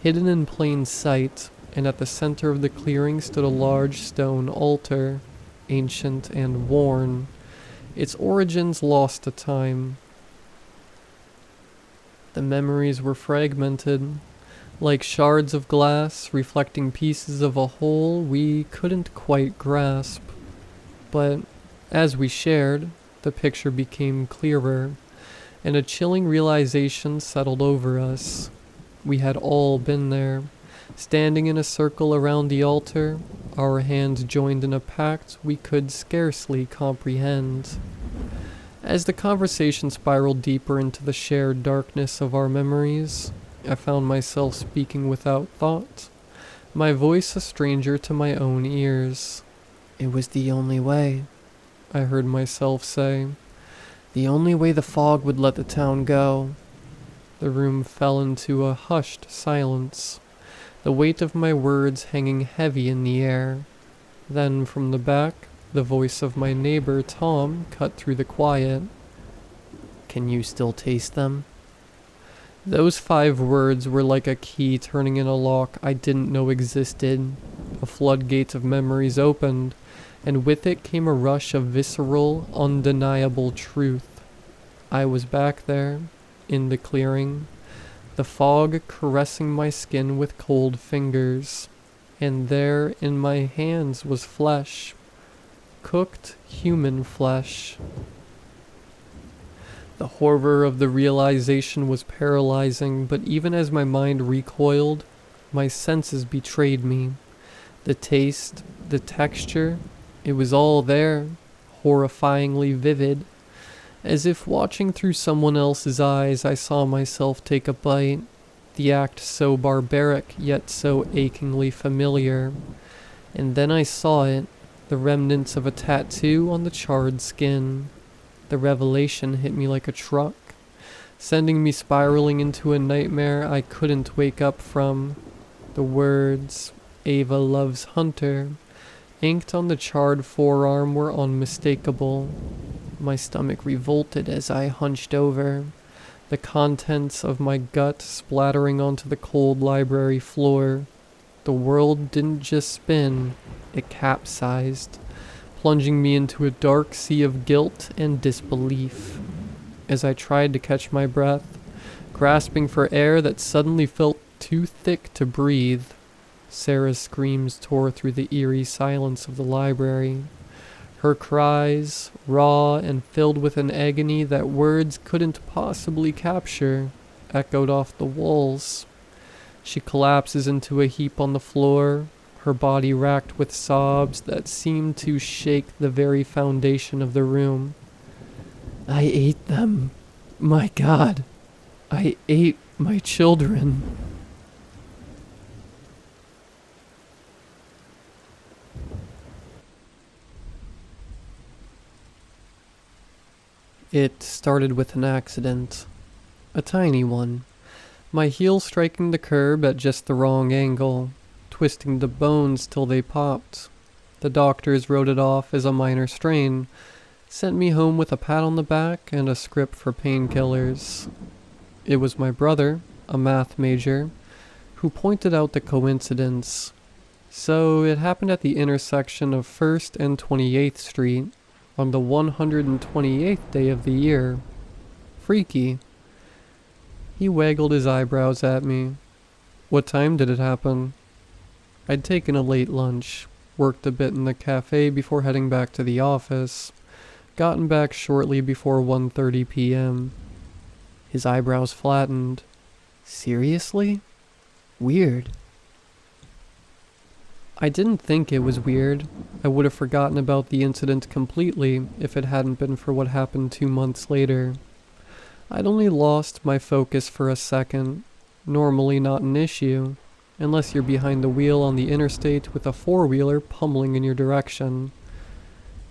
Hidden in plain sight, and at the center of the clearing stood a large stone altar, ancient and worn, its origins lost to time. The memories were fragmented, like shards of glass reflecting pieces of a whole we couldn't quite grasp. But as we shared, the picture became clearer, and a chilling realization settled over us. We had all been there, standing in a circle around the altar, our hands joined in a pact we could scarcely comprehend. As the conversation spiraled deeper into the shared darkness of our memories, I found myself speaking without thought, my voice a stranger to my own ears. "It was the only way," I heard myself say. "The only way the fog would let the town go." The room fell into a hushed silence, the weight of my words hanging heavy in the air. Then from the back, the voice of my neighbor Tom cut through the quiet. "Can you still taste them?" Those 5 words were like a key turning in a lock I didn't know existed. A floodgate of memories opened, and with it came a rush of visceral, undeniable truth. I was back there, in the clearing, the fog caressing my skin with cold fingers, and there in my hands was flesh, cooked human flesh. The horror of the realization was paralyzing, but even as my mind recoiled, my senses betrayed me. The taste, the texture, it was all there, horrifyingly vivid. As if watching through someone else's eyes, I saw myself take a bite, the act so barbaric yet so achingly familiar. And then I saw it, the remnants of a tattoo on the charred skin. The revelation hit me like a truck, sending me spiraling into a nightmare I couldn't wake up from. The words, "Ava loves Hunter," inked on the charred forearm were unmistakable. My stomach revolted as I hunched over, the contents of my gut splattering onto the cold library floor. The world didn't just spin, it capsized, plunging me into a dark sea of guilt and disbelief. As I tried to catch my breath, grasping for air that suddenly felt too thick to breathe, Sarah's screams tore through the eerie silence of the library. Her cries, raw and filled with an agony that words couldn't possibly capture, echoed off the walls. She collapses into a heap on the floor, her body racked with sobs that seemed to shake the very foundation of the room. "I ate them," My God, I ate my children. It started with an accident. A tiny one. My heel striking the curb at just the wrong angle, twisting the bones till they popped. The doctors wrote it off as a minor strain, sent me home with a pat on the back and a script for painkillers. It was my brother, a math major, who pointed out the coincidence. So it happened at the intersection of 1st and 28th Street, on the 128th day of the year. Freaky. He waggled his eyebrows at me. What time did it happen? I'd taken a late lunch, worked a bit in the cafe before heading back to the office, gotten back shortly before 1:30 p.m. His eyebrows flattened. Seriously? Weird. I didn't think it was weird. I would have forgotten about the incident completely if it hadn't been for what happened 2 months later. I'd only lost my focus for a second. Normally not an issue, unless you're behind the wheel on the interstate with a four-wheeler pummeling in your direction.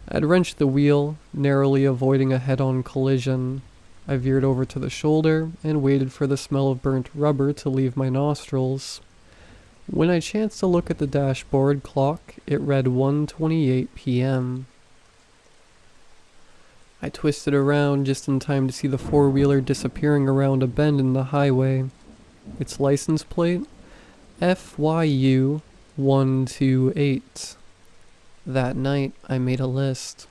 I'd wrenched the wheel, narrowly avoiding a head-on collision. I veered over to the shoulder and waited for the smell of burnt rubber to leave my nostrils. When I chanced to look at the dashboard clock, it read 1:28 p.m. I twisted around just in time to see the four-wheeler disappearing around a bend in the highway. Its license plate? FYU 128. That night, I made a list.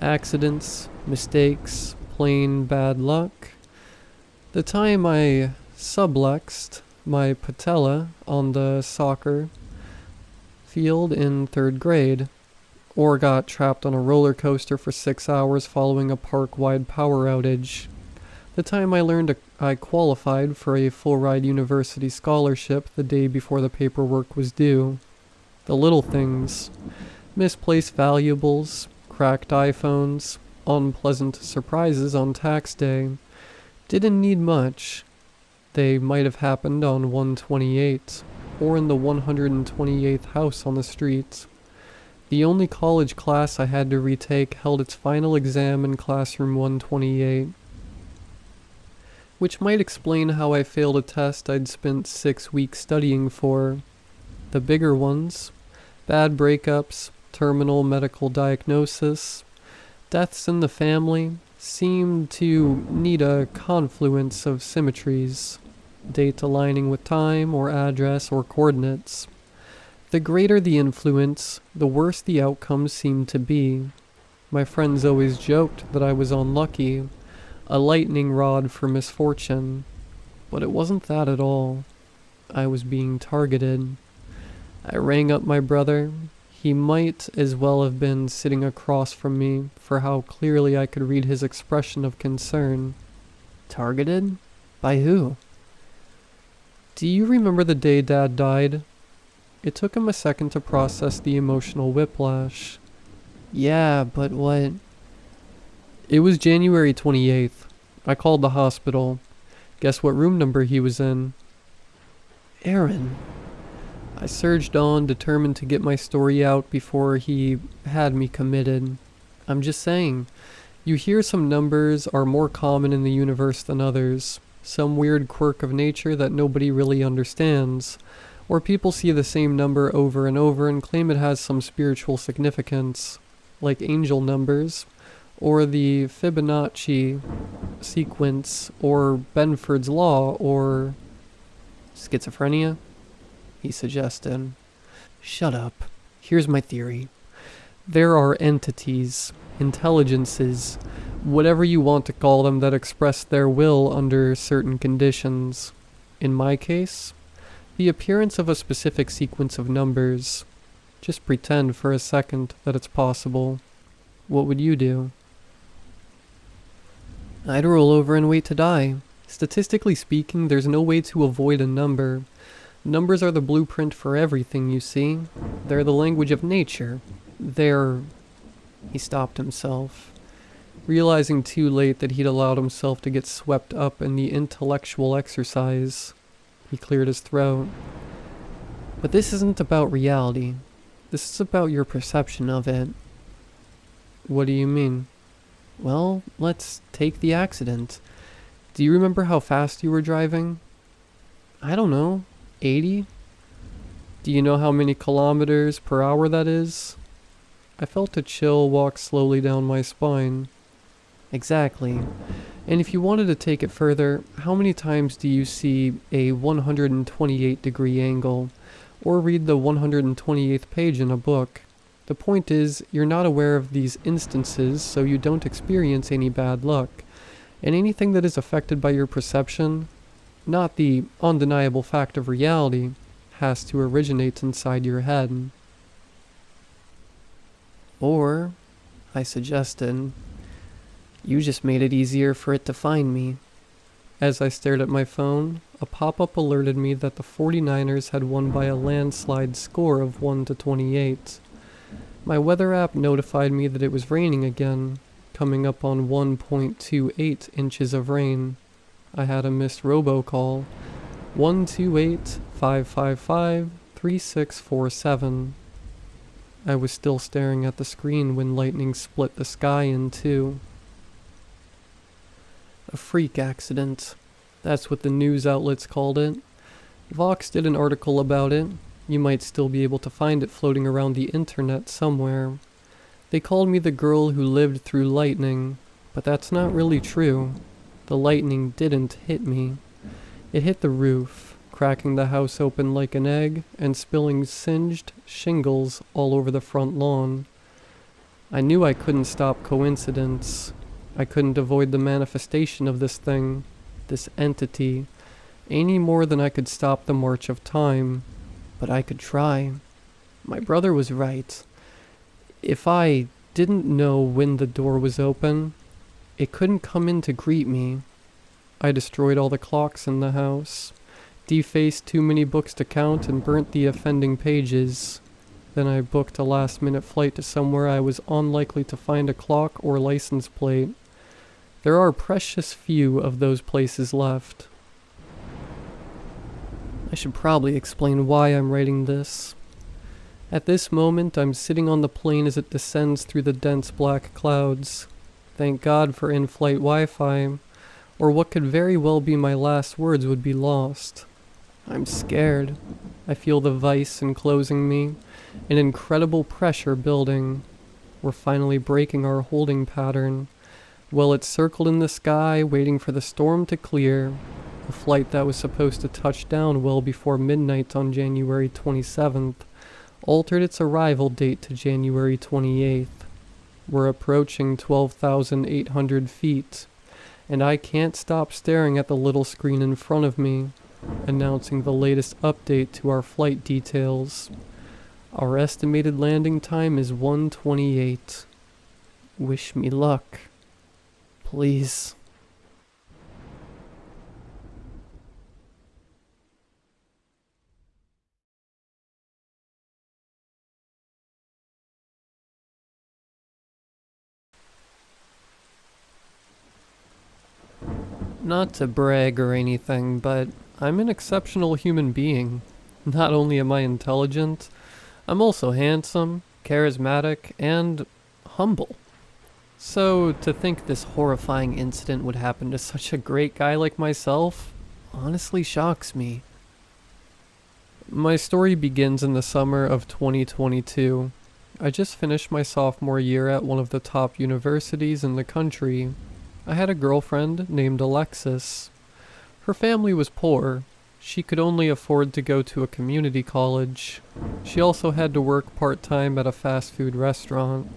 Accidents, mistakes, plain bad luck. The time I sublexed my patella on the soccer field in 3rd grade, or got trapped on a roller coaster for 6 hours following a park-wide power outage. The time I learned I qualified for a full-ride university scholarship the day before the paperwork was due. The little things. Misplaced valuables, cracked iPhones, unpleasant surprises on tax day. Didn't need much. They might have happened on 128, or in the 128th house on the street. The only college class I had to retake held its final exam in classroom 128. Which might explain how I failed a test I'd spent 6 weeks studying for. The bigger ones, bad breakups, terminal medical diagnosis, deaths in the family, seemed to need a confluence of symmetries, date aligning with time or address or coordinates. The greater the influence, the worse the outcomes seemed to be. My friends always joked that I was unlucky, a lightning rod for misfortune, but it wasn't that at all. I was being targeted. I rang up my brother. He might as well have been sitting across from me for how clearly I could read his expression of concern. Targeted? By who? Do you remember the day Dad died? It took him a second to process the emotional whiplash. Yeah, but what? It was January 28th. I called the hospital. Guess what room number he was in? Aaron. I surged on, determined to get my story out before he had me committed. I'm just saying, you hear some numbers are more common in the universe than others, some weird quirk of nature that nobody really understands, or people see the same number over and over and claim it has some spiritual significance, like angel numbers, or the Fibonacci sequence, or Benford's Law, or schizophrenia? He suggested. Shut up. Here's my theory. There are entities, intelligences, whatever you want to call them, that express their will under certain conditions. In my case, the appearance of a specific sequence of numbers. Just pretend for a second that it's possible. What would you do? I'd roll over and wait to die. Statistically speaking, there's no way to avoid a number. Numbers are the blueprint for everything, you see. They're the language of nature. They're... He stopped himself. realizing too late that he'd allowed himself to get swept up in the intellectual exercise. He cleared his throat. But this isn't about reality. This is about your perception of it. What do you mean? Well, let's take the accident. Do you remember how fast you were driving? I don't know, 80? Do you know how many kilometers per hour that is? I felt a chill walk slowly down my spine. Exactly. And if you wanted to take it further, how many times do you see a 128-degree angle, or read the 128th page in a book? The point is, you're not aware of these instances, so you don't experience any bad luck. And anything that is affected by your perception, not the undeniable fact of reality, has to originate inside your head. Or, I suggested, you just made it easier for it to find me. As I stared at my phone, a pop-up alerted me that the 49ers had won by a landslide score of 1-28. My weather app notified me that it was raining again, coming up on 1.28 inches of rain. I had a missed robocall. 128-555-3647. I was still staring at the screen when lightning split the sky in two. A freak accident. That's what the news outlets called it. Vox did an article about it. You might still be able to find it floating around the internet somewhere. They called me the girl who lived through lightning, but that's not really true. The lightning didn't hit me. It hit the roof, cracking the house open like an egg and spilling singed shingles all over the front lawn. I knew I couldn't stop coincidence. I couldn't avoid the manifestation of this thing, this entity, any more than I could stop the march of time. But I could try. My brother was right. If I didn't know when the door was open, it couldn't come in to greet me. I destroyed all the clocks in the house, defaced too many books to count, and burnt the offending pages. Then I booked a last-minute flight to somewhere I was unlikely to find a clock or license plate. There are precious few of those places left. I should probably explain why I'm writing this. At this moment, I'm sitting on the plane as it descends through the dense black clouds. Thank God for in-flight Wi-Fi, or what could very well be my last words would be lost. I'm scared. I feel the vice enclosing me, an incredible pressure building. We're finally breaking our holding pattern. Well, it circled in the sky, waiting for the storm to clear. A flight that was supposed to touch down well before midnight on January 27th altered its arrival date to January 28th. We're approaching 12,800 feet, and I can't stop staring at the little screen in front of me, announcing the latest update to our flight details. Our estimated landing time is 1:28. Wish me luck. Please. Not to brag or anything, but I'm an exceptional human being. Not only am I intelligent, I'm also handsome, charismatic, and humble. So, to think this horrifying incident would happen to such a great guy like myself, honestly shocks me. My story begins in the summer of 2022. I just finished my sophomore year at one of the top universities in the country. I had a girlfriend named Alexis. Her family was poor. She could only afford to go to a community college. She also had to work part-time at a fast food restaurant.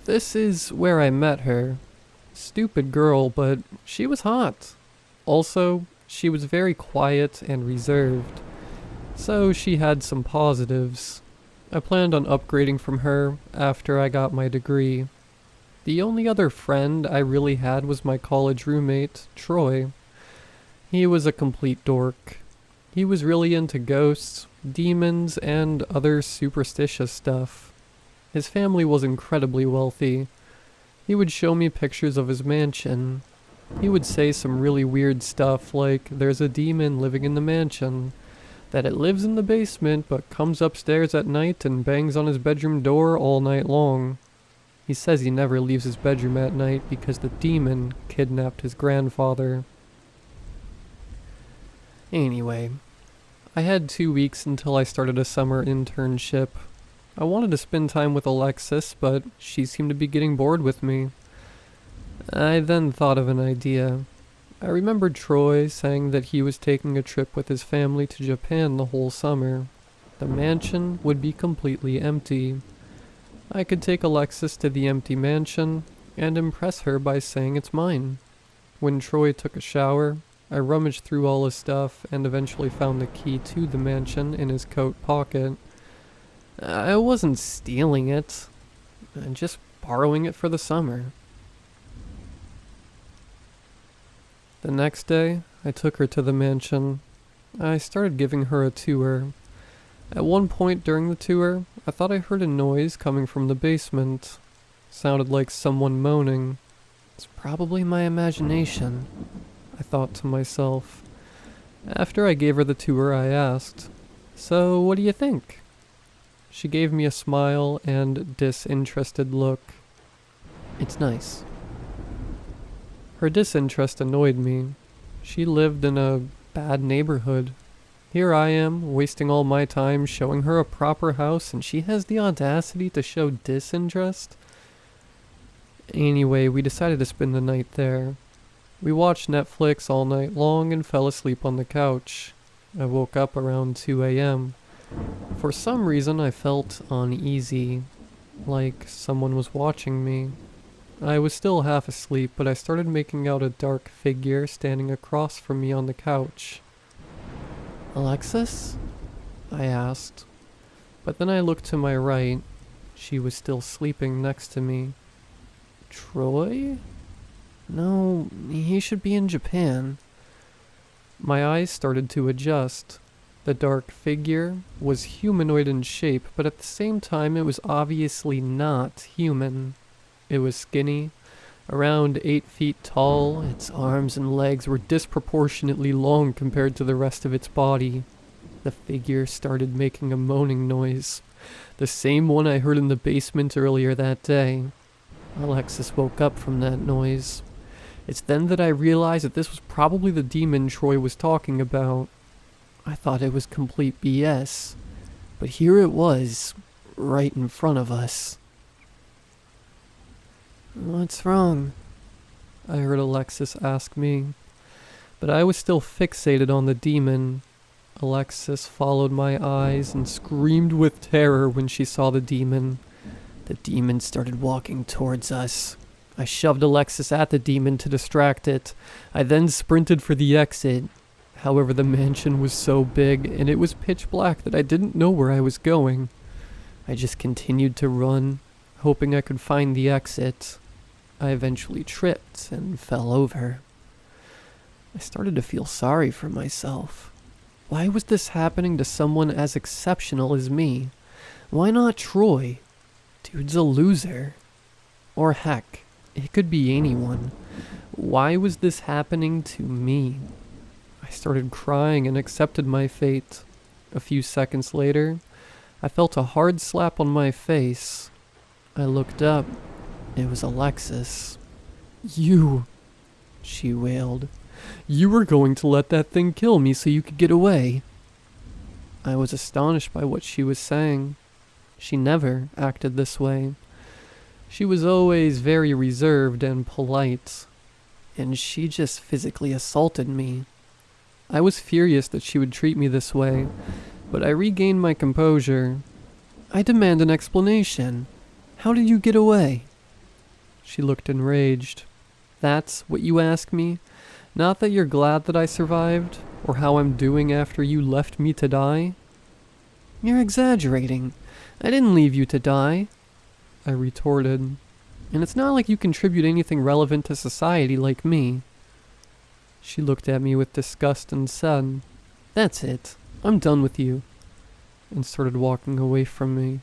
This is where I met her. Stupid girl, but she was hot. Also, she was very quiet and reserved. So she had some positives. I planned on upgrading from her after I got my degree. The only other friend I really had was my college roommate, Troy. He was a complete dork. He was really into ghosts, demons, and other superstitious stuff. His family was incredibly wealthy. He would show me pictures of his mansion. He would say some really weird stuff like there's a demon living in the mansion, that it lives in the basement but comes upstairs at night and bangs on his bedroom door all night long. He says he never leaves his bedroom at night because the demon kidnapped his grandfather. Anyway, I had 2 weeks until I started a summer internship. I wanted to spend time with Alexis, but she seemed to be getting bored with me. I then thought of an idea. I remembered Troy saying that he was taking a trip with his family to Japan the whole summer. The mansion would be completely empty. I could take Alexis to the empty mansion and impress her by saying it's mine. When Troy took a shower, I rummaged through all his stuff and eventually found the key to the mansion in his coat pocket. I wasn't stealing it, just borrowing it for the summer. The next day, I took her to the mansion. I started giving her a tour. At one point during the tour, I thought I heard a noise coming from the basement. Sounded like someone moaning. It's probably my imagination, I thought to myself. After I gave her the tour, I asked, "So, what do you think?" She gave me a smile and disinterested look. "It's nice." Her disinterest annoyed me. She lived in a bad neighborhood. Here I am, wasting all my time showing her a proper house, and she has the audacity to show disinterest? Anyway, we decided to spend the night there. We watched Netflix all night long and fell asleep on the couch. I woke up around 2 a.m. For some reason I felt uneasy, like someone was watching me. I was still half asleep, but I started making out a dark figure standing across from me on the couch. "Alexis?" I asked. But then I looked to my right. She was still sleeping next to me. "Troy? No, he should be in Japan." My eyes started to adjust. The dark figure was humanoid in shape, but at the same time it was obviously not human. It was skinny, around 8 feet tall. Its arms and legs were disproportionately long compared to the rest of its body. The figure started making a moaning noise, the same one I heard in the basement earlier that day. Alexis woke up from that noise. It's then that I realized that this was probably the demon Troy was talking about. I thought it was complete BS, but here it was, right in front of us. "What's wrong?" I heard Alexis ask me, but I was still fixated on the demon. Alexis followed my eyes and screamed with terror when she saw the demon. The demon started walking towards us. I shoved Alexis at the demon to distract it. I then sprinted for the exit. However, the mansion was so big and it was pitch black that I didn't know where I was going. I just continued to run, hoping I could find the exit. I eventually tripped and fell over. I started to feel sorry for myself. Why was this happening to someone as exceptional as me? Why not Troy? Dude's a loser. Or heck, it could be anyone. Why was this happening to me? I started crying and accepted my fate. A few seconds later, I felt a hard slap on my face. I looked up. It was Alexis. "You," she wailed. "You were going to let that thing kill me so you could get away." I was astonished by what she was saying. She never acted this way. She was always very reserved and polite, and she just physically assaulted me. I was furious that she would treat me this way, but I regained my composure. "I demand an explanation. How did you get away?" She looked enraged. "That's what you ask me? Not that you're glad that I survived, or how I'm doing after you left me to die?" "You're exaggerating. I didn't leave you to die," I retorted. "And it's not like you contribute anything relevant to society like me." She looked at me with disgust and said, "That's it. I'm done with you," and started walking away from me.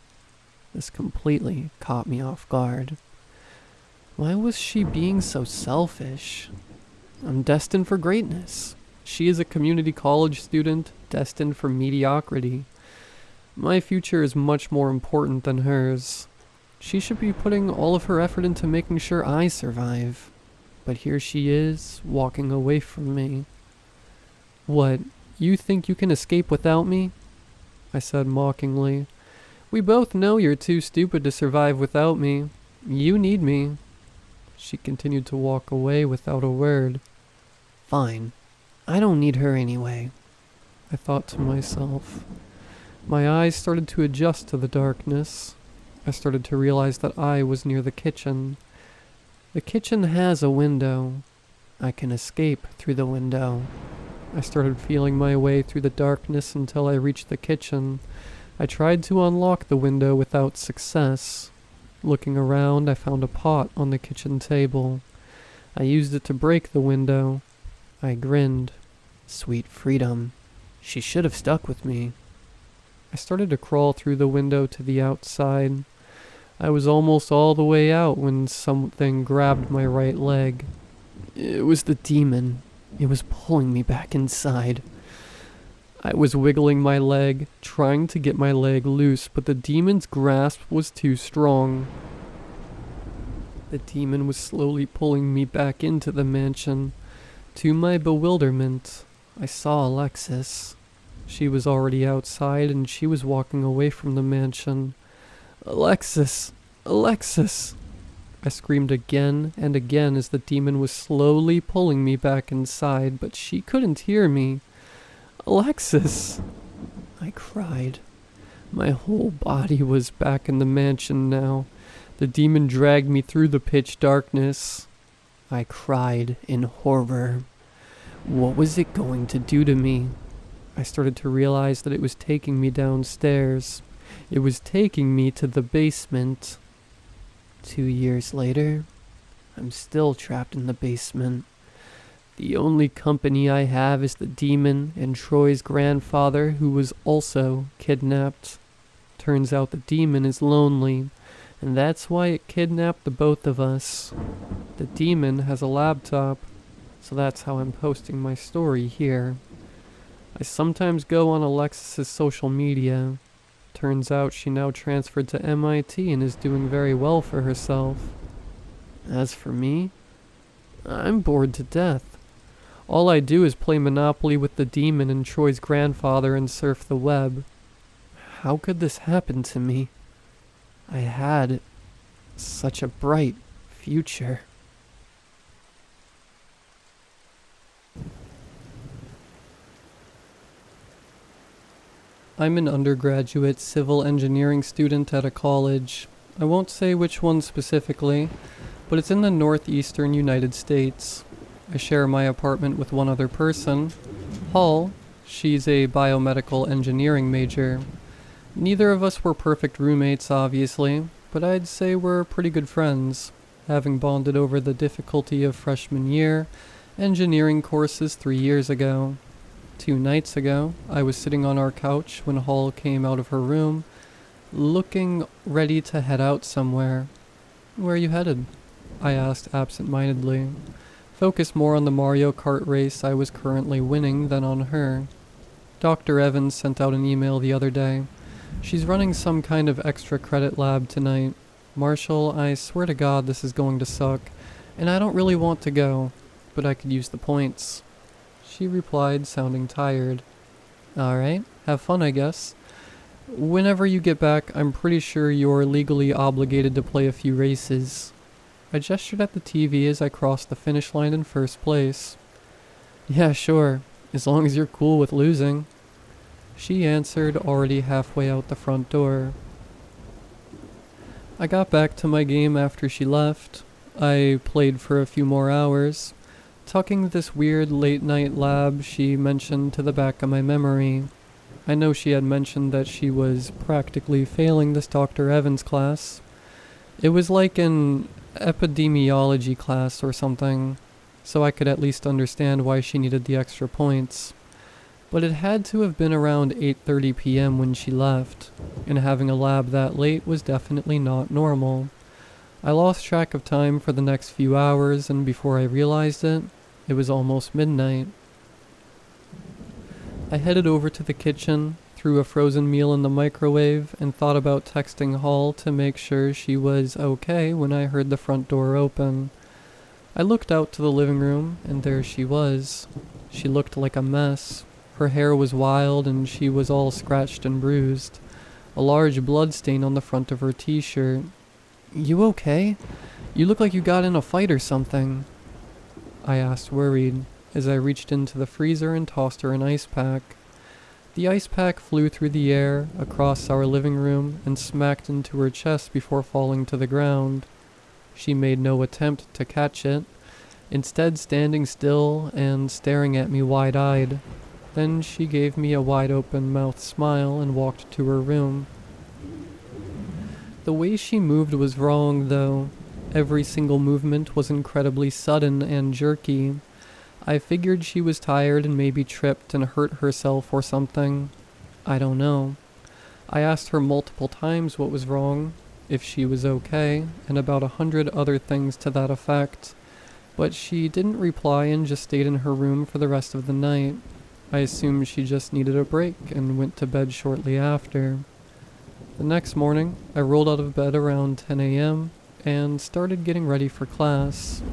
This completely caught me off guard. Why was she being so selfish? I'm destined for greatness. She is a community college student, destined for mediocrity. My future is much more important than hers. She should be putting all of her effort into making sure I survive. But here she is, walking away from me. What, you think you can escape without me? I said mockingly. We both know you're too stupid to survive without me. You need me. She continued to walk away without a word. Fine. I don't need her anyway, I thought to myself. My eyes started to adjust to the darkness. I started to realize that I was near the kitchen. The kitchen has a window. I can escape through the window. I started feeling my way through the darkness until I reached the kitchen. I tried to unlock the window without success. Looking around, I found a pot on the kitchen table. I used it to break the window. I grinned. Sweet freedom. She should have stuck with me. I started to crawl through the window to the outside. I was almost all the way out when something grabbed my right leg. It was the demon. It was pulling me back inside. I was wiggling my leg, trying to get my leg loose, but the demon's grasp was too strong. The demon was slowly pulling me back into the mansion. To my bewilderment, I saw Alexis. She was already outside and she was walking away from the mansion. Alexis! Alexis! I screamed again and again as the demon was slowly pulling me back inside, but she couldn't hear me. Alexis! I cried. My whole body was back in the mansion now. The demon dragged me through the pitch darkness. I cried in horror. What was it going to do to me? I started to realize that it was taking me downstairs. It was taking me to the basement. 2 years later, I'm still trapped in the basement. The only company I have is the demon and Troy's grandfather, who was also kidnapped. Turns out the demon is lonely, and that's why it kidnapped the both of us. The demon has a laptop, so that's how I'm posting my story here. I sometimes go on Alexis's social media. Turns out she now transferred to MIT and is doing very well for herself. As for me, I'm bored to death. All I do is play Monopoly with the demon and Troy's grandfather and surf the web. How could this happen to me? I had such a bright future. I'm an undergraduate civil engineering student at a college. I won't say which one specifically, but it's in the northeastern United States. I share my apartment with one other person, Hall. She's a biomedical engineering major. Neither of us were perfect roommates, obviously, but I'd say we're pretty good friends, having bonded over the difficulty of freshman year engineering courses 3 years ago. 2 nights ago, I was sitting on our couch when Hall came out of her room, looking ready to head out somewhere. Where are you headed? I asked absent-mindedly, focused more on the Mario Kart race I was currently winning than on her. Dr. Evans sent out an email the other day. She's running some kind of extra credit lab tonight. Marshall, I swear to God this is going to suck, and I don't really want to go, but I could use the points. She replied, sounding tired. Alright, have fun, I guess. Whenever you get back, I'm pretty sure you're legally obligated to play a few races. I gestured at the TV as I crossed the finish line in first place. Yeah, sure, as long as you're cool with losing. She answered, already halfway out the front door. I got back to my game after she left. I played for a few more hours, tucking this weird late-night lab she mentioned to the back of my memory. I know she had mentioned that she was practically failing this Dr. Evans class. It was like an epidemiology class or something, so I could at least understand why she needed the extra points. But it had to have been around 8:30 p.m. when she left, and having a lab that late was definitely not normal. I lost track of time for the next few hours, and before I realized it, it was almost midnight. I headed over to the kitchen, threw a frozen meal in the microwave, and thought about texting Hall to make sure she was okay when I heard the front door open. I looked out to the living room, and there she was. She looked like a mess. Her hair was wild, and she was all scratched and bruised. A large blood stain on the front of her t-shirt. "You okay? You look like you got in a fight or something," I asked, worried, as I reached into the freezer and tossed her an ice pack. The ice pack flew through the air, across our living room, and smacked into her chest before falling to the ground. She made no attempt to catch it, instead standing still and staring at me wide-eyed. Then she gave me a wide-open mouth smile and walked to her room. The way she moved was wrong, though. Every single movement was incredibly sudden and jerky. I figured she was tired and maybe tripped and hurt herself or something. I don't know. I asked her multiple times what was wrong, if she was okay, and about 100 other things to that effect. But she didn't reply and just stayed in her room for the rest of the night. I assumed she just needed a break and went to bed shortly after. The next morning, I rolled out of bed around 10 a.m. and started getting ready for class.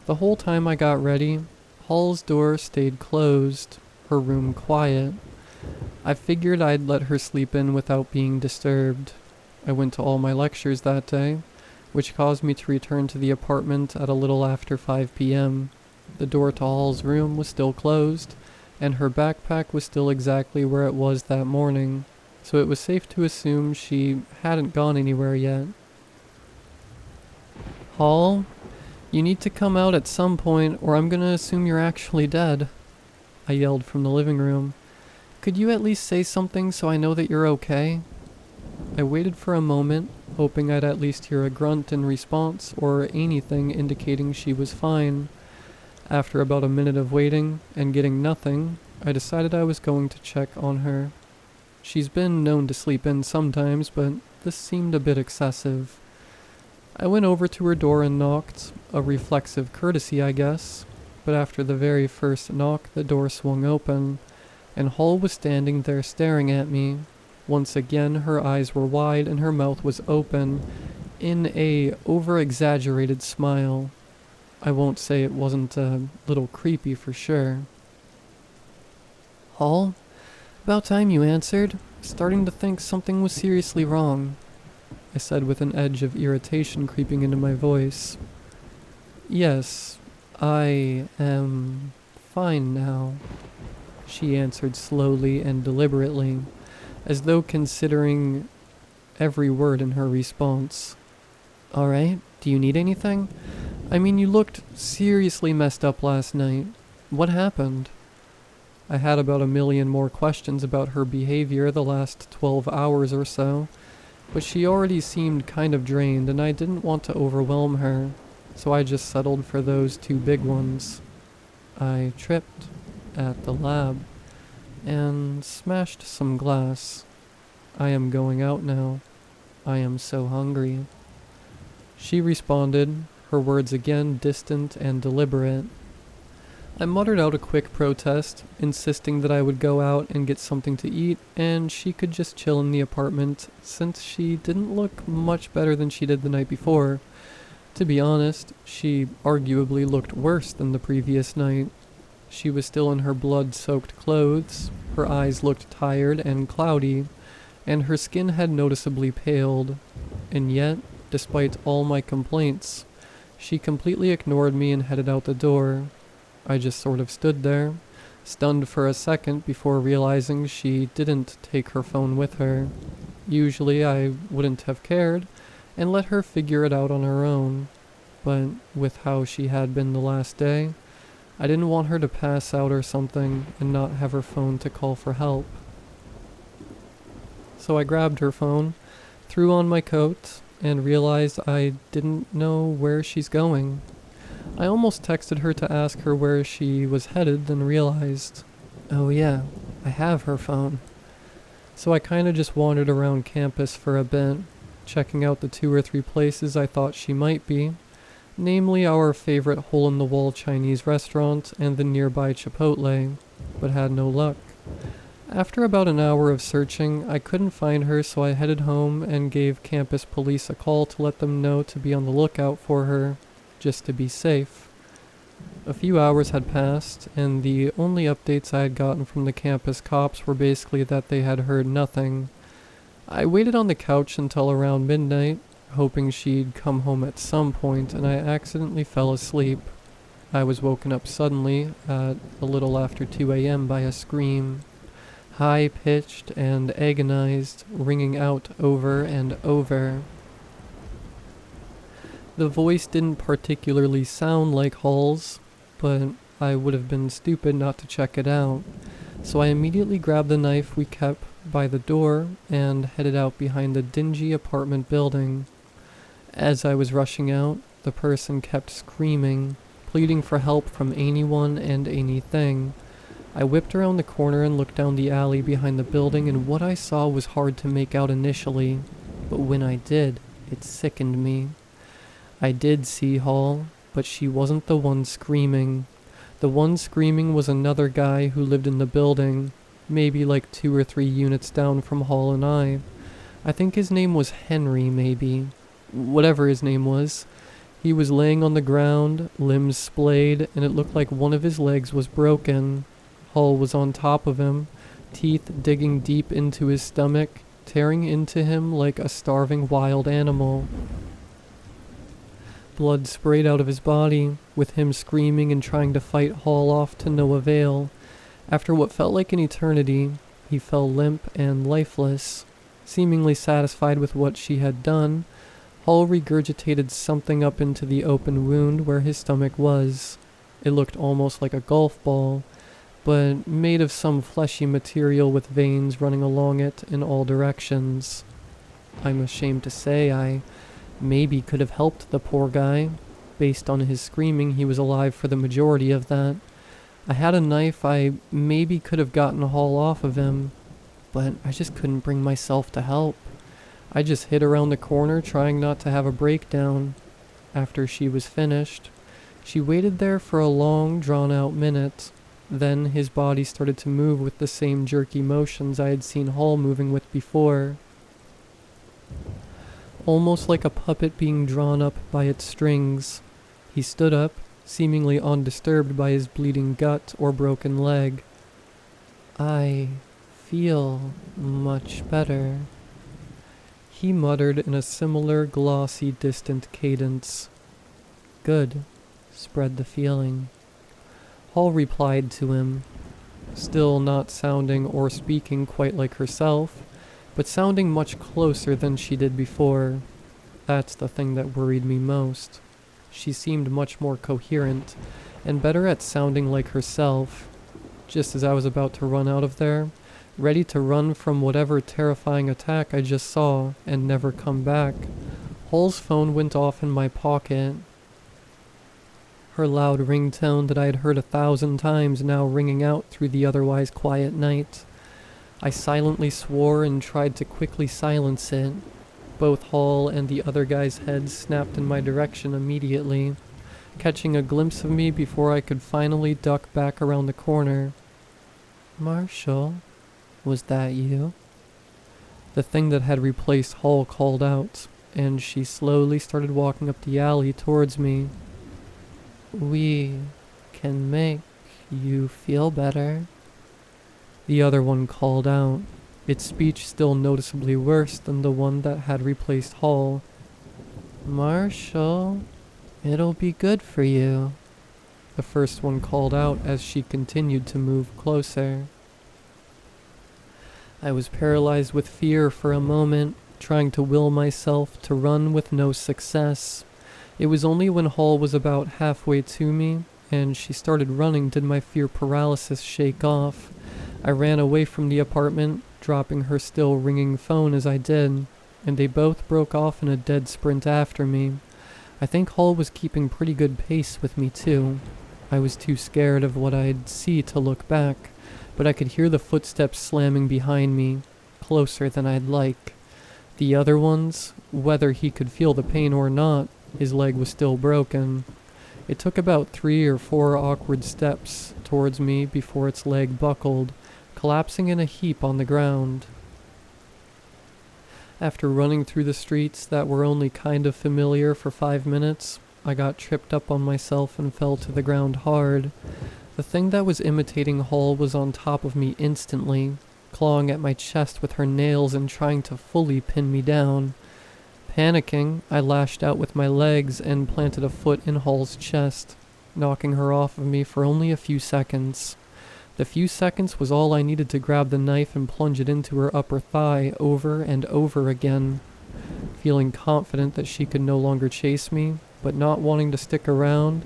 The whole time I got ready, Hall's door stayed closed, her room quiet. I figured I'd let her sleep in without being disturbed. I went to all my lectures that day, which caused me to return to the apartment at a little after 5 p.m. The door to Hall's room was still closed, and her backpack was still exactly where it was that morning, so it was safe to assume she hadn't gone anywhere yet. "Hall, you need to come out at some point, or I'm gonna assume you're actually dead," I yelled from the living room. "Could you at least say something so I know that you're okay?" I waited for a moment, hoping I'd at least hear a grunt in response or anything indicating she was fine. After about a minute of waiting and getting nothing, I decided I was going to check on her. She's been known to sleep in sometimes, but this seemed a bit excessive. I went over to her door and knocked, a reflexive courtesy, I guess, but after the very first knock, the door swung open, and Hall was standing there staring at me. Once again, her eyes were wide and her mouth was open, in a over-exaggerated smile. I won't say it wasn't a little creepy for sure. "Hall, about time you answered. Starting to think something was seriously wrong," I said with an edge of irritation creeping into my voice. "Yes, I am fine now," she answered slowly and deliberately, as though considering every word in her response. "Alright, do you need anything? I mean, you looked seriously messed up last night. What happened?" I had about a million more questions about her behavior the last 12 hours or so, but she already seemed kind of drained and I didn't want to overwhelm her, so I just settled for those two big ones. I tripped at the lab and smashed some glass. I am going out now. I am so hungry. She responded, her words again distant and deliberate. I muttered out a quick protest, insisting that I would go out and get something to eat, and she could just chill in the apartment, since she didn't look much better than she did the night before. To be honest, she arguably looked worse than the previous night. She was still in her blood-soaked clothes, her eyes looked tired and cloudy, and her skin had noticeably paled. And yet, despite all my complaints, she completely ignored me and headed out the door. I just sort of stood there, stunned for a second before realizing she didn't take her phone with her. Usually I wouldn't have cared and let her figure it out on her own, but with how she had been the last day, I didn't want her to pass out or something and not have her phone to call for help. So I grabbed her phone, threw on my coat, and realized I didn't know where she's going. I almost texted her to ask her where she was headed, then realized, oh yeah, I have her phone. So I kinda just wandered around campus for a bit. checking out the 2 or 3 places I thought she might be, namely our favorite hole-in-the-wall Chinese restaurant and the nearby Chipotle, but had no luck. After about an hour of searching, I couldn't find her, so I headed home and gave campus police a call to let them know to be on the lookout for her, just to be safe. A few hours had passed, and the only updates I had gotten from the campus cops were basically that they had heard nothing. I waited on the couch until around midnight, hoping she'd come home at some point, and I accidentally fell asleep. I was woken up suddenly at a little after 2 a.m. by a scream, high-pitched and agonized, ringing out over and over. The voice didn't particularly sound like Hall's, but I would have been stupid not to check it out, so I immediately grabbed the knife we kept by the door and headed out behind the dingy apartment building. As I was rushing out, the person kept screaming, pleading for help from anyone and anything. I whipped around the corner and looked down the alley behind the building, and what I saw was hard to make out initially, but when I did, it sickened me. I did see Hall, but she wasn't the one screaming. The one screaming was another guy who lived in the building, maybe like 2 or 3 units down from Hall and I. I think his name was Henry, maybe. Whatever his name was. He was laying on the ground, limbs splayed, and it looked like one of his legs was broken. Hall was on top of him, teeth digging deep into his stomach, tearing into him like a starving wild animal. Blood sprayed out of his body, with him screaming and trying to fight Hall off to no avail. After what felt like an eternity, he fell limp and lifeless. Seemingly satisfied with what she had done, Hall regurgitated something up into the open wound where his stomach was. It looked almost like a golf ball, but made of some fleshy material with veins running along it in all directions. I'm ashamed to say I maybe could have helped the poor guy. Based on his screaming, he was alive for the majority of that. I had a knife, I maybe could have gotten Hall off of him, but I just couldn't bring myself to help. I just hid around the corner, trying not to have a breakdown. After she was finished, she waited there for a long, drawn-out minute. Then his body started to move with the same jerky motions I had seen Hall moving with before. Almost like a puppet being drawn up by its strings. He stood up, seemingly undisturbed by his bleeding gut or broken leg. "I feel much better," he muttered in a similar glossy, distant cadence. "Good," spread the feeling. Hall replied to him, still not sounding or speaking quite like herself, but sounding much closer than she did before. That's the thing that worried me most. She seemed much more coherent, and better at sounding like herself. Just as I was about to run out of there, ready to run from whatever terrifying attack I just saw and never come back, Hall's phone went off in my pocket. Her loud ringtone that I had heard 1,000 times now ringing out through the otherwise quiet night. I silently swore and tried to quickly silence it. Both Hall and the other guy's heads snapped in my direction immediately, catching a glimpse of me before I could finally duck back around the corner. "Marshall, was that you?" The thing that had replaced Hall called out, and she slowly started walking up the alley towards me. "We can make you feel better," the other one called out, its speech still noticeably worse than the one that had replaced Hall. "Marshall, it'll be good for you," the first one called out as she continued to move closer. I was paralyzed with fear for a moment, trying to will myself to run with no success. It was only when Hall was about halfway to me, and she started running, did my fear paralysis shake off. I ran away from the apartment, dropping her still ringing phone as I did, and they both broke off in a dead sprint after me. I think Hall was keeping pretty good pace with me too. I was too scared of what I'd see to look back, but I could hear the footsteps slamming behind me, closer than I'd like. The other ones, whether he could feel the pain or not, his leg was still broken. It took about 3 or 4 awkward steps towards me before its leg buckled, collapsing in a heap on the ground. After running through the streets that were only kind of familiar for 5 minutes, I got tripped up on myself and fell to the ground hard. The thing that was imitating Hall was on top of me instantly, clawing at my chest with her nails and trying to fully pin me down. Panicking, I lashed out with my legs and planted a foot in Hall's chest, knocking her off of me for only a few seconds. The few seconds was all I needed to grab the knife and plunge it into her upper thigh over and over again. Feeling confident that she could no longer chase me, but not wanting to stick around,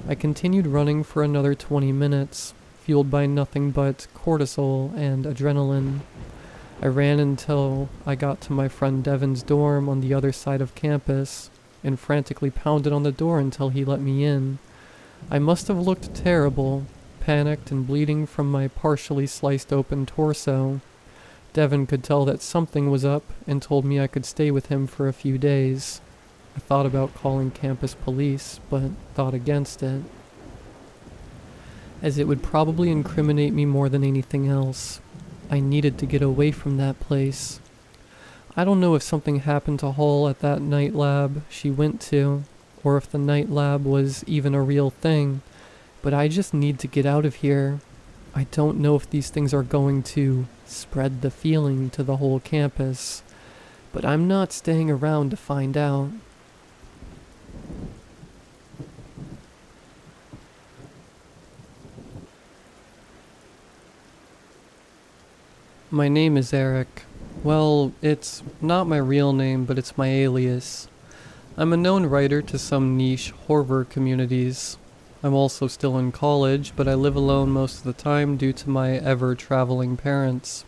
I continued running for another 20 minutes, fueled by nothing but cortisol and adrenaline. I ran until I got to my friend Devin's dorm on the other side of campus, and frantically pounded on the door until he let me in. I must have looked terrible, panicked and bleeding from my partially sliced open torso. Devin could tell that something was up and told me I could stay with him for a few days. I thought about calling campus police, but thought against it, as it would probably incriminate me more than anything else. I needed to get away from that place. I don't know if something happened to Hall at that night lab she went to, or if the night lab was even a real thing, but I just need to get out of here. I don't know if these things are going to spread the feeling to the whole campus, but I'm not staying around to find out. My name is Eric. Well, it's not my real name, but it's my alias. I'm a known writer to some niche horror communities. I'm also still in college, but I live alone most of the time due to my ever-traveling parents.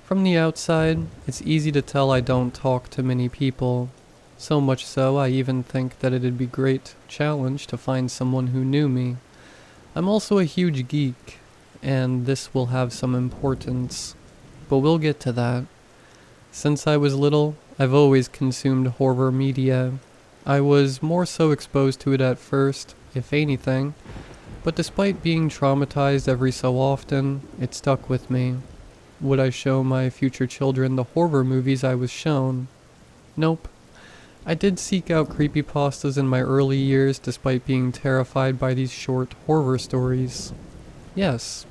From the outside, it's easy to tell I don't talk to many people. So much so, I even think that it'd be a great challenge to find someone who knew me. I'm also a huge geek, and this will have some importance. But we'll get to that. Since I was little, I've always consumed horror media. I was more so exposed to it at first, if anything, but despite being traumatized every so often, it stuck with me. Would I show my future children the horror movies I was shown? Nope. I did seek out creepypastas in my early years despite being terrified by these short horror stories. Yes.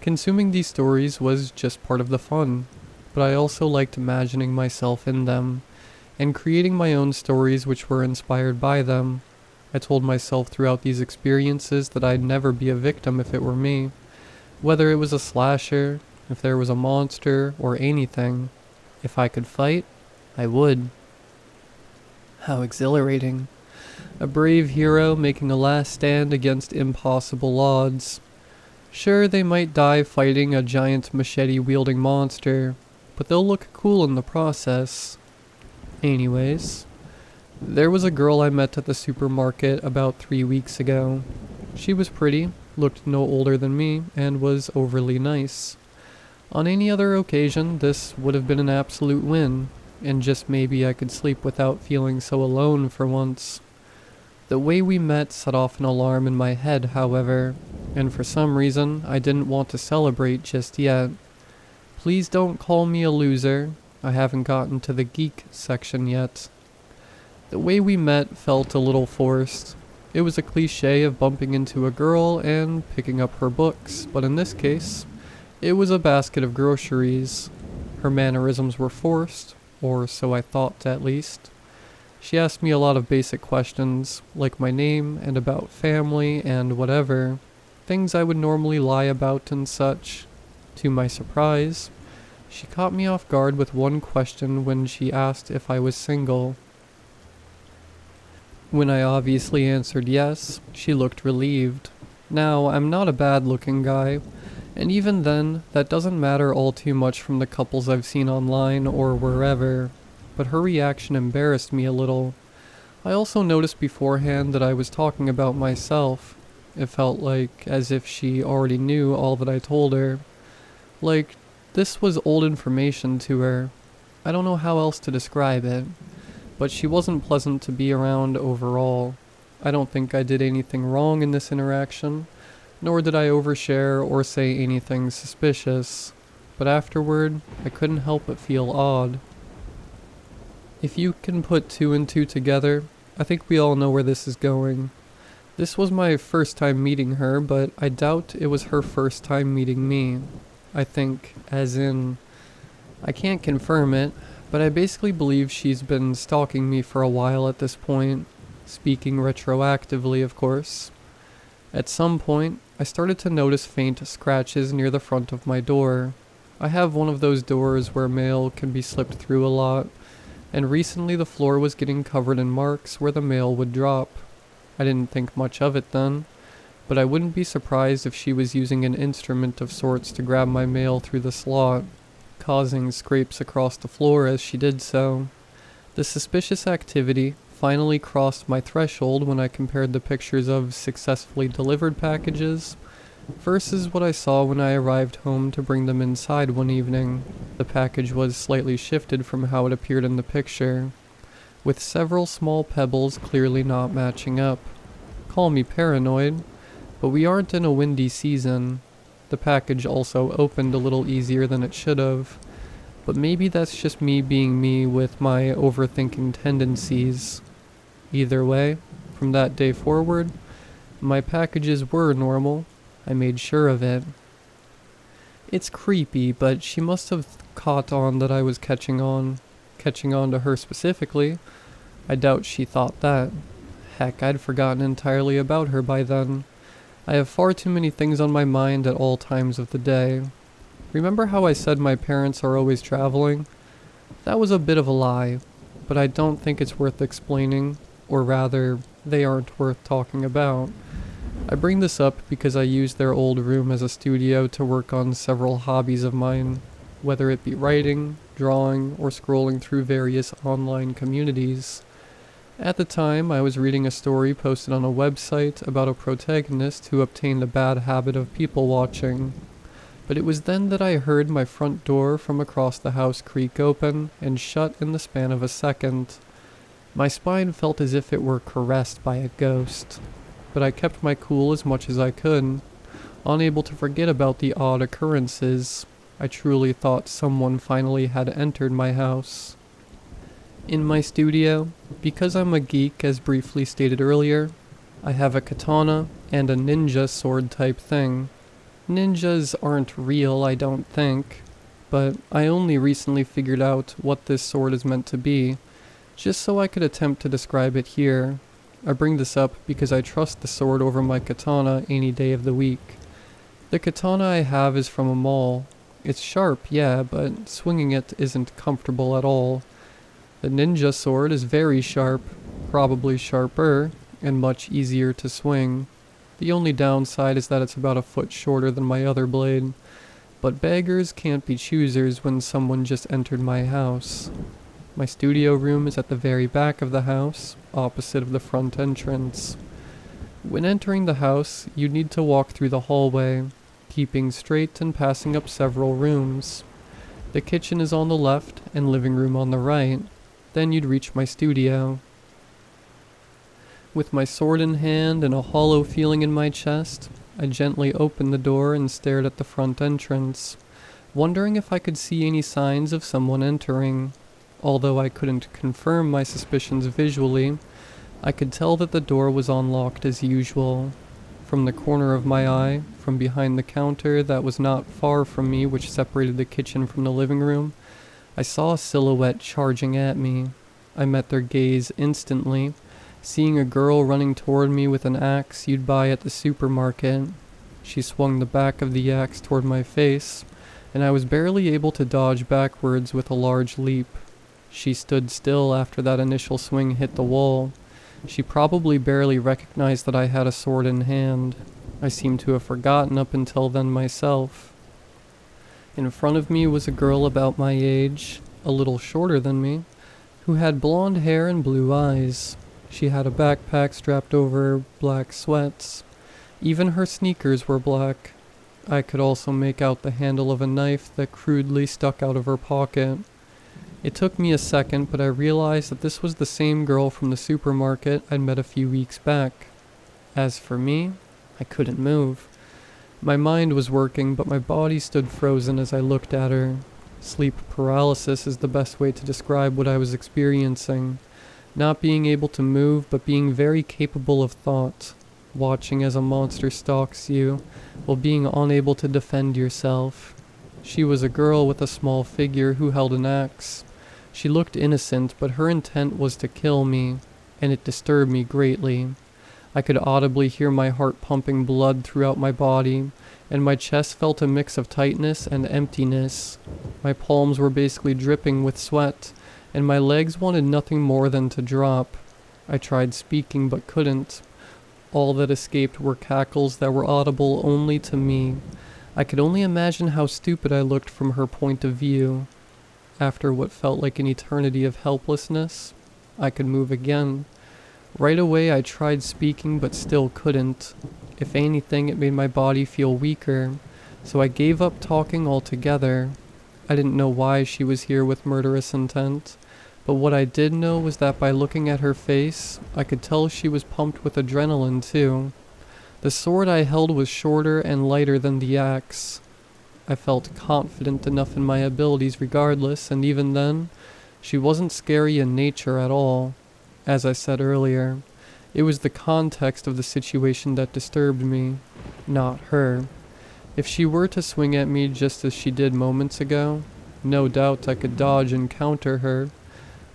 Consuming these stories was just part of the fun, but I also liked imagining myself in them, and creating my own stories which were inspired by them. I told myself throughout these experiences that I'd never be a victim if it were me, whether it was a slasher, if there was a monster, or anything. If I could fight, I would. How exhilarating. A brave hero making a last stand against impossible odds. Sure, they might die fighting a giant machete-wielding monster, but they'll look cool in the process. Anyways, there was a girl I met at the supermarket about 3 weeks ago. She was pretty, looked no older than me, and was overly nice. On any other occasion, this would have been an absolute win, and just maybe I could sleep without feeling so alone for once. The way we met set off an alarm in my head, however, and for some reason, I didn't want to celebrate just yet. Please don't call me a loser. I haven't gotten to the geek section yet. The way we met felt a little forced. It was a cliche of bumping into a girl and picking up her books, but in this case, it was a basket of groceries. Her mannerisms were forced, or so I thought at least. She asked me a lot of basic questions, like my name and about family and whatever, things I would normally lie about and such. To my surprise, she caught me off guard with one question when she asked if I was single. When I obviously answered yes, she looked relieved. Now, I'm not a bad-looking guy, and even then, that doesn't matter all too much from the couples I've seen online or wherever. But her reaction embarrassed me a little. I also noticed beforehand that I was talking about myself. It felt like as if she already knew all that I told her. Like, this was old information to her. I don't know how else to describe it, but she wasn't pleasant to be around overall. I don't think I did anything wrong in this interaction, nor did I overshare or say anything suspicious, but afterward, I couldn't help but feel odd. If you can put two and two together, I think we all know where this is going. This was my first time meeting her, but I doubt it was her first time meeting me. I think, as in, I can't confirm it, but I basically believe she's been stalking me for a while at this point, speaking retroactively, of course. At some point, I started to notice faint scratches near the front of my door. I have one of those doors where mail can be slipped through a lot, and recently the floor was getting covered in marks where the mail would drop. I didn't think much of it then, but I wouldn't be surprised if she was using an instrument of sorts to grab my mail through the slot, causing scrapes across the floor as she did so. The suspicious activity finally crossed my threshold when I compared the pictures of successfully delivered packages versus what I saw when I arrived home to bring them inside one evening. The package was slightly shifted from how it appeared in the picture, with several small pebbles clearly not matching up. Call me paranoid, but we aren't in a windy season. The package also opened a little easier than it should have, but maybe that's just me being me with my overthinking tendencies. Either way, from that day forward, my packages were normal. I made sure of it. It's creepy, but she must have caught on that I was catching on to her specifically. I doubt she thought that. Heck, I'd forgotten entirely about her by then. I have far too many things on my mind at all times of the day. Remember how I said my parents are always traveling? That was a bit of a lie, but I don't think it's worth explaining, or rather, they aren't worth talking about. I bring this up because I use their old room as a studio to work on several hobbies of mine, whether it be writing, drawing, or scrolling through various online communities. At the time, I was reading a story posted on a website about a protagonist who obtained a bad habit of people watching. But it was then that I heard my front door from across the house creak open and shut in the span of a second. My spine felt as if it were caressed by a ghost, but I kept my cool as much as I could, unable to forget about the odd occurrences. I truly thought someone finally had entered my house. In my studio, because I'm a geek as briefly stated earlier, I have a katana and a ninja sword type thing. Ninjas aren't real, I don't think, but I only recently figured out what this sword is meant to be, just so I could attempt to describe it here. I bring this up because I trust the sword over my katana any day of the week. The katana I have is from a mall. It's sharp, yeah, but swinging it isn't comfortable at all. The ninja sword is very sharp, probably sharper, and much easier to swing. The only downside is that it's about a foot shorter than my other blade, but beggars can't be choosers when someone just entered my house. My studio room is at the very back of the house, opposite of the front entrance. When entering the house, you need to walk through the hallway, keeping straight and passing up several rooms. The kitchen is on the left and living room on the right. Then you'd reach my studio. With my sword in hand and a hollow feeling in my chest, I gently opened the door and stared at the front entrance, wondering if I could see any signs of someone entering. Although I couldn't confirm my suspicions visually, I could tell that the door was unlocked as usual. From the corner of my eye, from behind the counter that was not far from me which separated the kitchen from the living room, I saw a silhouette charging at me. I met their gaze instantly, seeing a girl running toward me with an axe you'd buy at the supermarket. She swung the back of the axe toward my face, and I was barely able to dodge backwards with a large leap. She stood still after that initial swing hit the wall. She probably barely recognized that I had a sword in hand. I seemed to have forgotten up until then myself. In front of me was a girl about my age, a little shorter than me, who had blonde hair and blue eyes. She had a backpack strapped over black sweats. Even her sneakers were black. I could also make out the handle of a knife that crudely stuck out of her pocket. It took me a second, but I realized that this was the same girl from the supermarket I'd met a few weeks back. As for me, I couldn't move. My mind was working, but my body stood frozen as I looked at her. Sleep paralysis is the best way to describe what I was experiencing. Not being able to move, but being very capable of thought. Watching as a monster stalks you, while being unable to defend yourself. She was a girl with a small figure who held an axe. She looked innocent, but her intent was to kill me, and it disturbed me greatly. I could audibly hear my heart pumping blood throughout my body, and my chest felt a mix of tightness and emptiness. My palms were basically dripping with sweat, and my legs wanted nothing more than to drop. I tried speaking but couldn't. All that escaped were cackles that were audible only to me. I could only imagine how stupid I looked from her point of view. After what felt like an eternity of helplessness, I could move again. Right away I tried speaking but still couldn't. If anything, it made my body feel weaker, so I gave up talking altogether. I didn't know why she was here with murderous intent, but what I did know was that by looking at her face, I could tell she was pumped with adrenaline too. The sword I held was shorter and lighter than the axe. I felt confident enough in my abilities regardless, and even then, she wasn't scary in nature at all. As I said earlier, it was the context of the situation that disturbed me, not her. If she were to swing at me just as she did moments ago, no doubt I could dodge and counter her.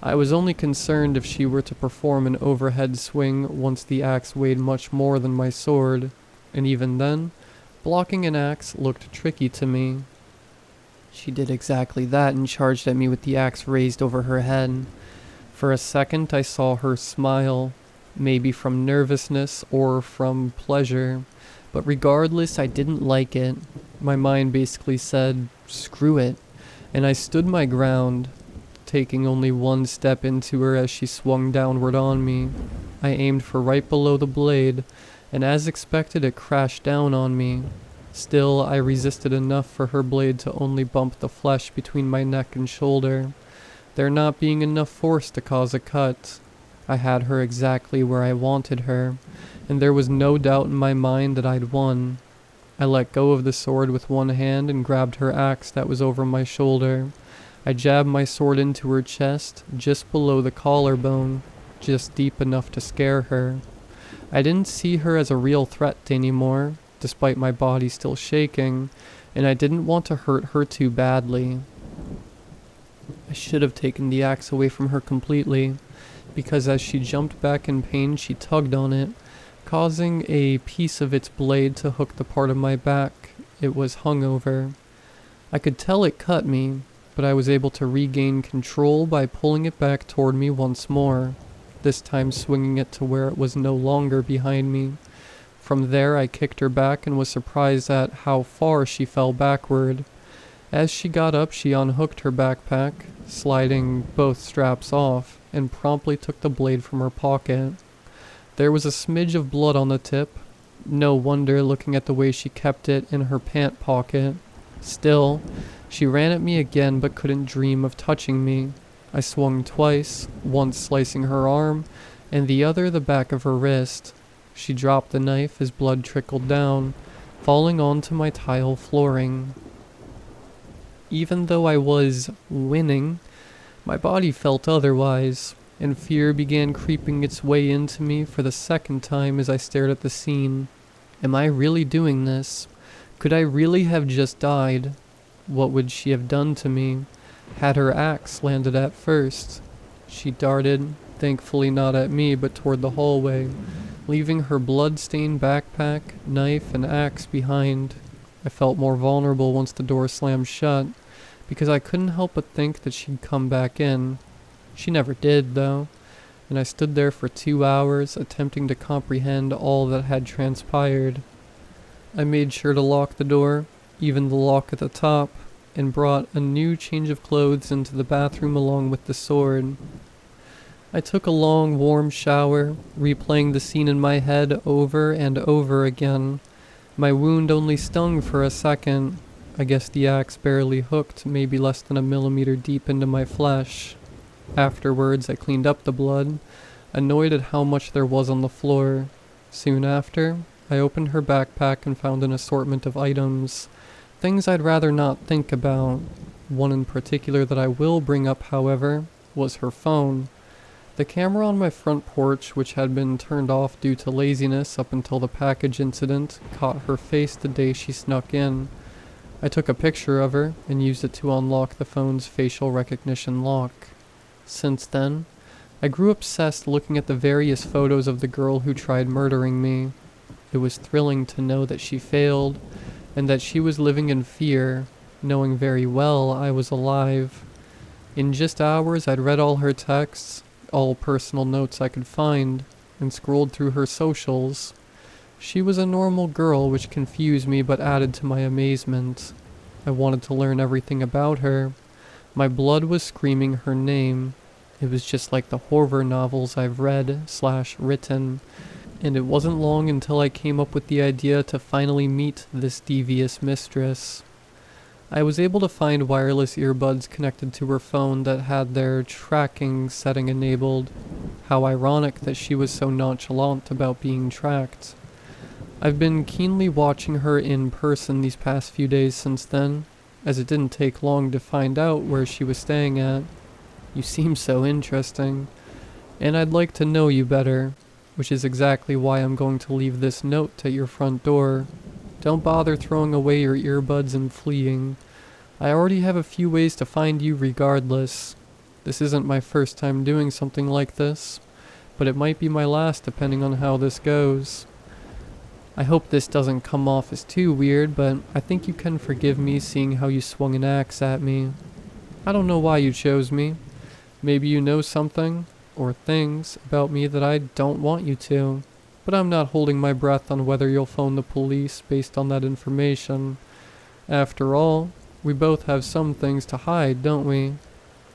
I was only concerned if she were to perform an overhead swing once the axe weighed much more than my sword, and even then, blocking an axe looked tricky to me. She did exactly that and charged at me with the axe raised over her head. For a second I saw her smile, maybe from nervousness or from pleasure, but regardless I didn't like it. My mind basically said, screw it, and I stood my ground, taking only one step into her as she swung downward on me. I aimed for right below the blade, and as expected it crashed down on me. Still, I resisted enough for her blade to only bump the flesh between my neck and shoulder, there not being enough force to cause a cut. I had her exactly where I wanted her, and there was no doubt in my mind that I'd won. I let go of the sword with one hand and grabbed her axe that was over my shoulder. I jabbed my sword into her chest, just below the collarbone, just deep enough to scare her. I didn't see her as a real threat anymore, despite my body still shaking, and I didn't want to hurt her too badly. I should have taken the axe away from her completely, because as she jumped back in pain she tugged on it, causing a piece of its blade to hook the part of my back it was hung over. I could tell it cut me, but I was able to regain control by pulling it back toward me once more, this time swinging it to where it was no longer behind me. From there I kicked her back and was surprised at how far she fell backward. As she got up she unhooked her backpack, sliding both straps off, and promptly took the blade from her pocket. There was a smidge of blood on the tip. No wonder, looking at the way she kept it in her pant pocket. Still, she ran at me again but couldn't dream of touching me. I swung twice, once slicing her arm, and the other the back of her wrist. She dropped the knife as blood trickled down, falling onto my tile flooring. Even though I was winning, my body felt otherwise, and fear began creeping its way into me for the second time as I stared at the scene. Am I really doing this? Could I really have just died? What would she have done to me? Had her axe landed at first? She darted, thankfully not at me but toward the hallway, leaving her blood-stained backpack, knife, and axe behind. I felt more vulnerable once the door slammed shut, because I couldn't help but think that she'd come back in. She never did, though, and I stood there for 2 hours, attempting to comprehend all that had transpired. I made sure to lock the door, even the lock at the top, and brought a new change of clothes into the bathroom along with the sword. I took a long, warm shower, replaying the scene in my head over and over again. My wound only stung for a second. I guess the axe barely hooked, maybe less than a millimeter deep into my flesh. Afterwards, I cleaned up the blood, annoyed at how much there was on the floor. Soon after, I opened her backpack and found an assortment of items, things I'd rather not think about. One in particular that I will bring up, however, was her phone. The camera on my front porch, which had been turned off due to laziness up until the package incident, caught her face the day she snuck in. I took a picture of her and used it to unlock the phone's facial recognition lock. Since then, I grew obsessed looking at the various photos of the girl who tried murdering me. It was thrilling to know that she failed, and that she was living in fear, knowing very well I was alive. In just hours, I'd read all her texts, all personal notes I could find, and scrolled through her socials. She was a normal girl, which confused me but added to my amazement. I wanted to learn everything about her. My blood was screaming her name. It was just like the horror novels I've read/written, and it wasn't long until I came up with the idea to finally meet this devious mistress. I was able to find wireless earbuds connected to her phone that had their tracking setting enabled. How ironic that she was so nonchalant about being tracked. I've been keenly watching her in person these past few days since then, as it didn't take long to find out where she was staying at. You seem so interesting, and I'd like to know you better, which is exactly why I'm going to leave this note at your front door. Don't bother throwing away your earbuds and fleeing. I already have a few ways to find you regardless. This isn't my first time doing something like this, but it might be my last depending on how this goes. I hope this doesn't come off as too weird, but I think you can forgive me seeing how you swung an axe at me. I don't know why you chose me. Maybe you know something, or things, about me that I don't want you to. But I'm not holding my breath on whether you'll phone the police based on that information. After all, we both have some things to hide, don't we?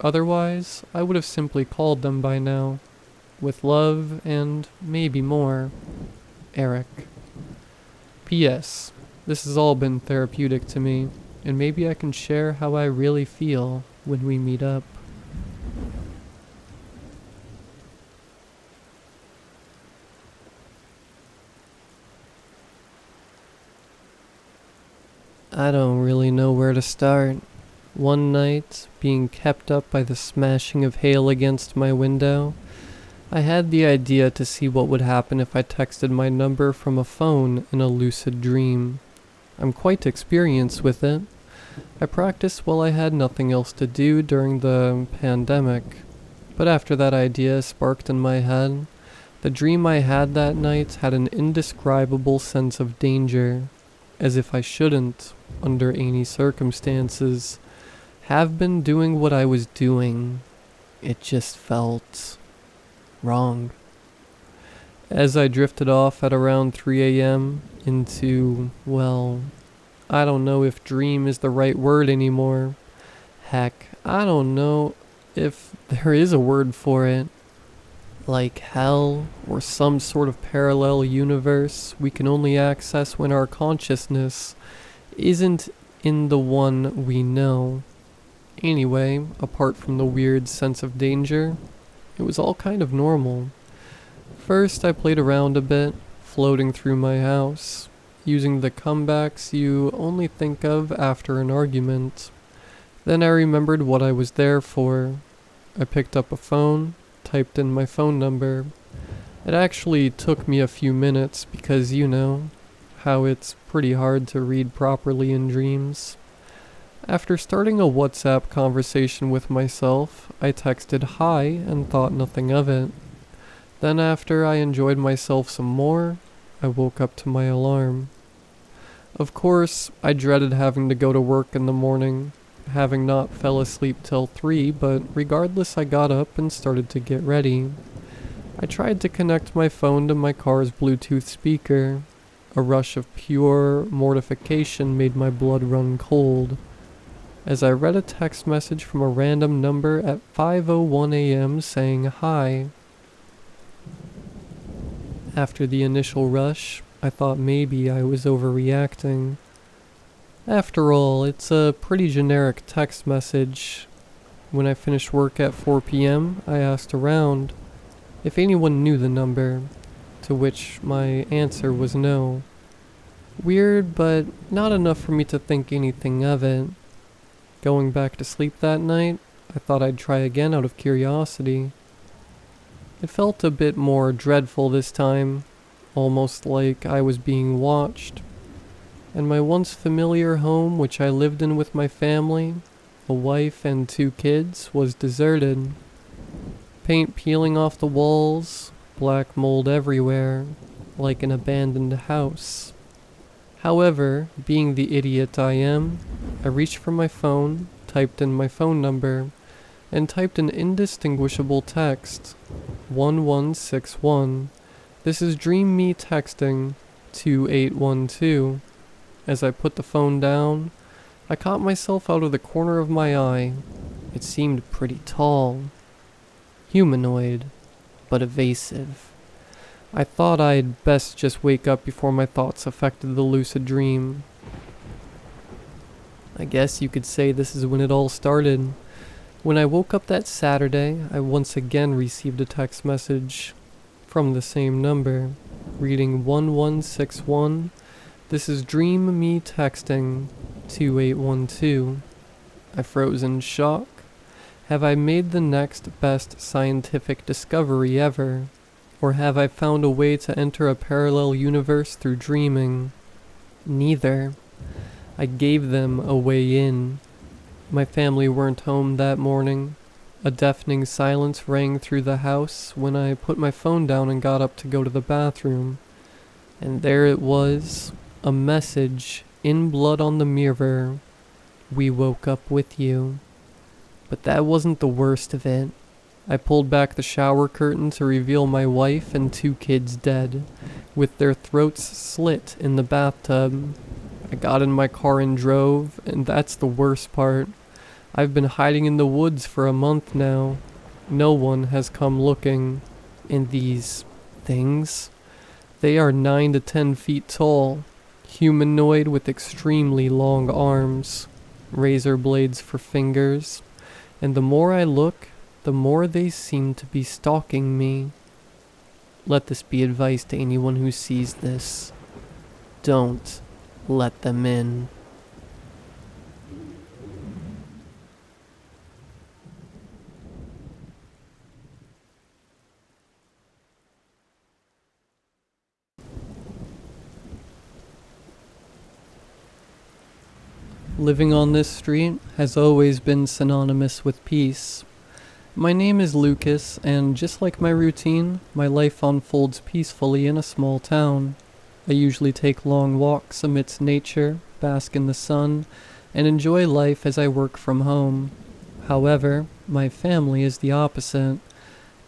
Otherwise, I would have simply called them by now. With love, and maybe more. Eric. P.S. This has all been therapeutic to me, and maybe I can share how I really feel when we meet up. I don't really know where to start. One night, being kept up by the smashing of hail against my window, I had the idea to see what would happen if I texted my number from a phone in a lucid dream. I'm quite experienced with it. I practiced while I had nothing else to do during the pandemic. But after that idea sparked in my head, the dream I had that night had an indescribable sense of danger, as if I shouldn't, under any circumstances, have been doing what I was doing. It just felt wrong. As I drifted off at around 3 a.m. into, well, I don't know if dream is the right word anymore. Heck, I don't know if there is a word for it. Like hell, or some sort of parallel universe we can only access when our consciousness isn't in the one we know. Anyway, apart from the weird sense of danger, it was all kind of normal. First, I played around a bit, floating through my house, using the comebacks you only think of after an argument. Then I remembered what I was there for. I picked up a phone, typed in my phone number. It actually took me a few minutes because, you know, how it's pretty hard to read properly in dreams. After starting a WhatsApp conversation with myself, I texted hi and thought nothing of it. Then after I enjoyed myself some more, I woke up to my alarm. Of course, I dreaded having to go to work in the morning, having not fell asleep till 3, but regardless I got up and started to get ready. I tried to connect my phone to my car's Bluetooth speaker. A rush of pure mortification made my blood run cold, as I read a text message from a random number at 5:01 a.m. saying hi. After the initial rush, I thought maybe I was overreacting. After all, it's a pretty generic text message. When I finished work at 4 p.m., I asked around if anyone knew the number, to which my answer was no. Weird, but not enough for me to think anything of it. Going back to sleep that night, I thought I'd try again out of curiosity. It felt a bit more dreadful this time, almost like I was being watched. And my once familiar home, which I lived in with my family, a wife and 2 kids, was deserted. Paint peeling off the walls, black mold everywhere, like an abandoned house. However, being the idiot I am, I reached for my phone, typed in my phone number, and typed an indistinguishable text, 1161. This is Dream Me texting 2812. As I put the phone down, I caught myself out of the corner of my eye. It seemed pretty tall. Humanoid, but evasive. I thought I'd best just wake up before my thoughts affected the lucid dream. I guess you could say this is when it all started. When I woke up that Saturday, I once again received a text message from the same number, reading 1161. This is Dream Me texting 2812. I froze in shock. Have I made the next best scientific discovery ever? Or have I found a way to enter a parallel universe through dreaming? Neither. I gave them a way in. My family weren't home that morning. A deafening silence rang through the house when I put my phone down and got up to go to the bathroom. And there it was, a message in blood on the mirror. We woke up with you. But that wasn't the worst of it. I pulled back the shower curtain to reveal my wife and 2 kids dead, with their throats slit in the bathtub. I got in my car and drove, and that's the worst part. I've been hiding in the woods for a month now. No one has come looking. And these things, they are 9 to 10 feet tall, humanoid with extremely long arms, razor blades for fingers, and the more I look, the more they seem to be stalking me. Let this be advice to anyone who sees this. Don't let them in. Living on this street has always been synonymous with peace. My name is Lucas, and just like my routine, my life unfolds peacefully in a small town. I usually take long walks amidst nature, bask in the sun, and enjoy life as I work from home. However, my family is the opposite.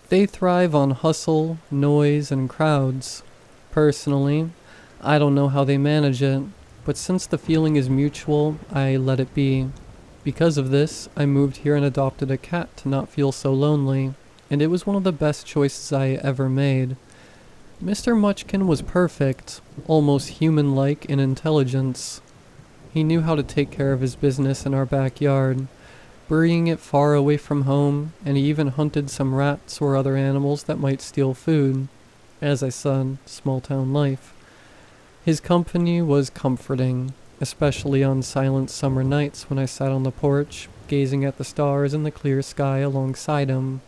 They thrive on hustle, noise, and crowds. Personally, I don't know how they manage it. But since the feeling is mutual, I let it be. Because of this, I moved here and adopted a cat to not feel so lonely, and it was one of the best choices I ever made. Mr. Munchkin was perfect, almost human-like in intelligence. He knew how to take care of his business in our backyard, burying it far away from home, and he even hunted some rats or other animals that might steal food. As I said, small-town life. His company was comforting, especially on silent summer nights when I sat on the porch, gazing at the stars in the clear sky alongside him.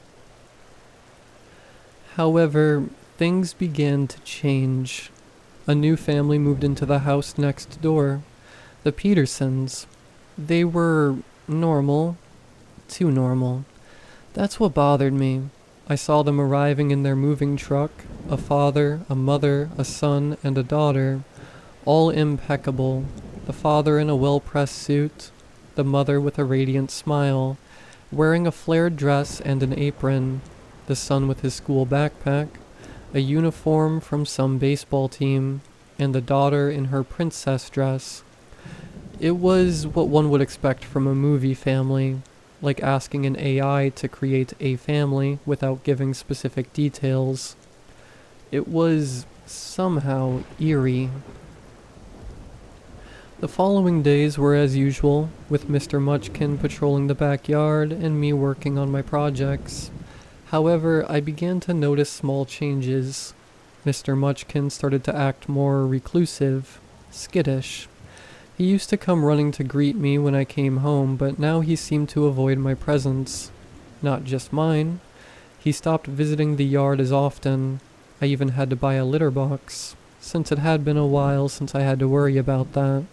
However, things began to change. A new family moved into the house next door, the Petersons. They were normal, too normal. That's what bothered me. I saw them arriving in their moving truck, a father, a mother, a son, and a daughter, all impeccable, the father in a well-pressed suit, the mother with a radiant smile, wearing a flared dress and an apron, the son with his school backpack, a uniform from some baseball team, and the daughter in her princess dress. It was what one would expect from a movie family, like asking an AI to create a family without giving specific details. It was somehow eerie. The following days were as usual, with Mr. Munchkin patrolling the backyard and me working on my projects. However, I began to notice small changes. Mr. Munchkin started to act more reclusive, skittish. He used to come running to greet me when I came home, but now he seemed to avoid my presence. Not just mine. He stopped visiting the yard as often. I even had to buy a litter box, since it had been a while since I had to worry about that.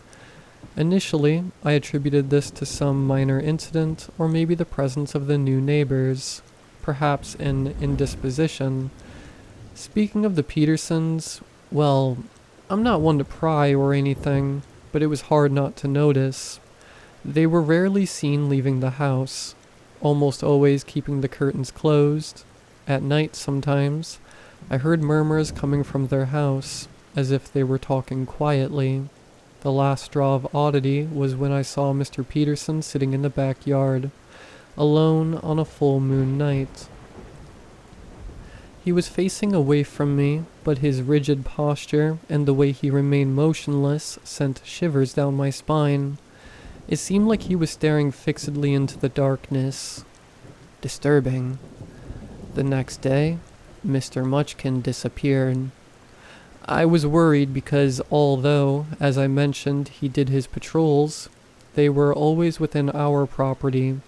Initially, I attributed this to some minor incident, or maybe the presence of the new neighbors, perhaps an indisposition. Speaking of the Petersons, well, I'm not one to pry or anything, but it was hard not to notice. They were rarely seen leaving the house, almost always keeping the curtains closed. At night sometimes, I heard murmurs coming from their house, as if they were talking quietly. The last straw of oddity was when I saw Mr. Peterson sitting in the backyard, alone on a full moon night. He was facing away from me, but his rigid posture and the way he remained motionless sent shivers down my spine. It seemed like he was staring fixedly into the darkness. Disturbing. The next day, Mr. Munchkin disappeared. I was worried because although, as I mentioned, he did his patrols, they were always within our property,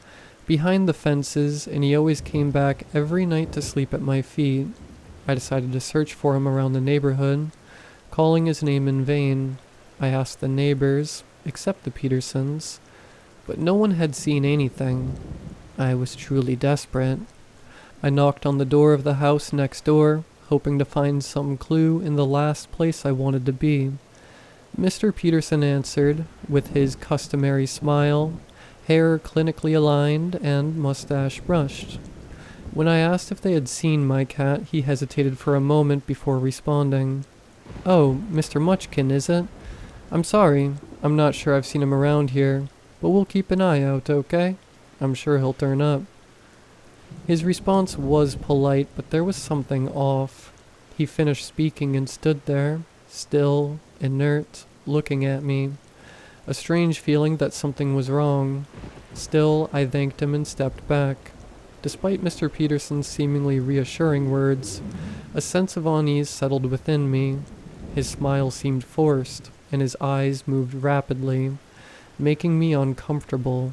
behind the fences, and he always came back every night to sleep at my feet. I decided to search for him around the neighborhood, calling his name in vain. I asked the neighbors, except the Petersons, but no one had seen anything. I was truly desperate. I knocked on the door of the house next door, hoping to find some clue in the last place I wanted to be. Mr. Peterson answered, with his customary smile, hair clinically aligned and mustache brushed. When I asked if they had seen my cat, he hesitated for a moment before responding. "Oh, Mr. Munchkin, is it? I'm sorry, I'm not sure I've seen him around here, but we'll keep an eye out, okay? I'm sure he'll turn up." His response was polite, but there was something off. He finished speaking and stood there, still, inert, looking at me. A strange feeling that something was wrong. Still, I thanked him and stepped back. Despite Mr. Peterson's seemingly reassuring words, a sense of unease settled within me. His smile seemed forced, and his eyes moved rapidly, making me uncomfortable.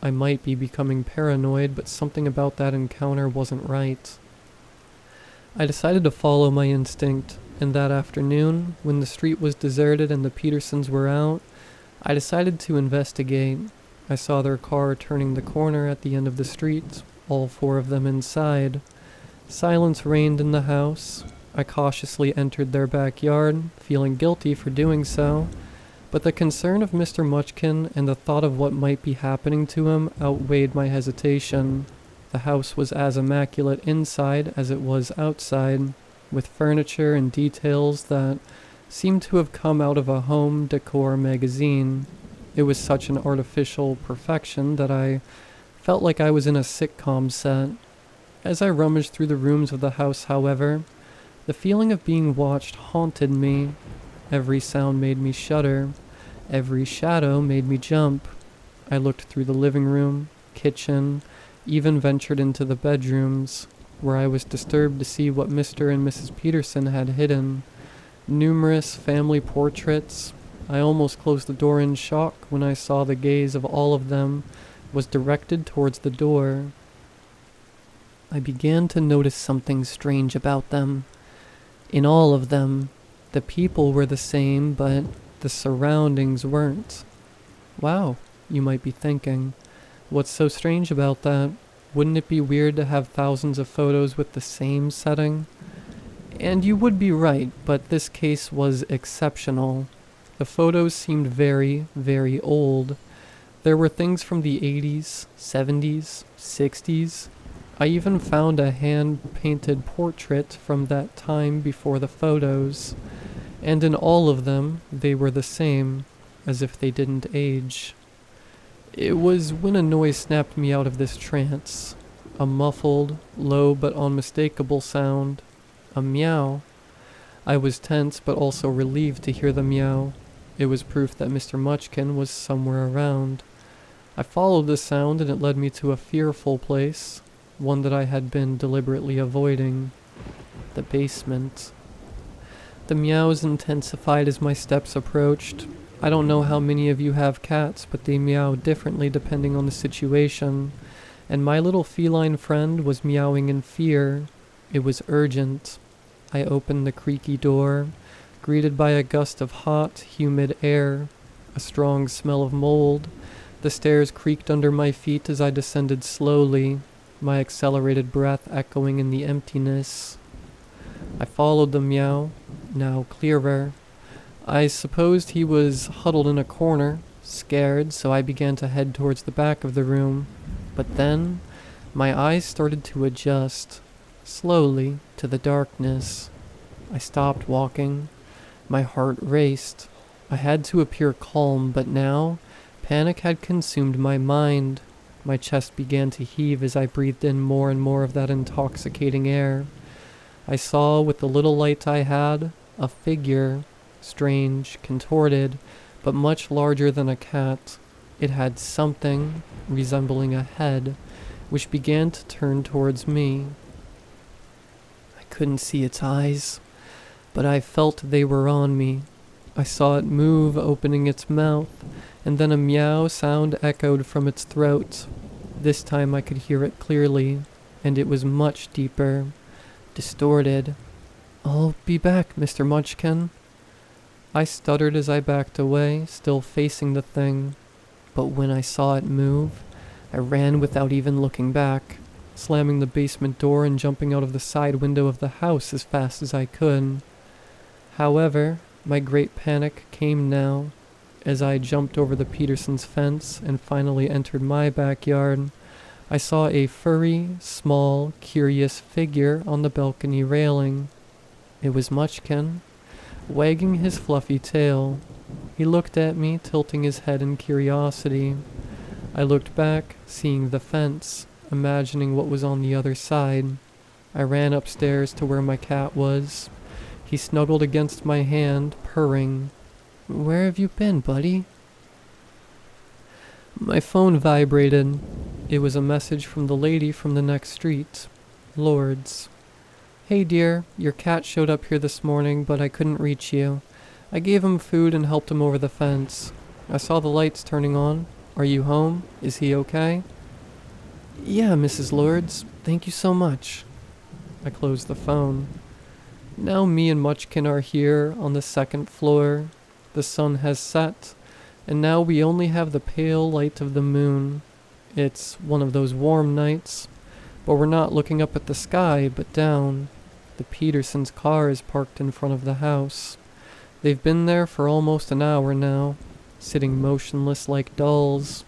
I might be becoming paranoid, but something about that encounter wasn't right. I decided to follow my instinct, and that afternoon, when the street was deserted and the Petersons were out, I decided to investigate. I saw their car turning the corner at the end of the street, all four of them inside. Silence reigned in the house. I cautiously entered their backyard, feeling guilty for doing so, but the concern of Mr. Munchkin and the thought of what might be happening to him outweighed my hesitation. The house was as immaculate inside as it was outside, with furniture and details that seemed to have come out of a home decor magazine. It was such an artificial perfection that I felt like I was in a sitcom set. As I rummaged through the rooms of the house, however, the feeling of being watched haunted me. Every sound made me shudder. Every shadow made me jump. I looked through the living room, kitchen, even ventured into the bedrooms, where I was disturbed to see what Mr. and Mrs. Peterson had hidden. Numerous family portraits. I almost closed the door in shock when I saw the gaze of all of them was directed towards the door. I began to notice something strange about them. In all of them, the people were the same, but the surroundings weren't. Wow, you might be thinking. What's so strange about that? Wouldn't it be weird to have thousands of photos with the same setting? And you would be right, but this case was exceptional. The photos seemed very, very old. There were things from the 80s, 70s, 60s. I even found a hand-painted portrait from that time before the photos. And in all of them, they were the same, as if they didn't age. It was when a noise snapped me out of this trance. A muffled, low but unmistakable sound. A meow. I was tense but also relieved to hear the meow. It was proof that Mr. Munchkin was somewhere around. I followed the sound and it led me to a fearful place, one that I had been deliberately avoiding. The basement. The meows intensified as my steps approached. I don't know how many of you have cats, but they meow differently depending on the situation. And my little feline friend was meowing in fear. It was urgent. I opened the creaky door, greeted by a gust of hot, humid air, a strong smell of mold. The stairs creaked under my feet as I descended slowly, my accelerated breath echoing in the emptiness. I followed the meow, now clearer. I supposed he was huddled in a corner, scared, so I began to head towards the back of the room. But then, my eyes started to adjust, slowly, to the darkness. I stopped walking. My heart raced. I had to appear calm, but now, panic had consumed my mind. My chest began to heave as I breathed in more and more of that intoxicating air. I saw, with the little light I had, a figure, strange, contorted, but much larger than a cat. It had something resembling a head, which began to turn towards me. I couldn't see its eyes, but I felt they were on me. I saw it move, opening its mouth, and then a meow sound echoed from its throat. This time I could hear it clearly, and it was much deeper, distorted. "I'll be back, Mr. Munchkin." I stuttered as I backed away, still facing the thing. But when I saw it move, I ran without even looking back, slamming the basement door and jumping out of the side window of the house as fast as I could. However, my great panic came now, as I jumped over the Petersons' fence and finally entered my backyard. I saw a furry, small, curious figure on the balcony railing. It was Munchkin, wagging his fluffy tail. He looked at me, tilting his head in curiosity. I looked back, seeing the fence, imagining what was on the other side. I ran upstairs to where my cat was. He snuggled against my hand, purring. "Where have you been, buddy?" My phone vibrated. It was a message from the lady from the next street, Lord's. "Hey dear, your cat showed up here this morning, but I couldn't reach you. I gave him food and helped him over the fence. I saw the lights turning on. Are you home? Is he okay?" "Yeah, Mrs. Lords. Thank you so much." I closed the phone. Now me and Munchkin are here on the second floor. The sun has set, and now we only have the pale light of the moon. It's one of those warm nights, but we're not looking up at the sky, but down. The Petersons' car is parked in front of the house. They've been there for almost an hour now, sitting motionless like dolls,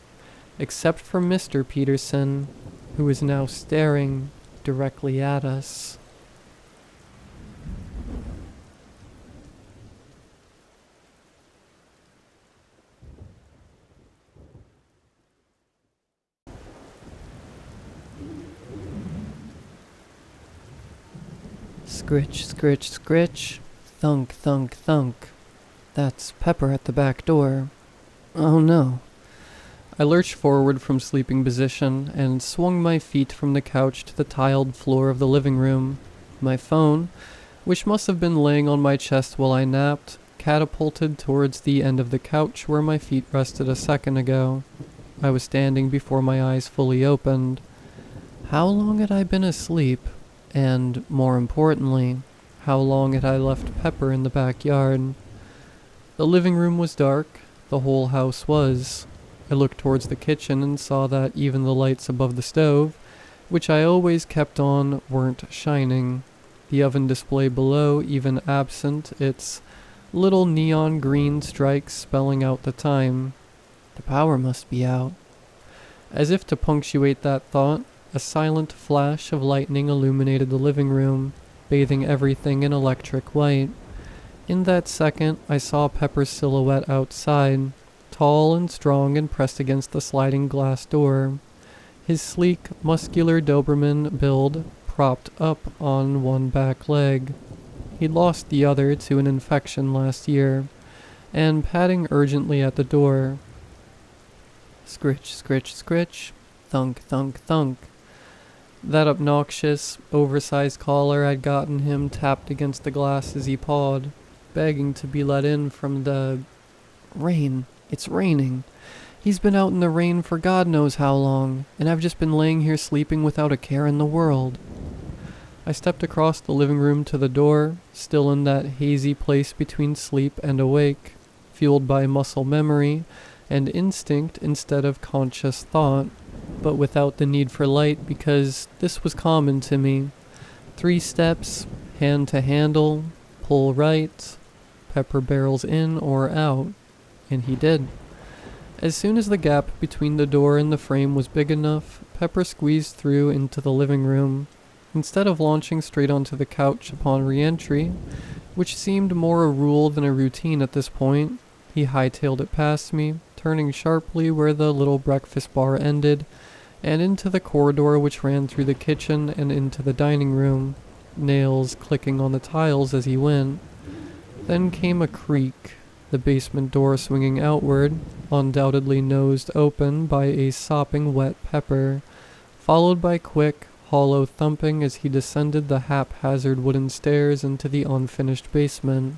except for Mr. Peterson, who is now staring directly at us. Scritch, scritch, scritch. Thunk, thunk, thunk. That's Pepper at the back door. Oh no. I lurched forward from sleeping position and swung my feet from the couch to the tiled floor of the living room. My phone, which must have been laying on my chest while I napped, catapulted towards the end of the couch where my feet rested a second ago. I was standing before my eyes fully opened. How long had I been asleep? And, more importantly, how long had I left Pepper in the backyard? The living room was dark. The whole house was. I looked towards the kitchen and saw that even the lights above the stove, which I always kept on, weren't shining. The oven display below, even absent, its little neon green strikes spelling out the time. The power must be out. As if to punctuate that thought, a silent flash of lightning illuminated the living room, bathing everything in electric white. In that second, I saw Pepper's silhouette outside, tall and strong and pressed against the sliding glass door. His sleek, muscular Doberman build propped up on one back leg. He'd lost the other to an infection last year, and patting urgently at the door. Scritch, scritch, scritch, thunk, thunk, thunk. That obnoxious, oversized collar I'd gotten him tapped against the glass as he pawed, begging to be let in from the rain. It's raining. He's been out in the rain for God knows how long, and I've just been laying here sleeping without a care in the world. I stepped across the living room to the door, still in that hazy place between sleep and awake, fueled by muscle memory and instinct instead of conscious thought, but without the need for light because this was common to me. 3 steps, hand to handle, pull right, Pepper barrels in or out, and he did. As soon as the gap between the door and the frame was big enough, Pepper squeezed through into the living room. Instead of launching straight onto the couch upon re-entry, which seemed more a rule than a routine at this point, he hightailed it past me, turning sharply where the little breakfast bar ended, and into the corridor which ran through the kitchen and into the dining room, nails clicking on the tiles as he went. Then came a creak, the basement door swinging outward, undoubtedly nosed open by a sopping wet Pepper, followed by quick, hollow thumping as he descended the haphazard wooden stairs into the unfinished basement.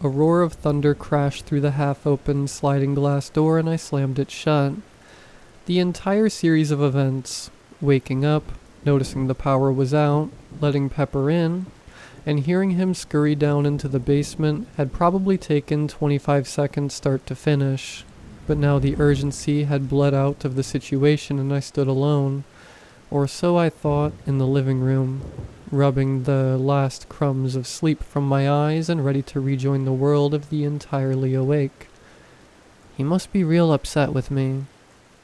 A roar of thunder crashed through the half-open sliding glass door and I slammed it shut. The entire series of events, waking up, noticing the power was out, letting Pepper in, and hearing him scurry down into the basement had probably taken 25 seconds start to finish, but now the urgency had bled out of the situation and I stood alone, or so I thought, in the living room, rubbing the last crumbs of sleep from my eyes and ready to rejoin the world of the entirely awake. He must be real upset with me.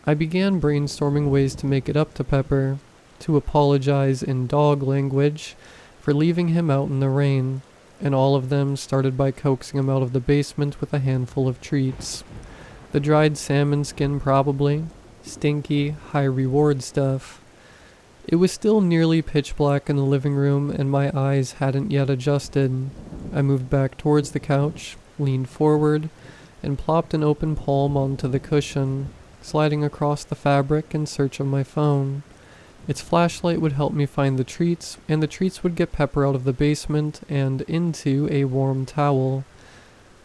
I began brainstorming ways to make it up to Pepper, to apologize in dog language for leaving him out in the rain, and all of them started by coaxing him out of the basement with a handful of treats. The dried salmon skin probably, stinky, high-reward stuff. It was still nearly pitch black in the living room and my eyes hadn't yet adjusted. I moved back towards the couch, leaned forward, and plopped an open palm onto the cushion, sliding across the fabric in search of my phone. Its flashlight would help me find the treats, and the treats would get Pepper out of the basement and into a warm towel.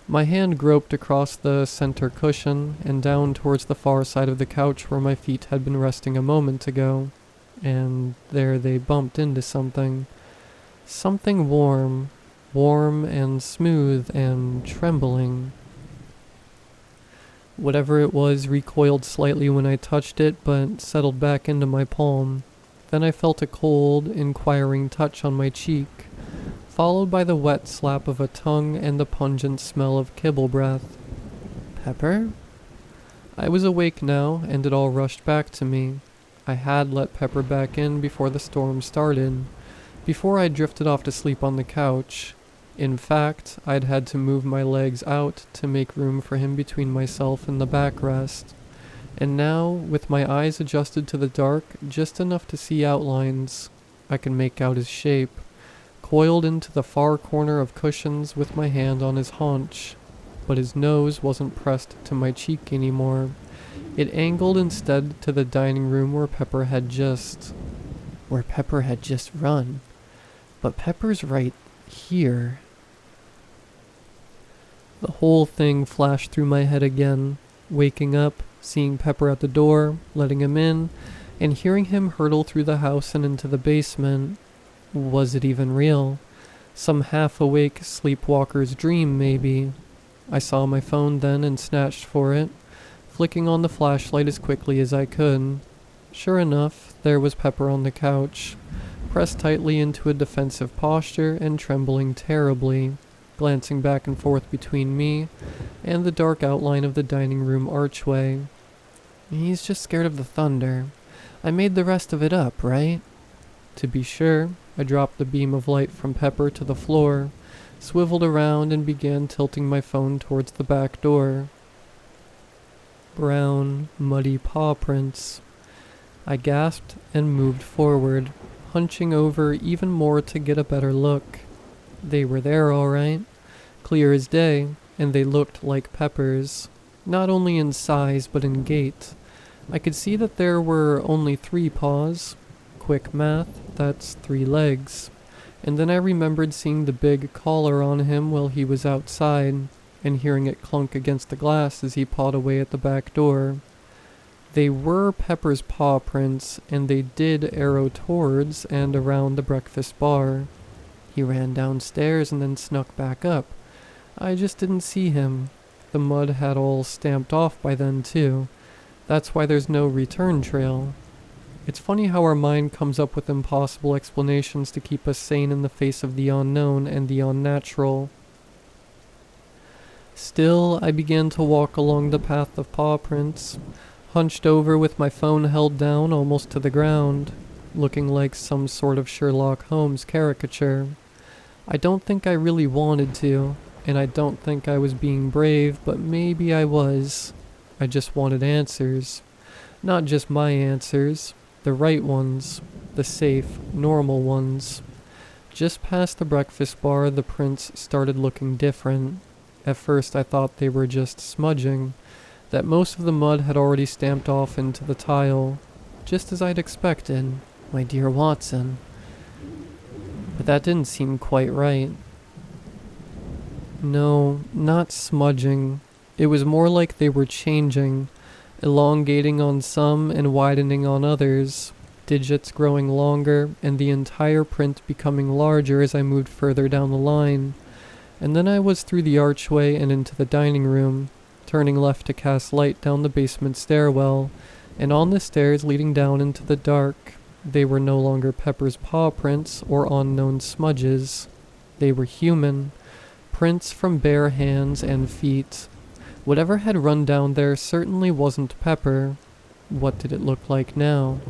My hand groped across the center cushion and down towards the far side of the couch where my feet had been resting a moment ago. And there they bumped into something. Something warm and smooth and trembling. Whatever it was recoiled slightly when I touched it, but settled back into my palm. Then I felt a cold, inquiring touch on my cheek, followed by the wet slap of a tongue and the pungent smell of kibble breath. Pepper? I was awake now, and it all rushed back to me. I had let Pepper back in before the storm started, before I drifted off to sleep on the couch. In fact, I'd had to move my legs out to make room for him between myself and the backrest. And now, with my eyes adjusted to the dark, just enough to see outlines, I can make out his shape, coiled into the far corner of cushions with my hand on his haunch. But his nose wasn't pressed to my cheek anymore. It angled instead to the dining room where Pepper had just run. But Pepper's right here. The whole thing flashed through my head again, waking up, seeing Pepper at the door, letting him in, and hearing him hurtle through the house and into the basement. Was it even real? Some half-awake sleepwalker's dream, maybe. I saw my phone then and snatched for it, flicking on the flashlight as quickly as I could. Sure enough, there was Pepper on the couch, pressed tightly into a defensive posture and trembling terribly, glancing back and forth between me and the dark outline of the dining room archway. He's just scared of the thunder. I made the rest of it up, right? To be sure, I dropped the beam of light from Pepper to the floor, swiveled around and began tilting my phone towards the back door. Brown, muddy paw prints. I gasped and moved forward, hunching over even more to get a better look. They were there all right, clear as day, and they looked like peppers, not only in size but in gait. I could see that there were only 3 paws. Quick math, that's 3 legs. And then I remembered seeing the big collar on him while he was outside, and hearing it clunk against the glass as he pawed away at the back door. They were Pepper's paw prints, and they did arrow towards and around the breakfast bar. He ran downstairs and then snuck back up. I just didn't see him. The mud had all stamped off by then too. That's why there's no return trail. It's funny how our mind comes up with impossible explanations to keep us sane in the face of the unknown and the unnatural. Still, I began to walk along the path of paw prints, hunched over with my phone held down almost to the ground, looking like some sort of Sherlock Holmes caricature. I don't think I really wanted to, and I don't think I was being brave, but maybe I was. I just wanted answers. Not just my answers, the right ones, the safe, normal ones. Just past the breakfast bar, the prints started looking different. At first I thought they were just smudging, that most of the mud had already stamped off into the tile, just as I'd expected, my dear Watson. But that didn't seem quite right. No, not smudging. It was more like they were changing, elongating on some and widening on others, digits growing longer and the entire print becoming larger as I moved further down the line. And then I was through the archway and into the dining room, turning left to cast light down the basement stairwell, and on the stairs leading down into the dark. They were no longer Pepper's paw prints or unknown smudges. They were human, prints from bare hands and feet. Whatever had run down there certainly wasn't Pepper. What did it look like now?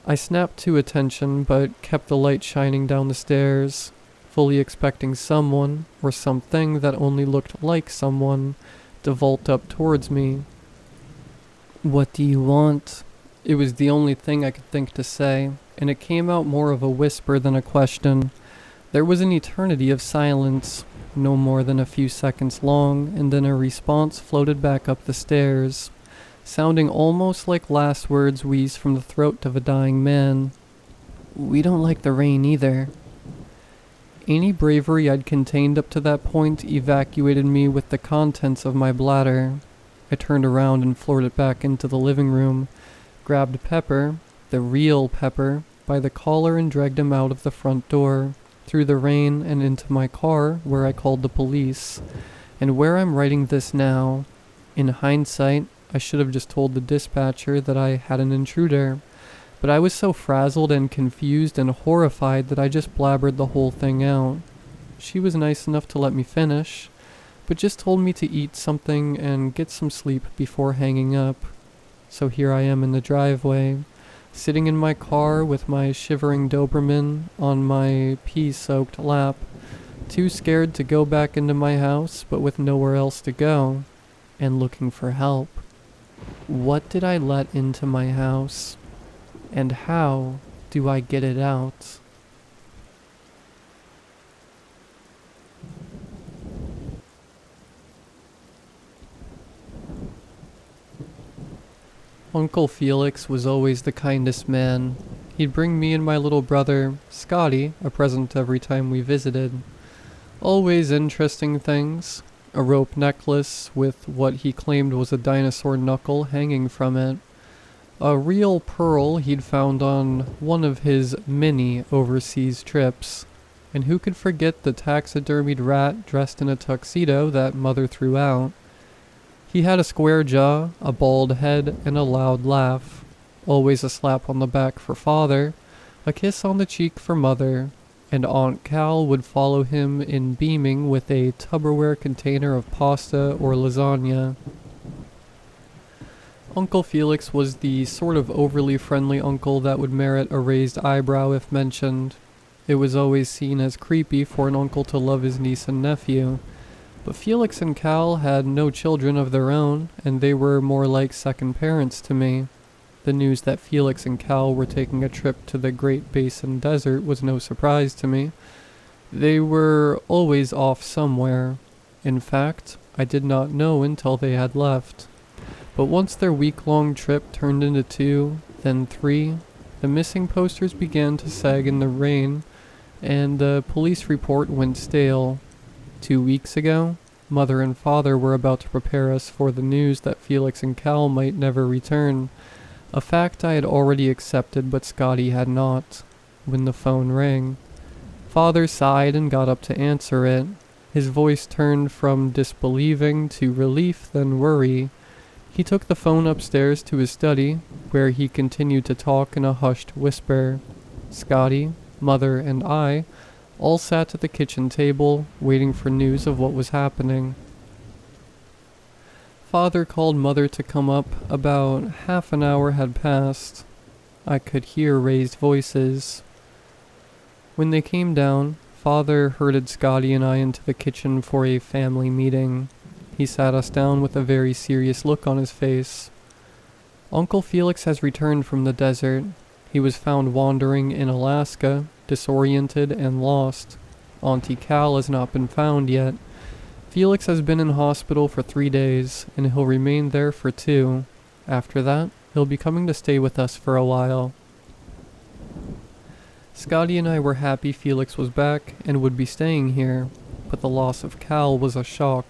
I snapped to attention, but kept the light shining down the stairs, fully expecting someone, or something that only looked like someone, to vault up towards me. "What do you want?" It was the only thing I could think to say, and it came out more of a whisper than a question. There was an eternity of silence, no more than a few seconds long, and then a response floated back up the stairs, sounding almost like last words wheezed from the throat of a dying man. "We don't like the rain either." Any bravery I'd contained up to that point evacuated me with the contents of my bladder. I turned around and floored it back into the living room, grabbed Pepper, the real Pepper, by the collar and dragged him out of the front door, through the rain and into my car, where I called the police, and where I'm writing this now. In hindsight, I should have just told the dispatcher that I had an intruder, but I was so frazzled and confused and horrified that I just blabbered the whole thing out. She was nice enough to let me finish, but just told me to eat something and get some sleep before hanging up. So here I am in the driveway, sitting in my car with my shivering Doberman on my pee-soaked lap, too scared to go back into my house, but with nowhere else to go, and looking for help. What did I let into my house? And how do I get it out? Uncle Felix was always the kindest man. He'd bring me and my little brother, Scotty, a present every time we visited. Always interesting things. A rope necklace with what he claimed was a dinosaur knuckle hanging from it. A real pearl he'd found on one of his many overseas trips. And who could forget the taxidermied rat dressed in a tuxedo that Mother threw out? He had a square jaw, a bald head, and a loud laugh. Always a slap on the back for Father, a kiss on the cheek for Mother, and Aunt Cal would follow him in beaming with a Tupperware container of pasta or lasagna. Uncle Felix was the sort of overly friendly uncle that would merit a raised eyebrow if mentioned. It was always seen as creepy for an uncle to love his niece and nephew. But Felix and Cal had no children of their own, and they were more like second parents to me. The news that Felix and Cal were taking a trip to the Great Basin Desert was no surprise to me. They were always off somewhere. In fact, I did not know until they had left. But once their week-long trip turned into 2, then 3, the missing posters began to sag in the rain, and the police report went stale. 2 weeks ago, Mother and Father were about to prepare us for the news that Felix and Cal might never return, a fact I had already accepted but Scotty had not. When the phone rang, Father sighed and got up to answer it. His voice turned from disbelieving to relief, then worry. He took the phone upstairs to his study, where he continued to talk in a hushed whisper. Scotty, Mother, and I all sat at the kitchen table, waiting for news of what was happening. Father called Mother to come up. About half an hour had passed. I could hear raised voices. When they came down, Father herded Scotty and I into the kitchen for a family meeting. He sat us down with a very serious look on his face. Uncle Felix has returned from the desert. He was found wandering in Alaska, disoriented and lost. Auntie Cal has not been found yet. Felix has been in hospital for 3 days, and he'll remain there for 2. After that, he'll be coming to stay with us for a while. Scotty and I were happy Felix was back and would be staying here, but the loss of Cal was a shock.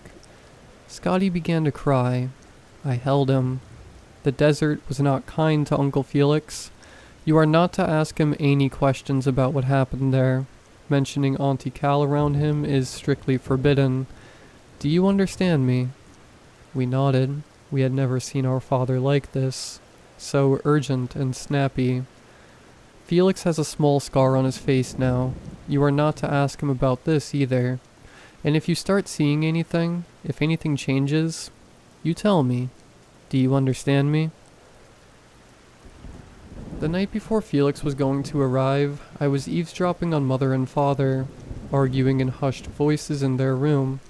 Scotty began to cry. I held him. The desert was not kind to Uncle Felix. You are not to ask him any questions about what happened there. Mentioning Auntie Cal around him is strictly forbidden. Do you understand me? We nodded. We had never seen our father like this. So urgent and snappy. Felix has a small scar on his face now. You are not to ask him about this either. And if you start seeing anything, if anything changes, you tell me. Do you understand me? The night before Felix was going to arrive, I was eavesdropping on Mother and Father, arguing in hushed voices in their room.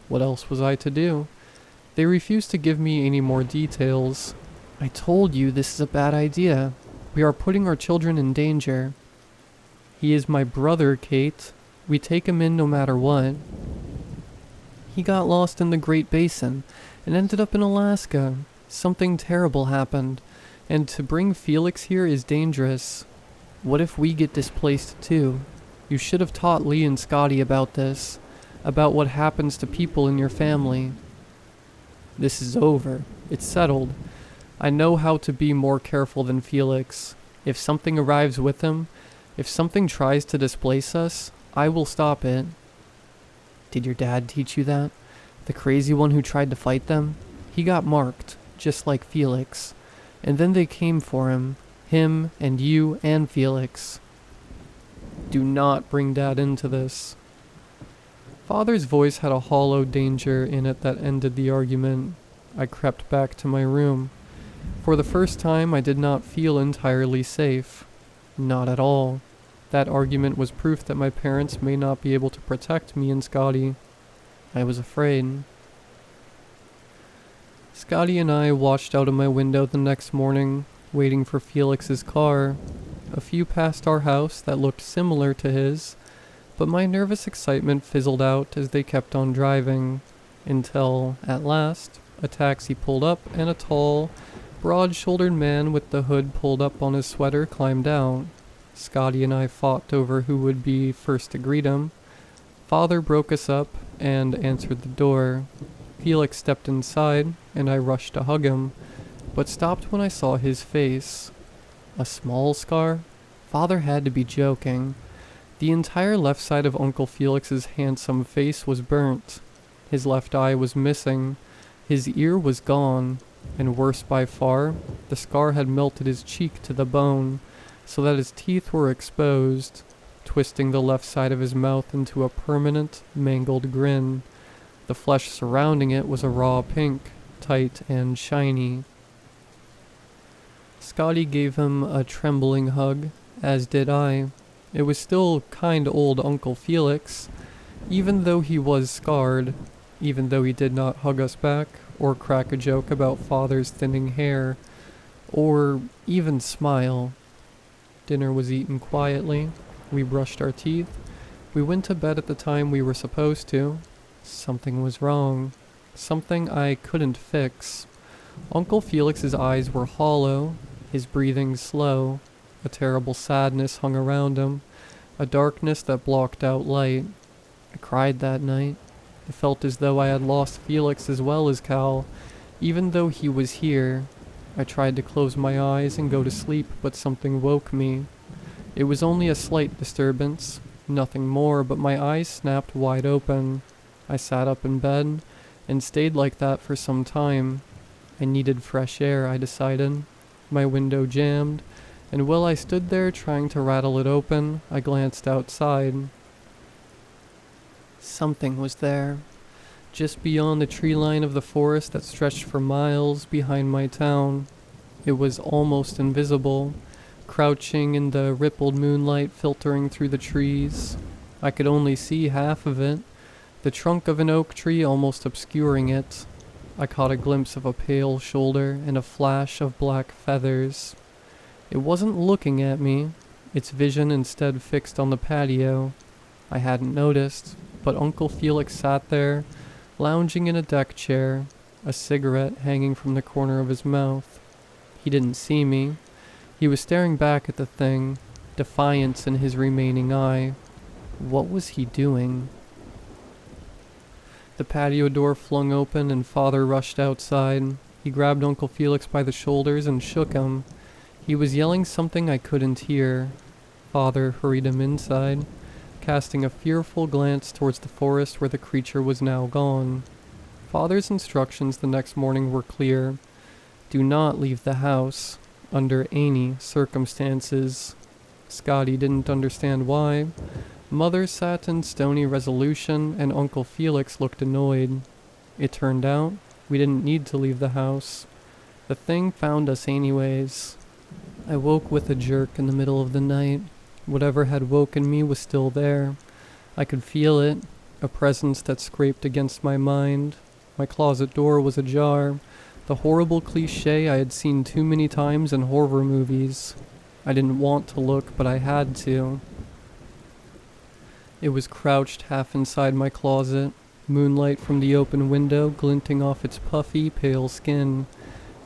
What else was I to do? They refused to give me any more details. I told you this is a bad idea. We are putting our children in danger. He is my brother, Kate. We take him in no matter what. He got lost in the Great Basin and ended up in Alaska. Something terrible happened, and to bring Felix here is dangerous. What if we get displaced too? You should have taught Lee and Scotty about this, about what happens to people in your family. This is over. It's settled. I know how to be more careful than Felix. If something arrives with him, if something tries to displace us, I will stop it. Did your dad teach you that? The crazy one who tried to fight them? He got marked, just like Felix. And then they came for him and you and Felix. Do not bring Dad into this. Father's voice had a hollow danger in it that ended the argument. I crept back to my room. For the first time, I did not feel entirely safe. Not at all. That argument was proof that my parents may not be able to protect me and Scotty. I was afraid. Scotty and I watched out of my window the next morning, waiting for Felix's car. A few passed our house that looked similar to his, but my nervous excitement fizzled out as they kept on driving, until, at last, a taxi pulled up and a tall, broad-shouldered man with the hood pulled up on his sweater climbed out. Scotty and I fought over who would be first to greet him. Father broke us up and answered the door. Felix stepped inside, and I rushed to hug him, but stopped when I saw his face. A small scar? Father had to be joking. The entire left side of Uncle Felix's handsome face was burnt. His left eye was missing. His ear was gone, and worse by far, the scar had melted his cheek to the bone, so that his teeth were exposed, twisting the left side of his mouth into a permanent, mangled grin. The flesh surrounding it was a raw pink, tight and shiny. Scotty gave him a trembling hug, as did I. It was still kind old Uncle Felix, even though he was scarred, even though he did not hug us back, or crack a joke about Father's thinning hair, or even smile. Dinner was eaten quietly. We brushed our teeth. We went to bed at the time we were supposed to. Something was wrong. Something I couldn't fix. Uncle Felix's eyes were hollow, his breathing slow. A terrible sadness hung around him, a darkness that blocked out light. I cried that night. It felt as though I had lost Felix as well as Cal, even though he was here. I tried to close my eyes and go to sleep, but something woke me. It was only a slight disturbance, nothing more, but my eyes snapped wide open. I sat up in bed and stayed like that for some time. I needed fresh air, I decided. My window jammed, and while I stood there trying to rattle it open, I glanced outside. Something was there, just beyond the tree line of the forest that stretched for miles behind my town. It was almost invisible, crouching in the rippled moonlight filtering through the trees. I could only see half of it, the trunk of an oak tree almost obscuring it. I caught a glimpse of a pale shoulder and a flash of black feathers. It wasn't looking at me, its vision instead fixed on the patio. I hadn't noticed, but Uncle Felix sat there, lounging in a deck chair, a cigarette hanging from the corner of his mouth. He didn't see me. He was staring back at the thing, defiance in his remaining eye. What was he doing? The patio door flung open and Father rushed outside. He grabbed Uncle Felix by the shoulders and shook him. He was yelling something I couldn't hear. Father hurried him inside, casting a fearful glance towards the forest where the creature was now gone. Father's instructions the next morning were clear. Do not leave the house, under any circumstances. Scotty didn't understand why. Mother sat in stony resolution, and Uncle Felix looked annoyed. It turned out we didn't need to leave the house. The thing found us anyways. I woke with a jerk in the middle of the night. Whatever had woken me was still there. I could feel it, a presence that scraped against my mind. My closet door was ajar, the horrible cliché I had seen too many times in horror movies. I didn't want to look, but I had to. It was crouched half inside my closet, moonlight from the open window glinting off its puffy, pale skin.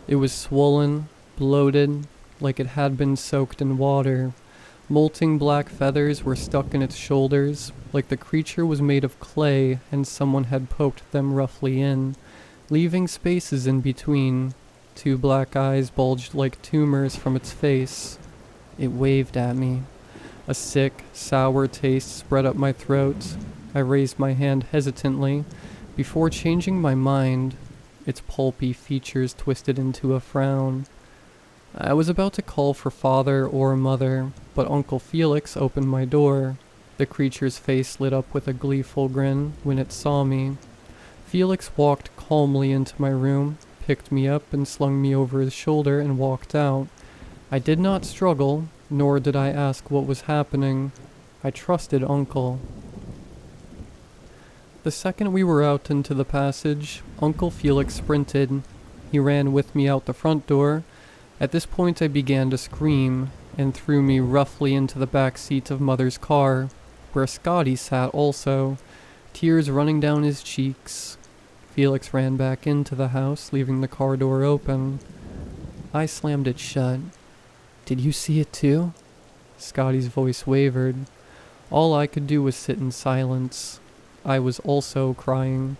It was swollen, bloated, like it had been soaked in water. Molting black feathers were stuck in its shoulders, like the creature was made of clay and someone had poked them roughly in, leaving spaces in between. 2 black eyes bulged like tumors from its face. It waved at me. A sick, sour taste spread up my throat. I raised my hand hesitantly, before changing my mind. Its pulpy features twisted into a frown. I was about to call for Father or Mother, but Uncle Felix opened my door. The creature's face lit up with a gleeful grin when it saw me. Felix walked calmly into my room, picked me up and slung me over his shoulder and walked out. I did not struggle, nor did I ask what was happening. I trusted Uncle. The second we were out into the passage, Uncle Felix sprinted. He ran with me out the front door. At this point I began to scream, and threw me roughly into the back seat of Mother's car, where Scotty sat also, tears running down his cheeks. Felix ran back into the house, leaving the car door open. I slammed it shut. Did you see it too? Scotty's voice wavered. All I could do was sit in silence. I was also crying.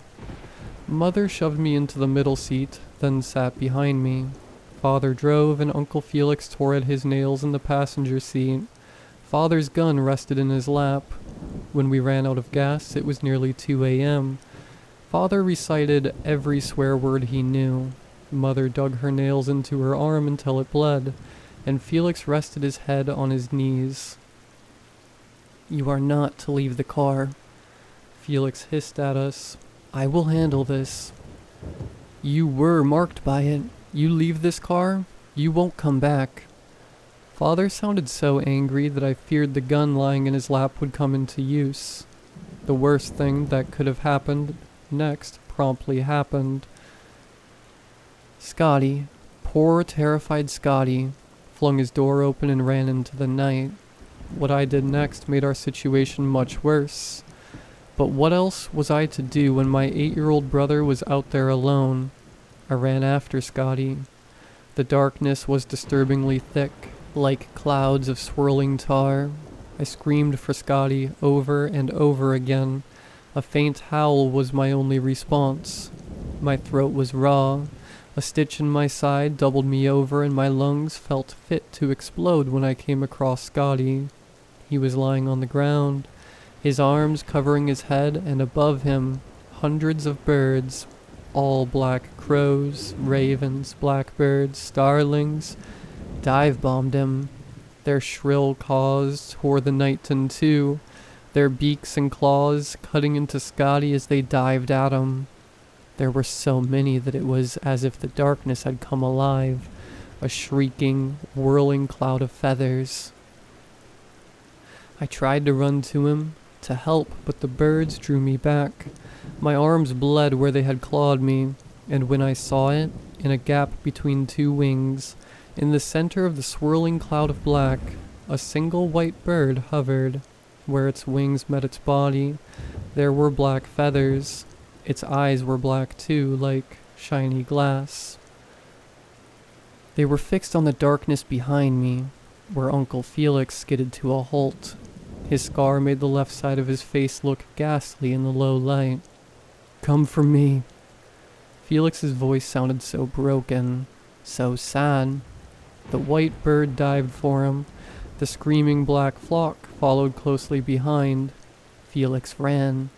Mother shoved me into the middle seat, then sat behind me. Father drove, and Uncle Felix tore at his nails in the passenger seat. Father's gun rested in his lap. When we ran out of gas, it was nearly 2 a.m. Father recited every swear word he knew. Mother dug her nails into her arm until it bled, and Felix rested his head on his knees. You are not to leave the car. Felix hissed at us. I will handle this. You were marked by it. You leave this car, you won't come back. Father sounded so angry that I feared the gun lying in his lap would come into use. The worst thing that could have happened next promptly happened. Scotty, poor terrified Scotty, flung his door open and ran into the night. What I did next made our situation much worse. But what else was I to do when my 8-year-old brother was out there alone? I ran after Scotty. The darkness was disturbingly thick, like clouds of swirling tar. I screamed for Scotty over and over again. A faint howl was my only response. My throat was raw. A stitch in my side doubled me over and my lungs felt fit to explode when I came across Scotty. He was lying on the ground, his arms covering his head, and above him, hundreds of birds, all black crows, ravens, blackbirds, starlings, dive-bombed him. Their shrill caws tore the night in two, their beaks and claws cutting into Scotty as they dived at him. There were so many that it was as if the darkness had come alive, a shrieking, whirling cloud of feathers. I tried to run to him, to help, but the birds drew me back. My arms bled where they had clawed me, and when I saw it, in a gap between two wings, in the center of the swirling cloud of black, a single white bird hovered. Where its wings met its body, there were black feathers. Its eyes were black too, like shiny glass. They were fixed on the darkness behind me, where Uncle Felix skidded to a halt. His scar made the left side of his face look ghastly in the low light. "Come for me." Felix's voice sounded so broken, so sad. The white bird dived for him. The screaming black flock followed closely behind. Felix ran.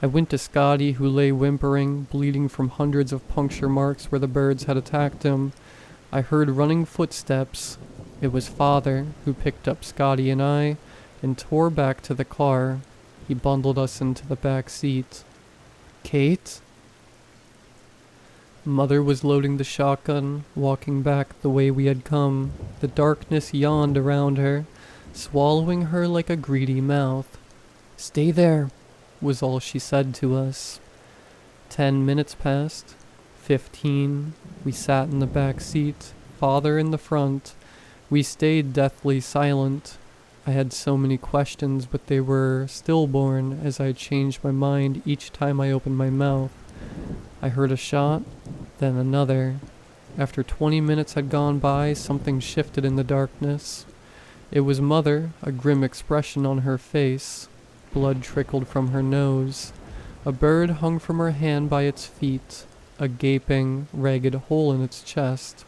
I went to Scotty, who lay whimpering, bleeding from hundreds of puncture marks where the birds had attacked him. I heard running footsteps. It was Father, who picked up Scotty and I, and tore back to the car. He bundled us into the back seat. "Kate?" Mother was loading the shotgun, walking back the way we had come. The darkness yawned around her, swallowing her like a greedy mouth. "Stay there," was all she said to us. 10 minutes passed. 15. We sat in the back seat, Father in the front. We stayed deathly silent. I had so many questions, but they were stillborn as I changed my mind each time I opened my mouth. I heard a shot, then another. After 20 minutes had gone by, something shifted in the darkness. It was Mother, a grim expression on her face. Blood trickled from her nose. A bird hung from her hand by its feet, a gaping, ragged hole in its chest.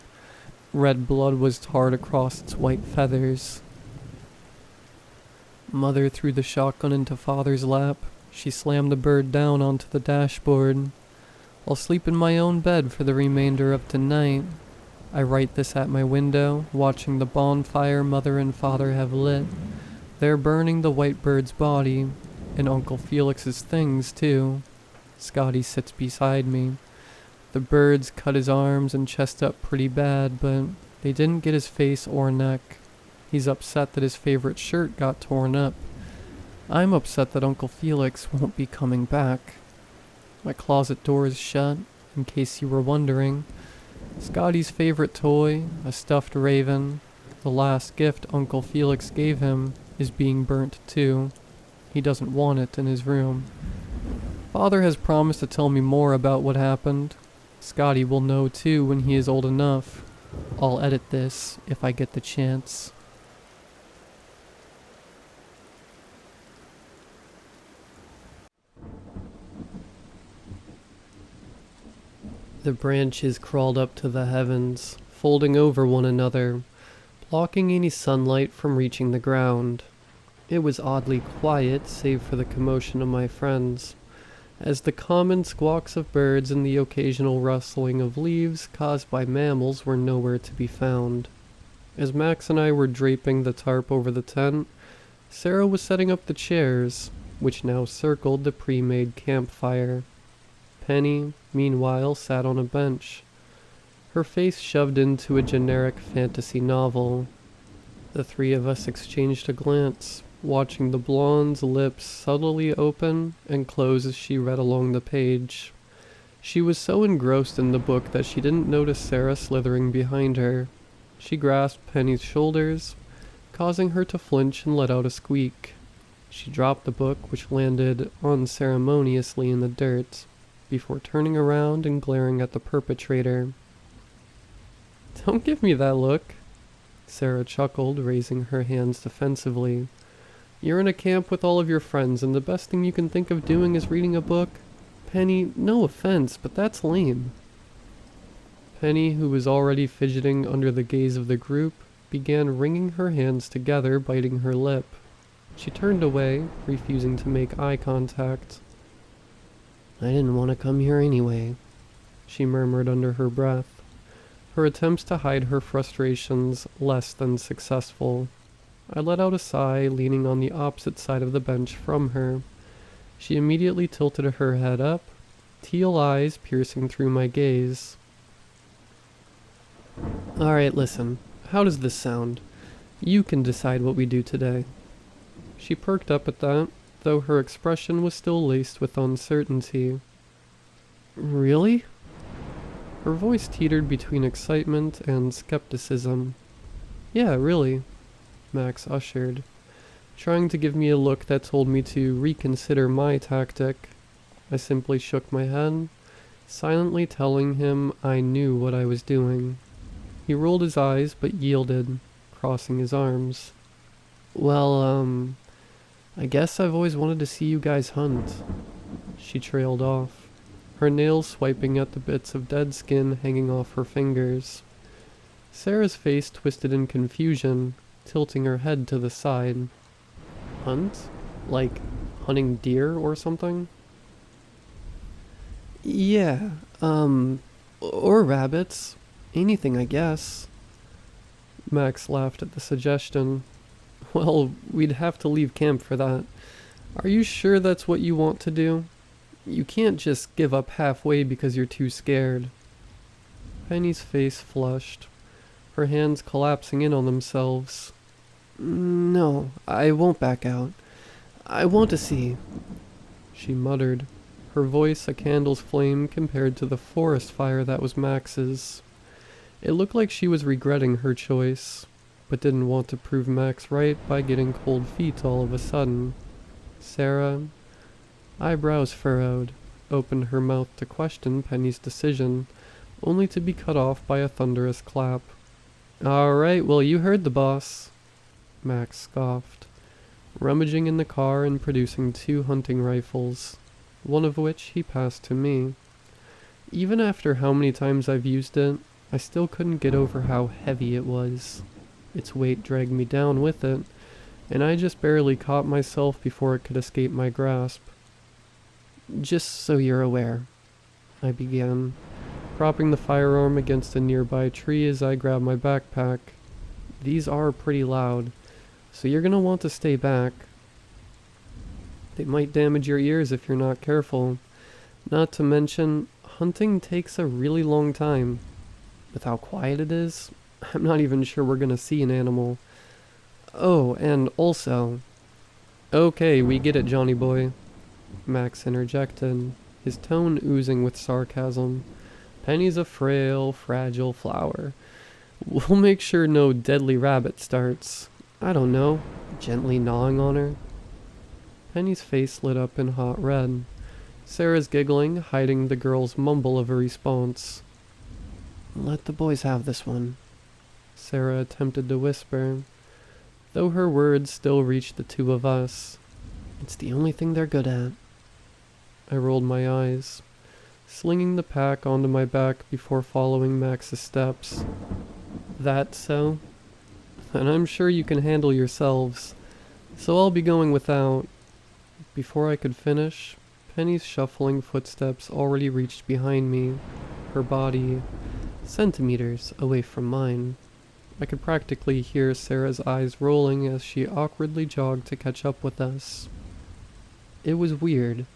Red blood was tarred across its white feathers. Mother threw the shotgun into Father's lap. She slammed the bird down onto the dashboard. "I'll sleep in my own bed for the remainder of tonight." I write this at my window, watching the bonfire Mother and Father have lit. They're burning the white bird's body, and Uncle Felix's things too. Scotty sits beside me. The birds cut his arms and chest up pretty bad, but they didn't get his face or neck. He's upset that his favorite shirt got torn up. I'm upset that Uncle Felix won't be coming back. My closet door is shut, in case you were wondering. Scotty's favorite toy, a stuffed raven, the last gift Uncle Felix gave him, is being burnt too. He doesn't want it in his room. Father has promised to tell me more about what happened. Scotty will know too when he is old enough. I'll edit this if I get the chance. The branches crawled up to the heavens, folding over one another, blocking any sunlight from reaching the ground. It was oddly quiet, save for the commotion of my friends, as the common squawks of birds and the occasional rustling of leaves caused by mammals were nowhere to be found. As Max and I were draping the tarp over the tent, Sarah was setting up the chairs, which now circled the pre-made campfire. Penny, meanwhile, sat on a bench, her face shoved into a generic fantasy novel. The three of us exchanged a glance, watching the blonde's lips subtly open and close as she read along the page. She was so engrossed in the book that she didn't notice Sarah slithering behind her. She grasped Penny's shoulders, causing her to flinch and let out a squeak. She dropped the book, which landed unceremoniously in the dirt, before turning around and glaring at the perpetrator. "Don't give me that look," Sarah chuckled, raising her hands defensively. "You're in a camp with all of your friends, and the best thing you can think of doing is reading a book? Penny, no offense, but that's lame." Penny, who was already fidgeting under the gaze of the group, began wringing her hands together, biting her lip. She turned away, refusing to make eye contact. "I didn't want to come here anyway," she murmured under her breath, her attempts to hide her frustrations less than successful. I let out a sigh, leaning on the opposite side of the bench from her. She immediately tilted her head up, teal eyes piercing through my gaze. "Alright, listen. How does this sound? You can decide what we do today." She perked up at that, though her expression was still laced with uncertainty. "Really?" Her voice teetered between excitement and skepticism. "Yeah, really," Max ushered, trying to give me a look that told me to reconsider my tactic. I simply shook my head, silently telling him I knew what I was doing. He rolled his eyes but yielded, crossing his arms. "Well, I guess I've always wanted to see you guys hunt." She trailed off, her nails swiping at the bits of dead skin hanging off her fingers. Sarah's face twisted in confusion, tilting her head to the side. "Hunt? Like hunting deer or something?" "Yeah, or rabbits. Anything, I guess." Max laughed at the suggestion. "Well, we'd have to leave camp for that. Are you sure that's what you want to do? You can't just give up halfway because you're too scared." Penny's face flushed, her hands collapsing in on themselves. "No, I won't back out. I want to see," she muttered, her voice a candle's flame compared to the forest fire that was Max's. It looked like she was regretting her choice, but didn't want to prove Max right by getting cold feet all of a sudden. Sarah, eyebrows furrowed, opened her mouth to question Penny's decision, only to be cut off by a thunderous clap. "All right, well, you heard the boss," Max scoffed, rummaging in the car and producing 2 hunting rifles, one of which he passed to me. Even after how many times I've used it, I still couldn't get over how heavy it was. Its weight dragged me down with it, and I just barely caught myself before it could escape my grasp. "Just so you're aware," I began, propping the firearm against a nearby tree as I grabbed my backpack. "These are pretty loud, so you're gonna want to stay back. They might damage your ears if you're not careful. Not to mention, hunting takes a really long time. With how quiet it is, I'm not even sure we're gonna see an animal. Oh, and also..." "Okay, we get it, Johnny boy," Max interjected, his tone oozing with sarcasm. "Penny's a frail, fragile flower. We'll make sure no deadly rabbit starts, I don't know, gently gnawing on her." Penny's face lit up in hot red, Sarah's giggling hiding the girl's mumble of a response. "Let the boys have this one," Sarah attempted to whisper, though her words still reached the 2 of us. "It's the only thing they're good at." I rolled my eyes, slinging the pack onto my back before following Max's steps. "That so? Then I'm sure you can handle yourselves, so I'll be going without." Before I could finish, Penny's shuffling footsteps already reached behind me, her body centimeters away from mine. I could practically hear Sarah's eyes rolling as she awkwardly jogged to catch up with us. It was weird.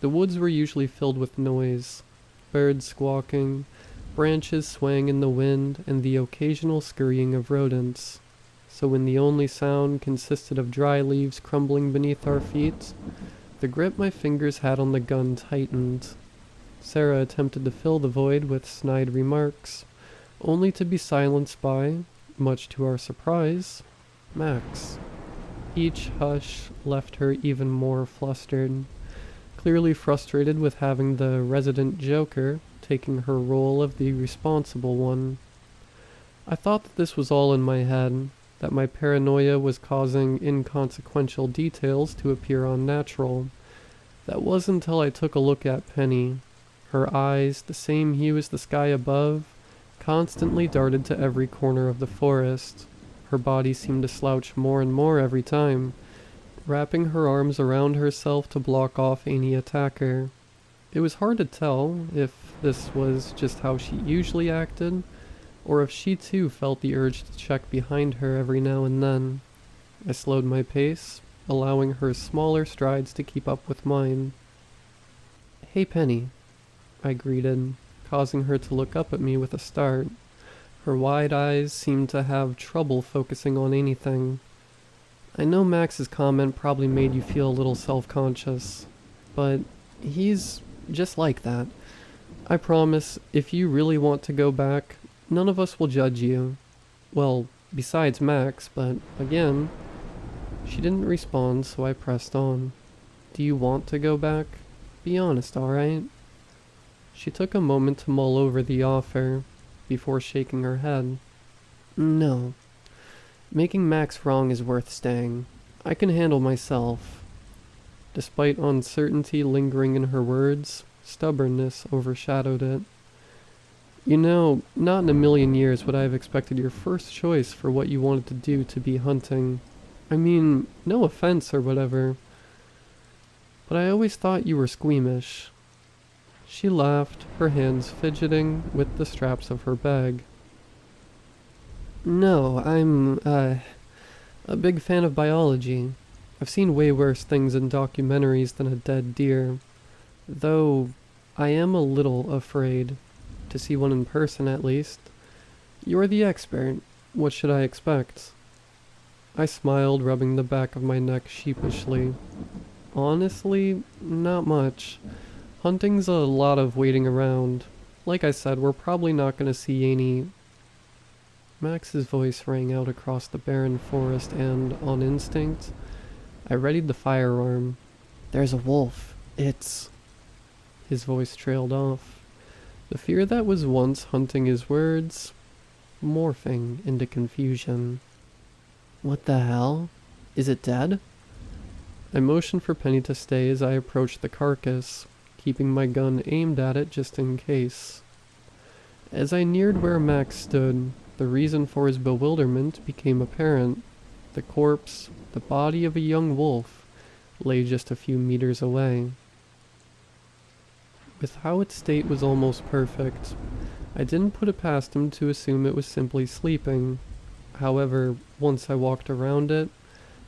The woods were usually filled with noise, birds squawking, branches swaying in the wind, and the occasional scurrying of rodents. So when the only sound consisted of dry leaves crumbling beneath our feet, the grip my fingers had on the gun tightened. Sarah attempted to fill the void with snide remarks, only to be silenced by, much to our surprise, Max. Each hush left her even more flustered, clearly frustrated with having the resident joker taking her role of the responsible one. I thought that this was all in my head, that my paranoia was causing inconsequential details to appear unnatural. That was until I took a look at Penny. Her eyes, the same hue as the sky above, constantly darted to every corner of the forest. Her body seemed to slouch more and more every time, wrapping her arms around herself to block off any attacker. It was hard to tell if this was just how she usually acted, or if she too felt the urge to check behind her every now and then. I slowed my pace, allowing her smaller strides to keep up with mine. "Hey Penny," I greeted, causing her to look up at me with a start. Her wide eyes seemed to have trouble focusing on anything. I know Max's comment probably made you feel a little self-conscious, but he's just like that. I promise, if you really want to go back, none of us will judge you. Well, besides Max, but again, she didn't respond, so I pressed on. "Do you want to go back? Be honest, alright?" She took a moment to mull over the offer, before shaking her head. "No. Making Max wrong is worth staying. I can handle myself." Despite uncertainty lingering in her words, stubbornness overshadowed it. "You know, not in a million years would I have expected your first choice for what you wanted to do to be hunting. I mean, no offense or whatever, but I always thought you were squeamish." She laughed, her hands fidgeting with the straps of her bag. "No, I'm, a big fan of biology. I've seen way worse things in documentaries than a dead deer. Though, I am a little afraid. To see one in person, at least. You're the expert. What should I expect?" I smiled, rubbing the back of my neck sheepishly. "Honestly, not much. Hunting's a lot of waiting around. Like I said, we're probably not going to see any..." Max's voice rang out across the barren forest and, on instinct, I readied the firearm. "There's a wolf. It's..." His voice trailed off. The fear that was once hunting his words, morphing into confusion. "What the hell? Is it dead?" I motioned for Penny to stay as I approached the carcass, keeping my gun aimed at it just in case. As I neared where Max stood, the reason for his bewilderment became apparent. The corpse, the body of a young wolf, lay just a few meters away. With how its state was almost perfect, I didn't put it past him to assume it was simply sleeping. However, once I walked around it,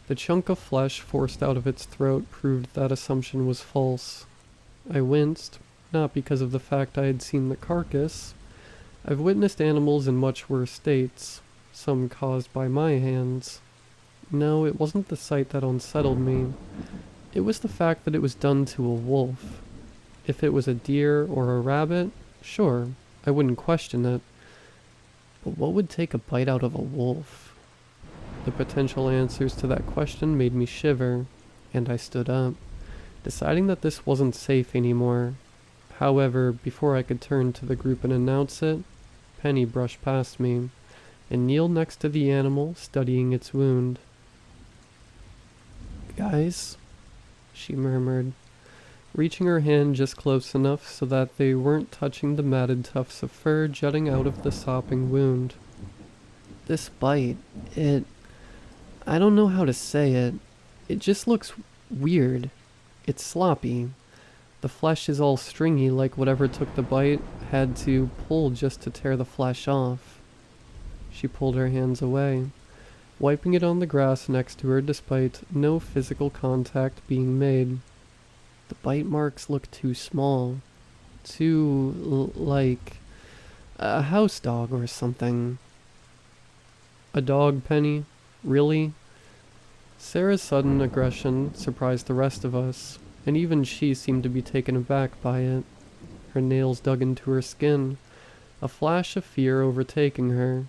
the chunk of flesh forced out of its throat proved that assumption was false. I winced, not because of the fact I had seen the carcass. I've witnessed animals in much worse states, some caused by my hands. No, it wasn't the sight that unsettled me. It was the fact that it was done to a wolf. If it was a deer or a rabbit, sure, I wouldn't question it. But what would take a bite out of a wolf? The potential answers to that question made me shiver, and I stood up, deciding that this wasn't safe anymore. However, before I could turn to the group and announce it, Penny brushed past me, and kneeled next to the animal, studying its wound. "Guys," she murmured, reaching her hand just close enough so that they weren't touching the matted tufts of fur jutting out of the sopping wound. "This bite, I don't know how to say it. It just looks weird. It's sloppy. The flesh is all stringy like whatever took the bite had to pull just to tear the flesh off." She pulled her hands away, wiping it on the grass next to her despite no physical contact being made. "The bite marks look too small. Too, like, a house dog or something." "A dog, Penny? Really?" Sarah's sudden aggression surprised the rest of us, and even she seemed to be taken aback by it. Her nails dug into her skin, a flash of fear overtaking her,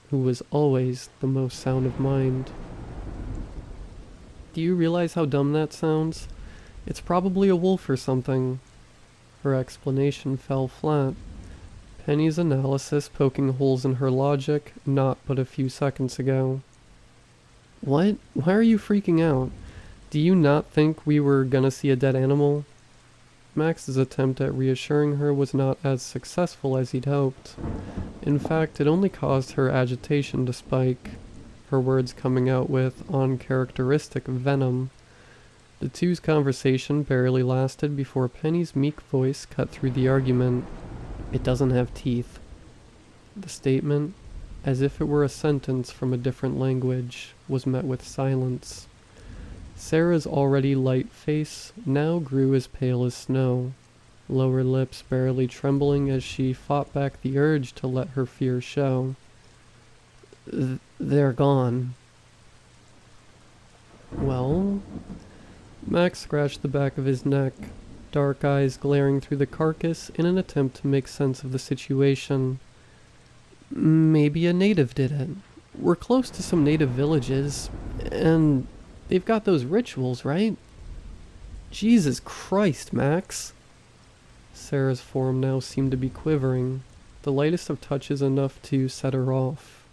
who was always the most sound of mind. Do you realize how dumb that sounds? It's probably a wolf or something. Her explanation fell flat. Penny's analysis poking holes in her logic not but a few seconds ago. What? Why are you freaking out? Do you not think we were gonna see a dead animal? Max's attempt at reassuring her was not as successful as he'd hoped. In fact, it only caused her agitation to spike, her words coming out with uncharacteristic venom. The two's conversation barely lasted before Penny's meek voice cut through the argument. It doesn't have teeth. The statement, as if it were a sentence from a different language, was met with silence. Sarah's already light face now grew as pale as snow, lower lips barely trembling as she fought back the urge to let her fear show. They're gone. Well? Max scratched the back of his neck, dark eyes glaring through the carcass in an attempt to make sense of the situation. Maybe a native did it. We're close to some native villages, and they've got those rituals, right? Jesus Christ, Max! Sarah's form now seemed to be quivering, the lightest of touches enough to set her off.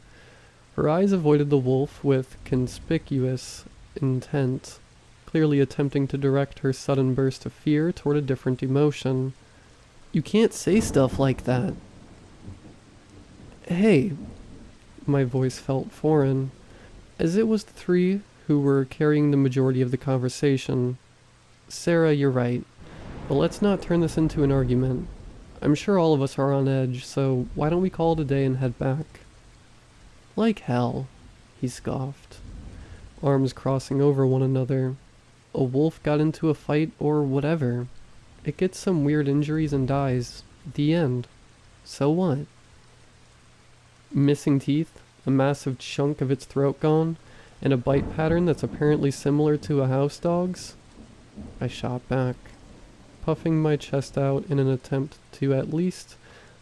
Her eyes avoided the wolf with conspicuous intent, clearly attempting to direct her sudden burst of fear toward a different emotion. You can't say stuff like that. Hey, my voice felt foreign, as it was the three who were carrying the majority of the conversation. Sarah, you're right, but let's not turn this into an argument. I'm sure all of us are on edge, so why don't we call it a day and head back? Like hell, he scoffed, arms crossing over one another. A wolf got into a fight or whatever. It gets some weird injuries and dies. The end. So what? Missing teeth, a massive chunk of its throat gone, and a bite pattern that's apparently similar to a house dog's? I shot back, puffing my chest out in an attempt to at least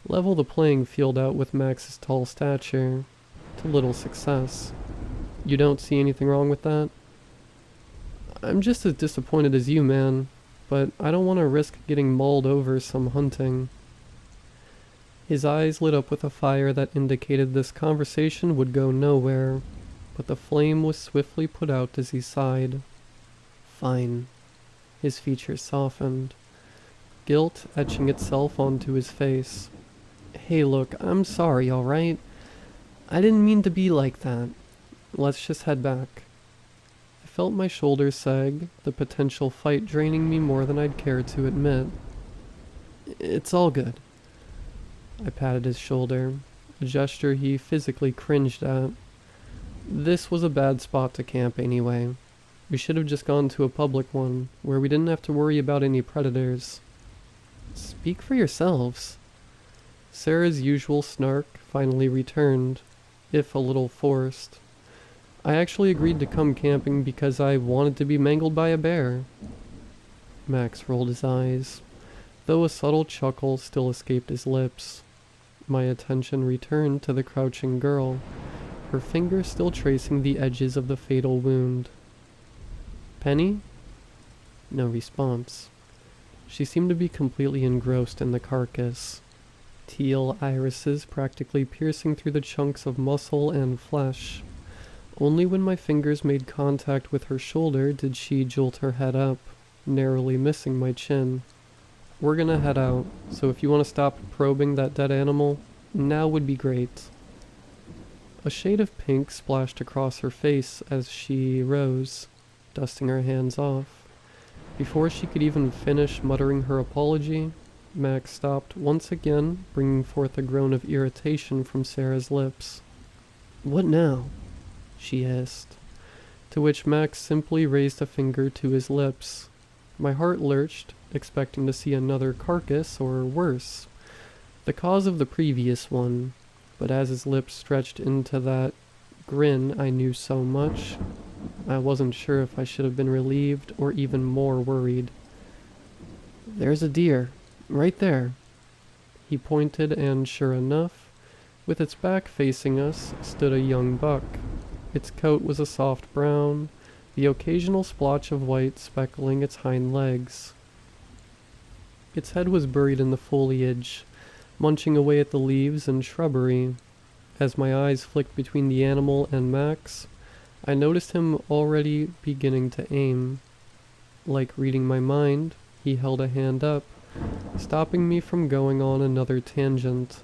level the playing field out with Max's tall stature, to little success. You don't see anything wrong with that? I'm just as disappointed as you, man, but I don't want to risk getting mauled over some hunting. His eyes lit up with a fire that indicated this conversation would go nowhere, but the flame was swiftly put out as he sighed. Fine. His features softened, guilt etching itself onto his face. Hey look, I'm sorry, alright? I didn't mean to be like that. Let's just head back. I felt my shoulders sag, the potential fight draining me more than I'd care to admit. It's all good. I patted his shoulder, a gesture he physically cringed at. This was a bad spot to camp anyway. We should have just gone to a public one, where we didn't have to worry about any predators. Speak for yourselves. Sarah's usual snark finally returned, if a little forced. I actually agreed to come camping because I wanted to be mangled by a bear. Max rolled his eyes, though a subtle chuckle still escaped his lips. My attention returned to the crouching girl, her fingers still tracing the edges of the fatal wound. Penny? No response. She seemed to be completely engrossed in the carcass, teal irises practically piercing through the chunks of muscle and flesh. Only when my fingers made contact with her shoulder did she jolt her head up, narrowly missing my chin. We're gonna head out, so if you want to stop probing that dead animal, now would be great. A shade of pink splashed across her face as she rose, dusting her hands off. Before she could even finish muttering her apology, Max stopped once again, bringing forth a groan of irritation from Sarah's lips. What now? She hissed, to which Max simply raised a finger to his lips. My heart lurched, expecting to see another carcass, or worse, the cause of the previous one, but as his lips stretched into that grin I knew so much, I wasn't sure if I should have been relieved or even more worried. There's a deer, right there. He pointed, and sure enough, with its back facing us, stood a young buck. Its coat was a soft brown, the occasional splotch of white speckling its hind legs. Its head was buried in the foliage, munching away at the leaves and shrubbery. As my eyes flicked between the animal and Max, I noticed him already beginning to aim. Like reading my mind, he held a hand up, stopping me from going on another tangent.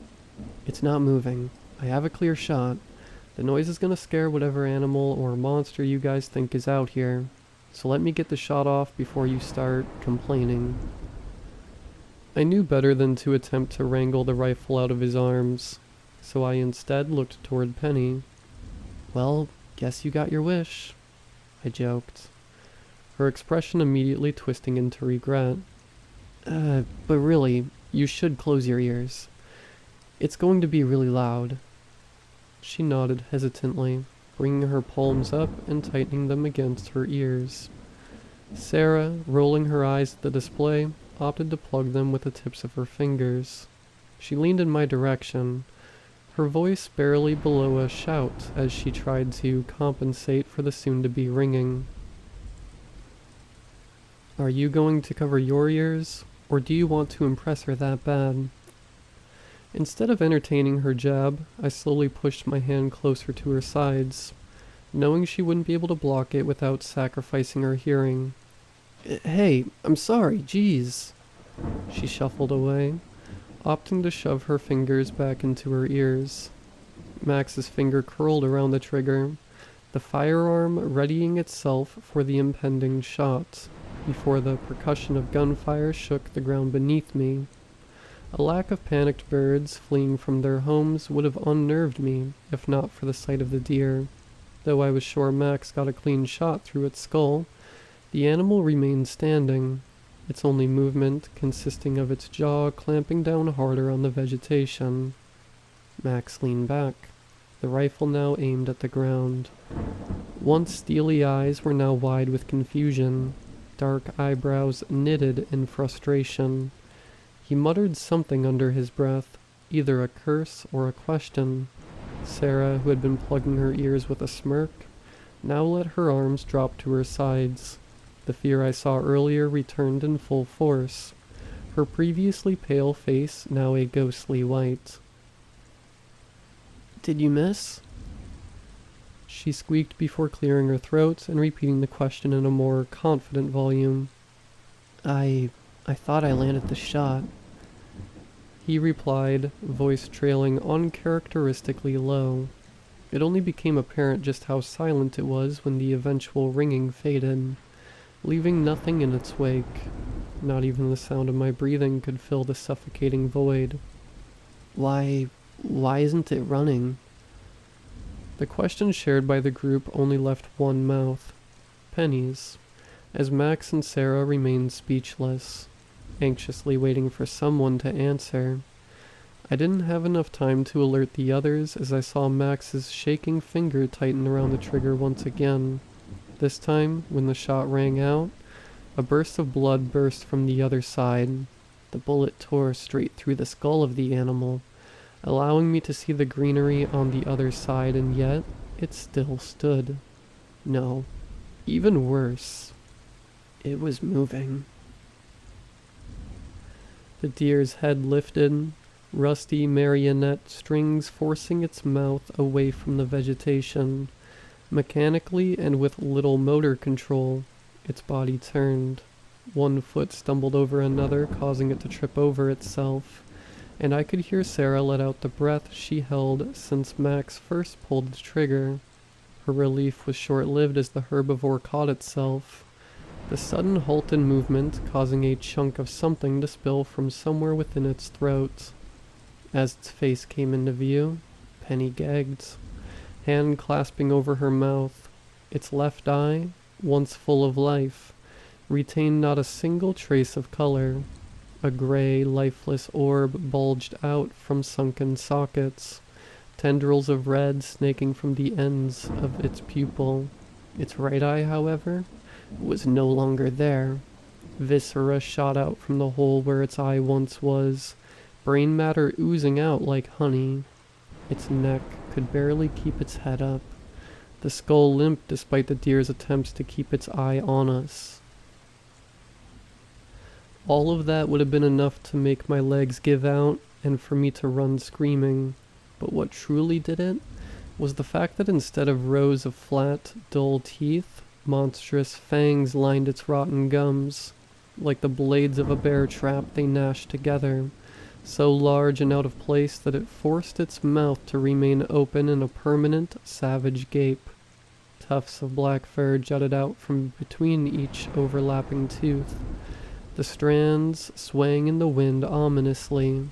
It's not moving. I have a clear shot. The noise is gonna scare whatever animal or monster you guys think is out here, so let me get the shot off before you start complaining. I knew better than to attempt to wrangle the rifle out of his arms, so I instead looked toward Penny. Well, guess you got your wish, I joked, her expression immediately twisting into regret. But really, you should close your ears. It's going to be really loud. She nodded hesitantly, bringing her palms up and tightening them against her ears. Sarah, rolling her eyes at the display, opted to plug them with the tips of her fingers. She leaned in my direction, her voice barely below a shout as she tried to compensate for the soon-to-be ringing. Are you going to cover your ears, or do you want to impress her that bad? Instead of entertaining her jab, I slowly pushed my hand closer to her sides, knowing she wouldn't be able to block it without sacrificing her hearing. Hey, I'm sorry, jeez. She shuffled away, opting to shove her fingers back into her ears. Max's finger curled around the trigger, the firearm readying itself for the impending shot, before the percussion of gunfire shook the ground beneath me. A lack of panicked birds fleeing from their homes would have unnerved me, if not for the sight of the deer. Though I was sure Max got a clean shot through its skull, the animal remained standing, its only movement consisting of its jaw clamping down harder on the vegetation. Max leaned back, the rifle now aimed at the ground. Once steely eyes were now wide with confusion, dark eyebrows knitted in frustration. He muttered something under his breath, either a curse or a question. Sarah, who had been plugging her ears with a smirk, now let her arms drop to her sides. The fear I saw earlier returned in full force, her previously pale face now a ghostly white. Did you miss? She squeaked before clearing her throat and repeating the question in a more confident volume. I thought I landed the shot. He replied, voice trailing uncharacteristically low. It only became apparent just how silent it was when the eventual ringing faded, leaving nothing in its wake. Not even the sound of my breathing could fill the suffocating void. Why isn't it running? The question shared by the group only left one mouth, Penny's, as Max and Sarah remained speechless, anxiously waiting for someone to answer. I didn't have enough time to alert the others as I saw Max's shaking finger tighten around the trigger once again. This time, when the shot rang out, a burst of blood burst from the other side. The bullet tore straight through the skull of the animal, allowing me to see the greenery on the other side, and yet it still stood. No, even worse. It was moving. The deer's head lifted, rusty marionette strings forcing its mouth away from the vegetation. Mechanically and with little motor control, its body turned. One foot stumbled over another, causing it to trip over itself, and I could hear Sarah let out the breath she held since Max first pulled the trigger. Her relief was short-lived as the herbivore caught itself, the sudden halt in movement causing a chunk of something to spill from somewhere within its throat. As its face came into view, Penny gagged, hand clasping over her mouth. Its left eye, once full of life, retained not a single trace of color. A gray, lifeless orb bulged out from sunken sockets, tendrils of red snaking from the ends of its pupil. Its right eye, however, was no longer there. Viscera shot out from the hole where its eye once was, brain matter oozing out like honey. Its neck could barely keep its head up, The skull limped despite the deer's attempts to keep its eye on us. All of that would have been enough to make my legs give out and for me to run screaming, but what truly did it was the fact that instead of rows of flat, dull teeth, monstrous fangs lined its rotten gums. Like the blades of a bear trap, they gnashed together, so large and out of place that it forced its mouth to remain open in a permanent, savage gape. Tufts of black fur jutted out from between each overlapping tooth, the strands swaying in the wind ominously,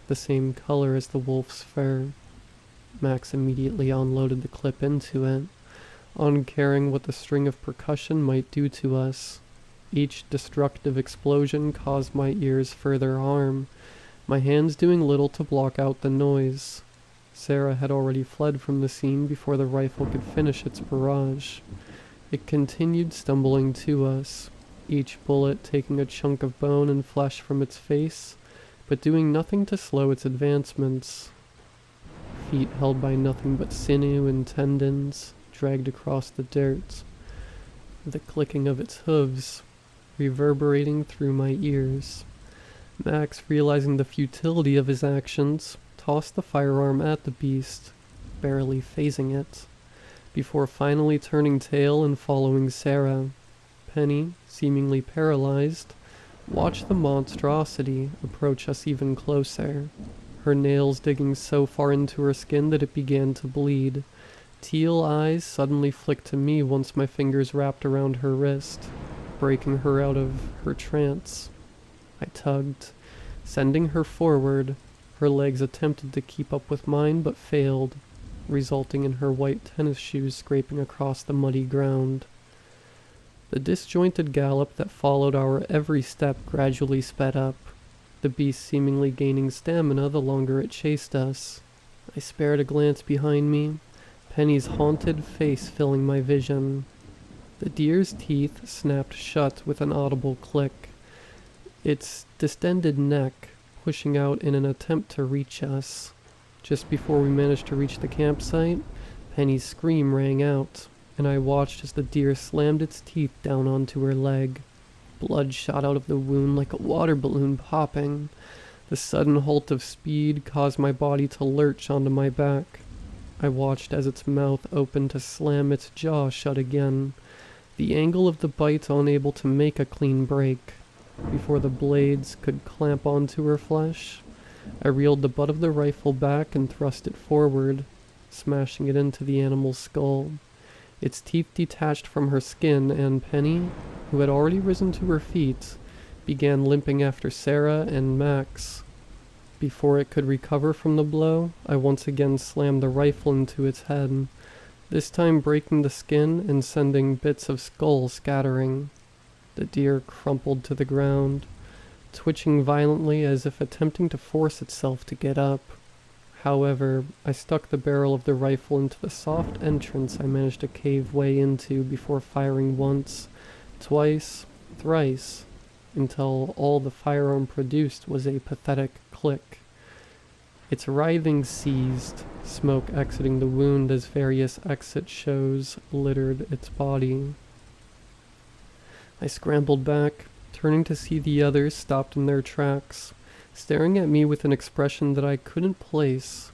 the same color as the wolf's fur. Max immediately unloaded the clip into it, uncaring what the string of percussion might do to us. Each destructive explosion caused my ears further harm, my hands doing little to block out the noise. Sarah had already fled from the scene before the rifle could finish its barrage. It continued stumbling to us, each bullet taking a chunk of bone and flesh from its face, but doing nothing to slow its advancements. Feet held by nothing but sinew and tendons dragged across the dirt, the clicking of its hooves reverberating through my ears. Max, realizing the futility of his actions, tossed the firearm at the beast, barely phasing it, before finally turning tail and following Sarah. Penny, seemingly paralyzed, watched the monstrosity approach us even closer, her nails digging so far into her skin that it began to bleed. Teal eyes suddenly flicked to me once my fingers wrapped around her wrist, breaking her out of her trance. I tugged, sending her forward. Her legs attempted to keep up with mine but failed, resulting in her white tennis shoes scraping across the muddy ground. The disjointed gallop that followed our every step gradually sped up, the beast seemingly gaining stamina the longer it chased us. I spared a glance behind me, Penny's haunted face filling my vision. The deer's teeth snapped shut with an audible click, its distended neck pushing out in an attempt to reach us. Just before we managed to reach the campsite, Penny's scream rang out, and I watched as the deer slammed its teeth down onto her leg. Blood shot out of the wound like a water balloon popping. The sudden halt of speed caused my body to lurch onto my back. I watched as its mouth opened to slam its jaw shut again, the angle of the bite unable to make a clean break. Before the blades could clamp onto her flesh, I reeled the butt of the rifle back and thrust it forward, smashing it into the animal's skull. Its teeth detached from her skin, and Penny, who had already risen to her feet, began limping after Sarah and Max. Before it could recover from the blow, I once again slammed the rifle into its head, this time breaking the skin and sending bits of skull scattering. The deer crumpled to the ground, twitching violently as if attempting to force itself to get up. However, I stuck the barrel of the rifle into the soft entrance I managed to cave way into before firing once, twice, thrice, until all the firearm produced was a pathetic click. Its writhing ceased, smoke exiting the wound as various exit shows littered its body. I scrambled back, turning to see the others stopped in their tracks, staring at me with an expression that I couldn't place.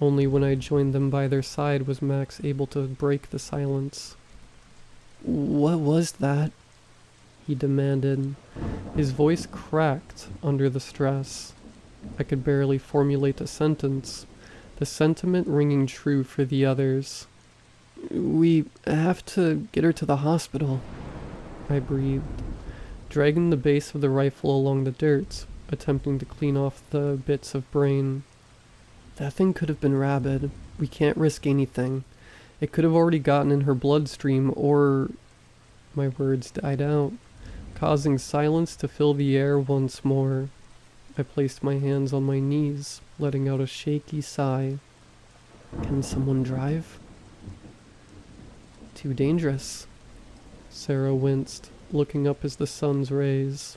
Only when I joined them by their side was Max able to break the silence. "What was that?" he demanded. His voice cracked under the stress. I could barely formulate a sentence, the sentiment ringing true for the others. "We have to get her to the hospital," I breathed, dragging the base of the rifle along the dirt, attempting to clean off the bits of brain. "That thing could have been rabid. We can't risk anything. It could have already gotten in her bloodstream, or..." My words died out, causing silence to fill the air once more. I placed my hands on my knees, letting out a shaky sigh. "Can someone drive?" "Too dangerous." Sarah winced, looking up as the sun's rays,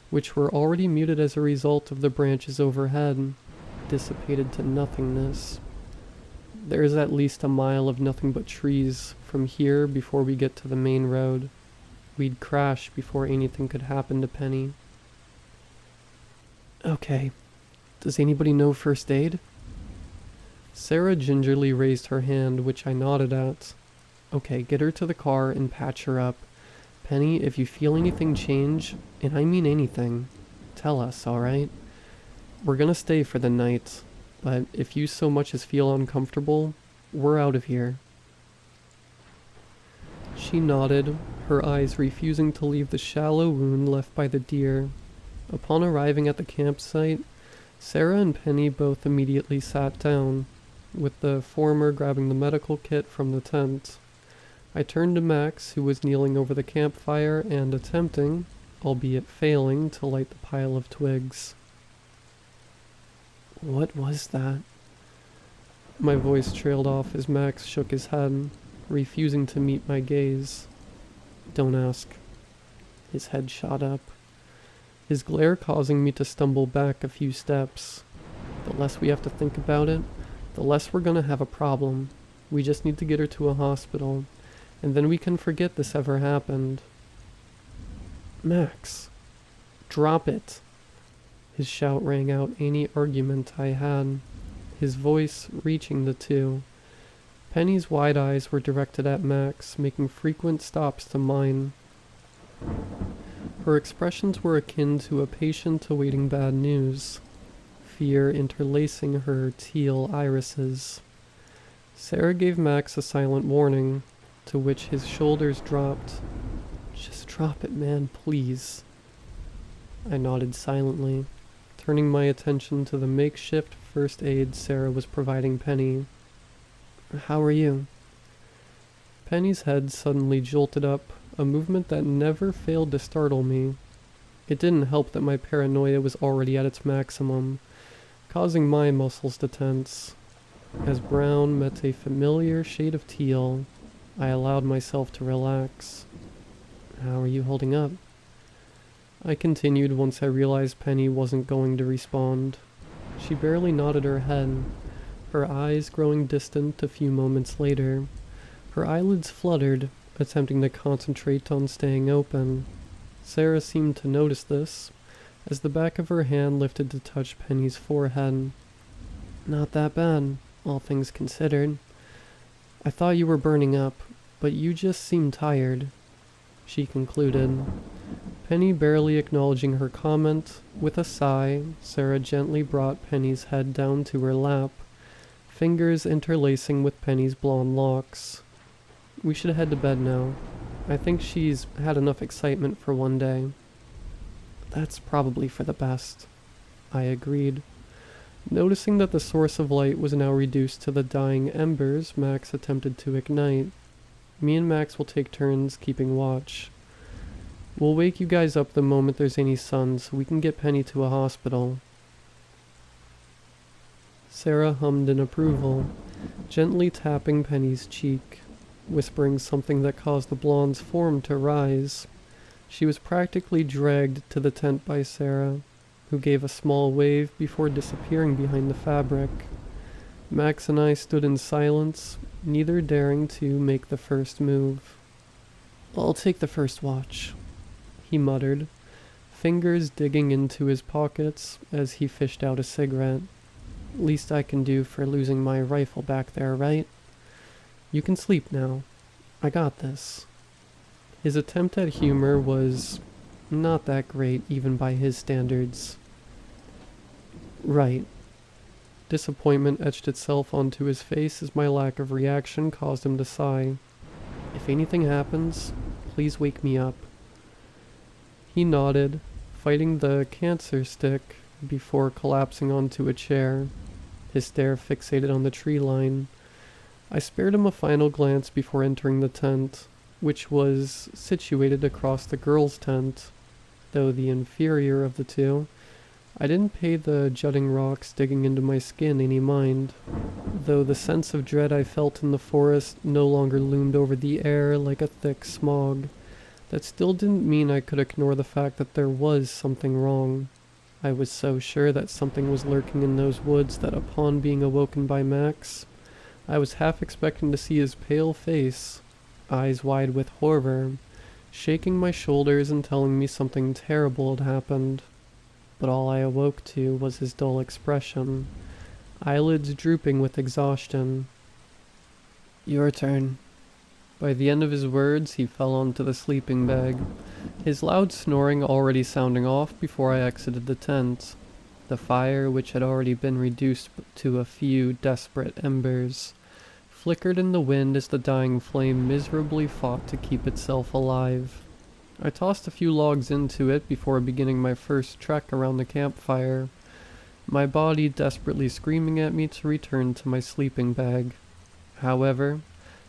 which were already muted as a result of the branches overhead, dissipated to nothingness. There is at least a mile of nothing but trees from here before we get to the main road. We'd crash before anything could happen to Penny. Okay, does anybody know first aid? Sarah gingerly raised her hand, which I nodded at. Okay, get her to the car and patch her up. Penny, if you feel anything change, and I mean anything, tell us, alright? We're gonna stay for the night, but if you so much as feel uncomfortable, we're out of here. She nodded, her eyes refusing to leave the shallow wound left by the deer. Upon arriving at the campsite, Sarah and Penny both immediately sat down, with the former grabbing the medical kit from the tent. I turned to Max, who was kneeling over the campfire and attempting, albeit failing, to light the pile of twigs. What was that? My voice trailed off as Max shook his head, refusing to meet my gaze. Don't ask. His head shot up, his glare causing me to stumble back a few steps. The less we have to think about it, the less we're gonna have a problem. We just need to get her to a hospital, and then we can forget this ever happened. Max, drop it. His shout rang out any argument I had, his voice reaching the two. Penny's wide eyes were directed at Max, making frequent stops to mine. Her expressions were akin to a patient awaiting bad news, fear interlacing her teal irises. Sarah gave Max a silent warning, to which his shoulders dropped. Just drop it, man, please. I nodded silently, turning my attention to the makeshift first aid Sarah was providing Penny. How are you? Penny's head suddenly jolted up, a movement that never failed to startle me. It didn't help that my paranoia was already at its maximum, causing my muscles to tense. As brown met a familiar shade of teal, I allowed myself to relax. How are you holding up? I continued once I realized Penny wasn't going to respond. She barely nodded her head, her eyes growing distant a few moments later. Her eyelids fluttered, attempting to concentrate on staying open. Sarah seemed to notice this, as the back of her hand lifted to touch Penny's forehead. Not that bad, all things considered. I thought you were burning up, but you just seem tired, she concluded. Penny barely acknowledging her comment, with a sigh, Sarah gently brought Penny's head down to her lap, fingers interlacing with Penny's blonde locks. We should head to bed now. I think she's had enough excitement for one day. That's probably for the best, I agreed. Noticing that the source of light was now reduced to the dying embers Max attempted to ignite. Me and Max will take turns keeping watch. We'll wake you guys up the moment there's any sun so we can get Penny to a hospital. Sarah hummed in approval, gently tapping Penny's cheek, whispering something that caused the blonde's form to rise. She was practically dragged to the tent by Sarah, who gave a small wave before disappearing behind the fabric. Max and I stood in silence, neither daring to make the first move. I'll take the first watch, he muttered, fingers digging into his pockets as he fished out a cigarette. Least I can do for losing my rifle back there, right? You can sleep now. I got this. His attempt at humor was not that great even by his standards. Right. Disappointment etched itself onto his face as my lack of reaction caused him to sigh. If anything happens, please wake me up. He nodded, fighting the cancer stick before collapsing onto a chair, his stare fixated on the tree line. I spared him a final glance before entering the tent, which was situated across the girls' tent, though the inferior of the two. I didn't pay the jutting rocks digging into my skin any mind, though the sense of dread I felt in the forest no longer loomed over the air like a thick smog. That still didn't mean I could ignore the fact that there was something wrong. I was so sure that something was lurking in those woods that upon being awoken by Max, I was half expecting to see his pale face, eyes wide with horror, shaking my shoulders and telling me something terrible had happened. But all I awoke to was his dull expression, eyelids drooping with exhaustion. "Your turn." By the end of his words, he fell onto the sleeping bag, his loud snoring already sounding off before I exited the tent. The fire, which had already been reduced to a few desperate embers, flickered in the wind as the dying flame miserably fought to keep itself alive. I tossed a few logs into it before beginning my first trek around the campfire, my body desperately screaming at me to return to my sleeping bag. However,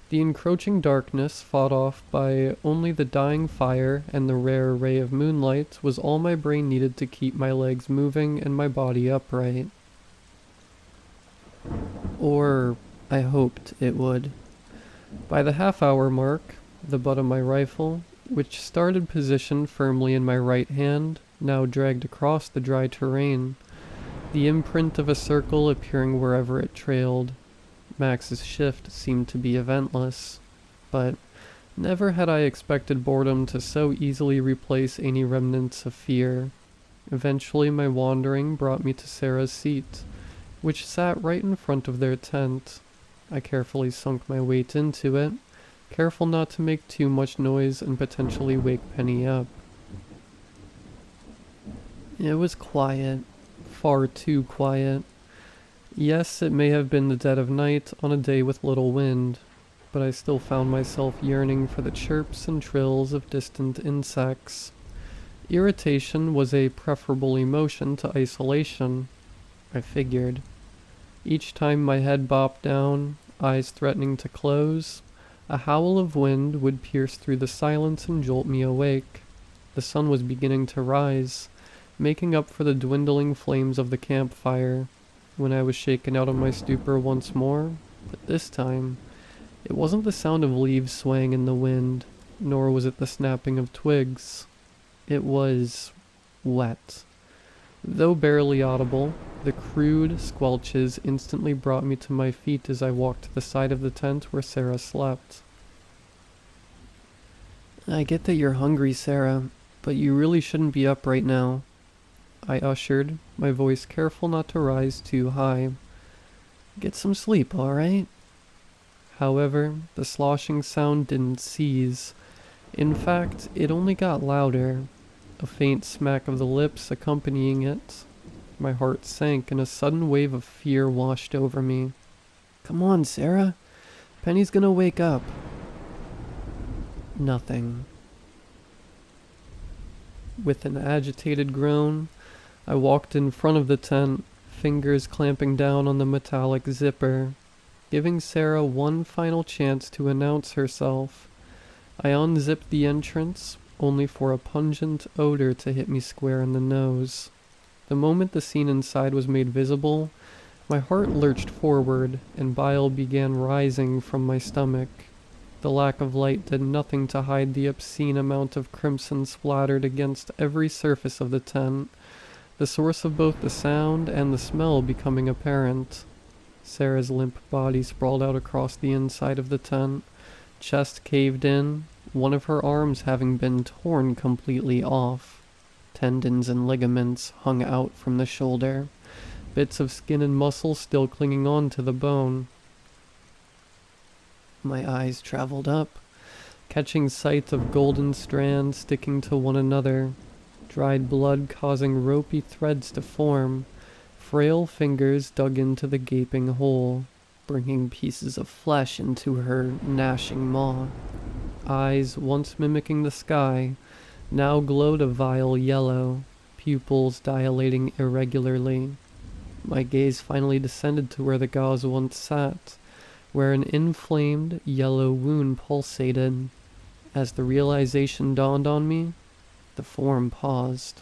the encroaching darkness, fought off by only the dying fire and the rare ray of moonlight, was all my brain needed to keep my legs moving and my body upright. Or I hoped it would. By the half-hour mark, the butt of my rifle, which started positioned firmly in my right hand, now dragged across the dry terrain, the imprint of a circle appearing wherever it trailed. Max's shift seemed to be eventless, but never had I expected boredom to so easily replace any remnants of fear. Eventually my wandering brought me to Sarah's seat, which sat right in front of their tent. I carefully sunk my weight into it, careful not to make too much noise and potentially wake Penny up. It was quiet, far too quiet. Yes, it may have been the dead of night on a day with little wind, but I still found myself yearning for the chirps and trills of distant insects. Irritation was a preferable emotion to isolation, I figured. Each time my head bopped down, eyes threatening to close, a howl of wind would pierce through the silence and jolt me awake. The sun was beginning to rise, making up for the dwindling flames of the campfire, when I was shaken out of my stupor once more, but this time, it wasn't the sound of leaves swaying in the wind, nor was it the snapping of twigs. It was wet. Though barely audible, the crude squelches instantly brought me to my feet as I walked to the side of the tent where Sarah slept. "I get that you're hungry, Sarah, but you really shouldn't be up right now," I ushered, my voice careful not to rise too high. "Get some sleep, all right?" However, the sloshing sound didn't cease. In fact, it only got louder, a faint smack of the lips accompanying it. My heart sank and a sudden wave of fear washed over me. "Come on, Sarah. Penny's gonna wake up." Nothing. With an agitated groan, I walked in front of the tent, fingers clamping down on the metallic zipper, giving Sarah one final chance to announce herself. I unzipped the entrance, only for a pungent odor to hit me square in the nose. The moment the scene inside was made visible, my heart lurched forward and bile began rising from my stomach. The lack of light did nothing to hide the obscene amount of crimson splattered against every surface of the tent, the source of both the sound and the smell becoming apparent. Sarah's limp body sprawled out across the inside of the tent, chest caved in, one of her arms having been torn completely off. Tendons and ligaments hung out from the shoulder, bits of skin and muscle still clinging on to the bone. My eyes traveled up, catching sight of golden strands sticking to one another, dried blood causing ropey threads to form. Frail fingers dug into the gaping hole, bringing pieces of flesh into her gnashing maw. Eyes, once mimicking the sky, now glowed a vile yellow, pupils dilating irregularly. My gaze finally descended to where the gauze once sat, where an inflamed, yellow wound pulsated. As the realization dawned on me, the form paused,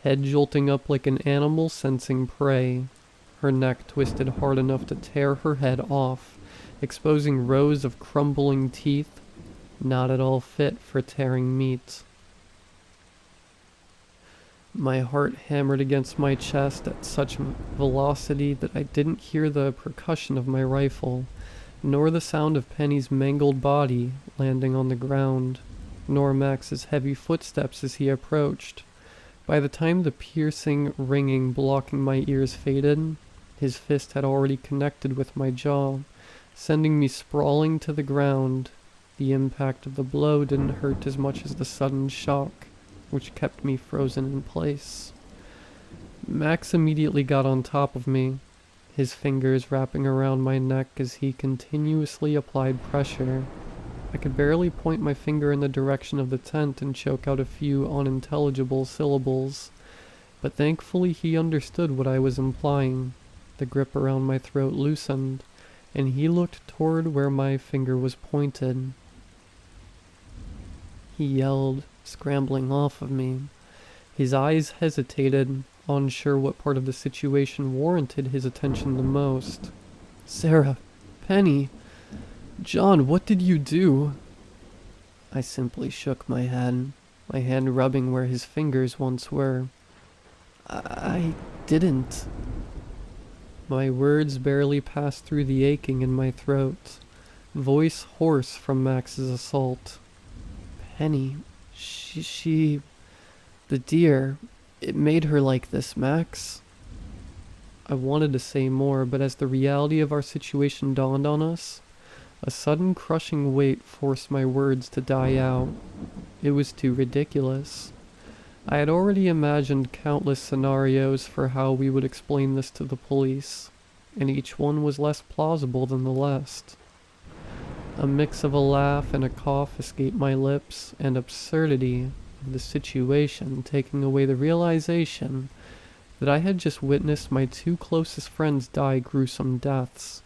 head jolting up like an animal sensing prey, her neck twisted hard enough to tear her head off, exposing rows of crumbling teeth, not at all fit for tearing meat. My heart hammered against my chest at such velocity that I didn't hear the percussion of my rifle, nor the sound of Penny's mangled body landing on the ground, nor Max's heavy footsteps as he approached. By the time the piercing ringing blocking my ears faded, his fist had already connected with my jaw, sending me sprawling to the ground. The impact of the blow didn't hurt as much as the sudden shock, which kept me frozen in place. Max immediately got on top of me, his fingers wrapping around my neck as he continuously applied pressure. I could barely point my finger in the direction of the tent and choke out a few unintelligible syllables, but thankfully he understood what I was implying. The grip around my throat loosened, and he looked toward where my finger was pointed. He yelled, scrambling off of me. His eyes hesitated, unsure what part of the situation warranted his attention the most. "Sarah, Penny, John, what did you do?" I simply shook my head, my hand rubbing where his fingers once were. I didn't." My words barely passed through the aching in my throat, voice hoarse from Max's assault. "Penny, the deer, it made her like this, Max." I wanted to say more, but as the reality of our situation dawned on us, a sudden crushing weight forced my words to die out. It was too ridiculous. I had already imagined countless scenarios for how we would explain this to the police, and each one was less plausible than the last. A mix of a laugh and a cough escaped my lips, and absurdity of the situation taking away the realization that I had just witnessed my two closest friends die gruesome deaths.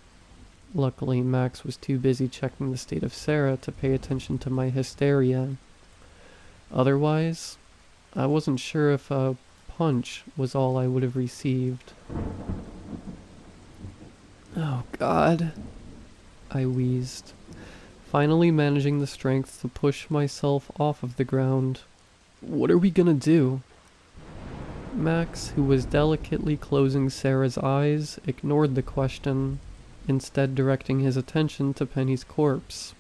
Luckily, Max was too busy checking the state of Sarah to pay attention to my hysteria. Otherwise, I wasn't sure if a punch was all I would have received. "Oh, God," I wheezed, finally managing the strength to push myself off of the ground. "What are we gonna do?" Max, who was delicately closing Sarah's eyes, ignored the question, instead directing his attention to Penny's corpse.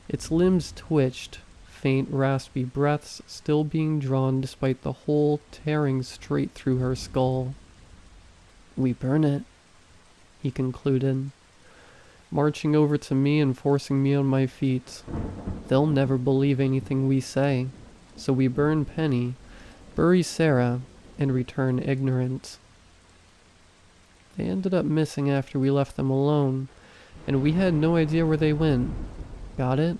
Its limbs twitched, faint raspy breaths still being drawn despite the hole tearing straight through her skull. "We burn it," he concluded, marching over to me and forcing me on my feet. "They'll never believe anything we say, so we burn Penny, bury Sarah, and return ignorant." They ended up missing after we left them alone, and we had no idea where they went. Got it?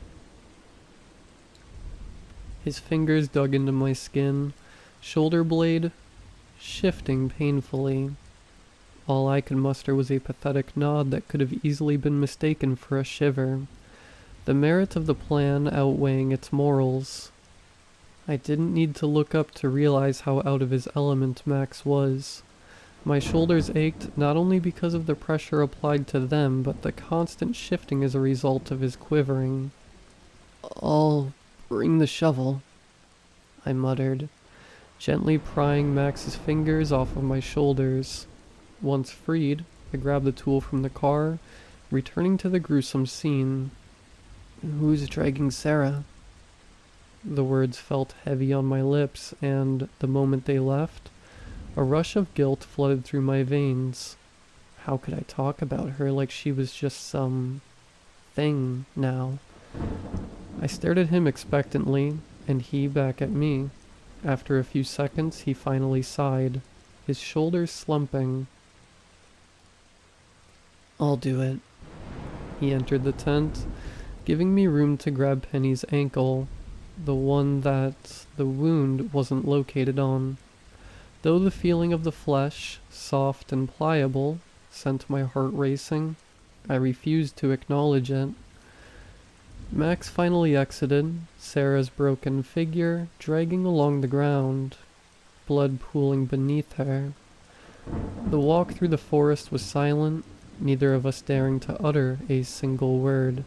His fingers dug into my skin, shoulder blade shifting painfully. All I could muster was a pathetic nod that could have easily been mistaken for a shiver, the merit of the plan outweighing its morals. I didn't need to look up to realize how out of his element Max was. My shoulders ached not only because of the pressure applied to them, but the constant shifting as a result of his quivering. "I'll bring the shovel," I muttered, gently prying Max's fingers off of my shoulders. Once freed, I grabbed the tool from the car, returning to the gruesome scene. "Who's dragging Sarah?" The words felt heavy on my lips, and the moment they left, a rush of guilt flooded through my veins. How could I talk about her like she was just some thing now? I stared at him expectantly, and he back at me. After a few seconds, he finally sighed, his shoulders slumping. "I'll do it." He entered the tent, giving me room to grab Penny's ankle, the one that the wound wasn't located on. Though the feeling of the flesh, soft and pliable, sent my heart racing, I refused to acknowledge it. Max finally exited, Sarah's broken figure dragging along the ground, blood pooling beneath her. The walk through the forest was silent, neither of us daring to utter a single word.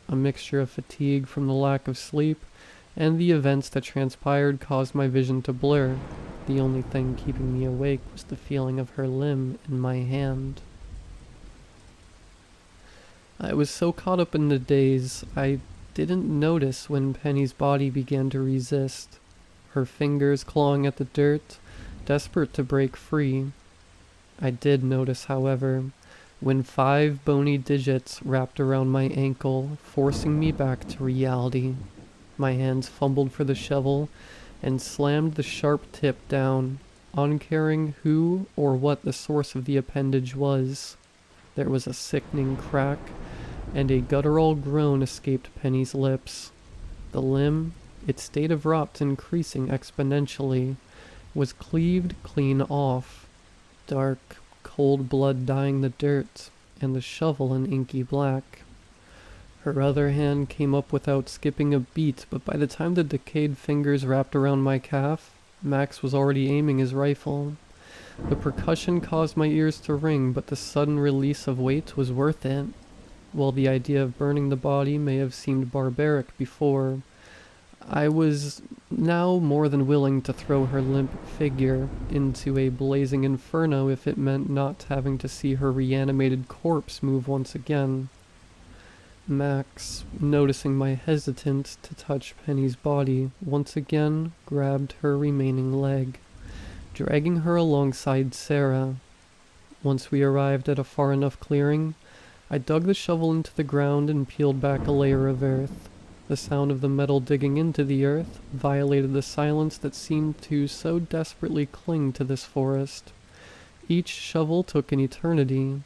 A mixture of fatigue from the lack of sleep and the events that transpired caused my vision to blur. The only thing keeping me awake was the feeling of her limb in my hand. I was so caught up in the daze, I didn't notice when Penny's body began to resist, her fingers clawing at the dirt, desperate to break free. I did notice, however, when 5 bony digits wrapped around my ankle, forcing me back to reality. My hands fumbled for the shovel and slammed the sharp tip down, uncaring who or what the source of the appendage was. There was a sickening crack, and a guttural groan escaped Penny's lips. The limb, its state of rot increasing exponentially, was cleaved clean off, dark, cold blood dyeing the dirt, and the shovel an inky black. Her other hand came up without skipping a beat, but by the time the decayed fingers wrapped around my calf, Max was already aiming his rifle. The percussion caused my ears to ring, but the sudden release of weight was worth it. While the idea of burning the body may have seemed barbaric before, I was now more than willing to throw her limp figure into a blazing inferno if it meant not having to see her reanimated corpse move once again. Max, noticing my hesitance to touch Penny's body, once again grabbed her remaining leg, dragging her alongside Sarah. Once we arrived at a far enough clearing, I dug the shovel into the ground and peeled back a layer of earth. The sound of the metal digging into the earth violated the silence that seemed to so desperately cling to this forest. Each shovel took an eternity,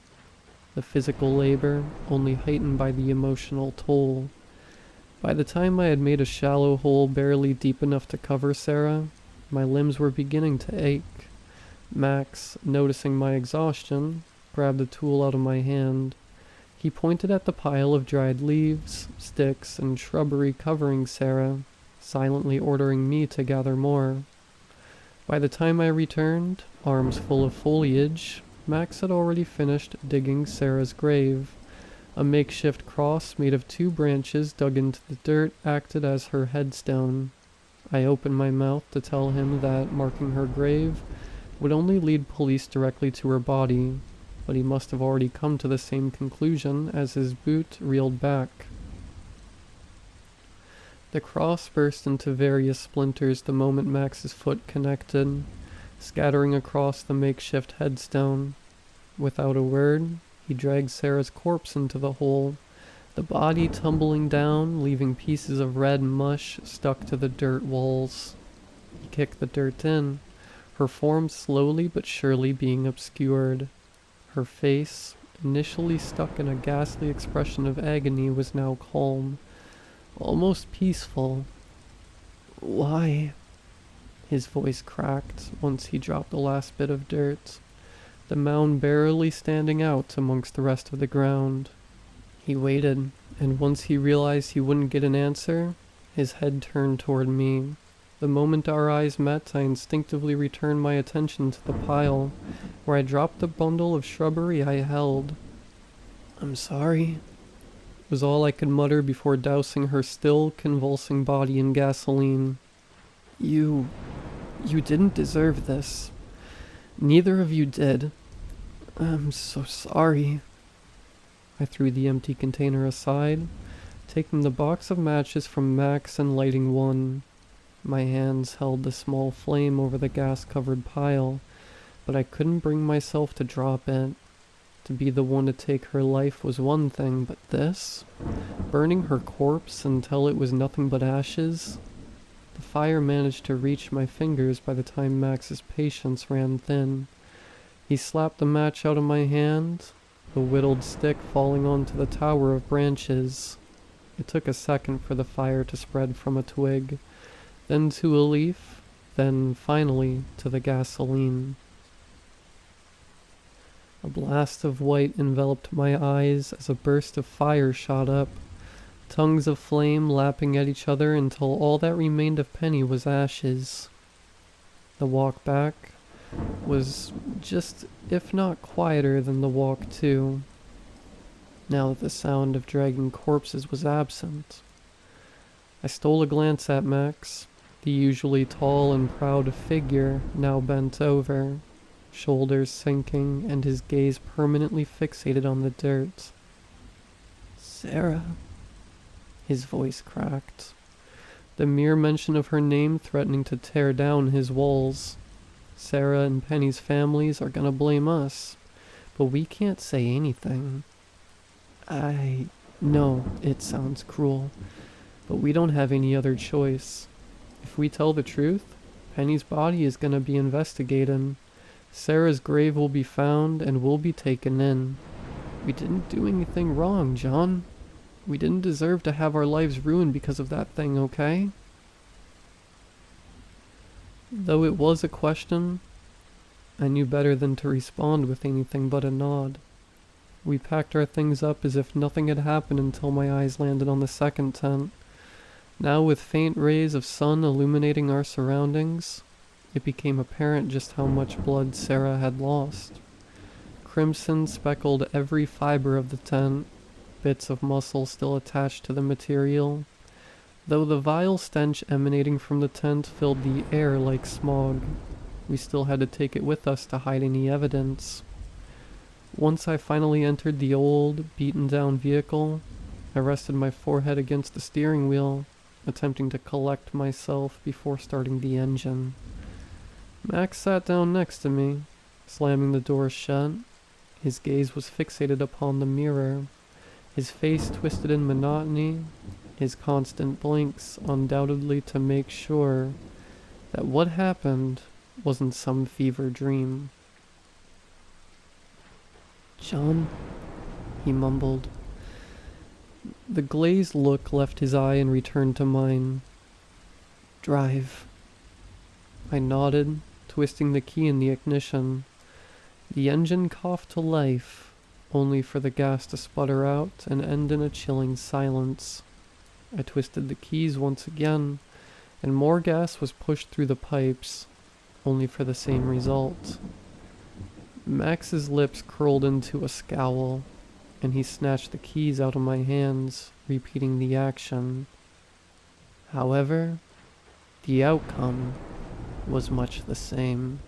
the physical labor only heightened by the emotional toll. By the time I had made a shallow hole barely deep enough to cover Sarah, my limbs were beginning to ache. Max, noticing my exhaustion, grabbed the tool out of my hand. He pointed at the pile of dried leaves, sticks, and shrubbery covering Sarah, silently ordering me to gather more. By the time I returned, arms full of foliage, Max had already finished digging Sarah's grave. A makeshift cross made of 2 branches dug into the dirt acted as her headstone. I opened my mouth to tell him that marking her grave would only lead police directly to her body, but he must have already come to the same conclusion as his boot reeled back. The cross burst into various splinters the moment Max's foot connected, scattering across the makeshift headstone. Without a word, he dragged Sarah's corpse into the hole, the body tumbling down, leaving pieces of red mush stuck to the dirt walls. He kicked the dirt in, her form slowly but surely being obscured. Her face, initially stuck in a ghastly expression of agony, was now calm, almost peaceful. "Why?" His voice cracked once he dropped the last bit of dirt, the mound barely standing out amongst the rest of the ground. He waited, and once he realized he wouldn't get an answer, his head turned toward me. The moment our eyes met, I instinctively returned my attention to the pile, where I dropped the bundle of shrubbery I held. "I'm sorry," was all I could mutter before dousing her still convulsing body in gasoline. You didn't deserve this. Neither of you did. I'm so sorry." I threw the empty container aside, taking the box of matches from Max and lighting one. My hands held the small flame over the gas-covered pile, but I couldn't bring myself to drop it. To be the one to take her life was one thing, but this? Burning her corpse until it was nothing but ashes? The fire managed to reach my fingers by the time Max's patience ran thin. He slapped the match out of my hand, the whittled stick falling onto the tower of branches. It took a second for the fire to spread from a twig, then to a leaf, then finally to the gasoline. A blast of white enveloped my eyes as a burst of fire shot up, tongues of flame lapping at each other until all that remained of Penny was ashes. The walk back was just, if not quieter than the walk to, now that the sound of dragging corpses was absent. I stole a glance at Max, the usually tall and proud figure now bent over, shoulders sinking and his gaze permanently fixated on the dirt. Sarah. His voice cracked. The mere mention of her name threatening to tear down his walls. Sarah and Penny's families are gonna blame us, but we can't say anything. I know it sounds cruel, but we don't have any other choice. If we tell the truth, Penny's body is gonna be investigated. Sarah's grave will be found and we'll be taken in. We didn't do anything wrong, John. We didn't deserve to have our lives ruined because of that thing, okay? Though it was a question, I knew better than to respond with anything but a nod. We packed our things up as if nothing had happened until my eyes landed on the second tent. Now, with faint rays of sun illuminating our surroundings, it became apparent just how much blood Sarah had lost. Crimson speckled every fiber of the tent, bits of muscle still attached to the material. Though the vile stench emanating from the tent filled the air like smog, we still had to take it with us to hide any evidence. Once I finally entered the old, beaten-down vehicle, I rested my forehead against the steering wheel, attempting to collect myself before starting the engine. Max sat down next to me, slamming the door shut. His gaze was fixated upon the mirror, his face twisted in monotony, his constant blinks undoubtedly to make sure that what happened wasn't some fever dream. "John," he mumbled. The glazed look left his eye and returned to mine. "Drive." I nodded, twisting the key in the ignition. The engine coughed to life, only for the gas to sputter out and end in a chilling silence. I twisted the keys once again, and more gas was pushed through the pipes, only for the same result. Max's lips curled into a scowl, and he snatched the keys out of my hands, repeating the action. However, the outcome was much the same.